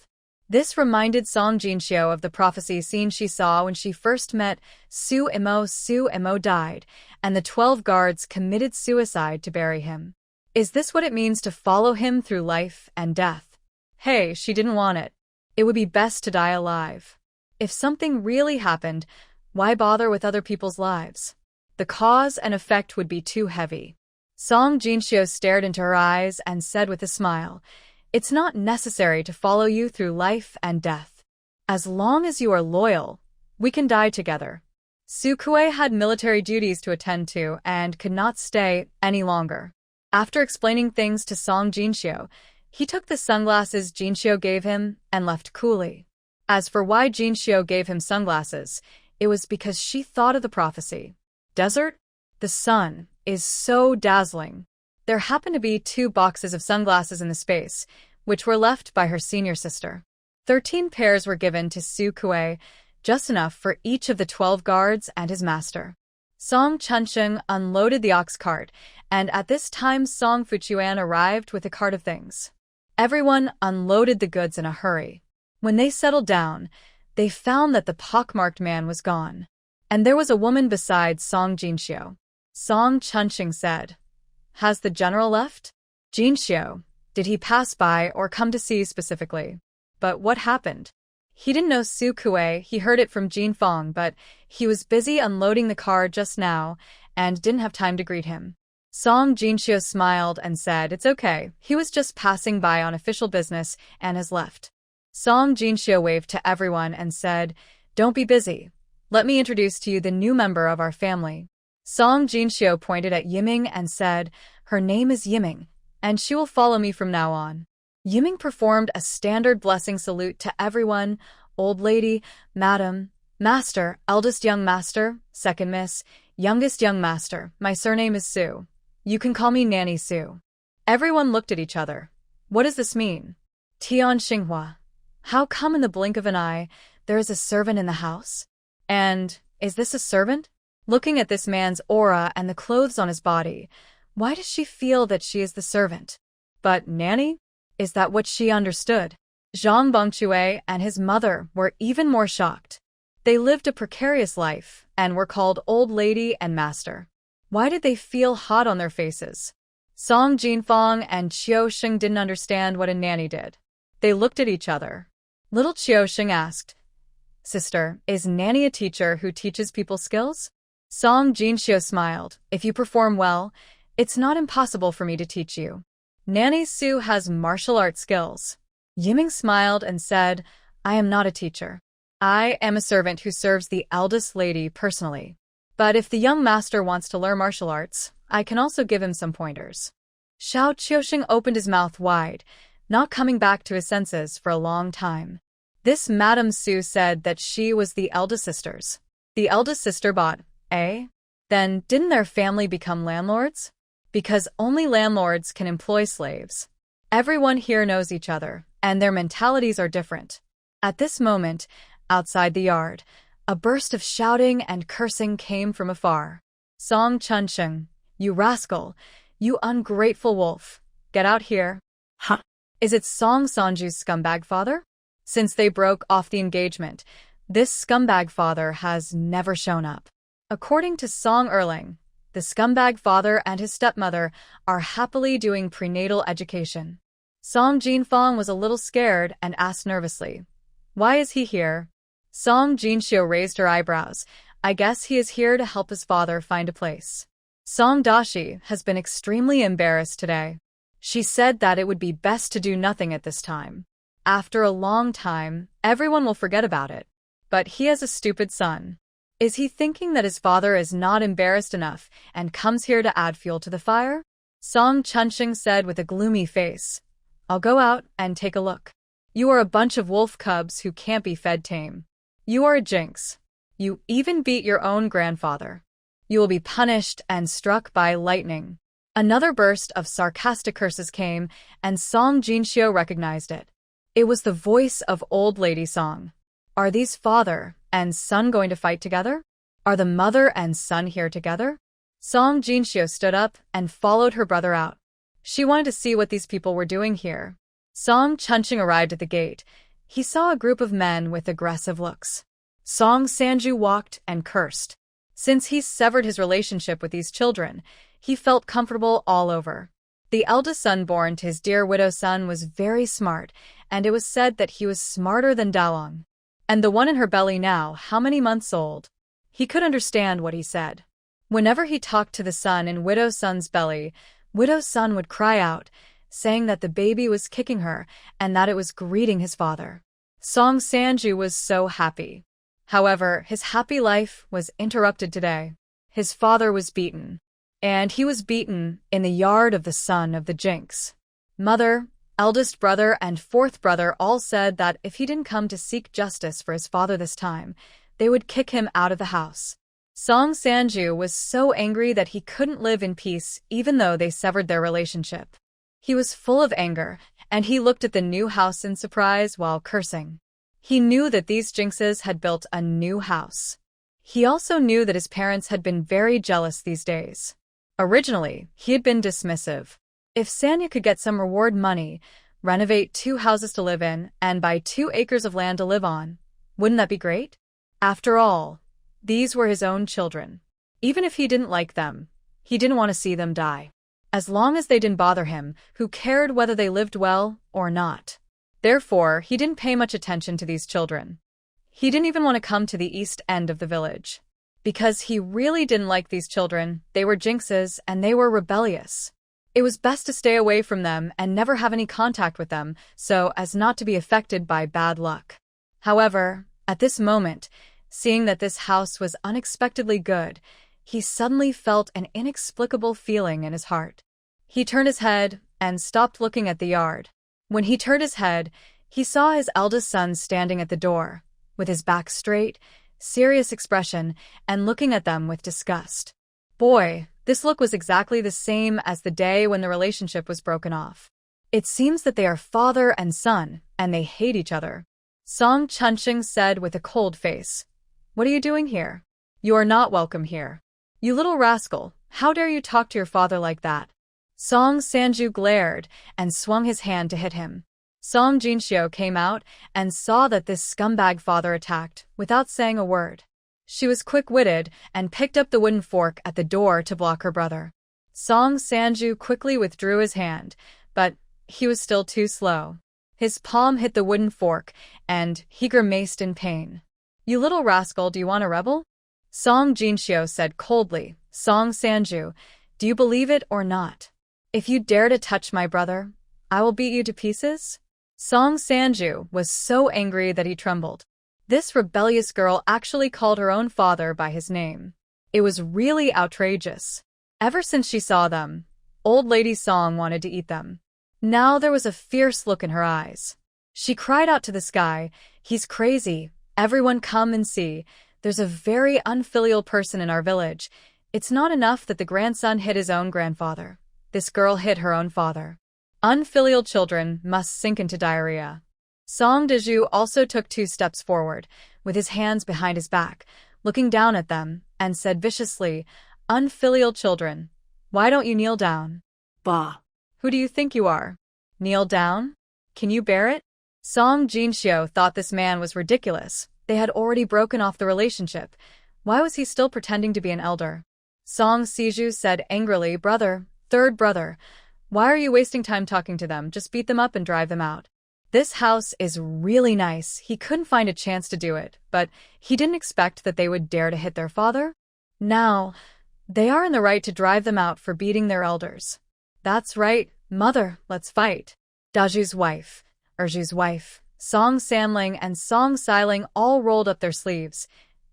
[SPEAKER 1] This reminded Song Jinxiu of the prophecy scene she saw when she first met Su Imo. Su Imo died, and the 12 guards committed suicide to bury him. Is this what it means to follow him through life and death? Hey, she didn't want it. It would be best to die alive. If something really happened, why bother with other people's lives? The cause and effect would be too heavy. Song Jinxiu stared into her eyes and said with a smile, "It's not necessary to follow you through life and death. As long as you are loyal, we can die together." Su Kuei had military duties to attend to and could not stay any longer. After explaining things to Song Jinxiu, he took the sunglasses Jinxiu gave him and left coolly. As for why Jinxiu gave him sunglasses, it was because she thought of the prophecy. Desert? The sun is so dazzling. There happened to be 2 boxes of sunglasses in the space, which were left by her senior sister. 13 pairs were given to Su Kuei, just enough for each of the 12 guards and his master. Song Chunsheng unloaded the ox cart, and at this time Song Fuchuan arrived with a cart of things. Everyone unloaded the goods in a hurry. When they settled down, they found that the pockmarked man was gone, and there was a woman beside Song Jinxiu. Song Chunsheng said, "Has the general left?" Jinxiu, did he pass by or come to see specifically? But what happened? He didn't know Su Kuei, he heard it from Jin Fong, but he was busy unloading the car just now and didn't have time to greet him. Song Jinxiu smiled and said, "It's okay, he was just passing by on official business and has left." Song Jinxiu waved to everyone and said, "Don't be busy. Let me introduce to you the new member of our family." Song Jinxiu pointed at Yiming and said, "Her name is Yiming, and she will follow me from now on." Yiming performed a standard blessing salute to everyone: old lady, madam, master, eldest young master, second miss. Youngest young master, my surname is Su. You can call me Nanny Su. Everyone looked at each other. What does this mean? Tian Xinghua. How come in the blink of an eye, there is a servant in the house? And, is this a servant? Looking at this man's aura and the clothes on his body, why does she feel that she is the servant? But Nanny? Is that what she understood? Zhang Bongchue and his mother were even more shocked. They lived a precarious life and were called old lady and master. Why did they feel hot on their faces? Song Jinfang and Qiusheng didn't understand what a nanny did. They looked at each other. Little Qiusheng asked, Sister, is Nanny a teacher who teaches people skills? Song Jinxiu smiled. If you perform well, it's not impossible for me to teach you. Nanny Su has martial arts skills. Yiming smiled and said, I am not a teacher. I am a servant who serves the eldest lady personally. But if the young master wants to learn martial arts, I can also give him some pointers. Xiao Qiusheng opened his mouth wide, not coming back to his senses for a long time. This Madame Su said that she was the eldest sister's. The eldest sister bought, eh? Then didn't their family become landlords? Because only landlords can employ slaves. Everyone here knows each other, and their mentalities are different. At this moment, outside the yard, a burst of shouting and cursing came from afar. Song Chunsheng, you rascal, you ungrateful wolf, get out here.
[SPEAKER 2] Huh?
[SPEAKER 1] Is it Song Sanju's scumbag father? Since they broke off the engagement, this scumbag father has never shown up. According to Song Erling, the scumbag father and his stepmother are happily doing prenatal education. Song Jinfang was a little scared and asked nervously, Why is he here? Song Jinxiu raised her eyebrows. I guess he is here to help his father find a place. Song Dashi has been extremely embarrassed today. She said that it would be best to do nothing at this time. After a long time, everyone will forget about it. But he has a stupid son. Is he thinking that his father is not embarrassed enough and comes here to add fuel to the fire? Song Chunsheng said with a gloomy face. I'll go out and take a look. You are a bunch of wolf cubs who can't be fed tame. You are a jinx. You even beat your own grandfather. You will be punished and struck by lightning. Another burst of sarcastic curses came, and Song Jinxiu recognized it. It was the voice of Old Lady Song. Are these father and son going to fight together? Are the mother and son here together? Song Jinxiu stood up and followed her brother out. She wanted to see what these people were doing here. Song Chunsheng arrived at the gate. He saw a group of men with aggressive looks. Song Sanju walked and cursed. Since he severed his relationship with these children, he felt comfortable all over. The eldest son born to his dear widow son was very smart, and it was said that he was smarter than Dalong. And the one in her belly now, how many months old? He could understand what he said. Whenever he talked to the son in widow son's belly, widow son would cry out, saying that the baby was kicking her and that it was greeting his father. Song Sanju was so happy. However, his happy life was interrupted today. His father was beaten. And he was beaten in the yard of the son of the jinx. Mother, eldest brother, and fourth brother all said that if he didn't come to seek justice for his father this time, they would kick him out of the house. Song Sanju was so angry that he couldn't live in peace even though they severed their relationship. He was full of anger, and he looked at the new house in surprise while cursing. He knew that these jinxes had built a new house. He also knew that his parents had been very jealous these days. Originally, he had been dismissive. If Sanya could get some reward money, renovate 2 houses to live in, and buy 2 acres of land to live on, wouldn't that be great? After all, these were his own children. Even if he didn't like them, he didn't want to see them die. As long as they didn't bother him, who cared whether they lived well or not? Therefore, he didn't pay much attention to these children. He didn't even want to come to the east end of the village. Because he really didn't like these children, they were jinxes and they were rebellious. It was best to stay away from them and never have any contact with them so as not to be affected by bad luck. However, at this moment, seeing that this house was unexpectedly good, he suddenly felt an inexplicable feeling in his heart. He turned his head and stopped looking at the yard. When he turned his head, he saw his eldest son standing at the door, with his back straight, serious expression, and looking at them with disgust. Boy, this look was exactly the same as the day when the relationship was broken off. It seems that they are father and son, and they hate each other. Song Chunxing said with a cold face. What are you doing here? You are not welcome here. You little rascal, how dare you talk to your father like that? Song Sanju glared and swung his hand to hit him. Song Jinxiu came out and saw that this scumbag father attacked, without saying a word. She was quick-witted and picked up the wooden fork at the door to block her brother. Song Sanju quickly withdrew his hand, but he was still too slow. His palm hit the wooden fork, and he grimaced in pain. You little rascal, do you want a rebel? Song Jinxiu said coldly. Song Sanju, do you believe it or not? If you dare to touch my brother, I will beat you to pieces? Song Sanju was so angry that he trembled. This rebellious girl actually called her own father by his name. It was really outrageous. Ever since she saw them, old lady Song wanted to eat them. Now there was a fierce look in her eyes. She cried out to the sky, "He's crazy. Everyone come and see. There's a very unfilial person in our village. It's not enough that the grandson hit his own grandfather. This girl hit her own father. Unfilial children must sink into diarrhea." Song Deju also took 2 steps forward, with his hands behind his back, looking down at them, and said viciously, "Unfilial children, why don't you kneel down?"
[SPEAKER 2] Bah.
[SPEAKER 1] Who do you think you are? Kneel down? Can you bear it? Song Jinxiu thought this man was ridiculous. They had already broken off the relationship. Why was he still pretending to be an elder? Song Siju said angrily, "Third brother, why are you wasting time talking to them? Just beat them up and drive them out." This house is really nice. He couldn't find a chance to do it, but he didn't expect that they would dare to hit their father. Now, they are in the right to drive them out for beating their elders. That's right, mother, let's fight. Daju's wife, Erju's wife, Song Samling and Song Siling all rolled up their sleeves,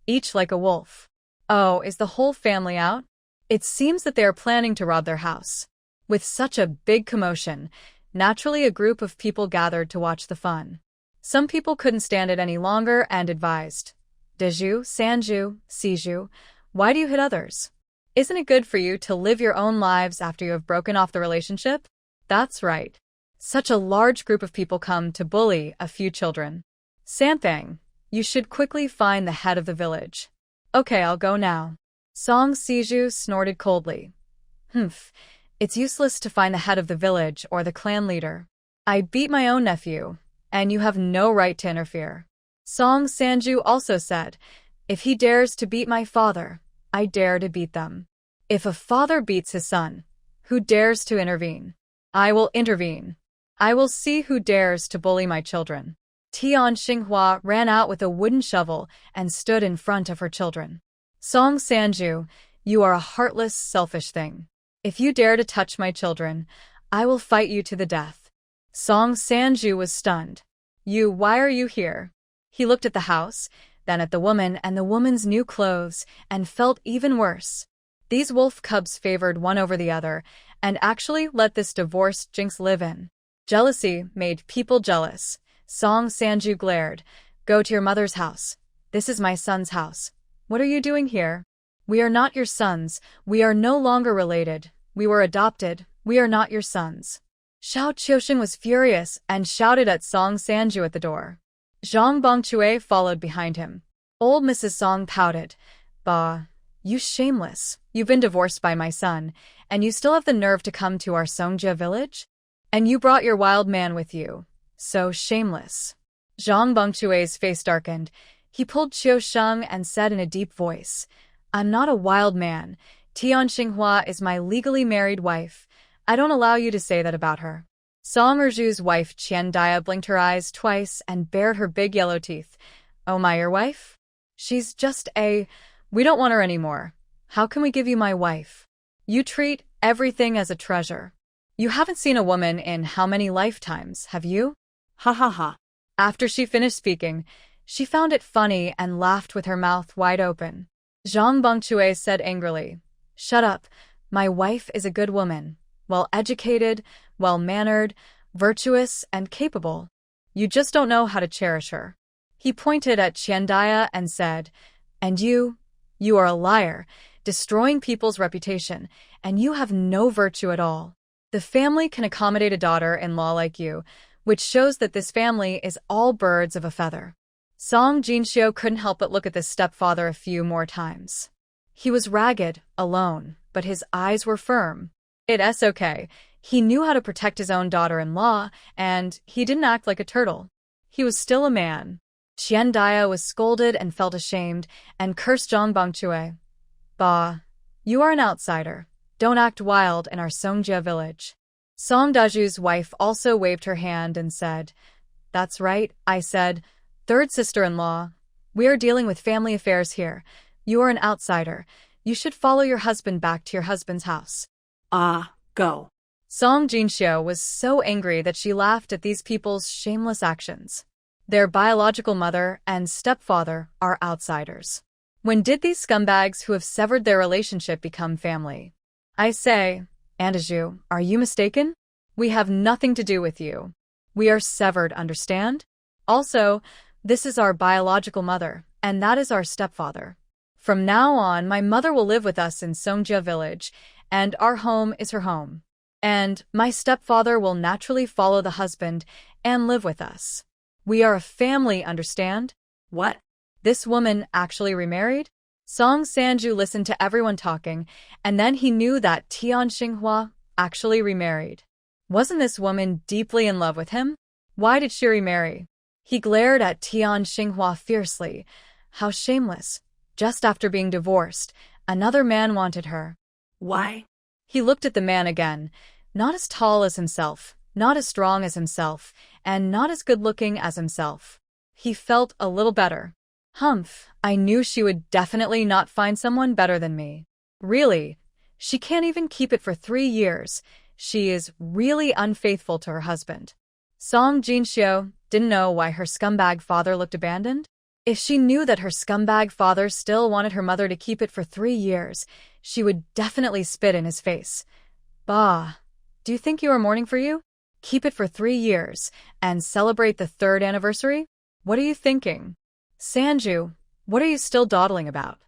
[SPEAKER 1] each like a wolf. Oh, is the whole family out? It seems that they are planning to rob their house. With such a big commotion, naturally a group of people gathered to watch the fun. Some people couldn't stand it any longer and advised, "Deju, Sanju, Siju, why do you hit others? Isn't it good for you to live your own lives after you have broken off the relationship?" That's right. Such a large group of people come to bully a few children. Sampang, you should quickly find the head of the village. Okay, I'll go now. Song Siju snorted coldly. Humph. It's useless to find the head of the village or the clan leader. I beat my own nephew, and you have no right to interfere. Song Sanju also said, "If he dares to beat my father, I dare to beat them. If a father beats his son, who dares to intervene? I will intervene. I will see who dares to bully my children." Tian Xinghua ran out with a wooden shovel and stood in front of her children. Song Sanju, you are a heartless, selfish thing. If you dare to touch my children, I will fight you to the death. Song Sanju was stunned. Why are you here? He looked at the house, then at the woman and the woman's new clothes, and felt even worse. These wolf cubs favored one over the other, and actually let this divorced jinx live in. Jealousy made people jealous. Song Sanju glared. Go to your mother's house. This is my son's house. What are you doing here? We are not your sons. We are no longer related. We were adopted. We are not your sons. Xiao Qiusheng was furious and shouted at Song Sanju at the door. Zhang Bongchue followed behind him. Old Mrs. Song pouted. Bah, you shameless. You've been divorced by my son, and you still have the nerve to come to our Songjia village? And you brought your wild man with you. So shameless. Zhang Bongchue's face darkened. He pulled Qiu Sheng and said in a deep voice, I'm not a wild man. Tian Xinghua is my legally married wife. I don't allow you to say that about her. Song Erju's wife Qian Dia blinked her eyes twice and bared her big yellow teeth. Oh, my your wife? She's just we don't want her anymore. How can we give you my wife? You treat everything as a treasure. You haven't seen a woman in how many lifetimes, have you?
[SPEAKER 2] Ha ha ha.
[SPEAKER 1] After she finished speaking, she found it funny and laughed with her mouth wide open. Zhang Bongchue said angrily, Shut up. My wife is a good woman, well-educated, well-mannered, virtuous, and capable. You just don't know how to cherish her. He pointed at Qiandia and said, And you are a liar, destroying people's reputation, and you have no virtue at all. The family can accommodate a daughter-in-law like you, which shows that this family is all birds of a feather. Song Jinxio couldn't help but look at this stepfather a few more times. He was ragged, alone, but his eyes were firm. It's okay. He knew how to protect his own daughter-in-law, and he didn't act like a turtle. He was still a man. Qian Dia was scolded and felt ashamed, and cursed Zhang Bangchue. Bah, you are an outsider. Don't act wild in our Songjia village. Song Daju's wife also waved her hand and said, That's right, I said. Third sister-in-law. We are dealing with family affairs here. You are an outsider. You should follow your husband back to your husband's house.
[SPEAKER 2] Go.
[SPEAKER 1] Song Jinxio was so angry that she laughed at these people's shameless actions. Their biological mother and stepfather are outsiders. When did these scumbags who have severed their relationship become family? I say, Andaju, are you mistaken? We have nothing to do with you. We are severed, understand? Also, this is our biological mother, and that is our stepfather. From now on, my mother will live with us in Songjia village, and our home is her home. And my stepfather will naturally follow the husband and live with us. We are a family, understand?
[SPEAKER 2] What?
[SPEAKER 1] This woman actually remarried? Song Sanju listened to everyone talking, and then he knew that Tian Xinghua actually remarried. Wasn't this woman deeply in love with him? Why did she remarry? He glared at Tian Xinghua fiercely. How shameless. Just after being divorced, another man wanted her.
[SPEAKER 2] Why?
[SPEAKER 1] He looked at the man again. Not as tall as himself, not as strong as himself, and not as good-looking as himself. He felt a little better. Humph, I knew she would definitely not find someone better than me. Really, she can't even keep it for 3 years. She is really unfaithful to her husband. Song Jinxio didn't know why her scumbag father looked abandoned. If she knew that her scumbag father still wanted her mother to keep it for 3 years, she would definitely spit in his face. Bah, do you think you are mourning for you? Keep it for 3 years and celebrate the 3rd anniversary? What are you thinking? Sanju, what are you still dawdling about?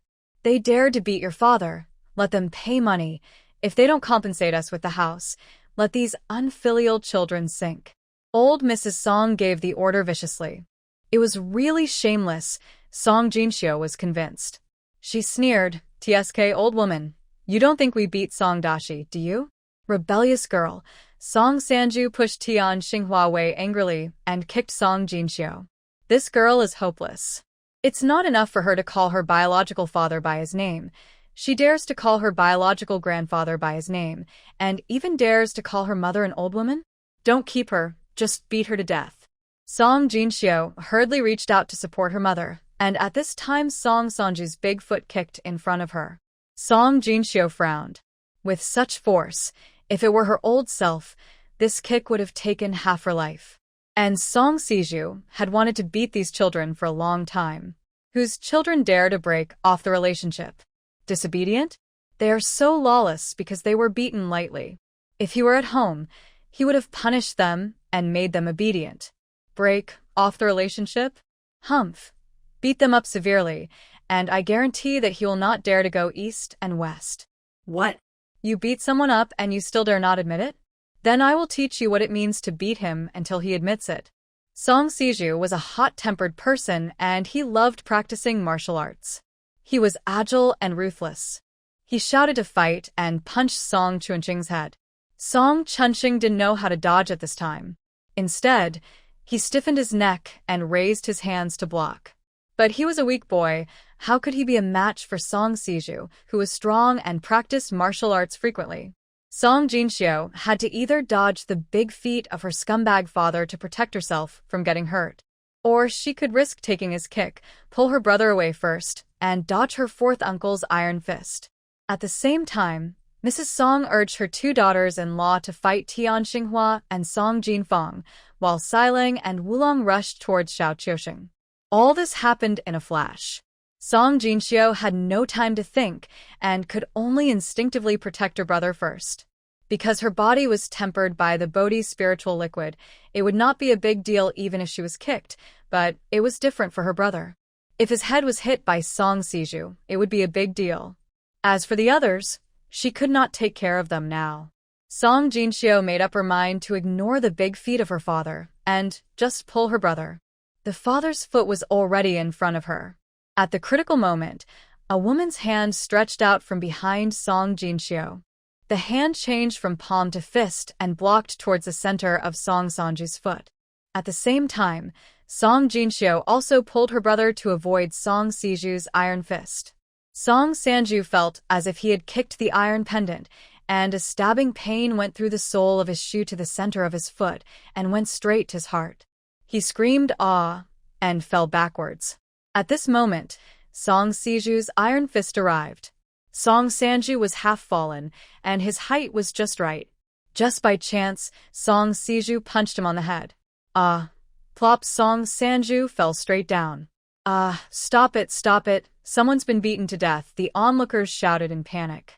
[SPEAKER 1] They dared to beat your father. Let them pay money. If they don't compensate us with the house, let these unfilial children sink. Old Mrs. Song gave the order viciously. It was really shameless. Song Jinxio was convinced. She sneered, "Tsk, old woman. You don't think we beat Song Dashi, do you? Rebellious girl." Song Sanju pushed Tian Xinghua away angrily and kicked Song Jinxio. This girl is hopeless. It's not enough for her to call her biological father by his name. She dares to call her biological grandfather by his name, and even dares to call her mother an old woman? Don't keep her, just beat her to death. Song Jinxio hurriedly reached out to support her mother, and at this time Song Sanju's big foot kicked in front of her. Song Jinxio frowned. With such force, if it were her old self, this kick would have taken half her life. And Song Siju had wanted to beat these children for a long time. Whose children dare to break off the relationship? Disobedient? They are so lawless because they were beaten lightly. If he were at home, he would have punished them and made them obedient. Break off the relationship? Humph. Beat them up severely, and I guarantee that he will not dare to go east and west.
[SPEAKER 2] What?
[SPEAKER 1] You beat someone up and you still dare not admit it? Then I will teach you what it means to beat him until he admits it. Song Siju was a hot-tempered person and he loved practicing martial arts. He was agile and ruthless. He shouted to fight and punched Song Chunqing's head. Song Chunqing didn't know how to dodge at this time. Instead, he stiffened his neck and raised his hands to block. But he was a weak boy. How could he be a match for Song Siju, who was strong and practiced martial arts frequently? Song Jinxio had to either dodge the big feet of her scumbag father to protect herself from getting hurt, or she could risk taking his kick, pull her brother away first, and dodge her fourth uncle's iron fist. At the same time, Mrs. Song urged her 2 daughters-in-law to fight Tian Xinghua and Song Jinfeng, while Silang and Wulong rushed towards Xiao Qiusheng. All this happened in a flash. Song Jinxio had no time to think and could only instinctively protect her brother first. Because her body was tempered by the Bodhi's spiritual liquid, it would not be a big deal even if she was kicked, but it was different for her brother. If his head was hit by Song Siju, it would be a big deal. As for the others, she could not take care of them now. Song Jinxiu made up her mind to ignore the big feet of her father and just pull her brother. The father's foot was already in front of her. At the critical moment, a woman's hand stretched out from behind Song Jinxiu. The hand changed from palm to fist and blocked towards the center of Song Sanju's foot. At the same time, Song Jinxiu also pulled her brother to avoid Song Siju's iron fist. Song Sanju felt as if he had kicked the iron pendant, and a stabbing pain went through the sole of his shoe to the center of his foot and went straight to his heart. He screamed "Ah!" and fell backwards. At this moment, Song Siju's iron fist arrived. Song Sanju was half fallen, and his height was just right. Just by chance, Song Siju punched him on the head. Ah! Plop! Song Sanju fell straight down. Ah! Stop it! Stop it! Someone's been beaten to death, the onlookers shouted in panic.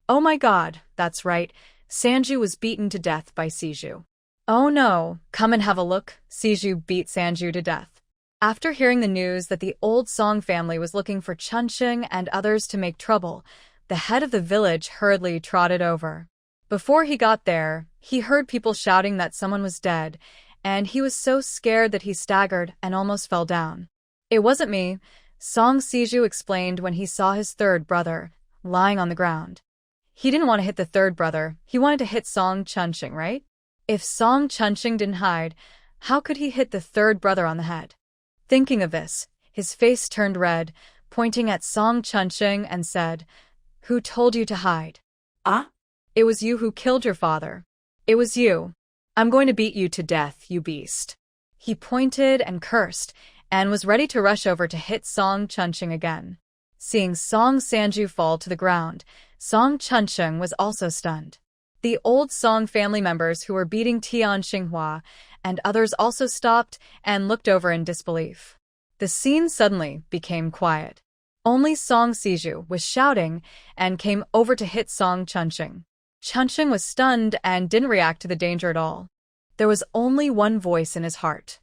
[SPEAKER 1] Oh my god, that's right, Sanju was beaten to death by Siju. Oh no, come and have a look, Siju beat Sanju to death. After hearing the news that the old Song family was looking for Chunxing and others to make trouble, the head of the village hurriedly trotted over. Before he got there, he heard people shouting that someone was dead, and he was so scared that he staggered and almost fell down. It wasn't me, Song Siju explained when he saw his third brother, lying on the ground. He didn't want to hit the third brother, he wanted to hit Song Chunxing, right? If Song Chunxing didn't hide, how could he hit the third brother on the head? Thinking of this, his face turned red, pointing at Song Chunxing and said, "Who told you to hide?"
[SPEAKER 2] Ah?
[SPEAKER 1] It was you who killed your father. It was you. I'm going to beat you to death, you beast. He pointed and cursed, and was ready to rush over to hit Song Chunxing again. Seeing Song Sanju fall to the ground, Song Chunxing was also stunned. The old Song family members who were beating Tian Xinghua and others also stopped and looked over in disbelief. The scene suddenly became quiet. Only Song Siju was shouting and came over to hit Song Chunxing. Chunxing was stunned and didn't react to the danger at all. There was only one voice in his heart.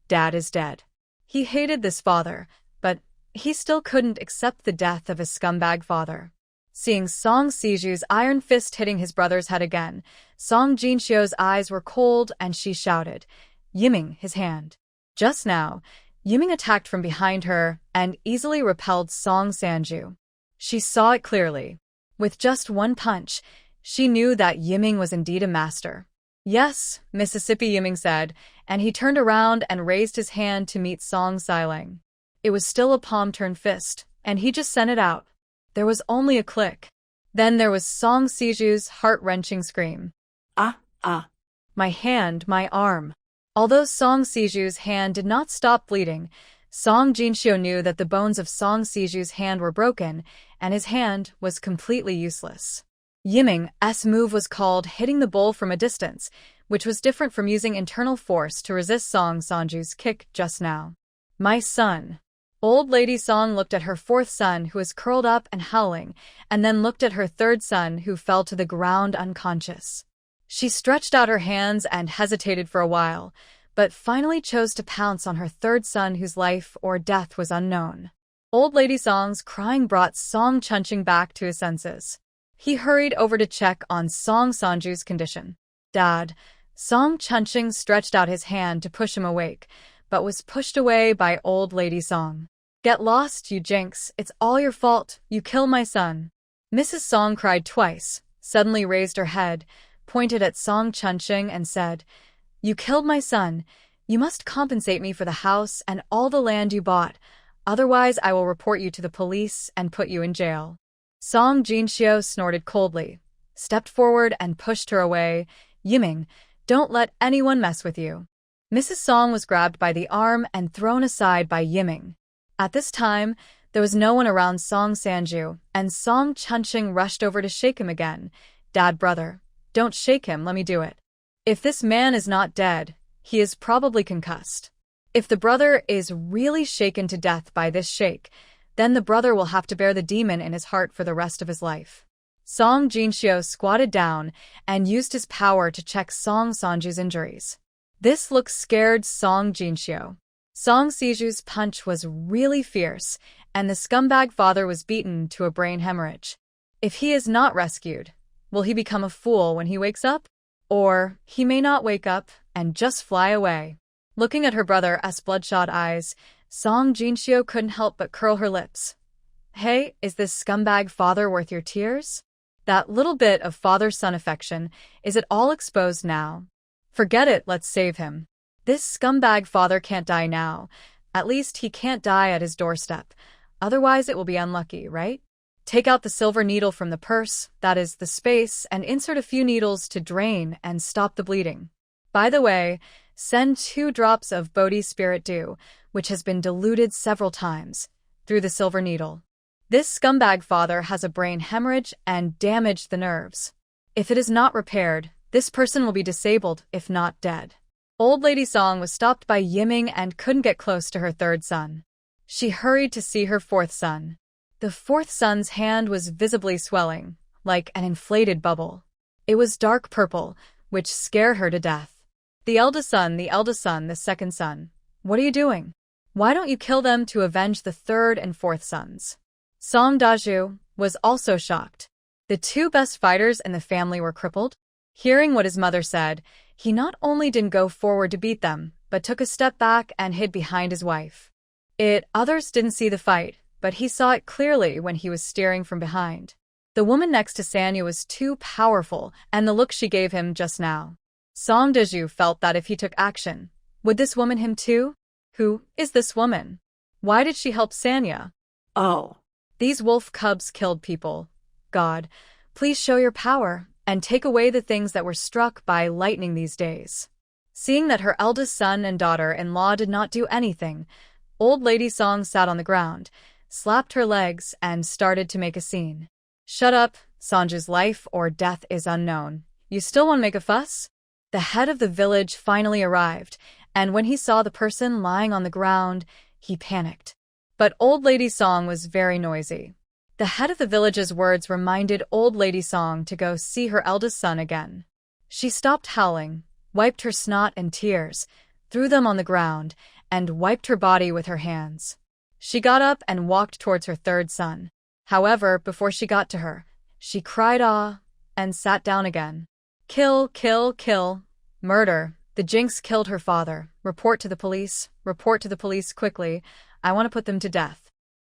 [SPEAKER 1] Dad is dead. He hated this father, but he still couldn't accept the death of his scumbag father. Seeing Song Siju's iron fist hitting his brother's head again, Song Jinxiu's eyes were cold and she shouted, Yiming his hand. Just now, Yiming attacked from behind her and easily repelled Song Sanju. She saw it clearly. With just one punch, she knew that Yiming was indeed a master. Yes, Mississippi Yiming said, and he turned around and raised his hand to meet Song Xiling. It was still a palm-turned fist, and he just sent it out. There was only a click. Then there was Song Siju's heart-wrenching scream.
[SPEAKER 2] Ah, ah.
[SPEAKER 1] My hand, my arm. Although Song Siju's hand did not stop bleeding, Song Jinxiu knew that the bones of Song Siju's hand were broken, and his hand was completely useless. Yiming's move was called hitting the bowl from a distance, which was different from using internal force to resist Song Sanju's kick just now. My son. Old Lady Song looked at her fourth son who was curled up and howling, and then looked at her third son who fell to the ground unconscious. She stretched out her hands and hesitated for a while, but finally chose to pounce on her third son whose life or death was unknown. Old Lady Song's crying brought Song Chunxing back to his senses. He hurried over to check on Song Sanju's condition. Dad. Song Chunxing stretched out his hand to push him awake, but was pushed away by Old Lady Song. Get lost, you jinx, it's all your fault, you kill my son. Mrs. Song cried twice, suddenly raised her head, pointed at Song Chunxing and said, You killed my son, you must compensate me for the house and all the land you bought, otherwise I will report you to the police and put you in jail. Song Jinxiu snorted coldly, stepped forward and pushed her away. Yiming, don't let anyone mess with you. Mrs. Song was grabbed by the arm and thrown aside by Yiming. At this time, there was no one around Song Sanju, and Song Chunxing rushed over to shake him again. Dad, brother, don't shake him, let me do it. If this man is not dead, he is probably concussed. If the brother is really shaken to death by this shake, then the brother will have to bear the demon in his heart for the rest of his life. Song Jinxiu squatted down and used his power to check Song Sanju's injuries. This look scared Song Jinxiu. Song Siju's punch was really fierce, and the scumbag father was beaten to a brain hemorrhage. If he is not rescued, will he become a fool when he wakes up? Or he may not wake up and just fly away. Looking at her brother's bloodshot eyes, Song Jinshio couldn't help but curl her lips. Hey, is this scumbag father worth your tears? That little bit of father-son affection, is it all exposed now? Forget it, let's save him. This scumbag father can't die now. At least he can't die at his doorstep. Otherwise it will be unlucky, right? Take out the silver needle from the purse, that is, the space, and insert a few needles to drain and stop the bleeding. By the way, send 2 drops of Bodhi spirit dew, which has been diluted several times, through the silver needle. This scumbag father has a brain hemorrhage and damaged the nerves. If it is not repaired, this person will be disabled, if not dead. Old Lady Song was stopped by Yiming and couldn't get close to her 3rd son. She hurried to see her 4th son. The 4th son's hand was visibly swelling, like an inflated bubble. It was dark purple, which scared her to death. The eldest son, the 2nd son. What are you doing? Why don't you kill them to avenge the 3rd and 4th sons? Song Daju was also shocked. The 2 best fighters in the family were crippled. Hearing what his mother said, he not only didn't go forward to beat them, but took a step back and hid behind his wife. Others didn't see the fight, but he saw it clearly when he was steering from behind. The woman next to Sanya was too powerful, and the look she gave him just now. Song Daju felt that if he took action, would this woman him too? Who is this woman? Why did she help Sanya?
[SPEAKER 2] Oh.
[SPEAKER 1] These wolf cubs killed people. God, please show your power, and take away the things that were struck by lightning these days. Seeing that her eldest son and daughter-in-law did not do anything, Old Lady Song sat on the ground, slapped her legs, and started to make a scene. Shut up, Sanju's life or death is unknown. You still want to make a fuss? The head of the village finally arrived, and when he saw the person lying on the ground, he panicked. But Old Lady Song was very noisy. The head of the village's words reminded Old Lady Song to go see her eldest son again. She stopped howling, wiped her snot and tears, threw them on the ground, and wiped her body with her hands. She got up and walked towards her 3rd son. However, before she got to her, she cried "Ah," and sat down again. Kill, kill, kill. Murder. The Jinx killed her father. Report to the police. Report to the police quickly. I want to put them to death.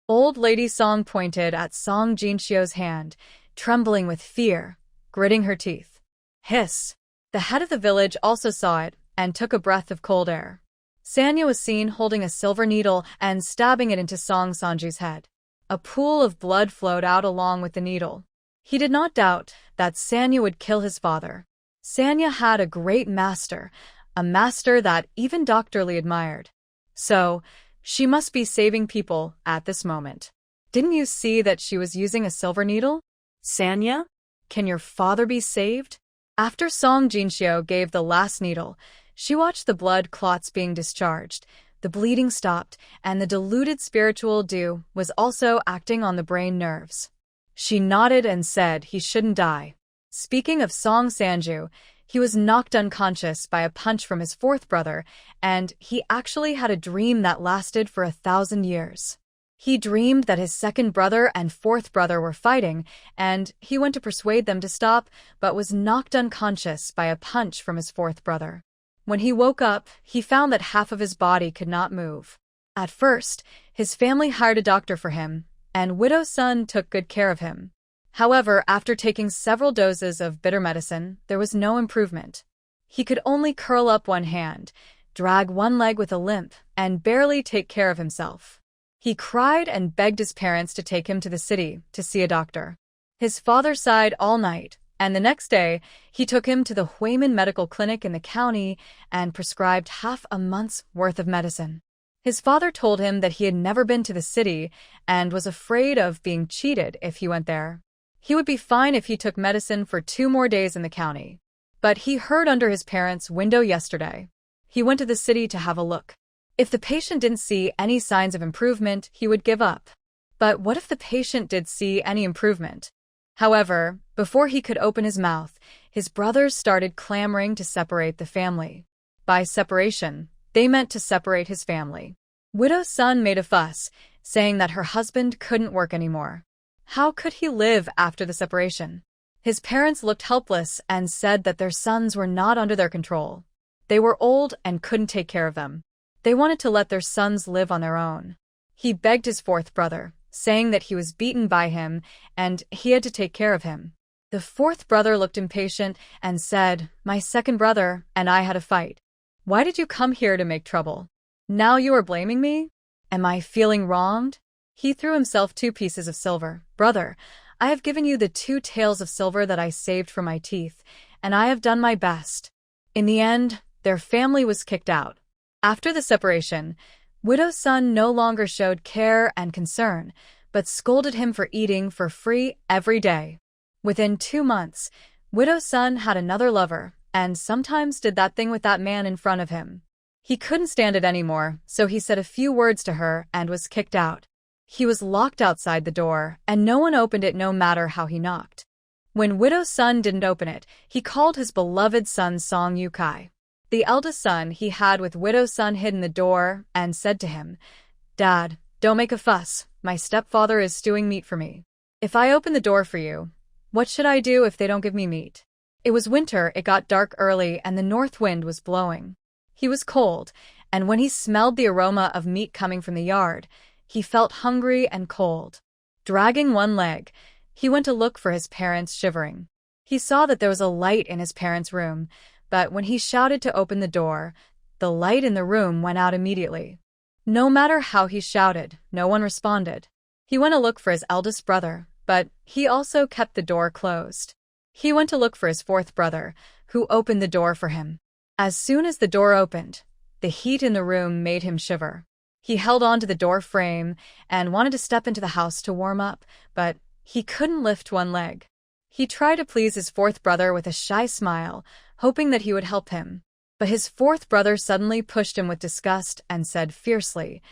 [SPEAKER 1] Old Lady Song pointed at Song Jinshio's hand, trembling with fear, gritting her teeth. Hiss. The head of the village also saw it and took a breath of cold air. Sanya was seen holding a silver needle and stabbing it into Song Sanju's head. A pool of blood flowed out along with the needle. He did not doubt that Sanya would kill his father. Sanya had a great master, a master that even Dr. Lee admired. So, she must be saving people at this moment. Didn't you see that she was using a silver needle?
[SPEAKER 2] Sanya?
[SPEAKER 1] Can your father be saved? After Song Jinshio gave the last needle, she watched the blood clots being discharged, the bleeding stopped, and the diluted spiritual dew was also acting on the brain nerves. She nodded and said he shouldn't die. Speaking of Song Sanju, he was knocked unconscious by a punch from his 4th brother, and he actually had a dream that lasted for 1,000 years. He dreamed that his 2nd brother and 4th brother were fighting, and he went to persuade them to stop, but was knocked unconscious by a punch from his 4th brother. When he woke up, he found that half of his body could not move. At first, his family hired a doctor for him, and Widow's son took good care of him. However, after taking several doses of bitter medicine, there was no improvement. He could only curl up one hand, drag one leg with a limp, and barely take care of himself. He cried and begged his parents to take him to the city to see a doctor. His father sighed all night, and the next day, he took him to the Huimin Medical Clinic in the county and prescribed half a month's worth of medicine. His father told him that he had never been to the city and was afraid of being cheated if he went there. He would be fine if he took medicine for 2 more days in the county. But he heard under his parents' window yesterday. He went to the city to have a look. If the patient didn't see any signs of improvement, he would give up. But what if the patient did see any improvement? However, before he could open his mouth, his brothers started clamoring to separate the family. By separation, they meant to separate his family. Widow's son made a fuss, saying that her husband couldn't work anymore. How could he live after the separation? His parents looked helpless and said that their sons were not under their control. They were old and couldn't take care of them. They wanted to let their sons live on their own. He begged his fourth brother, saying that he was beaten by him and he had to take care of him. The fourth brother looked impatient and said, "My second brother and I had a fight. Why did you come here to make trouble? Now you are blaming me? Am I feeling wronged?" He threw himself 2 pieces of silver. "Brother, I have given you the 2 taels of silver that I saved from my teeth, and I have done my best." In the end, their family was kicked out. After the separation, Widow's son no longer showed care and concern, but scolded him for eating for free every day. Within 2 months, Widow's son had another lover, and sometimes did that thing with that man in front of him. He couldn't stand it anymore, so he said a few words to her and was kicked out. He was locked outside the door, and no one opened it no matter how he knocked. When Widow's son didn't open it, he called his beloved son Song Yukai. The eldest son he had with Widow's son hid in the door and said to him, "Dad, don't make a fuss. My stepfather is stewing meat for me. If I open the door for you, what should I do if they don't give me meat?" It was winter, it got dark early, and the north wind was blowing. He was cold, and when he smelled the aroma of meat coming from the yard, he felt hungry and cold. Dragging one leg, he went to look for his parents, shivering. He saw that there was a light in his parents' room, but when he shouted to open the door, the light in the room went out immediately. No matter how he shouted, no one responded. He went to look for his eldest brother, but he also kept the door closed. He went to look for his fourth brother, who opened the door for him. As soon as the door opened, the heat in the room made him shiver. He held on to the door frame and wanted to step into the house to warm up, but he couldn't lift one leg. He tried to please his fourth brother with a shy smile, hoping that he would help him. But his fourth brother suddenly pushed him with disgust and said fiercely,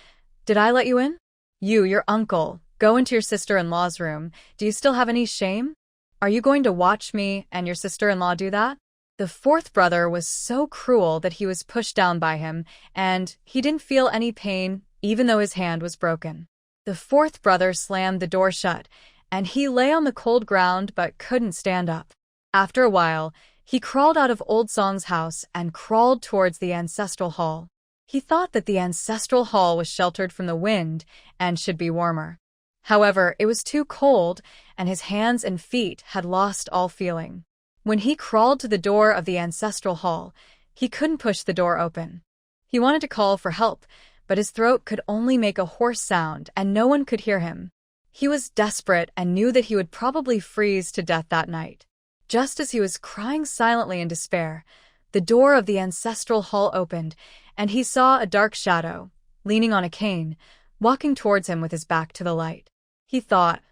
[SPEAKER 1] "Did I let you in? You, your uncle, go into your sister-in-law's room. Do you still have any shame? Are you going to watch me and your sister-in-law do that?" The fourth brother was so cruel that he was pushed down by him, and he didn't feel any pain, even though his hand was broken. The fourth brother slammed the door shut, and he lay on the cold ground but couldn't stand up. After a while, he crawled out of Old Song's house and crawled towards the ancestral hall. He thought that the ancestral hall was sheltered from the wind and should be warmer. However, it was too cold, and his hands and feet had lost all feeling. When he crawled to the door of the ancestral hall, he couldn't push the door open. He wanted to call for help, but his throat could only make a hoarse sound and no one could hear him. He was desperate and knew that he would probably freeze to death that night. Just as he was crying silently in despair, the door of the ancestral hall opened, and he saw a dark shadow, leaning on a cane, walking towards him with his back to the light. He thought,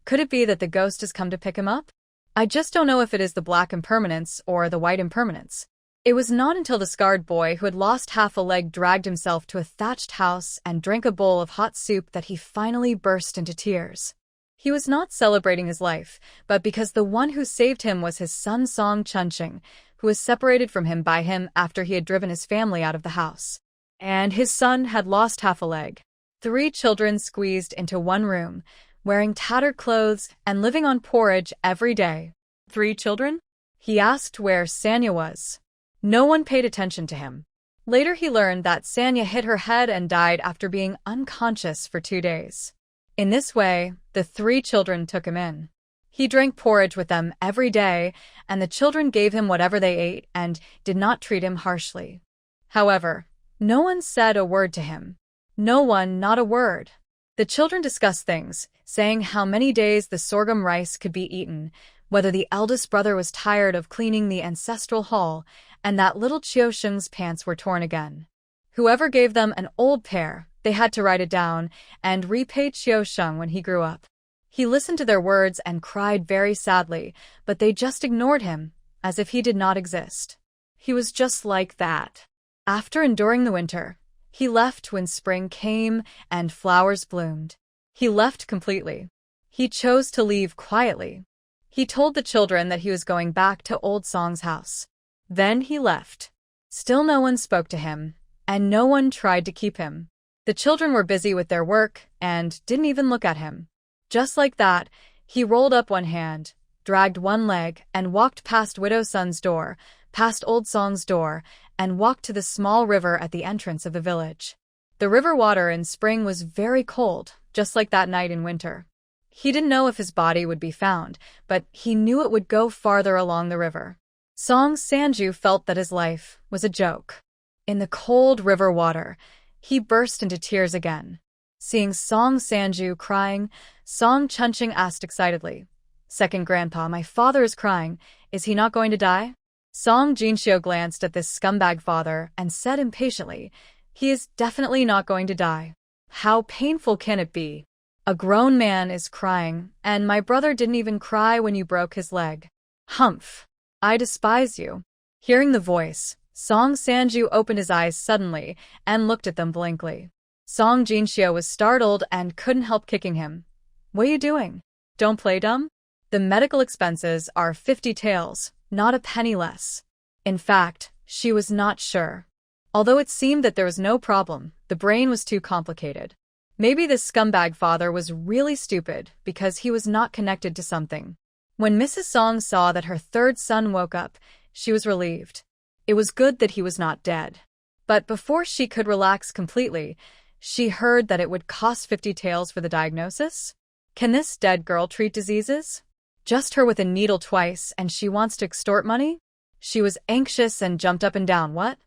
[SPEAKER 1] could it be that the ghost has come to pick him up? I just don't know if it is the black impermanence or the white impermanence. It was not until the scarred boy who had lost half a leg dragged himself to a thatched house and drank a bowl of hot soup that he finally burst into tears. He was not celebrating his life, but because the one who saved him was his son Song Chunching, who was separated from him by him after he had driven his family out of the house. And his son had lost half a leg. 3 children squeezed into one room, wearing tattered clothes and living on porridge every day. 3 children? He asked where Sanya was. No one paid attention to him. Later he learned that Sanya hit her head and died after being unconscious for 2 days. In this way, the 3 children took him in. He drank porridge with them every day, and the children gave him whatever they ate and did not treat him harshly. However, no one said a word to him. No one, not a word. The children discussed things, saying how many days the sorghum rice could be eaten, whether the eldest brother was tired of cleaning the ancestral hall, and that little Chiosheng's pants were torn again. Whoever gave them an old pair, they had to write it down and repay Chiosheng when he grew up. He listened to their words and cried very sadly, but they just ignored him, as if he did not exist. He was just like that. After enduring the winter, he left when spring came and flowers bloomed. He left completely. He chose to leave quietly. He told the children that he was going back to Old Song's house. Then he left. Still no one spoke to him, and no one tried to keep him. The children were busy with their work and didn't even look at him. Just like that, he rolled up one hand, dragged one leg, and walked past Widow Sun's door, past Old Song's door, and walked to the small river at the entrance of the village. The river water in spring was very cold, just like that night in winter. He didn't know if his body would be found, but he knew it would go farther along the river. Song Sanju felt that his life was a joke. In the cold river water, he burst into tears again. Seeing Song Sanju crying, Song Chunching asked excitedly, "Second grandpa, my father is crying. Is he not going to die?" Song Jinxiu glanced at this scumbag father and said impatiently, "He is definitely not going to die. How painful can it be? A grown man is crying, and my brother didn't even cry when you broke his leg. Humph. I despise you." Hearing the voice, Song Sanju opened his eyes suddenly and looked at them blankly. Song Jinxiu was startled and couldn't help kicking him. "What are you doing? Don't play dumb. The medical expenses are 50 taels, not a penny less." In fact, she was not sure. Although it seemed that there was no problem, the brain was too complicated. Maybe this scumbag father was really stupid because he was not connected to something. When Mrs. Song saw that her third son woke up, she was relieved. It was good that he was not dead. But before she could relax completely, she heard that it would cost 50 taels for the diagnosis. Can this dead girl treat diseases? Just her with a needle twice and she wants to extort money? She was anxious and jumped up and down. "What?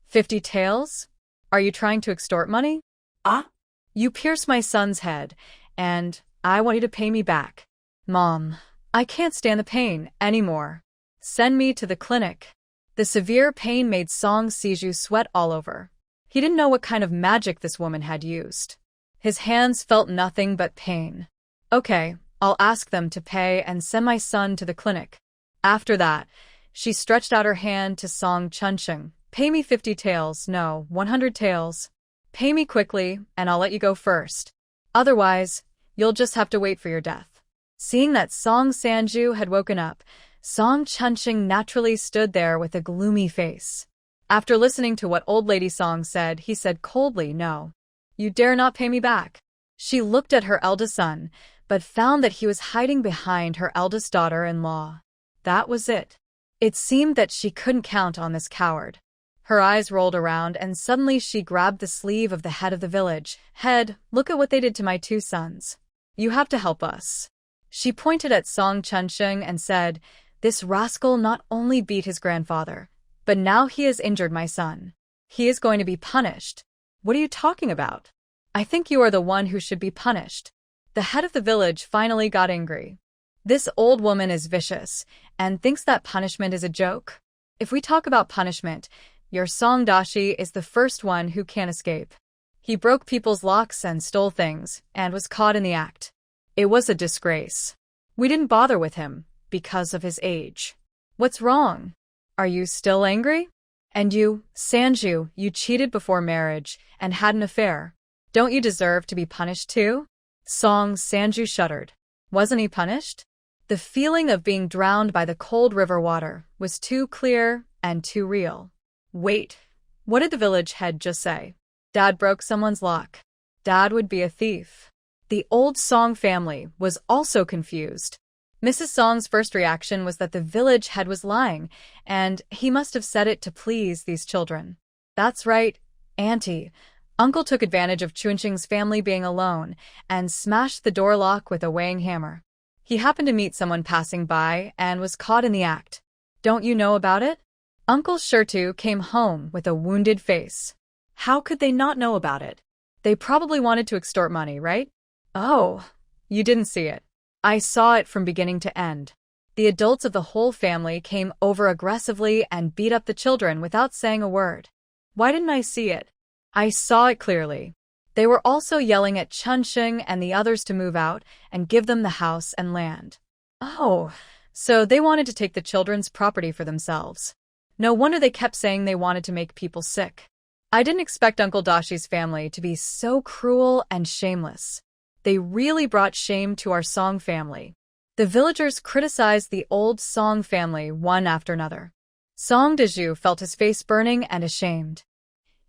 [SPEAKER 1] 50 taels? Are you trying to extort money?"
[SPEAKER 2] Ah?
[SPEAKER 1] "You pierced my son's head, and I want you to pay me back." "Mom, I can't stand the pain anymore. Send me to the clinic." The severe pain made Song Siju sweat all over. He didn't know what kind of magic this woman had used. His hands felt nothing but pain. "Okay, I'll ask them to pay and send my son to the clinic." After that, she stretched out her hand to Song Chunching. "Pay me 50 taels, no, 100 taels. Pay me quickly, and I'll let you go first. Otherwise, you'll just have to wait for your death." Seeing that Song Sanju had woken up, Song Chunching naturally stood there with a gloomy face. After listening to what Old Lady Song said, he said coldly, "No. You dare not pay me back." She looked at her eldest son, but found that he was hiding behind her eldest daughter-in-law. That was it. It seemed that she couldn't count on this coward. Her eyes rolled around and suddenly she grabbed the sleeve of the head of the village. "Head, look at what they did to my two sons. You have to help us." She pointed at Song Chunching and said, "This rascal not only beat his grandfather, but now he has injured my son. He is going to be punished." "What are you talking about? I think you are the one who should be punished." The head of the village finally got angry. This old woman is vicious and thinks that punishment is a joke. If we talk about punishment, your Song Dashi is the first one who can't escape. He broke people's locks and stole things and was caught in the act. It was a disgrace. We didn't bother with him because of his age. What's wrong? Are you still angry? And you, Sanju, you cheated before marriage and had an affair. Don't you deserve to be punished too? Song Sanju shuddered. Wasn't he punished? The feeling of being drowned by the cold river water was too clear and too real. Wait, what did the village head just say? Dad broke someone's lock. Dad would be a thief. The old Song family was also confused. Mrs. Song's first reaction was that the village head was lying, and he must have said it to please these children. That's right, Auntie. Uncle took advantage of Chunching's family being alone and smashed the door lock with a weighing hammer. He happened to meet someone passing by and was caught in the act. Don't you know about it? Uncle Shirtu came home with a wounded face. How could they not know about it? They probably wanted to extort money, right? Oh, you didn't see it. I saw it from beginning to end. The adults of the whole family came over aggressively and beat up the children without saying a word. Why didn't I see it? I saw it clearly. They were also yelling at Chunching and the others to move out and give them the house and land. Oh, so they wanted to take the children's property for themselves. No wonder they kept saying they wanted to make people sick. I didn't expect Uncle Dashi's family to be so cruel and shameless. They really brought shame to our Song family. The villagers criticized the old Song family one after another. Song Daju felt his face burning and ashamed.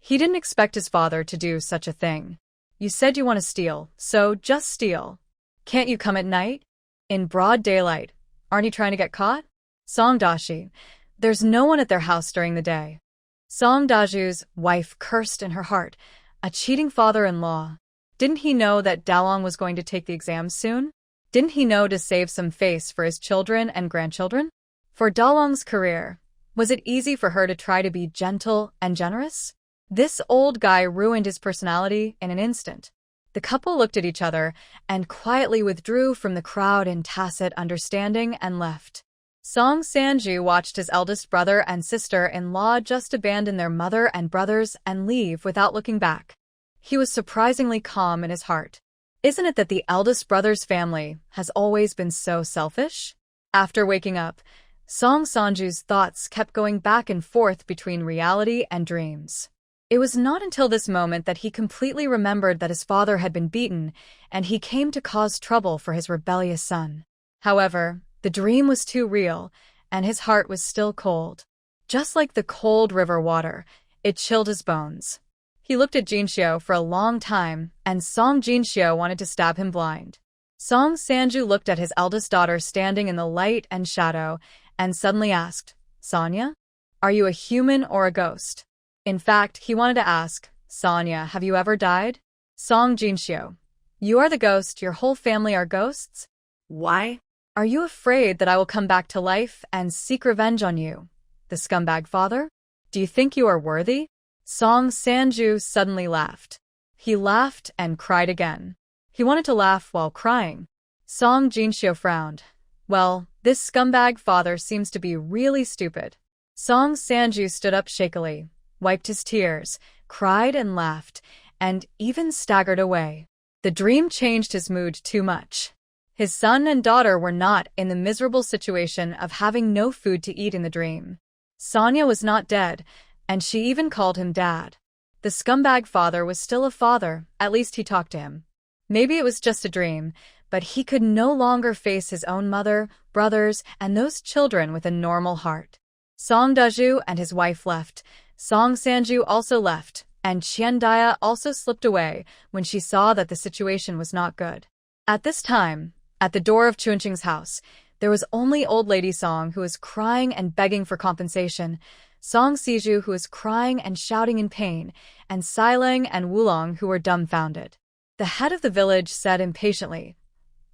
[SPEAKER 1] He didn't expect his father to do such a thing. You said you want to steal, so just steal. Can't you come at night? In broad daylight. Aren't you trying to get caught? Song Dashi. There's no one at their house during the day. Song Daju's wife cursed in her heart. A cheating father-in-law. Didn't he know that Dalong was going to take the exams soon? Didn't he know to save some face for his children and grandchildren? For Dalong's career, was it easy for her to try to be gentle and generous? This old guy ruined his personality in an instant. The couple looked at each other and quietly withdrew from the crowd in tacit understanding and left. Song Sanju watched his eldest brother and sister-in-law just abandon their mother and brothers and leave without looking back. He was surprisingly calm in his heart. Isn't it that the eldest brother's family has always been so selfish? After waking up, Song Sanju's thoughts kept going back and forth between reality and dreams. It was not until this moment that he completely remembered that his father had been beaten, and he came to cause trouble for his rebellious son. However, the dream was too real, and his heart was still cold. Just like the cold river water, it chilled his bones. He looked at Jinxiu for a long time, and Song Jinxiu wanted to stab him blind. Song Sanju looked at his eldest daughter standing in the light and shadow, and suddenly asked, Sonia? Are you a human or a ghost? In fact, he wanted to ask, Sonia, have you ever died? Song Jinxiu. You are the ghost, your whole family are ghosts?
[SPEAKER 2] Why?
[SPEAKER 1] Are you afraid that I will come back to life and seek revenge on you, the scumbag father? Do you think you are worthy? Song Sanju suddenly laughed. He laughed and cried again. He wanted to laugh while crying. Song Jinxiu frowned. Well, this scumbag father seems to be really stupid. Song Sanju stood up shakily, wiped his tears, cried and laughed, and even staggered away. The dream changed his mood too much. His son and daughter were not in the miserable situation of having no food to eat in the dream. Sonia was not dead, and she even called him dad. The scumbag father was still a father, at least he talked to him. Maybe it was just a dream, but he could no longer face his own mother, brothers, and those children with a normal heart. Song Daju and his wife left. Song Sanju also left, and Qian Dia also slipped away when she saw that the situation was not good. At this time, at the door of Chunqing's house, there was only old lady Song who was crying and begging for compensation, Song Siju who was crying and shouting in pain, and Sileng and Wulong who were dumbfounded. The head of the village said impatiently,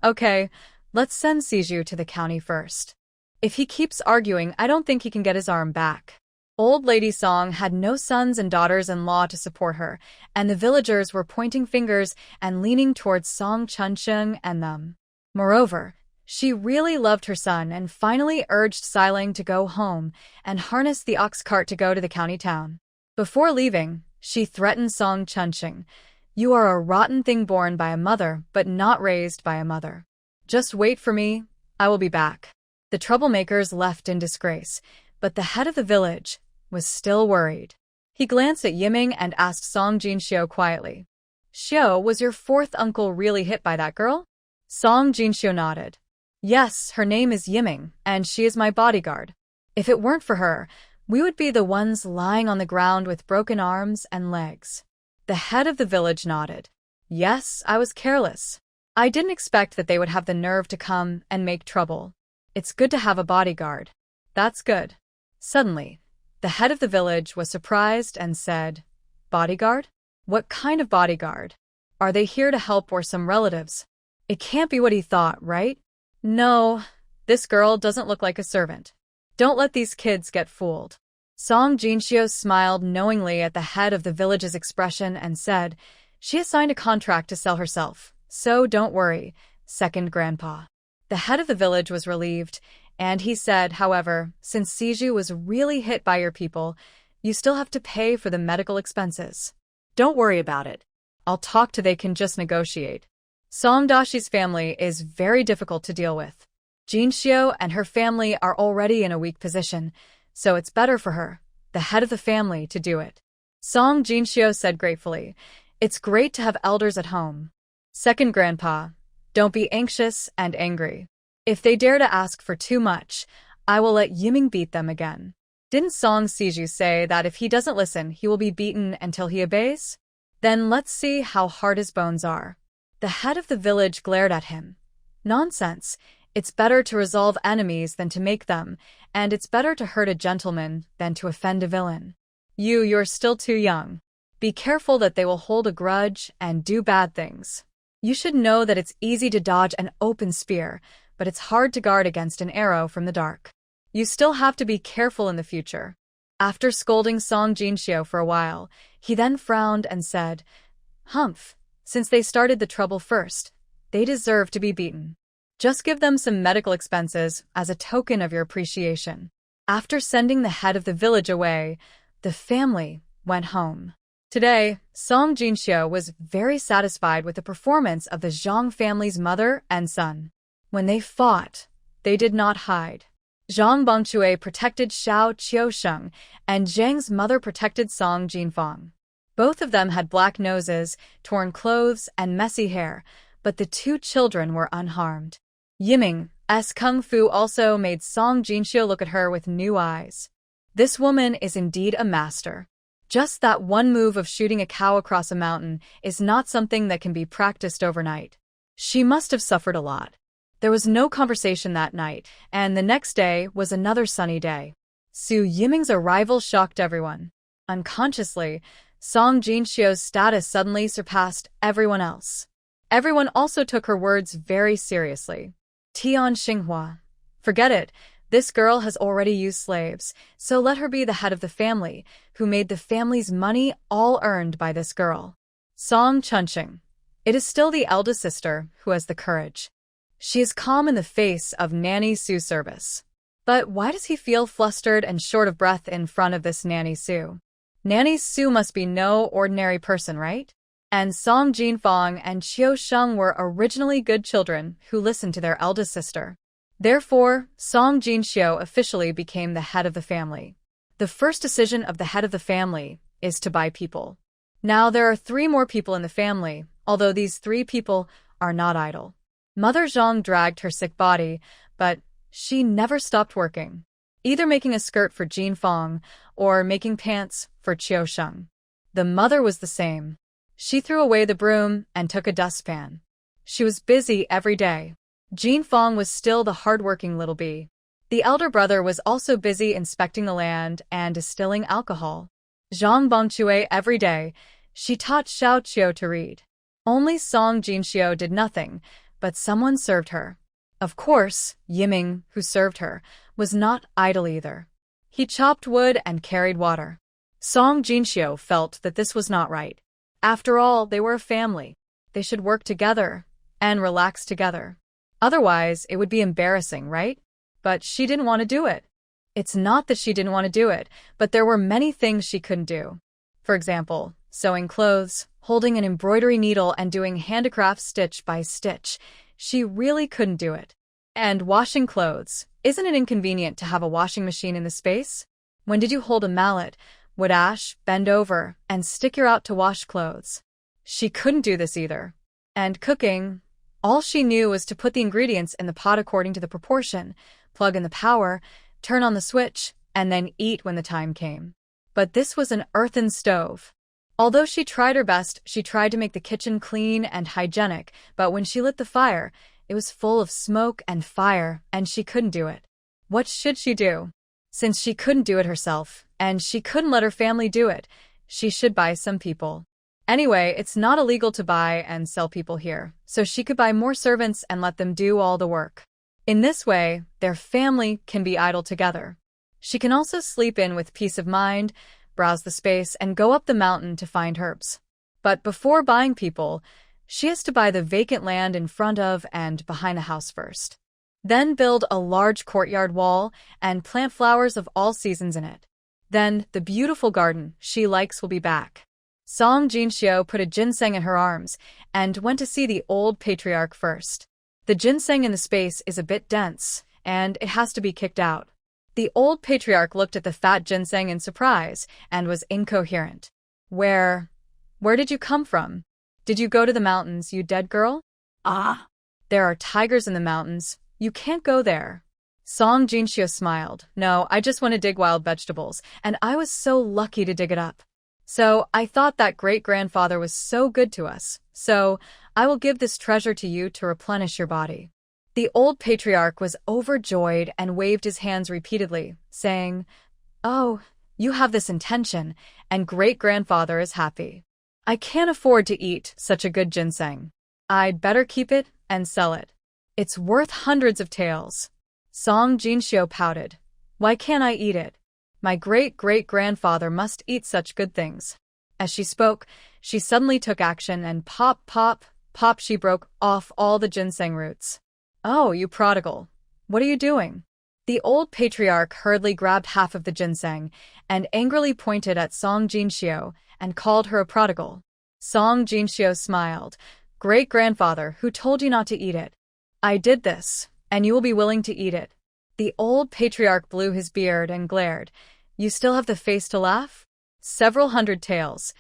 [SPEAKER 1] Okay, let's send Siju to the county first. If he keeps arguing, I don't think he can get his arm back. Old Lady Song had no sons and daughters-in-law to support her, and the villagers were pointing fingers and leaning towards Song Chuncheng and them. Moreover, she really loved her son and finally urged Sileng to go home and harness the ox cart to go to the county town. Before leaving, she threatened Song Chuncheng, You are a rotten thing born by a mother but not raised by a mother. Just wait for me, I will be back. The troublemakers left in disgrace, but the head of the village was still worried. He glanced at Yiming and asked Song Jinxiu quietly, Xiu, was your fourth uncle really hit by that girl? Song Jinxiu nodded. Yes, her name is Yiming, and she is my bodyguard. If it weren't for her, we would be the ones lying on the ground with broken arms and legs. The head of the village nodded. Yes, I was careless. I didn't expect that they would have the nerve to come and make trouble. It's good to have a bodyguard. That's good. Suddenly, the head of the village was surprised and said, Bodyguard? What kind of bodyguard? Are they here to help or some relatives? It can't be what he thought, right? No, this girl doesn't look like a servant. Don't let these kids get fooled. Song Jinxiu smiled knowingly at the head of the village's expression and said, She has signed a contract to sell herself, so don't worry, second grandpa. The head of the village was relieved, and he said, however, since Siju was really hit by your people, you still have to pay for the medical expenses.
[SPEAKER 2] Don't worry about it.
[SPEAKER 1] I'll talk to they can just negotiate. Song Dashi's family is very difficult to deal with. Jinxiu and her family are already in a weak position, so it's better for her, the head of the family, to do it. Song Jinxiu said gratefully, It's great to have elders at home. Second grandpa, don't be anxious and angry. If they dare to ask for too much, I will let Yiming beat them again. Didn't Song Siju say that if he doesn't listen, he will be beaten until he obeys? Then let's see how hard his bones are. The head of the village glared at him. Nonsense. It's better to resolve enemies than to make them, and it's better to hurt a gentleman than to offend a villain. You're still too young. Be careful that they will hold a grudge and do bad things. You should know that it's easy to dodge an open spear, but it's hard to guard against an arrow from the dark. You still have to be careful in the future. After scolding Song Jinxiu for a while, he then frowned and said, Humph, since they started the trouble first, they deserve to be beaten. Just give them some medical expenses as a token of your appreciation. After sending the head of the village away, the family went home. Today, Song Jinxiu was very satisfied with the performance of the Zhang family's mother and son. When they fought, they did not hide. Zhang Bongchui protected Xiao Qiusheng, and Zhang's mother protected Song Jinfang. Both of them had black noses, torn clothes, and messy hair, but the two children were unharmed. Yiming's kung fu also made Song Jinxiu look at her with new eyes. This woman is indeed a master. Just that one move of shooting a cow across a mountain is not something that can be practiced overnight. She must have suffered a lot. There was no conversation that night, and the next day was another sunny day. Su Yiming's arrival shocked everyone. Unconsciously, Song Jinxiu's status suddenly surpassed everyone else. Everyone also took her words very seriously. Tian Xinghua. Forget it. This girl has already used slaves, so let her be the head of the family, who made the family's money all earned by this girl. Song Chunqing. It is still the eldest sister who has the courage. She is calm in the face of Nanny Su's service. But why does he feel flustered and short of breath in front of this Nanny Su? Nanny Su must be no ordinary person, right? And Song Jinfang and Qiu Sheng were originally good children who listened to their eldest sister. Therefore, Song Jinxiu officially became the head of the family. The first decision of the head of the family is to buy people. Now there are 3 more people in the family, although these 3 people are not idle. Mother Zhang dragged her sick body, but she never stopped working, either making a skirt for Jinfang or making pants for Qiu Sheng. The mother was the same. She threw away the broom and took a dustpan. She was busy every day. Jinfang was still the hard-working little bee. The elder brother was also busy inspecting the land and distilling alcohol. Zhang Bongchui every day, she taught Xiao Qiu to read. Only Song Jinxiu did nothing, but someone served her. Of course, Yiming, who served her, was not idle either. He chopped wood and carried water. Song Jinxiu felt that this was not right. After all, they were a family. They should work together and relax together. Otherwise, it would be embarrassing, right? But she didn't want to do it. It's not that she didn't want to do it, but there were many things she couldn't do. For example, sewing clothes, holding an embroidery needle and doing handicraft stitch by stitch. She really couldn't do it. And washing clothes. Isn't it inconvenient to have a washing machine in the space? When did you hold a mallet, wood ash, bend over, and stick your out to wash clothes? She couldn't do this either. And cooking. All she knew was to put the ingredients in the pot according to the proportion, plug in the power, turn on the switch, and then eat when the time came. But this was an earthen stove. Although she tried her best, she tried to make the kitchen clean and hygienic, but when she lit the fire, it was full of smoke and fire, and she couldn't do it. What should she do? Since she couldn't do it herself, and she couldn't let her family do it, she should buy some people. Anyway, it's not illegal to buy and sell people here, so she could buy more servants and let them do all the work. In this way, their family can be idle together. She can also sleep in with peace of mind, browse the space, and go up the mountain to find herbs. But before buying people, she has to buy the vacant land in front of and behind the house first. Then build a large courtyard wall and plant flowers of all seasons in it. Then the beautiful garden she likes will be back. Song Jinxiu put a ginseng in her arms and went to see the old patriarch first. The ginseng in the space is a bit dense, and it has to be kicked out. The old patriarch looked at the fat ginseng in surprise and was incoherent. Where did you come from? Did you go to the mountains, you dead girl?
[SPEAKER 2] Ah.
[SPEAKER 1] There are tigers in the mountains. You can't go there. Song Jinxiu smiled. No, I just want to dig wild vegetables, and I was so lucky to dig it up. So I thought that great-grandfather was so good to us, so I will give this treasure to you to replenish your body. The old patriarch was overjoyed and waved his hands repeatedly, saying, "Oh, you have this intention, and great-grandfather is happy. I can't afford to eat such a good ginseng. I'd better keep it and sell it. It's worth hundreds of taels." Song Jinxiu pouted. "Why can't I eat it? My great-great-grandfather must eat such good things." As she spoke, she suddenly took action and pop, pop, pop, she broke off all the ginseng roots. "Oh, you prodigal. What are you doing?" The old patriarch hurriedly grabbed half of the ginseng and angrily pointed at Song Jinxiu and called her a prodigal. Song Jinxiu smiled. "Great-grandfather, who told you not to eat it? I did this, and you will be willing to eat it." The old patriarch blew his beard and glared. "You still have the face to laugh? Several hundred taels.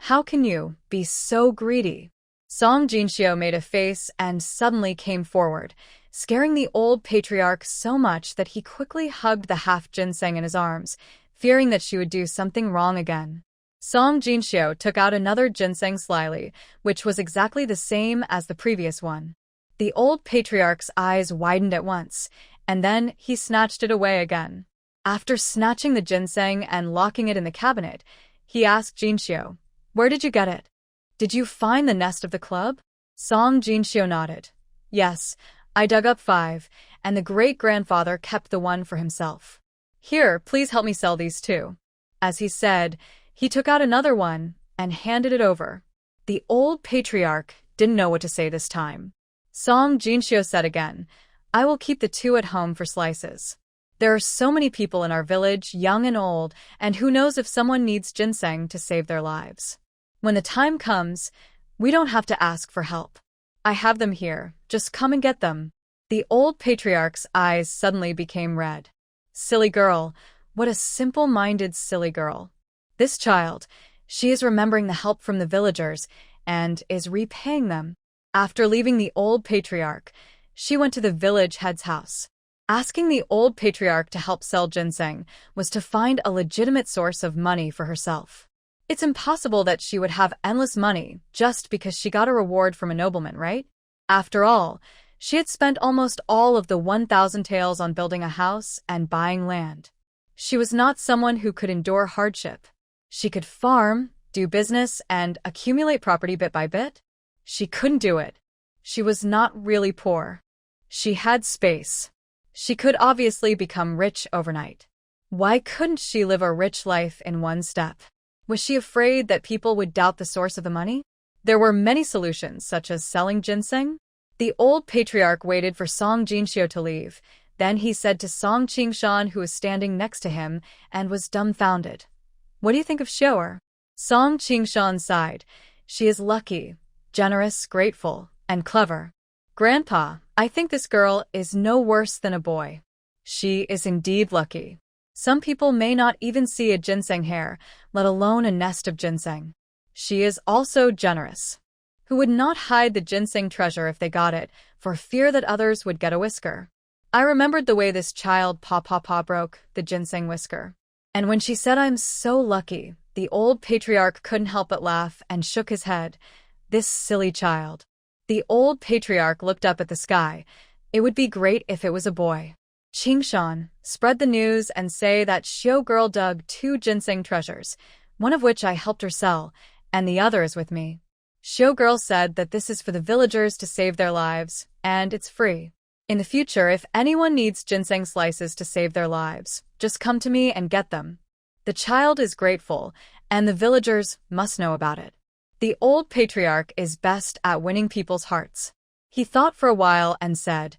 [SPEAKER 1] How can you be so greedy?" Song Jinxiu made a face and suddenly came forward, scaring the old patriarch so much that he quickly hugged the half ginseng in his arms, fearing that she would do something wrong again. Song Jinxiu took out another ginseng slyly, which was exactly the same as the previous one. The old patriarch's eyes widened at once, and then he snatched it away again. After snatching the ginseng and locking it in the cabinet, he asked Jinxiu, "Where did you get it? Did you find the nest of the club?" Song Jinxiu nodded. "Yes, I dug up 5, and the great-grandfather kept the one for himself. Here, please help me sell these too." As he said, he took out another one and handed it over. The old patriarch didn't know what to say this time. Song Jinxiu said again, "I will keep the 2 at home for slices. There are so many people in our village, young and old, and who knows if someone needs ginseng to save their lives. When the time comes, we don't have to ask for help. I have them here, just come and get them." The old patriarch's eyes suddenly became red. Silly girl, what a simple-minded silly girl. This child, she is remembering the help from the villagers and is repaying them. After leaving the old patriarch, she went to the village head's house. Asking the old patriarch to help sell ginseng was to find a legitimate source of money for herself. It's impossible that she would have endless money just because she got a reward from a nobleman, right? After all, she had spent almost all of the 1,000 taels on building a house and buying land. She was not someone who could endure hardship. She could farm, do business, and accumulate property bit by bit. She couldn't do it. She was not really poor. She had space. She could obviously become rich overnight. Why couldn't she live a rich life in one step? Was she afraid that people would doubt the source of the money? There were many solutions, such as selling ginseng. The old patriarch waited for Song Jinxiu to leave. Then he said to Song Qingshan, who was standing next to him, and was dumbfounded, "What do you think of Xiaoer?" Song Qingshan sighed. "She is lucky, generous, grateful, and clever. Grandpa, I think this girl is no worse than a boy. She is indeed lucky. Some people may not even see a ginseng hair, let alone a nest of ginseng. She is also generous. Who would not hide the ginseng treasure if they got it, for fear that others would get a whisker?" I remembered the way this child paw broke the ginseng whisker. And when she said, "I'm so lucky," the old patriarch couldn't help but laugh and shook his head. This silly child. The old patriarch looked up at the sky. It would be great if it was a boy. "Qingshan, spread the news and say that Xiao girl dug 2 ginseng treasures, one of which I helped her sell, and the other is with me. Xiao girl said that this is for the villagers to save their lives, and it's free. In the future, if anyone needs ginseng slices to save their lives, just come to me and get them. The child is grateful, and the villagers must know about it." The old patriarch is best at winning people's hearts. He thought for a while and said,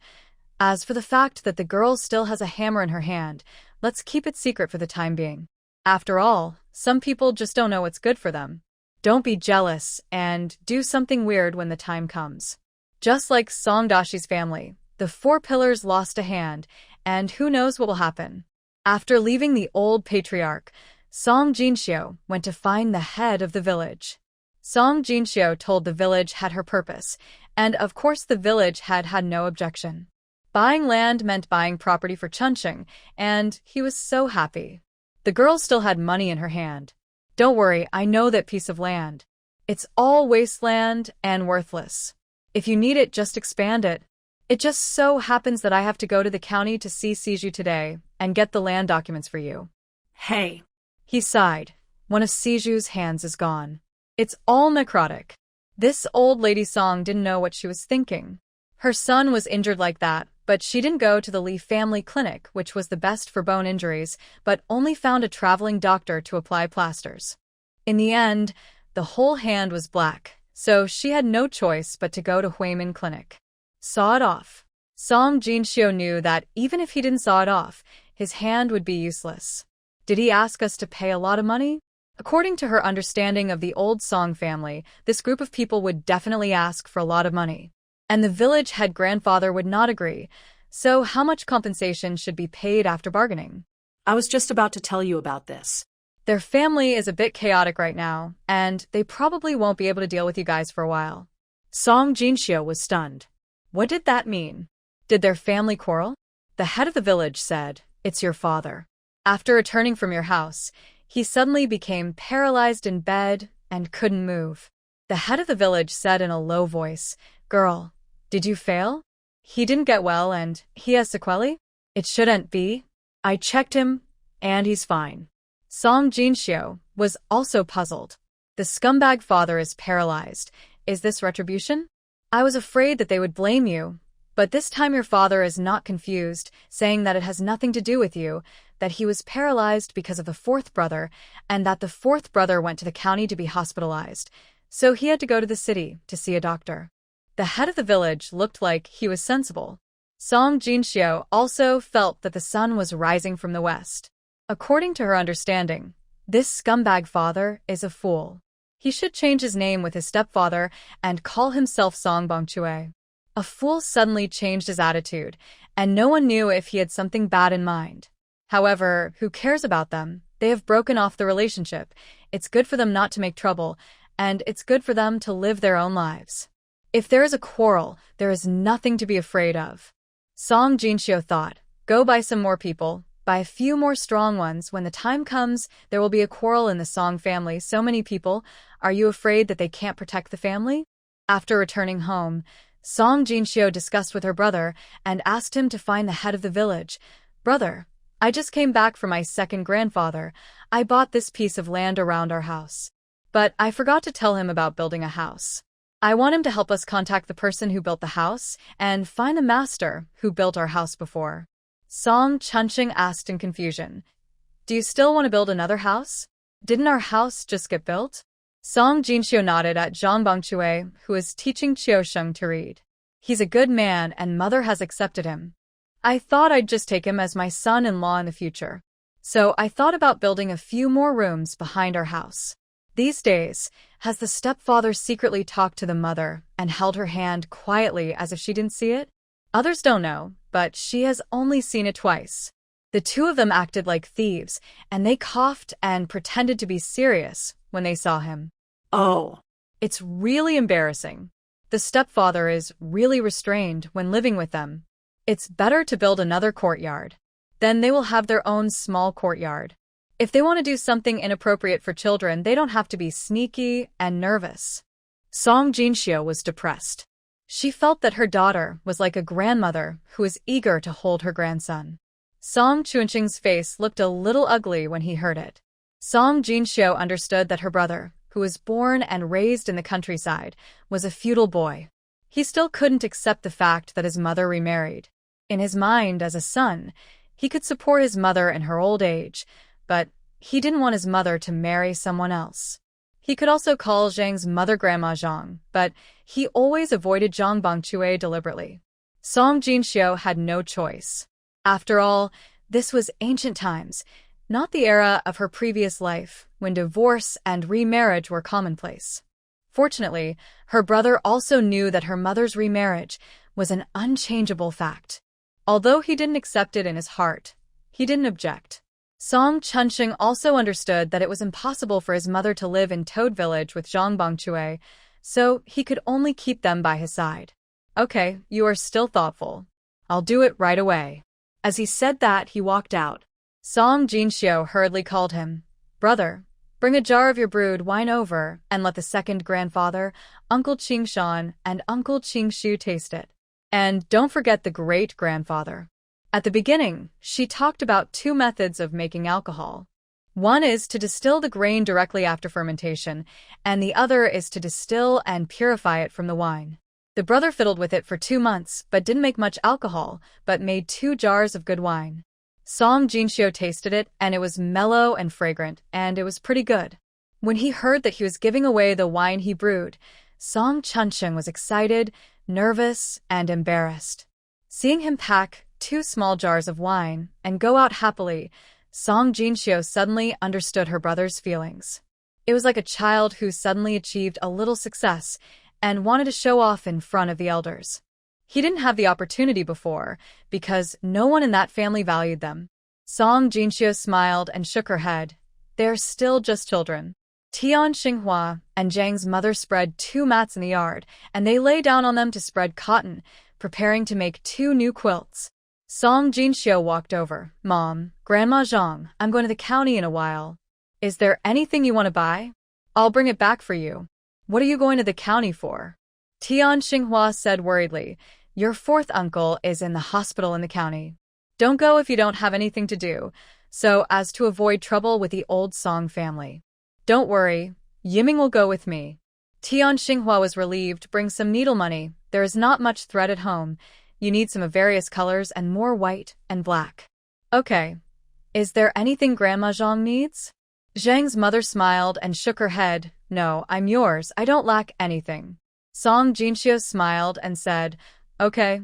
[SPEAKER 1] "As for the fact that the girl still has a hammer in her hand, let's keep it secret for the time being. After all, some people just don't know what's good for them. Don't be jealous and do something weird when the time comes." Just like Songdashi's family, the 4 pillars lost a hand, and who knows what will happen. After leaving the old patriarch, Song Jinxiu went to find the head of the village. Song Jinxiu told the village had her purpose, and of course the village had no objection. Buying land meant buying property for Chunqing, and he was so happy. The girl still had money in her hand. Don't worry, I know that piece of land. It's all wasteland and worthless. If you need it, just expand it. It just so happens that I have to go to the county to see Siju today and get the land documents for you.
[SPEAKER 2] Hey.
[SPEAKER 1] He sighed. One of Siju's hands is gone. It's all necrotic. This old lady Song didn't know what she was thinking. Her son was injured like that, but she didn't go to the Lee family clinic, which was the best for bone injuries, but only found a traveling doctor to apply plasters. In the end, the whole hand was black, so she had no choice but to go to Huimin Clinic. Saw it off. Song Jinxiu knew that even if he didn't saw it off, his hand would be useless. Did he ask us to pay a lot of money? According to her understanding of the old Song family, this group of people would definitely ask for a lot of money. And the village head grandfather would not agree, so how much compensation should be paid after bargaining?
[SPEAKER 2] I was just about to tell you about this.
[SPEAKER 1] Their family is a bit chaotic right now, and they probably won't be able to deal with you guys for a while.
[SPEAKER 2] Song Jinxiu was stunned.
[SPEAKER 1] What did that mean? Did their family quarrel? The head of the village said, "It's your father. After returning from your house, he suddenly became paralyzed in bed and couldn't move." The head of the village said in a low voice, "Girl, did you fail? He didn't get well and he has sequelae? It shouldn't be. I checked him, and he's fine." Song Jinxiu was also puzzled. The scumbag father is paralyzed. Is this retribution? I was afraid that they would blame you, but this time your father is not confused, saying that it has nothing to do with you, that he was paralyzed because of the fourth brother, and that the fourth brother went to the county to be hospitalized, so he had to go to the city to see a doctor. The head of the village looked like he was sensible. Song Jinxiu also felt that the sun was rising from the west. According to her understanding, this scumbag father is a fool. He should change his name with his stepfather and call himself Song Bongchue. A fool suddenly changed his attitude, and no one knew if he had something bad in mind. However, who cares about them? They have broken off the relationship. It's good for them not to make trouble, and it's good for them to live their own lives. If there is a quarrel, there is nothing to be afraid of. Song Jinxiu thought, go buy some more people, buy a few more strong ones. When the time comes, there will be a quarrel in the Song family. So many people. Are you afraid that they can't protect the family? After returning home, Song Jinxiu discussed with her brother and asked him to find the head of the village. Brother, I just came back from my second grandfather. I bought this piece of land around our house. But I forgot to tell him about building a house. I want him to help us contact the person who built the house and find the master who built our house before. Song Chunqing asked in confusion, "Do you still want to build another house? Didn't our house just get built?" Song Jinxiu nodded at Zhang Bongchue, who is teaching Qiusheng to read. He's a good man and mother has accepted him. I thought I'd just take him as my son-in-law in the future. So I thought about building a few more rooms behind our house. These days, has the stepfather secretly talked to the mother and held her hand quietly as if she didn't see it? Others don't know, but she has only seen it twice. The two of them acted like thieves, and they coughed and pretended to be serious when they saw him.
[SPEAKER 2] Oh.
[SPEAKER 1] It's really embarrassing. The stepfather is really restrained when living with them. It's better to build another courtyard. Then they will have their own small courtyard. If they want to do something inappropriate for children, they don't have to be sneaky and nervous.
[SPEAKER 2] Song Jinxiu was depressed.
[SPEAKER 1] She felt that her daughter was like a grandmother who is eager to hold her grandson. Song Chunqing's face looked a little ugly when he heard it. Song Jinxiu understood that her brother, who was born and raised in the countryside, was a feudal boy. He still couldn't accept the fact that his mother remarried. In his mind, as a son, he could support his mother in her old age, but he didn't want his mother to marry someone else. He could also call Zhang's mother Grandma Zhang, but he always avoided Zhang Bongchue deliberately. Song Jinxiu had no choice. After all, this was ancient times, not the era of her previous life, when divorce and remarriage were commonplace. Fortunately, her brother also knew that her mother's remarriage was an unchangeable fact. Although he didn't accept it in his heart, he didn't object. Song Chunqing also understood that it was impossible for his mother to live in Toad Village with Zhang Bongchue, so he could only keep them by his side. Okay, you are still thoughtful. I'll do it right away. As he said that, he walked out. Song Jinxiu hurriedly called him. Brother, Bring a jar of your brewed wine over, and let the second grandfather, Uncle Qingshan, and Uncle Qingshu taste it. And don't forget the great-grandfather. At the beginning, she talked about 2 methods of making alcohol. One is to distill the grain directly after fermentation, and the other is to distill and purify it from the wine. The brother fiddled with it for 2 months, but didn't make much alcohol, but made 2 jars of good wine. Song Jinshio tasted it, and it was mellow and fragrant, and it was pretty good. When he heard that he was giving away the wine he brewed, Song Chunsheng was excited, nervous, and embarrassed. Seeing him pack 2 small jars of wine and go out happily, Song Jinshio suddenly understood her brother's feelings. It was like a child who suddenly achieved a little success and wanted to show off in front of the elders. He didn't have the opportunity before because no one in that family valued them. Song Jinshio smiled and shook her head. They're still just children. Tian Xinghua and Zhang's mother spread 2 mats in the yard, and they lay down on them to spread cotton, preparing to make 2 new quilts. Song Jinshio walked over. Mom, Grandma Zhang, I'm going to the county in a while. Is there anything you want to buy? I'll bring it back for you. What are you going to the county for? Tian Xinghua said worriedly. Your 4th uncle is in the hospital in the county. Don't go if you don't have anything to do, so as to avoid trouble with the old Song family. Don't worry, Yiming will go with me. Tian Xinghua was relieved. Bring some needle money. There is not much thread at home. You need some of various colors and more white and black. Okay. Is there anything Grandma Zhang needs? Zhang's mother smiled and shook her head. No, I'm yours. I don't lack anything. Song Jinshio smiled and said, Okay,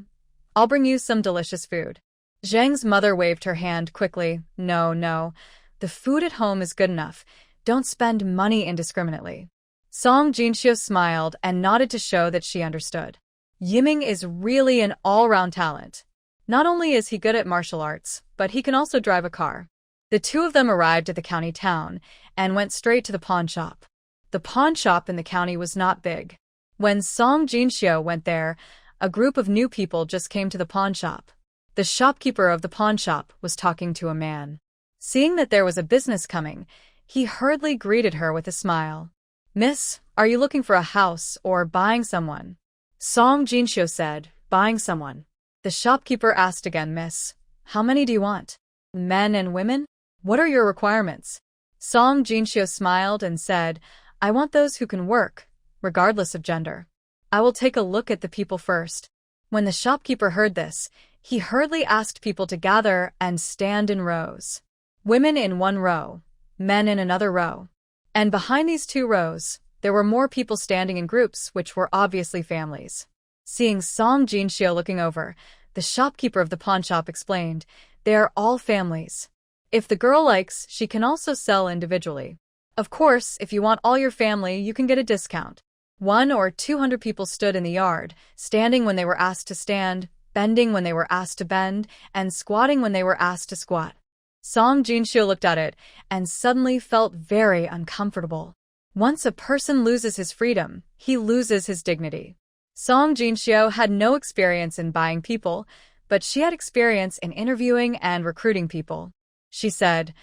[SPEAKER 1] I'll bring you some delicious food. Zhang's mother waved her hand quickly. No. The food at home is good enough. Don't spend money indiscriminately. Song Jinshio smiled and nodded to show that she understood. Yiming is really an all-round talent. Not only is he good at martial arts, but he can also drive a car. The 2 of them arrived at the county town and went straight to the pawn shop. The pawn shop in the county was not big. When Song Jinshio went there, a group of new people just came to the pawn shop. The shopkeeper of the pawn shop was talking to a man. Seeing that there was a business coming, he hurriedly greeted her with a smile. Miss, are you looking for a house or buying someone? Song Jinshio said, buying someone. The shopkeeper asked again, Miss, how many do you want? Men and women? What are your requirements? Song Jinshio smiled and said, I want those who can work, regardless of gender. I will take a look at the people first. When the shopkeeper heard this, he hurriedly asked people to gather and stand in rows. Women in 1 row, men in another row. And behind these 2 rows, there were more people standing in groups which were obviously families. Seeing Song Jinshio looking over, the shopkeeper of the pawn shop explained, they are all families. If the girl likes, she can also sell individually. Of course, if you want all your family, you can get a discount. 100 or 200 people stood in the yard, standing when they were asked to stand, bending when they were asked to bend, and squatting when they were asked to squat. Song Jinshio looked at it and suddenly felt very uncomfortable. Once a person loses his freedom, he loses his dignity. Song Jinshio had no experience in buying people, but she had experience in interviewing and recruiting people. She said,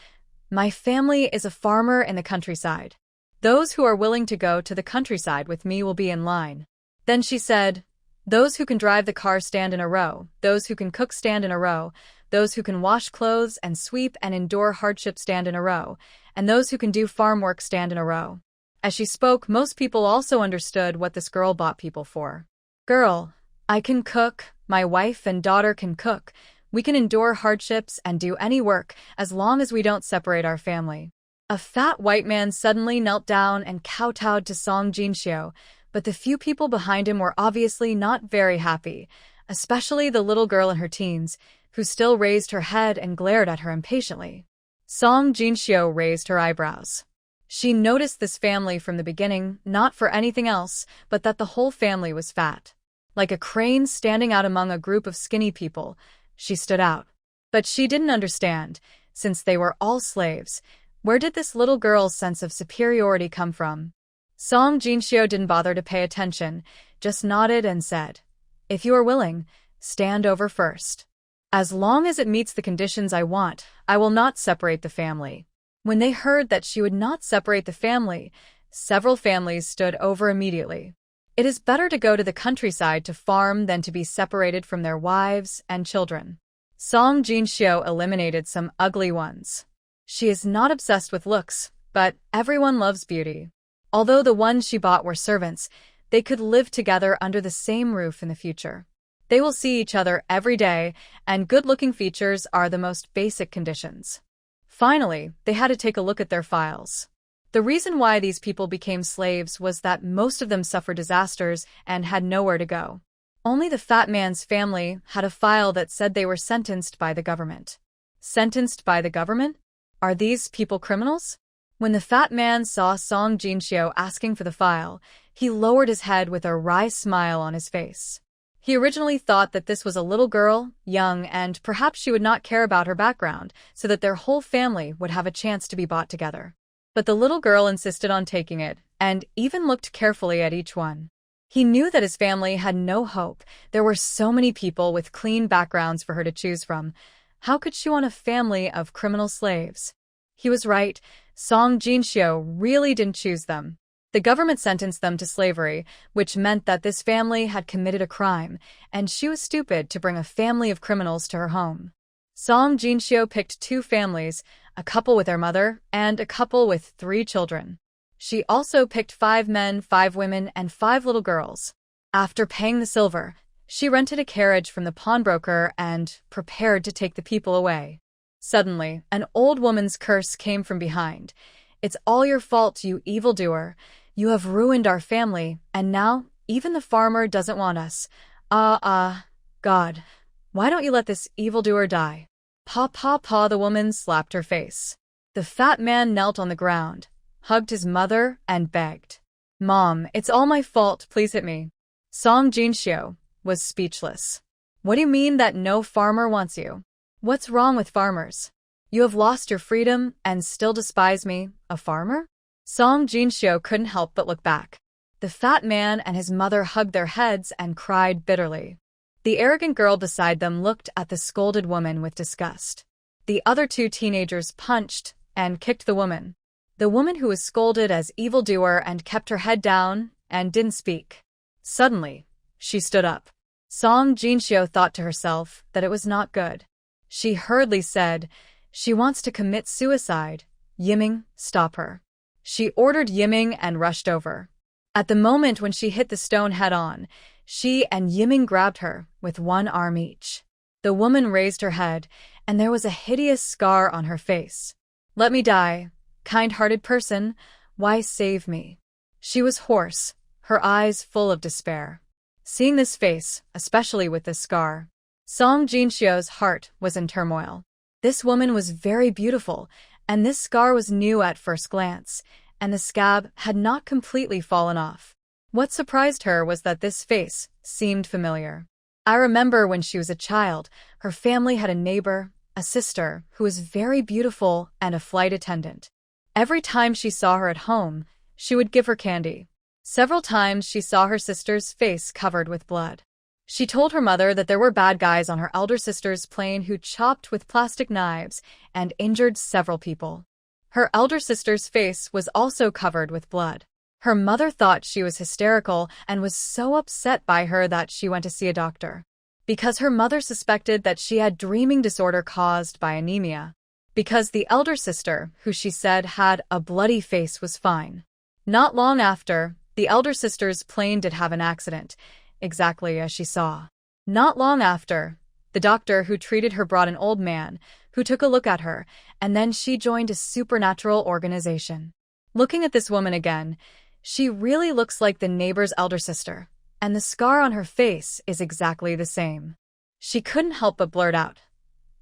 [SPEAKER 1] My family is a farmer in the countryside. Those who are willing to go to the countryside with me will be in line. Then she said, Those who can drive the car stand in a row, those who can cook stand in a row, those who can wash clothes and sweep and endure hardship stand in a row, and those who can do farm work stand in a row. As she spoke, most people also understood what this girl bought people for. Girl, I can cook, my wife and daughter can cook, we can endure hardships and do any work as long as we don't separate our family. A fat white man suddenly knelt down and kowtowed to Song Jinshio, but the few people behind him were obviously not very happy, especially the little girl in her teens, who still raised her head and glared at her impatiently. Song Jinshio raised her eyebrows. She noticed this family from the beginning, not for anything else, but that the whole family was fat. Like a crane standing out among a group of skinny people, she stood out. But she didn't understand, since they were all slaves. Where did this little girl's sense of superiority come from? Song Jinshio didn't bother to pay attention, just nodded and said, If you are willing, stand over first. As long as it meets the conditions I want, I will not separate the family. When they heard that she would not separate the family, several families stood over immediately. It is better to go to the countryside to farm than to be separated from their wives and children. Song Jinxiu eliminated some ugly ones. She is not obsessed with looks, but everyone loves beauty. Although the ones she bought were servants, they could live together under the same roof in the future. They will see each other every day, and good-looking features are the most basic conditions. Finally, they had to take a look at their files. The reason why these people became slaves was that most of them suffered disasters and had nowhere to go. Only the fat man's family had a file that said they were sentenced by the government. Sentenced by the government? Are these people criminals? When the fat man saw Song Jinxiu asking for the file, he lowered his head with a wry smile on his face. He originally thought that this was a little girl, young, and perhaps she would not care about her background, so that their whole family would have a chance to be bought together. But the little girl insisted on taking it, and even looked carefully at each one. He knew that his family had no hope. There were so many people with clean backgrounds for her to choose from. How could she want a family of criminal slaves? He was right. Song Jinxiu really didn't choose them. The government sentenced them to slavery, which meant that this family had committed a crime, and she was stupid to bring a family of criminals to her home. Song Jinxiu picked 2 families, a couple with their mother, and a couple with 3 children. She also picked 5 men, 5 women, and 5 little girls. After paying the silver, she rented a carriage from the pawnbroker and prepared to take the people away. Suddenly, an old woman's curse came from behind. "It's all your fault, you evildoer. You have ruined our family, and now even the farmer doesn't want us. God, why don't you let this evildoer die?" "Paw, paw, paw," the woman slapped her face. The fat man knelt on the ground, hugged his mother, and begged, "Mom, it's all my fault, please hit me." Song Jinxiu was speechless. "What do you mean that no farmer wants you? What's wrong with farmers? You have lost your freedom and still despise me, a farmer?" Song Jinxiu couldn't help but look back. The fat man and his mother hugged their heads and cried bitterly. The arrogant girl beside them looked at the scolded woman with disgust. The other 2 teenagers punched and kicked the woman. The woman who was scolded as evildoer and kept her head down and didn't speak. Suddenly, she stood up. Song Jinxiu thought to herself that it was not good. She hurriedly said, "She wants to commit suicide. Yiming, stop her." She ordered Yiming and rushed over. At the moment when she hit the stone head-on, she and Yiming grabbed her with 1 arm each. The woman raised her head, and there was a hideous scar on her face. "Let me die, kind-hearted person. Why save me?" She was hoarse, her eyes full of despair. Seeing this face, especially with this scar, Song Jinxiu's heart was in turmoil. This woman was very beautiful, and this scar was new at first glance, and the scab had not completely fallen off. What surprised her was that this face seemed familiar. I remember when she was a child, her family had a neighbor, a sister, who was very beautiful and a flight attendant. Every time she saw her at home, she would give her candy. Several times she saw her sister's face covered with blood. She told her mother that there were bad guys on her elder sister's plane who chopped with plastic knives and injured several people. Her elder sister's face was also covered with blood. Her mother thought she was hysterical and was so upset by her that she went to see a doctor. Because her mother suspected that she had dreaming disorder caused by anemia. Because the elder sister, who she said had a bloody face, was fine. Not long after, the elder sister's plane did have an accident, exactly as she saw. Not long after, the doctor who treated her brought an old man, who took a look at her, and then she joined a supernatural organization. Looking at this woman again, she really looks like the neighbor's elder sister, and the scar on her face is exactly the same. She couldn't help but blurt out,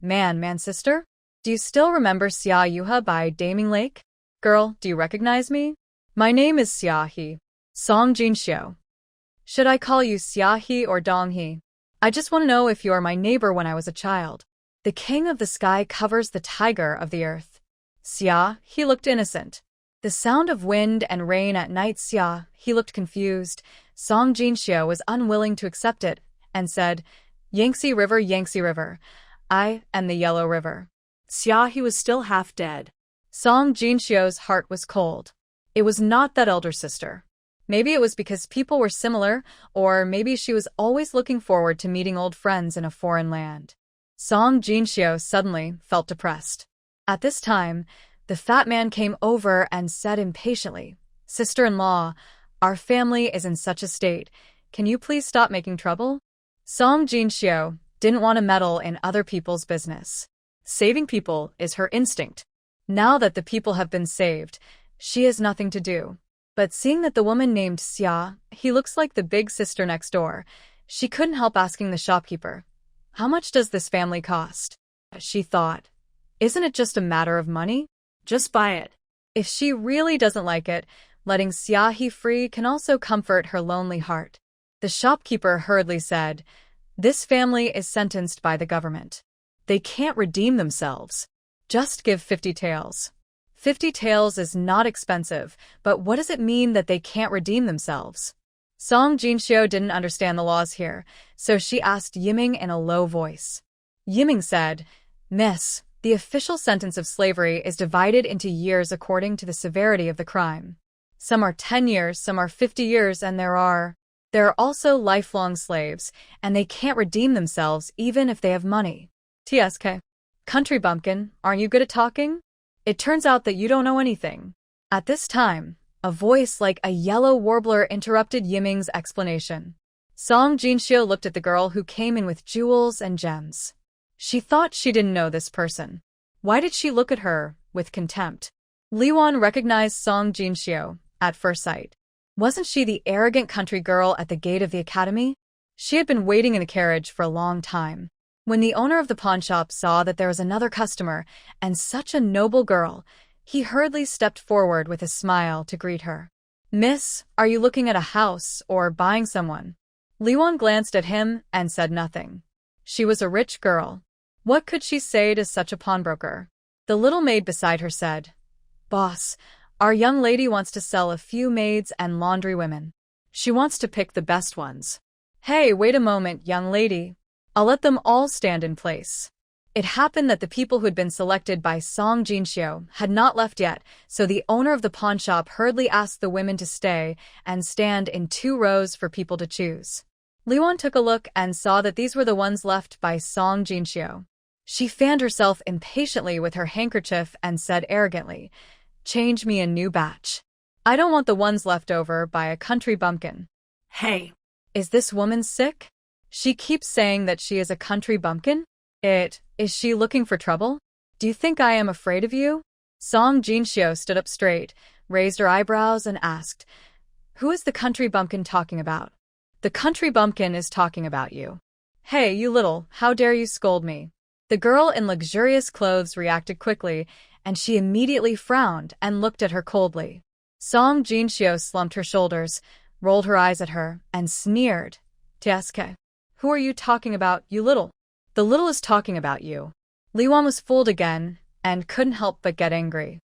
[SPEAKER 1] Man, sister? Do you still remember Xia Yuha by Daming Lake? Girl, do you recognize me? My name is Xia He. Song Jinxiu. Should I call you Xia He or Dong He? I just want to know if you are my neighbor when I was a child. The king of the sky covers the tiger of the earth. Xia, he looked innocent. The sound of wind and rain at night. Xia, he looked confused. Song Jinxiu was unwilling to accept it, and said, Yangtze River, I am the Yellow River.
[SPEAKER 2] Xia, he was still half dead.
[SPEAKER 1] Song Jinxio's heart was cold. It was not that elder sister. Maybe it was because people were similar, or maybe she was always looking forward to meeting old friends in a foreign land. Song Jinxio suddenly felt depressed. At this time, the fat man came over and said impatiently, "Sister-in-law, our family is in such a state. Can you please stop making trouble?" Song Jinxio didn't want to meddle in other people's business. Saving people is her instinct. Now that the people have been saved, she has nothing to do. But seeing that the woman named Xia, he looks like the big sister next door, she couldn't help asking the shopkeeper, "How much does this family cost?" She thought, "Isn't it just a matter of money? Just buy it." If she really doesn't like it, letting Xia he free can also comfort her lonely heart. The shopkeeper hurriedly said, "This family is sentenced by the government. They can't redeem themselves. Just give 50 taels. 50 taels is not expensive, but what does it mean that they can't redeem themselves?" Song Jinxio didn't understand the laws here, so she asked Yiming in a low voice. Yiming said, "Miss, the official sentence of slavery is divided into years according to the severity of the crime. Some are 10 years, some are 50 years, and there are also lifelong slaves, and they can't redeem themselves even if they have money." TSK. Country bumpkin, aren't you good at talking? It turns out that you don't know anything. At this time, a voice like a yellow warbler interrupted Yiming's explanation. Song Jinxio looked at the girl who came in with jewels and gems. She thought she didn't know this person. Why did she look at her with contempt? Liwan recognized Song Jinxio at first sight. Wasn't she the arrogant country girl at the gate of the academy? She had been waiting in the carriage for a long time. When the owner of the pawnshop saw that there was another customer, and such a noble girl, he hurriedly stepped forward with a smile to greet her. "Miss, are you looking at a house or buying someone?" Liwan glanced at him and said nothing. She was a rich girl. What could she say to such a pawnbroker? The little maid beside her said, "Boss, our young lady wants to sell a few maids and laundry women. She wants to pick the best ones." "Hey, wait a moment, young lady. I'll let them all stand in place." It happened that the people who had been selected by Song Jinxio had not left yet, so the owner of the pawnshop hurriedly asked the women to stay and stand in 2 rows for people to choose. Liwan took a look and saw that these were the ones left by Song Jinxio. She fanned herself impatiently with her handkerchief and said arrogantly, "Change me a new batch. I don't want the ones left over by a country bumpkin."
[SPEAKER 2] Hey,
[SPEAKER 1] Is this woman sick? She keeps saying that she is a country bumpkin? Is she looking for trouble? Do you think I am afraid of you? Song Jinxio stood up straight, raised her eyebrows, and asked, "Who is the country bumpkin talking about?" "The country bumpkin is talking about you." "Hey, you little, how dare you scold me?" The girl in luxurious clothes reacted quickly, and she immediately frowned and looked at her coldly. Song Jinxio slumped her shoulders, rolled her eyes at her, and sneered, "TSK. Who are you talking about, you little?" "The little is talking about you." Liwan was fooled again, and couldn't help but get angry.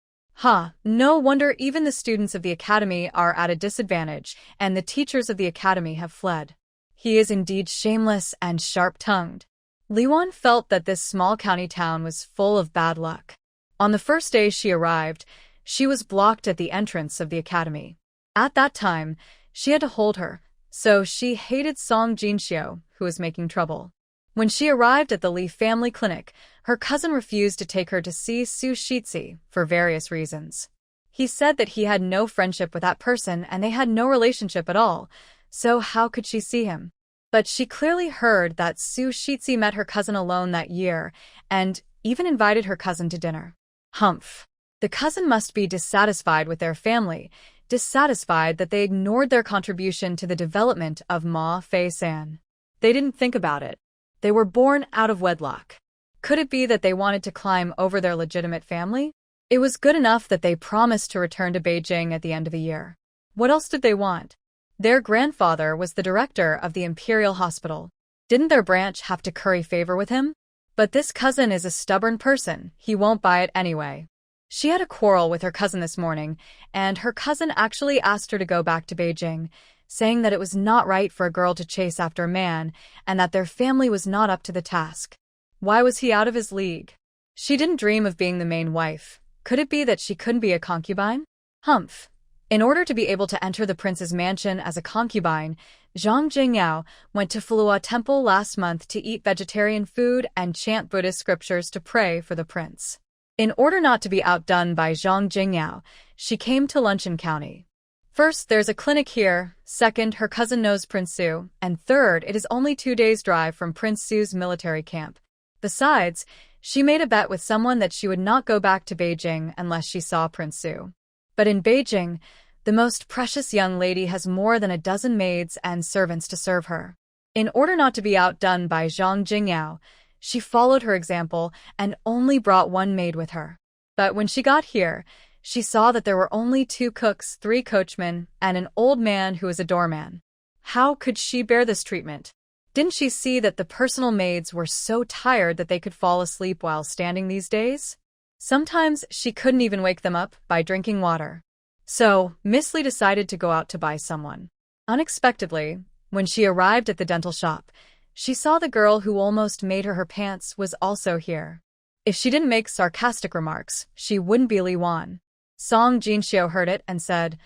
[SPEAKER 1] No wonder even the students of the academy are at a disadvantage, and the teachers of the academy have fled. He is indeed shameless and sharp-tongued. Liwan felt that this small county town was full of bad luck. On the first day she arrived, she was blocked at the entrance of the academy. At that time, she had to hold her, so she hated Song Jinxio, who was making trouble. When she arrived at the Lee family clinic, her cousin refused to take her to see Su Shitsi for various reasons. He said that he had no friendship with that person and they had no relationship at all, so how could she see him? But she clearly heard that Su Shitsi met her cousin alone that year and even invited her cousin to dinner. Humph. The cousin must be dissatisfied with their family, dissatisfied that they ignored their contribution to the development of Ma Fei-san. They didn't think about it. They were born out of wedlock. Could it be that they wanted to climb over their legitimate family? It was good enough that they promised to return to Beijing at the end of the year. What else did they want? Their grandfather was the director of the Imperial Hospital. Didn't their branch have to curry favor with him? But this cousin is a stubborn person. He won't buy it anyway. She had a quarrel with her cousin this morning, and her cousin actually asked her to go back to Beijing, saying that it was not right for a girl to chase after a man and that their family was not up to the task. Why was he out of his league? She didn't dream of being the main wife. Could it be that she couldn't be a concubine? Humph. In order to be able to enter the prince's mansion as a concubine, Zhang Jingyao went to Fulua Temple last month to eat vegetarian food and chant Buddhist scriptures to pray for the prince. In order not to be outdone by Zhang Jingyao, she came to Luncheon County. First, there's a clinic here. Second, her cousin knows Prince Su. And third, it is only 2 days' drive from Prince Su's military camp. Besides, she made a bet with someone that she would not go back to Beijing unless she saw Prince Su. But in Beijing, the most precious young lady has more than a dozen maids and servants to serve her. In order not to be outdone by Zhang Jingyao, she followed her example and only brought 1 maid with her. But when she got here, she saw that there were only 2 cooks, 3 coachmen, and an old man who was a doorman. How could she bear this treatment? Didn't she see that the personal maids were so tired that they could fall asleep while standing these days? Sometimes she couldn't even wake them up by drinking water. So, Miss Li decided to go out to buy someone. Unexpectedly, when she arrived at the dental shop, she saw the girl who almost made her pants was also here. If she didn't make sarcastic remarks, she wouldn't be Li Wan. Song Jinxiu heard it and said,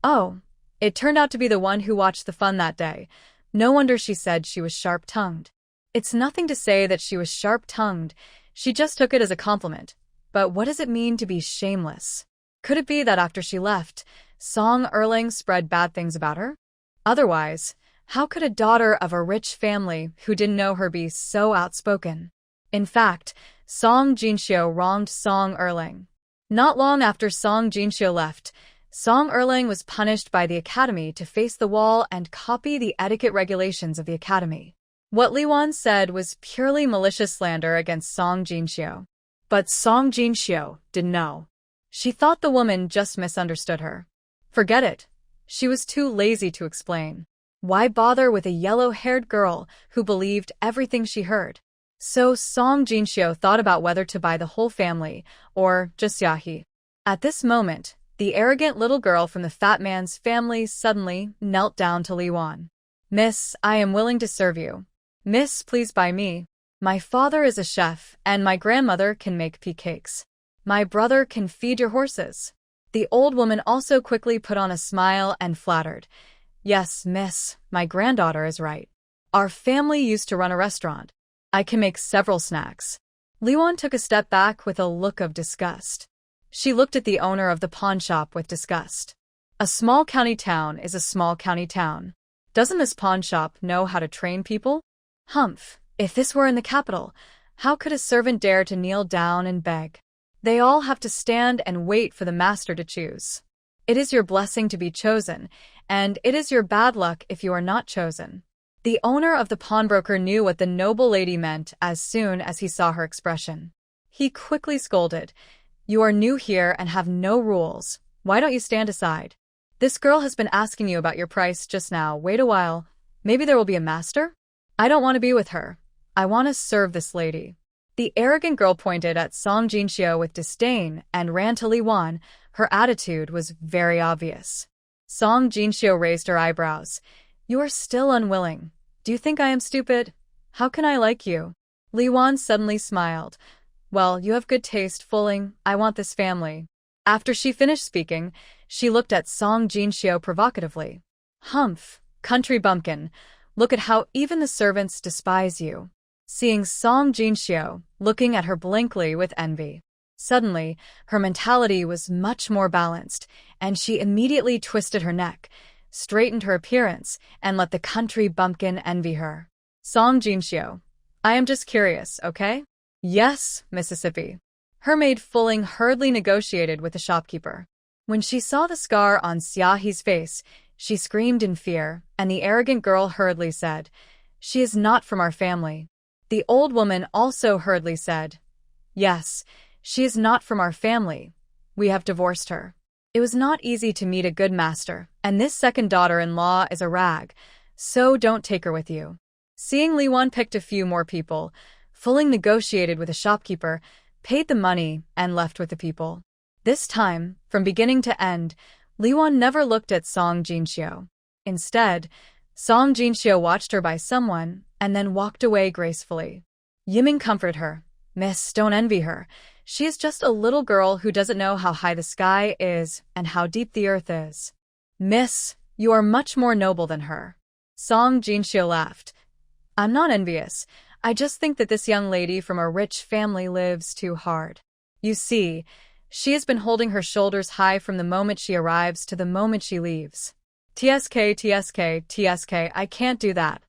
[SPEAKER 1] "Oh, it turned out to be the one who watched the fun that day. No wonder she said she was sharp-tongued." It's nothing to say that she was sharp-tongued. She just took it as a compliment. But what does it mean to be shameless? Could it be that after she left, Song Erling spread bad things about her? Otherwise, how could a daughter of a rich family who didn't know her be so outspoken? In fact, Song Jinxiu wronged Song Erling. Not long after Song Jinxiu left, Song Erling was punished by the academy to face the wall and copy the etiquette regulations of the academy. What Li Wan said was purely malicious slander against Song Jinxiu. But Song Jinxiu didn't know. She thought the woman just misunderstood her. Forget it. She was too lazy to explain. Why bother with a yellow-haired girl who believed everything she heard? So Song Jinxiu thought about whether to buy the whole family or just Yahi. At this moment, the arrogant little girl from the fat man's family suddenly knelt down to Li Wan. "Miss, I am willing to serve you. Miss, please buy me. My father is a chef, and my grandmother can make pea cakes. My brother can feed your horses." The old woman also quickly put on a smile and flattered. "Yes, miss, my granddaughter is right. Our family used to run a restaurant. I can make several snacks." Li Wan took a step back with a look of disgust. She looked at the owner of the pawn shop with disgust. A small county town is a small county town. Doesn't this pawn shop know how to train people? Humph, if this were in the capital, how could a servant dare to kneel down and beg? They all have to stand and wait for the master to choose. It is your blessing to be chosen, and it is your bad luck if you are not chosen. The owner of the pawnbroker knew what the noble lady meant as soon as he saw her expression. He quickly scolded, "You are new here and have no rules. Why don't you stand aside? This girl has been asking you about your price just now. Wait a while. Maybe there will be a master? I don't want to be with her. I want to serve this lady." The arrogant girl pointed at Song Jinxiu with disdain and ran to Li Wan. Her attitude was very obvious. Song Jinxiu raised her eyebrows. "You are still unwilling. Do you think I am stupid? How can I like you?" Li Wan suddenly smiled. "Well, you have good taste, Fuling. I want this family." After she finished speaking, she looked at Song Jinxiu provocatively. "Humph, country bumpkin. Look at how even the servants despise you." Seeing Song Jinxiu looking at her blankly with envy. Suddenly, her mentality was much more balanced, and she immediately twisted her neck, straightened her appearance, and let the country bumpkin envy her. "Song Jinxiu, I am just curious, okay?" "Yes, Mississippi." Her maid Fuling hurriedly negotiated with the shopkeeper. When she saw the scar on Xiaohe's face, she screamed in fear, and the arrogant girl hurriedly said, "She is not from our family." The old woman also hurriedly said, "Yes, she is not from our family. We have divorced her." It was not easy to meet a good master, and this second daughter-in-law is a rag, so don't take her with you. Seeing Li Wan picked a few more people, Fuling negotiated with a shopkeeper, paid the money, and left with the people. This time, from beginning to end, Li Wan never looked at Song Jinxiu. Instead, Song Jinxiu watched her buy someone, and then walked away gracefully. Yiming comforted her. "Miss, don't envy her. She is just a little girl who doesn't know how high the sky is and how deep the earth is. Miss, you are much more noble than her. Song Jinxio laughed. I'm not envious. I just think that this young lady from a rich family lives too hard. You see, she has been holding her shoulders high from the moment she arrives to the moment she leaves. TSK, I can't do that.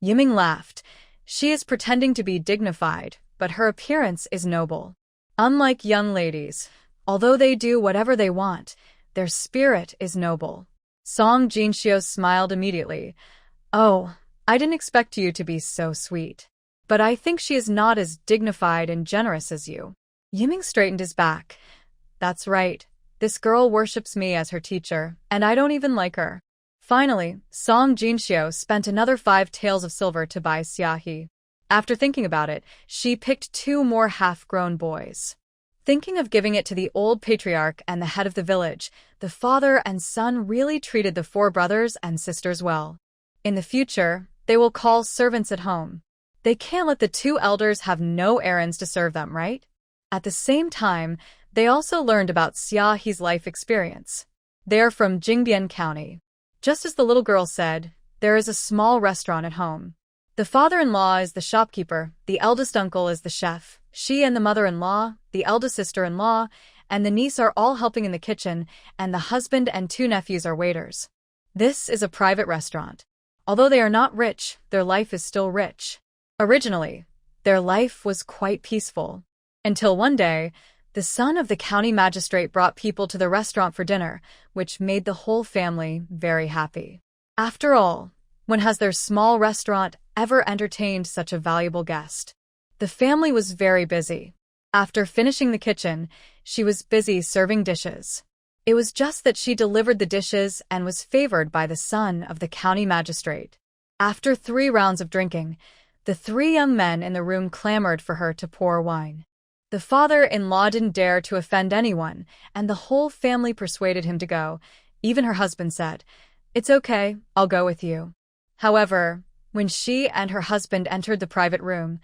[SPEAKER 1] Yiming laughed. She is pretending to be dignified, but her appearance is noble. Unlike young ladies, although they do whatever they want, their spirit is noble. Song Jinxio smiled immediately. Oh, I didn't expect you to be so sweet. But I think she is not as dignified and generous as you. Yiming straightened his back. That's right. This girl worships me as her teacher, and I don't even like her. Finally, Song Jinxio spent another 5 taels of silver to buy Xiaohe. After thinking about it, she picked 2 more half-grown boys. Thinking of giving it to the old patriarch and the head of the village, the father and son really treated the 4 brothers and sisters well. In the future, they will call servants at home. They can't let the 2 elders have no errands to serve them, right? At the same time, they also learned about Xiaohe's life experience. They are from Jingbian County. Just as the little girl said, there is a small restaurant at home. The father-in-law is the shopkeeper, the eldest uncle is the chef, she and the mother-in-law, the eldest sister-in-law, and the niece are all helping in the kitchen, and the husband and 2 nephews are waiters. This is a private restaurant. Although they are not rich, their life is still rich. Originally, their life was quite peaceful. Until one day, the son of the county magistrate brought people to the restaurant for dinner, which made the whole family very happy. After all, when has their small restaurant ever entertained such a valuable guest? The family was very busy. After finishing the kitchen, she was busy serving dishes. It was just that she delivered the dishes and was favored by the son of the county magistrate. After 3 rounds of drinking, the 3 young men in the room clamored for her to pour wine. The father-in-law didn't dare to offend anyone, and the whole family persuaded him to go. Even her husband said, "It's okay, I'll go with you." However, when she and her husband entered the private room,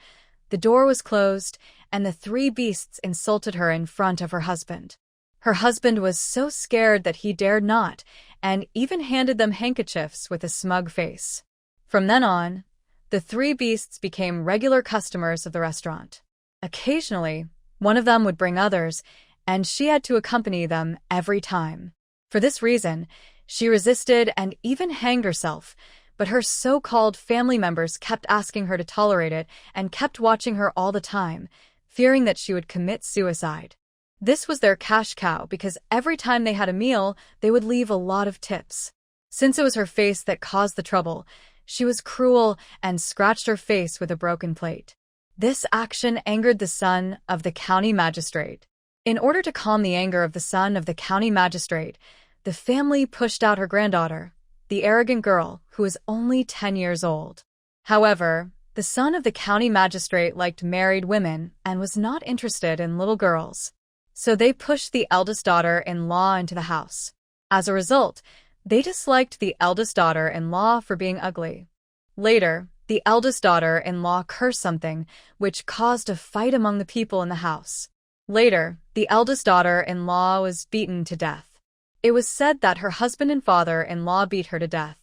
[SPEAKER 1] the door was closed, and the 3 beasts insulted her in front of her husband. Her husband was so scared that he dared not, and even handed them handkerchiefs with a smug face. From then on, the 3 beasts became regular customers of the restaurant. Occasionally, one of them would bring others, and she had to accompany them every time. For this reason, she resisted and even hanged herself, but her so-called family members kept asking her to tolerate it and kept watching her all the time, fearing that she would commit suicide. This was their cash cow because every time they had a meal, they would leave a lot of tips. Since it was her face that caused the trouble, she was cruel and scratched her face with a broken plate. This action angered the son of the county magistrate. In order to calm the anger of the son of the county magistrate, the family pushed out her granddaughter, the arrogant girl who was only 10 years old. However, the son of the county magistrate liked married women and was not interested in little girls. So they pushed the eldest daughter-in-law into the house. As a result, they disliked the eldest daughter-in-law for being ugly. Later, the eldest daughter-in-law cursed something, which caused a fight among the people in the house. Later, the eldest daughter-in-law was beaten to death. It was said that her husband and father-in-law beat her to death.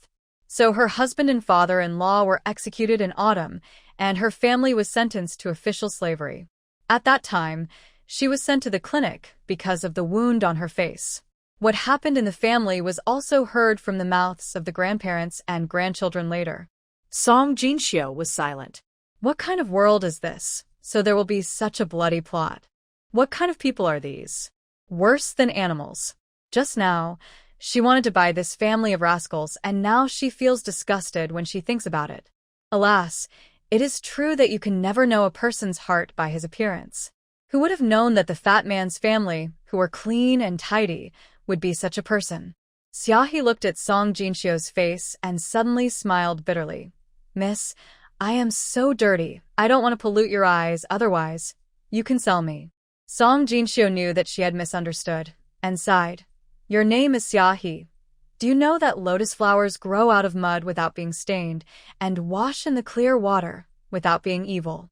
[SPEAKER 1] So her husband and father-in-law were executed in autumn, and her family was sentenced to official slavery. At that time, she was sent to the clinic because of the wound on her face. What happened in the family was also heard from the mouths of the grandparents and grandchildren later.
[SPEAKER 2] Song Jinxio was silent.
[SPEAKER 1] What kind of world is this, so there will be such a bloody plot? What kind of people are these? Worse than animals. Just now, she wanted to buy this family of rascals, and now she feels disgusted when she thinks about it. Alas, it is true that you can never know a person's heart by his appearance. Who would have known that the fat man's family, who were clean and tidy, would be such a person? Xiaohe looked at Song Jinxio's face and suddenly smiled bitterly. "Miss, I am so dirty. I don't want to pollute your eyes, otherwise, you can sell me." Song Jinxio knew that she had misunderstood, and sighed. "Your name is Xiaohe. Do you know that lotus flowers grow out of mud without being stained, and wash in the clear water without being evil?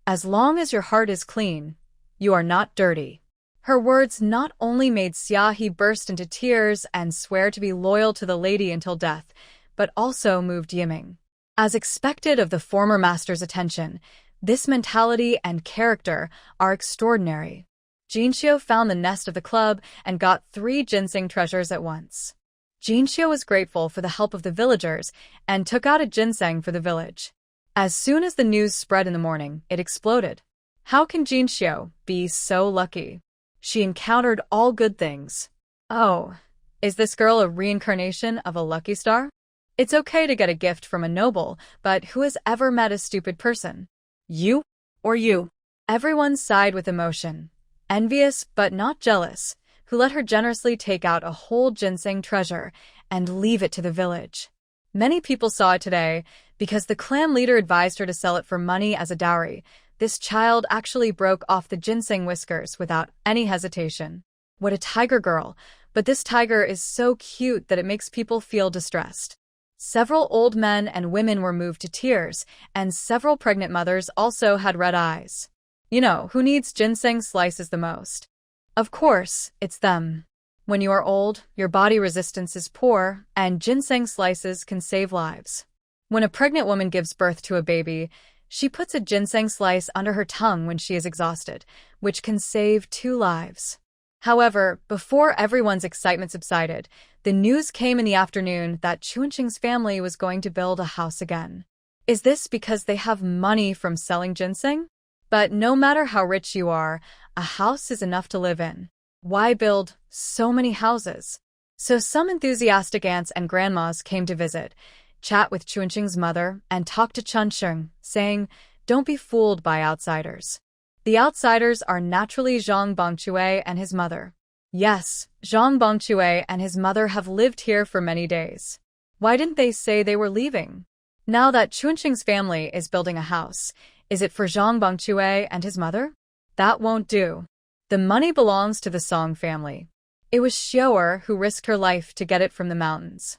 [SPEAKER 1] As long as your heart is clean, You are not dirty." Her words not only made Xiaohe burst into tears and swear to be loyal to the lady until death, but also moved Yiming. As expected of the former master's attention, this mentality and character are extraordinary. Jinxiu found the nest of the club and got 3 ginseng treasures at once. Jinxiu was grateful for the help of the villagers and took out a ginseng for the village. As soon as the news spread in the morning, it exploded. How can Jinxiu be so lucky? She encountered all good things. Oh, is this girl a reincarnation of a lucky star? It's okay to get a gift from a noble, but who has ever met a stupid person? You or you? Everyone sighed with emotion. Envious but not jealous, who let her generously take out a whole ginseng treasure and leave it to the village. Many people saw it today because the clan leader advised her to sell it for money as a dowry. This child actually broke off the ginseng whiskers without any hesitation. What a tiger girl, but this tiger is so cute that it makes people feel distressed. Several old men and women were moved to tears, and several pregnant mothers also had red eyes. You know, who needs ginseng slices the most? Of course, it's them. When you are old, your body resistance is poor, and ginseng slices can save lives. When a pregnant woman gives birth to a baby, she puts a ginseng slice under her tongue when she is exhausted, which can save 2 lives. However, before everyone's excitement subsided, the news came in the afternoon that Chuanqing's family was going to build a house again. Is this because they have money from selling ginseng? But no matter how rich you are, a house is enough to live in. Why build so many houses? So some enthusiastic aunts and grandmas came to visit, chat with Chuanqing's mother, and talk to Chunsheng, saying, "Don't be fooled by outsiders." The outsiders are naturally Zhang Bongchui and his mother. Yes, Zhang Bongchui and his mother have lived here for many days. Why didn't they say they were leaving? Now that Chuanqing's family is building a house, is it for Zhang Bongchui and his mother? That won't do. The money belongs to the Song family. It was Xiu'er who risked her life to get it from the mountains.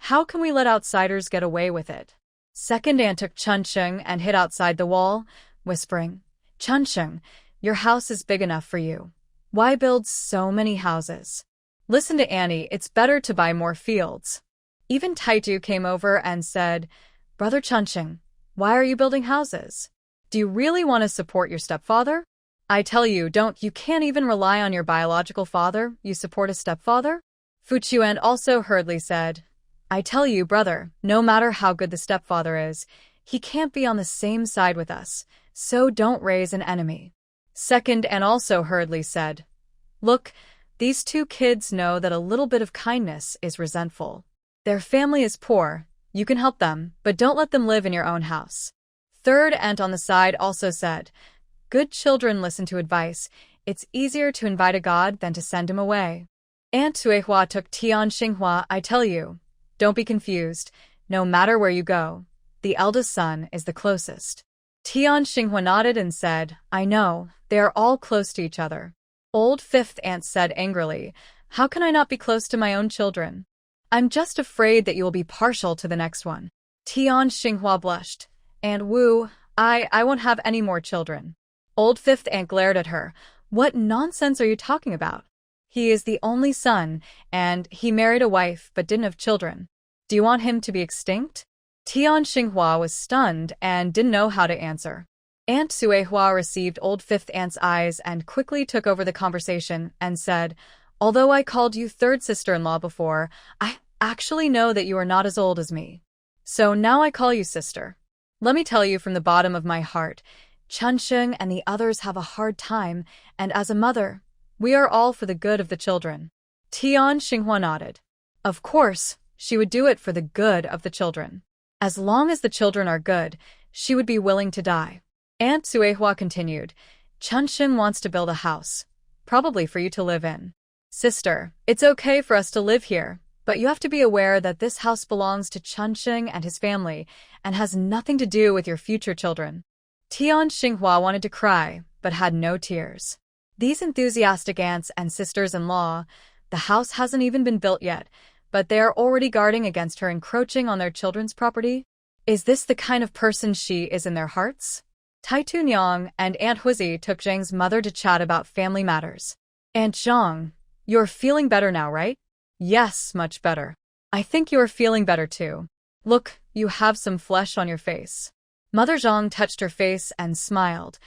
[SPEAKER 1] How can we let outsiders get away with it? Second aunt took Chunsheng and hid outside the wall, whispering, "Chunsheng, your house is big enough for you. Why build so many houses? Listen to Annie, it's better to buy more fields." Even Taitu came over and said, "Brother Chunsheng, why are you building houses? Do you really want to support your stepfather? I tell you, don't. You can't even rely on your biological father. You support a stepfather?" Fu Chuan also hurriedly said, "I tell you, brother, no matter how good the stepfather is, he can't be on the same side with us, so don't raise an enemy." Second and also hurriedly said, "Look, these 2 kids know that a little bit of kindness is resentful. Their family is poor, you can help them, but don't let them live in your own house." Third aunt on the side also said, "Good children listen to advice. It's easier to invite a god than to send him away." Aunt Suihua took Tian Xinghua, "I tell you, don't be confused. No matter where you go, the eldest son is the closest." Tian Xinghua nodded and said, "I know, they are all close to each other." Old fifth aunt said angrily, "How can I not be close to my own children? I'm just afraid that you will be partial to the next one." Tian Xinghua blushed. "And Wu, I won't have any more children." Old fifth aunt glared at her. "What nonsense are you talking about? He is the only son, and he married a wife but didn't have children. Do you want him to be extinct?" Tian Xinghua was stunned and didn't know how to answer. Aunt Suihua received old fifth aunt's eyes and quickly took over the conversation and said, "Although I called you third sister-in-law before, I actually know that you are not as old as me. So now I call you sister. Let me tell you from the bottom of my heart, Chunsheng and the others have a hard time, and as a mother, we are all for the good of the children." Tian Xinghua nodded. Of course, she would do it for the good of the children. As long as the children are good, she would be willing to die. Aunt Suihua continued, "Chunsheng wants to build a house, probably for you to live in. Sister, it's okay for us to live here, but you have to be aware that this house belongs to Chunsheng and his family and has nothing to do with your future children." Tian Xinghua wanted to cry, but had no tears. These enthusiastic aunts and sisters-in-law, the house hasn't even been built yet, but they are already guarding against her encroaching on their children's property. Is this the kind of person she is in their hearts? Taitu Nyang and Aunt Huzi took Zhang's mother to chat about family matters. Aunt Zhang, you're feeling better now, right? Yes, much better. I think you're feeling better too. Look, you have some flesh on your face. Mother Zhang touched her face and smiled.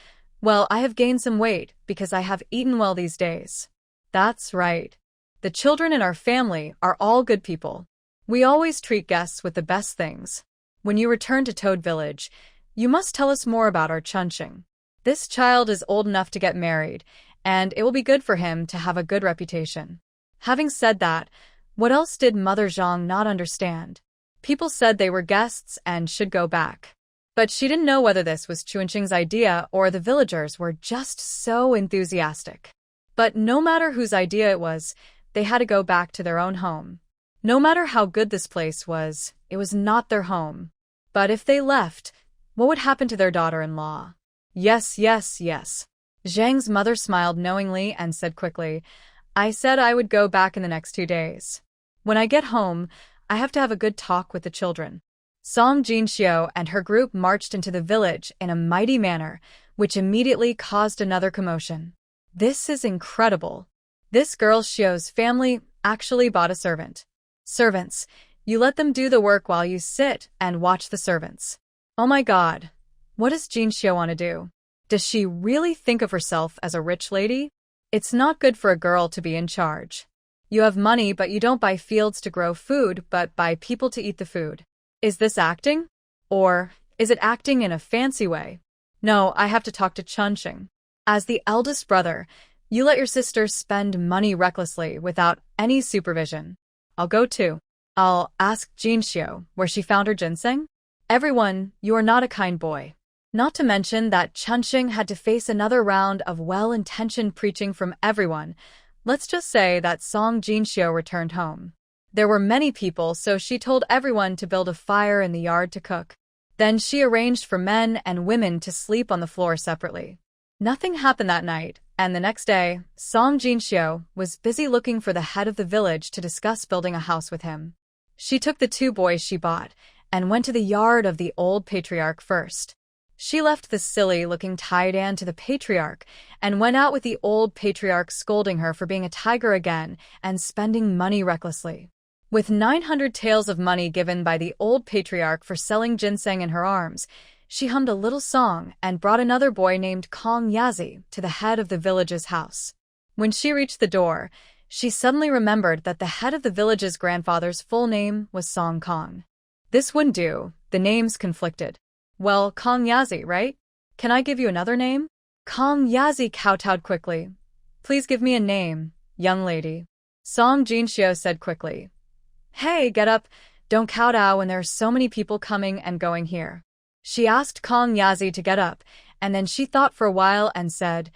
[SPEAKER 1] Well, I have gained some weight because I have eaten well these days. That's right. The children in our family are all good people. We always treat guests with the best things. When you return to Toad Village, you must tell us more about our Chunqing. This child is old enough to get married, and it will be good for him to have a good reputation. Having said that, what else did Mother Zhang not understand? People said they were guests and should go back. But she didn't know whether this was Chunqing's idea or the villagers were just so enthusiastic. But no matter whose idea it was, they had to go back to their own home. No matter how good this place was, it was not their home. But if they left, what would happen to their daughter-in-law? Yes. Zhang's mother smiled knowingly and said quickly, I said I would go back in the next 2 days. When I get home, I have to have a good talk with the children. Song Jinxiu and her group marched into the village in a mighty manner, which immediately caused another commotion. This is incredible. This girl Xiu's family actually bought a servant. Servants, you let them do the work while you sit and watch the servants. Oh my god, what does Jinxiu want to do? Does she really think of herself as a rich lady? It's not good for a girl to be in charge. You have money, but you don't buy fields to grow food, but buy people to eat the food. Is this acting? Or is it acting in a fancy way? No, I have to talk to Chunqing. As the eldest brother, you let your sister spend money recklessly without any supervision. I'll go too. I'll ask Jinxiu where she found her ginseng. Everyone, you are not a kind boy. Not to mention that Chunqing had to face another round of well-intentioned preaching from everyone. Let's just say that Song Jinxiu returned home. There were many people, so she told everyone to build a fire in the yard to cook. Then she arranged for men and women to sleep on the floor separately. Nothing happened that night, and the next day, Song Jinxiu was busy looking for the head of the village to discuss building a house with him. She took the 2 boys she bought and went to the yard of the old patriarch first. She left the silly-looking Taidan to the patriarch and went out with the old patriarch scolding her for being a tiger again and spending money recklessly. With 900 taels of money given by the old patriarch for selling ginseng in her arms, she hummed a little song and brought another boy named Kong Yazi to the head of the village's house. When she reached the door, she suddenly remembered that the head of the village's grandfather's full name was Song Kong. This wouldn't do, the names conflicted. Well, Kong Yazi, right? Can I give you another name? Kong Yazi kowtowed quickly. Please give me a name, young lady. Song Jinxiu said quickly. Hey, get up, don't kowtow when there are so many people coming and going here. She asked Kong Yazi to get up, and then she thought for a while and said,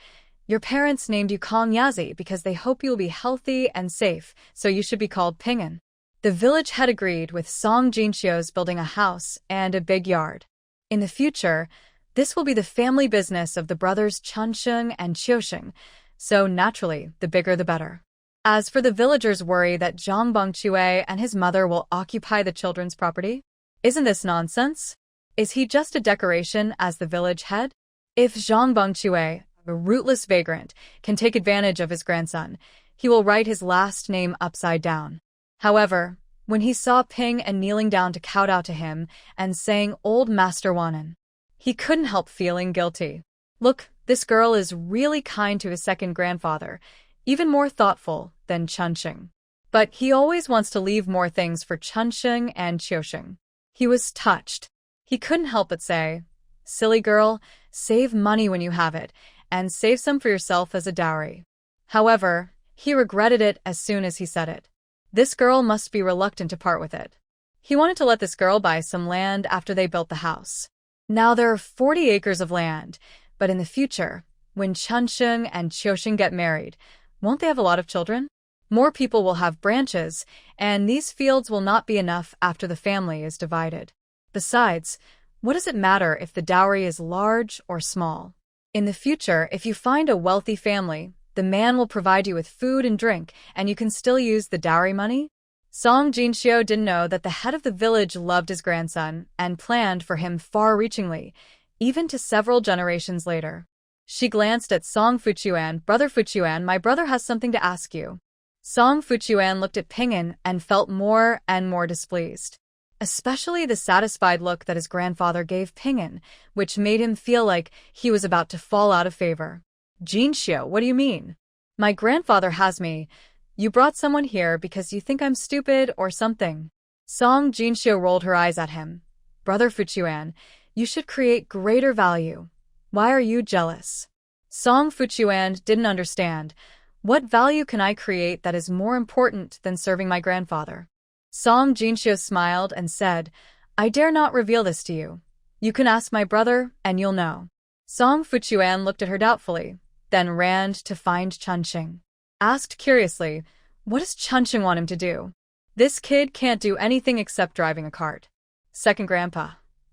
[SPEAKER 1] Your parents named you Kong Yazi because they hope you will be healthy and safe, so you should be called Ping'an. The village had agreed with Song Jinxiu's building a house and a big yard. In the future, this will be the family business of the brothers Chunqing and Qiusheng, so naturally, the bigger the better. As for the villagers' worry that Zhang Bongque and his mother will occupy the children's property, isn't this nonsense? Is he just a decoration as the village head? If Zhang Bongque, a rootless vagrant, can take advantage of his grandson, he will write his last name upside down. However, when he saw Ping and kneeling down to kowtow to him and saying Old Master Wanan, he couldn't help feeling guilty. Look, this girl is really kind to his second grandfather, even more thoughtful than Chunqing. But he always wants to leave more things for Chunqing and Qiusheng. He was touched. He couldn't help but say, Silly girl, save money when you have it, and save some for yourself as a dowry. However, he regretted it as soon as he said it. This girl must be reluctant to part with it. He wanted to let this girl buy some land after they built the house. Now there are 40 acres of land, but in the future, when Chunqing and Qiusheng get married, won't they have a lot of children? More people will have branches, and these fields will not be enough after the family is divided. Besides, what does it matter if the dowry is large or small? In the future, if you find a wealthy family, the man will provide you with food and drink, and you can still use the dowry money. Song Jinxiu didn't know that the head of the village loved his grandson and planned for him far-reachingly. even to several generations later. She glanced at Song Fuchuan. Brother Fuchuan, my brother has something to ask you. Song Fuchuan looked at Ping'an and felt more and more displeased. Especially the satisfied look that his grandfather gave Ping'an, which made him feel like he was about to fall out of favor. Jinxiu, what do you mean? My grandfather has me. You brought someone here because you think I'm stupid or something. Song Jinxiu rolled her eyes at him. Brother Fuchuan, you should create greater value. Why are you jealous? Song Fuchuan didn't understand. What value can I create that is more important than serving my grandfather? Song Jinxiu smiled and said, I dare not reveal this to you. You can ask my brother, and you'll know. Song Fuchuan looked at her doubtfully, then ran to find Chunqing. Asked curiously, what does Chunqing want him to do? This kid can't do anything except driving a cart. Second grandpa,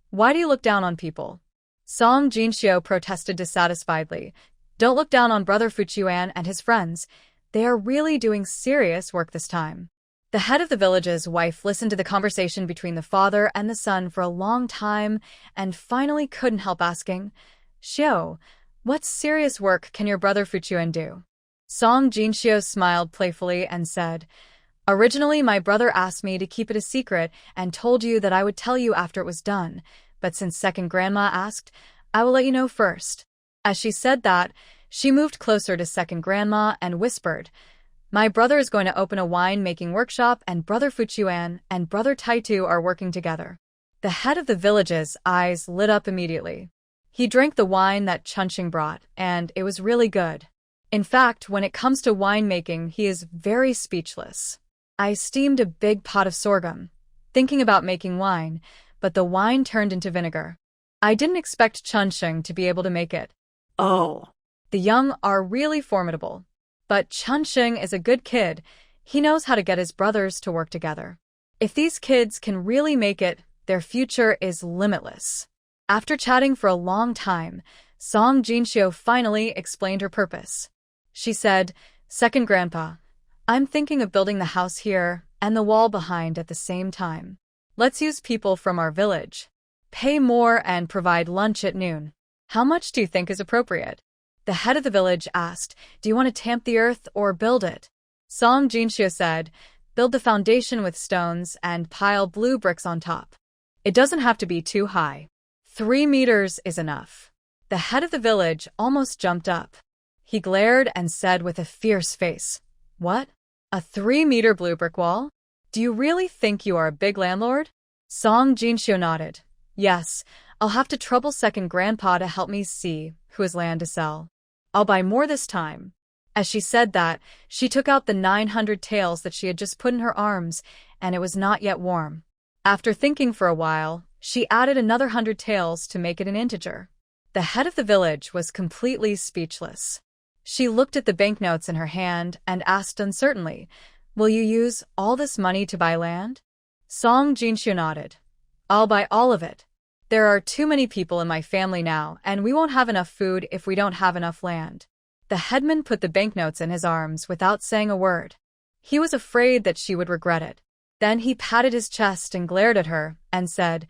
[SPEAKER 1] why do you look down on people? Song Jinxiu protested dissatisfiedly. Don't look down on Brother Fuchuan and his friends. They are really doing serious work this time. The head of the village's wife listened to the conversation between the father and the son for a long time and finally couldn't help asking, Xiu, what serious work can your brother Fuchuan do? Song Jinxiu smiled playfully and said, Originally my brother asked me to keep it a secret and told you that I would tell you after it was done, but since second grandma asked, I will let you know first. As she said that, she moved closer to second grandma and whispered, My brother is going to open a wine-making workshop and Brother Fuchuan and Brother Taitu are working together. The head of the village's eyes lit up immediately. He drank the wine that Chunqing brought, and it was really good. In fact, when it comes to winemaking, he is very speechless. I steamed a big pot of sorghum, thinking about making wine, but the wine turned into vinegar. I didn't expect Chunqing to be able to make it.
[SPEAKER 2] Oh.
[SPEAKER 1] The young are really formidable. But Chunqing is a good kid. He knows how to get his brothers to work together. If these kids can really make it, their future is limitless. After chatting for a long time, Song Jinxiu finally explained her purpose. She said, Second grandpa, I'm thinking of building the house here and the wall behind at the same time. Let's use people from our village. Pay more and provide lunch at noon. How much do you think is appropriate? The head of the village asked, Do you want to tamp the earth or build it? Song Jinxiu said, Build the foundation with stones and pile blue bricks on top. It doesn't have to be too high. 3 meters is enough. The head of the village almost jumped up. He glared and said with a fierce face, What? A 3-meter blue brick wall? Do you really think you are a big landlord? Song Jinxiu nodded. Yes, I'll have to trouble second grandpa to help me see who has land to sell. I'll buy more this time. As she said that, she took out the 900 taels that she had just put in her arms, and it was not yet warm. After thinking for a while, she added another 100 taels to make it an integer. The head of the village was completely speechless. She looked at the banknotes in her hand and asked uncertainly, Will you use all this money to buy land? Song Jinxiu nodded. I'll buy all of it. There are too many people in my family now, and we won't have enough food if we don't have enough land. The headman put the banknotes in his arms without saying a word. He was afraid that she would regret it. Then he patted his chest and glared at her and said,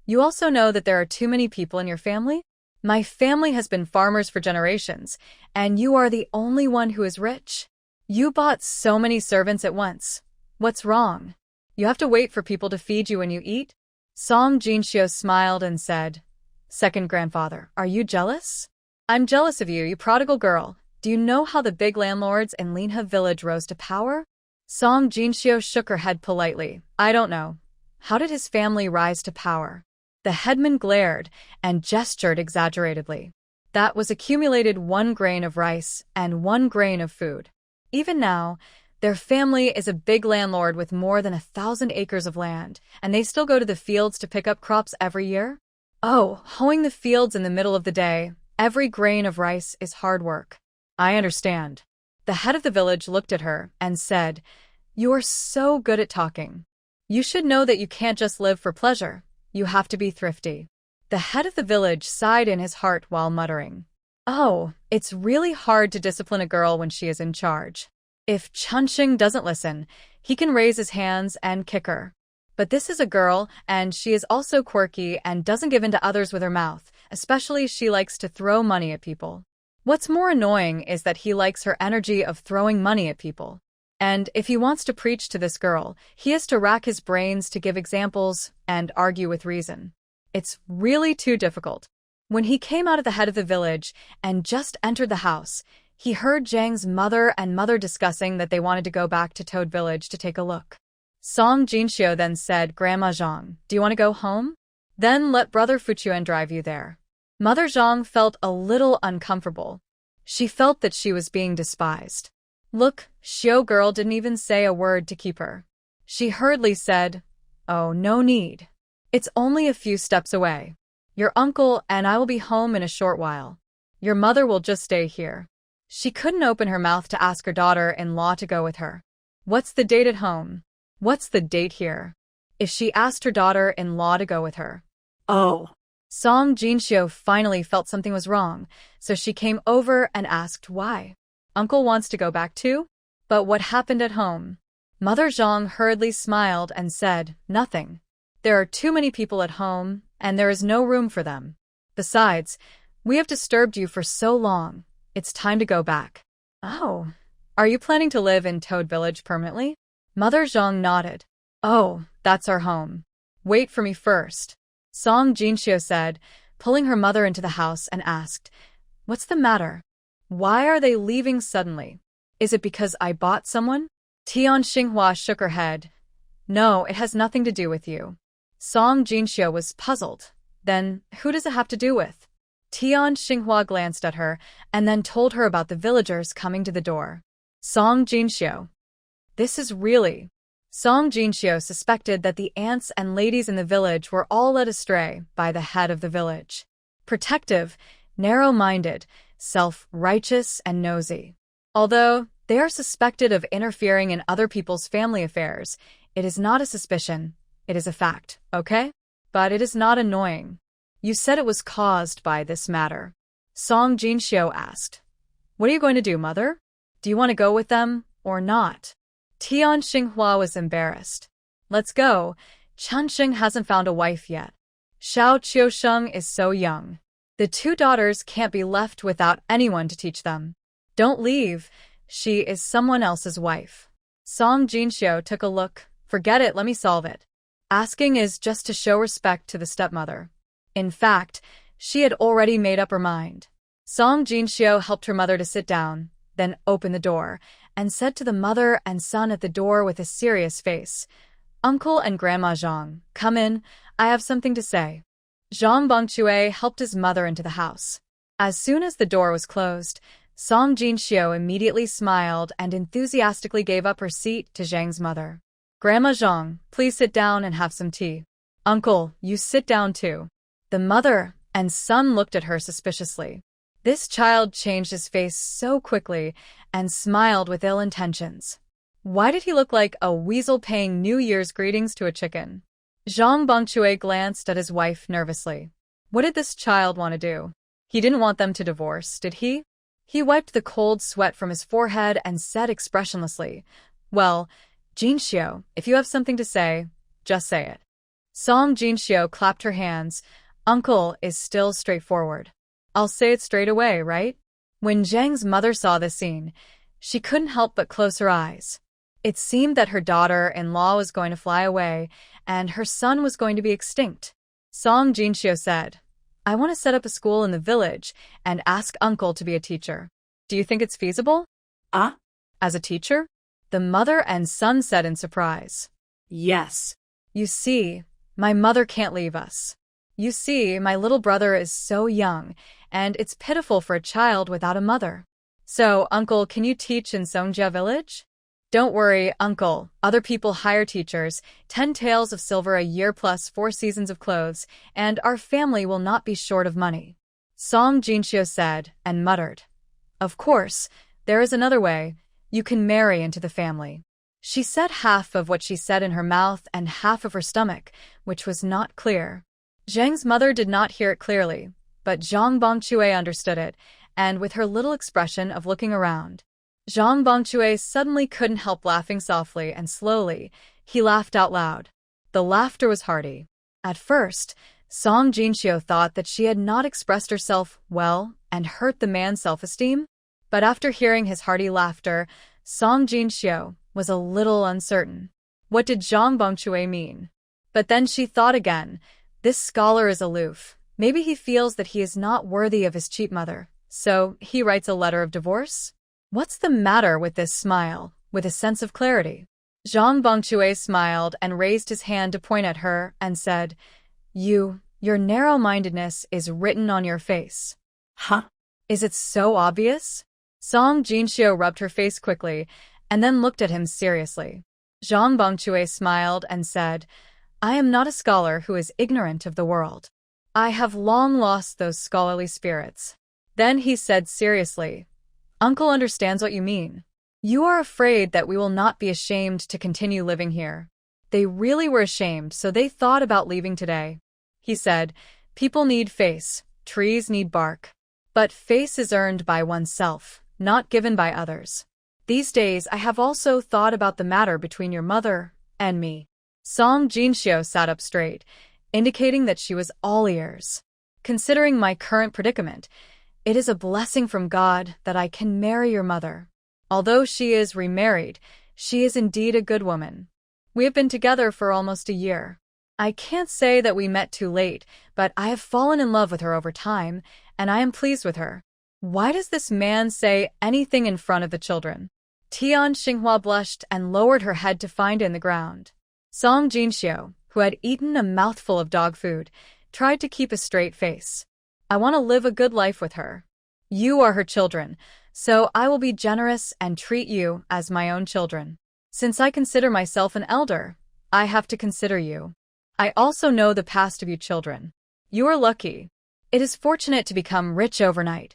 [SPEAKER 1] You also know that there are too many people in your family? My family has been farmers for generations, and you are the only one who is rich. You bought so many servants at once. What's wrong? You have to wait for people to feed you when you eat? Song Jinxiu smiled and said, Second grandfather, are you jealous? I'm jealous of you, you prodigal girl. Do you know how the big landlords in Linhe village rose to power? Song Jinxiu shook her head politely. I don't know. How did his family rise to power? The headman glared and gestured exaggeratedly. That was accumulated 1 grain of rice and 1 grain of food. Even now, their family is a big landlord with more than 1,000 acres of land, and they still go to the fields to pick up crops every year? Oh, hoeing the fields in the middle of the day, every grain of rice is hard work. I understand. The head of the village looked at her and said, You are so good at talking. You should know that you can't just live for pleasure. You have to be thrifty. The head of the village sighed in his heart while muttering, Oh, it's really hard to discipline a girl when she is in charge. If Chunqing doesn't listen, he can raise his hands and kick her. But this is a girl, and she is also quirky and doesn't give in to others with her mouth. especially she likes to throw money at people. What's more annoying is that he likes her energy of throwing money at people. And if he wants to preach to this girl, he has to rack his brains to give examples and argue with reason. It's really too difficult. When he came out of the head of the village and just entered the house, he heard Zhang's mother and mother discussing that they wanted to go back to Toad Village to take a look. Song Jinxiu then said, "Grandma Zhang, do you want to go home? Then let Brother Fuchuan drive you there." Mother Zhang felt a little uncomfortable. She felt that she was being despised. "Look, Xiao girl didn't even say a word to keep her." She hurriedly said, "Oh, no need. It's only a few steps away. Your uncle and I will be home in a short while. Your mother will just stay here." She couldn't open her mouth to ask her daughter-in-law to go with her. What's the date at home? What's the date here? If she asked her daughter-in-law to go with her.
[SPEAKER 2] Oh.
[SPEAKER 1] Song Jinxiu finally felt something was wrong, so she came over and asked why. Uncle wants to go back too? But what happened at home? Mother Zhang hurriedly smiled and said, "Nothing. There are too many people at home, and there is no room for them. Besides, we have disturbed you for so long. It's time to go back." "Oh, are you planning to live in Toad Village permanently?" Mother Zhang nodded. "Oh, that's our home. Wait for me first," Song Jinxiu said, pulling her mother into the house and asked, "What's the matter? Why are they leaving suddenly? Is it because I bought someone?" Tian Xinghua shook her head. "No, it has nothing to do with you." Song Jinxiu was puzzled. "Then, who does it have to do with?" Tian Xinghua glanced at her and then told her about the villagers coming to the door. Song Jinxiu. This is really... Song Jinxiu suspected that the aunts and ladies in the village were all led astray by the head of the village. Protective, narrow-minded, self-righteous, and nosy. Although they are suspected of interfering in other people's family affairs, it is not a suspicion, it is a fact, okay? But it is not annoying. "You said it was caused by this matter," Song Jinxiu asked. "What are you going to do, mother? Do you want to go with them, or not?" Tian Xinghua was embarrassed. "Let's go. Chunsheng hasn't found a wife yet. Xiao Qiusheng is so young. The two daughters can't be left without anyone to teach them. Don't leave. She is someone else's wife." Song Jinxiu took a look. "Forget it, let me solve it. Asking is just to show respect to the stepmother." In fact, she had already made up her mind. Song Jinxiu helped her mother to sit down, then opened the door, and said to the mother and son at the door with a serious face, "Uncle and Grandma Zhang, come in, I have something to say." Zhang Bongchue helped his mother into the house. As soon as the door was closed, Song Jinxiu immediately smiled and enthusiastically gave up her seat to Zhang's mother. "Grandma Zhang, please sit down and have some tea. Uncle, you sit down too." The mother and son looked at her suspiciously. This child changed his face so quickly and smiled with ill intentions. Why did he look like a weasel paying New Year's greetings to a chicken? Zhang Bongchue glanced at his wife nervously. What did this child want to do? He didn't want them to divorce, did he? He wiped the cold sweat from his forehead and said expressionlessly, "Well, Jinxiu, if you have something to say, just say it." Song Jinxiu clapped her hands. "Uncle is still straightforward. I'll say it straight away, right?" When Zhang's mother saw this scene, she couldn't help but close her eyes. It seemed that her daughter-in-law was going to fly away, and her son was going to be extinct. Song Jinxiu said, "I want to set up a school in the village and ask Uncle to be a teacher. Do you think it's feasible?" As a teacher?" the mother and son said in surprise.
[SPEAKER 2] Yes.
[SPEAKER 1] "You see, my mother can't leave us. You see, my little brother is so young, and it's pitiful for a child without a mother. So, Uncle, can you teach in Songjia village?" "Don't worry, Uncle. Other people hire teachers, 10 taels of silver a year plus 4 seasons of clothes, and our family will not be short of money," Song Jinxiu said, and muttered. "Of course, there is another way. You can marry into the family." She said half of what she said in her mouth and half of her stomach, which was not clear. Zhang's mother did not hear it clearly, but Zhang Bongchue understood it, and with her little expression of looking around, Zhang Bongchue suddenly couldn't help laughing softly and slowly. He laughed out loud. The laughter was hearty. At first, Song Jinxio thought that she had not expressed herself well and hurt the man's self-esteem. But after hearing his hearty laughter, Song Jinxio was a little uncertain. What did Zhang Bongchui mean? But then she thought again, this scholar is aloof. Maybe he feels that he is not worthy of his cheap mother, so he writes a letter of divorce? What's the matter with this smile, with a sense of clarity? Zhang Bongchui smiled and raised his hand to point at her and said, Your narrow-mindedness is written on your face.
[SPEAKER 2] Huh?
[SPEAKER 1] Is it so obvious? Song Jinxio rubbed her face quickly and then looked at him seriously. Zhang Bongchui smiled and said, I am not a scholar who is ignorant of the world. I have long lost those scholarly spirits. Then he said seriously, Uncle understands what you mean. You are afraid that we will not be ashamed to continue living here. They really were ashamed, so they thought about leaving today. He said, people need face, trees need bark. But face is earned by oneself, not given by others. These days I have also thought about the matter between your mother and me. Song Jinxio sat up straight, indicating that she was all ears. Considering my current predicament, it is a blessing from God that I can marry your mother. Although she is remarried, she is indeed a good woman. We have been together for almost a year. I can't say that we met too late, but I have fallen in love with her over time, and I am pleased with her. Why does this man say anything in front of the children? Tian Xinghua blushed and lowered her head to find in the ground. Song Jinxio, who had eaten a mouthful of dog food, tried to keep a straight face. I want to live a good life with her. You are her children, so I will be generous and treat you as my own children. Since I consider myself an elder, I have to consider you. I also know the past of you children. You are lucky. It is fortunate to become rich overnight,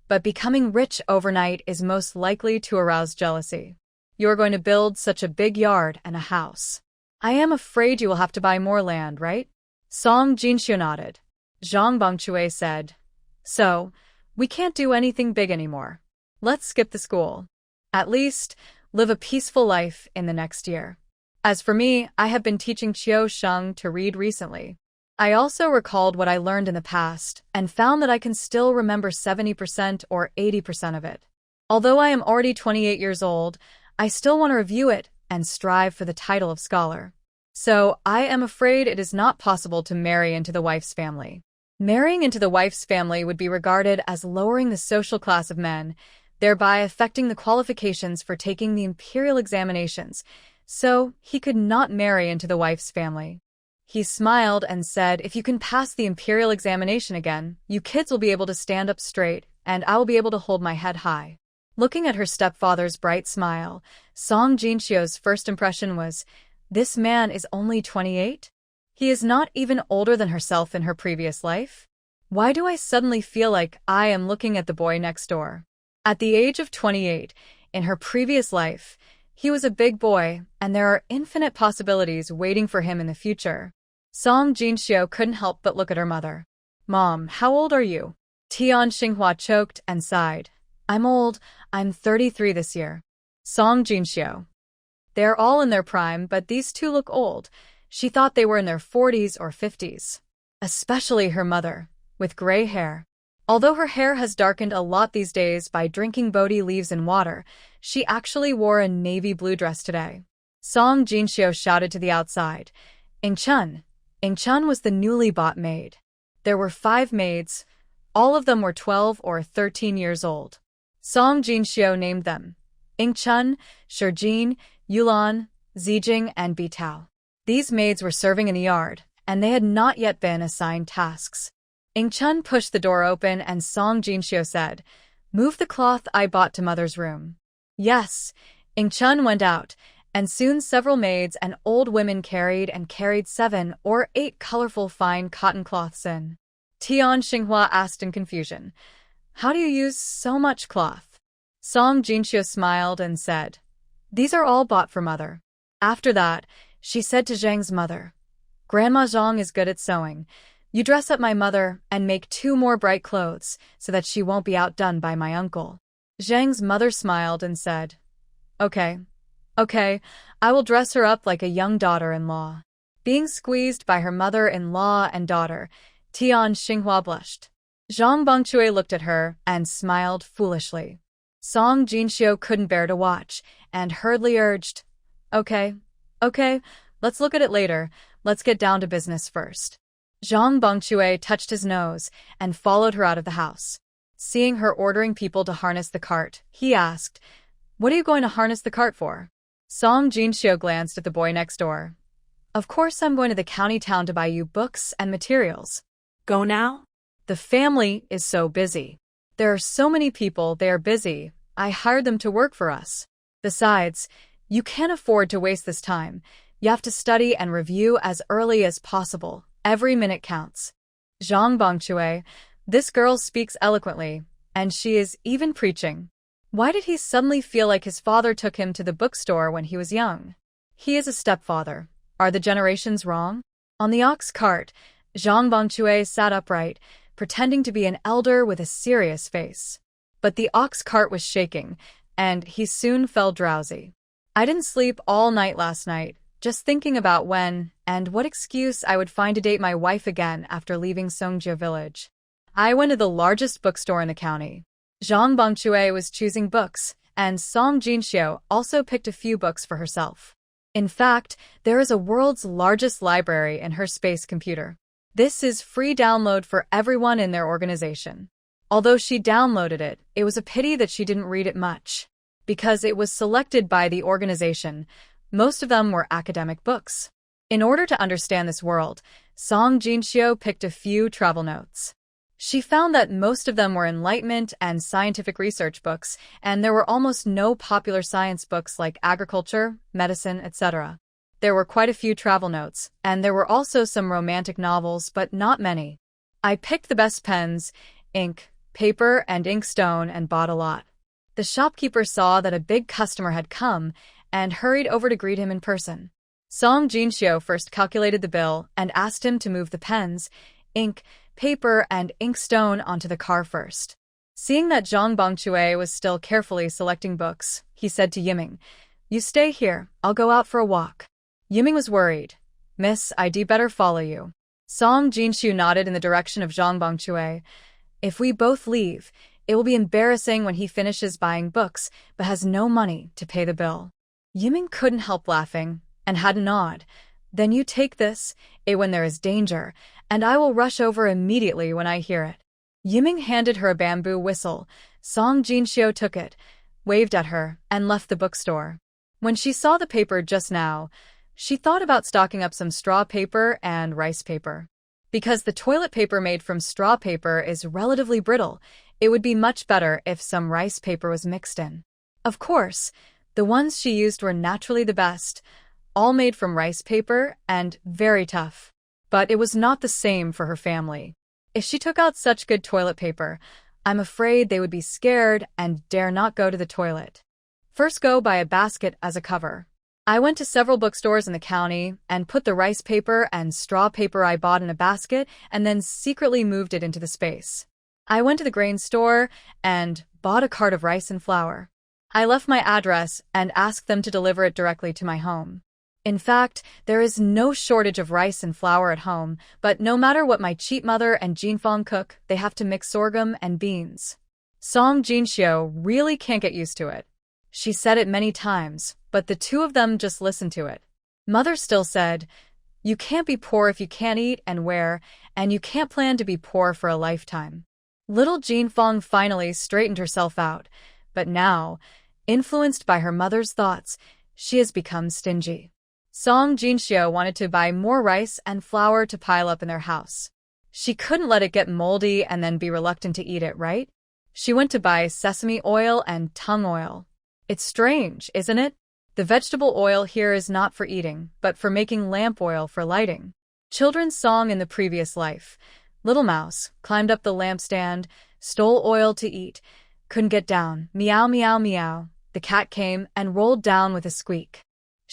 [SPEAKER 1] but becoming rich overnight is most likely to arouse jealousy. You are going to build such a big yard and a house. I am afraid you will have to buy more land, right? Song Jinxio nodded. Zhang Bongchui said, So, we can't do anything big anymore. Let's skip the school. At least, live a peaceful life in the next year. As for me, I have been teaching Qiu Sheng to read recently. I also recalled what I learned in the past and found that I can still remember 70% or 80% of it. Although I am already 28 years old, I still want to review it and strive for the title of scholar. So, I am afraid it is not possible to marry into the wife's family. Marrying into the wife's family would be regarded as lowering the social class of men, thereby affecting the qualifications for taking the imperial examinations, so he could not marry into the wife's family. He smiled and said, if you can pass the imperial examination again, you kids will be able to stand up straight, and I will be able to hold my head high. Looking at her stepfather's bright smile, Song Jinxio's first impression was, this man is only 28? He is not even older than herself in her previous life? Why do I suddenly feel like I am looking at the boy next door? At the age of 28, in her previous life, he was a big boy, and there are infinite possibilities waiting for him in the future. Song Jinxio couldn't help but look at her mother. Mom, how old are you? Tian Xinghua choked and sighed. I'm old. I'm 33 this year. Song Jinxio. They're all in their prime, but these two look old. She thought they were in their 40s or 50s. Especially her mother, with gray hair. Although her hair has darkened a lot these days by drinking Bodhi leaves and water, she actually wore a navy blue dress today. Song Jinxio shouted to the outside. Ingchun. Ingchun was the newly bought maid. There were 5 maids. All of them were 12 or 13 years old. Song Jinxio named them Ingchun, Shijin, Yulan, Zijing, and Bitao. These maids were serving in the yard, and they had not yet been assigned tasks. Ingchun pushed the door open and Song Jinxio said, Move the cloth I bought to mother's room. Yes, Ingchun went out, and soon several maids and old women carried 7 or 8 colorful fine cotton cloths in. Tian Xinghua asked in confusion, How do you use so much cloth? Song Jinxio smiled and said, These are all bought for mother. After that, she said to Zhang's mother, Grandma Zhang is good at sewing. You dress up my mother and make 2 more bright clothes so that she won't be outdone by my uncle. Zhang's mother smiled and said, Okay, I will dress her up like a young daughter-in-law. Being squeezed by her mother-in-law and daughter, Tian Xinghua blushed. Zhang Bongchui looked at her and smiled foolishly. Song Jinxiu couldn't bear to watch, and hurriedly urged, Okay, let's look at it later. Let's get down to business first. Zhang Bongchui touched his nose and followed her out of the house. Seeing her ordering people to harness the cart, he asked, What are you going to harness the cart for? Song Jinxiu glanced at the boy next door. Of course I'm going to the county town to buy you books and materials.
[SPEAKER 2] Go now?
[SPEAKER 1] The family is so busy. There are so many people, they are busy. I hired them to work for us. Besides, you can't afford to waste this time. You have to study and review as early as possible. Every minute counts. Zhang Bongchui, this girl speaks eloquently, and she is even preaching. Why did he suddenly feel like his father took him to the bookstore when he was young? He is a stepfather. Are the generations wrong? On the ox cart, Zhang Bongchui sat upright, pretending to be an elder with a serious face. But the ox cart was shaking, and he soon fell drowsy. I didn't sleep all night last night, just thinking about when and what excuse I would find to date my wife again after leaving Songjia village. I went to the largest bookstore in the county. Zhang Bongchui was choosing books, and Song Jinxiu also picked a few books for herself. In fact, there is a world's largest library in her space computer. This is free download for everyone in their organization. Although she downloaded it, it was a pity that she didn't read it much. Because it was selected by the organization, most of them were academic books. In order to understand this world, Song Jinxiu picked a few travel notes. She found that most of them were enlightenment and scientific research books, and there were almost no popular science books like agriculture, medicine, etc. There were quite a few travel notes, and there were also some romantic novels, but not many. I picked the best pens, ink, paper, and inkstone and bought a lot. The shopkeeper saw that a big customer had come and hurried over to greet him in person. Song Jinxiu first calculated the bill and asked him to move the pens, ink, paper, and inkstone onto the car first. Seeing that Zhang Bongchui was still carefully selecting books, he said to Yiming, You stay here, I'll go out for a walk. Yiming was worried. Miss, I'd better follow you. Song Jinxiu nodded in the direction of Zhang Bongchui. If we both leave, it will be embarrassing when he finishes buying books but has no money to pay the bill. Yiming couldn't help laughing and had a nod. Then you take this, when there is danger, and I will rush over immediately when I hear it. Yiming handed her a bamboo whistle. Song Jinxiu took it, waved at her, and left the bookstore. When she saw the paper just now, she thought about stocking up some straw paper and rice paper. Because the toilet paper made from straw paper is relatively brittle, it would be much better if some rice paper was mixed in. Of course, the ones she used were naturally the best, all made from rice paper and very tough. But it was not the same for her family. If she took out such good toilet paper, I'm afraid they would be scared and dare not go to the toilet. First go buy a basket as a cover. I went to several bookstores in the county and put the rice paper and straw paper I bought in a basket and then secretly moved it into the space. I went to the grain store and bought a cart of rice and flour. I left my address and asked them to deliver it directly to my home. In fact, there is no shortage of rice and flour at home, but no matter what my cheap mother and Jinfeng cook, they have to mix sorghum and beans. Song Jinxiu really can't get used to it. She said it many times, but the two of them just listened to it. Mother still said, You can't be poor if you can't eat and wear, and you can't plan to be poor for a lifetime. Little Jinfeng finally straightened herself out, but now, influenced by her mother's thoughts, she has become stingy. Song Jinxiu wanted to buy more rice and flour to pile up in their house. She couldn't let it get moldy and then be reluctant to eat it, right? She went to buy sesame oil and tung oil. It's strange, isn't it? The vegetable oil here is not for eating, but for making lamp oil for lighting. Children's song in the previous life. Little Mouse climbed up the lampstand, stole oil to eat, couldn't get down. Meow, meow, meow. The cat came and rolled down with a squeak.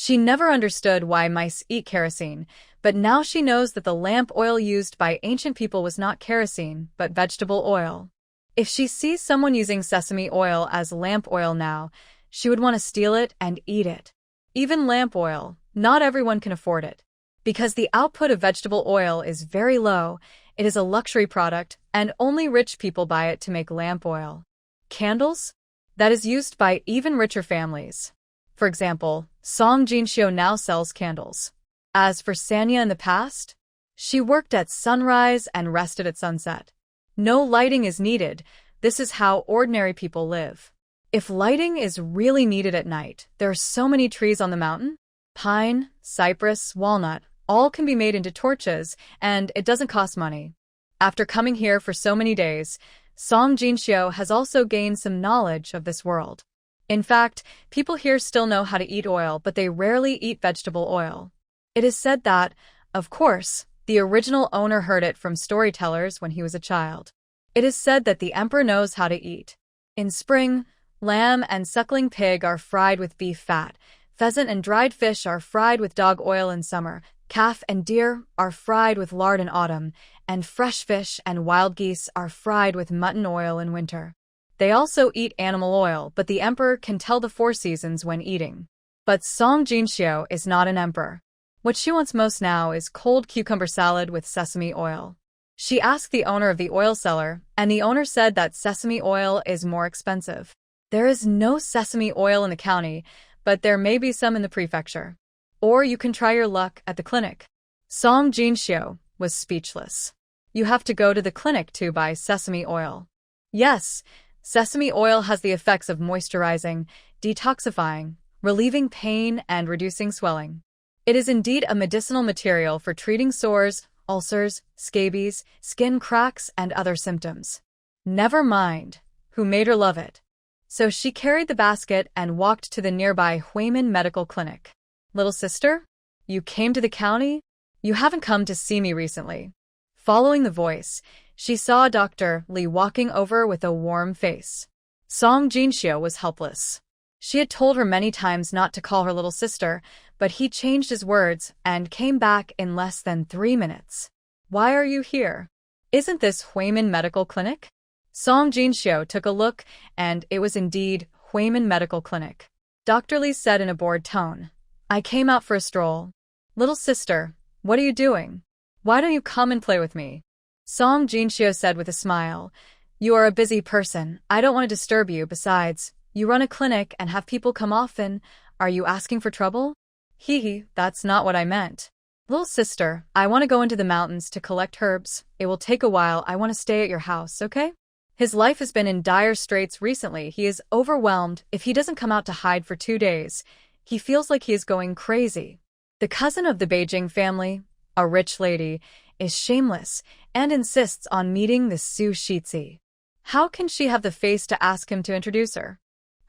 [SPEAKER 1] She never understood why mice eat kerosene, but now she knows that the lamp oil used by ancient people was not kerosene, but vegetable oil. If she sees someone using sesame oil as lamp oil now, she would want to steal it and eat it. Even lamp oil, not everyone can afford it. Because the output of vegetable oil is very low, it is a luxury product, and only rich people buy it to make lamp oil. Candles? That is used by even richer families. For example, Song Jinshyo now sells candles. As for Sanya in the past, she worked at sunrise and rested at sunset. No lighting is needed. This is how ordinary people live. If lighting is really needed at night, there are so many trees on the mountain. Pine, cypress, walnut, all can be made into torches, and it doesn't cost money. After coming here for so many days, Song Jinshyo has also gained some knowledge of this world. In fact, people here still know how to eat oil, but they rarely eat vegetable oil. It is said that, of course, the original owner heard it from storytellers when he was a child. It is said that the emperor knows how to eat. In spring, lamb and suckling pig are fried with beef fat, pheasant and dried fish are fried with dog oil in summer, calf and deer are fried with lard in autumn, and fresh fish and wild geese are fried with mutton oil in winter. They also eat animal oil, but the emperor can tell the 4 seasons when eating. But Song Jinshyo is not an emperor. What she wants most now is cold cucumber salad with sesame oil. She asked the owner of the oil cellar, and the owner said that sesame oil is more expensive. There is no sesame oil in the county, but there may be some in the prefecture. Or you can try your luck at the clinic. Song Jinshyo was speechless. You have to go to the clinic to buy sesame oil. Yes, sesame oil has the effects of moisturizing, detoxifying, relieving pain, and reducing swelling. It is indeed a medicinal material for treating sores, ulcers, scabies, skin cracks, and other symptoms. Never mind who made her love it. So she carried the basket and walked to the nearby Huimin Medical Clinic. Little sister, you came to the county? You haven't come to see me recently. Following the voice, she saw Dr. Li walking over with a warm face. Song Jinshyo was helpless. She had told her many times not to call her little sister, but he changed his words and came back in less than 3 minutes. Why are you here? Isn't this Huimin Medical Clinic? Song Jinshyo took a look, and it was indeed Huimin Medical Clinic. Dr. Li said in a bored tone, I came out for a stroll. Little sister, what are you doing? Why don't you come and play with me? Song Jinshyo said with a smile, You are a busy person. I don't want to disturb you. Besides, you run a clinic and have people come often. Are you asking for trouble? Hee, that's not what I meant. Little sister, I want to go into the mountains to collect herbs. It will take a while. I want to stay at your house, okay? His life has been in dire straits recently. He is overwhelmed. If he doesn't come out to hide for 2 days, he feels like he is going crazy. The cousin of the Beijing family, a rich lady, is shameless and insists on meeting the Su Shitzi. How can she have the face to ask him to introduce her?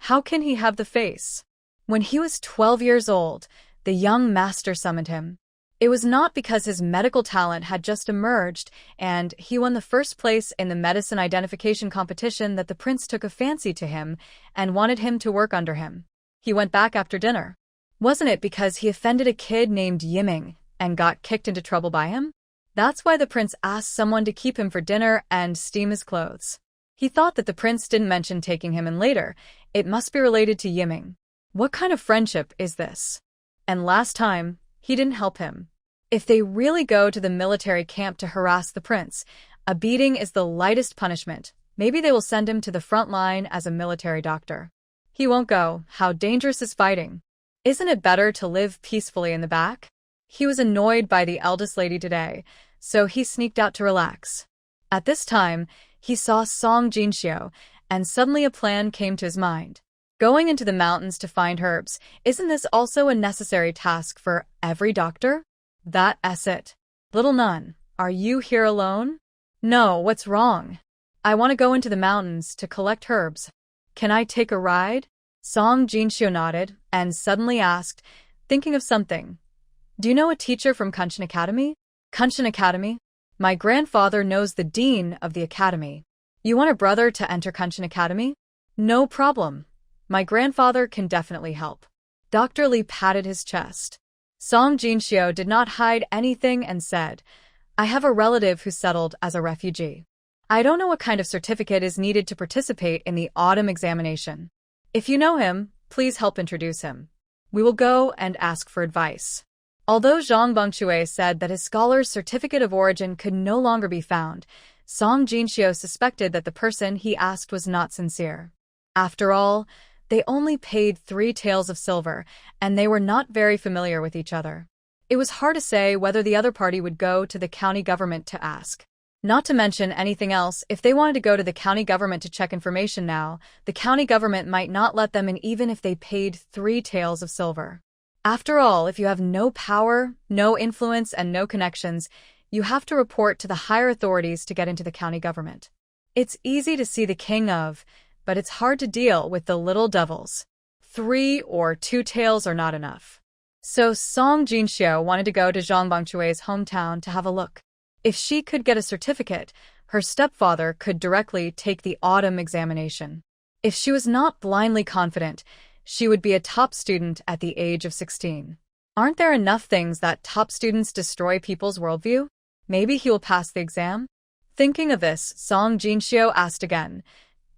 [SPEAKER 1] How can he have the face? When he was 12 years old, the young master summoned him. It was not because his medical talent had just emerged and he won the first place in the medicine identification competition that the prince took a fancy to him and wanted him to work under him. He went back after dinner. Wasn't it because he offended a kid named Yiming and got kicked into trouble by him? That's why the prince asked someone to keep him for dinner and steam his clothes. He thought that the prince didn't mention taking him in later. It must be related to Yiming. What kind of friendship is this? And last time, he didn't help him. If they really go to the military camp to harass the prince, a beating is the lightest punishment. Maybe they will send him to the front line as a military doctor. He won't go. How dangerous is fighting? Isn't it better to live peacefully in the back? He was annoyed by the eldest lady today, so he sneaked out to relax. At this time, he saw Song Jinshyo, and suddenly a plan came to his mind. Going into the mountains to find herbs, isn't this also a necessary task for every doctor? That's it. Little nun, are you here alone? No, what's wrong? I want to go into the mountains to collect herbs. Can I take a ride? Song Jinshyo nodded and suddenly asked, thinking of something. Do you know a teacher from Kunshin Academy? Kunshin Academy? My grandfather knows the dean of the academy. You want a brother to enter Kunshin Academy? No problem. My grandfather can definitely help. Dr. Li patted his chest. Song Jinshyo did not hide anything and said, I have a relative who settled as a refugee. I don't know what kind of certificate is needed to participate in the autumn examination. If you know him, please help introduce him. We will go and ask for advice. Although Zhang Bengchue said that his scholar's certificate of origin could no longer be found, Song Jinxiu suspected that the person he asked was not sincere. After all, they only paid 3 taels of silver, and they were not very familiar with each other. It was hard to say whether the other party would go to the county government to ask. Not to mention anything else, if they wanted to go to the county government to check information now, the county government might not let them in even if they paid 3 taels of silver. After all, if you have no power, no influence, and no connections, you have to report to the higher authorities to get into the county government. It's easy to see the king of, but it's hard to deal with the little devils. 3 or 2 taels are not enough. So Song Jinxiu wanted to go to Zhang Bengchue's hometown to have a look. If she could get a certificate, her stepfather could directly take the autumn examination. If she was not blindly confident, she would be a top student at the age of 16. Aren't there enough things that top students destroy people's worldview? Maybe he will pass the exam? Thinking of this, Song Jinxiu asked again,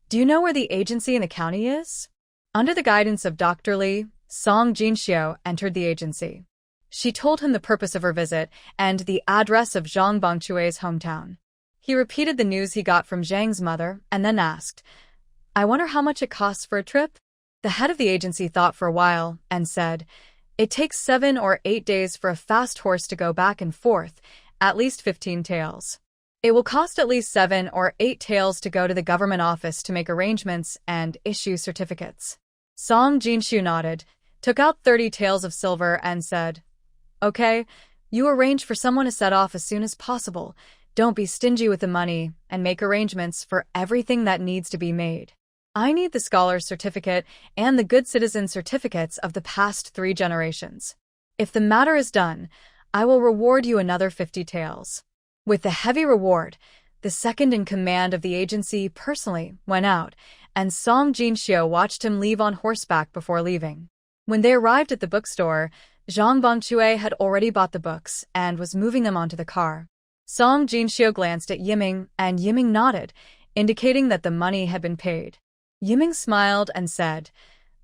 [SPEAKER 1] "Do you know where the agency in the county is?" Under the guidance of Dr. Li, Song Jinxiu entered the agency. She told him the purpose of her visit and the address of Zhang Bengchue's hometown. He repeated the news he got from Zhang's mother and then asked, "I wonder how much it costs for a trip?" The head of the agency thought for a while and said, "It takes 7 or 8 days for a fast horse to go back and forth, at least 15 taels. It will cost at least 7 or 8 taels to go to the government office to make arrangements and issue certificates." Song Jinxiu nodded, took out 30 taels of silver and said, "Okay, you arrange for someone to set off as soon as possible. Don't be stingy with the money and make arrangements for everything that needs to be made. I need the scholar's certificate and the good citizen certificates of the past 3 generations. If the matter is done, I will reward you another 50 taels." With the heavy reward, the second in command of the agency personally went out, and Song Jinxiu watched him leave on horseback before leaving. When they arrived at the bookstore, Zhang Bengchue had already bought the books and was moving them onto the car. Song Jinxiu glanced at Yiming, and Yiming nodded, indicating that the money had been paid. Yiming smiled and said,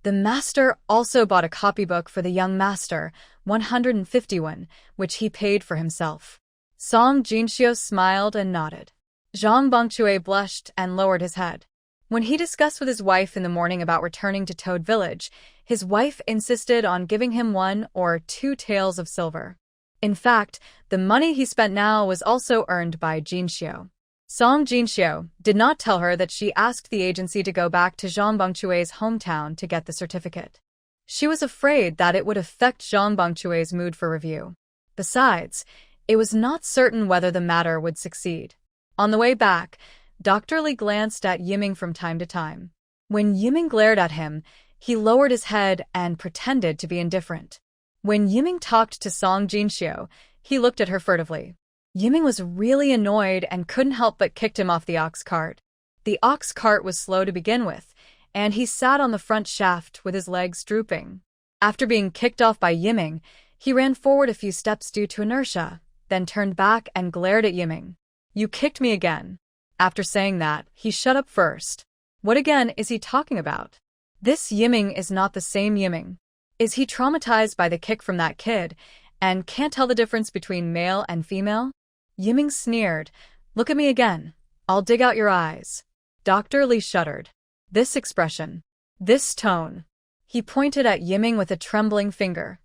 [SPEAKER 1] "The master also bought a copybook for the young master, 151, which he paid for himself." Song Jinxiu smiled and nodded. Zhang Bengchue blushed and lowered his head. When he discussed with his wife in the morning about returning to Toad Village, his wife insisted on giving him 1 or 2 taels of silver. In fact, the money he spent now was also earned by Jinxiu. Song Jinxiu did not tell her that she asked the agency to go back to Zhang Bengchue's hometown to get the certificate. She was afraid that it would affect Zhang Bengchue's mood for review. Besides, it was not certain whether the matter would succeed. On the way back, Dr. Li glanced at Yiming from time to time. When Yiming glared at him, he lowered his head and pretended to be indifferent. When Yiming talked to Song Jinxiu, he looked at her furtively. Yiming was really annoyed and couldn't help but kicked him off the ox cart. The ox cart was slow to begin with, and he sat on the front shaft with his legs drooping. After being kicked off by Yiming, he ran forward a few steps due to inertia, then turned back and glared at Yiming. "You kicked me again." After saying that, he shut up first. What again is he talking about? This Yiming is not the same Yiming. Is he traumatized by the kick from that kid and can't tell the difference between male and female? Yiming sneered, "Look at me again. I'll dig out your eyes." Dr. Li shuddered. This expression, this tone. He pointed at Yiming with a trembling finger.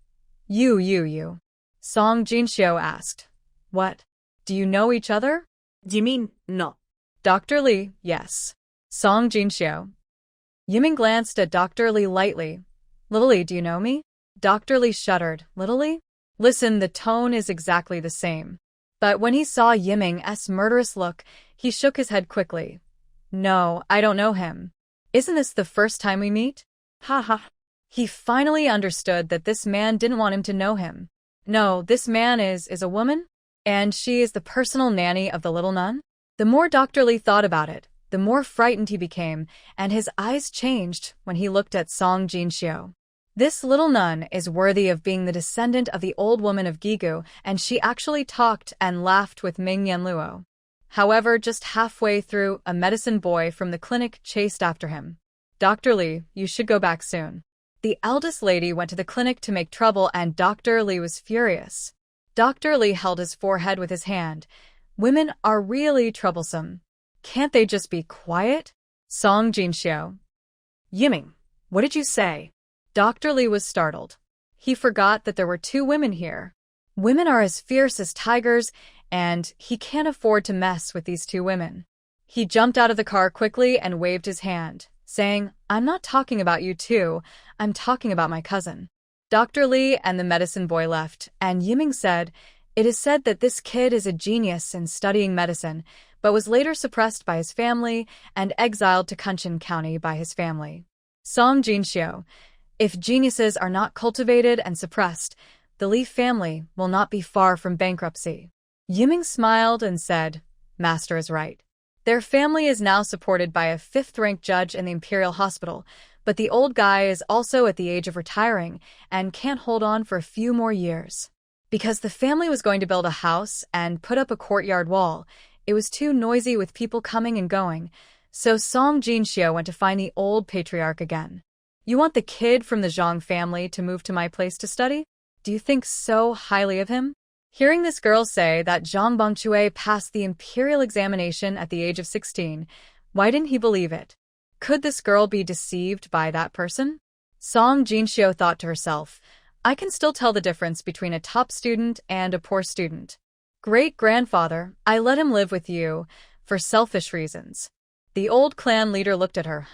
[SPEAKER 1] You. Song Jinxiu asked. "What? Do you know each other?"
[SPEAKER 2] Do you mean no?
[SPEAKER 1] Dr. Li, yes. Song Jinxiu. Yiming glanced at Dr. Li lightly. "Little Li, do you know me?" Dr. Li shuddered. "Little Li?" Listen, the tone is exactly the same. But when he saw Yiming's murderous look, he shook his head quickly. "No, I don't know him. Isn't this the first time we meet?" Ha ha. He finally understood that this man didn't want him to know him. No, this man is a woman? And she is the personal nanny of the little nun? The more Dr. Li thought about it, the more frightened he became, and his eyes changed when he looked at Song Jinxiu. This little nun is worthy of being the descendant of the old woman of Gigu, and she actually talked and laughed with Ming Yanluo. However, just halfway through, a medicine boy from the clinic chased after him. "Dr. Li, you should go back soon. The eldest lady went to the clinic to make trouble and Dr. Lee was furious. Dr. Lee held his forehead with his hand. Women are really troublesome. Can't they just be quiet? Song Jinxiu.
[SPEAKER 2] Yiming, what did you say?
[SPEAKER 1] Dr. Lee was startled. He forgot that there were two women here. Women are as fierce as tigers, and he can't afford to mess with these two women. He jumped out of the car quickly and waved his hand, saying, "I'm not talking about you two, I'm talking about my cousin." Dr. Lee and the medicine boy left, and Yiming said, "It is said that this kid is a genius in studying medicine, but was later suppressed by his family and exiled to Kunshan County by his family." Song Jinxiu. If geniuses are not cultivated and suppressed, the Lee family will not be far from bankruptcy. Yiming smiled and said, "Master is right." Their family is now supported by a fifth-ranked judge in the Imperial Hospital, but the old guy is also at the age of retiring and can't hold on for a few more years. Because the family was going to build a house and put up a courtyard wall, it was too noisy with people coming and going, so Song Jinxiu went to find the old patriarch again. "You want the kid from the Zhang family to move to my place to study? Do you think so highly of him?" Hearing this girl say that Zhang Bongchui passed the imperial examination at the age of 16, why didn't he believe it? Could this girl be deceived by that person? Song Jinxiu thought to herself, "I can still tell the difference between a top student and a poor student. Great-grandfather, I let him live with you for selfish reasons." The old clan leader looked at her.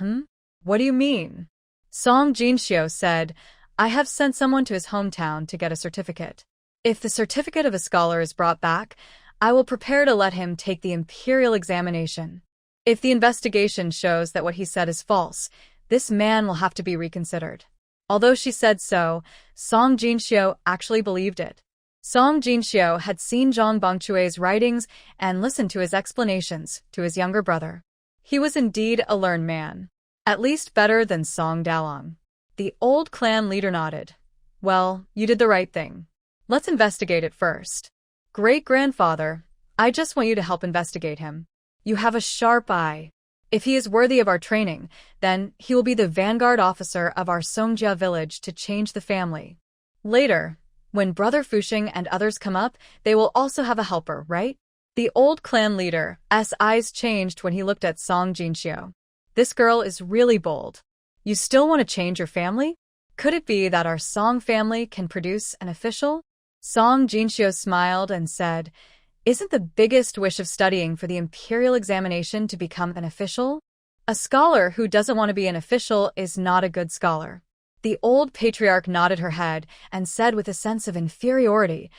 [SPEAKER 1] What do you mean?" Song Jinxiu said, "I have sent someone to his hometown to get a certificate. If the certificate of a scholar is brought back, I will prepare to let him take the imperial examination. If the investigation shows that what he said is false, this man will have to be reconsidered." Although she said so, Song Jinxiu actually believed it. Song Jinxiu had seen Zhang Bongchui's writings and listened to his explanations to his younger brother. He was indeed a learned man, at least better than Song Dalong. The old clan leader nodded. "Well, you did the right thing. Let's investigate it first. Great-grandfather, I just want you to help investigate him. You have a sharp eye. If he is worthy of our training, then he will be the vanguard officer of our Songjia village to change the family. Later, when Brother Fuxing and others come up, they will also have a helper, right?" The old clan leader's eyes changed when he looked at Song Jinxiu. This girl is really bold. You still want to change your family? Could it be that our Song family can produce an official? Song Jinxiu smiled and said, "Isn't the biggest wish of studying for the imperial examination to become an official? A scholar who doesn't want to be an official is not a good scholar." The old patriarch nodded her head and said with a sense of inferiority,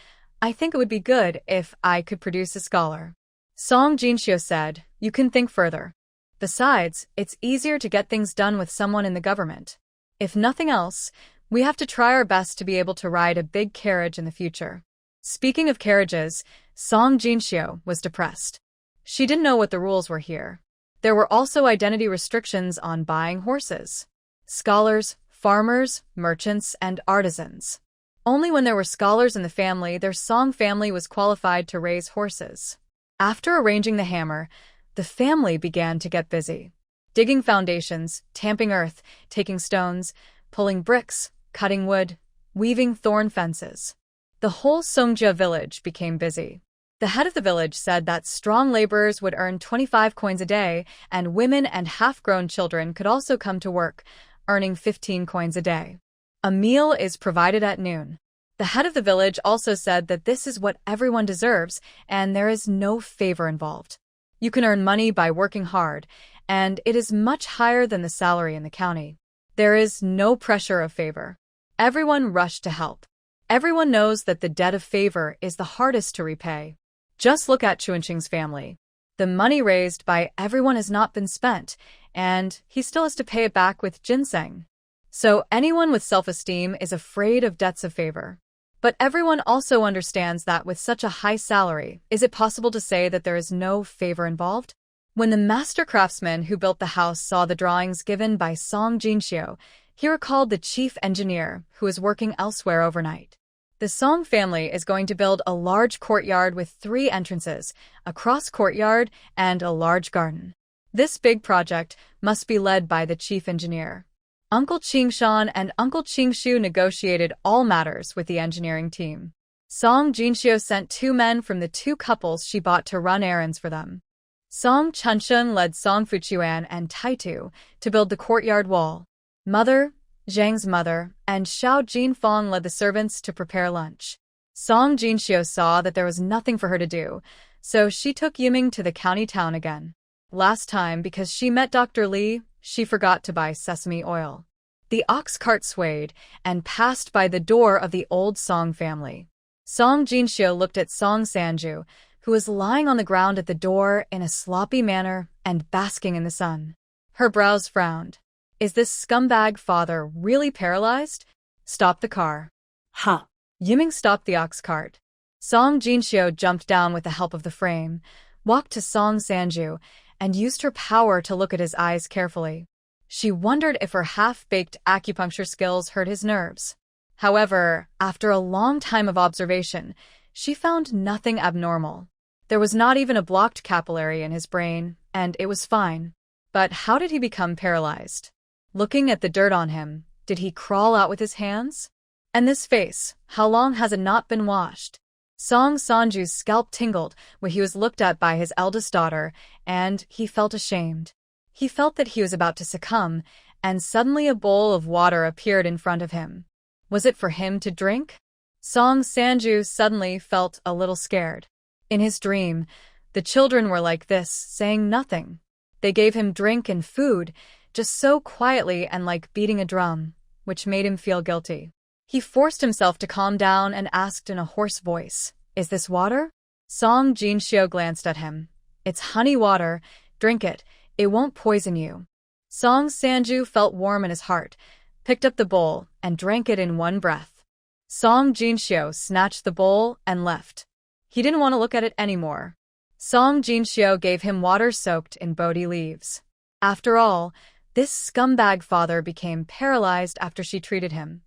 [SPEAKER 1] "I think it would be good if I could produce a scholar." Song Jinxiu said, "You can think further. Besides, it's easier to get things done with someone in the government. If nothing else, we have to try our best to be able to ride a big carriage in the future." Speaking of carriages, Song Jinxiu was depressed. She didn't know what the rules were here. There were also identity restrictions on buying horses. Scholars, farmers, merchants, and artisans. Only when there were scholars in the family, their Song family was qualified to raise horses. After arranging the hammer, the family began to get busy. Digging foundations, tamping earth, taking stones, pulling bricks, cutting wood, weaving thorn fences. The whole Songjia village became busy. The head of the village said that strong laborers would earn 25 coins a day, and women and half-grown children could also come to work, earning 15 coins a day. A meal is provided at noon. The head of the village also said that this is what everyone deserves, and there is no favor involved. You can earn money by working hard, and it is much higher than the salary in the county. There is no pressure of favor. Everyone rushed to help. Everyone knows that the debt of favor is the hardest to repay. Just look at Chuanqing's family. The money raised by everyone has not been spent, and he still has to pay it back with ginseng. So anyone with self-esteem is afraid of debts of favor. But everyone also understands that with such a high salary, is it possible to say that there is no favor involved? When the master craftsman who built the house saw the drawings given by Song Jinxiu, he recalled the chief engineer who was working elsewhere overnight. The Song family is going to build a large courtyard with 3 entrances, a cross courtyard, and a large garden. This big project must be led by the chief engineer. Uncle Qingshan and Uncle Qingshu negotiated all matters with the engineering team. Song Jinxiu sent 2 men from the 2 couples she bought to run errands for them. Song Chunsheng led Song Fuchuan and Taitu to build the courtyard wall. Mother, Zhang's mother, and Xiao Jinfang led the servants to prepare lunch. Song Jinxiu saw that there was nothing for her to do, so she took Yiming to the county town again. Last time, because she met Dr. Li, she forgot to buy sesame oil. The ox cart swayed and passed by the door of the old Song family. Song Jinxiu looked at Song Sanju, who was lying on the ground at the door in a sloppy manner and basking in the sun. Her brows frowned. Is this scumbag father really paralyzed? Stop the car.
[SPEAKER 2] Huh.
[SPEAKER 1] Yiming stopped the ox cart. Song Jinxiu jumped down with the help of the frame, walked to Song Sanju, and used her power to look at his eyes carefully. She wondered if her half-baked acupuncture skills hurt his nerves. However, after a long time of observation, she found nothing abnormal. There was not even a blocked capillary in his brain, and it was fine. But how did he become paralyzed? Looking at the dirt on him, did he crawl out with his hands? And this face, how long has it not been washed? Song Sanju's scalp tingled when he was looked at by his eldest daughter, and he felt ashamed. He felt that he was about to succumb, and suddenly a bowl of water appeared in front of him. Was it for him to drink? Song Sanju suddenly felt a little scared. In his dream, the children were like this, saying nothing. They gave him drink and food, just so quietly and like beating a drum, which made him feel guilty. He forced himself to calm down and asked in a hoarse voice, "Is this water?" Song Jinxiu glanced at him. "It's honey water. Drink it. It won't poison you." Song Sanju felt warm in his heart, picked up the bowl, and drank it in one breath. Song Jinxiu snatched the bowl and left. He didn't want to look at it anymore. Song Jinxiu gave him water soaked in Bodhi leaves. After all, this scumbag father became paralyzed after she treated him.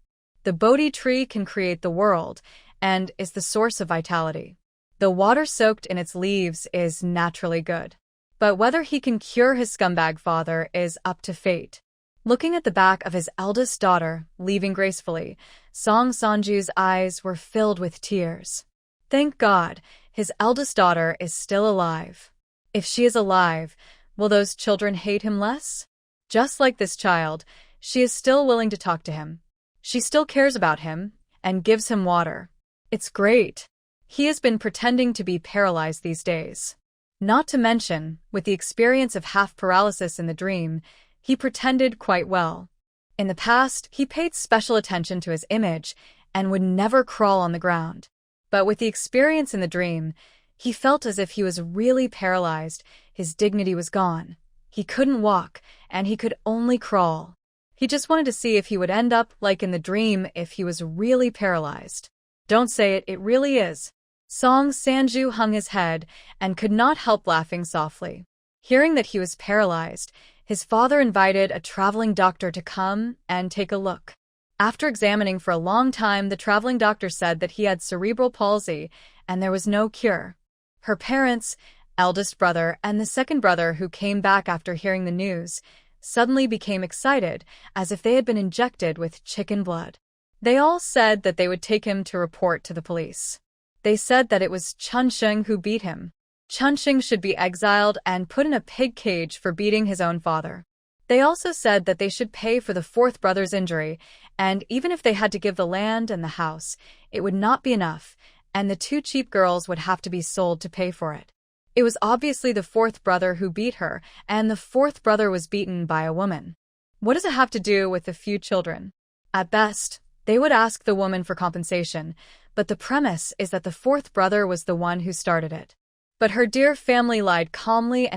[SPEAKER 1] The Bodhi tree can create the world and is the source of vitality. The water soaked in its leaves is naturally good. But whether he can cure his scumbag father is up to fate. Looking at the back of his eldest daughter, leaving gracefully, Song Sanju's eyes were filled with tears. Thank God, his eldest daughter is still alive. If she is alive, will those children hate him less? Just like this child, she is still willing to talk to him. She still cares about him and gives him water. It's great. He has been pretending to be paralyzed these days. Not to mention, with the experience of half paralysis in the dream, he pretended quite well. In the past, he paid special attention to his image and would never crawl on the ground. But with the experience in the dream, he felt as if he was really paralyzed, his dignity was gone. He couldn't walk, and he could only crawl. He just wanted to see if he would end up like in the dream if he was really paralyzed. Don't say it, it really is. Song Sanju hung his head and could not help laughing softly. Hearing that he was paralyzed, his father invited a traveling doctor to come and take a look. After examining for a long time, the traveling doctor said that he had cerebral palsy and there was no cure. Her parents, eldest brother, and the second brother who came back after hearing the news, suddenly became excited, as if they had been injected with chicken blood. They all said that they would take him to report to the police. They said that it was Chunsheng who beat him. Chunsheng should be exiled and put in a pig cage for beating his own father. They also said that they should pay for the fourth brother's injury, and even if they had to give the land and the house, it would not be enough, and the 2 cheap girls would have to be sold to pay for it. It was obviously the fourth brother who beat her, and the fourth brother was beaten by a woman. What does it have to do with the few children? At best, they would ask the woman for compensation, but the premise is that the fourth brother was the one who started it. But her dear family lied calmly,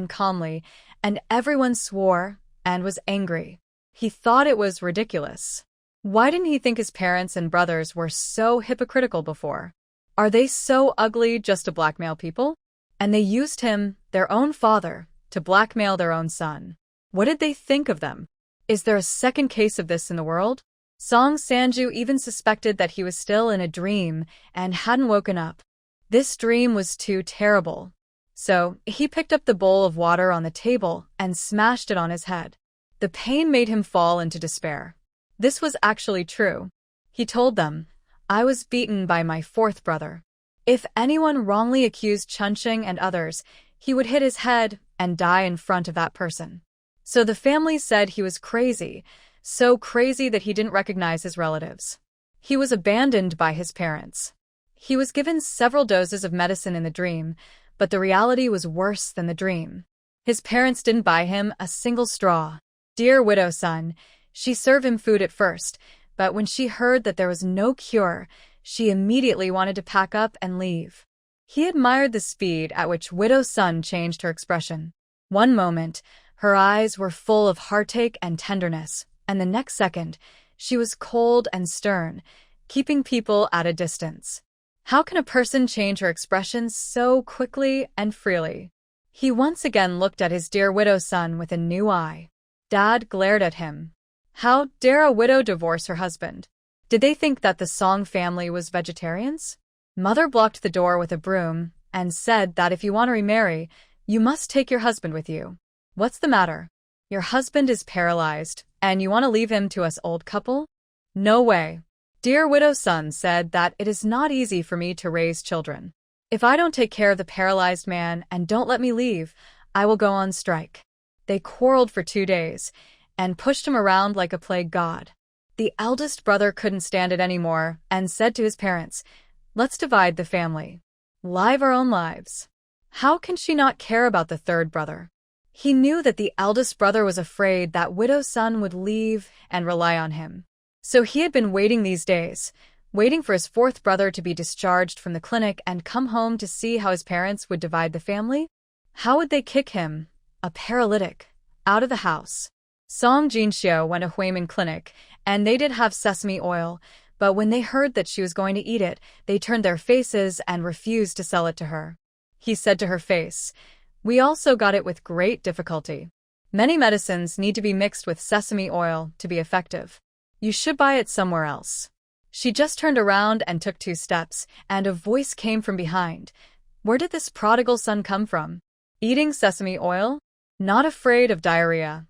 [SPEAKER 1] and everyone swore and was angry. He thought it was ridiculous. Why didn't he think his parents and brothers were so hypocritical before? Are they so ugly just to blackmail people? And they used him, their own father, to blackmail their own son. What did they think of them? Is there a second case of this in the world? Song Sanju even suspected that he was still in a dream and hadn't woken up. This dream was too terrible. So, he picked up the bowl of water on the table and smashed it on his head. The pain made him fall into despair. This was actually true. He told them, "I was beaten by my fourth brother. If anyone wrongly accused Chunching and others, he would hit his head and die in front of that person." So the family said he was crazy, so crazy that he didn't recognize his relatives. He was abandoned by his parents. He was given several doses of medicine in the dream, but the reality was worse than the dream. His parents didn't buy him a single straw. Dear widow son, she served him food at first, but when she heard that there was no cure, she immediately wanted to pack up and leave. He admired the speed at which widow son changed her expression. One moment, her eyes were full of heartache and tenderness, and the next second, she was cold and stern, keeping people at a distance. How can a person change her expression so quickly and freely? He once again looked at his dear widow son with a new eye. Dad glared at him. How dare a widow divorce her husband? Did they think that the Song family was vegetarians? Mother blocked the door with a broom and said that if you want to remarry, you must take your husband with you. What's the matter? Your husband is paralyzed, and you want to leave him to us old couple? No way. Dear widow son said that it is not easy for me to raise children. If I don't take care of the paralyzed man and don't let me leave, I will go on strike. They quarreled for 2 days and pushed him around like a plague god. The eldest brother couldn't stand it anymore and said to his parents, "Let's divide the family. Live our own lives." How can she not care about the third brother? He knew that the eldest brother was afraid that widow son would leave and rely on him. So he had been waiting these days, waiting for his fourth brother to be discharged from the clinic and come home to see how his parents would divide the family. How would they kick him, a paralytic, out of the house? Song Jinxiu went to Huimin Clinic, and they did have sesame oil, but when they heard that she was going to eat it, they turned their faces and refused to sell it to her. He said to her face, "We also got it with great difficulty. Many medicines need to be mixed with sesame oil to be effective. You should buy it somewhere else." She just turned around and took 2 steps, and a voice came from behind. Where did this prodigal son come from? Eating sesame oil? Not afraid of diarrhea.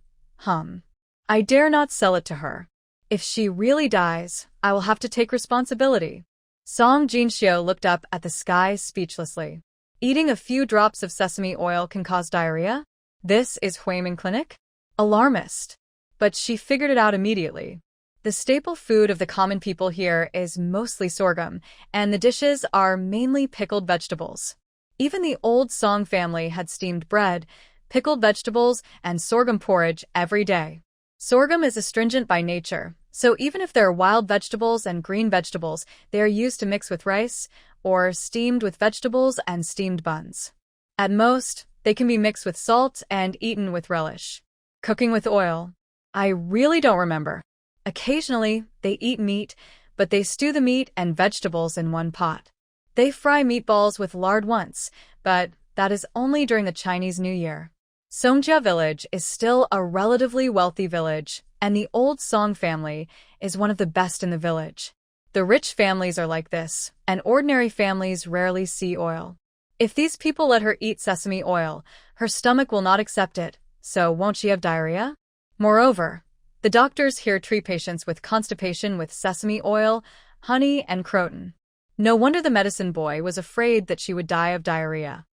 [SPEAKER 1] I dare not sell it to her. If she really dies, I will have to take responsibility. Song Jinxiu looked up at the sky speechlessly. Eating a few drops of sesame oil can cause diarrhea? This is Huimin Clinic? Alarmist. But she figured it out immediately. The staple food of the common people here is mostly sorghum, and the dishes are mainly pickled vegetables. Even the old Song family had steamed bread, pickled vegetables, and sorghum porridge every day. Sorghum is astringent by nature, so even if there are wild vegetables and green vegetables, they are used to mix with rice, or steamed with vegetables and steamed buns. At most, they can be mixed with salt and eaten with relish. Cooking with oil? I really don't remember. Occasionally, they eat meat, but they stew the meat and vegetables in one pot. They fry meatballs with lard once, but that is only during the Chinese New Year. Songjia village is still a relatively wealthy village, and the old Song family is one of the best in the village. The rich families are like this, and ordinary families rarely see oil. If these people let her eat sesame oil, her stomach will not accept it, so won't she have diarrhea? Moreover, the doctors here treat patients with constipation with sesame oil, honey, and croton. No wonder the medicine boy was afraid that she would die of diarrhea.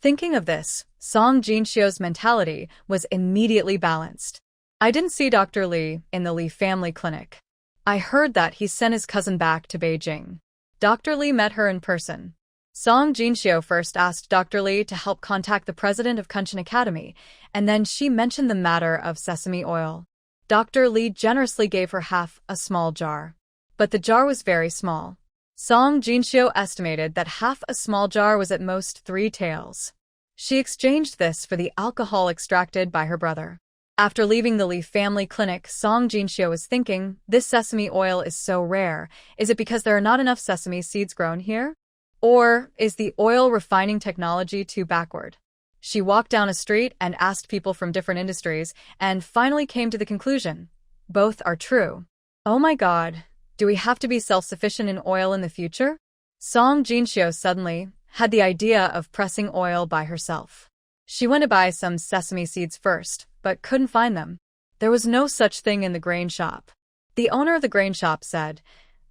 [SPEAKER 1] Thinking of this, Song Jinxiu's mentality was immediately balanced. I didn't see Dr. Li in the Li family clinic. I heard that he sent his cousin back to Beijing. Dr. Li met her in person. Song Jinxiu first asked Dr. Li to help contact the president of Kunshan Academy, and then she mentioned the matter of sesame oil. Dr. Li generously gave her half a small jar. But the jar was very small. Song Jinxiu estimated that half a small jar was at most 3 taels. She exchanged this for the alcohol extracted by her brother. After leaving the Li family clinic, Song Jinxiu was thinking, this sesame oil is so rare. Is it because there are not enough sesame seeds grown here? Or is the oil refining technology too backward? She walked down a street and asked people from different industries and finally came to the conclusion. Both are true. Oh my god, do we have to be self-sufficient in oil in the future? Song Jinxiu suddenly had the idea of pressing oil by herself. She went to buy some sesame seeds first, but couldn't find them. There was no such thing in the grain shop. The owner of the grain shop said,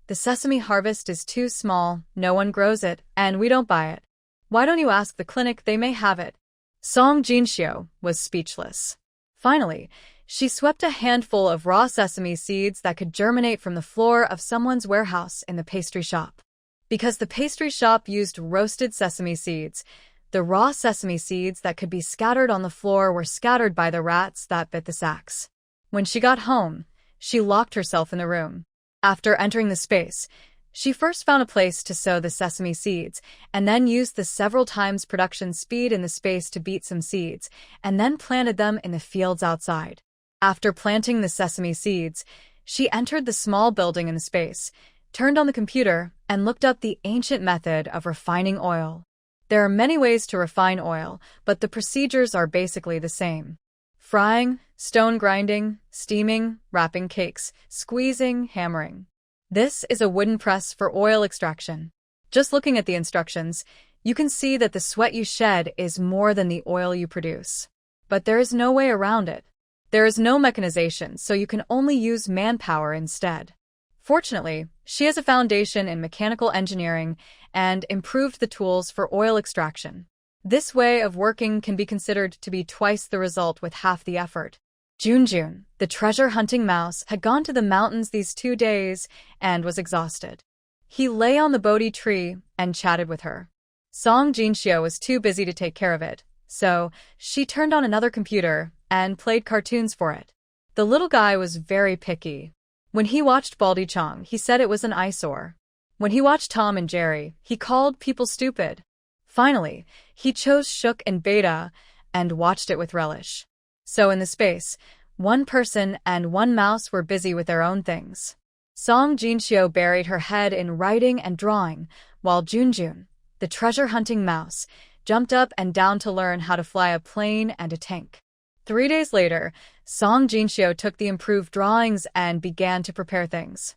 [SPEAKER 1] "The sesame harvest is too small, no one grows it, and we don't buy it. Why don't you ask the clinic, they may have it." Song Jinxiu was speechless. Finally, she swept a handful of raw sesame seeds that could germinate from the floor of someone's warehouse in the pastry shop. Because the pastry shop used roasted sesame seeds, the raw sesame seeds that could be scattered on the floor were scattered by the rats that bit the sacks. When she got home, she locked herself in the room. After entering the space, she first found a place to sow the sesame seeds, and then used the several times production speed in the space to beat some seeds, and then planted them in the fields outside. After planting the sesame seeds, she entered the small building in the space, turned on the computer, and looked up the ancient method of refining oil. There are many ways to refine oil, but the procedures are basically the same. Frying, stone grinding, steaming, wrapping cakes, squeezing, hammering. This is a wooden press for oil extraction. Just looking at the instructions, you can see that the sweat you shed is more than the oil you produce. But there is no way around it. There is no mechanization, so you can only use manpower instead. Fortunately, she has a foundation in mechanical engineering and improved the tools for oil extraction. This way of working can be considered to be twice the result with half the effort. Junjun, the treasure-hunting mouse, had gone to the mountains these 2 days and was exhausted. He lay on the Bodhi tree and chatted with her. Song Jinxiu was too busy to take care of it, so she turned on another computer and played cartoons for it. The little guy was very picky. When he watched Baldy Chong, he said it was an eyesore. When he watched Tom and Jerry, he called people stupid. Finally, he chose Shook and Beta and watched it with relish. So in the space, one person and one mouse were busy with their own things. Song Jinxiu buried her head in writing and drawing, while Junjun, the treasure-hunting mouse, jumped up and down to learn how to fly a plane and a tank. 3 days later, Song Jinxiu took the improved drawings and began to prepare things.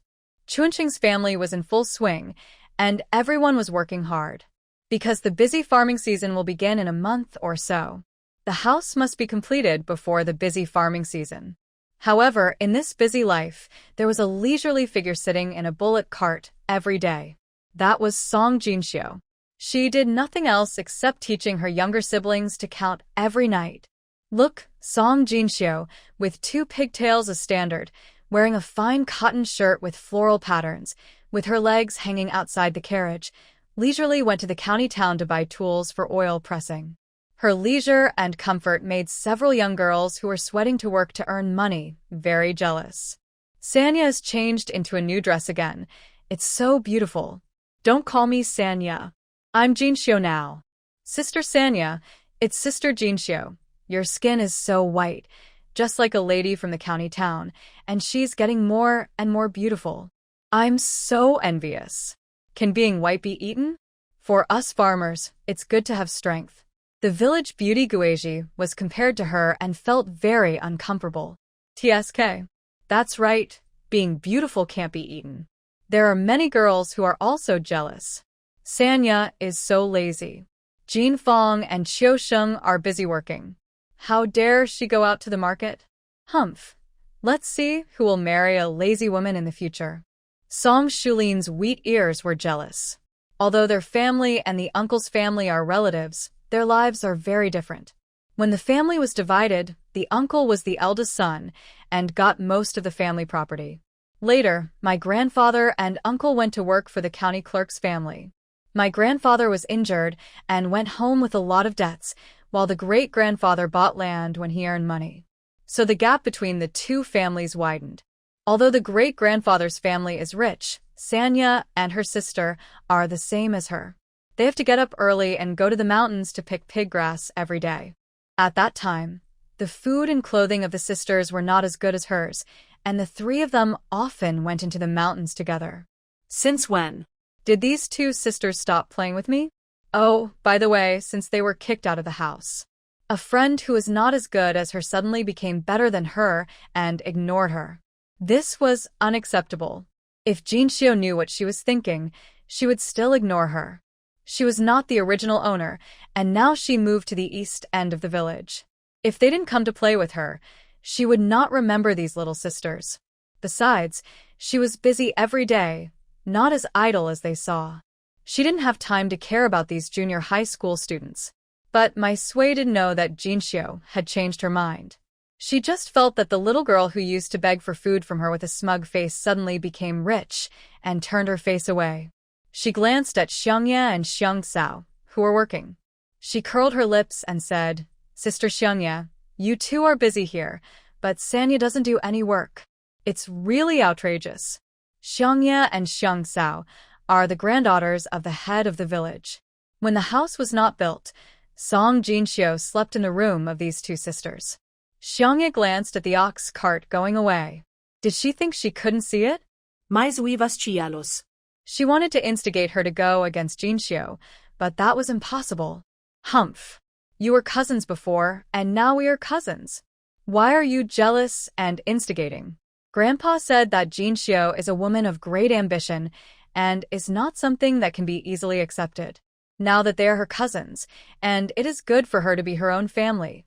[SPEAKER 1] Chunqing's family was in full swing, and everyone was working hard. Because the busy farming season will begin in a month or so, the house must be completed before the busy farming season. However, in this busy life, there was a leisurely figure sitting in a bullock cart every day. That was Song Jinxiu. She did nothing else except teaching her younger siblings to count every night. Look, Song Jinxiu, with 2 pigtails as standard, wearing a fine cotton shirt with floral patterns, with her legs hanging outside the carriage, leisurely went to the county town to buy tools for oil pressing. Her leisure and comfort made several young girls who were sweating to work to earn money very jealous. Sanya is changed into a new dress again. It's so beautiful. Don't call me Sanya. I'm Jinxiu now. Sister Sanya, it's Sister Jinxiu. Your skin is so white, just like a lady from the county town, and she's getting more and more beautiful. I'm so envious. Can being white be eaten? For us farmers, it's good to have strength. The village beauty Guiji was compared to her and felt very uncomfortable. TSK. That's right, being beautiful can't be eaten. There are many girls who are also jealous. Sanya is so lazy. Jin Fong and Qiu Sheng are busy working. How dare she go out to the market? Humph. Let's see who will marry a lazy woman in the future. Song Shulin's wheat ears were jealous. Although their family and the uncle's family are relatives, their lives are very different. When the family was divided, the uncle was the eldest son and got most of the family property. Later, my grandfather and uncle went to work for the county clerk's family. My grandfather was injured and went home with a lot of debts, while the great-grandfather bought land when he earned money. So the gap between the two families widened. Although the great-grandfather's family is rich, Sanya and her sister are the same as her. They have to get up early and go to the mountains to pick pig grass every day. At that time, the food and clothing of the sisters were not as good as hers, and the 3 of them often went into the mountains together.
[SPEAKER 2] Since when
[SPEAKER 1] did these 2 sisters stop playing with me? Oh, by the way, since they were kicked out of the house. A friend who was not as good as her suddenly became better than her and ignored her. This was unacceptable. If Jinxiu knew what she was thinking, she would still ignore her. She was not the original owner, and now she moved to the east end of the village. If they didn't come to play with her, she would not remember these little sisters. Besides, she was busy every day, not as idle as they saw. She didn't have time to care about these junior high school students. But my Sui didn't know that Jinxiu had changed her mind. She just felt that the little girl who used to beg for food from her with a smug face suddenly became rich and turned her face away. She glanced at Xiangye and Xiangxiao, who were working. She curled her lips and said, "Sister Xiangye, you two are busy here, but Sanya doesn't do any work. It's really outrageous." Xiangye and Xiangxiao are the granddaughters of the head of the village. When the house was not built, Song Jinxiu slept in the room of these two sisters. Xiangye glanced at the ox cart going away. Did she think she couldn't see it?
[SPEAKER 2] Mais uivas chialos.
[SPEAKER 1] She wanted to instigate her to go against Jinxiu, but that was impossible. Humph. You were cousins before, and now we are cousins. Why are you jealous and instigating? Grandpa said that Jinxiu is a woman of great ambition and is not something that can be easily accepted. Now that they are her cousins, and it is good for her to be her own family.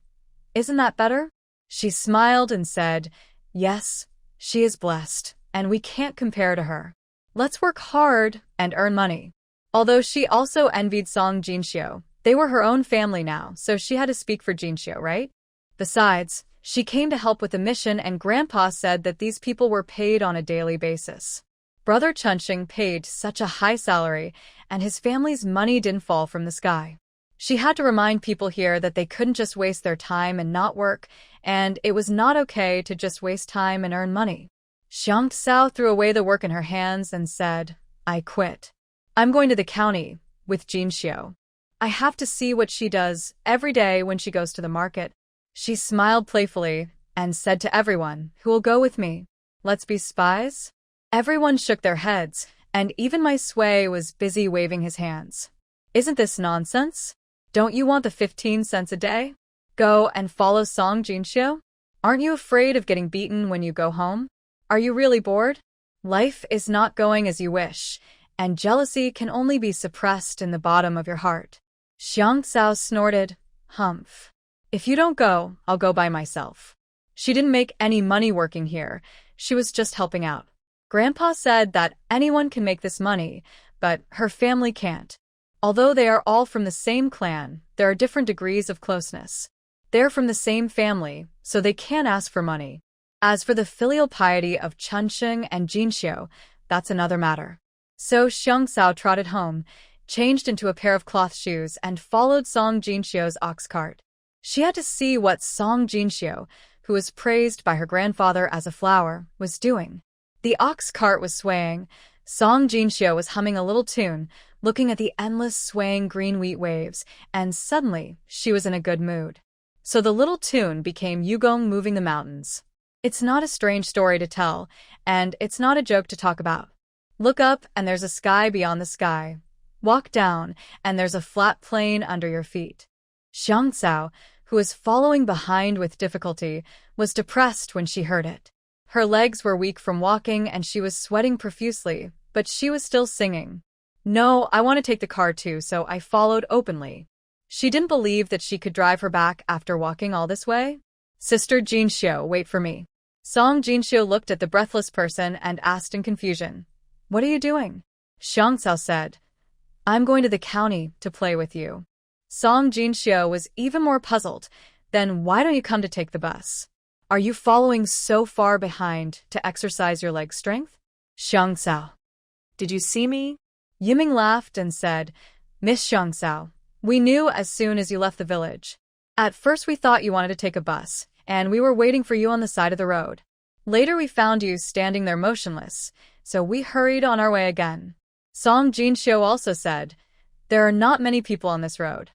[SPEAKER 1] Isn't that better? She smiled and said, "Yes, she is blessed, and we can't compare to her. Let's work hard and earn money." Although she also envied Song Jinxiu, they were her own family now, so she had to speak for Jinxiu, right? Besides, she came to help with the mission, and Grandpa said that these people were paid on a daily basis. Brother Chunxing paid such a high salary, and his family's money didn't fall from the sky. She had to remind people here that they couldn't just waste their time and not work, and it was not okay to just waste time and earn money. Xiang Sao threw away the work in her hands and said, "I quit. I'm going to the county with Jinxiu. I have to see what she does every day when she goes to the market." She smiled playfully and said to everyone, "Who will go with me? Let's be spies?" Everyone shook their heads, and even my Sui was busy waving his hands. "Isn't this nonsense? Don't you want the 15 cents a day? Go and follow Song Jinxiu? Aren't you afraid of getting beaten when you go home? Are you really bored? Life is not going as you wish, and jealousy can only be suppressed in the bottom of your heart." Xiang Sao snorted, "Humph. If you don't go, I'll go by myself." She didn't make any money working here, she was just helping out. Grandpa said that anyone can make this money, but her family can't. Although they are all from the same clan, there are different degrees of closeness. They're from the same family, so they can't ask for money. As for the filial piety of Chunxing and Jinxiu, that's another matter. So Xiang Sao trotted home, changed into a pair of cloth shoes, and followed Song Jinxiu's ox cart. She had to see what Song Jinxiu, who was praised by her grandfather as a flower, was doing. The ox cart was swaying. Song Jinxiu was humming a little tune, looking at the endless swaying green wheat waves, and suddenly she was in a good mood. So the little tune became Yugong moving the mountains. It's not a strange story to tell, and it's not a joke to talk about. Look up and there's a sky beyond the sky. Walk down and there's a flat plain under your feet. Xiang Sao, who was following behind with difficulty, was depressed when she heard it. Her legs were weak from walking and she was sweating profusely, but she was still singing. "No, I want to take the car too," so I followed openly. She didn't believe that she could drive her back after walking all this way. "Sister Jinxiu, wait for me." Song Jinxiu looked at the breathless person and asked in confusion, "What are you doing?" Xiang Sao said, "I'm going to the county to play with you." Song Jinxiu was even more puzzled. "Then why don't you come to take the bus? Are you following so far behind to exercise your leg strength?" Xiang Sao.
[SPEAKER 2] Did you see me?
[SPEAKER 1] Yiming laughed and said, "Miss Xiang Sao, we knew as soon as you left the village. At first we thought you wanted to take a bus, and we were waiting for you on the side of the road. Later we found you standing there motionless, so we hurried on our way again." Song Jinxiu also said, "There are not many people on this road.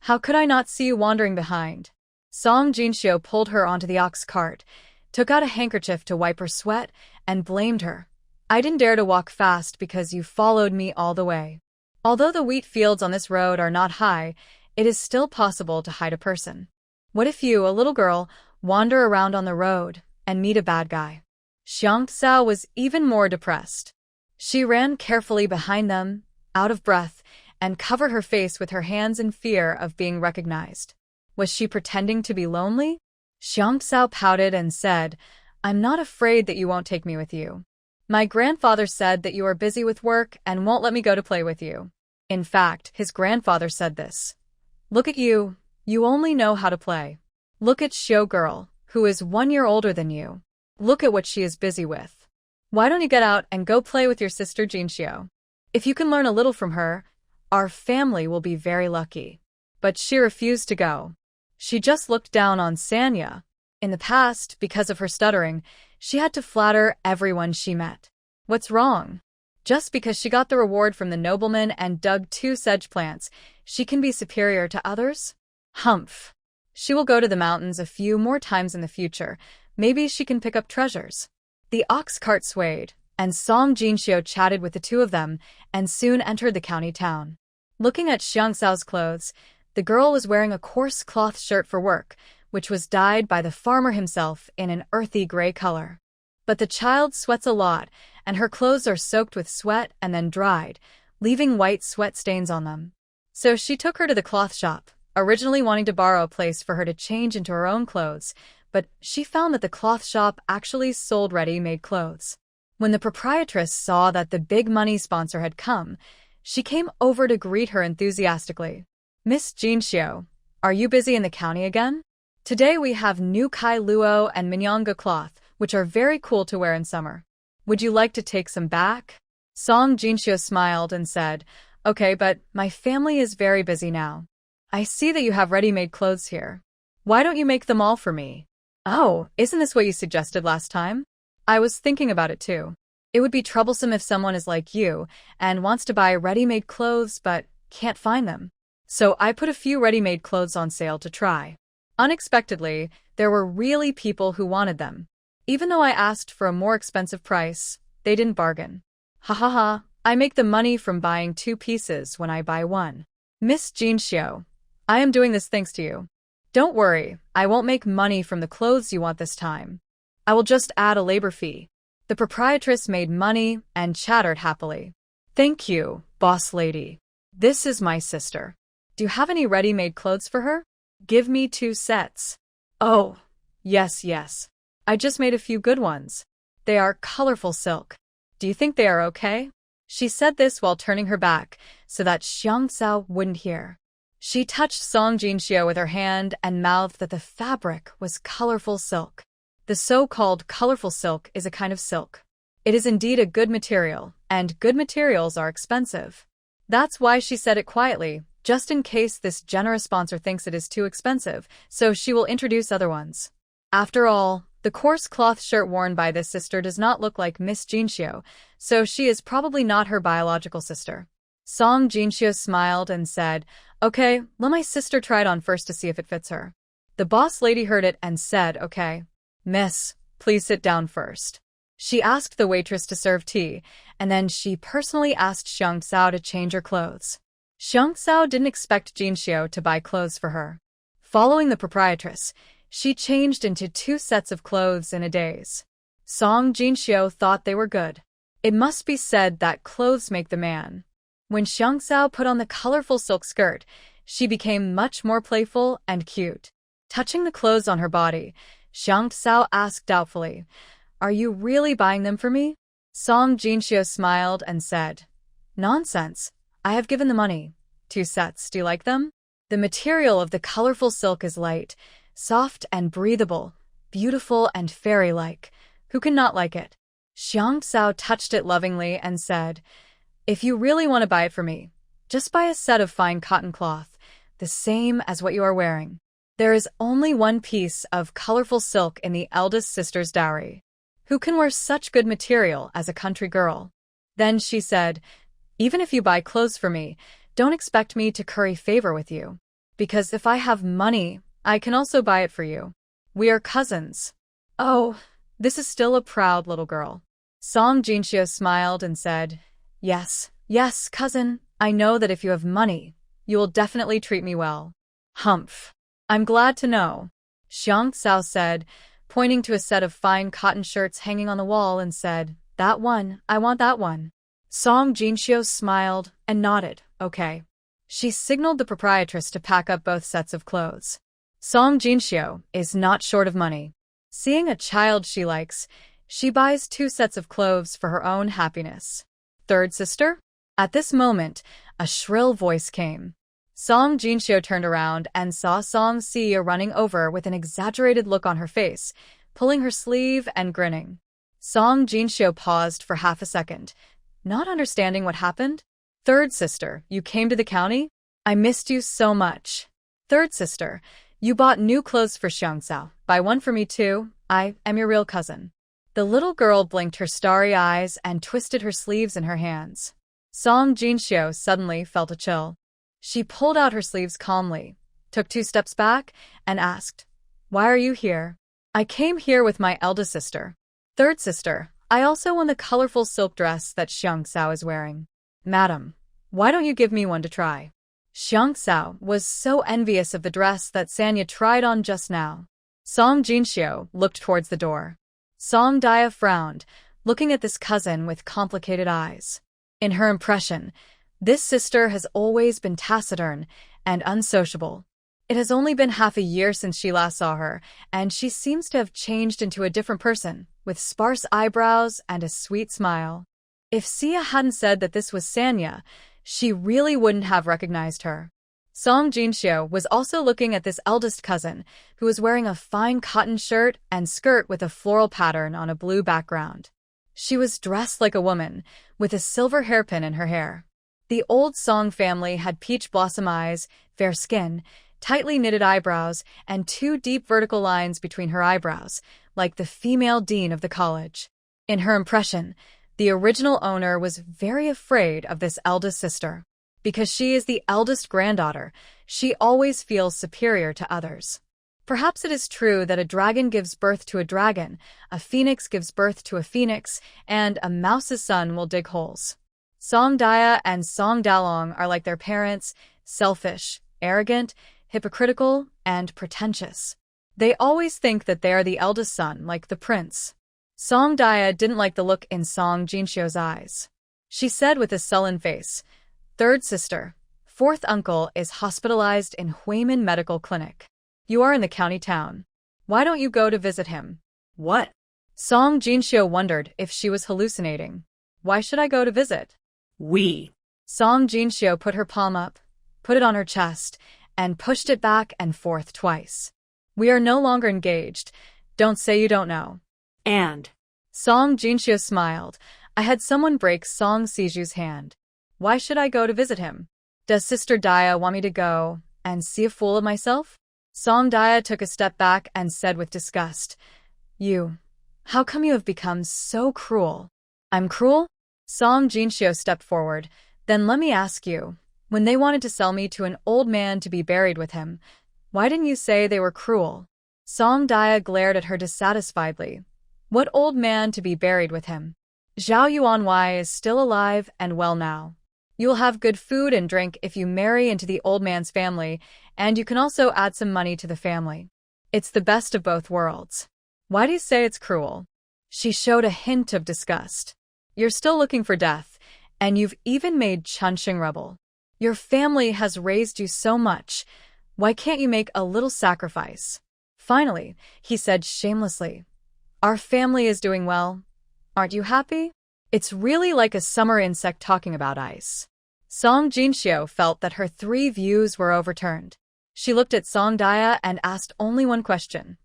[SPEAKER 1] How could I not see you wandering behind?" Song Jinxiu pulled her onto the ox cart, took out a handkerchief to wipe her sweat, and blamed her. "I didn't dare to walk fast because you followed me all the way. Although the wheat fields on this road are not high, it is still possible to hide a person. What if you, a little girl, wander around on the road and meet a bad guy?" Xiang Sao was even more depressed. She ran carefully behind them, out of breath, and covered her face with her hands in fear of being recognized. Was she pretending to be lonely? Xiang Sao pouted and said, I'm not afraid that you won't take me with you. My grandfather said that you are busy with work and won't let me go to play with you. In fact, his grandfather said this. Look at you. You only know how to play. Look at Showgirl, who is 1 year older than you. Look at what she is busy with. Why don't you get out and go play with your sister Jinxio? If you can learn a little from her, our family will be very lucky. But she refused to go. She just looked down on Sanya. In the past, because of her stuttering, she had to flatter everyone she met. What's wrong? Just because she got the reward from the nobleman and dug 2 sedge plants, she can be superior to others? Humph. She will go to the mountains a few more times in the future. Maybe she can pick up treasures. The ox cart swayed, and Song Jinxiu chatted with the two of them, and soon entered the county town. Looking at Xiang Xiao's clothes, the girl was wearing a coarse cloth shirt for work, which was dyed by the farmer himself in an earthy gray color. But the child sweats a lot, and her clothes are soaked with sweat and then dried, leaving white sweat stains on them. So she took her to the cloth shop, originally wanting to borrow a place for her to change into her own clothes, but she found that the cloth shop actually sold ready-made clothes. When the proprietress saw that the big money sponsor had come, she came over to greet her enthusiastically. Miss Jinxiu, are you busy in the county again? Today we have new Kai Luo and Minyanga cloth, which are very cool to wear in summer. Would you like to take some back? Song Jinxiu smiled and said, Okay, but my family is very busy now. I see that you have ready-made clothes here. Why don't you make them all for me? Oh, isn't this what you suggested last time? I was thinking about it too. It would be troublesome if someone is like you and wants to buy ready-made clothes but can't find them. So I put a few ready-made clothes on sale to try. Unexpectedly, there were really people who wanted them. Even though I asked for a more expensive price, they didn't bargain. Ha ha ha, I make the money from buying 2 pieces when I buy 1. Miss Jinxiu, I am doing this thanks to you. Don't worry, I won't make money from the clothes you want this time. I will just add a labor fee. The proprietress made money and chattered happily. Thank you, boss lady. This is my sister. Do you have any ready-made clothes for her? Give me 2 sets. Oh, yes. I just made a few good ones. They are colorful silk. Do you think they are okay? She said this while turning her back so that Xiang Xiao wouldn't hear. She touched Song Jinxiu with her hand and mouthed that the fabric was colorful silk. The so-called colorful silk is a kind of silk. It is indeed a good material, and good materials are expensive. That's why she said it quietly, just in case this generous sponsor thinks it is too expensive, so she will introduce other ones. After all, the coarse cloth shirt worn by this sister does not look like Miss Jinxiu, so she is probably not her biological sister. Song Jinxiu smiled and said, Okay, let my sister try it on first to see if it fits her. The boss lady heard it and said, Okay. Miss, please sit down first. She asked the waitress to serve tea, and then she personally asked Xiang Xiao to change her clothes. Xiang Xiao didn't expect Jinxiu to buy clothes for her. Following the proprietress, she changed into 2 sets of clothes in a daze. Song Jinxiu thought they were good. It must be said that clothes make the man. When Xiang Xiao put on the colorful silk skirt, she became much more playful and cute. Touching the clothes on her body, Xiang Xiao asked doubtfully, Are you really buying them for me? Song Jinxiu smiled and said, Nonsense. I have given the money. 2 sets, do you like them? The material of the colorful silk is light, soft and breathable, beautiful and fairy-like. Who can not like it? Xiang Xiao touched it lovingly and said, If you really want to buy it for me, just buy a set of fine cotton cloth, the same as what you are wearing. There is only 1 piece of colorful silk in the eldest sister's dowry. Who can wear such good material as a country girl? Then she said, Even if you buy clothes for me, don't expect me to curry favor with you. Because if I have money, I can also buy it for you. We are cousins. Oh, this is still a proud little girl. Song Jinxiu smiled and said, Yes, cousin, I know that if you have money, you will definitely treat me well. Humph. I'm glad to know. Xiang Xiao said, pointing to a set of fine cotton shirts hanging on the wall and said, That one, I want that one. Song Jinxiu smiled and nodded, Okay. She signaled the proprietress to pack up both sets of clothes. Song Jinxiu is not short of money. Seeing a child she likes, she buys 2 sets of clothes for her own happiness. Third sister? At this moment, a shrill voice came. Song Jinshyo turned around and saw Song Siya running over with an exaggerated look on her face, pulling her sleeve and grinning. Song Jinshyo paused for half a second, not understanding what happened. Third sister, you came to the county? I missed you so much. Third sister, you bought new clothes for Xiangsao. Buy one for me too. I am your real cousin. The little girl blinked her starry eyes and twisted her sleeves in her hands. Song Jinshyo suddenly felt a chill. She pulled out her sleeves calmly, took 2 steps back, and asked, "Why are you here?" "I came here with my eldest sister." Third sister, I also won the colorful silk dress that Xiangsao is wearing. Madam, why don't you give me one to try? Xiangsao was so envious of the dress that Sanya tried on just now. Song Jinshyo looked towards the door. Song Dia frowned, looking at this cousin with complicated eyes. In her impression, this sister has always been taciturn and unsociable. It has only been half a year since she last saw her, and she seems to have changed into a different person, with sparse eyebrows and a sweet smile. If Sia hadn't said that this was Sanya, she really wouldn't have recognized her. Song Jinshyo was also looking at this eldest cousin, who was wearing a fine cotton shirt and skirt with a floral pattern on a blue background. She was dressed like a woman, with a silver hairpin in her hair. The old Song family had peach blossom eyes, fair skin, tightly knitted eyebrows, and 2 deep vertical lines between her eyebrows, like the female dean of the college. In her impression, the original owner was very afraid of this eldest sister. Because she is the eldest granddaughter, she always feels superior to others. Perhaps it is true that a dragon gives birth to a dragon, a phoenix gives birth to a phoenix, and a mouse's son will dig holes. Song Dia and Song Dalong are like their parents, selfish, arrogant, hypocritical, and pretentious. They always think that they are the eldest son, like the prince. Song Dia didn't like the look in Song Jinshyo's eyes. She said with a sullen face, "Third sister, 4th uncle is hospitalized in Huimin Medical Clinic. You are in the county town. Why don't you go to visit him?"
[SPEAKER 2] What?
[SPEAKER 1] Song Jinshyo wondered if she was hallucinating. Why should I go to visit?
[SPEAKER 2] We.
[SPEAKER 1] Song Jinshyo put her palm up, put it on her chest, and pushed it back and forth twice. We are no longer engaged. Don't say you don't know.
[SPEAKER 2] And.
[SPEAKER 1] Song Jinshyo smiled. I had someone break Song Siju's hand. Why should I go to visit him? Does Sister Dia want me to go and see a fool of myself? Song Dia took a step back and said with disgust, How come you have become so cruel? I'm cruel? Song Jinshyo stepped forward. Then let me ask you, when they wanted to sell me to an old man to be buried with him, why didn't you say they were cruel? Song Dia glared at her dissatisfiedly. What old man to be buried with him? Zhao Yuanwei is still alive and well now. You will have good food and drink if you marry into the old man's family, and you can also add some money to the family. It's the best of both worlds. Why do you say it's cruel? She showed a hint of disgust. You're still looking for death, and you've even made Chunxing rebel. Your family has raised you so much. Why can't you make a little sacrifice? Finally, he said shamelessly, Our family is doing well. Aren't you happy? It's really like a summer insect talking about ice. Song Jinshyo felt that her 3 views were overturned. She looked at Song Dia and asked only one question.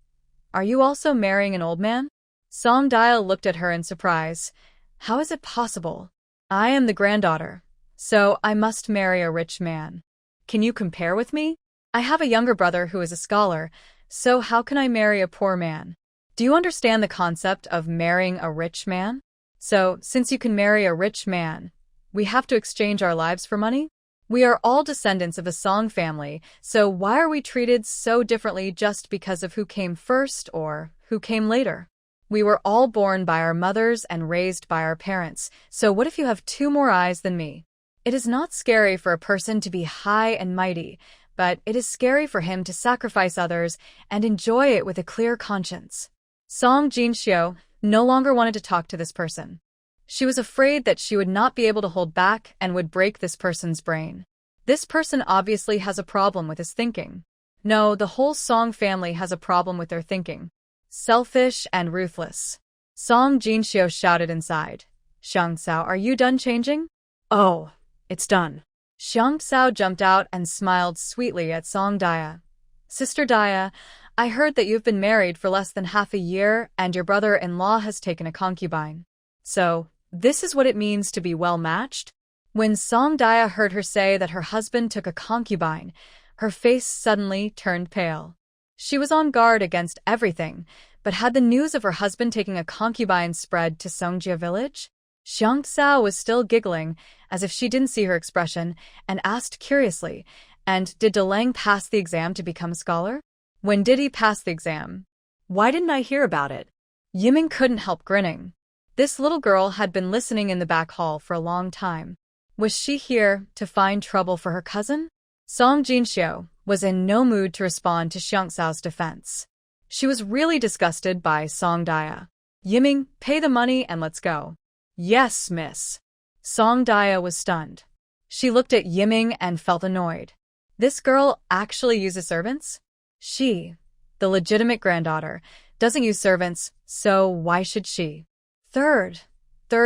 [SPEAKER 1] Are you also marrying an old man? Song Dia looked at her in surprise. How is it possible? I am the granddaughter, so I must marry a rich man. Can you compare with me? I have a younger brother who is a scholar, so how can I marry a poor man? Do you understand the concept of marrying a rich man? So, since you can marry a rich man, we have to exchange our lives for money? We are all descendants of a Song family, so why are we treated so differently just because of who came first or who came later? We were all born by our mothers and raised by our parents, so what if you have 2 more eyes than me? It is not scary for a person to be high and mighty, but it is scary for him to sacrifice others and enjoy it with a clear conscience. Song Jinshyo no longer wanted to talk to this person. She was afraid that she would not be able to hold back and would break this person's brain. This person obviously has a problem with his thinking. No, the whole Song family has a problem with their thinking. selfish and ruthless. Song Jinxiu shouted inside. Xiang Sao, are you done changing?
[SPEAKER 2] Oh, it's done.
[SPEAKER 1] Xiang Sao jumped out and smiled sweetly at Song Dia. Sister Dia, I heard that you've been married for less than half a year and your brother-in-law has taken a concubine. So, this is what it means to be well-matched? When Song Dia heard her say that her husband took a concubine, her face suddenly turned pale. She was on guard against everything, but had the news of her husband taking a concubine spread to Songjia village? Xiang Sao was still giggling, as if she didn't see her expression, and asked curiously, and did Delang pass the exam to become a scholar? When did he pass the exam?
[SPEAKER 2] Why didn't I hear about it?
[SPEAKER 1] Yiming couldn't help grinning. This little girl had been listening in the back hall for a long time. Was she here to find trouble for her cousin? Song Jinxiu was in no mood to respond to Xiang Sao's defense. She was really disgusted by Song Dia. Yiming, pay the money and let's go.
[SPEAKER 2] Yes, miss.
[SPEAKER 1] Song Dia was stunned. She looked at Yiming and felt annoyed. This girl actually uses servants? She, the legitimate granddaughter, doesn't use servants, so why should she? Third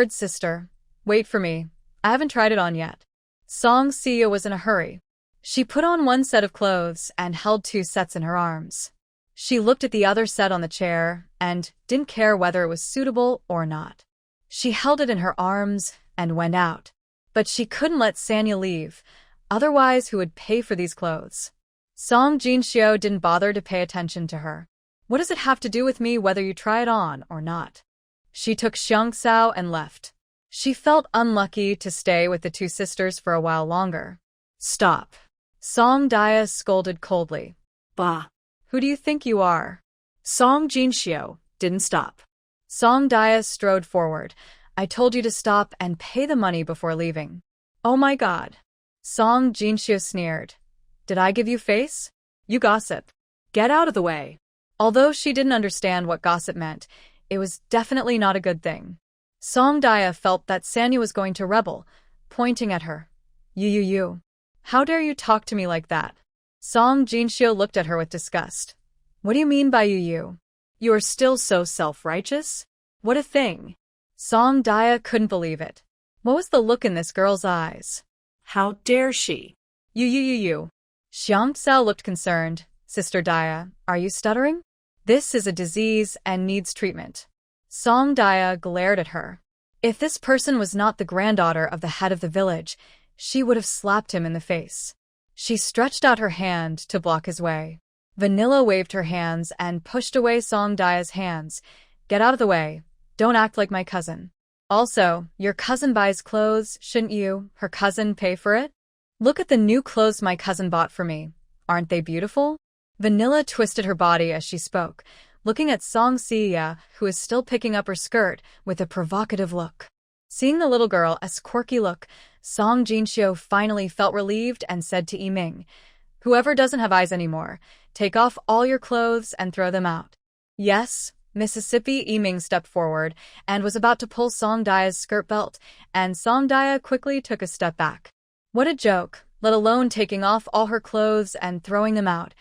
[SPEAKER 1] sister. Wait for me. I haven't tried it on yet. Song Sia was in a hurry. She put on one set of clothes and held two sets in her arms. She looked at the other set on the chair and didn't care whether it was suitable or not. She held it in her arms and went out. But she couldn't let Sanya leave, otherwise who would pay for these clothes? Song Jinxiu didn't bother to pay attention to her. What does it have to do with me whether you try it on or not? She took Xiang Sao and left. She felt unlucky to stay with the two sisters for a while longer.
[SPEAKER 2] Stop.
[SPEAKER 1] Song Dia scolded coldly.
[SPEAKER 2] Bah.
[SPEAKER 1] Who do you think you are?
[SPEAKER 2] Song Jinxiu didn't stop.
[SPEAKER 1] Song Dia strode forward. I told you to stop and pay the money before leaving. Oh my god. Song Jinxiu sneered. Did I give you face? You gossip.
[SPEAKER 2] Get out of the way.
[SPEAKER 1] Although she didn't understand what gossip meant, it was definitely not a good thing. Song Dia felt that Sanya was going to rebel, pointing at her. You. How dare you talk to me like that? Song Jinxiu looked at her with disgust. What do you mean by you?
[SPEAKER 2] You are still so self-righteous? What a thing.
[SPEAKER 1] Song Dia couldn't believe it. What was the look in this girl's eyes?
[SPEAKER 2] How dare she?
[SPEAKER 1] You. Xiang Sao looked concerned. Sister Dia, are you stuttering? This is a disease and needs treatment. Song Dia glared at her. If this person was not the granddaughter of the head of the village, she would have slapped him in the face. She stretched out her hand to block his way. Vanilla waved her hands and pushed away Song Dia's hands. Get out of the way. Don't act like my cousin. Also, your cousin buys clothes, shouldn't you, her cousin, pay for it? Look at the new clothes my cousin bought for me. Aren't they beautiful? Vanilla twisted her body as she spoke, looking at Song Sia, who was still picking up her skirt, with a provocative look. Seeing the little girl's quirky look, Song Jinxiu finally felt relieved and said to Yiming, Whoever doesn't have eyes anymore, take off all your clothes and throw them out. Yes, Mississippi. Yiming stepped forward and was about to pull Song Dia's skirt belt, and Song Dia quickly took a step back. What a joke, let alone taking off all her clothes and throwing them out.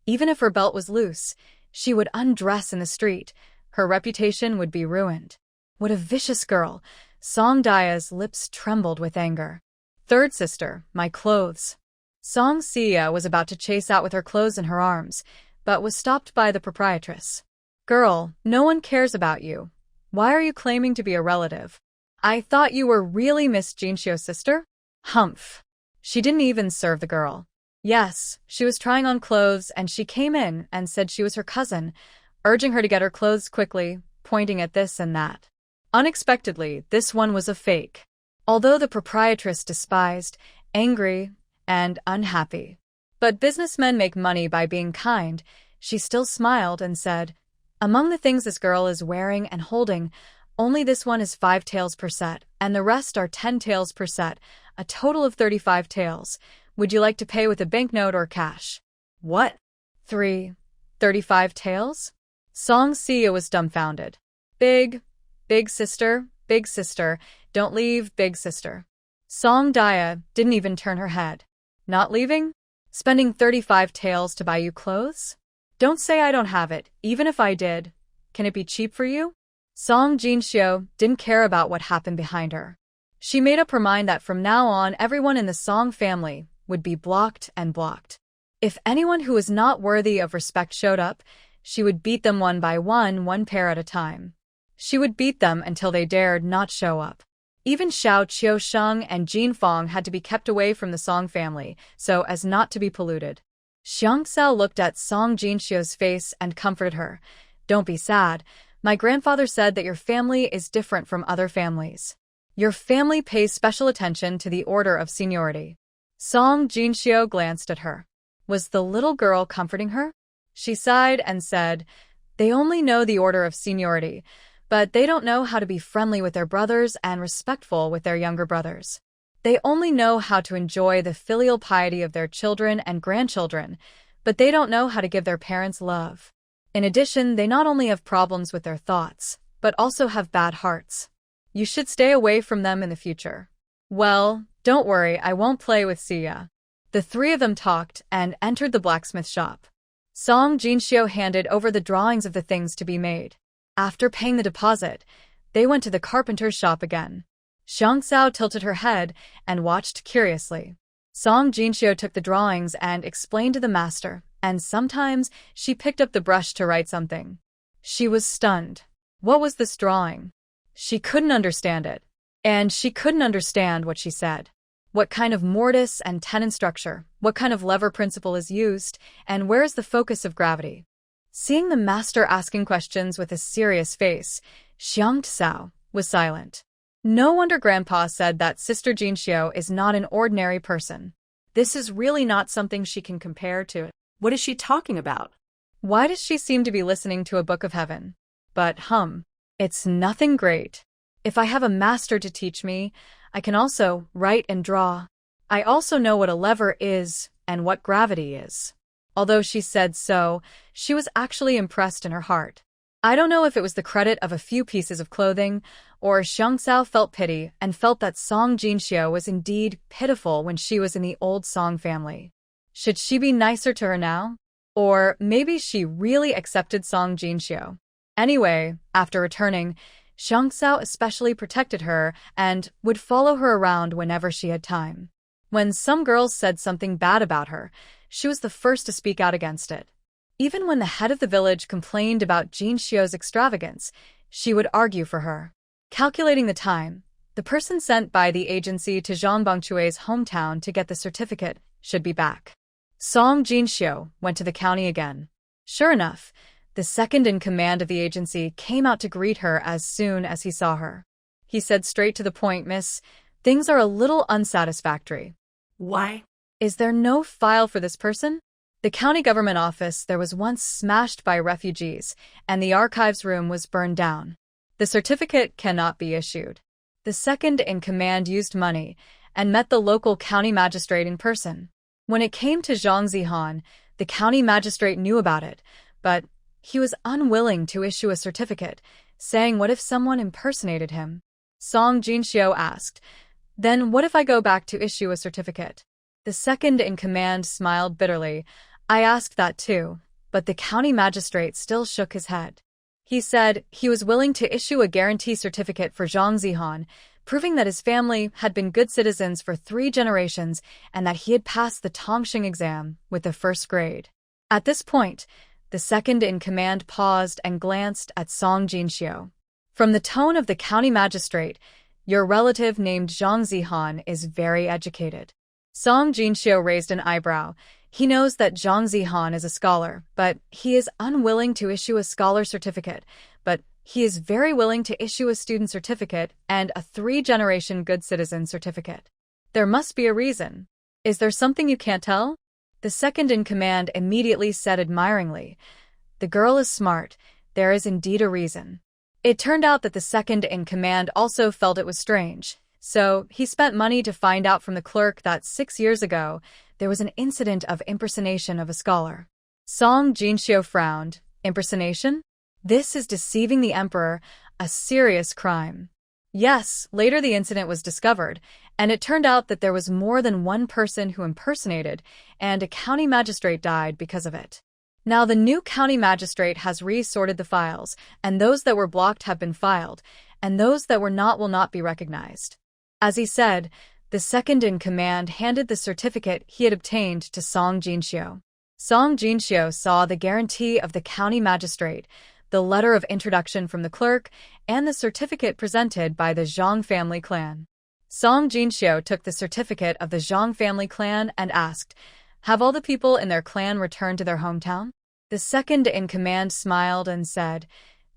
[SPEAKER 1] Even if her belt was loose, she would undress in the street. Her reputation would be ruined. What a vicious girl. Song Dia's lips trembled with anger. Third sister, my clothes. Song Sia was about to chase out with her clothes in her arms, but was stopped by the proprietress. Girl, no one cares about you. Why are you claiming to be a relative? I thought you were really Miss Jinxiu's sister? Humph. She didn't even serve the girl. Yes, she was trying on clothes and she came in and said she was her cousin, urging her to get her clothes quickly, pointing at this and that. Unexpectedly, this one was a fake. Although the proprietress despised, angry, and unhappy. But businessmen make money by being kind, she still smiled and said, Among the things this girl is wearing and holding, only this one is 5 taels per set, and the rest are 10 taels per set, a total of 35 taels. Would you like to pay with a banknote or cash?
[SPEAKER 2] What?
[SPEAKER 1] 35 taels? Song Sia was dumbfounded. Big sister, don't leave, big sister. Song Dia didn't even turn her head. Not leaving? Spending 35 taels to buy you clothes? Don't say I don't have it, even if I did. Can it be cheap for you? Song Jinxiu didn't care about what happened behind her. She made up her mind that from now on everyone in the Song family would be blocked and blocked. If anyone who was not worthy of respect showed up, she would beat them one by one pair at a time. She would beat them until they dared not show up. Even Xiao Qiusheng and Jin Fong had to be kept away from the Song family so as not to be polluted. Xiang Xiao looked at Song Jinxiu's face and comforted her. Don't be sad. My grandfather said that your family is different from other families. Your family pays special attention to the order of seniority. Song Jinxiu glanced at her. Was the little girl comforting her? She sighed and said, They only know the order of seniority, but they don't know how to be friendly with their brothers and respectful with their younger brothers. They only know how to enjoy the filial piety of their children and grandchildren, but they don't know how to give their parents love. In addition, they not only have problems with their thoughts, but also have bad hearts. You should stay away from them in the future. Well, don't worry, I won't play with Sia. The three of them talked and entered the blacksmith shop. Song Jinxiu handed over the drawings of the things to be made. After paying the deposit, they went to the carpenter's shop again. Xiang Xiao tilted her head and watched curiously. Song Jinxiu took the drawings and explained to the master, and sometimes she picked up the brush to write something. She was stunned. What was this drawing? She couldn't understand it. And she couldn't understand what she said. What kind of mortise and tenon structure, what kind of lever principle is used, and where is the focus of gravity? Seeing the master asking questions with a serious face, Xiang Xiao was silent. No wonder Grandpa said that Sister Jinxiu is not an ordinary person. This is really not something she can compare to.
[SPEAKER 2] What is she talking about?
[SPEAKER 1] Why does she seem to be listening to a book of heaven? But it's nothing great. If I have a master to teach me, I can also write and draw. I also know what a lever is and what gravity is. Although she said so, she was actually impressed in her heart. I don't know if it was the credit of a few pieces of clothing, or Xiang Xiao felt pity and felt that Song Jinxiu was indeed pitiful when she was in the old Song family. Should she be nicer to her now? Or maybe she really accepted Song Jinxiu. Anyway, after returning, Xiang Xiao especially protected her and would follow her around whenever she had time. When some girls said something bad about her, she was the first to speak out against it. Even when the head of the village complained about Jinxiu's extravagance, she would argue for her. Calculating the time, the person sent by the agency to Zhang Bangchue's hometown to get the certificate should be back. Song Jinxiu went to the county again. Sure enough, the second in command of the agency came out to greet her as soon as he saw her. He said straight to the point, Miss, things are a little unsatisfactory.
[SPEAKER 2] Why?
[SPEAKER 1] Is there no file for this person? The county government office there was once smashed by refugees, and the archives room was burned down. The certificate cannot be issued. The second in command used money and met the local county magistrate in person. When it came to Zhang Zihan, the county magistrate knew about it, but he was unwilling to issue a certificate, saying what if someone impersonated him? Song Jinxiu asked, Then what if I go back to issue a certificate? The second in command smiled bitterly. I asked that too, but the county magistrate still shook his head. He said he was willing to issue a guarantee certificate for Zhang Zihan, proving that his family had been good citizens for 3 generations and that he had passed the Tongxing exam with the first grade. At this point, the second in command paused and glanced at Song Jinxiu. From the tone of the county magistrate, your relative named Zhang Zihan is very educated. Song Jinxiu raised an eyebrow. He knows that Zhang Zihan is a scholar, but he is unwilling to issue a scholar certificate, but he is very willing to issue a student certificate and a 3-generation good citizen certificate. There must be a reason. Is there something you can't tell? The second in command immediately said admiringly, The girl is smart. There is indeed a reason. It turned out that the second in command also felt it was strange, so he spent money to find out from the clerk that 6 years ago there was an incident of impersonation of a scholar. Song Jinxiu frowned. Impersonation? This is deceiving the emperor, a serious crime. Yes, later the incident was discovered, and it turned out that there was more than one person who impersonated, and a county magistrate died because of it. Now the new county magistrate has re-sorted the files, and those that were blocked have been filed, and those that were not will not be recognized. As he said, the second-in-command handed the certificate he had obtained to Song Jinxiu. Song Jinxiu saw the guarantee of the county magistrate, the letter of introduction from the clerk, and the certificate presented by the Zhang family clan. Song Jinxiu took the certificate of the Zhang family clan and asked, "Have all the people in their clan returned to their hometown?" The second-in-command smiled and said,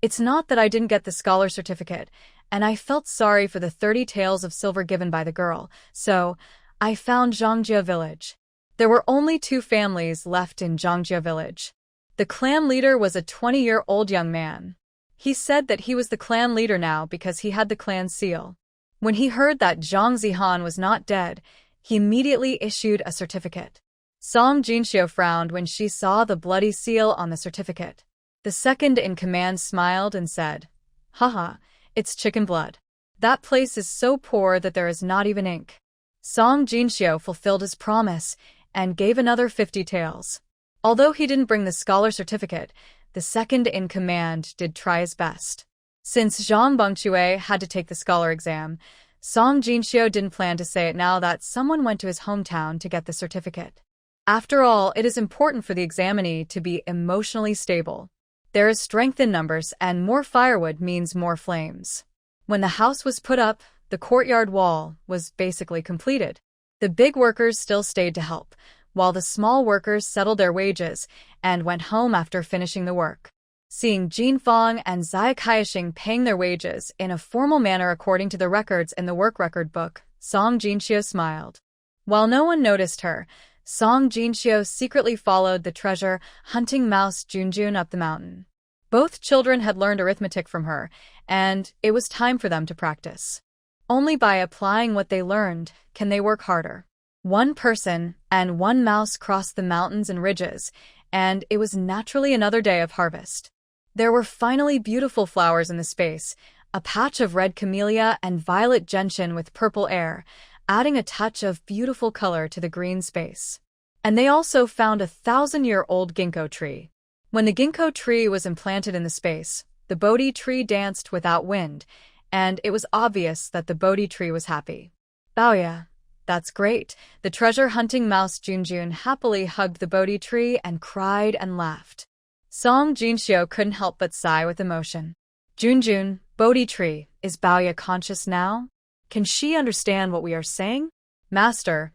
[SPEAKER 1] "It's not that I didn't get the scholar certificate, and I felt sorry for the 30 taels of silver given by the girl, so I found Zhangjia village." There were only 2 families left in Zhangjia village. The clan leader was a 20-year-old young man. He said that he was the clan leader now because he had the clan seal. When he heard that Zhang Zihan was not dead, he immediately issued a certificate. Song Jinxiu frowned when she saw the bloody seal on the certificate. The second-in-command smiled and said, "Haha, it's chicken blood. That place is so poor that there is not even ink." Song Jinxiu fulfilled his promise and gave another 50 taels. Although he didn't bring the scholar certificate, the second-in-command did try his best. Since Zhang Bengcue had to take the scholar exam, Song Jinxiu didn't plan to say it now that someone went to his hometown to get the certificate. After all, it is important for the examinee to be emotionally stable. There is strength in numbers, and more firewood means more flames. When the house was put up, the courtyard wall was basically completed. The big workers still stayed to help, while the small workers settled their wages and went home after finishing the work. Seeing Jin Fong and Xia Kaixing paying their wages in a formal manner according to the records in the work record book, Song Jinxiu smiled. While no one noticed her, Song Jinxiu secretly followed the treasure-hunting mouse Junjun up the mountain. Both children had learned arithmetic from her, and it was time for them to practice. Only by applying what they learned can they work harder. 1 person and 1 mouse crossed the mountains and ridges, and it was naturally another day of harvest. There were finally beautiful flowers in the space, a patch of red camellia and violet gentian with purple air, adding a touch of beautiful color to the green space. And they also found a 1,000-year-old ginkgo tree. When the ginkgo tree was implanted in the space, the Bodhi tree danced without wind, and it was obvious that the Bodhi tree was happy. "Baoya, that's great." The treasure-hunting mouse Junjun happily hugged the Bodhi tree and cried and laughed. Song Jinxiu couldn't help but sigh with emotion. "Junjun, Bodhi tree, is Baoya conscious now? Can she understand what we are saying?" "Master,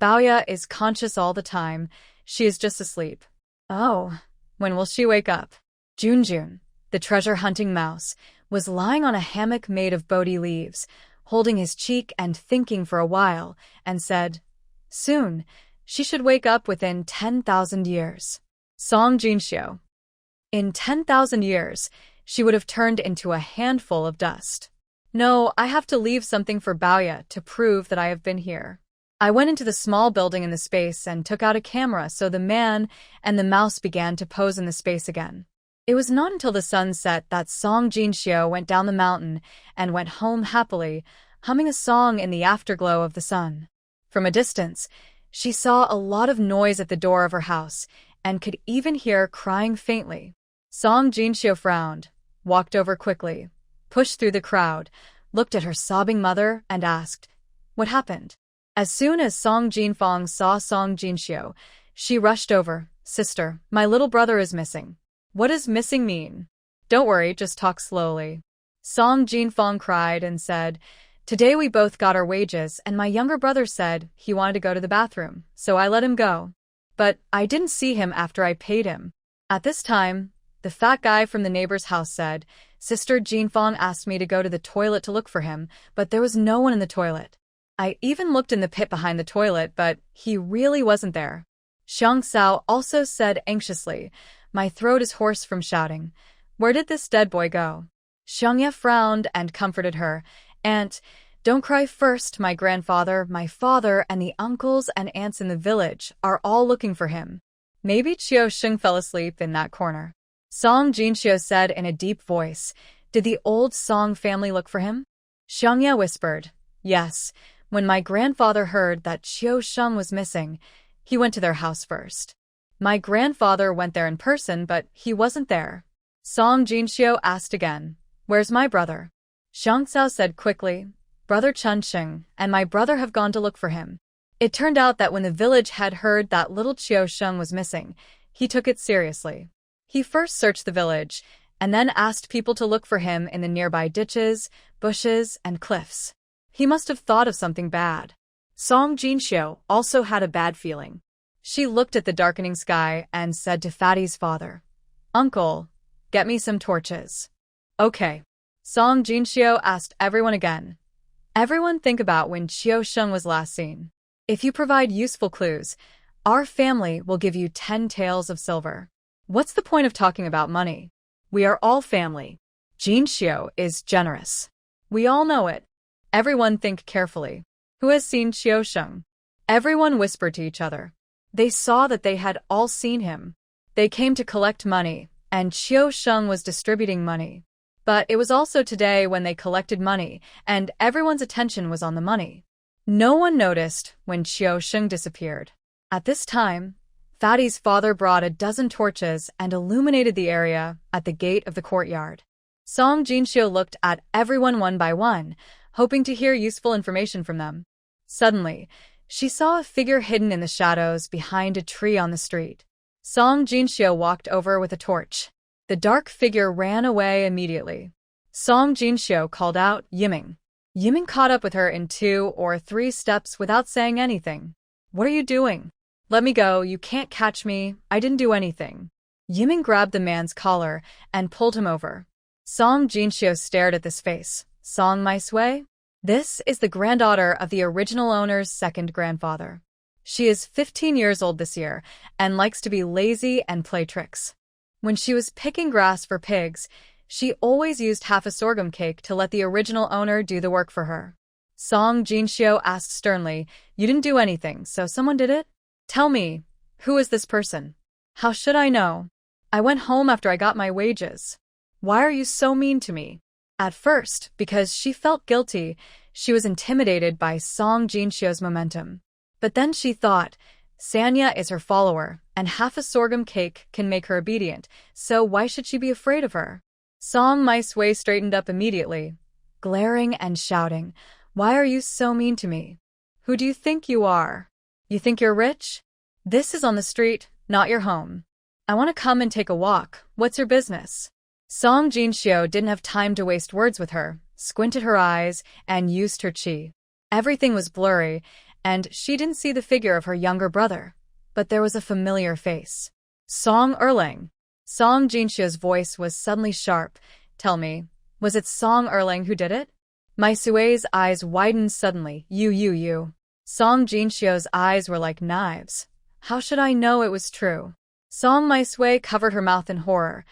[SPEAKER 1] Baoya is conscious all the time. She is just asleep." "Oh, when will she wake up?" Junjun, the treasure-hunting mouse, was lying on a hammock made of Bodhi leaves, holding his cheek and thinking for a while, and said, "Soon, she should wake up within 10,000 years. Song Jinxiu. In 10,000 years, she would have turned into a handful of dust. No, I have to leave something for Baoya to prove that I have been here." I went into the small building in the space and took out a camera so the man and the mouse began to pose in the space again. It was not until the sun set that Song Jinxiu went down the mountain and went home happily, humming a song in the afterglow of the sun. From a distance, she saw a lot of noise at the door of her house and could even hear crying faintly. Song Jinxiu frowned, walked over quickly, pushed through the crowd, looked at her sobbing mother, and asked, "What happened?" As soon as Song Jinfang saw Song Jinxiu, she rushed over. "Sister, my little brother is missing." "What does missing mean?" "Don't worry, just talk slowly." Song Jinfang cried and said, "Today we both got our wages and my younger brother said he wanted to go to the bathroom, so I let him go. But I didn't see him after I paid him." At this time, the fat guy from the neighbor's house said, "Sister Jinfang asked me to go to the toilet to look for him, but there was no one in the toilet. I even looked in the pit behind the toilet, but he really wasn't there." Xiang Sao also said anxiously, "My throat is hoarse from shouting. Where did this dead boy go?" Xiang Ye frowned and comforted her. "Aunt, don't cry first. My grandfather, my father, and the uncles and aunts in the village are all looking for him. Maybe Qiu Sheng fell asleep in that corner." Song Jinxiu said in a deep voice, "Did the old Song family look for him?" Xiang Ye whispered, "Yes. When my grandfather heard that Qiu Sheng was missing, he went to their house first." My grandfather went there in person, but he wasn't there. Song Jinxiu asked again. Where's my brother? Xiang Cao said quickly. Brother Chunsheng and my brother have gone to look for him. It turned out that when the village head heard that little Qiu Sheng was missing, he took it seriously. He first searched the village, and then asked people to look for him in the nearby ditches, bushes, and cliffs. He must have thought of something bad.
[SPEAKER 2] Song Jinxiu also had a bad feeling.
[SPEAKER 1] She looked at the darkening sky and said to Fatty's father, Uncle, get me some torches. Okay. Song Jinxiu asked everyone again. Everyone think about when Qiu Sheng was last seen. If you provide useful clues, our family will give you 10 taels of silver. What's the point of talking about money?
[SPEAKER 2] We are all family.
[SPEAKER 1] Jinxiu is generous. We all know it. Everyone think carefully. Who has seen Qiu Sheng? Everyone whispered to each other. They saw that they had all seen him. They came to collect money, and Qiu Sheng was distributing money. But it was also today when they collected money, and everyone's attention was on the money. No one noticed when Qiu Sheng disappeared. At this time, Fatty's father brought a dozen torches and illuminated the area at the gate of the courtyard. Song Jinxiu looked at everyone one by one, hoping to hear useful information from them. Suddenly, she saw a figure hidden in the shadows behind a tree on the street. Song Jinxiu walked over with a torch. The dark figure ran away immediately. Song Jinxiu called out, Yiming. Yiming caught up with her in 2 or 3 steps without saying anything. What are you doing? Let me go, you can't catch me, I didn't do anything. Yiming grabbed the man's collar and pulled him over. Song Jinxiu stared at this face. Song Maisui? This is the granddaughter of the original owner's second grandfather. She is 15 years old this year and likes to be lazy and play tricks. When she was picking grass for pigs, she always used half a sorghum cake to let the original owner do the work for her. Song Jinxiu asked sternly, You didn't do anything, so someone did it? Tell me, who is this person? How should I know? I went home after I got my wages. Why are you so mean to me? At first, because she felt guilty, she was intimidated by Song Jinxiu's momentum. But then she thought, Sanya is her follower, and half a sorghum cake can make her obedient, so why should she be afraid of her? Song Maisui straightened up immediately, glaring and shouting, Why are you so mean to me? Who do you think you are? You think you're rich? This is on the street, not your home. I want to come and take a walk. What's your business? Song Jinxiu didn't have time to waste words with her, squinted her eyes, and used her qi. Everything was blurry, and she didn't see the figure of her younger brother. But there was a familiar face. Song Erlang. Song Jinxiu's voice was suddenly sharp. Tell me, was it Song Erlang who did it? Maisui's eyes widened suddenly. You. Song Jinxiu's eyes were like knives. How should I know it was true? Song Maisui covered her mouth in horror.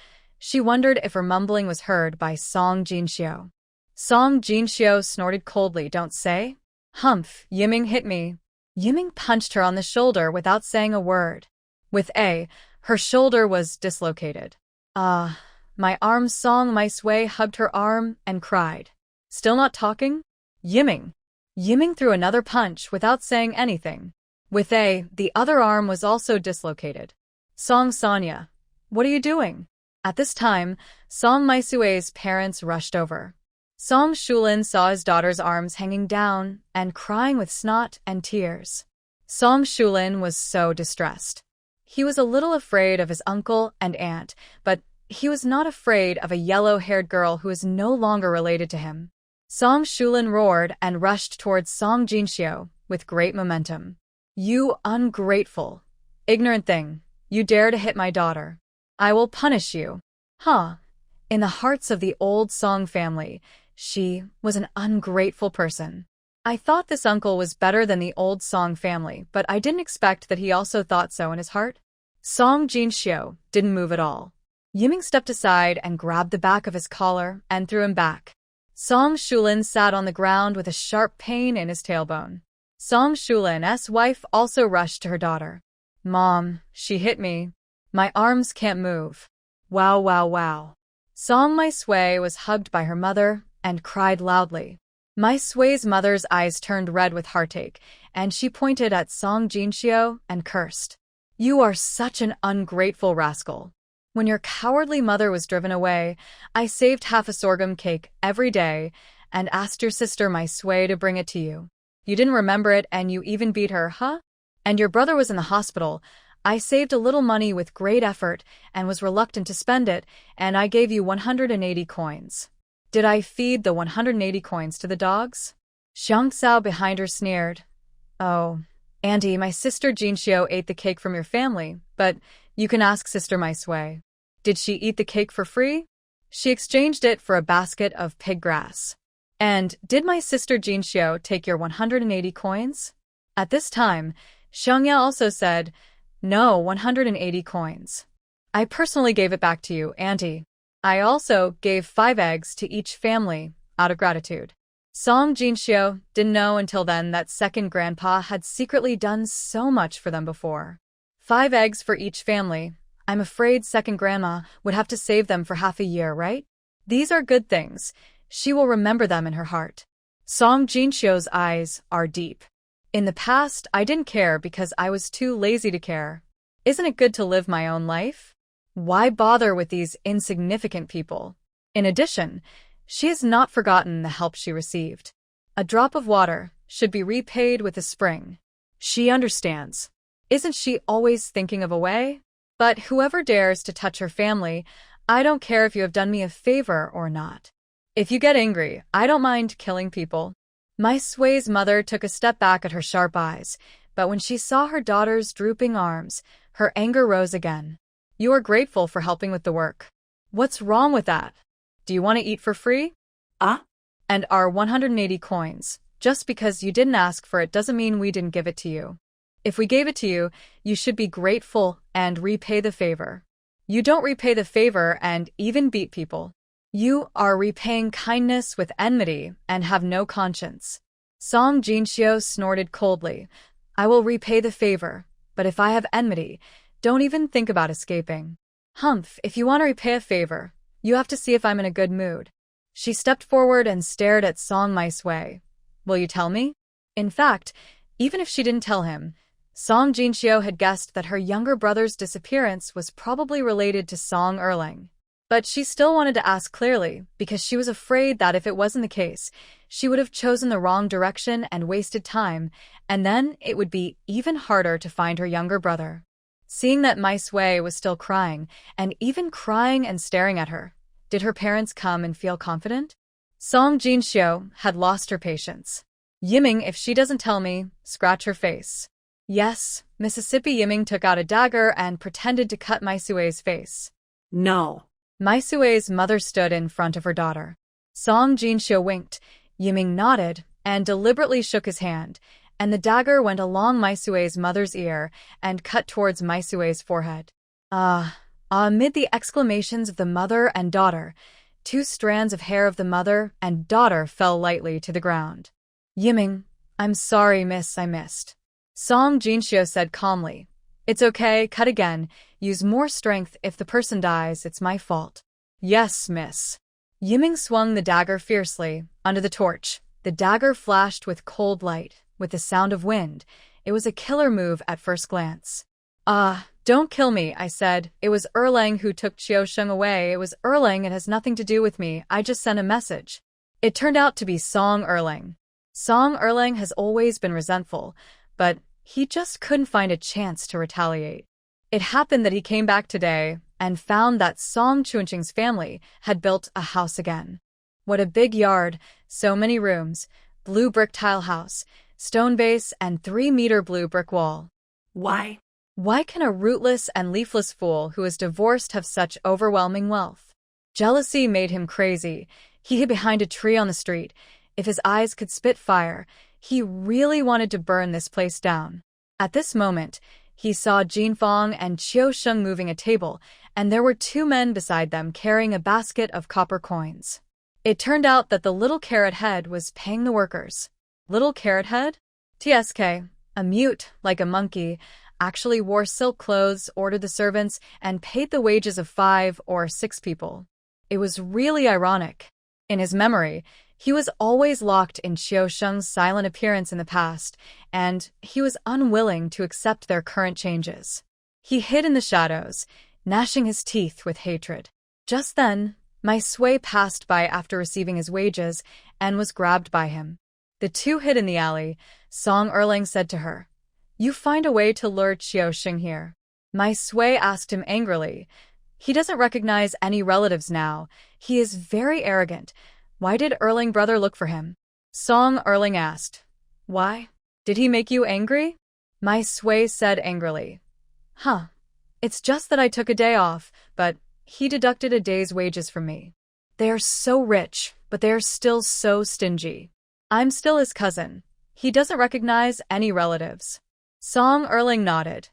[SPEAKER 1] She wondered if her mumbling was heard by Song Jinxiu. Song Jinxiu snorted coldly. Don't say. Humph, Yiming hit me. Yiming punched her on the shoulder without saying a word. With her shoulder was dislocated. My arm. Song Maisui hugged her arm and cried. Still not talking? Yiming. Yiming threw another punch without saying anything. With the other arm was also dislocated. Song Sanya, what are you doing? At this time, Song Maisui's parents rushed over. Song Shulin saw his daughter's arms hanging down and crying with snot and tears. Song Shulin was so distressed. He was a little afraid of his uncle and aunt, but he was not afraid of a yellow-haired girl who was no longer related to him. Song Shulin roared and rushed towards Song Jinxiu with great momentum. You ungrateful, ignorant thing, you dare to hit my daughter. I will punish you. In the hearts of the old Song family, she was an ungrateful person. I thought this uncle was better than the old Song family, but I didn't expect that he also thought so in his heart. Song Jinxiu didn't move at all. Yiming stepped aside and grabbed the back of his collar and threw him back. Song Shulin sat on the ground with a sharp pain in his tailbone. Song Shulin's wife also rushed to her daughter. Mom, she hit me. My arms can't move. Wow. Song Maisui was hugged by her mother and cried loudly. Maisui's mother's eyes turned red with heartache, and she pointed at Song Jinxiu and cursed. You are such an ungrateful rascal. When your cowardly mother was driven away, I saved half a sorghum cake every day and asked your sister my sway to bring it to you. You didn't remember it and you even beat her, huh? And your brother was in the hospital. I saved a little money with great effort and was reluctant to spend it, and I gave you 180 coins. Did I feed the 180 coins to the dogs? Xiang Sao behind her sneered. Oh, Auntie, my sister Jinxiu ate the cake from your family, but you can ask Sister My Sway. Did she eat the cake for free? She exchanged it for a basket of pig grass. And did my sister Jinxiu take your 180 coins? At this time, Xiangya also said, no, 180 coins. I personally gave it back to you, Auntie. I also gave 5 eggs to each family, out of gratitude. Song Jinxiu didn't know until then that second grandpa had secretly done so much for them before. 5 eggs for each family. I'm afraid second grandma would have to save them for half a year, right? These are good things. She will remember them in her heart. Song Jinxiu's eyes are deep. In the past, I didn't care because I was too lazy to care. Isn't it good to live my own life? Why bother with these insignificant people? In addition, she has not forgotten the help she received. A drop of water should be repaid with a spring. She understands. Isn't she always thinking of a way? But whoever dares to touch her family, I don't care if you have done me a favor or not. If you get angry, I don't mind killing people. My Sway's mother took a step back at her sharp eyes, but when she saw her daughter's drooping arms, her anger rose again. You are grateful for helping with the work. What's wrong with that? Do you want to eat for free? And our 180 coins. Just because you didn't ask for it doesn't mean we didn't give it to you. If we gave it to you, you should be grateful and repay the favor. You don't repay the favor and even beat people. You are repaying kindness with enmity and have no conscience. Song Jinxiu snorted coldly. I will repay the favor, but if I have enmity, don't even think about escaping. Humph, if you want to repay a favor, you have to see if I'm in a good mood. She stepped forward and stared at Song My Sway. Will you tell me? In fact, even if she didn't tell him, Song Jinxiu had guessed that her younger brother's disappearance was probably related to Song Erlang. But she still wanted to ask clearly, because she was afraid that if it wasn't the case, she would have chosen the wrong direction and wasted time, and then it would be even harder to find her younger brother. Seeing that My Sway was still crying, and even crying and staring at her, did her parents come and feel confident? Song Jinxiu had lost her patience. Yiming, if she doesn't tell me, scratch her face. Yes, Mississippi Yiming took out a dagger and pretended to cut My Sway's face.
[SPEAKER 2] No.
[SPEAKER 1] My Sway's mother stood in front of her daughter. Song Jinxiu winked, Yiming nodded, and deliberately shook his hand, and the dagger went along My Sway's mother's ear and cut towards My Sway's forehead. Amid the exclamations of the mother and daughter, 2 strands of hair of the mother and daughter fell lightly to the ground. Yiming, I'm sorry, miss, I missed. Song Jinxiu said calmly. It's okay, cut again. Use more strength. If the person dies, it's my fault. Yes, miss. Yiming swung the dagger fiercely. Under the torch, the dagger flashed with cold light, with the sound of wind. It was a killer move at first glance. Don't kill me, I said. It was Erlang who took Qiusheng away. It was Erlang. It has nothing to do with me. I just sent a message. It turned out to be Song Erlang. Song Erlang has always been resentful, but he just couldn't find a chance to retaliate. It happened that he came back today and found that Song Chunqing's family had built a house again. What a big yard, so many rooms, blue brick tile house, stone base, and 3-meter blue brick wall.
[SPEAKER 2] Why?
[SPEAKER 1] Why can a rootless and leafless fool who is divorced have such overwhelming wealth? Jealousy made him crazy. He hid behind a tree on the street. If his eyes could spit fire, he really wanted to burn this place down. At this moment, he saw Jinfeng and Qiusheng moving a table, and there were 2 men beside them carrying a basket of copper coins. It turned out that the little carrot head was paying the workers. Little carrot head? TSK, a mute, like a monkey, actually wore silk clothes, ordered the servants, and paid the wages of 5 or 6 people. It was really ironic. In his memory, he was always locked in Qiusheng's silent appearance in the past, and he was unwilling to accept their current changes. He hid in the shadows, gnashing his teeth with hatred. Just then, my Sui passed by after receiving his wages and was grabbed by him. The two hid in the alley. Song Erling said to her, "You find a way to lure Qiusheng here." My Sui asked him angrily. "He doesn't recognize any relatives now. He is very arrogant. Why did Erling brother look for him?" Song Erling asked. "Why? Did he make you angry?" My Sui said angrily. It's just that I took a day off, but he deducted a day's wages from me. They are so rich, but they are still so stingy. I'm still his cousin. He doesn't recognize any relatives." Song Erling nodded.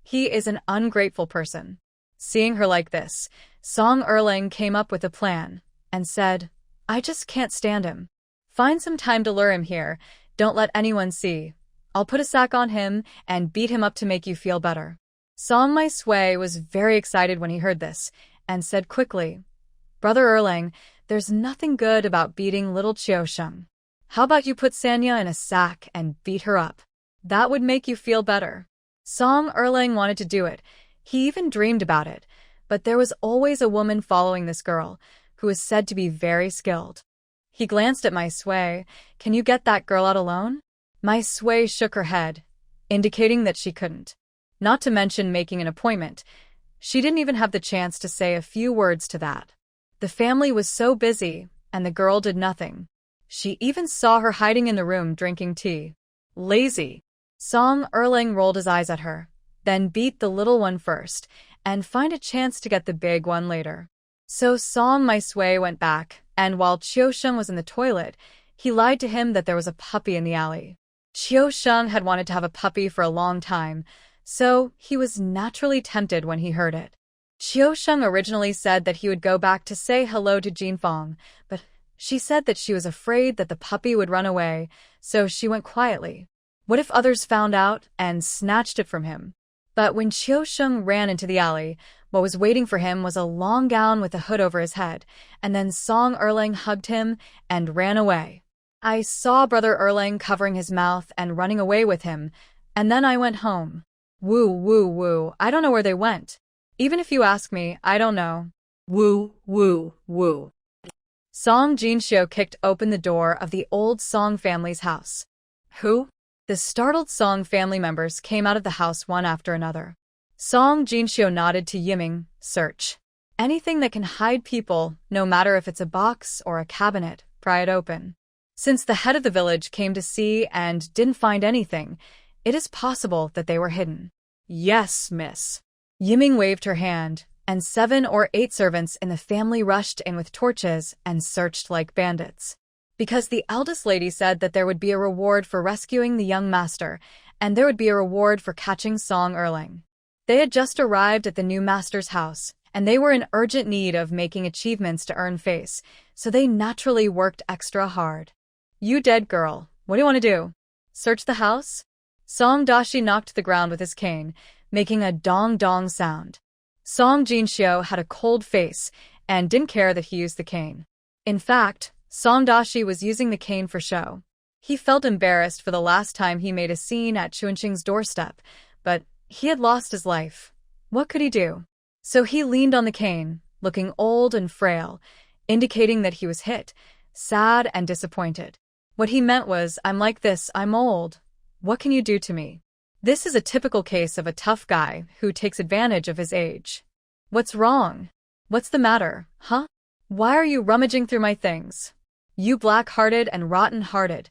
[SPEAKER 1] He is an ungrateful person. Seeing her like this, Song Erling came up with a plan and said, "I just can't stand him. Find some time to lure him here. Don't let anyone see. I'll put a sack on him and beat him up to make you feel better." Song My Sui was very excited when he heard this and said quickly, "Brother Erling, there's nothing good about beating little Qiusheng. How about you put Sanya in a sack and beat her up? That would make you feel better." Song Erling wanted to do it. He even dreamed about it. But there was always a woman following this girl, who was said to be very skilled. He glanced at My Sui. "Can you get that girl out alone?" My Sui shook her head, indicating that she couldn't. Not to mention making an appointment. She didn't even have the chance to say a few words to that. The family was so busy, and the girl did nothing. She even saw her hiding in the room drinking tea. Lazy. Song Erling rolled his eyes at her, then beat the little one first, and find a chance to get the big one later. So Song My Sui went back, and while Qiusheng was in the toilet, he lied to him that there was a puppy in the alley. Qiusheng had wanted to have a puppy for a long time, so he was naturally tempted when he heard it. Qiusheng originally said that he would go back to say hello to Jinfeng, but she said that she was afraid that the puppy would run away, so she went quietly. What if others found out and snatched it from him? But when Qiusheng ran into the alley, what was waiting for him was a long gown with a hood over his head, and then Song Erling hugged him and ran away. I saw Brother Erling covering his mouth and running away with him, and then I went home. Woo, woo, woo, I don't know where they went. Even if you ask me, I don't know. Woo, woo, woo. Song Jinxiu kicked open the door of the old Song family's house. Who? The startled Song family members came out of the house one after another. Song Jinxiu nodded to Yiming, "Search. Anything that can hide people, no matter if it's a box or a cabinet, pry it open." Since the head of the village came to see and didn't find anything, it is possible that they were hidden. "Yes, miss." Yiming waved her hand, and 7 or 8 servants in the family rushed in with torches and searched like bandits. Because the eldest lady said that there would be a reward for rescuing the young master, and there would be a reward for catching Song Erling. They had just arrived at the new master's house, and they were in urgent need of making achievements to earn face, so they naturally worked extra hard. "You dead girl, what do you want to do? Search the house?" Song Dashi knocked the ground with his cane, making a dong-dong sound. Song Jinxiu had a cold face and didn't care that he used the cane. In fact, Song Dashi was using the cane for show. He felt embarrassed for the last time he made a scene at Qiusheng's doorstep, but he had lost his life. What could he do? So he leaned on the cane, looking old and frail, indicating that he was hit, sad and disappointed. What he meant was, "I'm like this, I'm old. What can you do to me?" This is a typical case of a tough guy who takes advantage of his age. "What's wrong? What's the matter, huh? Why are you rummaging through my things? You black-hearted and rotten-hearted.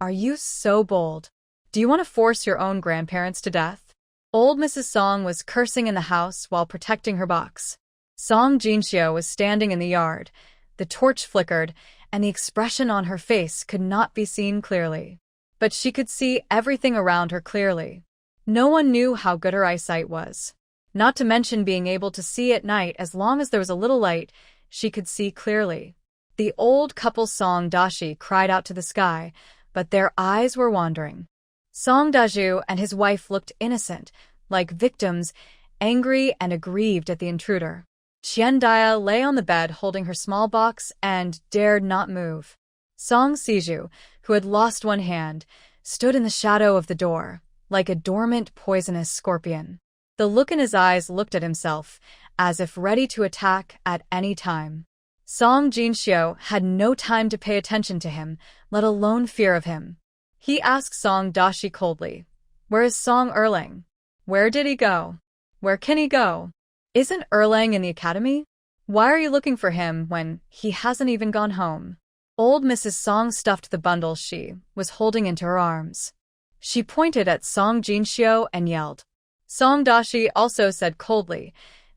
[SPEAKER 1] Are you so bold? Do you want to force your own grandparents to death?" Old Mrs. Song was cursing in the house while protecting her box. Song Jinxiu was standing in the yard. The torch flickered, and the expression on her face could not be seen clearly. But she could see everything around her clearly. No one knew how good her eyesight was. Not to mention being able to see at night as long as there was a little light, she could see clearly. The old couple Song Dashi cried out to the sky, but their eyes were wandering. Song Daju and his wife looked innocent, like victims, angry and aggrieved at the intruder. Qian Dia lay on the bed holding her small box and dared not move. Song Siju, who had lost one hand, stood in the shadow of the door, like a dormant poisonous scorpion. The look in his eyes looked at himself, as if ready to attack at any time. Song Jinxiu had no time to pay attention to him, let alone fear of him. He asked Song Dashi coldly, "Where is Song Erlang? Where did he go? Where can he go? Isn't Erlang in the academy? Why are you looking for him when he hasn't even gone home?" Old Mrs. Song stuffed the bundle she was holding into her arms. She pointed at Song Jinxiu and yelled. Song Dashi also said coldly,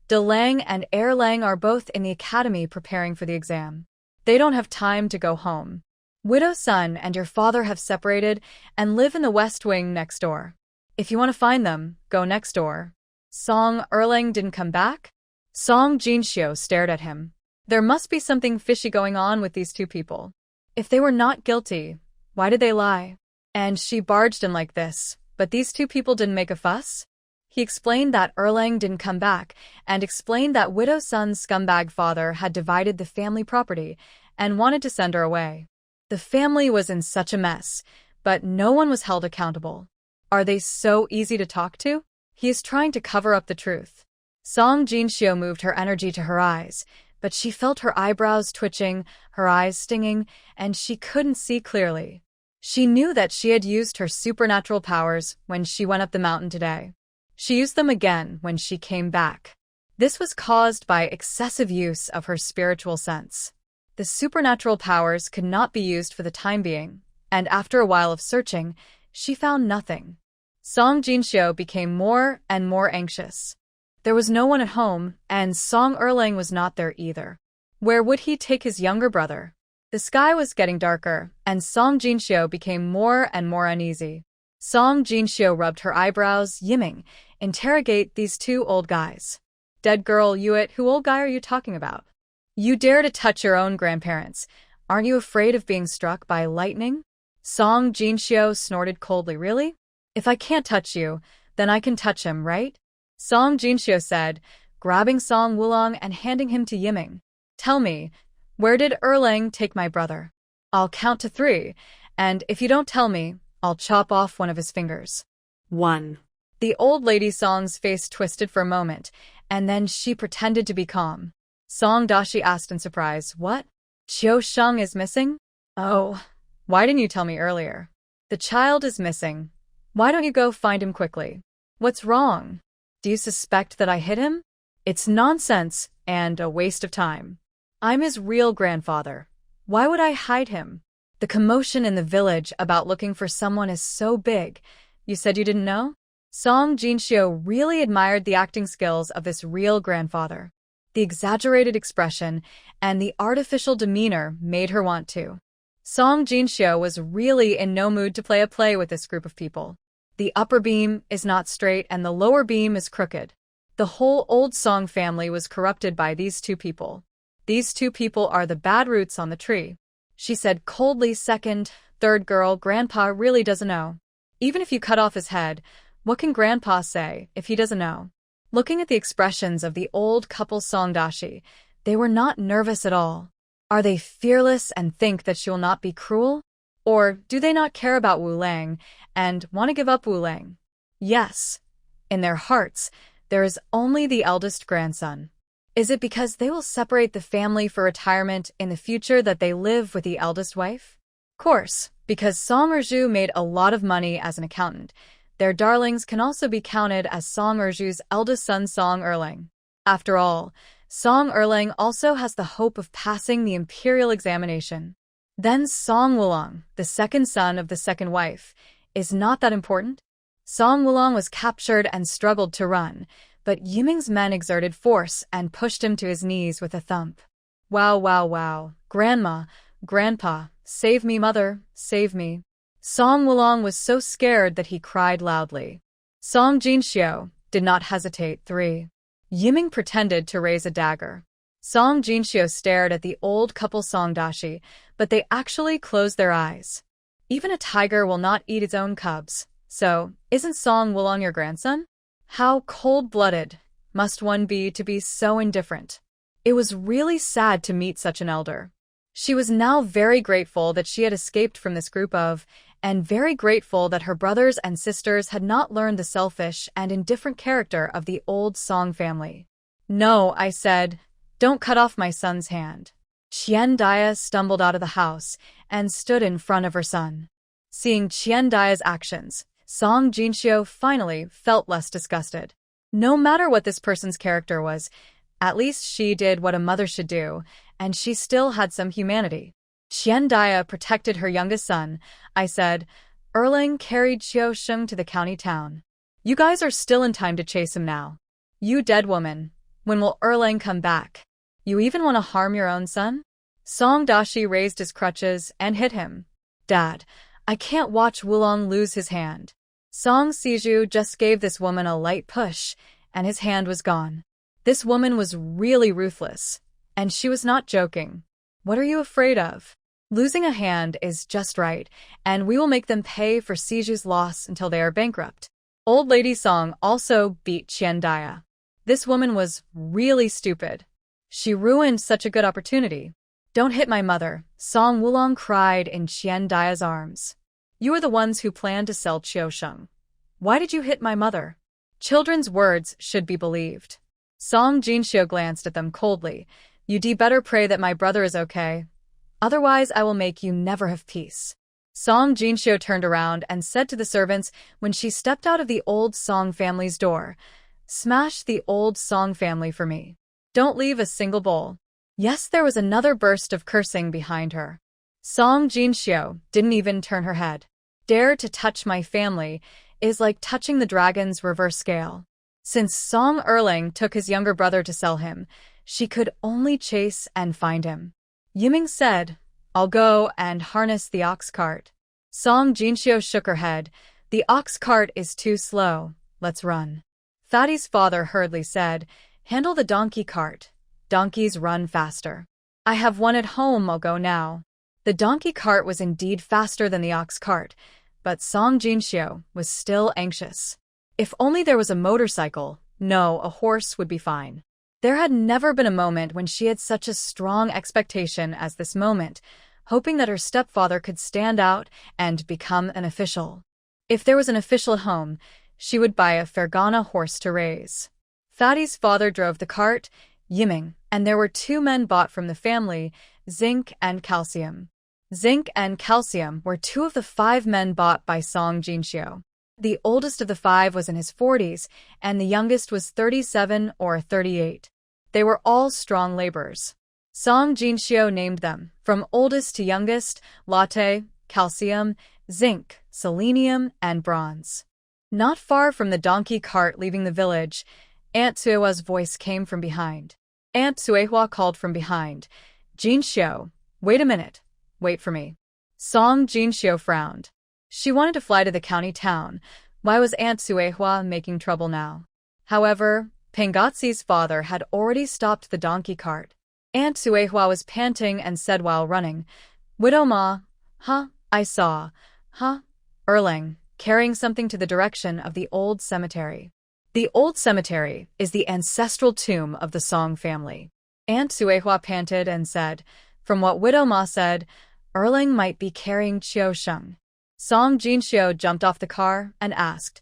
[SPEAKER 1] "De Lang and Erlang are both in the academy preparing for the exam. They don't have time to go home. Widow's son and your father have separated and live in the West Wing next door. If you want to find them, go next door." Song Erlang didn't come back? Song Jinxiu stared at him. There must be something fishy going on with these two people. If they were not guilty, why did they lie? And she barged in like this, but these two people didn't make a fuss? He explained that Erlang didn't come back, and explained that Widow's son's scumbag father had divided the family property and wanted to send her away. The family was in such a mess, but no one was held accountable. Are they so easy to talk to? He is trying to cover up the truth. Song Jinxiu moved her energy to her eyes, but she felt her eyebrows twitching, her eyes stinging, and she couldn't see clearly. She knew that she had used her supernatural powers when she went up the mountain today. She used them again when she came back. This was caused by excessive use of her spiritual sense. The supernatural powers could not be used for the time being, and after a while of searching, she found nothing. Song Jinxiu became more and more anxious. There was no one at home, and Song Erlang was not there either. Where would he take his younger brother? The sky was getting darker, and Song Jinxiu became more and more uneasy. Song Jinxiu rubbed her eyebrows, yimming, "Interrogate these two old guys." "Dead girl, Yuit, who old guy are you talking about? You dare to touch your own grandparents. Aren't you afraid of being struck by lightning?" Song Jinxiu snorted coldly. "Really? If I can't touch you, then I can touch him, right?" Song Jinxiu said, grabbing Song Wulong and handing him to Yiming. "Tell me, where did Erlang take my brother? I'll count to 3, and if you don't tell me, I'll chop off one of his fingers."
[SPEAKER 2] 1.
[SPEAKER 1] The old lady Song's face twisted for a moment, and then she pretended to be calm. Song Dashi asked in surprise, "What? Qiu Sheng is missing? Oh, why didn't you tell me earlier? The child is missing. Why don't you go find him quickly? What's wrong? Do you suspect that I hit him? It's nonsense and a waste of time. I'm his real grandfather. Why would I hide him? The commotion in the village about looking for someone is so big. You said you didn't know?" Song Jinxiu really admired the acting skills of this real grandfather. The exaggerated expression and the artificial demeanor made her want to. Song Jinxiu was really in no mood to play a play with this group of people. The upper beam is not straight and the lower beam is crooked. The whole old Song family was corrupted by these two people. These two people are the bad roots on the tree. She said coldly. "Second, third girl, Grandpa really doesn't know. Even if you cut off his head, what can Grandpa say if he doesn't know?" Looking at the expressions of the old couple Song Dashi, they were not nervous at all. Are they fearless and think that she will not be cruel? Or do they not care about Wu Lang and want to give up Wu Lang? Yes. In their hearts, there is only the eldest grandson. Is it because they will separate the family for retirement in the future that they live with the eldest wife? Course, because Song Erju made a lot of money as an accountant. Their darlings can also be counted as Song Erju's eldest son Song Erlang. After all, Song Erlang also has the hope of passing the imperial examination. Then Song Wulong, the second son of the second wife, is not that important? Song Wulong was captured and struggled to run, but Yiming's men exerted force and pushed him to his knees with a thump. "Wow, wow, wow. Grandma, Grandpa, save me, mother, save me." Song Wulong was so scared that he cried loudly. Song Jinxiu did not hesitate. 3. Yiming pretended to raise a dagger. Song Jinxiu stared at the old couple Song Dashi, but they actually closed their eyes. Even a tiger will not eat its own cubs, so isn't Song Wulong your grandson? How cold-blooded must one be to be so indifferent? It was really sad to meet such an elder. She was now very grateful that she had escaped from this group of and very grateful that her brothers and sisters had not learned the selfish and indifferent character of the old Song family. "No," I said, "don't cut off my son's hand." Qian Dia stumbled out of the house and stood in front of her son. Seeing Qian Dia's actions, Song Jinxiu finally felt less disgusted. No matter what this person's character was, at least she did what a mother should do, and she still had some humanity. Qian Dia protected her youngest son. I said, "Erling carried Xiao Sheng to the county town. You guys are still in time to chase him now. You dead woman, when will Erling come back? You even want to harm your own son?" Song Dashi raised his crutches and hit him. "Dad, I can't watch Wulong lose his hand." Song Siju just gave this woman a light push, and his hand was gone. This woman was really ruthless, and she was not joking. "What are you afraid of? Losing a hand is just right, and we will make them pay for Siju's loss until they are bankrupt." Old Lady Song also beat Qian Dia. This woman was really stupid. She ruined such a good opportunity. "Don't hit my mother," Song Wulong cried in Qian Dia's arms. "You are the ones who planned to sell Xiao Sheng. Why did you hit my mother?" Children's words should be believed. Song Jinxiu glanced at them coldly. "You'd better pray that my brother is okay. Otherwise I will make you never have peace." Song Jinxiu turned around and said to the servants when she stepped out of the old Song family's door, "Smash the old Song family for me. Don't leave a single bowl." Yes, there was another burst of cursing behind her. Song Jinxiu didn't even turn her head. "Dare to touch my family is like touching the dragon's reverse scale." Since Song Erling took his younger brother to sell him, she could only chase and find him. Yiming said, "I'll go and harness the ox cart." Song Jinxiu shook her head. "The ox cart is too slow. Let's run." Fatty's father hurriedly said, "Handle the donkey cart. Donkeys run faster." "I have one at home, I'll go now." The donkey cart was indeed faster than the ox cart, but Song Jinxiu was still anxious. If only there was a motorcycle. No, a horse would be fine. There had never been a moment when she had such a strong expectation as this moment, hoping that her stepfather could stand out and become an official. If there was an official at home, she would buy a Fergana horse to raise. Fatty's father drove the cart, Yiming, and there were two men bought from the family, Zinc and Calcium. Zinc and Calcium were two of the 5 men bought by Song Jinxiu. The oldest of the 5 was in his 40s, and the youngest was 37 or 38. They were all strong laborers. Song Jinxiu named them, from oldest to youngest, Latte, Calcium, Zinc, Selenium, and Bronze. Not far from the donkey cart leaving the village, Aunt Suehua's voice came from behind. Aunt Suehua called from behind, "Jinxiu, wait a minute. Wait for me." Song Jinxiu frowned. She wanted to fly to the county town. Why was Aunt Suehua making trouble now? However, Pangotzi's father had already stopped the donkey cart. Aunt Suehua was panting and said while running, "Widow Ma, I saw, Erling, carrying something to the direction of the old cemetery." The old cemetery is the ancestral tomb of the Song family. Aunt Suehua panted and said, "From what Widow Ma said, Erling might be carrying Xiao Sheng." Song Jinxiu jumped off the car and asked,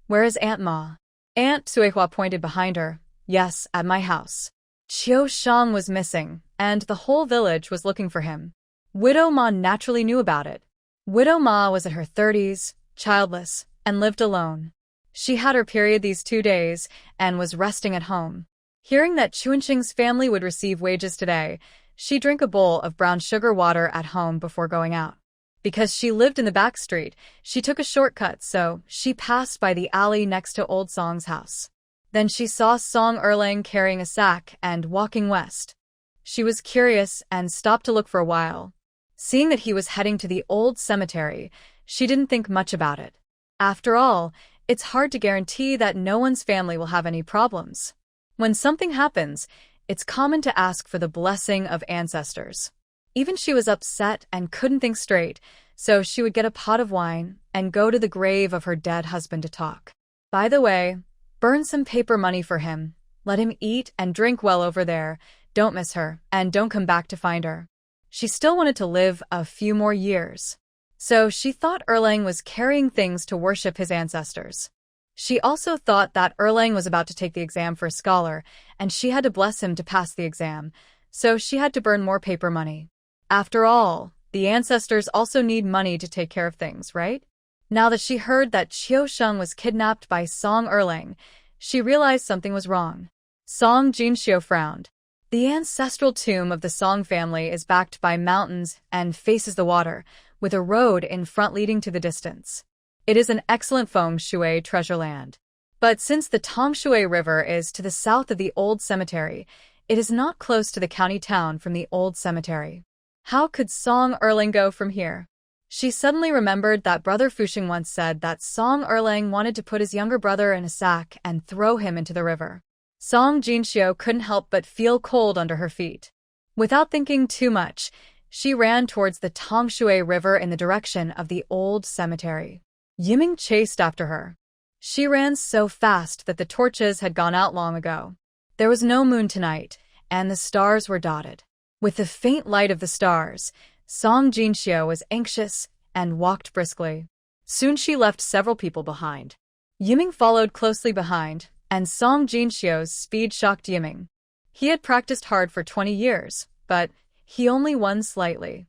[SPEAKER 1] "Where is Aunt Ma?" Aunt Suehua pointed behind her. "Yes, at my house." Xiao Sheng was missing, and the whole village was looking for him. Widow Ma naturally knew about it. Widow Ma was in her 30s, childless, and lived alone. She had her period these 2 days and was resting at home. Hearing that Chuanqing's family would receive wages today, she drank a bowl of brown sugar water at home before going out. Because she lived in the back street, she took a shortcut, so she passed by the alley next to Old Song's house. Then she saw Song Erling carrying a sack and walking west. She was curious and stopped to look for a while. Seeing that he was heading to the old cemetery, she didn't think much about it. After all, it's hard to guarantee that no one's family will have any problems. When something happens, it's common to ask for the blessing of ancestors. Even she was upset and couldn't think straight, so she would get a pot of wine and go to the grave of her dead husband to talk. By the way, burn some paper money for him. Let him eat and drink well over there. Don't miss her, and don't come back to find her. She still wanted to live a few more years. So she thought Erlang was carrying things to worship his ancestors. She also thought that Erlang was about to take the exam for a scholar, and she had to bless him to pass the exam, so she had to burn more paper money. After all, the ancestors also need money to take care of things, right? Now that she heard that Qiu Sheng was kidnapped by Song Erlang, she realized something was wrong. Song Jinxiu frowned. The ancestral tomb of the Song family is backed by mountains and faces the water, with a road in front leading to the distance. It is an excellent feng shui treasure land. But since the Tongshui River is to the south of the old cemetery, it is not close to the county town from the old cemetery. How could Song Erlang go from here? She suddenly remembered that Brother Fuxing once said that Song Erlang wanted to put his younger brother in a sack and throw him into the river. Song Jinxiu couldn't help but feel cold under her feet. Without thinking too much, she ran towards the Tongshui River in the direction of the old cemetery. Yiming chased after her. She ran so fast that the torches had gone out long ago. There was no moon tonight, and the stars were dotted. With the faint light of the stars, Song Jinxiu was anxious and walked briskly. Soon she left several people behind. Yiming followed closely behind, and Song Jinxiu's speed shocked Yiming. He had practiced hard for 20 years, but he only won slightly.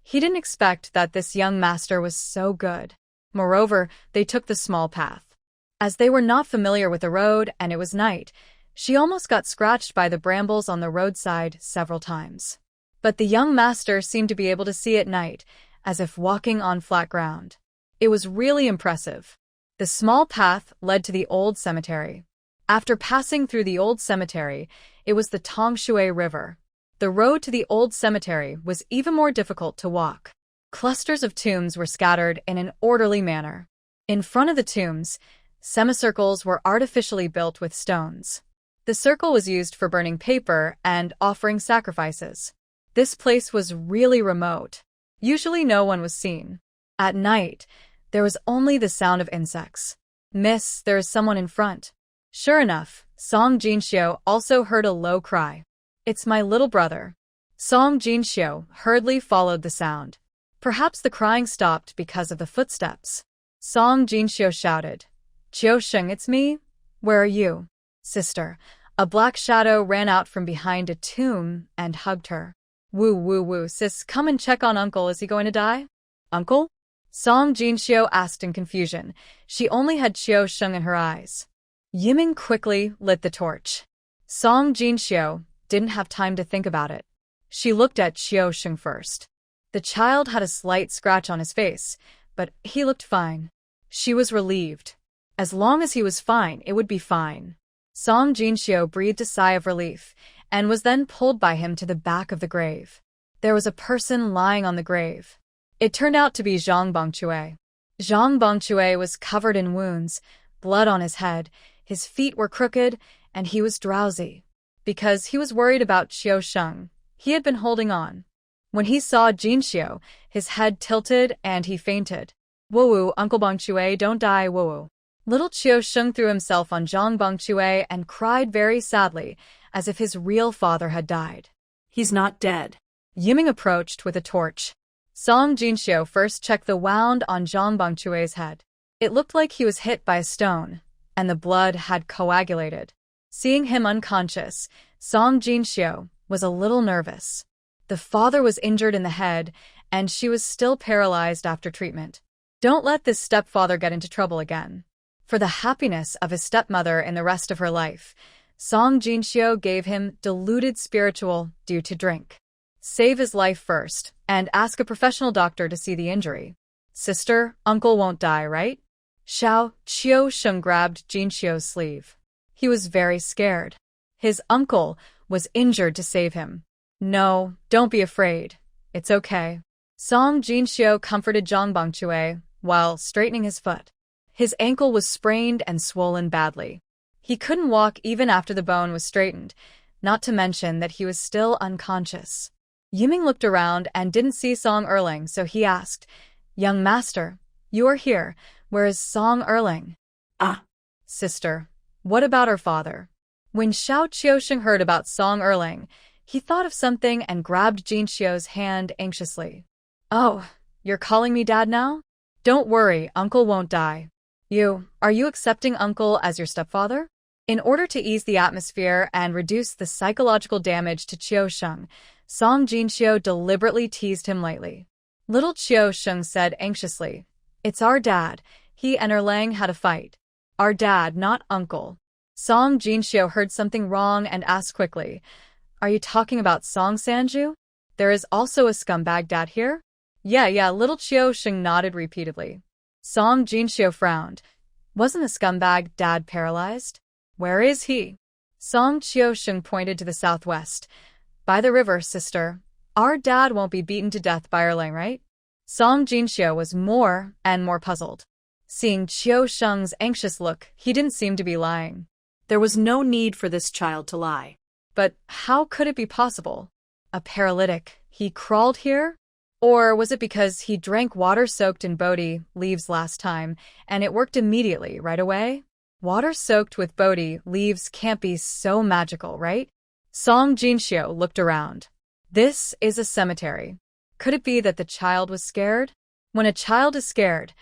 [SPEAKER 1] He didn't expect that this young master was so good. Moreover, they took the small path. As they were not familiar with the road and it was night, she almost got scratched by the brambles on the roadside several times. But the young master seemed to be able to see at night, as if walking on flat ground. It was really impressive. The small path led to the old cemetery. After passing through the old cemetery, it was the Tongshui River. The road to the old cemetery was even more difficult to walk. Clusters of tombs were scattered in an orderly manner. In front of the tombs, semicircles were artificially built with stones. The circle was used for burning paper and offering sacrifices. This place was really remote. Usually no one was seen. At night, there was only the sound of insects. Miss, there is someone in front. Sure enough, Song Jinxiu also heard a low cry. It's my little brother. Song Jinxiu hurriedly followed the sound. Perhaps the crying stopped because of the footsteps. Song Jinxiu shouted, Qiu Sheng, it's me. Where are you? Sister. A black shadow ran out from behind a tomb and hugged her. Woo woo woo, sis, come and check on uncle, is he going to die? Uncle? Song Jinxiu asked in confusion. She only had Qiu Sheng in her eyes. Yiming quickly lit the torch. Song Jinxiu didn't have time to think about it. She looked at Qiu Sheng first. The child had a slight scratch on his face, but he looked fine. She was relieved. As long as he was fine, it would be fine. Song Jinxiu breathed a sigh of relief, and was then pulled by him to the back of the grave. There was a person lying on the grave. It turned out to be Zhang Bongchui. Zhang Bongchui was covered in wounds, blood on his head, his feet were crooked, and he was drowsy. Because he was worried about Qiu Sheng, he had been holding on. When he saw Jinxiu, his head tilted and he fainted. Woo-woo, Uncle Bongchui, don't die, woo-woo. Little Qiu Sheng threw himself on Zhang Bongchui and cried very sadly, as if his real father had died.
[SPEAKER 2] He's not dead.
[SPEAKER 1] Yiming approached with a torch. Song Jinxiu first checked the wound on Zhang Bongchui's head. It looked like he was hit by a stone, and the blood had coagulated. Seeing him unconscious, Song Jinxiu was a little nervous. The father was injured in the head, and she was still paralyzed after treatment. Don't let this stepfather get into trouble again. For the happiness of his stepmother in the rest of her life, Song Jinxiu gave him diluted spiritual due to drink. Save his life first, and ask a professional doctor to see the injury. Sister, uncle won't die, right? Qiu Sheng grabbed Jinxiu's sleeve. He was very scared. His uncle was injured to save him. No, don't be afraid. It's okay. Song Jinxiu comforted Zhang Bongchui while straightening his foot. His ankle was sprained and swollen badly. He couldn't walk even after the bone was straightened, not to mention that he was still unconscious. Yiming looked around and didn't see Song Erlang, so he asked, Young master, you are here. Where is Song Erlang?
[SPEAKER 2] Ah.
[SPEAKER 1] Sister, what about her father? When Qiu Sheng heard about Song Erlang, he thought of something and grabbed Jinxiu's hand anxiously. Oh, You're calling me dad now? Don't worry, uncle won't die. Are you accepting uncle as your stepfather? In order to ease the atmosphere and reduce the psychological damage to Chiu Sheng, Song Jinxiu deliberately teased him lightly. Little Chiu Sheng said anxiously, "It's our dad. He and Erlang had a fight. Our dad, not uncle." Song Jinxiu heard something wrong and asked quickly, "Are you talking about Song Sanju? There is also a scumbag dad here?" Yeah, little Chiu Sheng nodded repeatedly. Song Jinxiu frowned. Wasn't the scumbag dad paralyzed? Where is he? Song Chiu Sheng pointed to the southwest. By the river, sister. Our dad won't be beaten to death by Erlang, right? Song Jinxiu was more and more puzzled. Seeing Chiu Sheng's anxious look, he didn't seem to be lying.
[SPEAKER 2] There was no need for this child to lie.
[SPEAKER 1] But how could it be possible? A paralytic, he crawled here? Or was it because he drank water soaked in Bodhi leaves last time, and it worked immediately, right away? Water soaked with Bodhi leaves can't be so magical, right? Song Jinxiu looked around. This is a cemetery. Could it be that the child was scared? When a child is scared,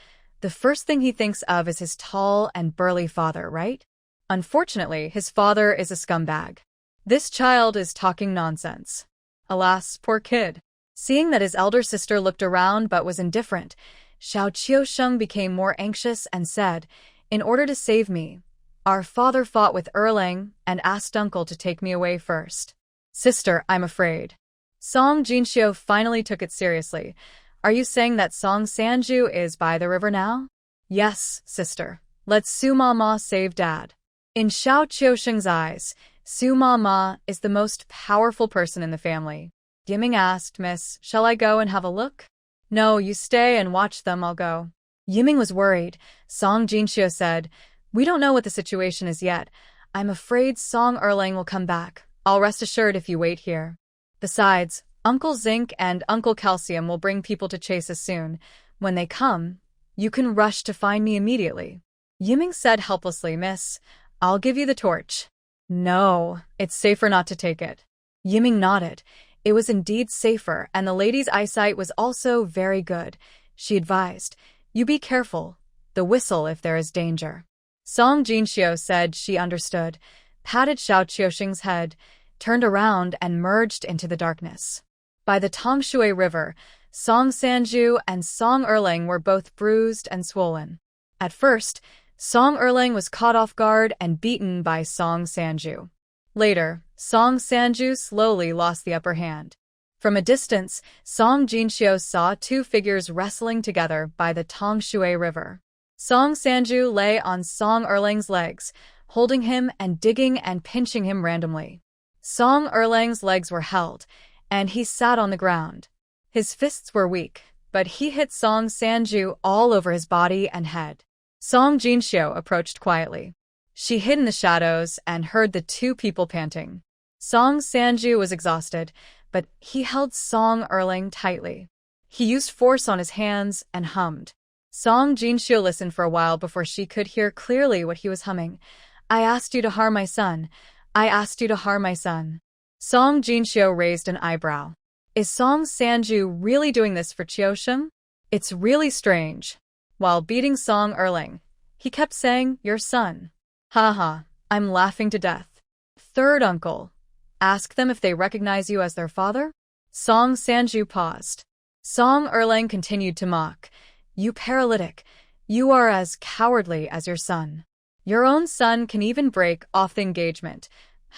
[SPEAKER 1] the first thing he thinks of is his tall and burly father, right? Unfortunately, his father is a scumbag. This child is talking nonsense. Alas, poor kid. Seeing that his elder sister looked around but was indifferent, Xiao Qiusheng became more anxious and said, "In order to save me, our father fought with Erlang and asked uncle to take me away first. Sister, I'm afraid." Song Jinxiu finally took it seriously. "Are you saying that Song Sanju is by the river now?" "Yes, sister. Let Su Mama save dad." In Xiao Qiusheng's eyes, Su Mama is the most powerful person in the family. Yiming asked, "Miss, shall I go and have a look?" "No, you stay and watch them, I'll go." Yiming was worried. Song Jinxiu said, "We don't know what the situation is yet. I'm afraid Song Erlang will come back. I'll rest assured if you wait here. Besides, Uncle Zinc and Uncle Calcium will bring people to chase us soon. When they come, you can rush to find me immediately." Yiming said helplessly, "Miss, I'll give you the torch." "No, it's safer not to take it." Yiming nodded. It was indeed safer, and the lady's eyesight was also very good. She advised, "You be careful. The whistle if there is danger." Song Jinxiu said she understood, patted Xiao Qiusheng's head, turned around and merged into the darkness. By the Tongshui River, Song Sanju and Song Erlang were both bruised and swollen. At first, Song Erlang was caught off guard and beaten by Song Sanju. Later, Song Sanju slowly lost the upper hand. From a distance, Song Jinxiu saw two figures wrestling together by the Tongshui River. Song Sanju lay on Song Erlang's legs, holding him and digging and pinching him randomly. Song Erlang's legs were held, and he sat on the ground. His fists were weak, but he hit Song Sanju all over his body and head. Song Jinxiu approached quietly. She hid in the shadows and heard the two people panting. Song Sanju was exhausted, but he held Song Erlang tightly. He used force on his hands and hummed. Song Jinxiu listened for a while before she could hear clearly what he was humming. "I asked you to harm my son. I asked you to harm my son." Song Jinxiu raised an eyebrow. Is Song Sanju really doing this for Qiusheng? It's really strange. While beating Song Erlang, he kept saying, "Your son." Haha, I'm laughing to death. Third uncle. Ask them if they recognize you as their father? Song Sanju paused. Song Erlang continued to mock. "You paralytic. You are as cowardly as your son. Your own son can even break off the engagement.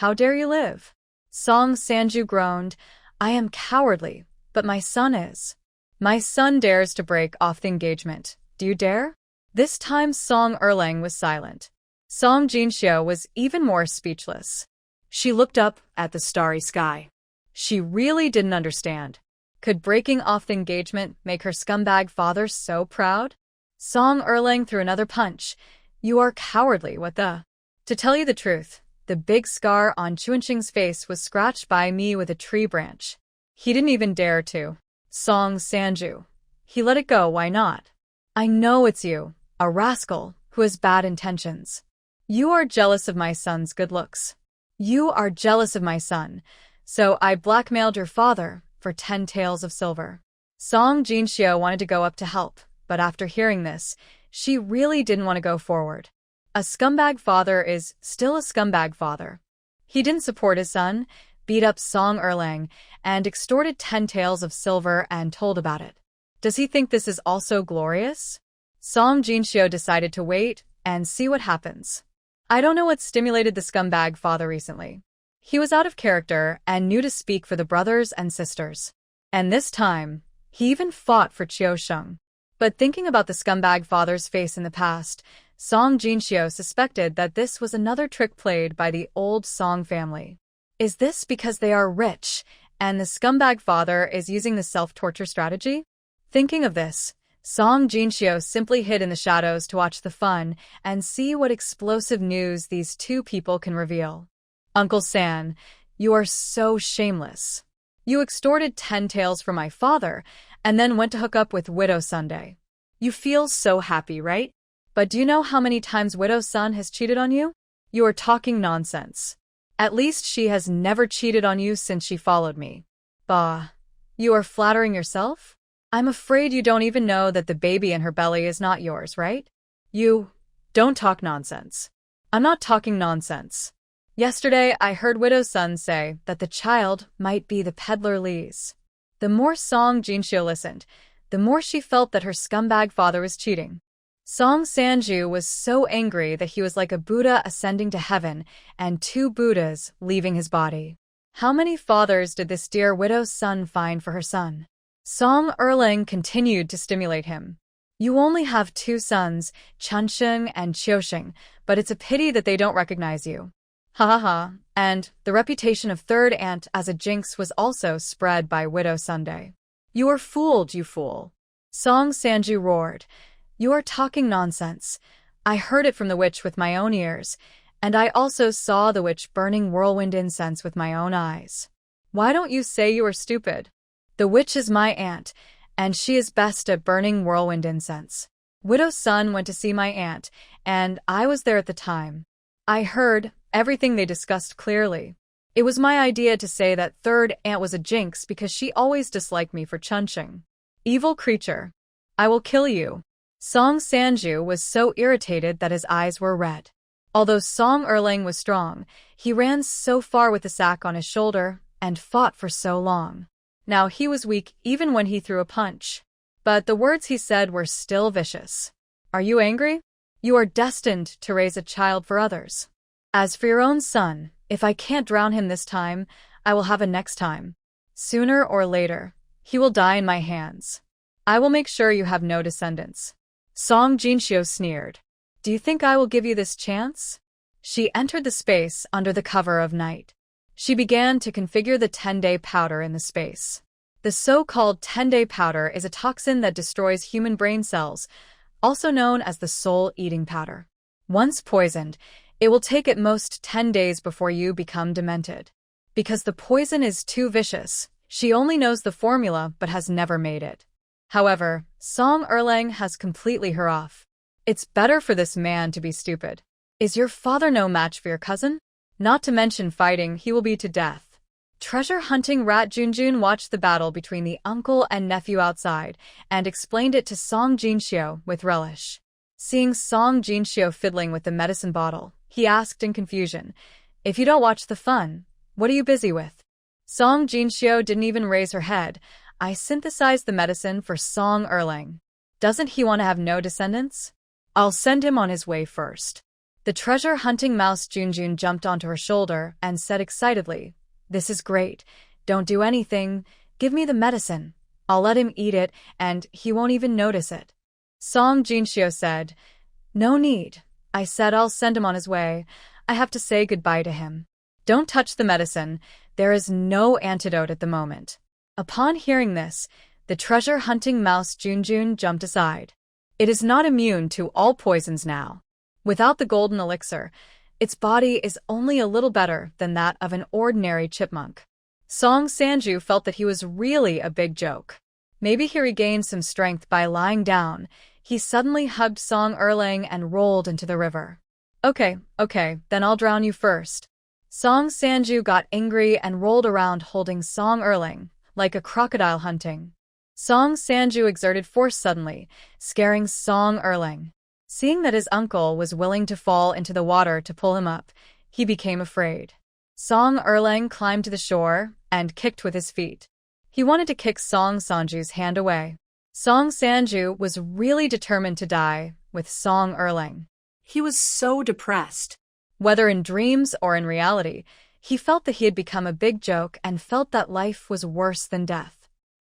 [SPEAKER 1] How dare you live?" Song Sanju groaned. "I am cowardly, but my son is. My son dares to break off the engagement. Do you dare?" This time Song Erlang was silent. Song Jinxiu was even more speechless. She looked up at the starry sky. She really didn't understand. Could breaking off the engagement make her scumbag father so proud? Song Erlang threw another punch. "You are cowardly, what the?" To tell you the truth, the big scar on Chuanqing's face was scratched by me with a tree branch. He didn't even dare to. Song Sanju. He let it go, why not? "I know it's you, a rascal, who has bad intentions. You are jealous of my son's good looks. You are jealous of my son, so I blackmailed your father for 10 taels of silver." Song Jinxio wanted to go up to help, but after hearing this, she really didn't want to go forward. A scumbag father is still a scumbag father. He didn't support his son, beat up Song Erlang, and extorted 10 taels of silver and told about it. Does he think this is also glorious? Song Jinxio decided to wait and see what happens. I don't know what stimulated the scumbag father recently. He was out of character and knew to speak for the brothers and sisters. And this time, he even fought for Qiusheng. But thinking about the scumbag father's face in the past, Song Jinxio suspected that this was another trick played by the old Song family. Is this because they are rich, and the scumbag father is using the self-torture strategy? Thinking of this, Song Jinxio simply hid in the shadows to watch the fun and see what explosive news these two people can reveal. Uncle San, you are so shameless. You extorted 10 taels from my father, and then went to hook up with Widow Sunday. You feel so happy, right? But do you know how many times Widow Sun has cheated on you? You are talking nonsense. At least she has never cheated on you since she followed me. Bah, you are flattering yourself? I'm afraid you don't even know that the baby in her belly is not yours, right? You don't talk nonsense. I'm not talking nonsense. Yesterday, I heard Widow Sun say that the child might be the peddler Lee's. The more Song Jinxio listened, the more she felt that her scumbag father was cheating. Song Sanju was so angry that he was like a Buddha ascending to heaven and 2 Buddhas leaving his body. How many fathers did this dear widow's son find for her son? Song Erlang continued to stimulate him. You only have 2 sons, Chunsheng and Qiusheng, but it's a pity that they don't recognize you. Ha ha ha, and the reputation of third aunt as a jinx was also spread by Widow Sunday. You are fooled, you fool. Song Sanju roared. You are talking nonsense. I heard it from the witch with my own ears, and I also saw the witch burning whirlwind incense with my own eyes. Why don't you say you are stupid? The witch is my aunt, and she is best at burning whirlwind incense. Widow's son went to see my aunt, and I was there at the time. I heard everything they discussed clearly. It was my idea to say that third aunt was a jinx because she always disliked me for Chunsheng. Evil creature. I will kill you. Song Sanju was so irritated that his eyes were red. Although Song Erlang was strong, he ran so far with the sack on his shoulder and fought for so long. Now he was weak even when he threw a punch. But the words he said were still vicious. Are you angry? You are destined to raise a child for others. As for your own son, if I can't drown him this time, I will have a next time. Sooner or later, he will die in my hands. I will make sure you have no descendants. Song Jinxio sneered. Do you think I will give you this chance? She entered the space under the cover of night. She began to configure the 10-day powder in the space. The so-called 10-day powder is a toxin that destroys human brain cells, also known as the soul-eating powder. Once poisoned, it will take at most 10 days before you become demented. Because the poison is too vicious, she only knows the formula but has never made it. However, Song Erlang has completely her off. It's better for this man to be stupid. Is your father no match for your cousin? Not to mention fighting, he will be to death. Treasure-hunting Rat Junjun watched the battle between the uncle and nephew outside and explained it to Song Jinxio with relish. Seeing Song Jinxio fiddling with the medicine bottle, he asked in confusion, If you don't watch the fun, what are you busy with? Song Jinxio didn't even raise her head. I synthesized the medicine for Song Erlang. Doesn't he want to have no descendants? I'll send him on his way first. The treasure-hunting mouse Junjun jumped onto her shoulder and said excitedly, This is great. Don't do anything. Give me the medicine. I'll let him eat it, and he won't even notice it. Song Jinxio said, No need. I said I'll send him on his way. I have to say goodbye to him. Don't touch the medicine. There is no antidote at the moment. Upon hearing this, the treasure-hunting mouse Junjun jumped aside. It is not immune to all poisons now. Without the golden elixir, its body is only a little better than that of an ordinary chipmunk. Song Sanju felt that he was really a big joke. Maybe he regained some strength by lying down. He suddenly hugged Song Erlang and rolled into the river. Okay, then I'll drown you first. Song Sanju got angry and rolled around holding Song Erlang, like a crocodile hunting. Song Sanju exerted force suddenly, scaring Song Erling. Seeing that his uncle was willing to fall into the water to pull him up, he became afraid. Song Erling climbed to the shore and kicked with his feet. He wanted to kick Song Sanju's hand away. Song Sanju was really determined to die with Song Erling.
[SPEAKER 2] He was so depressed.
[SPEAKER 1] Whether in dreams or in reality, he felt that he had become a big joke and felt that life was worse than death.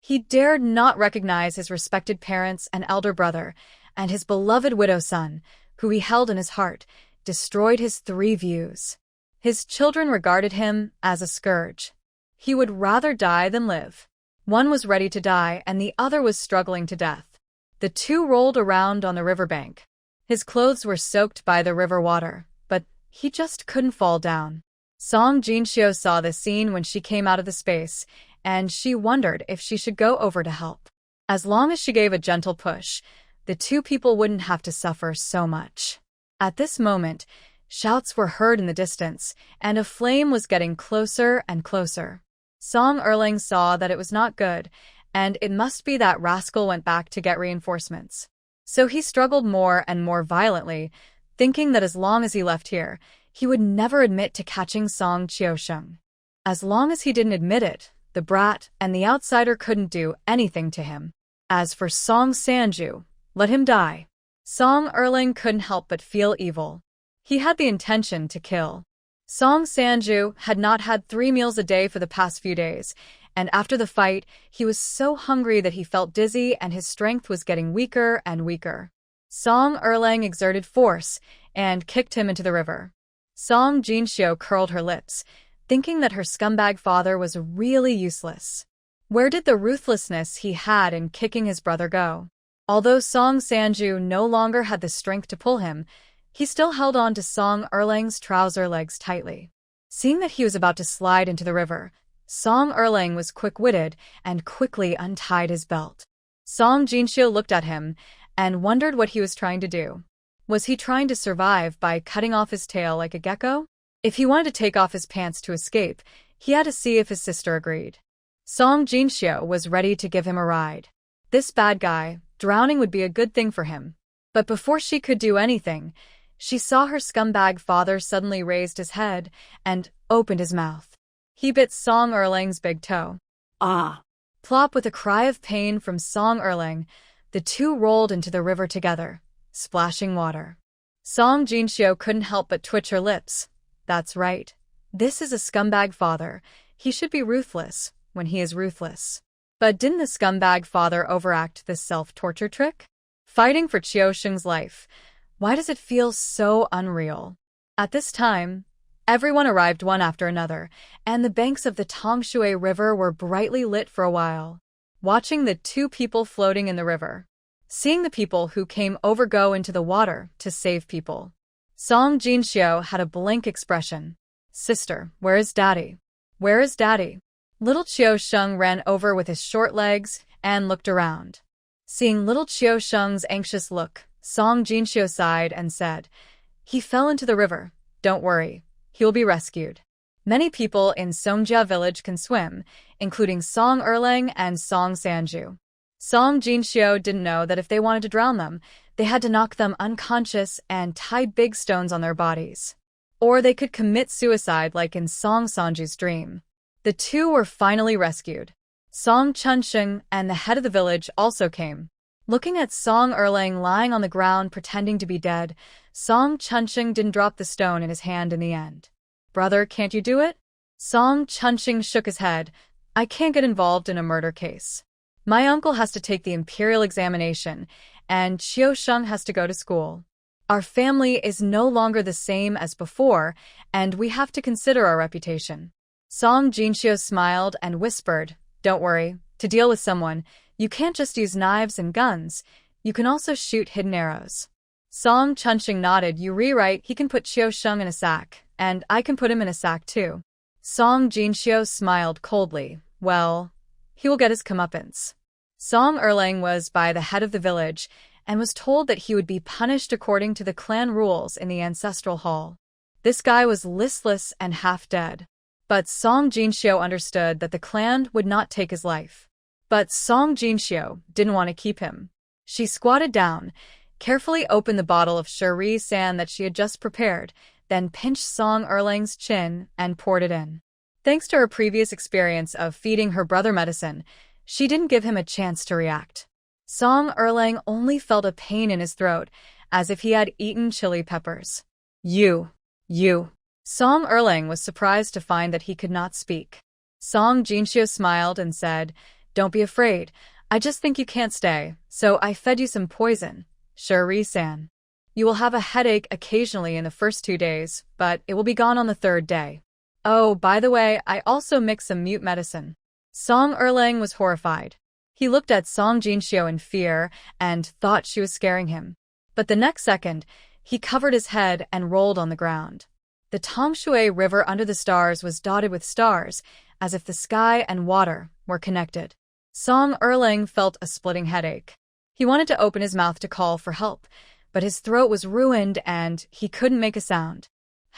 [SPEAKER 1] He dared not recognize his respected parents and elder brother, and his beloved widow son, who he held in his heart, destroyed his 3 views. His children regarded him as a scourge. He would rather die than live. One was ready to die and the other was struggling to death. The 2 rolled around on the riverbank. His clothes were soaked by the river water, but he just couldn't fall down. Song Jinxiu saw the scene when she came out of the space, and she wondered if she should go over to help. As long as she gave a gentle push, the 2 people wouldn't have to suffer so much. At this moment, shouts were heard in the distance, and a flame was getting closer and closer. Song Erling saw that it was not good, and it must be that rascal went back to get reinforcements. So he struggled more and more violently, thinking that as long as he left here, he would never admit to catching Song Qiusheng. As long as he didn't admit it, the brat and the outsider couldn't do anything to him. As for Song Sanju, let him die. Song Erling couldn't help but feel evil. He had the intention to kill. Song Sanju had not had 3 meals a day for the past few days, and after the fight, he was so hungry that he felt dizzy and his strength was getting weaker and weaker. Song Erling exerted force and kicked him into the river. Song Jinxiu curled her lips, thinking that her scumbag father was really useless. Where did the ruthlessness he had in kicking his brother go? Although Song Sanju no longer had the strength to pull him, he still held on to Song Erling's trouser legs tightly. Seeing that he was about to slide into the river, Song Erling was quick-witted and quickly untied his belt. Song Jinxiu looked at him and wondered what he was trying to do. Was he trying to survive by cutting off his tail like a gecko? If he wanted to take off his pants to escape, he had to see if his sister agreed. Song Jinxiu was ready to give him a ride. This bad guy, drowning would be a good thing for him. But before she could do anything, she saw her scumbag father suddenly raised his head and opened his mouth. He bit Song Erling's big toe.
[SPEAKER 2] Ah!
[SPEAKER 1] Plop! With a cry of pain from Song Erling, the 2 rolled into the river together, splashing water. Song Jinxiu couldn't help but twitch her lips. That's right. This is a scumbag father. He should be ruthless when he is ruthless. But didn't the scumbag father overact this self-torture trick? Fighting for Qiusheng's life. Why does it feel so unreal? At this time, everyone arrived one after another, and the banks of the Tongshui River were brightly lit for a while. Watching the 2 people floating in the river. Seeing the people who came over go into the water to save people. Song Jinxiu had a blank expression. Sister, where is Daddy? Where is Daddy? Little Qiusheng ran over with his short legs and looked around. Seeing little Qiusheng's anxious look, Song Jinxiu sighed and said, "He fell into the river. Don't worry. He'll be rescued." Many people in Songjia village can swim, including Song Erling and Song Sanju. Song Jinxiu didn't know that if they wanted to drown them, they had to knock them unconscious and tie big stones on their bodies. Or they could commit suicide like in Song Sanju's dream. The 2 were finally rescued. Song Chunsheng and the head of the village also came. Looking at Song Erling lying on the ground pretending to be dead, Song Chunsheng didn't drop the stone in his hand in the end. "Brother, can't you do it?" Song Chunsheng shook his head. "I can't get involved in a murder case. My uncle has to take the imperial examination, and Qiusheng has to go to school. Our family is no longer the same as before, and we have to consider our reputation." Song Jinxiu smiled and whispered, "Don't worry. To deal with someone, you can't just use knives and guns. You can also shoot hidden arrows." Song Chunsheng nodded. "You rewrite, he can put Qiusheng in a sack, and I can put him in a sack too." Song Jinxiu smiled coldly. "Well, he will get his comeuppance." Song Erling was by the head of the village and was told that he would be punished according to the clan rules in the ancestral hall. This guy was listless and half dead. But Song Jinxiu understood that the clan would not take his life. But Song Jinxiu didn't want to keep him. She squatted down, carefully opened the bottle of Shuri San that she had just prepared, then pinched Song Erlang's chin and poured it in. Thanks to her previous experience of feeding her brother medicine, she didn't give him a chance to react. Song Erlang only felt a pain in his throat, as if he had eaten chili peppers. You. Song Erlang was surprised to find that he could not speak. Song Jinxiu smiled and said, "Don't be afraid. I just think you can't stay, so I fed you some poison, Shuri-san. You will have a headache occasionally in the first 2 days, but it will be gone on the 3rd day. Oh, by the way, I also mixed some mute medicine." Song Erlang was horrified. He looked at Song Jinxiu in fear and thought she was scaring him. But the next second, he covered his head and rolled on the ground. The Tongshui River under the stars was dotted with stars, as if the sky and water were connected. Song Erlang felt a splitting headache. He wanted to open his mouth to call for help, but his throat was ruined and he couldn't make a sound.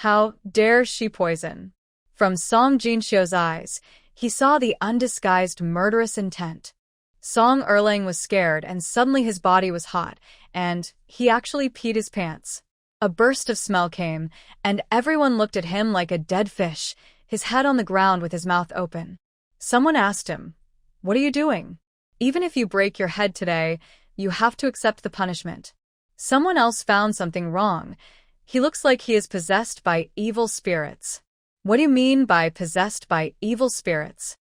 [SPEAKER 1] How dare she poison? From Song Jinxiu's eyes, he saw the undisguised murderous intent. Song Erlang was scared and suddenly his body was hot, and he actually peed his pants. A burst of smell came, and everyone looked at him like a dead fish, his head on the ground with his mouth open. Someone asked him, "What are you doing? Even if you break your head today, you have to accept the punishment." Someone else found something wrong. "He looks like he is possessed by evil spirits." "What do you mean by possessed by evil spirits?"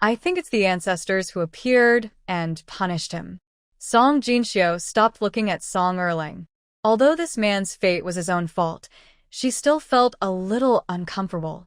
[SPEAKER 1] "I think it's the ancestors who appeared and punished him." Song Jinxiu stopped looking at Song Erlang. Although this man's fate was his own fault, she still felt a little uncomfortable.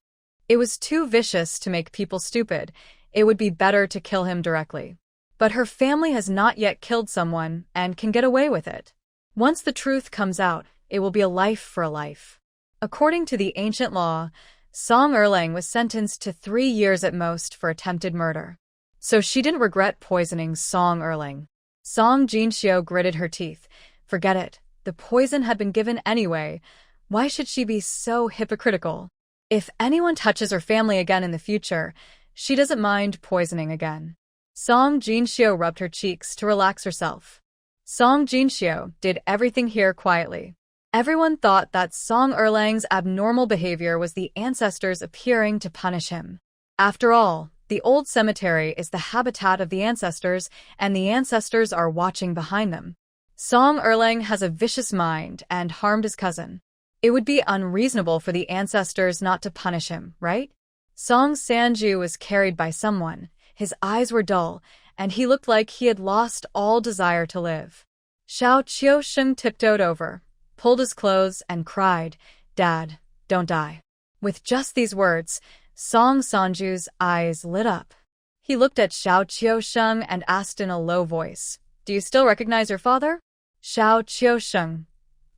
[SPEAKER 1] It was too vicious to make people stupid. It would be better to kill him directly. But her family has not yet killed someone and can get away with it. Once the truth comes out, it will be a life for a life. According to the ancient law, Song Erlang was sentenced to 3 years at most for attempted murder. So she didn't regret poisoning Song Erlang. Song Jinxiu gritted her teeth. Forget it. The poison had been given anyway. Why should she be so hypocritical? If anyone touches her family again in the future, she doesn't mind poisoning again. Song Jinxiu rubbed her cheeks to relax herself. Song Jinxiu did everything here quietly. Everyone thought that Song Erlang's abnormal behavior was the ancestors appearing to punish him. After all, the old cemetery is the habitat of the ancestors, and the ancestors are watching behind them. Song Erlang has a vicious mind and harmed his cousin. It would be unreasonable for the ancestors not to punish him, right? Song Sanju was carried by someone. His eyes were dull, and he looked like he had lost all desire to live. Xiao Qiusheng tiptoed over, pulled his clothes, and cried, "Dad, don't die." With just these words, Song Sanju's eyes lit up. He looked at Xiao Qiusheng and asked in a low voice, "Do you still recognize your father?" "Xiao Qiusheng,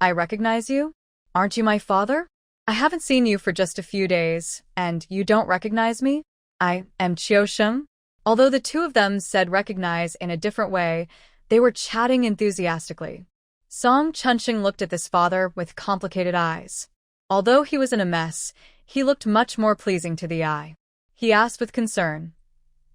[SPEAKER 1] I recognize you? Aren't you my father? I haven't seen you for just a few days, and you don't recognize me? I am Qiusheng." Although the two of them said recognize in a different way, they were chatting enthusiastically. Song Chunsheng looked at this father with complicated eyes. Although he was in a mess, he looked much more pleasing to the eye. He asked with concern,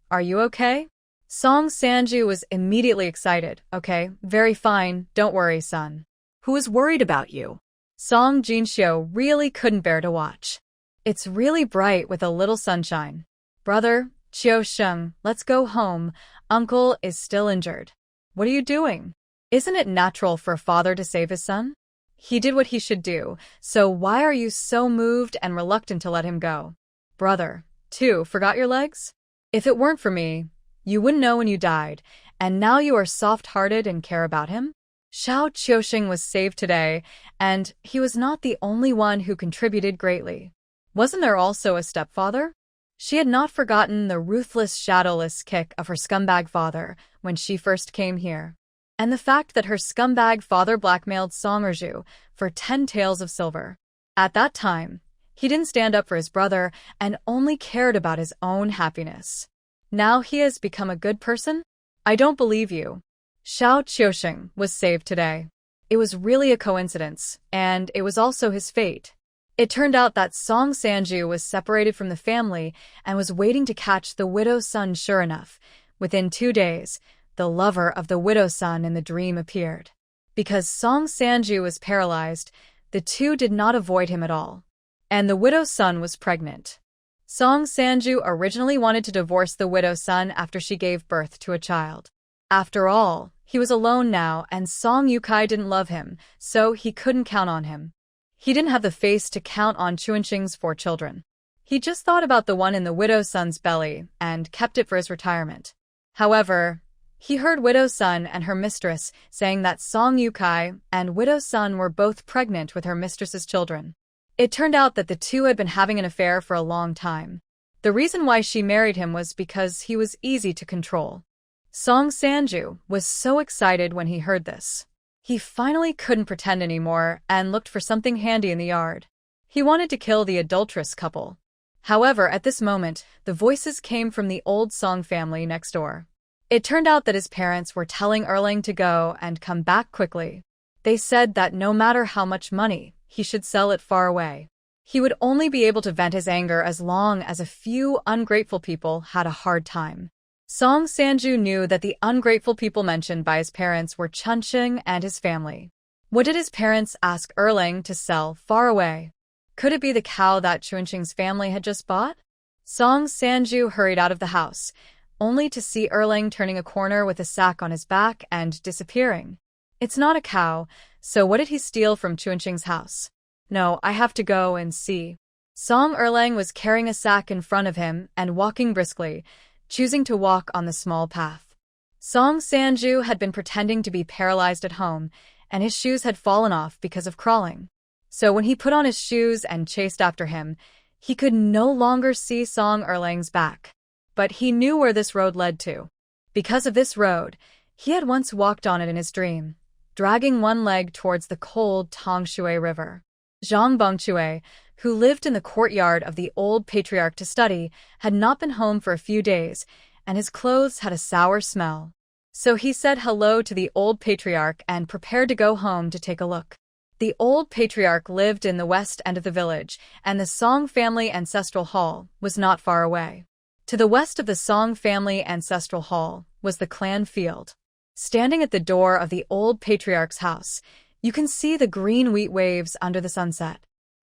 [SPEAKER 1] "Are you okay?" Song Sanju was immediately excited. "Okay, very fine, don't worry, son."
[SPEAKER 2] Who is worried about you?
[SPEAKER 1] Song Jinxiu really couldn't bear to watch. "It's really bright with a little sunshine. Brother, Qiusheng, let's go home. Uncle is still injured." "What are you doing? Isn't it natural for a father to save his son? He did what he should do, so why are you so moved and reluctant to let him go?" "Brother, too, forgot your legs? If it weren't for me, you wouldn't know when you died, and now you are soft-hearted and care about him?" Xiao Qiusheng was saved today, and he was not the only one who contributed greatly. Wasn't there also a stepfather? She had not forgotten the ruthless, shadowless kick of her scumbag father when she first came here, and the fact that her scumbag father blackmailed Song Erju for 10 taels of silver. At that time, he didn't stand up for his brother and only cared about his own happiness. Now he has become a good person? I don't believe you. Xiao Qiusheng was saved today. It was really a coincidence, and it was also his fate. It turned out that Song Sanju was separated from the family and was waiting to catch the widow's son sure enough, Within 2 days, the lover of the widow's son in the dream appeared. Because Song Sanju was paralyzed, the two did not avoid him at all. And the widow's son was pregnant. Song Sanju originally wanted to divorce the widow's son after she gave birth to a child. After all, he was alone now and Song Yukai didn't love him, so he couldn't count on him. He didn't have the face to count on Chuanqing's 4 children. He just thought about the one in the widow's son's belly and kept it for his retirement. However, he heard widow's son and her mistress saying that Song Yukai and widow's son were both pregnant with her mistress's children. It turned out that the two had been having an affair for a long time. The reason why she married him was because he was easy to control. Song Sanju was so excited when he heard this. He finally couldn't pretend anymore and looked for something handy in the yard. He wanted to kill the adulterous couple. However, at this moment, the voices came from the old Song family next door. It turned out that his parents were telling Erling to go and come back quickly. They said that no matter how much money, he should sell it far away. He would only be able to vent his anger as long as a few ungrateful people had a hard time. Song Sanju knew that the ungrateful people mentioned by his parents were Chunqing and his family. What did his parents ask Erling to sell far away? Could it be the cow that Chuanqing's family had just bought? Song Sanju hurried out of the house, only to see Erling turning a corner with a sack on his back and disappearing. It's not a cow, so what did he steal from Chuanqing's house? No, I have to go and see. Song Erlang was carrying a sack in front of him and walking briskly, choosing to walk on the small path. Song Sanju had been pretending to be paralyzed at home, and his shoes had fallen off because of crawling. So when he put on his shoes and chased after him, he could no longer see Song Erlang's back. But he knew where this road led to. Because of this road, he had once walked on it in his dream, dragging one leg towards the cold Tongshui River. Zhang Bongchui, who lived in the courtyard of the old patriarch to study, had not been home for a few days, and his clothes had a sour smell. So he said hello to the old patriarch and prepared to go home to take a look. The old patriarch lived in the west end of the village, and the Song family ancestral hall was not far away. To the west of the Song family ancestral hall was the clan field. Standing at the door of the old patriarch's house, you can see the green wheat waves under the sunset.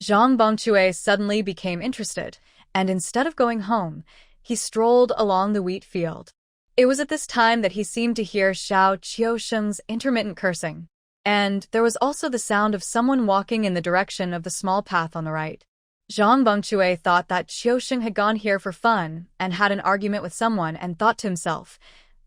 [SPEAKER 1] Zhang Bongchui suddenly became interested, and instead of going home, he strolled along the wheat field. It was at this time that he seemed to hear Xiao Qiusheng's intermittent cursing. And there was also the sound of someone walking in the direction of the small path on the right. Zhang Bongchui thought that Qiusheng had gone here for fun and had an argument with someone and thought to himself,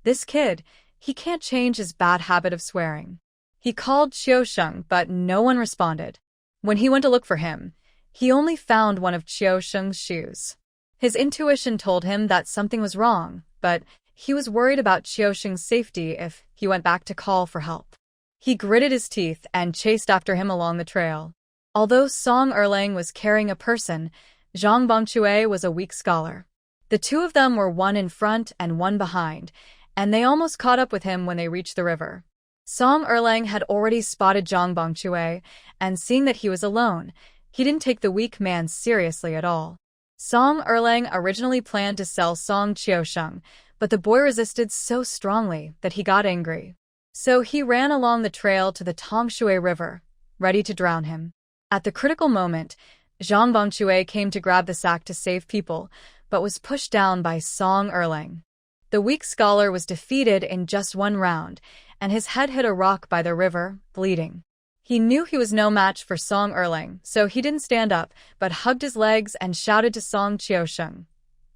[SPEAKER 1] this kid, he can't change his bad habit of swearing. He called Qiusheng, but no one responded. When he went to look for him, he only found one of Qiusheng's shoes. His intuition told him that something was wrong, but he was worried about Qiusheng's safety if he went back to call for help. He gritted his teeth and chased after him along the trail. Although Song Erlang was carrying a person, Zhang Bongchui was a weak scholar. The two of them were one in front and one behind, and they almost caught up with him when they reached the river. Song Erlang had already spotted Zhang Bongchui, and seeing that he was alone, he didn't take the weak man seriously at all. Song Erlang originally planned to sell Song Qiusheng, but the boy resisted so strongly that he got angry. So he ran along the trail to the Tongshui River, ready to drown him. At the critical moment, Zhang Bongchui came to grab the sack to save people, but was pushed down by Song Erlang. The weak scholar was defeated in just one round, and his head hit a rock by the river, bleeding. He knew he was no match for Song Erlang, so he didn't stand up, but hugged his legs and shouted to Song Qiusheng,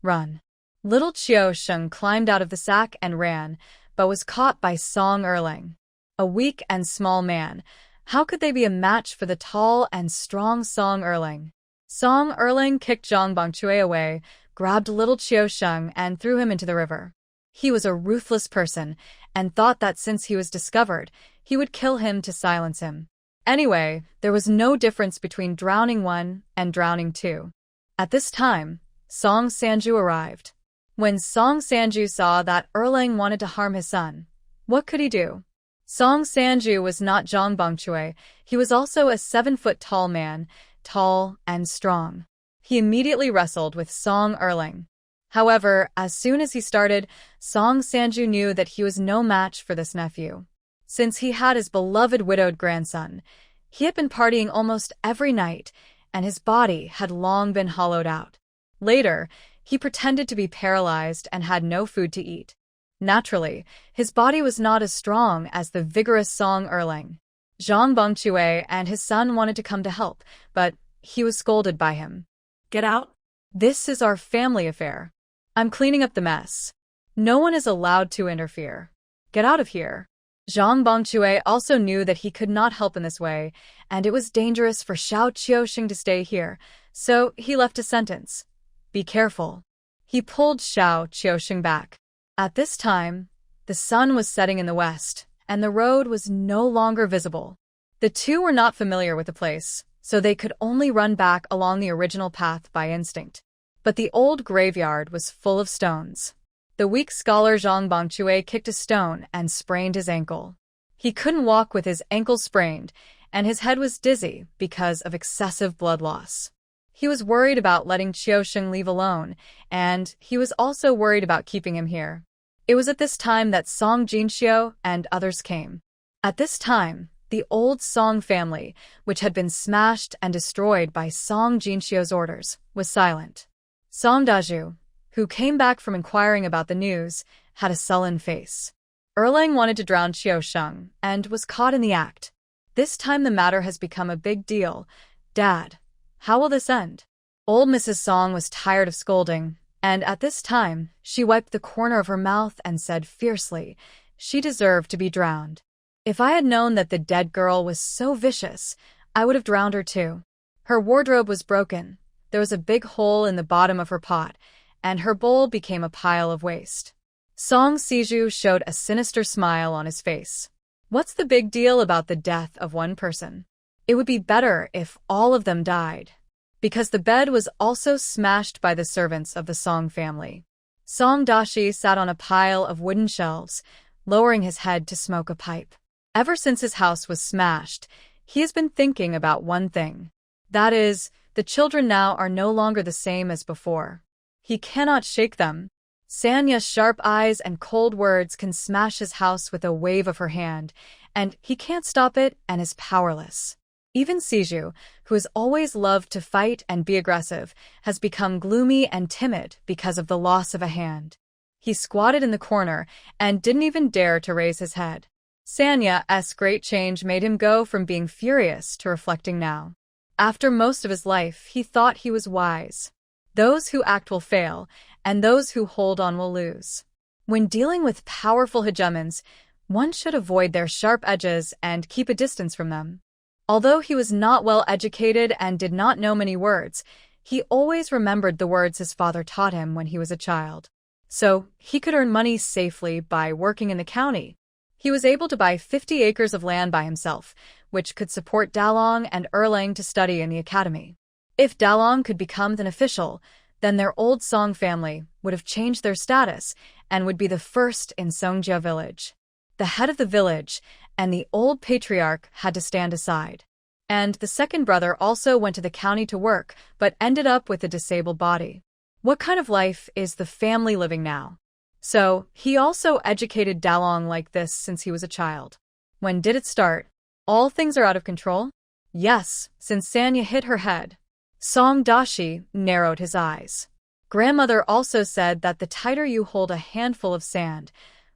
[SPEAKER 1] "Run." Little Qiusheng climbed out of the sack and ran, but was caught by Song Erlang. A weak and small man, how could they be a match for the tall and strong Song Erlang? Song Erlang kicked Zhang Bongchui away, grabbed little Qiusheng and threw him into the river. He was a ruthless person, and thought that since he was discovered, he would kill him to silence him. Anyway, there was no difference between drowning one and drowning two. At this time, Song Sanju arrived. When Song Sanju saw that Erlang wanted to harm his son, what could he do? Song Sanju was not Zhang Bongchui, he was also a 7-foot-tall man, tall and strong. He immediately wrestled with Song Erlang. However, as soon as he started, Song Sanju knew that he was no match for this nephew. Since he had his beloved widowed grandson, he had been partying almost every night, and his body had long been hollowed out. Later, he pretended to be paralyzed and had no food to eat. Naturally, his body was not as strong as the vigorous Song Erlang. Zhang Bongchue and his son wanted to come to help, but he was scolded by him.
[SPEAKER 2] Get out.
[SPEAKER 1] This is our family affair. I'm cleaning up the mess. No one is allowed to interfere. Get out of here. Zhang Bongchue also knew that he could not help in this way, and it was dangerous for Xiao Qiuxing to stay here, so he left a sentence. Be careful. He pulled Xiao Qiuxing back. At this time, the sun was setting in the west, and the road was no longer visible. The two were not familiar with the place, so they could only run back along the original path by instinct. But the old graveyard was full of stones. The weak scholar Zhang Bongchue kicked a stone and sprained his ankle. He couldn't walk with his ankle sprained, and his head was dizzy because of excessive blood loss. He was worried about letting Qiuxing leave alone, and he was also worried about keeping him here. It was at this time that Song Jinxiu and others came. At this time, the old Song family, which had been smashed and destroyed by Song Jinxiu's orders, was silent. Song Daju, who came back from inquiring about the news, had a sullen face. Erlang wanted to drown Qiuxing and was caught in the act. This time the matter has become a big deal. Dad, how will this end? Old Mrs. Song was tired of scolding, and at this time, she wiped the corner of her mouth and said fiercely, she deserved to be drowned. If I had known that the dead girl was so vicious, I would have drowned her too. Her wardrobe was broken. There was a big hole in the bottom of her pot, and her bowl became a pile of waste. Song Siju showed a sinister smile on his face. What's the big deal about the death of one person? It would be better if all of them died. Because the bed was also smashed by the servants of the Song family. Song Dashi sat on a pile of wooden shelves, lowering his head to smoke a pipe. Ever since his house was smashed, he has been thinking about one thing. That is, the children now are no longer the same as before. He cannot shake them. Sanya's sharp eyes and cold words can smash his house with a wave of her hand, and he can't stop it and is powerless. Even Siju, who has always loved to fight and be aggressive, has become gloomy and timid because of the loss of a hand. He squatted in the corner and didn't even dare to raise his head. Sanya's great change made him go from being furious to reflecting now. After most of his life, he thought he was wise. Those who act will fail, and those who hold on will lose. When dealing with powerful hegemons, one should avoid their sharp edges and keep a distance from them. Although he was not well educated and did not know many words, he always remembered the words his father taught him when he was a child. So, he could earn money safely by working in the county. He was able to buy 50 acres of land by himself, which could support Dalong and Erlang to study in the academy. If Dalong could become an official, then their old Song family would have changed their status and would be the first in Songjia village. The head of the village and the old patriarch had to stand aside. And the second brother also went to the county to work, but ended up with a disabled body. What kind of life is the family living now? So, he also educated Dalong like this since he was a child. When did it start? All things are out of control? Yes, since Sanya hit her head. Song Dashi narrowed his eyes. Grandmother also said that the tighter you hold a handful of sand,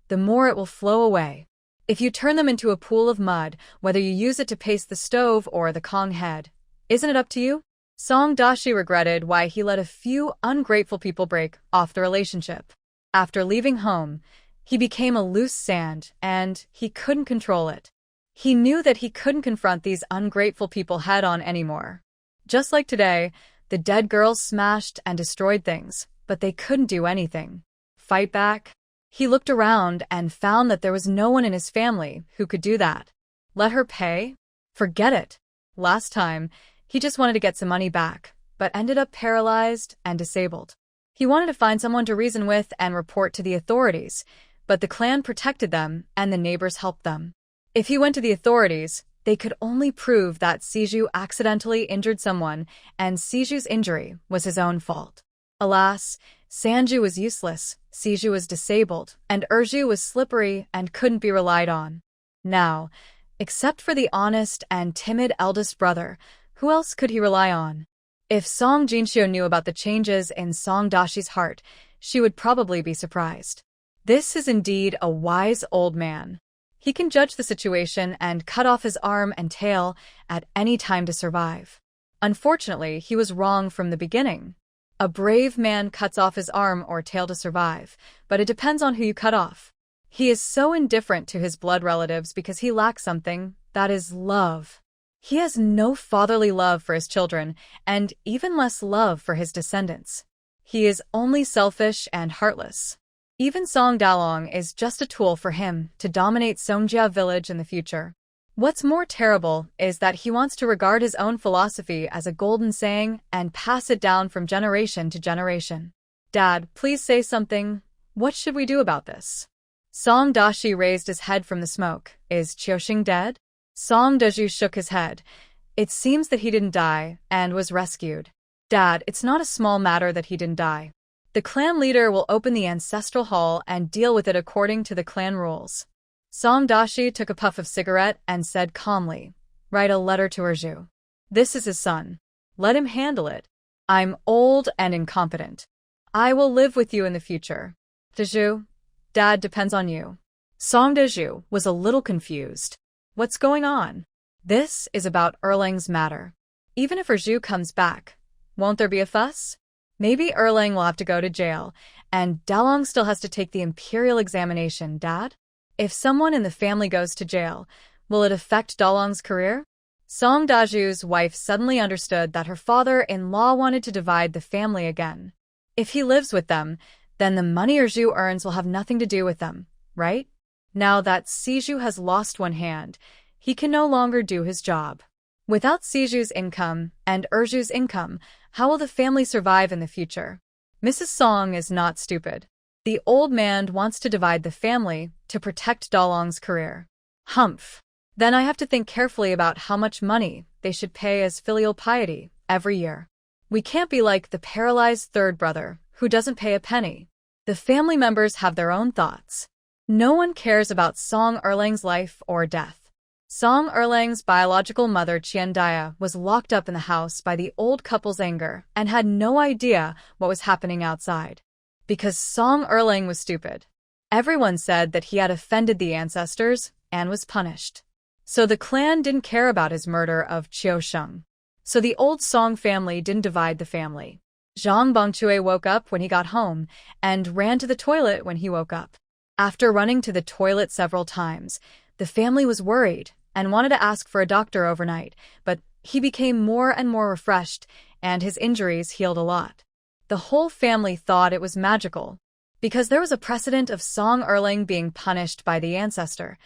[SPEAKER 1] the more it will flow away. If you turn them into a pool of mud, whether you use it to paste the stove or the Kong head, isn't it up to you? Song Dashi regretted why he let a few ungrateful people break off the relationship. After leaving home, he became a loose sand, and he couldn't control it. He knew that he couldn't confront these ungrateful people head-on anymore. Just like today, the dead girls smashed and destroyed things, but they couldn't do anything. Fight back? He looked around and found that there was no one in his family who could do that. Let her pay? Forget it. Last time, he just wanted to get some money back, but ended up paralyzed and disabled. He wanted to find someone to reason with and report to the authorities, but the clan protected them and the neighbors helped them. If he went to the authorities, they could only prove that Siju accidentally injured someone, and Siju's injury was his own fault. Alas, Sanju was useless, Siju was disabled, and Urju was slippery and couldn't be relied on. Now, except for the honest and timid eldest brother, who else could he rely on? If Song Jinshio knew about the changes in Song Dashi's heart, she would probably be surprised. This is indeed a wise old man. He can judge the situation and cut off his arm and tail at any time to survive. Unfortunately, he was wrong from the beginning. A brave man cuts off his arm or tail to survive, but it depends on who you cut off. He is so indifferent to his blood relatives because he lacks something, that is love. He has no fatherly love for his children, and even less love for his descendants. He is only selfish and heartless. Even Song Dalong is just a tool for him to dominate Songjia village in the future. What's more terrible is that he wants to regard his own philosophy as a golden saying and pass it down from generation to generation. Dad, please say something. What should we do about this? Song Dashi raised his head from the smoke. Is Qiuxing dead? Song Deju shook his head. It seems that he didn't die and was rescued. Dad, it's not a small matter that he didn't die. The clan leader will open the ancestral hall and deal with it according to the clan rules. Song Dashi took a puff of cigarette and said calmly, "Write a letter to Urju. This is his son. Let him handle it. I'm old and incompetent. I will live with you in the future. Deju, Dad depends on you." Song Deju was a little confused. What's going on? This is about Erlang's matter. Even if Urju comes back, won't there be a fuss? Maybe Erlang will have to go to jail, and Dalong still has to take the imperial examination, Dad? If someone in the family goes to jail, will it affect Dalong's career? Song Daju's wife suddenly understood that her father-in-law wanted to divide the family again. If he lives with them, then the money Urju earns will have nothing to do with them, right? Now that Siju has lost one hand, he can no longer do his job. Without Siju's income and Urju's income, how will the family survive in the future? Mrs. Song is not stupid. The old man wants to divide the family to protect Dalong's career. Humph. Then I have to think carefully about how much money they should pay as filial piety every year. We can't be like the paralyzed third brother who doesn't pay a penny. The family members have their own thoughts. No one cares about Song Erlang's life or death. Song Erlang's biological mother Qian Dia was locked up in the house by the old couple's anger and had no idea what was happening outside. Because Song Erlang was stupid. Everyone said that he had offended the ancestors and was punished. So the clan didn't care about his murder of Qiusheng. So the old Song family didn't divide the family. Zhang Bongchue woke up when he got home and ran to the toilet when he woke up. After running to the toilet several times, the family was worried and wanted to ask for a doctor overnight, but he became more and more refreshed and his injuries healed a lot. The whole family thought it was magical. Because there was a precedent of Song Erlang being punished by the ancestor,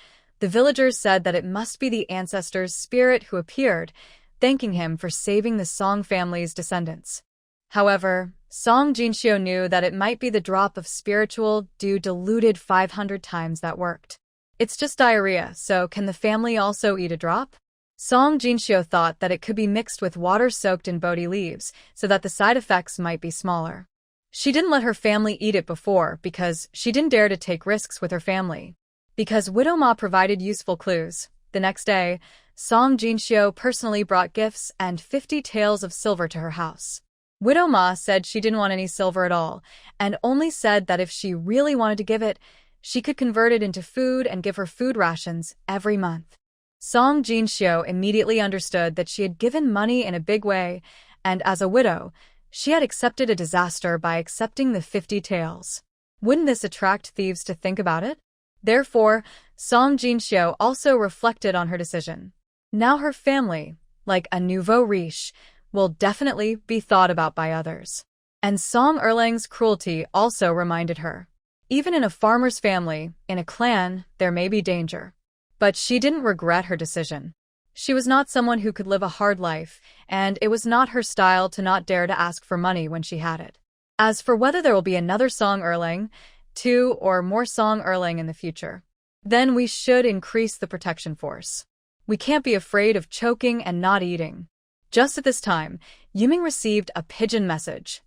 [SPEAKER 1] the villagers said that it must be the ancestor's spirit who appeared, thanking him for saving the Song family's descendants. However, Song Jinshio knew that it might be the drop of spiritual dew diluted 500 times that worked. It's just diarrhea, so can the family also eat a drop? Song Jinshio thought that it could be mixed with water soaked in bodhi leaves so that the side effects might be smaller. She didn't let her family eat it before because she didn't dare to take risks with her family. Because Widow Ma provided useful clues, the next day, Song Jinshio personally brought gifts and 50 taels of silver to her house. Widow Ma said she didn't want any silver at all, and only said that if she really wanted to give it, she could convert it into food and give her food rations every month. Song Jinshio immediately understood that she had given money in a big way, and as a widow, she had accepted a disaster by accepting the 50 taels. Wouldn't this attract thieves to think about it? Therefore, Song Jinshio also reflected on her decision. Now her family, like a nouveau riche, will definitely be thought about by others. And Song Erlang's cruelty also reminded her. Even in a farmer's family, in a clan, there may be danger. But she didn't regret her decision. She was not someone who could live a hard life, and it was not her style to not dare to ask for money when she had it. As for whether there will be another Song Erlang, 2 or more Song Erlang in the future, then we should increase the protection force. We can't be afraid of choking and not eating. Just at this time, Yiming received a pigeon message.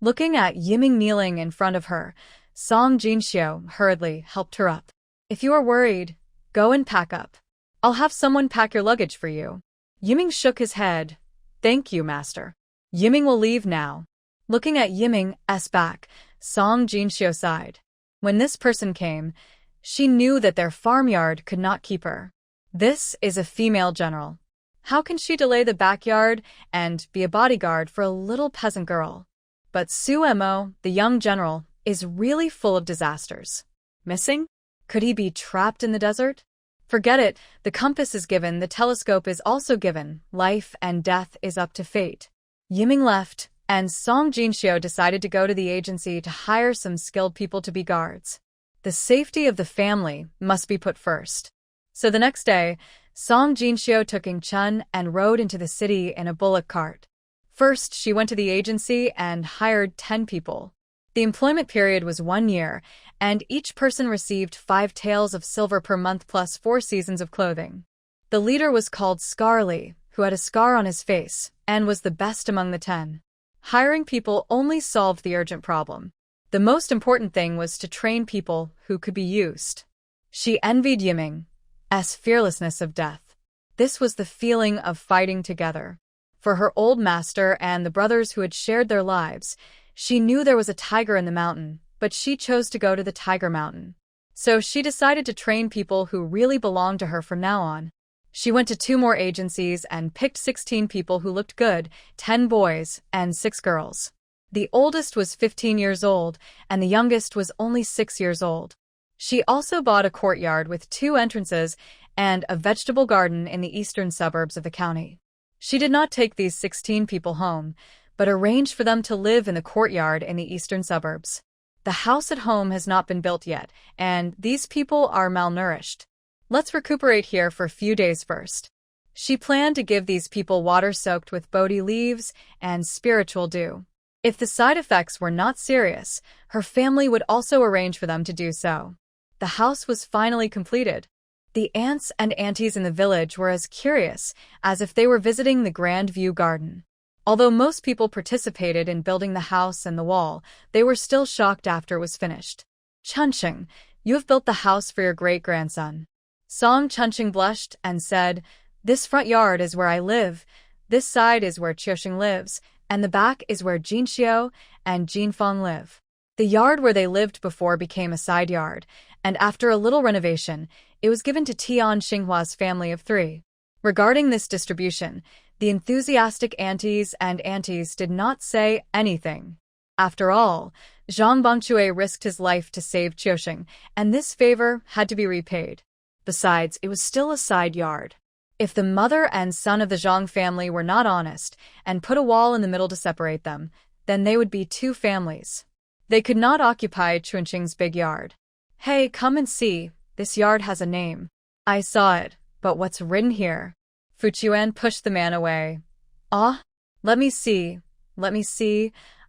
[SPEAKER 1] Looking at Yiming kneeling in front of her, Song Jinxiu hurriedly helped her up. If you are worried, go and pack up. I'll have someone pack your luggage for you. Yiming shook his head. Thank you, master. Yiming will leave now. Looking at Yiming's back, Song Jinxiu sighed. When this person came, she knew that their farmyard could not keep her. This is a female general. How can she delay the backyard and be a bodyguard for a little peasant girl? But Suemo, the young general, is really full of disasters. Missing? Could he be trapped in the desert? Forget it, the compass is given, the telescope is also given, life and death is up to fate. Yiming left, and Song Jinxiu decided to go to the agency to hire some skilled people to be guards. The safety of the family must be put first. So the next day, Song Jinxiu took Ing Chun and rode into the city in a bullock cart. First, she went to the agency and hired 10 people. The employment period was 1 year, and each person received 5 taels of silver per month plus 4 seasons of clothing. The leader was called Scarly, who had a scar on his face, and was the best among the 10. Hiring people only solved the urgent problem. The most important thing was to train people who could be used. She envied Yiming's fearlessness of death. This was the feeling of fighting together. For her old master and the brothers who had shared their lives, she knew there was a tiger in the mountain, but she chose to go to the Tiger Mountain. So she decided to train people who really belonged to her from now on. She went to 2 more agencies and picked 16 people who looked good, 10 boys and 6 girls. The oldest was 15 years old, and the youngest was only 6 years old. She also bought a courtyard with 2 entrances and a vegetable garden in the eastern suburbs of the county. She did not take these 16 people home, but arranged for them to live in the courtyard in the eastern suburbs. The house at home has not been built yet, and these people are malnourished. Let's recuperate here for a few days first. She planned to give these people water soaked with Bodhi leaves and spiritual dew. If the side effects were not serious, her family would also arrange for them to do so. The house was finally completed. The aunts and aunties in the village were as curious as if they were visiting the Grand View Garden. Although most people participated in building the house and the wall, they were still shocked after it was finished. Chunqing, you have built the house for your great-grandson. Song Chunqing blushed and said, This front yard is where I live, this side is where Qiuxing lives, and the back is where Jinxiu and Jinfeng live. The yard where they lived before became a side yard, and after a little renovation, it was given to Tian Xinghua's family of 3. Regarding this distribution, the enthusiastic aunties and aunties did not say anything. After all, Zhang Bangchue risked his life to save Qiuxing, and this favor had to be repaid. Besides, it was still a side yard. If the mother and son of the Zhang family were not honest and put a wall in the middle to separate them, then they would be 2 families. They could not occupy Chunqing's big yard. Hey, come and see, this yard has a name. I saw it, but what's written here? Fuchuan pushed the man away. Ah, let me see,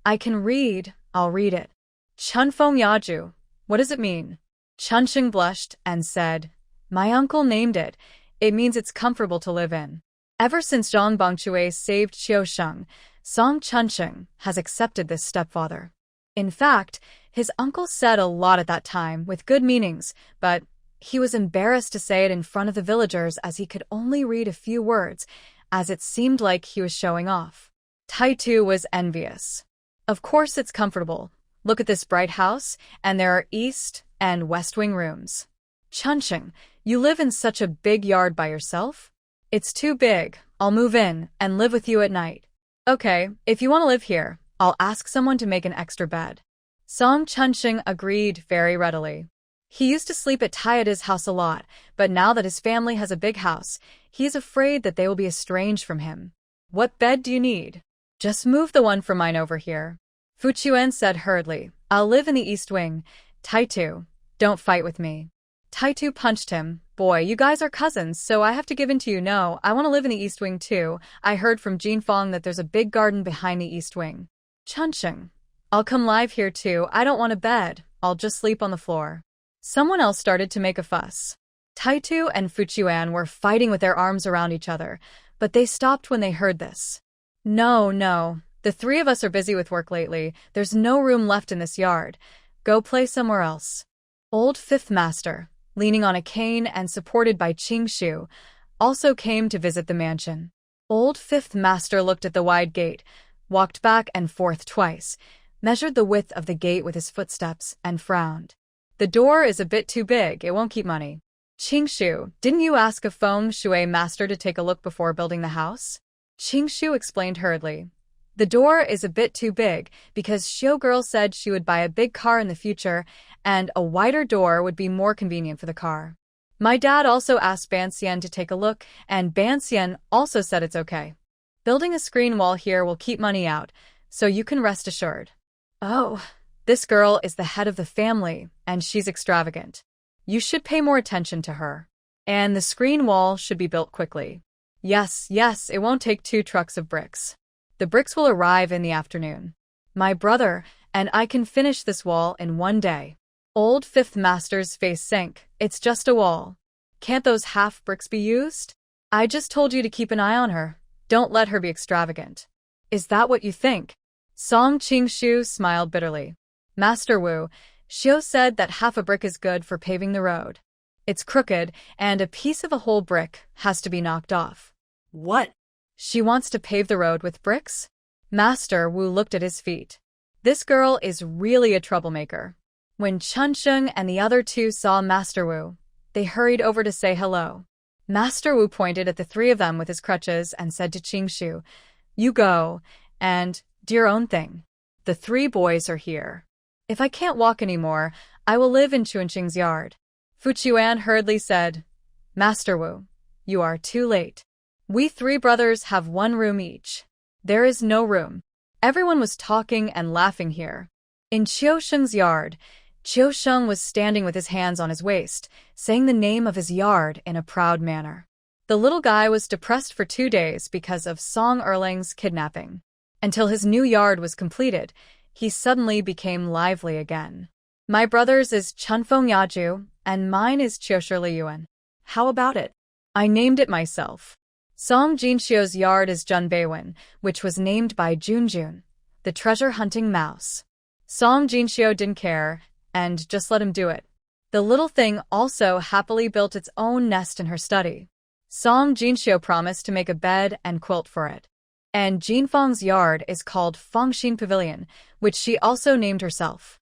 [SPEAKER 1] I can read, I'll read it. Chunfeng Yaju, what does it mean? Chunqing blushed and said, My uncle named it. It means it's comfortable to live in. Ever since Zhang Bangchue saved Qiuxing, Song Chunqing has accepted this stepfather. In fact, his uncle said a lot at that time with good meanings, but he was embarrassed to say it in front of the villagers as he could only read a few words, as it seemed like he was showing off. Taitu was envious. Of course it's comfortable. Look at this bright house, and there are east and west wing rooms. Chunqing, you live in such a big yard by yourself? It's too big. I'll move in and live with you at night. Okay, if you want to live here, I'll ask someone to make an extra bed. Song Chunqing agreed very readily. He used to sleep at Taida's house a lot, but now that his family has a big house, he is afraid that they will be estranged from him. What bed do you need? Just move the one from mine over here. Fuchuan said hurriedly, I'll live in the east wing. Taitu, don't fight with me. Taitu punched him. Boy, you guys are cousins, so I have to give in to you. No, I want to live in the east wing too. I heard from Jinfeng that there's a big garden behind the east wing. Chunqing, I'll come live here too. I don't want a bed. I'll just sleep on the floor. Someone else started to make a fuss. Taitu and Fuchuan were fighting with their arms around each other, but they stopped when they heard this. No, The three of us are busy with work lately. There's no room left in this yard. Go play somewhere else. Old fifth master, leaning on a cane and supported by Qingshu, also came to visit the mansion. Old fifth master looked at the wide gate, walked back and forth twice, measured the width of the gate with his footsteps, and frowned. The door is a bit too big, it won't keep money. Qingshu, didn't you ask a feng shui master to take a look before building the house? Qingshu explained hurriedly. The door is a bit too big because Xiao girl said she would buy a big car in the future and a wider door would be more convenient for the car. My dad also asked Banxian to take a look and Banxian also said it's okay. Building a screen wall here will keep money out, so you can rest assured. Oh, this girl is the head of the family and she's extravagant. You should pay more attention to her. And the screen wall should be built quickly. Yes, it won't take 2 trucks of bricks. The bricks will arrive in the afternoon. My brother and I can finish this wall in 1 day. Old fifth master's face sank. It's just a wall. Can't those half bricks be used? I just told you to keep an eye on her. Don't let her be extravagant. Is that what you think? Song Qingshu smiled bitterly. Master Wu, Xiao said that half a brick is good for paving the road. It's crooked, and a piece of a whole brick has to be knocked off.
[SPEAKER 2] What?
[SPEAKER 1] She wants to pave the road with bricks? Master Wu looked at his feet. This girl is really a troublemaker. When Chunsheng and the other 2 saw Master Wu, they hurried over to say hello. Master Wu pointed at the 3 of them with his crutches and said to Qingshu, "You go, and do your own thing. The 3 boys are here. If I can't walk anymore, I will live in Chunsheng's yard." Fu Chuan hurriedly said, "Master Wu, you are too late. We 3 brothers have 1 room each. There is no room." Everyone was talking and laughing here. In Qiusheng's yard, Qiusheng was standing with his hands on his waist, saying the name of his yard in a proud manner. The little guy was depressed for 2 days because of Song Erling's kidnapping. Until his new yard was completed, he suddenly became lively again. My brother's is Chunfeng Yaju, and mine is Qiushi Liyuan. How about it? I named it myself. Song Jinxiu's yard is Jun Beiwen, which was named by Junjun, the treasure-hunting mouse. Song Jinxiu didn't care, and just let him do it. The little thing also happily built its own nest in her study. Song Jinxiu promised to make a bed and quilt for it. And Jinfeng's yard is called Fengxin Pavilion, which she also named herself.